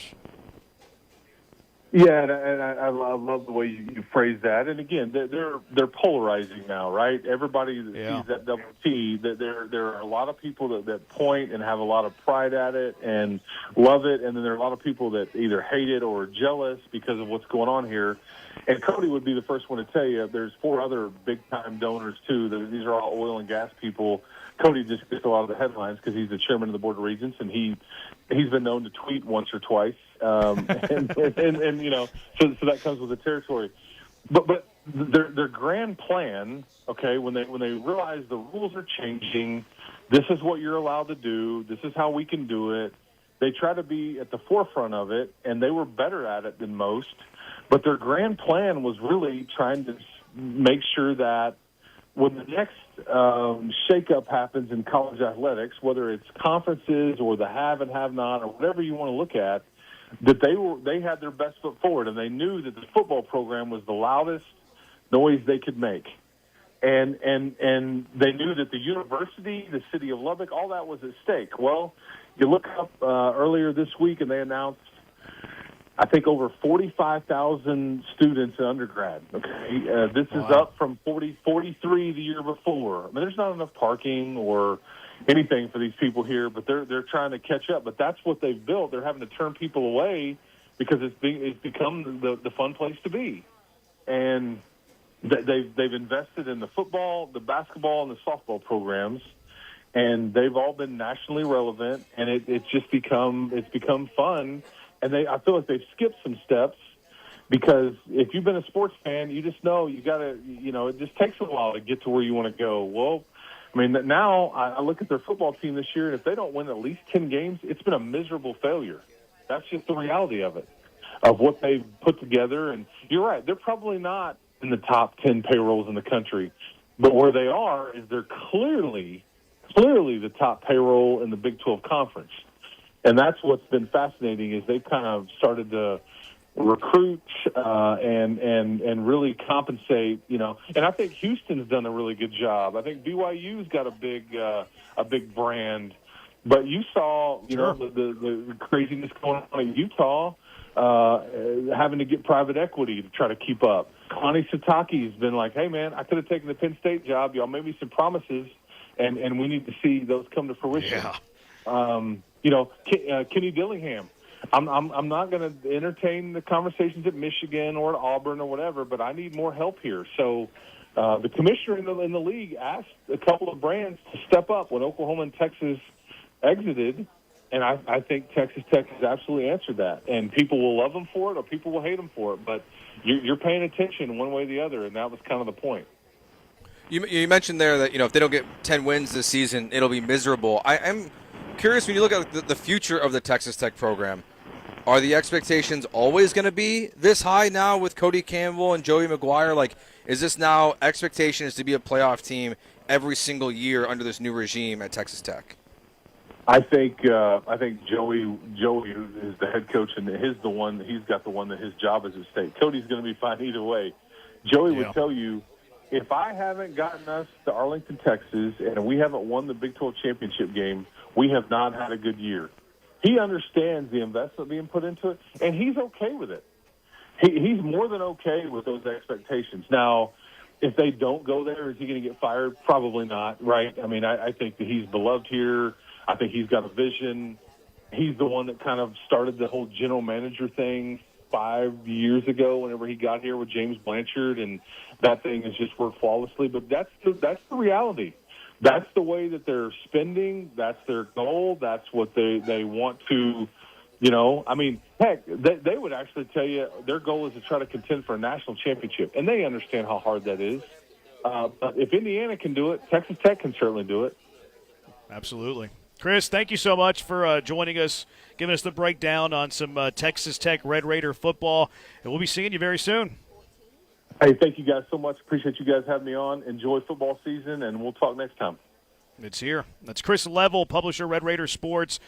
Yeah, and I love the way you phrase that. And again, they're polarizing now, right? Everybody that sees that double T, that there are a lot of people that point and have a lot of pride at it and love it, and then there are a lot of people that either hate it or are jealous because of what's going on here. And Cody would be the first one to tell you there's 4 other big-time donors, too. These are all oil and gas people. Cody just gets a lot of the headlines because he's the chairman of the Board of Regents, and he's been known to tweet once or twice. So that comes with the territory. But their grand plan, okay, when they realize the rules are changing, this is what you're allowed to do, this is how we can do it, they try to be at the forefront of it, and they were better at it than most. But their grand plan was really trying to make sure that when the next shakeup happens in college athletics, whether it's conferences or the have and have not or whatever you want to look at, that they had their best foot forward, and they knew that the football program was the loudest noise they could make. And they knew that the university, the city of Lubbock, all that was at stake. Well, you look up earlier this week, and they announced, I think, over 45,000 students in undergrad. Okay, this is up from 43 the year before. There's not enough parking or anything for these people here, but they're trying to catch up. But that's what they've built. They're having to turn people away because it's become the fun place to be. And they've invested in the football, the basketball, and the softball programs, and they've all been nationally relevant. And it's become fun. And I feel like they've skipped some steps because if you've been a sports fan, you just know you got to, it just takes a while to get to where you want to go. Well, now I look at their football team this year, and if they don't win at least 10 games, it's been a miserable failure. That's just the reality of it, of what they've put together. And you're right, they're probably not in the top 10 payrolls in the country, but where they are is they're clearly the top payroll in the Big 12 Conference. And that's what's been fascinating is they've kind of started to recruit and really compensate, And I think Houston's done a really good job. I think BYU's got a big brand. But you saw, the craziness going on in Utah, having to get private equity to try to keep up. Connie Satake's been like, hey, man, I could have taken the Penn State job. Y'all made me some promises, and we need to see those come to fruition. Yeah. Kenny Dillingham. I'm not going to entertain the conversations at Michigan or at Auburn or whatever, but I need more help here. So the commissioner in the league asked a couple of brands to step up when Oklahoma and Texas exited, and I think Texas Tech has absolutely answered that. And people will love them for it or people will hate them for it, but you're paying attention one way or the other, and that was kind of the point. You mentioned there that, if they don't get 10 wins this season, it'll be miserable. I'm curious, when you look at the future of the Texas Tech program, are the expectations always going to be this high now with Cody Campbell and Joey McGuire? Like, is this now expectation is to be a playoff team every single year under this new regime at Texas Tech? I think Joey is the head coach, and he's got the one that his job is at stake. Cody's going to be fine either way. Joey would tell you, if I haven't gotten us to Arlington, Texas, and we haven't won the Big 12 championship game, we have not had a good year. He understands the investment being put into it, and he's okay with it. He's more than okay with those expectations. Now, if they don't go there, is he going to get fired? Probably not, right? I think that he's beloved here. I think he's got a vision. He's the one that kind of started the whole general manager thing 5 years ago whenever he got here with James Blanchard, and that thing has just worked flawlessly. But that's the reality. that's the way that they're spending. That's their goal. That's what they want to, I mean, heck, they would actually tell you their goal is to try to contend for a national championship, and they understand how hard that is. But if Indiana can do it, Texas Tech can certainly do it. Absolutely. Chris, thank you so much for joining us, giving us the breakdown on some Texas Tech Red Raider football, and we'll be seeing you very soon. Hey, thank you guys so mumuch. Appreciate you guys having me on. Enjoy football season, and we'll talk next time. It's here. That's Chris Level, publisher, Red Raider Sports.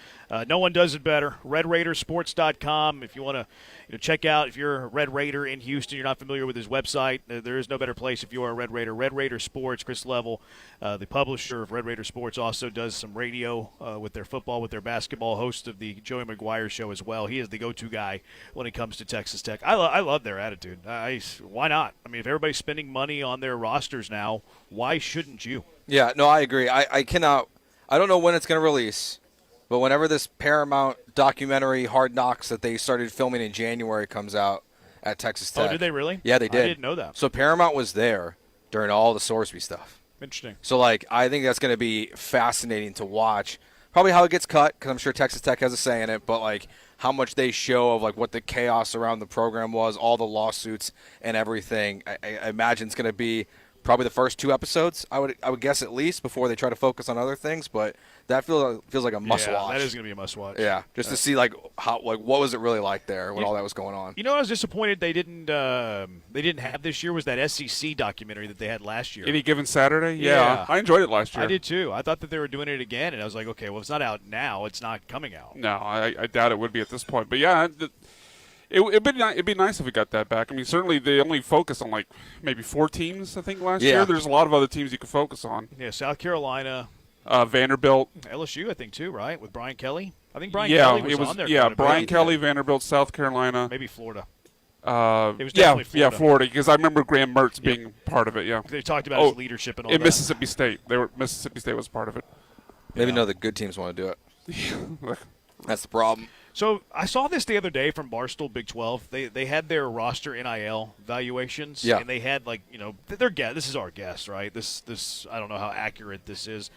No one does it better. RedRaidersports.com. If you want to check out, if you're a Red Raider in Houston, you're not familiar with his website, there is no better place if you are a Red Raider. Red Raider Sports, Chris Level, the publisher of Red Raider Sports, also does some radio with their football, with their basketball, host of the Joey McGuire show as well. He is the go-to guy when it comes to Texas Tech. I love their attitude. Why not? I mean, if everybody's spending money on their rosters now, why shouldn't you? Yeah, no, I agree. I cannot – I don't know when it's going to release, but whenever this Paramount documentary, Hard Knocks, that they started filming in January comes out at Texas Tech. Oh, did they really? Yeah, they did. I didn't know that. So Paramount was there during all the Sorsby stuff. Interesting. So, I think that's going to be fascinating to watch. Probably how it gets cut, because I'm sure Texas Tech has a say in it, but, how much they show of, what the chaos around the program was, all the lawsuits and everything. I imagine it's going to be – probably the first 2 episodes, I would guess at least, before they try to focus on other things. But that feels like a must watch. That is going to be a must watch. Yeah, just to see how what was it really like there when all that was going on. I was disappointed they didn't have this year was that SEC documentary that they had last year. Any Given Saturday? Yeah. I enjoyed it last year. I did too. I thought that they were doing it again, and I was like, okay, well, it's not out now. It's not coming out. No, I doubt it would be at this point. But yeah. It'd be nice if we got that back. I mean, certainly they only focus on maybe 4 teams, I think, last year. There's a lot of other teams you could focus on. Yeah, South Carolina. Vanderbilt. LSU, I think, too, right, with Brian Kelly? I think Brian Kelly was on there. Yeah, Brian Kelly, Vanderbilt, South Carolina. Maybe Florida. It was definitely Florida. Yeah, Florida, because I remember Graham Mertz being part of it, yeah. They talked about his leadership and all that. Mississippi State. Mississippi State was part of it. Maybe none of the good teams want to do it. That's the problem. So I saw this the other day from Barstool Big 12. They had their roster NIL valuations, and they had their guess. This is our guess, right? This I don't know how accurate this is,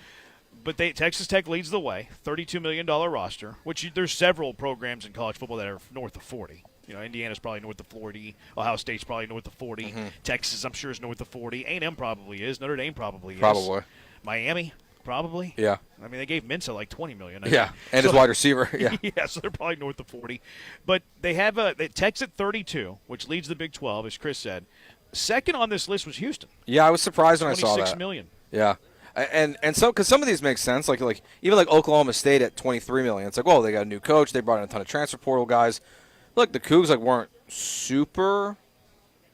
but Texas Tech leads the way, $32 million roster. Which there's several programs in college football that are north of 40. Indiana's probably north of 40. Ohio State's probably north of 40. Mm-hmm. Texas, I'm sure, is north of 40. A&M probably is. Notre Dame probably is. Probably. Miami. Probably. Yeah. I mean, they gave Mensa $20 million. Yeah, and his wide receiver. Yeah. Yeah, so they're probably north of 40. But they have Tech's at 32, which leads the Big 12, as Chris said. Second on this list was Houston. Yeah, I was surprised when I saw that. $26 million. Yeah. And so, because some of these make sense, even Oklahoma State at $23 million. It's well, they got a new coach. They brought in a ton of transfer portal guys. Look, the Cougs weren't super.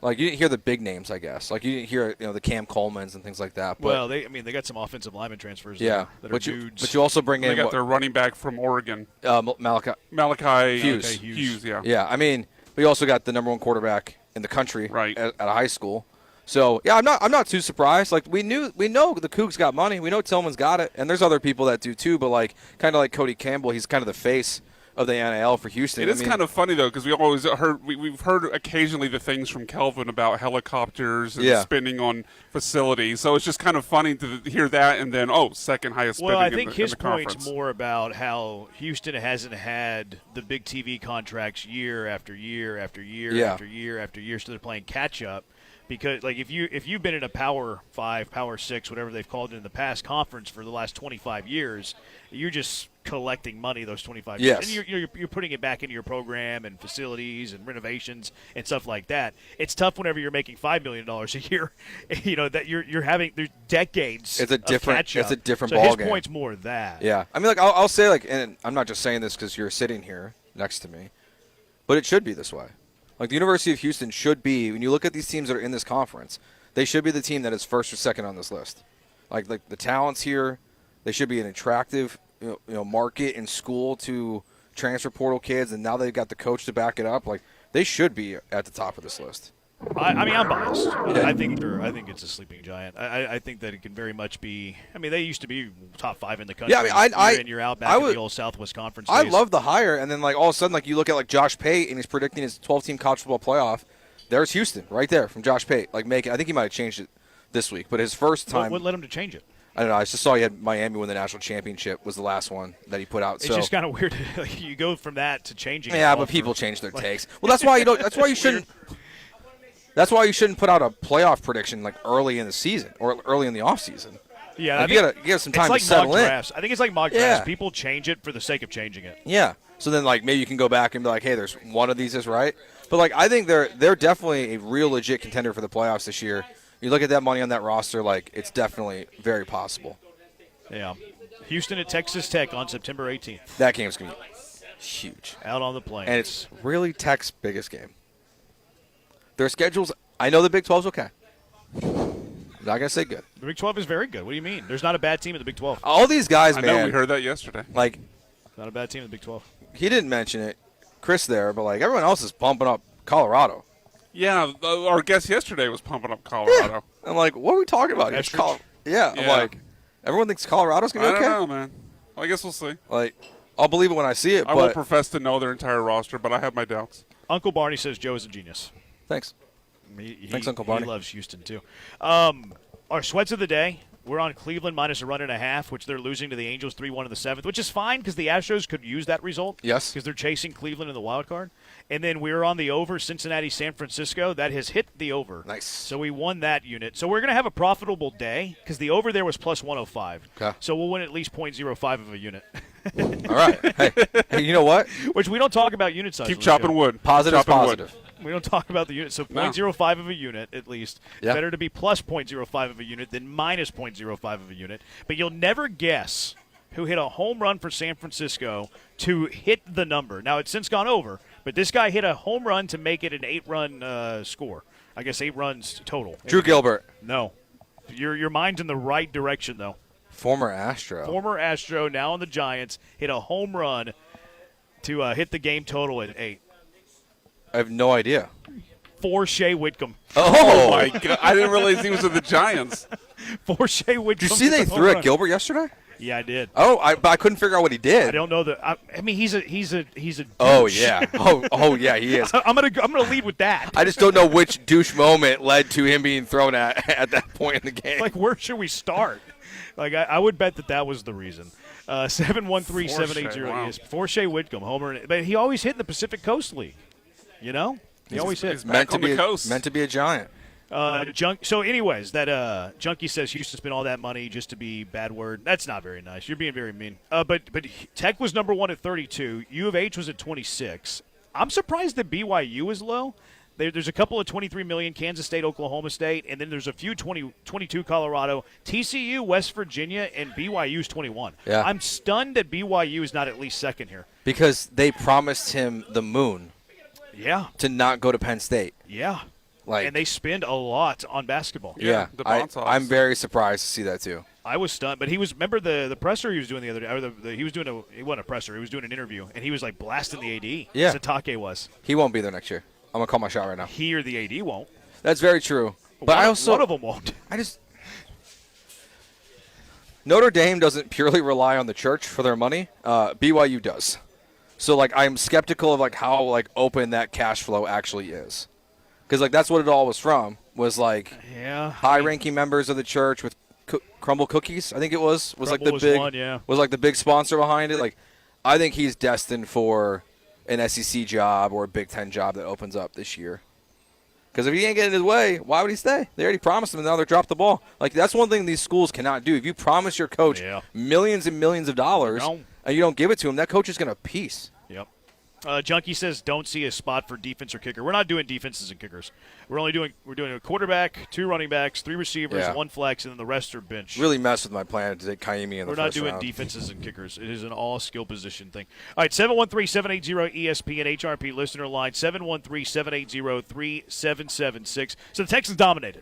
You didn't hear the big names, I guess. You didn't hear the Cam Colemans and things like that. But, well, they got some offensive lineman transfers. Yeah, that but are dudes. But you also bring in. They got their running back from Oregon, Malachi Hughes. Yeah. Yeah, I mean, we also got the number 1 quarterback in the country at a high school. So yeah, I'm not too surprised. We know the Cougs got money. We know Tillman's got it, and there's other people that do too. But kind of like Cody Campbell, he's kind of the face of the NIL for Houston. It is kind of funny though, because we've heard occasionally the things from Kelvin about helicopters and spending on facilities. So it's just kind of funny to hear that, and then second highest spending. Well, I think in his the conference. point's more about how Houston hasn't had the big TV contracts year after year after year after year after year, so they're playing catch up. Because if you've been in a Power 5, Power 6, whatever they've called it in the past conference for the last 25 years, you're just collecting money those 25 years. And you're putting it back into your program and facilities and renovations and stuff like that. It's tough whenever you're making $5 million a year, that you're having there's decades. It's a different so ball his game. point's more that. Yeah, I mean, I'll say and I'm not just saying this because you're sitting here next to me, but it should be this way. The University of Houston should be, when you look at these teams that are in this conference, they should be the team that is first or second on this list. Like the talents here, they should be an attractive market and school to transfer portal kids, and now they've got the coach to back it up. They should be at the top of this list. I mean, I'm biased. I think it's a sleeping giant. I think that it can very much be. I mean, they used to be top 5 in the country. Yeah, I mean, year in, year out back in the old Southwest Conference days. I love the hire, and then all of a sudden, you look at Josh Pate, and he's predicting his 12-team college football playoff. There's Houston right there from Josh Pate. I think he might have changed it this week, but his first time. What led him to change it? I don't know. I just saw he had Miami win the national championship was the last one that he put out. It's just kind of weird. You go from that to changing. Yeah, but people change their takes. Well, that's why you don't. That's why you shouldn't. That's why you shouldn't put out a playoff prediction like early in the season or early in the off season. Yeah, like, you gotta some time to settle in. Drafts. I think it's like mock drafts. People change it for the sake of changing it. Yeah. So then, like, maybe you can go back and be like, hey, there's one of these is right. But, like, I think they're definitely a real legit contender for the playoffs this year. You look at that money on that roster, like, it's definitely very possible. Yeah. Houston at Texas Tech on September 18th. That game's going to be huge. Out on the plains. And it's really Tech's biggest game. Their schedules, I know the Big 12's okay. I'm not going to say good. The Big 12 is very good. What do you mean? There's not a bad team in the Big 12. All these guys, man. I know, we heard that yesterday. Like, not a bad team in the Big 12. He didn't mention it, Chris there, but, like, everyone else is pumping up Colorado. Yeah, our guest yesterday was pumping up Colorado. Yeah. I'm like, what are we talking about? Yeah, I'm like, everyone thinks Colorado's going to be okay? I don't know, man. Well, I guess we'll see. Like, I'll believe it when I see it. I won't profess to know their entire roster, but I have my doubts. Uncle Barney says Joe is a genius. Thanks. Thanks, Uncle Barney. He loves Houston, too. Our sweats of the day. We're on Cleveland minus a 1.5, which they're losing to the Angels 3-1 in the 7th, which is fine because the Astros could use that result. Yes. Because they're chasing Cleveland in the wild card. And then we're on the over Cincinnati, San Francisco. That has hit the over. Nice. So we won that unit. So we're going to have a profitable day because the over there was plus 105. Okay. So we'll win at least 0.05 of a unit. All right. Hey, you know what? Which we don't talk about unit size. Keep chopping wood. Positive is positive. Wood. We don't talk about the unit. So 0.05 of a unit, at least. Yeah. Better to be plus 0.05 of a unit than minus 0.05 of a unit. But you'll never guess who hit a home run for San Francisco to hit the number. Now, it's since gone over, but this guy hit a home run to make it an 8-run score. I guess 8 runs total. Drew Gilbert. No. Your mind's in the right direction, though. Former Astro. Former Astro, now on the Giants, hit a home run to hit the game total at 8. I have no idea. For Shea Whitcomb. Oh, my God. I didn't realize he was with the Giants. For Shea Whitcomb. Did you see they threw at Gilbert yesterday? Yeah, I did. Oh, but I couldn't figure out what he did. I don't know that. I mean, he's a douche. Oh yeah. Oh yeah, he is. I'm gonna lead with that. I just don't know which douche moment led to him being thrown at that point in the game. Like, where should we start? Like, I would bet that was the reason. 713-780 wow. For Shea Whitcomb, homer. But he always hit in the Pacific Coast League. You know, he always hit. He's meant to be meant to be a giant. So, anyways, that Junkie says Houston spent all that money just to be bad word. That's not very nice. You're being very mean. But Tech was number 1 at 32. U of H was at 26. I'm surprised that BYU is low. There's a couple of 23 million, Kansas State, Oklahoma State, and then there's a few 22 Colorado, TCU, West Virginia, and BYU's 21. Yeah. I'm stunned that BYU is not at least second here. Because they promised him the moon. Yeah. To not go to Penn State. Yeah. Like, and they spend a lot on basketball. Yeah. I'm very surprised to see that too. I was stunned, but he was. Remember the presser he was doing the other day. Or he was doing he wasn't a presser. He was doing an interview, and he was like blasting the AD. Yeah. Satake was. He won't be there next year. I'm gonna call my shot right now. He or the AD won't. That's very true. But one of them won't. Notre Dame doesn't purely rely on the church for their money. BYU does. So like I'm skeptical of like how like open that cash flow actually is, because like that's what it all was from. Was like high-ranking members of the church with Crumble Cookies. I think it was Crumble like the was big one, yeah. was like the big sponsor behind it. Like I think he's destined for an SEC job or a Big Ten job that opens up this year. Because if he ain't getting his way, why would he stay? They already promised him, and now they're dropped the ball. Like that's one thing these schools cannot do. If you promise your coach millions and millions of dollars and you don't give it to him, that coach is going to piece. Yep. Junkie says don't see a spot for defense or kicker. We're not doing defenses and kickers. We're doing a quarterback, 2 running backs, 3 receivers, 1 flex, and then the rest are bench. Really messed with my plan to take Kaimi in the first round. We're not doing defenses and kickers. It is an all-skill position thing. All right, 713-780-ESPN HRP listener line, 713-780-3776. So the Texans dominated.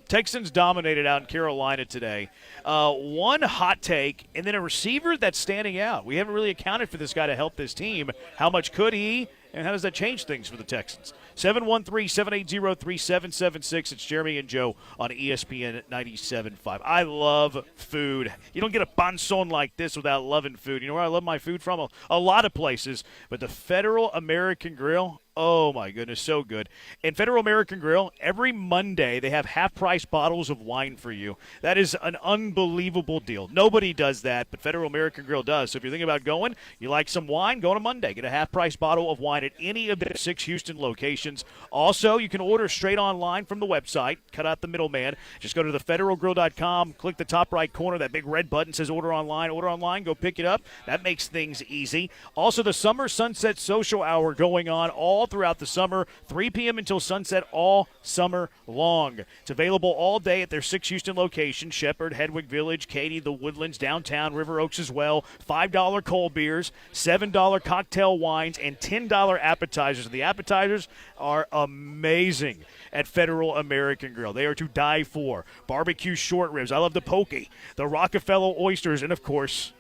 Texans dominated out in Carolina today. One hot take, and then a receiver that's standing out. We haven't really accounted for this guy to help this team. How much could he, and how does that change things for the Texans? 713-780-3776. It's Jeremy and Joe on ESPN 97.5. I love food. You don't get a banson like this without loving food. You know where I love my food from? A lot of places. But the Federal American Grill, Oh, my goodness, so good. And Federal American Grill, every Monday they have half-price bottles of wine for you. That is an unbelievable deal. Nobody does that, but Federal American Grill does. So if you're thinking about going, you like some wine, go on a Monday. Get a half-price bottle of wine at any of the 6 Houston locations. Also, you can order straight online from the website. Cut out the middleman. Just go to thefederalgrill.com, click the top right corner. That big red button says order online. Order online, go pick it up. That makes things easy. Also, the Summer Sunset Social Hour going on all throughout the summer, 3 p.m. until sunset all summer long. It's available all day at their 6 Houston locations: Shepherd, Hedwig Village, Katy, The Woodlands, downtown, River Oaks as well. $5 cold beers, $7 cocktail wines, and $10 appetizers. The appetizers are amazing at Federal American Grill. They are to die for. Barbecue short ribs. I love the poke, the Rockefeller oysters, and of course,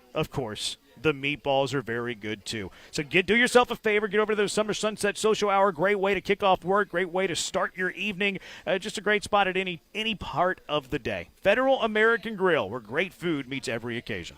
the meatballs are very good too. So do yourself a favor. Get over to the Summer Sunset Social Hour. Great way to kick off work. Great way to start your evening. Just a great spot at any part of the day. Federal American Grill, where great food meets every occasion.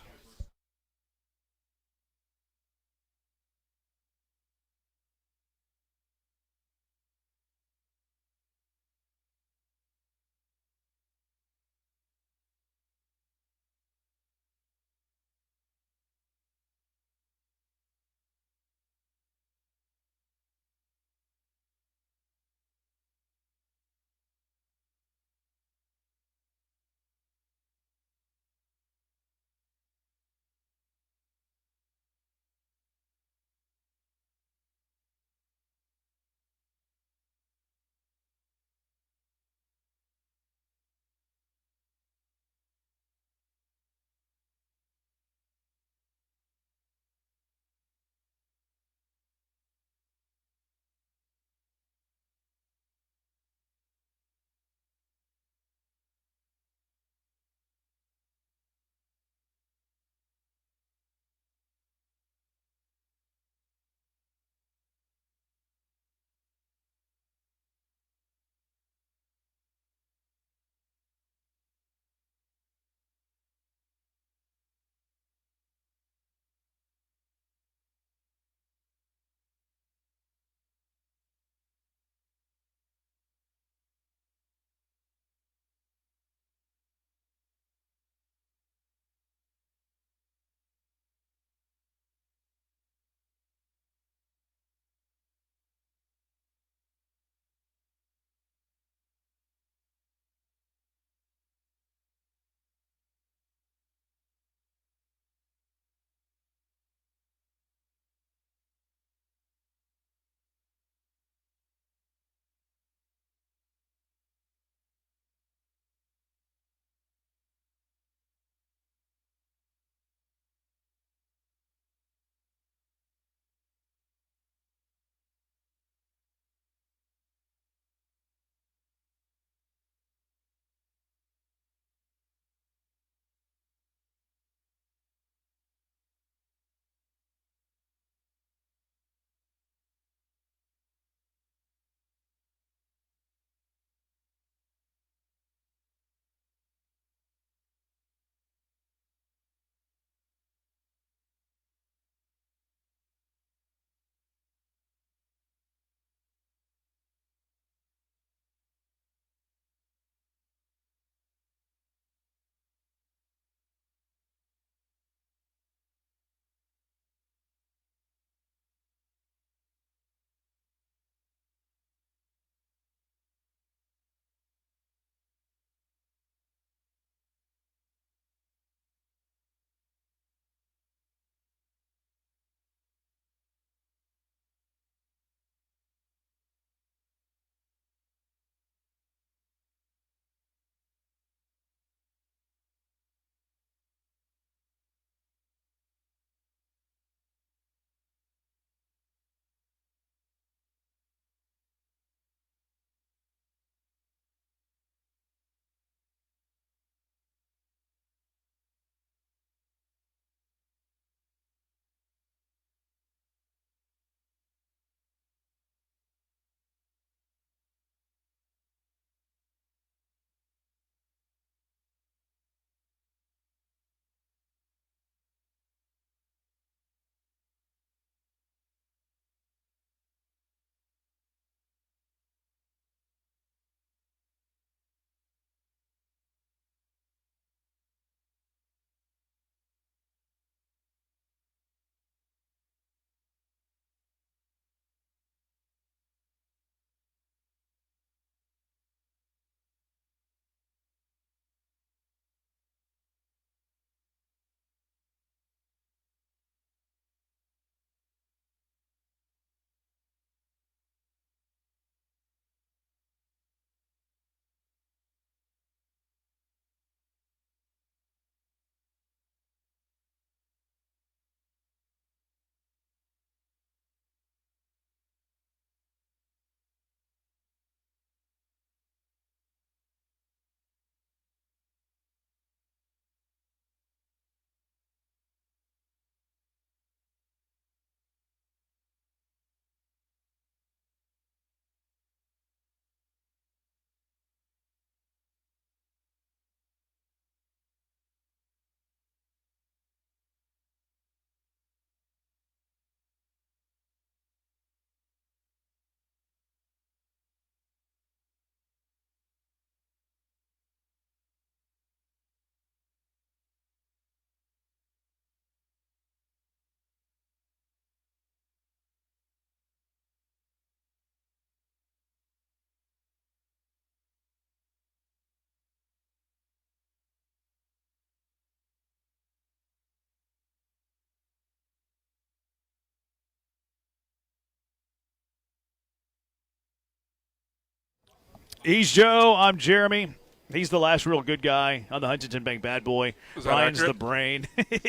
He's Joe. I'm Jeremy. He's the last real good guy on the Huntington Bank Bad Boy. Is that Brian's accurate? the brain.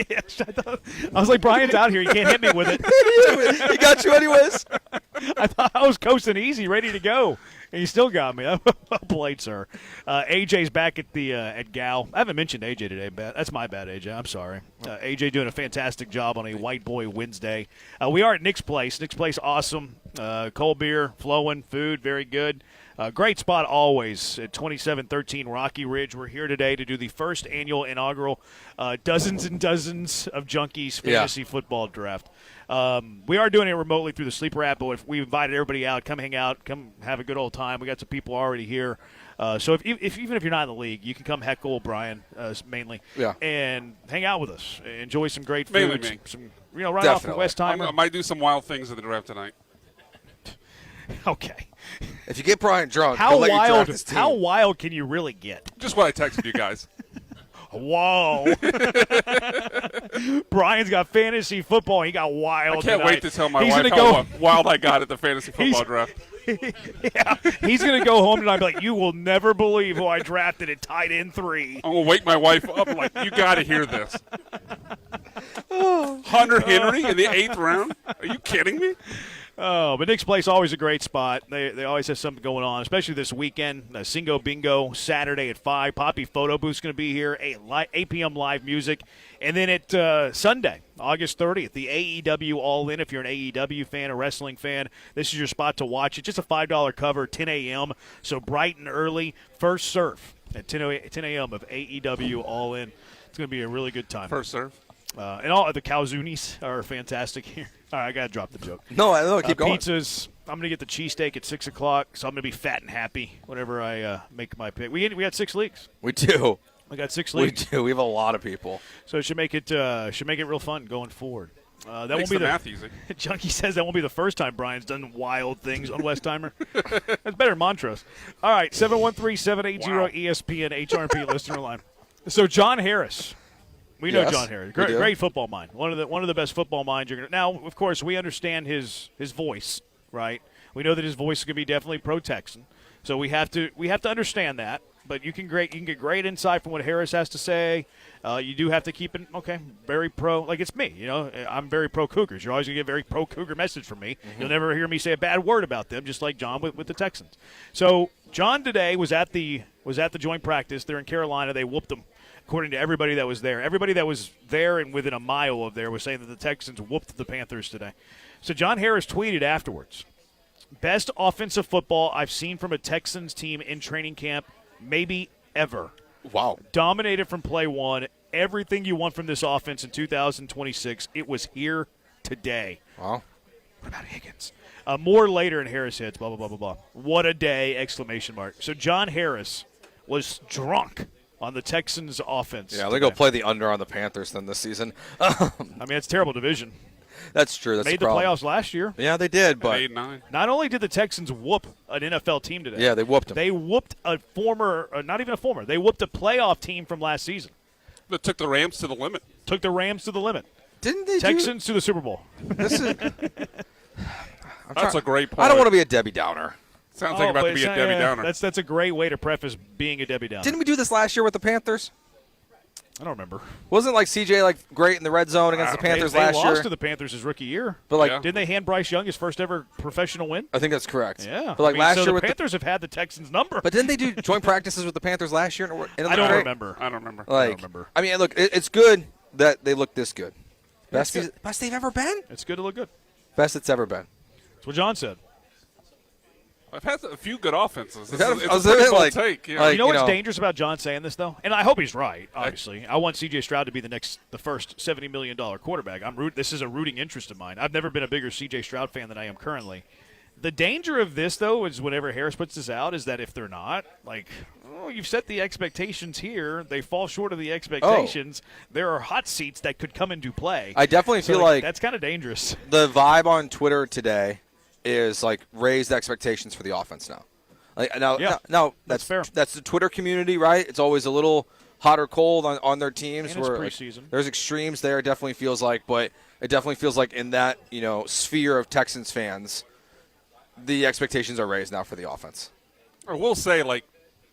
Yes, I was like, Brian's out here. You can't hit me with it. He got you anyways. I thought I was coasting easy, ready to go, and you still got me. Well played, sir. AJ's back at the at Gal. I haven't mentioned AJ today. That's my bad, AJ. I'm sorry. AJ doing a fantastic job on a White Boy Wednesday. We are at Nick's Place. Nick's Place, awesome. Cold beer, flowing, food, very good. Great spot always at 2713 Rocky Ridge. We're here today to do the first annual inaugural dozens and dozens of Junkies fantasy football draft. We are doing it remotely through the Sleeper app, but if we invited everybody out, come hang out, come have a good old time. We got some people already here. So if even if you're not in the league, you can come heckle Brian mainly, and hang out with us. Enjoy some great food. Mainly me. Some, right off the Westheimer. I might do some wild things at the draft tonight. Okay. If you get Brian drunk, how he'll let you wild? draft his team. How wild can you really get? Just what I texted you guys. Whoa. Brian's got fantasy football. He got wild. I can't tonight. wait to tell my wife how wild I got at the fantasy football draft. Yeah, he's going to go home tonight and be like, you will never believe who I drafted at tight end 3. I'm going to wake my wife up like, you got to hear this. Hunter Henry in the 8th round? Are you kidding me? Oh, but Nick's Place always a great spot. They always have something going on, especially this weekend. Singo Bingo Saturday at 5. Poppy Photo Booth's going to be here. 8 p.m. live music. And then at Sunday, August 30th, the AEW All In. If you're an AEW fan, a wrestling fan, this is your spot to watch it. Just a $5 cover, 10 a.m. So bright and early. First Surf at 10 a.m. of AEW All In. It's going to be a really good time. First Surf. And all the Calzunis are fantastic here. All right, I got to drop the joke. No, keep going. Pizzas. I'm going to get the cheesesteak at 6 o'clock, so I'm going to be fat and happy whenever I make my pick. We had 6 leagues. We do. We got 6 leagues. We do. We have a lot of people. So it should make it real fun going forward. That won't be the math easy. Junkie says that won't be the first time Brian's done wild things on Westheimer. That's better than Montrose. All right, 713-780-ESPN HRP listener line. So John Harris. We know John Harris. Great football mind. One of the best football minds you're going to. Now, of course, we understand his voice, right? We know that his voice is going to be definitely pro-Texan. So we have to understand that. But you can get great insight from what Harris has to say. You do have to keep it very pro. Like it's me, I'm very pro Cougars. You're always gonna get a very pro Cougar message from me. Mm-hmm. You'll never hear me say a bad word about them, just like John with the Texans. So John today was at the joint practice. They're in Carolina. They whooped them. According to everybody that was there. Everybody that was there and within a mile of there was saying that the Texans whooped the Panthers today. So John Harris tweeted afterwards, best offensive football I've seen from a Texans team in training camp, maybe ever. Wow. Dominated from play one. Everything you want from this offense in 2026, it was here today. Wow. What about Higgins? More later in Harris hits, blah, blah, blah, blah, blah. What a day, exclamation mark. So John Harris was drunk on the Texans' offense. Yeah, they go play the under on the Panthers then this season. I mean, it's a terrible division. That's true. That's made the playoffs last year. Yeah, they did. But 8-9. Not only did the Texans whoop an NFL team today. Yeah, they whooped them. They whooped a former, not even a former. They whooped a playoff team from last season. That took the Rams to the limit. Didn't they? Texans to the Super Bowl. This is. That's a great point. I don't want to be a Debbie Downer. Sounds like about to be a Debbie Downer. That's a great way to preface being a Debbie Downer. Didn't we do this last year with the Panthers? I don't remember. Wasn't CJ great in the red zone against the Panthers last year? They lost to the Panthers his rookie year. But didn't they hand Bryce Young his first ever professional win? I think that's correct. Yeah. But last year the Panthers have had the Texans number. But didn't they do joint practices with the Panthers last year? I don't remember. I don't remember. I mean, look, it's good that they look this good. Best they've ever been. It's good to look good. Best it's ever been. That's what John said. I've had a few good offenses. It's a pretty bold take. Yeah. You know what's dangerous about John saying this, though? And I hope he's right, obviously. I want C.J. Stroud to be the first $70 million quarterback. This is a rooting interest of mine. I've never been a bigger C.J. Stroud fan than I am currently. The danger of this, though, is whenever Harris puts this out, is that if they're not, you've set the expectations here. They fall short of the expectations. There are hot seats that could come into play. I definitely feel like that's kind of dangerous. The vibe on Twitter today is raised expectations for the offense now. Now that's fair. That's the Twitter community, right? It's always a little hot or cold on their teams. And it's preseason. There's extremes there. It definitely feels like, but it definitely feels like in that sphere of Texans fans, the expectations are raised now for the offense. I will say,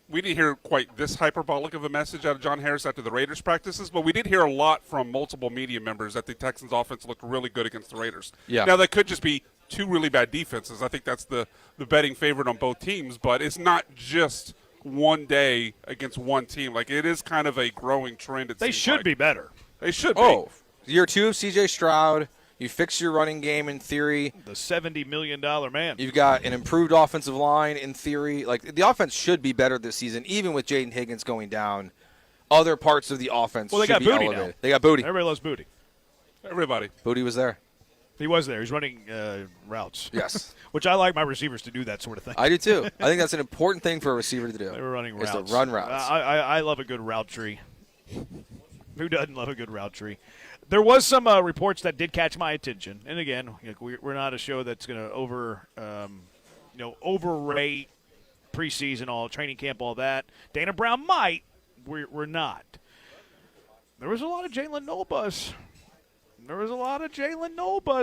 we didn't hear quite this hyperbolic of a message out of John Harris after the Raiders practices, but we did hear a lot from multiple media members that the Texans offense looked really good against the Raiders. Yeah. Now, that could just be two really bad defenses. I think that's the betting favorite on both teams, but it's not just one day against one team. It is kind of a growing trend. They should be better. They should be. Oh, year 2 of C.J. Stroud. You fix your running game in theory. The $70 million man. You've got an improved offensive line in theory. The offense should be better this season, even with Jaden Higgins going down. Other parts of the offense they should got be Booty elevated. now. They got Booty. Everybody loves Booty. Everybody. Booty was there. He was there. He's running routes. Yes. Which I like my receivers to do that sort of thing. I do too. I think that's an important thing for a receiver to do. They were running is routes. to run routes. I love a good route tree. Who doesn't love a good route tree? There was some reports that did catch my attention, and again, we're not a show that's going to overrate preseason, all training camp, all that. Dana Brown might. We're not. There was a lot of Jalen Noel buzz.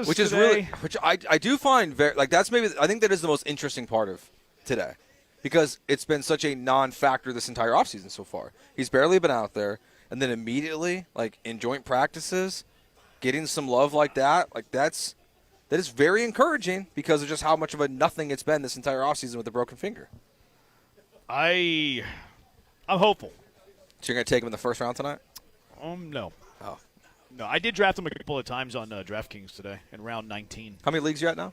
Which is today. really, which I do find very, that's maybe, I think that is the most interesting part of today, because it's been such a non-factor this entire offseason so far. He's barely been out there. And then immediately, in joint practices, getting some love like that, that is very encouraging because of just how much of a nothing it's been this entire offseason with a broken finger. I'm hopeful. So you're going to take him in the first round tonight? No. Oh. No, I did draft him a couple of times on DraftKings today in round 19. How many leagues you at now?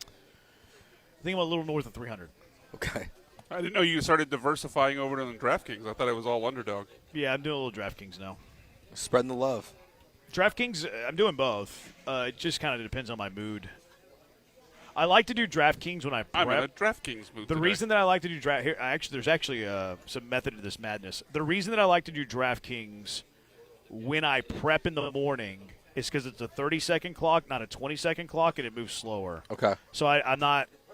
I think I'm a little north of 300. Okay. I didn't know you started diversifying over to the DraftKings. I thought it was all underdog. Yeah, I'm doing a little DraftKings now. Spreading the love. DraftKings, I'm doing both. It just kind of depends on my mood. I like to do DraftKings when I prep. I'm in a DraftKings mood The today. reason that I like to do there's actually some method to this madness. The reason that I like to do DraftKings when I prep in the morning is because it's a 30-second clock, not a 20-second clock, and it moves slower. Okay. So I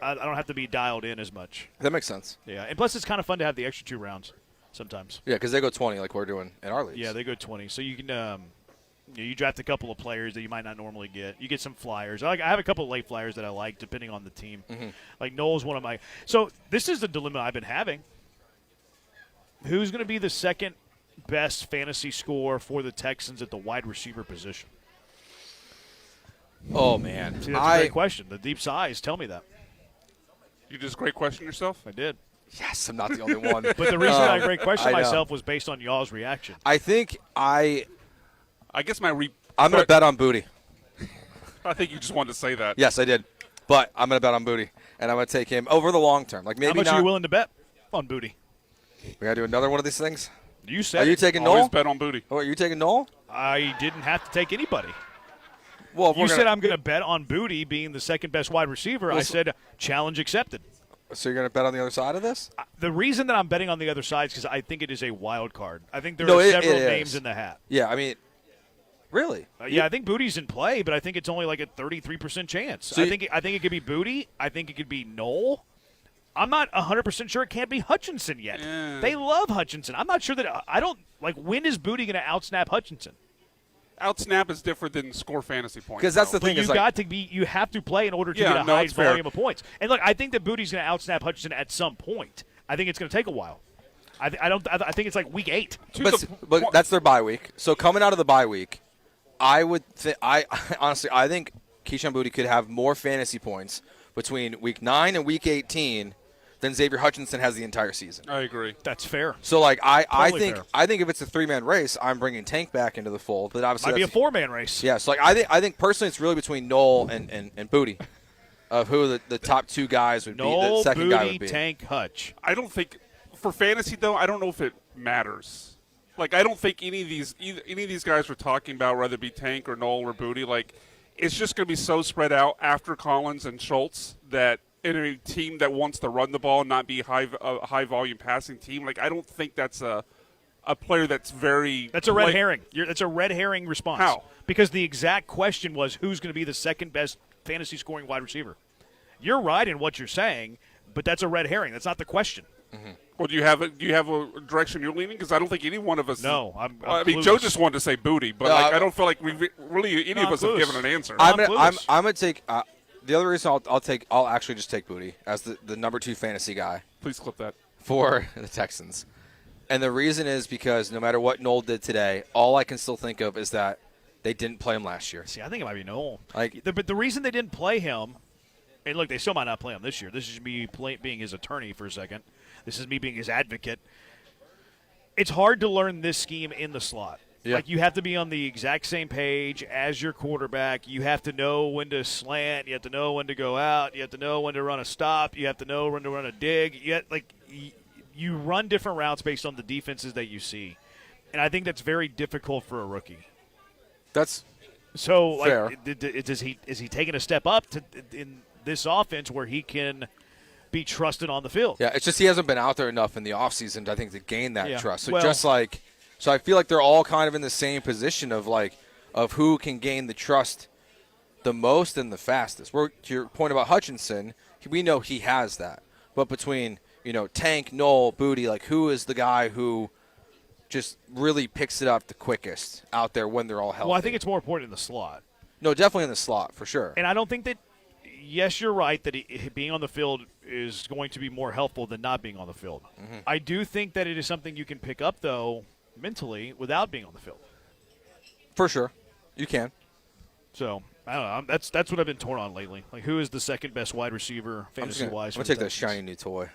don't have to be dialed in as much. That makes sense. Yeah, and plus it's kind of fun to have the extra 2 rounds sometimes. Yeah, because they go 20 like we're doing in our leagues. Yeah, they go 20. So you can you draft a couple of players that you might not normally get. You get some flyers. I have a couple of late flyers that I like depending on the team. Mm-hmm. Like Noel's one of my – so this is the dilemma I've been having. Who's going to be the second best fantasy score for the Texans at the wide receiver position? Oh, man. See, that's a great question. The deep sighs tell me that. You just great question yourself? I did. Yes, I'm not the only one. But the reason I great question myself was based on y'all's reaction. I think I guess I'm going to bet on Booty. I think you just wanted to say that. Yes, I did. But I'm going to bet on Booty, and I'm going to take him over the long term. Maybe how much not. are you willing to bet on Booty? We got to do another one of these things? You said Are you it. taking Always Noel? bet on Booty. Oh, are you taking Noel? I didn't have to take anybody. Well, you said I'm going to bet on Booty being the second best wide receiver. Well, I said challenge accepted. So you're going to bet on the other side of this? The reason that I'm betting on the other side is because I think it is a wild card. I think there are several names in the hat. Yeah, I mean, really? I think Booty's in play, but I think it's only like a 33% chance. So I think it could be Booty. I think it could be Noel. I'm not 100% sure it can't be Hutchinson yet. They love Hutchinson. I'm not sure that I don't like. When is Booty going to outsnap Hutchinson? Outsnap is different than score fantasy points. Because that's the thing. But you have to play in order to get a high it's fair. volume of points. And look, I think that Booty's going to outsnap Hutchinson at some point. I think it's going to take a while. I think it's like week 8. But that's their bye week. So coming out of the bye week, I honestly think Keyshawn Booty could have more fantasy points between week 9 and week 18 than Xavier Hutchinson has the entire season. I agree. That's fair. So I Totally think fair. if it's a 3-man race, I'm bringing Tank back into the fold. But obviously Might be a 4-man race. Yeah. So I think personally it's really between Noel and Booty of who the top 2 guys would be. The second Booty, guy would be Tank, Hutch. I don't think for fantasy though. I don't know if it matters. I don't think any of these guys we're talking about, whether it be Tank or Noel or Booty, it's just going to be so spread out after Collins and Schultz that in a team that wants to run the ball and not be a high volume passing team, I don't think that's a player that's very. That's a red herring. That's a red herring response. How? Because the exact question was who's going to be the second best fantasy scoring wide receiver. You're right in what you're saying, but that's a red herring. That's not the question. Mm-hmm. Well, do you have a direction you're leaning? Because I don't think any one of us. No, I'm I mean, clueless. Joe just wanted to say Booty, but I don't feel like we really any of us have given an answer. I'm gonna take the other reason I'll actually just take Booty as the number 2 fantasy guy Please clip that. For the Texans. And the reason is because no matter what Noel did today, all I can still think of is that they didn't play him last year. See, I think it might be Noel. Like, But the reason they didn't play him, and look, they still might not play him this year. This is me being his attorney for a second. This is me being his advocate. It's hard to learn this scheme in the slot. Yeah. Like, you have to be on the exact same page as your quarterback. You have to know when to slant. You have to know when to go out. You have to know when to run a stop. You have to know when to run a dig. You run different routes based on the defenses that you see. And I think that's very difficult for a rookie. That's so fair. Is he taking a step up in this offense where he can be trusted on the field? Yeah, it's just he hasn't been out there enough in the offseason, I think, to gain that trust. So Well, so I feel like they're all kind of in the same position of who can gain the trust the most and the fastest. To your point about Hutchinson, we know he has that. But between, Tank, Noel, Booty, who is the guy who just really picks it up the quickest out there when they're all healthy? Well, I think it's more important in the slot. No, definitely in the slot, for sure. And I don't think that – yes, you're right that being on the field is going to be more helpful than not being on the field. Mm-hmm. I do think that it is something you can pick up, though, mentally without being on the field. For sure. You can. So, I don't know. That's what I've been torn on lately. Like, who is the second best wide receiver fantasy-wise? I'm going to take that shiny new toy.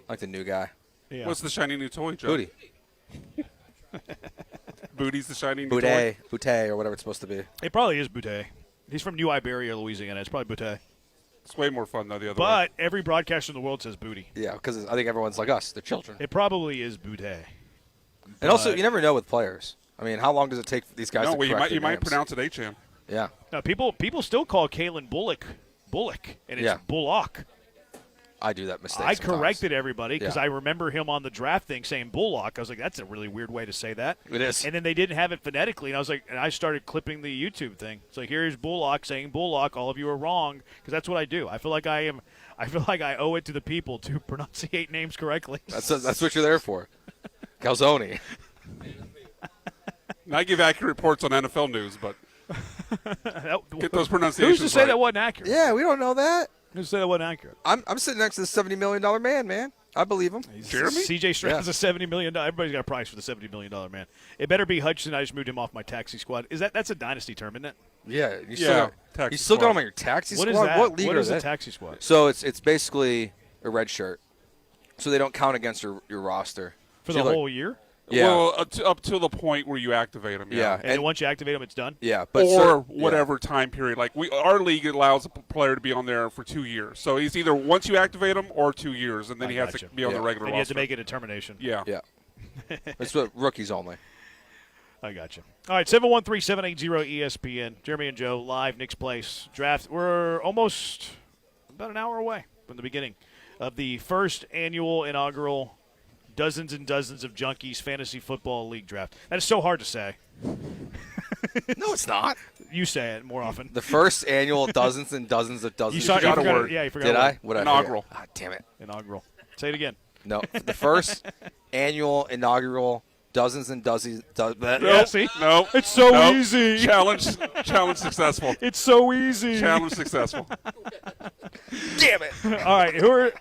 Like the new guy. Yeah. What's the shiny new toy, Joe? Booty. Booty's the shiny new Boutte, toy? Boutte, or whatever it's supposed to be. It probably is Boutte. He's from New Iberia, Louisiana. It's probably Boutte. It's way more fun, though, the other way. But every broadcaster in the world says Booty. Yeah, because I think everyone's like us. They're children. It probably is Boutte. And also, you never know with players. I mean, how long does it take for these guys to correct you their might names? pronounce it H-M. Yeah. Now, people still call Kalen Bullock, and it's Bullock. I do that mistake I sometimes. corrected everybody because Yeah. I remember him on the draft thing saying Bullock. I was like, that's a really weird way to say that. It is. And then they didn't have it phonetically, and I was like, and I started clipping the YouTube thing. It's like, here's Bullock saying Bullock. All of you are wrong because that's what I do. I feel like I owe it to the people to pronunciate names correctly. That's what you're there for. Calzone. And I give accurate reports on NFL news, but get those pronunciations Who's to say right. that wasn't accurate? Yeah, we don't know that. Who's to say that wasn't accurate? I'm sitting next to the $70 million man. I believe him. Jeremy? C.J. Stroud's a $70 million. Everybody's got a price for the $70 million man. It better be Hutchinson. I just moved him off my taxi squad. That's a dynasty term, isn't it? Yeah. You taxi still got squad. him on your taxi What squad? is that? What league What is is a that? taxi squad? So it's basically a red shirt. So they don't count against your roster. For So the you're whole year? Yeah. Well, up to the point where you activate them. Yeah. And once you activate them, it's done? Yeah. Or whatever time period. Like our league allows a player to be on there for 2 years. So he's either once you activate him or 2 years, and then he has to be on the regular And you have roster. to make a determination. Yeah. Yeah. It's what rookies only. I got you. All right, 713-780-ESPN. Jeremy and Joe, live, Nick's Place. Draft. We're almost about an hour away from the beginning of the first annual inaugural Dozens and Dozens of Junkies Fantasy Football League Draft. That is so hard to say. No, it's not. You say it more often. The first annual Dozens and Dozens of Dozens. You forgot a a word. word. Yeah, you forgot Did a I? word. What Inaugural. Ah, damn it. Inaugural. Say it again. No, the first annual inaugural Dozens and Dozens. Yeah, see? No. It's so Nope. easy. Challenge successful. It's so easy. Challenge successful. Damn it. All right, who are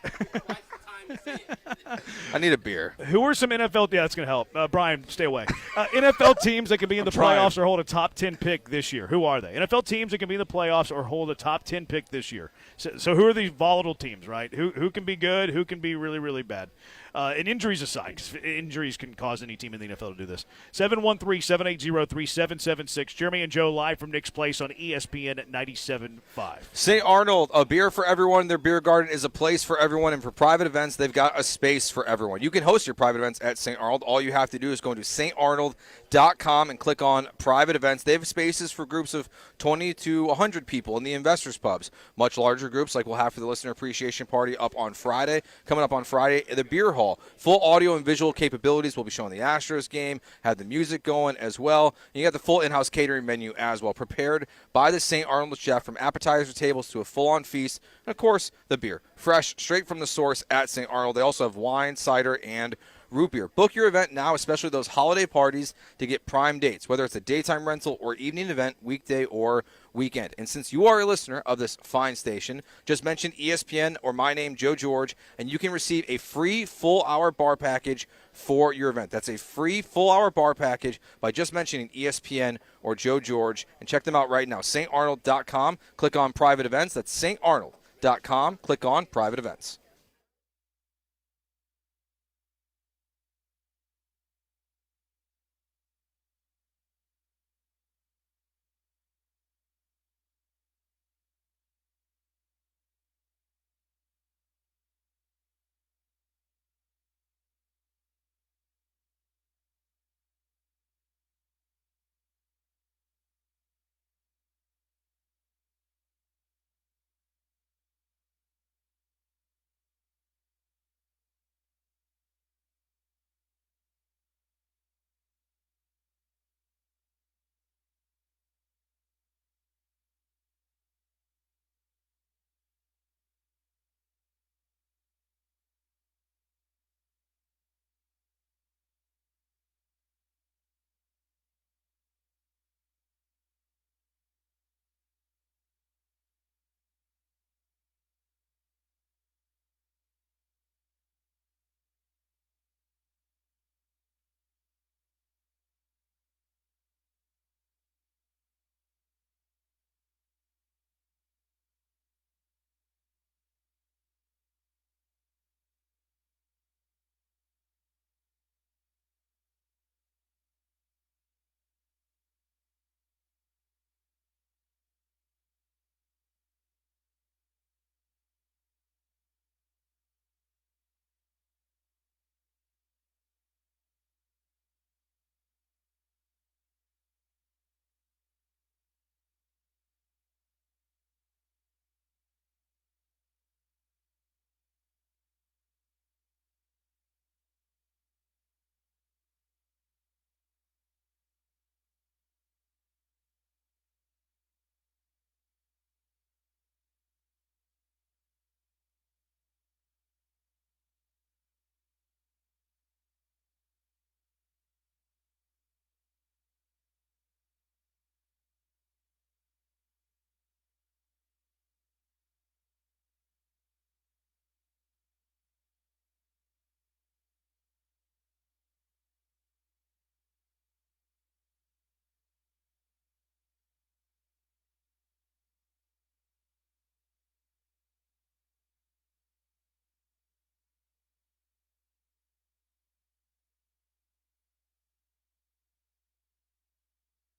I need a beer. some NFL – yeah, that's going to help. Brian, stay away. NFL teams that can be in the playoffs or hold a top 10 pick this year. Who are they? NFL teams that can be in the playoffs or hold a top 10 pick this year. So who are these volatile teams, right? Who can be good? Who can be really, really bad? And injuries aside, 'cause injuries can cause any team in the NFL to do this. 713-780-3776. Jeremy and Joe live from Nick's Place on ESPN at 97.5. St. Arnold, a beer for everyone. Their beer garden is a place for everyone, and for private events, they've got a space for everyone. You can host your private events at St. Arnold. All you have to do is go to starnold.com and click on private events. They have spaces for groups of 20 to 100 people in the investors' pubs. Much larger groups like we'll have for the listener appreciation party up on Friday. Coming up on Friday, the beer hall. Full audio and visual capabilities. We'll be showing the Astros game, have the music going as well. And you got the full in-house catering menu as well, prepared by the St. Arnold chef, from appetizer tables to a full-on feast. And, of course, the beer. Fresh, straight from the source at St. Arnold. They also have wine, cider, and Root Beer. Book your event now, especially those holiday parties, to get prime dates, whether it's a daytime rental or evening event, weekday or weekend. And since you are a listener of this fine station, just mention ESPN or my name, Joe George, and you can receive a free full-hour bar package for your event. That's a free full-hour bar package by just mentioning ESPN or Joe George. And check them out right now, StArnold.com. Click on private events. That's StArnold.com. Click on private events.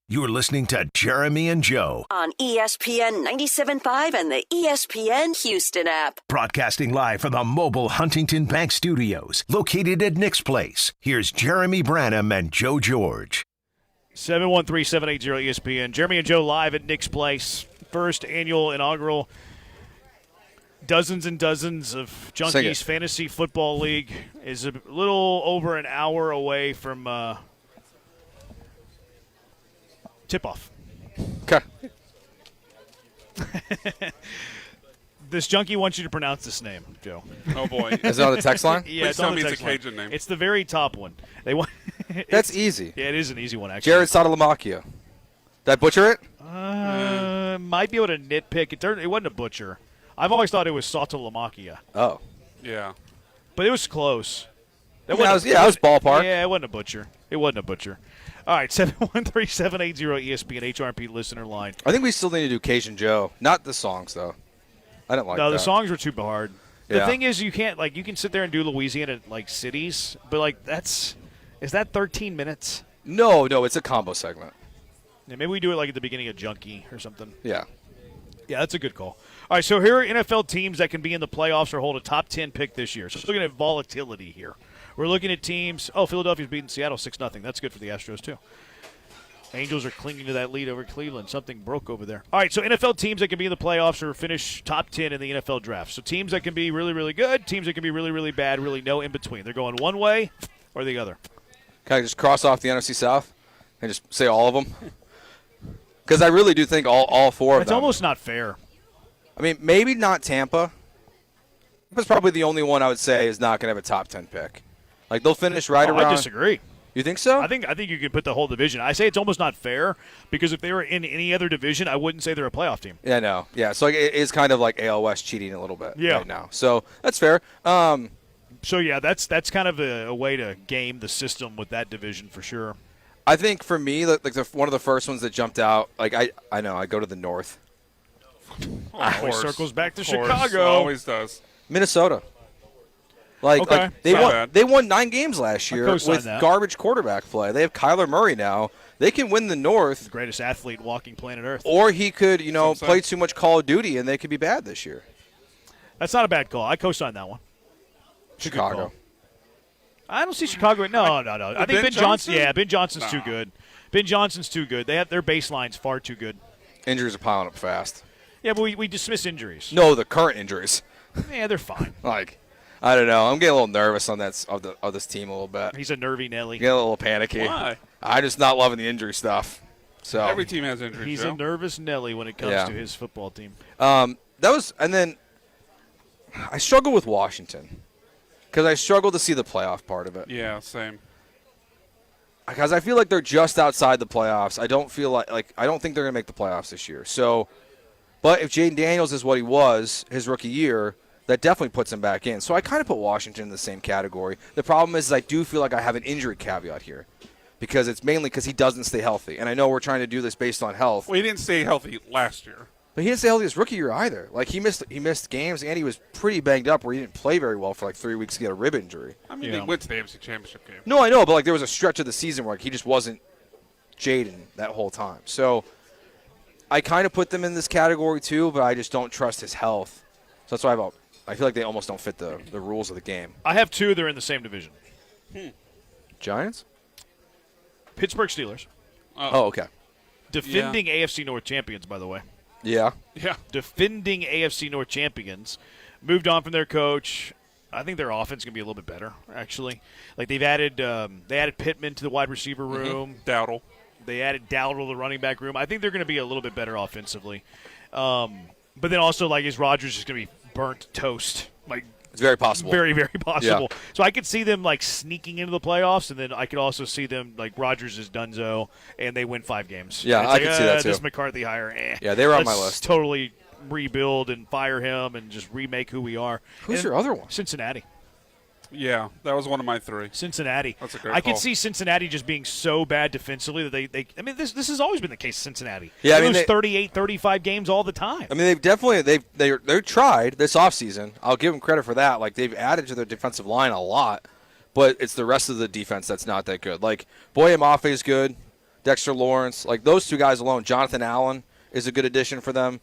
You're listening to Jeremy and Joe, On ESPN 97.5 and the ESPN Houston app. broadcasting live from the mobile Huntington Bank Studios, located at Nick's Place. Here's Jeremy Branham and Joe George. 713-780-ESPN. Jeremy and Joe live at Nick's Place. First annual inaugural dozens and dozens of Junkies Fantasy Football League is a little over an hour away from tip-off. Okay. This junkie wants you to pronounce this name, Joe. Oh, boy. Is it on the text line? Yeah, it's tell on the me text it's a Cajun line. name. It's the very top one. They want. That's easy. Yeah, it is an easy one, actually. Jared Sotomayor. Did I butcher it? Might be able to nitpick. It wasn't a butcher. I've always thought it was Sotomayor. Oh. Yeah. But it was close. I was ballpark. Yeah, it wasn't a butcher. It wasn't a butcher. All right, 713-780-ESPN HRP listener line. I think we still need to do Cajun Joe. Not the songs, though. I didn't like that. No, the songs were too hard. The Yeah. thing is, you can't, you can sit there and do Louisiana, cities, but, is that 13 minutes? No, it's a combo segment. Yeah, maybe we do it, at the beginning of Junkie or something. Yeah. Yeah, that's a good call. All right, so here are NFL teams that can be in the playoffs or hold a top 10 pick this year. So we're looking at volatility here. We're looking at teams. Oh, Philadelphia's beating Seattle 6-0. That's good for the Astros, too. Angels are clinging to that lead over Cleveland. Something broke over there. All right, so NFL teams that can be in the playoffs or finish top 10 in the NFL draft. So teams that can be really, really good, teams that can be really, really bad, really no in between. They're going one way or the other. Can I just cross off the NFC South and just say all of them? Because I really do think all four of them. It's almost not fair. I mean, maybe not Tampa. Tampa's probably the only one I would say is not going to have a top 10 pick. Like they'll finish right around. I disagree. You think so? I think you can put the whole division. I say it's almost not fair because if they were in any other division, I wouldn't say they're a playoff team. Yeah, no. Yeah, so it is kind of like AL West cheating a little bit Yeah. right now. So that's fair. So yeah, that's kind of a way to game the system with that division for sure. I think for me, like one of the first ones that jumped out, like I know I go to the North. Always circles back to Of course. Chicago. Always does. Minnesota. Like, Okay. like they Not won bad. they won 9 games last I year co-sign with that. garbage quarterback play. They have Kyler Murray now. They can win the North, The greatest athlete walking planet Earth. or he could, Some say. play too much Call of Duty and they could be bad this year. That's not a bad call. I co-sign that one. It's a good Chicago. call. I don't see Chicago. No. I think Ben Ben Johnson. Johnson? Yeah, Ben Johnson's too Nah. good. Ben Johnson's too good. They have their baseline's far too good. Injuries are piling up fast. Yeah, but we dismiss injuries. No, the current injuries. Yeah, they're fine. Like, I don't know. I'm getting a little nervous on that of this team a little bit. He's a nervy Nelly. Getting a little panicky. Why? I'm just not loving the injury stuff. So Every team has injuries. He's Joe. a nervous Nelly when it comes Yeah. to his football team. that was, and then I struggle with Washington because I struggle to see the playoff part of it. Yeah, same. Because I feel like they're just outside the playoffs. I don't feel like I don't think they're going to make the playoffs this year. So, but if Jaden Daniels is what he was his rookie year, that definitely puts him back in. So I kind of put Washington in the same category. The problem is I do feel like I have an injury caveat here because it's mainly because he doesn't stay healthy. And I know we're trying to do this based on health. Well, he didn't stay healthy last year. But he didn't stay healthy his rookie year either. Like he missed games and he was pretty banged up where he didn't play very well for like 3 weeks to get a rib injury. I mean, Yeah. they went to the AFC Championship game. No, I know, but like there was a stretch of the season where like, he just wasn't Jaden that whole time. So I kind of put them in this category too, but I just don't trust his health. So that's why I feel like they almost don't fit the rules of the game. I have two. They're in the same division. Giants? Pittsburgh Steelers, Oh, okay. defending AFC North champions, by the way. Yeah. Yeah. Defending AFC North champions, moved on from their coach. I think their offense is going to be a little bit better, actually. Like they added Pittman to the wide receiver room. Dowdle. They added Dowdle to the running back room. I think they're going to be a little bit better offensively. But then also, like, is Rodgers just going to be burnt toast? Like, It's very possible. very, very possible. So I could see them, like, sneaking into the playoffs, and then I could also see them, like, Rodgers is donezo, and they win 5 games. Yeah, And it's I could see that, too. This McCarthy hire, Yeah, they were on let's my list. Totally rebuild and fire him and just remake who we are. Who's And your other one? Cincinnati. Yeah, that was one of my 3. Cincinnati. That's a great I call. could see Cincinnati just being so bad defensively that they I mean, this has always been the case. Cincinnati. Yeah, I they mean, lose they- 38, 35 games all the time. I mean, they've definitely they tried this offseason. I'll give them credit for that. Like they've added to their defensive line a lot, but it's the rest of the defense that's not that good. Like Boye Mafe is good, Dexter Lawrence, like those 2 guys alone. Jonathan Allen is a good addition for them.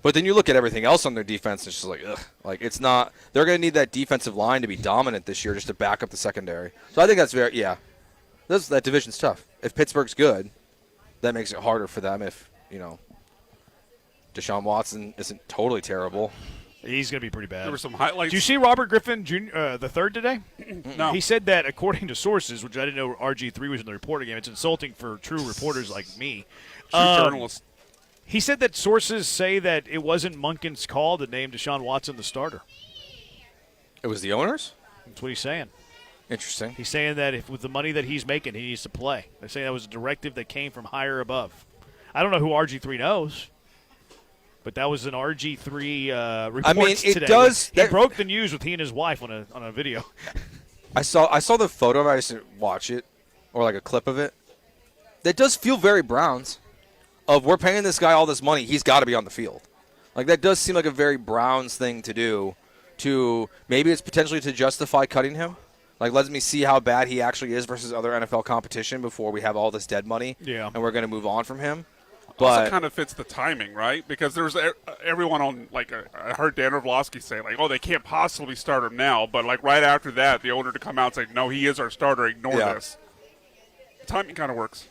But then you look at everything else on their defense, it's just like, ugh. Like, it's not – they're going to need that defensive line to be dominant this year just to back up the secondary. So I think that's very – yeah. That division's tough. If Pittsburgh's good, that makes it harder for them if, Deshaun Watson isn't totally terrible. He's going to be pretty bad. There were some highlights. Do you see Robert Griffin Jr. The third today? No. He said that according to sources, which I didn't know RG3 was in the reporter game. It's insulting for true reporters like me. True journalists. He said that sources say that it wasn't Munkin's call to name Deshaun Watson the starter. It was the owners? That's what he's saying. Interesting. He's saying that if with the money that he's making, he needs to play. They're saying that was a directive that came from higher above. I don't know who RG3 knows, but that was an RG3 report I mean, it today. does- He broke the news with he and his wife on a video. I saw the photo of it. I just didn't watch it or like a clip of it. That does feel very Browns. Of we're paying this guy all this money, he's got to be on the field. Like that does seem like a very Browns thing to do. To maybe it's potentially to justify cutting him. Like let me see how bad he actually is versus other NFL competition before we have all this dead money. Yeah. And we're going to move on from him. Also But kind of fits the timing, right? Because there's everyone on, like, I heard Dan Orlovsky say, like, oh, they can't possibly start him now. But, like, right after that, the owner to come out and say, no, he is our starter. Ignore this. Timing kind of works.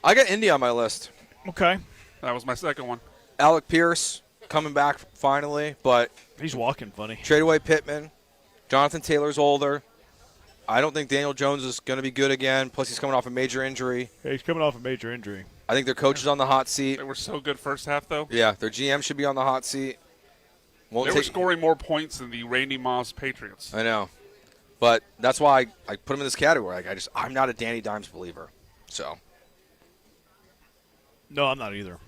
I got Indy on my list. Okay. That was my second one. Alec Pierce coming back finally, but he's walking funny. Trade away Pittman. Jonathan Taylor's older. I don't think Daniel Jones is going to be good again. Plus, he's coming off a major injury. Yeah, he's coming off a major injury. I think their coach is on the hot seat. They were so good first half, though. Yeah, their GM should be on the hot seat. They were scoring more points than the Randy Moss Patriots. I know. But that's why I put him in this category. Like, I'm not a Danny Dimes believer. So. No, I'm not either.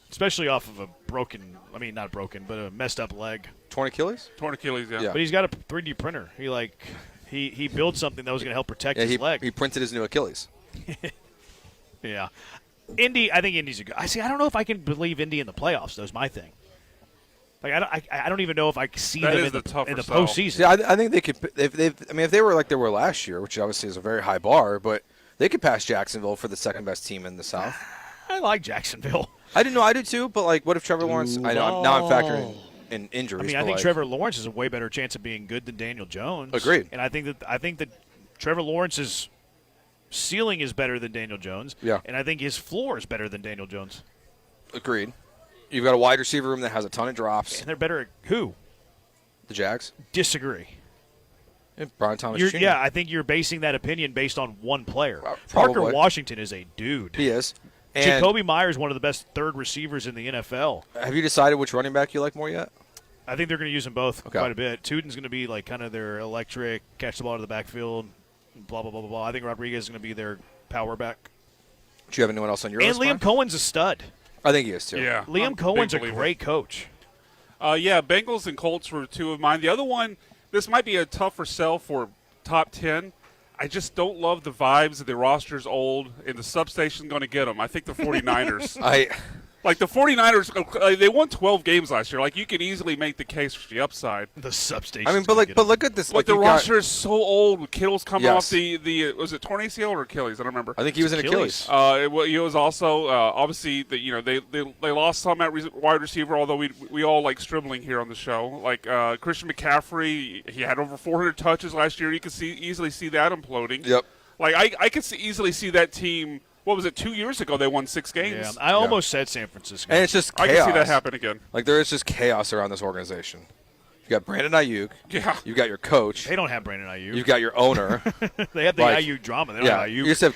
Especially off of not broken, but a messed up leg. Torn Achilles? Torn Achilles, yeah. But he's got a 3D printer. He built something that was going to help protect his leg. He printed his new Achilles. Yeah. I think Indy's a good. I don't know if I can believe Indy in the playoffs, though, is my thing. Like, I don't even know if I see them in the postseason. Yeah, I think they could. If they were like they were last year, which obviously is a very high bar, but they could pass Jacksonville for the second best team in the South. I like Jacksonville. I didn't know. I do too, but like, what if Trevor Lawrence? Now I'm factoring in injuries. I think Trevor Lawrence has a way better chance of being good than Daniel Jones. Agreed. And I think that Trevor Lawrence's ceiling is better than Daniel Jones. Yeah. And I think his floor is better than Daniel Jones. Agreed. You've got a wide receiver room that has a ton of drops. And they're better at who? The Jags. Disagree. And Brian Thomas Jr. Yeah, I think you're basing that opinion based on one player. Probably. Parker Washington is a dude. He is. And Jacoby Myers, one of the best third receivers in the NFL. Have you decided which running back you like more yet? I think they're going to use them both quite a bit. Tutin's going to be like kind of their electric, catch the ball out of the backfield, blah, blah, blah, blah, blah. I think Rodriguez is going to be their power back. Do you have anyone else on your list? And Liam Cohen's a stud. I think he is, too. Yeah. Liam Cohen's a great coach. Yeah, Bengals and Colts were two of mine. The other one, this might be a tougher sell for top 10. I just don't love the vibes. The roster's old, and the substation's going to get them. I think the 49ers. Like the 49ers, they won 12 games last year. Like, you could easily make the case for the upside. The substation. I mean, but look at this. Like the roster is so old. Kittle's coming off the was it torn ACL or Achilles? I don't remember. I think he was an Achilles. It was also obviously they lost some at wide receiver. Although we all like Stribling here on the show. Like Christian McCaffrey, he had over 400 touches last year. You could easily see that imploding. Yep. Like I could easily see that team. What was it? 2 years ago, they won 6 games. Yeah, I almost said San Francisco. And it's just chaos. I can see that happen again. Like, there is just chaos around this organization. You got Brandon Ayuk. Yeah. You got your coach. They don't have Brandon Ayuk. You've got your owner. They have the Ayuk drama. They don't have Ayuk. You just have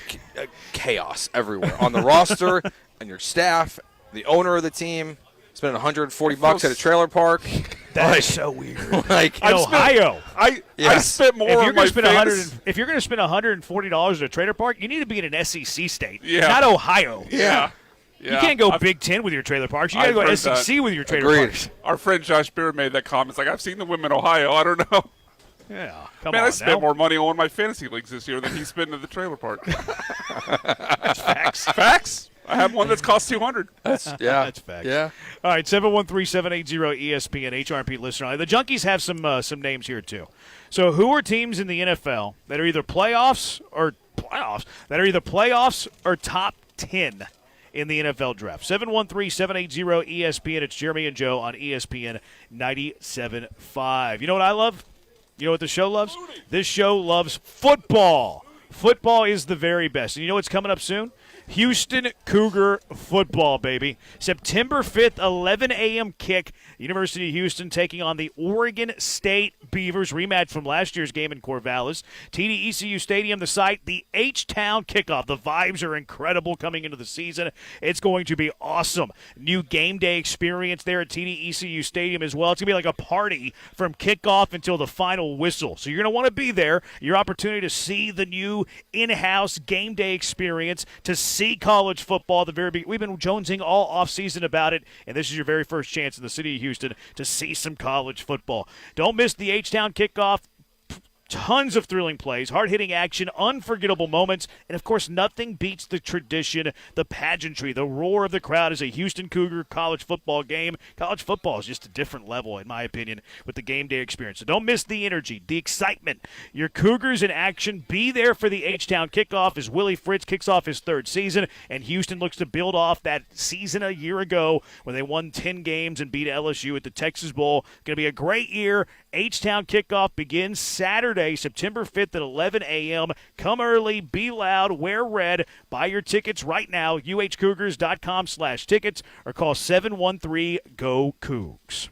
chaos everywhere on the roster and your staff, the owner of the team. Spending $140 at a trailer park. That is so weird. Like in Ohio, I spent more. If you're going to spend $140 at a trailer park, you need to be in an SEC state, yeah. not Ohio. Yeah. You can't go Big Ten with your trailer parks. You got to go SEC with your trailer parks. Our friend Josh Beard made that comment. It's like, I've seen them win in Ohio. I don't know. Yeah, I spent more money on my fantasy leagues this year than he spent at the trailer park. That's facts. Facts. I have one that's cost $200. That's facts. Yeah. All right, 713-780-ESPN, HRP listener line. The Junkies have some names here, too. So who are teams in the NFL that are either playoffs or top 10 in the NFL draft? 713-780-ESPN. It's Jeremy and Joe on ESPN 97.5. You know what I love? You know what the show loves? This show loves football. Football is the very best. And you know what's coming up soon? Houston Cougar football, baby. September 5th, 11 a.m. kick. University of Houston taking on the Oregon State Beavers. Rematch from last year's game in Corvallis. TD-ECU Stadium, the site, the H-Town kickoff. The vibes are incredible coming into the season. It's going to be awesome. New game day experience there at TD-ECU Stadium as well. It's going to be like a party from kickoff until the final whistle. So you're going to want to be there. Your opportunity to see the new in-house game day experience, to see college football. We've been jonesing all offseason about it, and this is your very first chance in the city of Houston to see some college football. Don't miss the H-Town kickoff. Tons of thrilling plays, hard-hitting action, unforgettable moments, and, of course, nothing beats the tradition, the pageantry, the roar of the crowd as a Houston Cougar college football game. College football is just a different level, in my opinion, with the game day experience. So don't miss the energy, the excitement. Your Cougars in action. Be there for the H-Town kickoff as Willie Fritz kicks off his third season, and Houston looks to build off that season a year ago when they won 10 games and beat LSU at the Texas Bowl. Going to be a great year. H-Town kickoff begins Saturday, September 5th at 11 a.m. Come early, be loud, wear red. Buy your tickets right now, uhcougars.com/tickets, or call 713-GO-COUGS.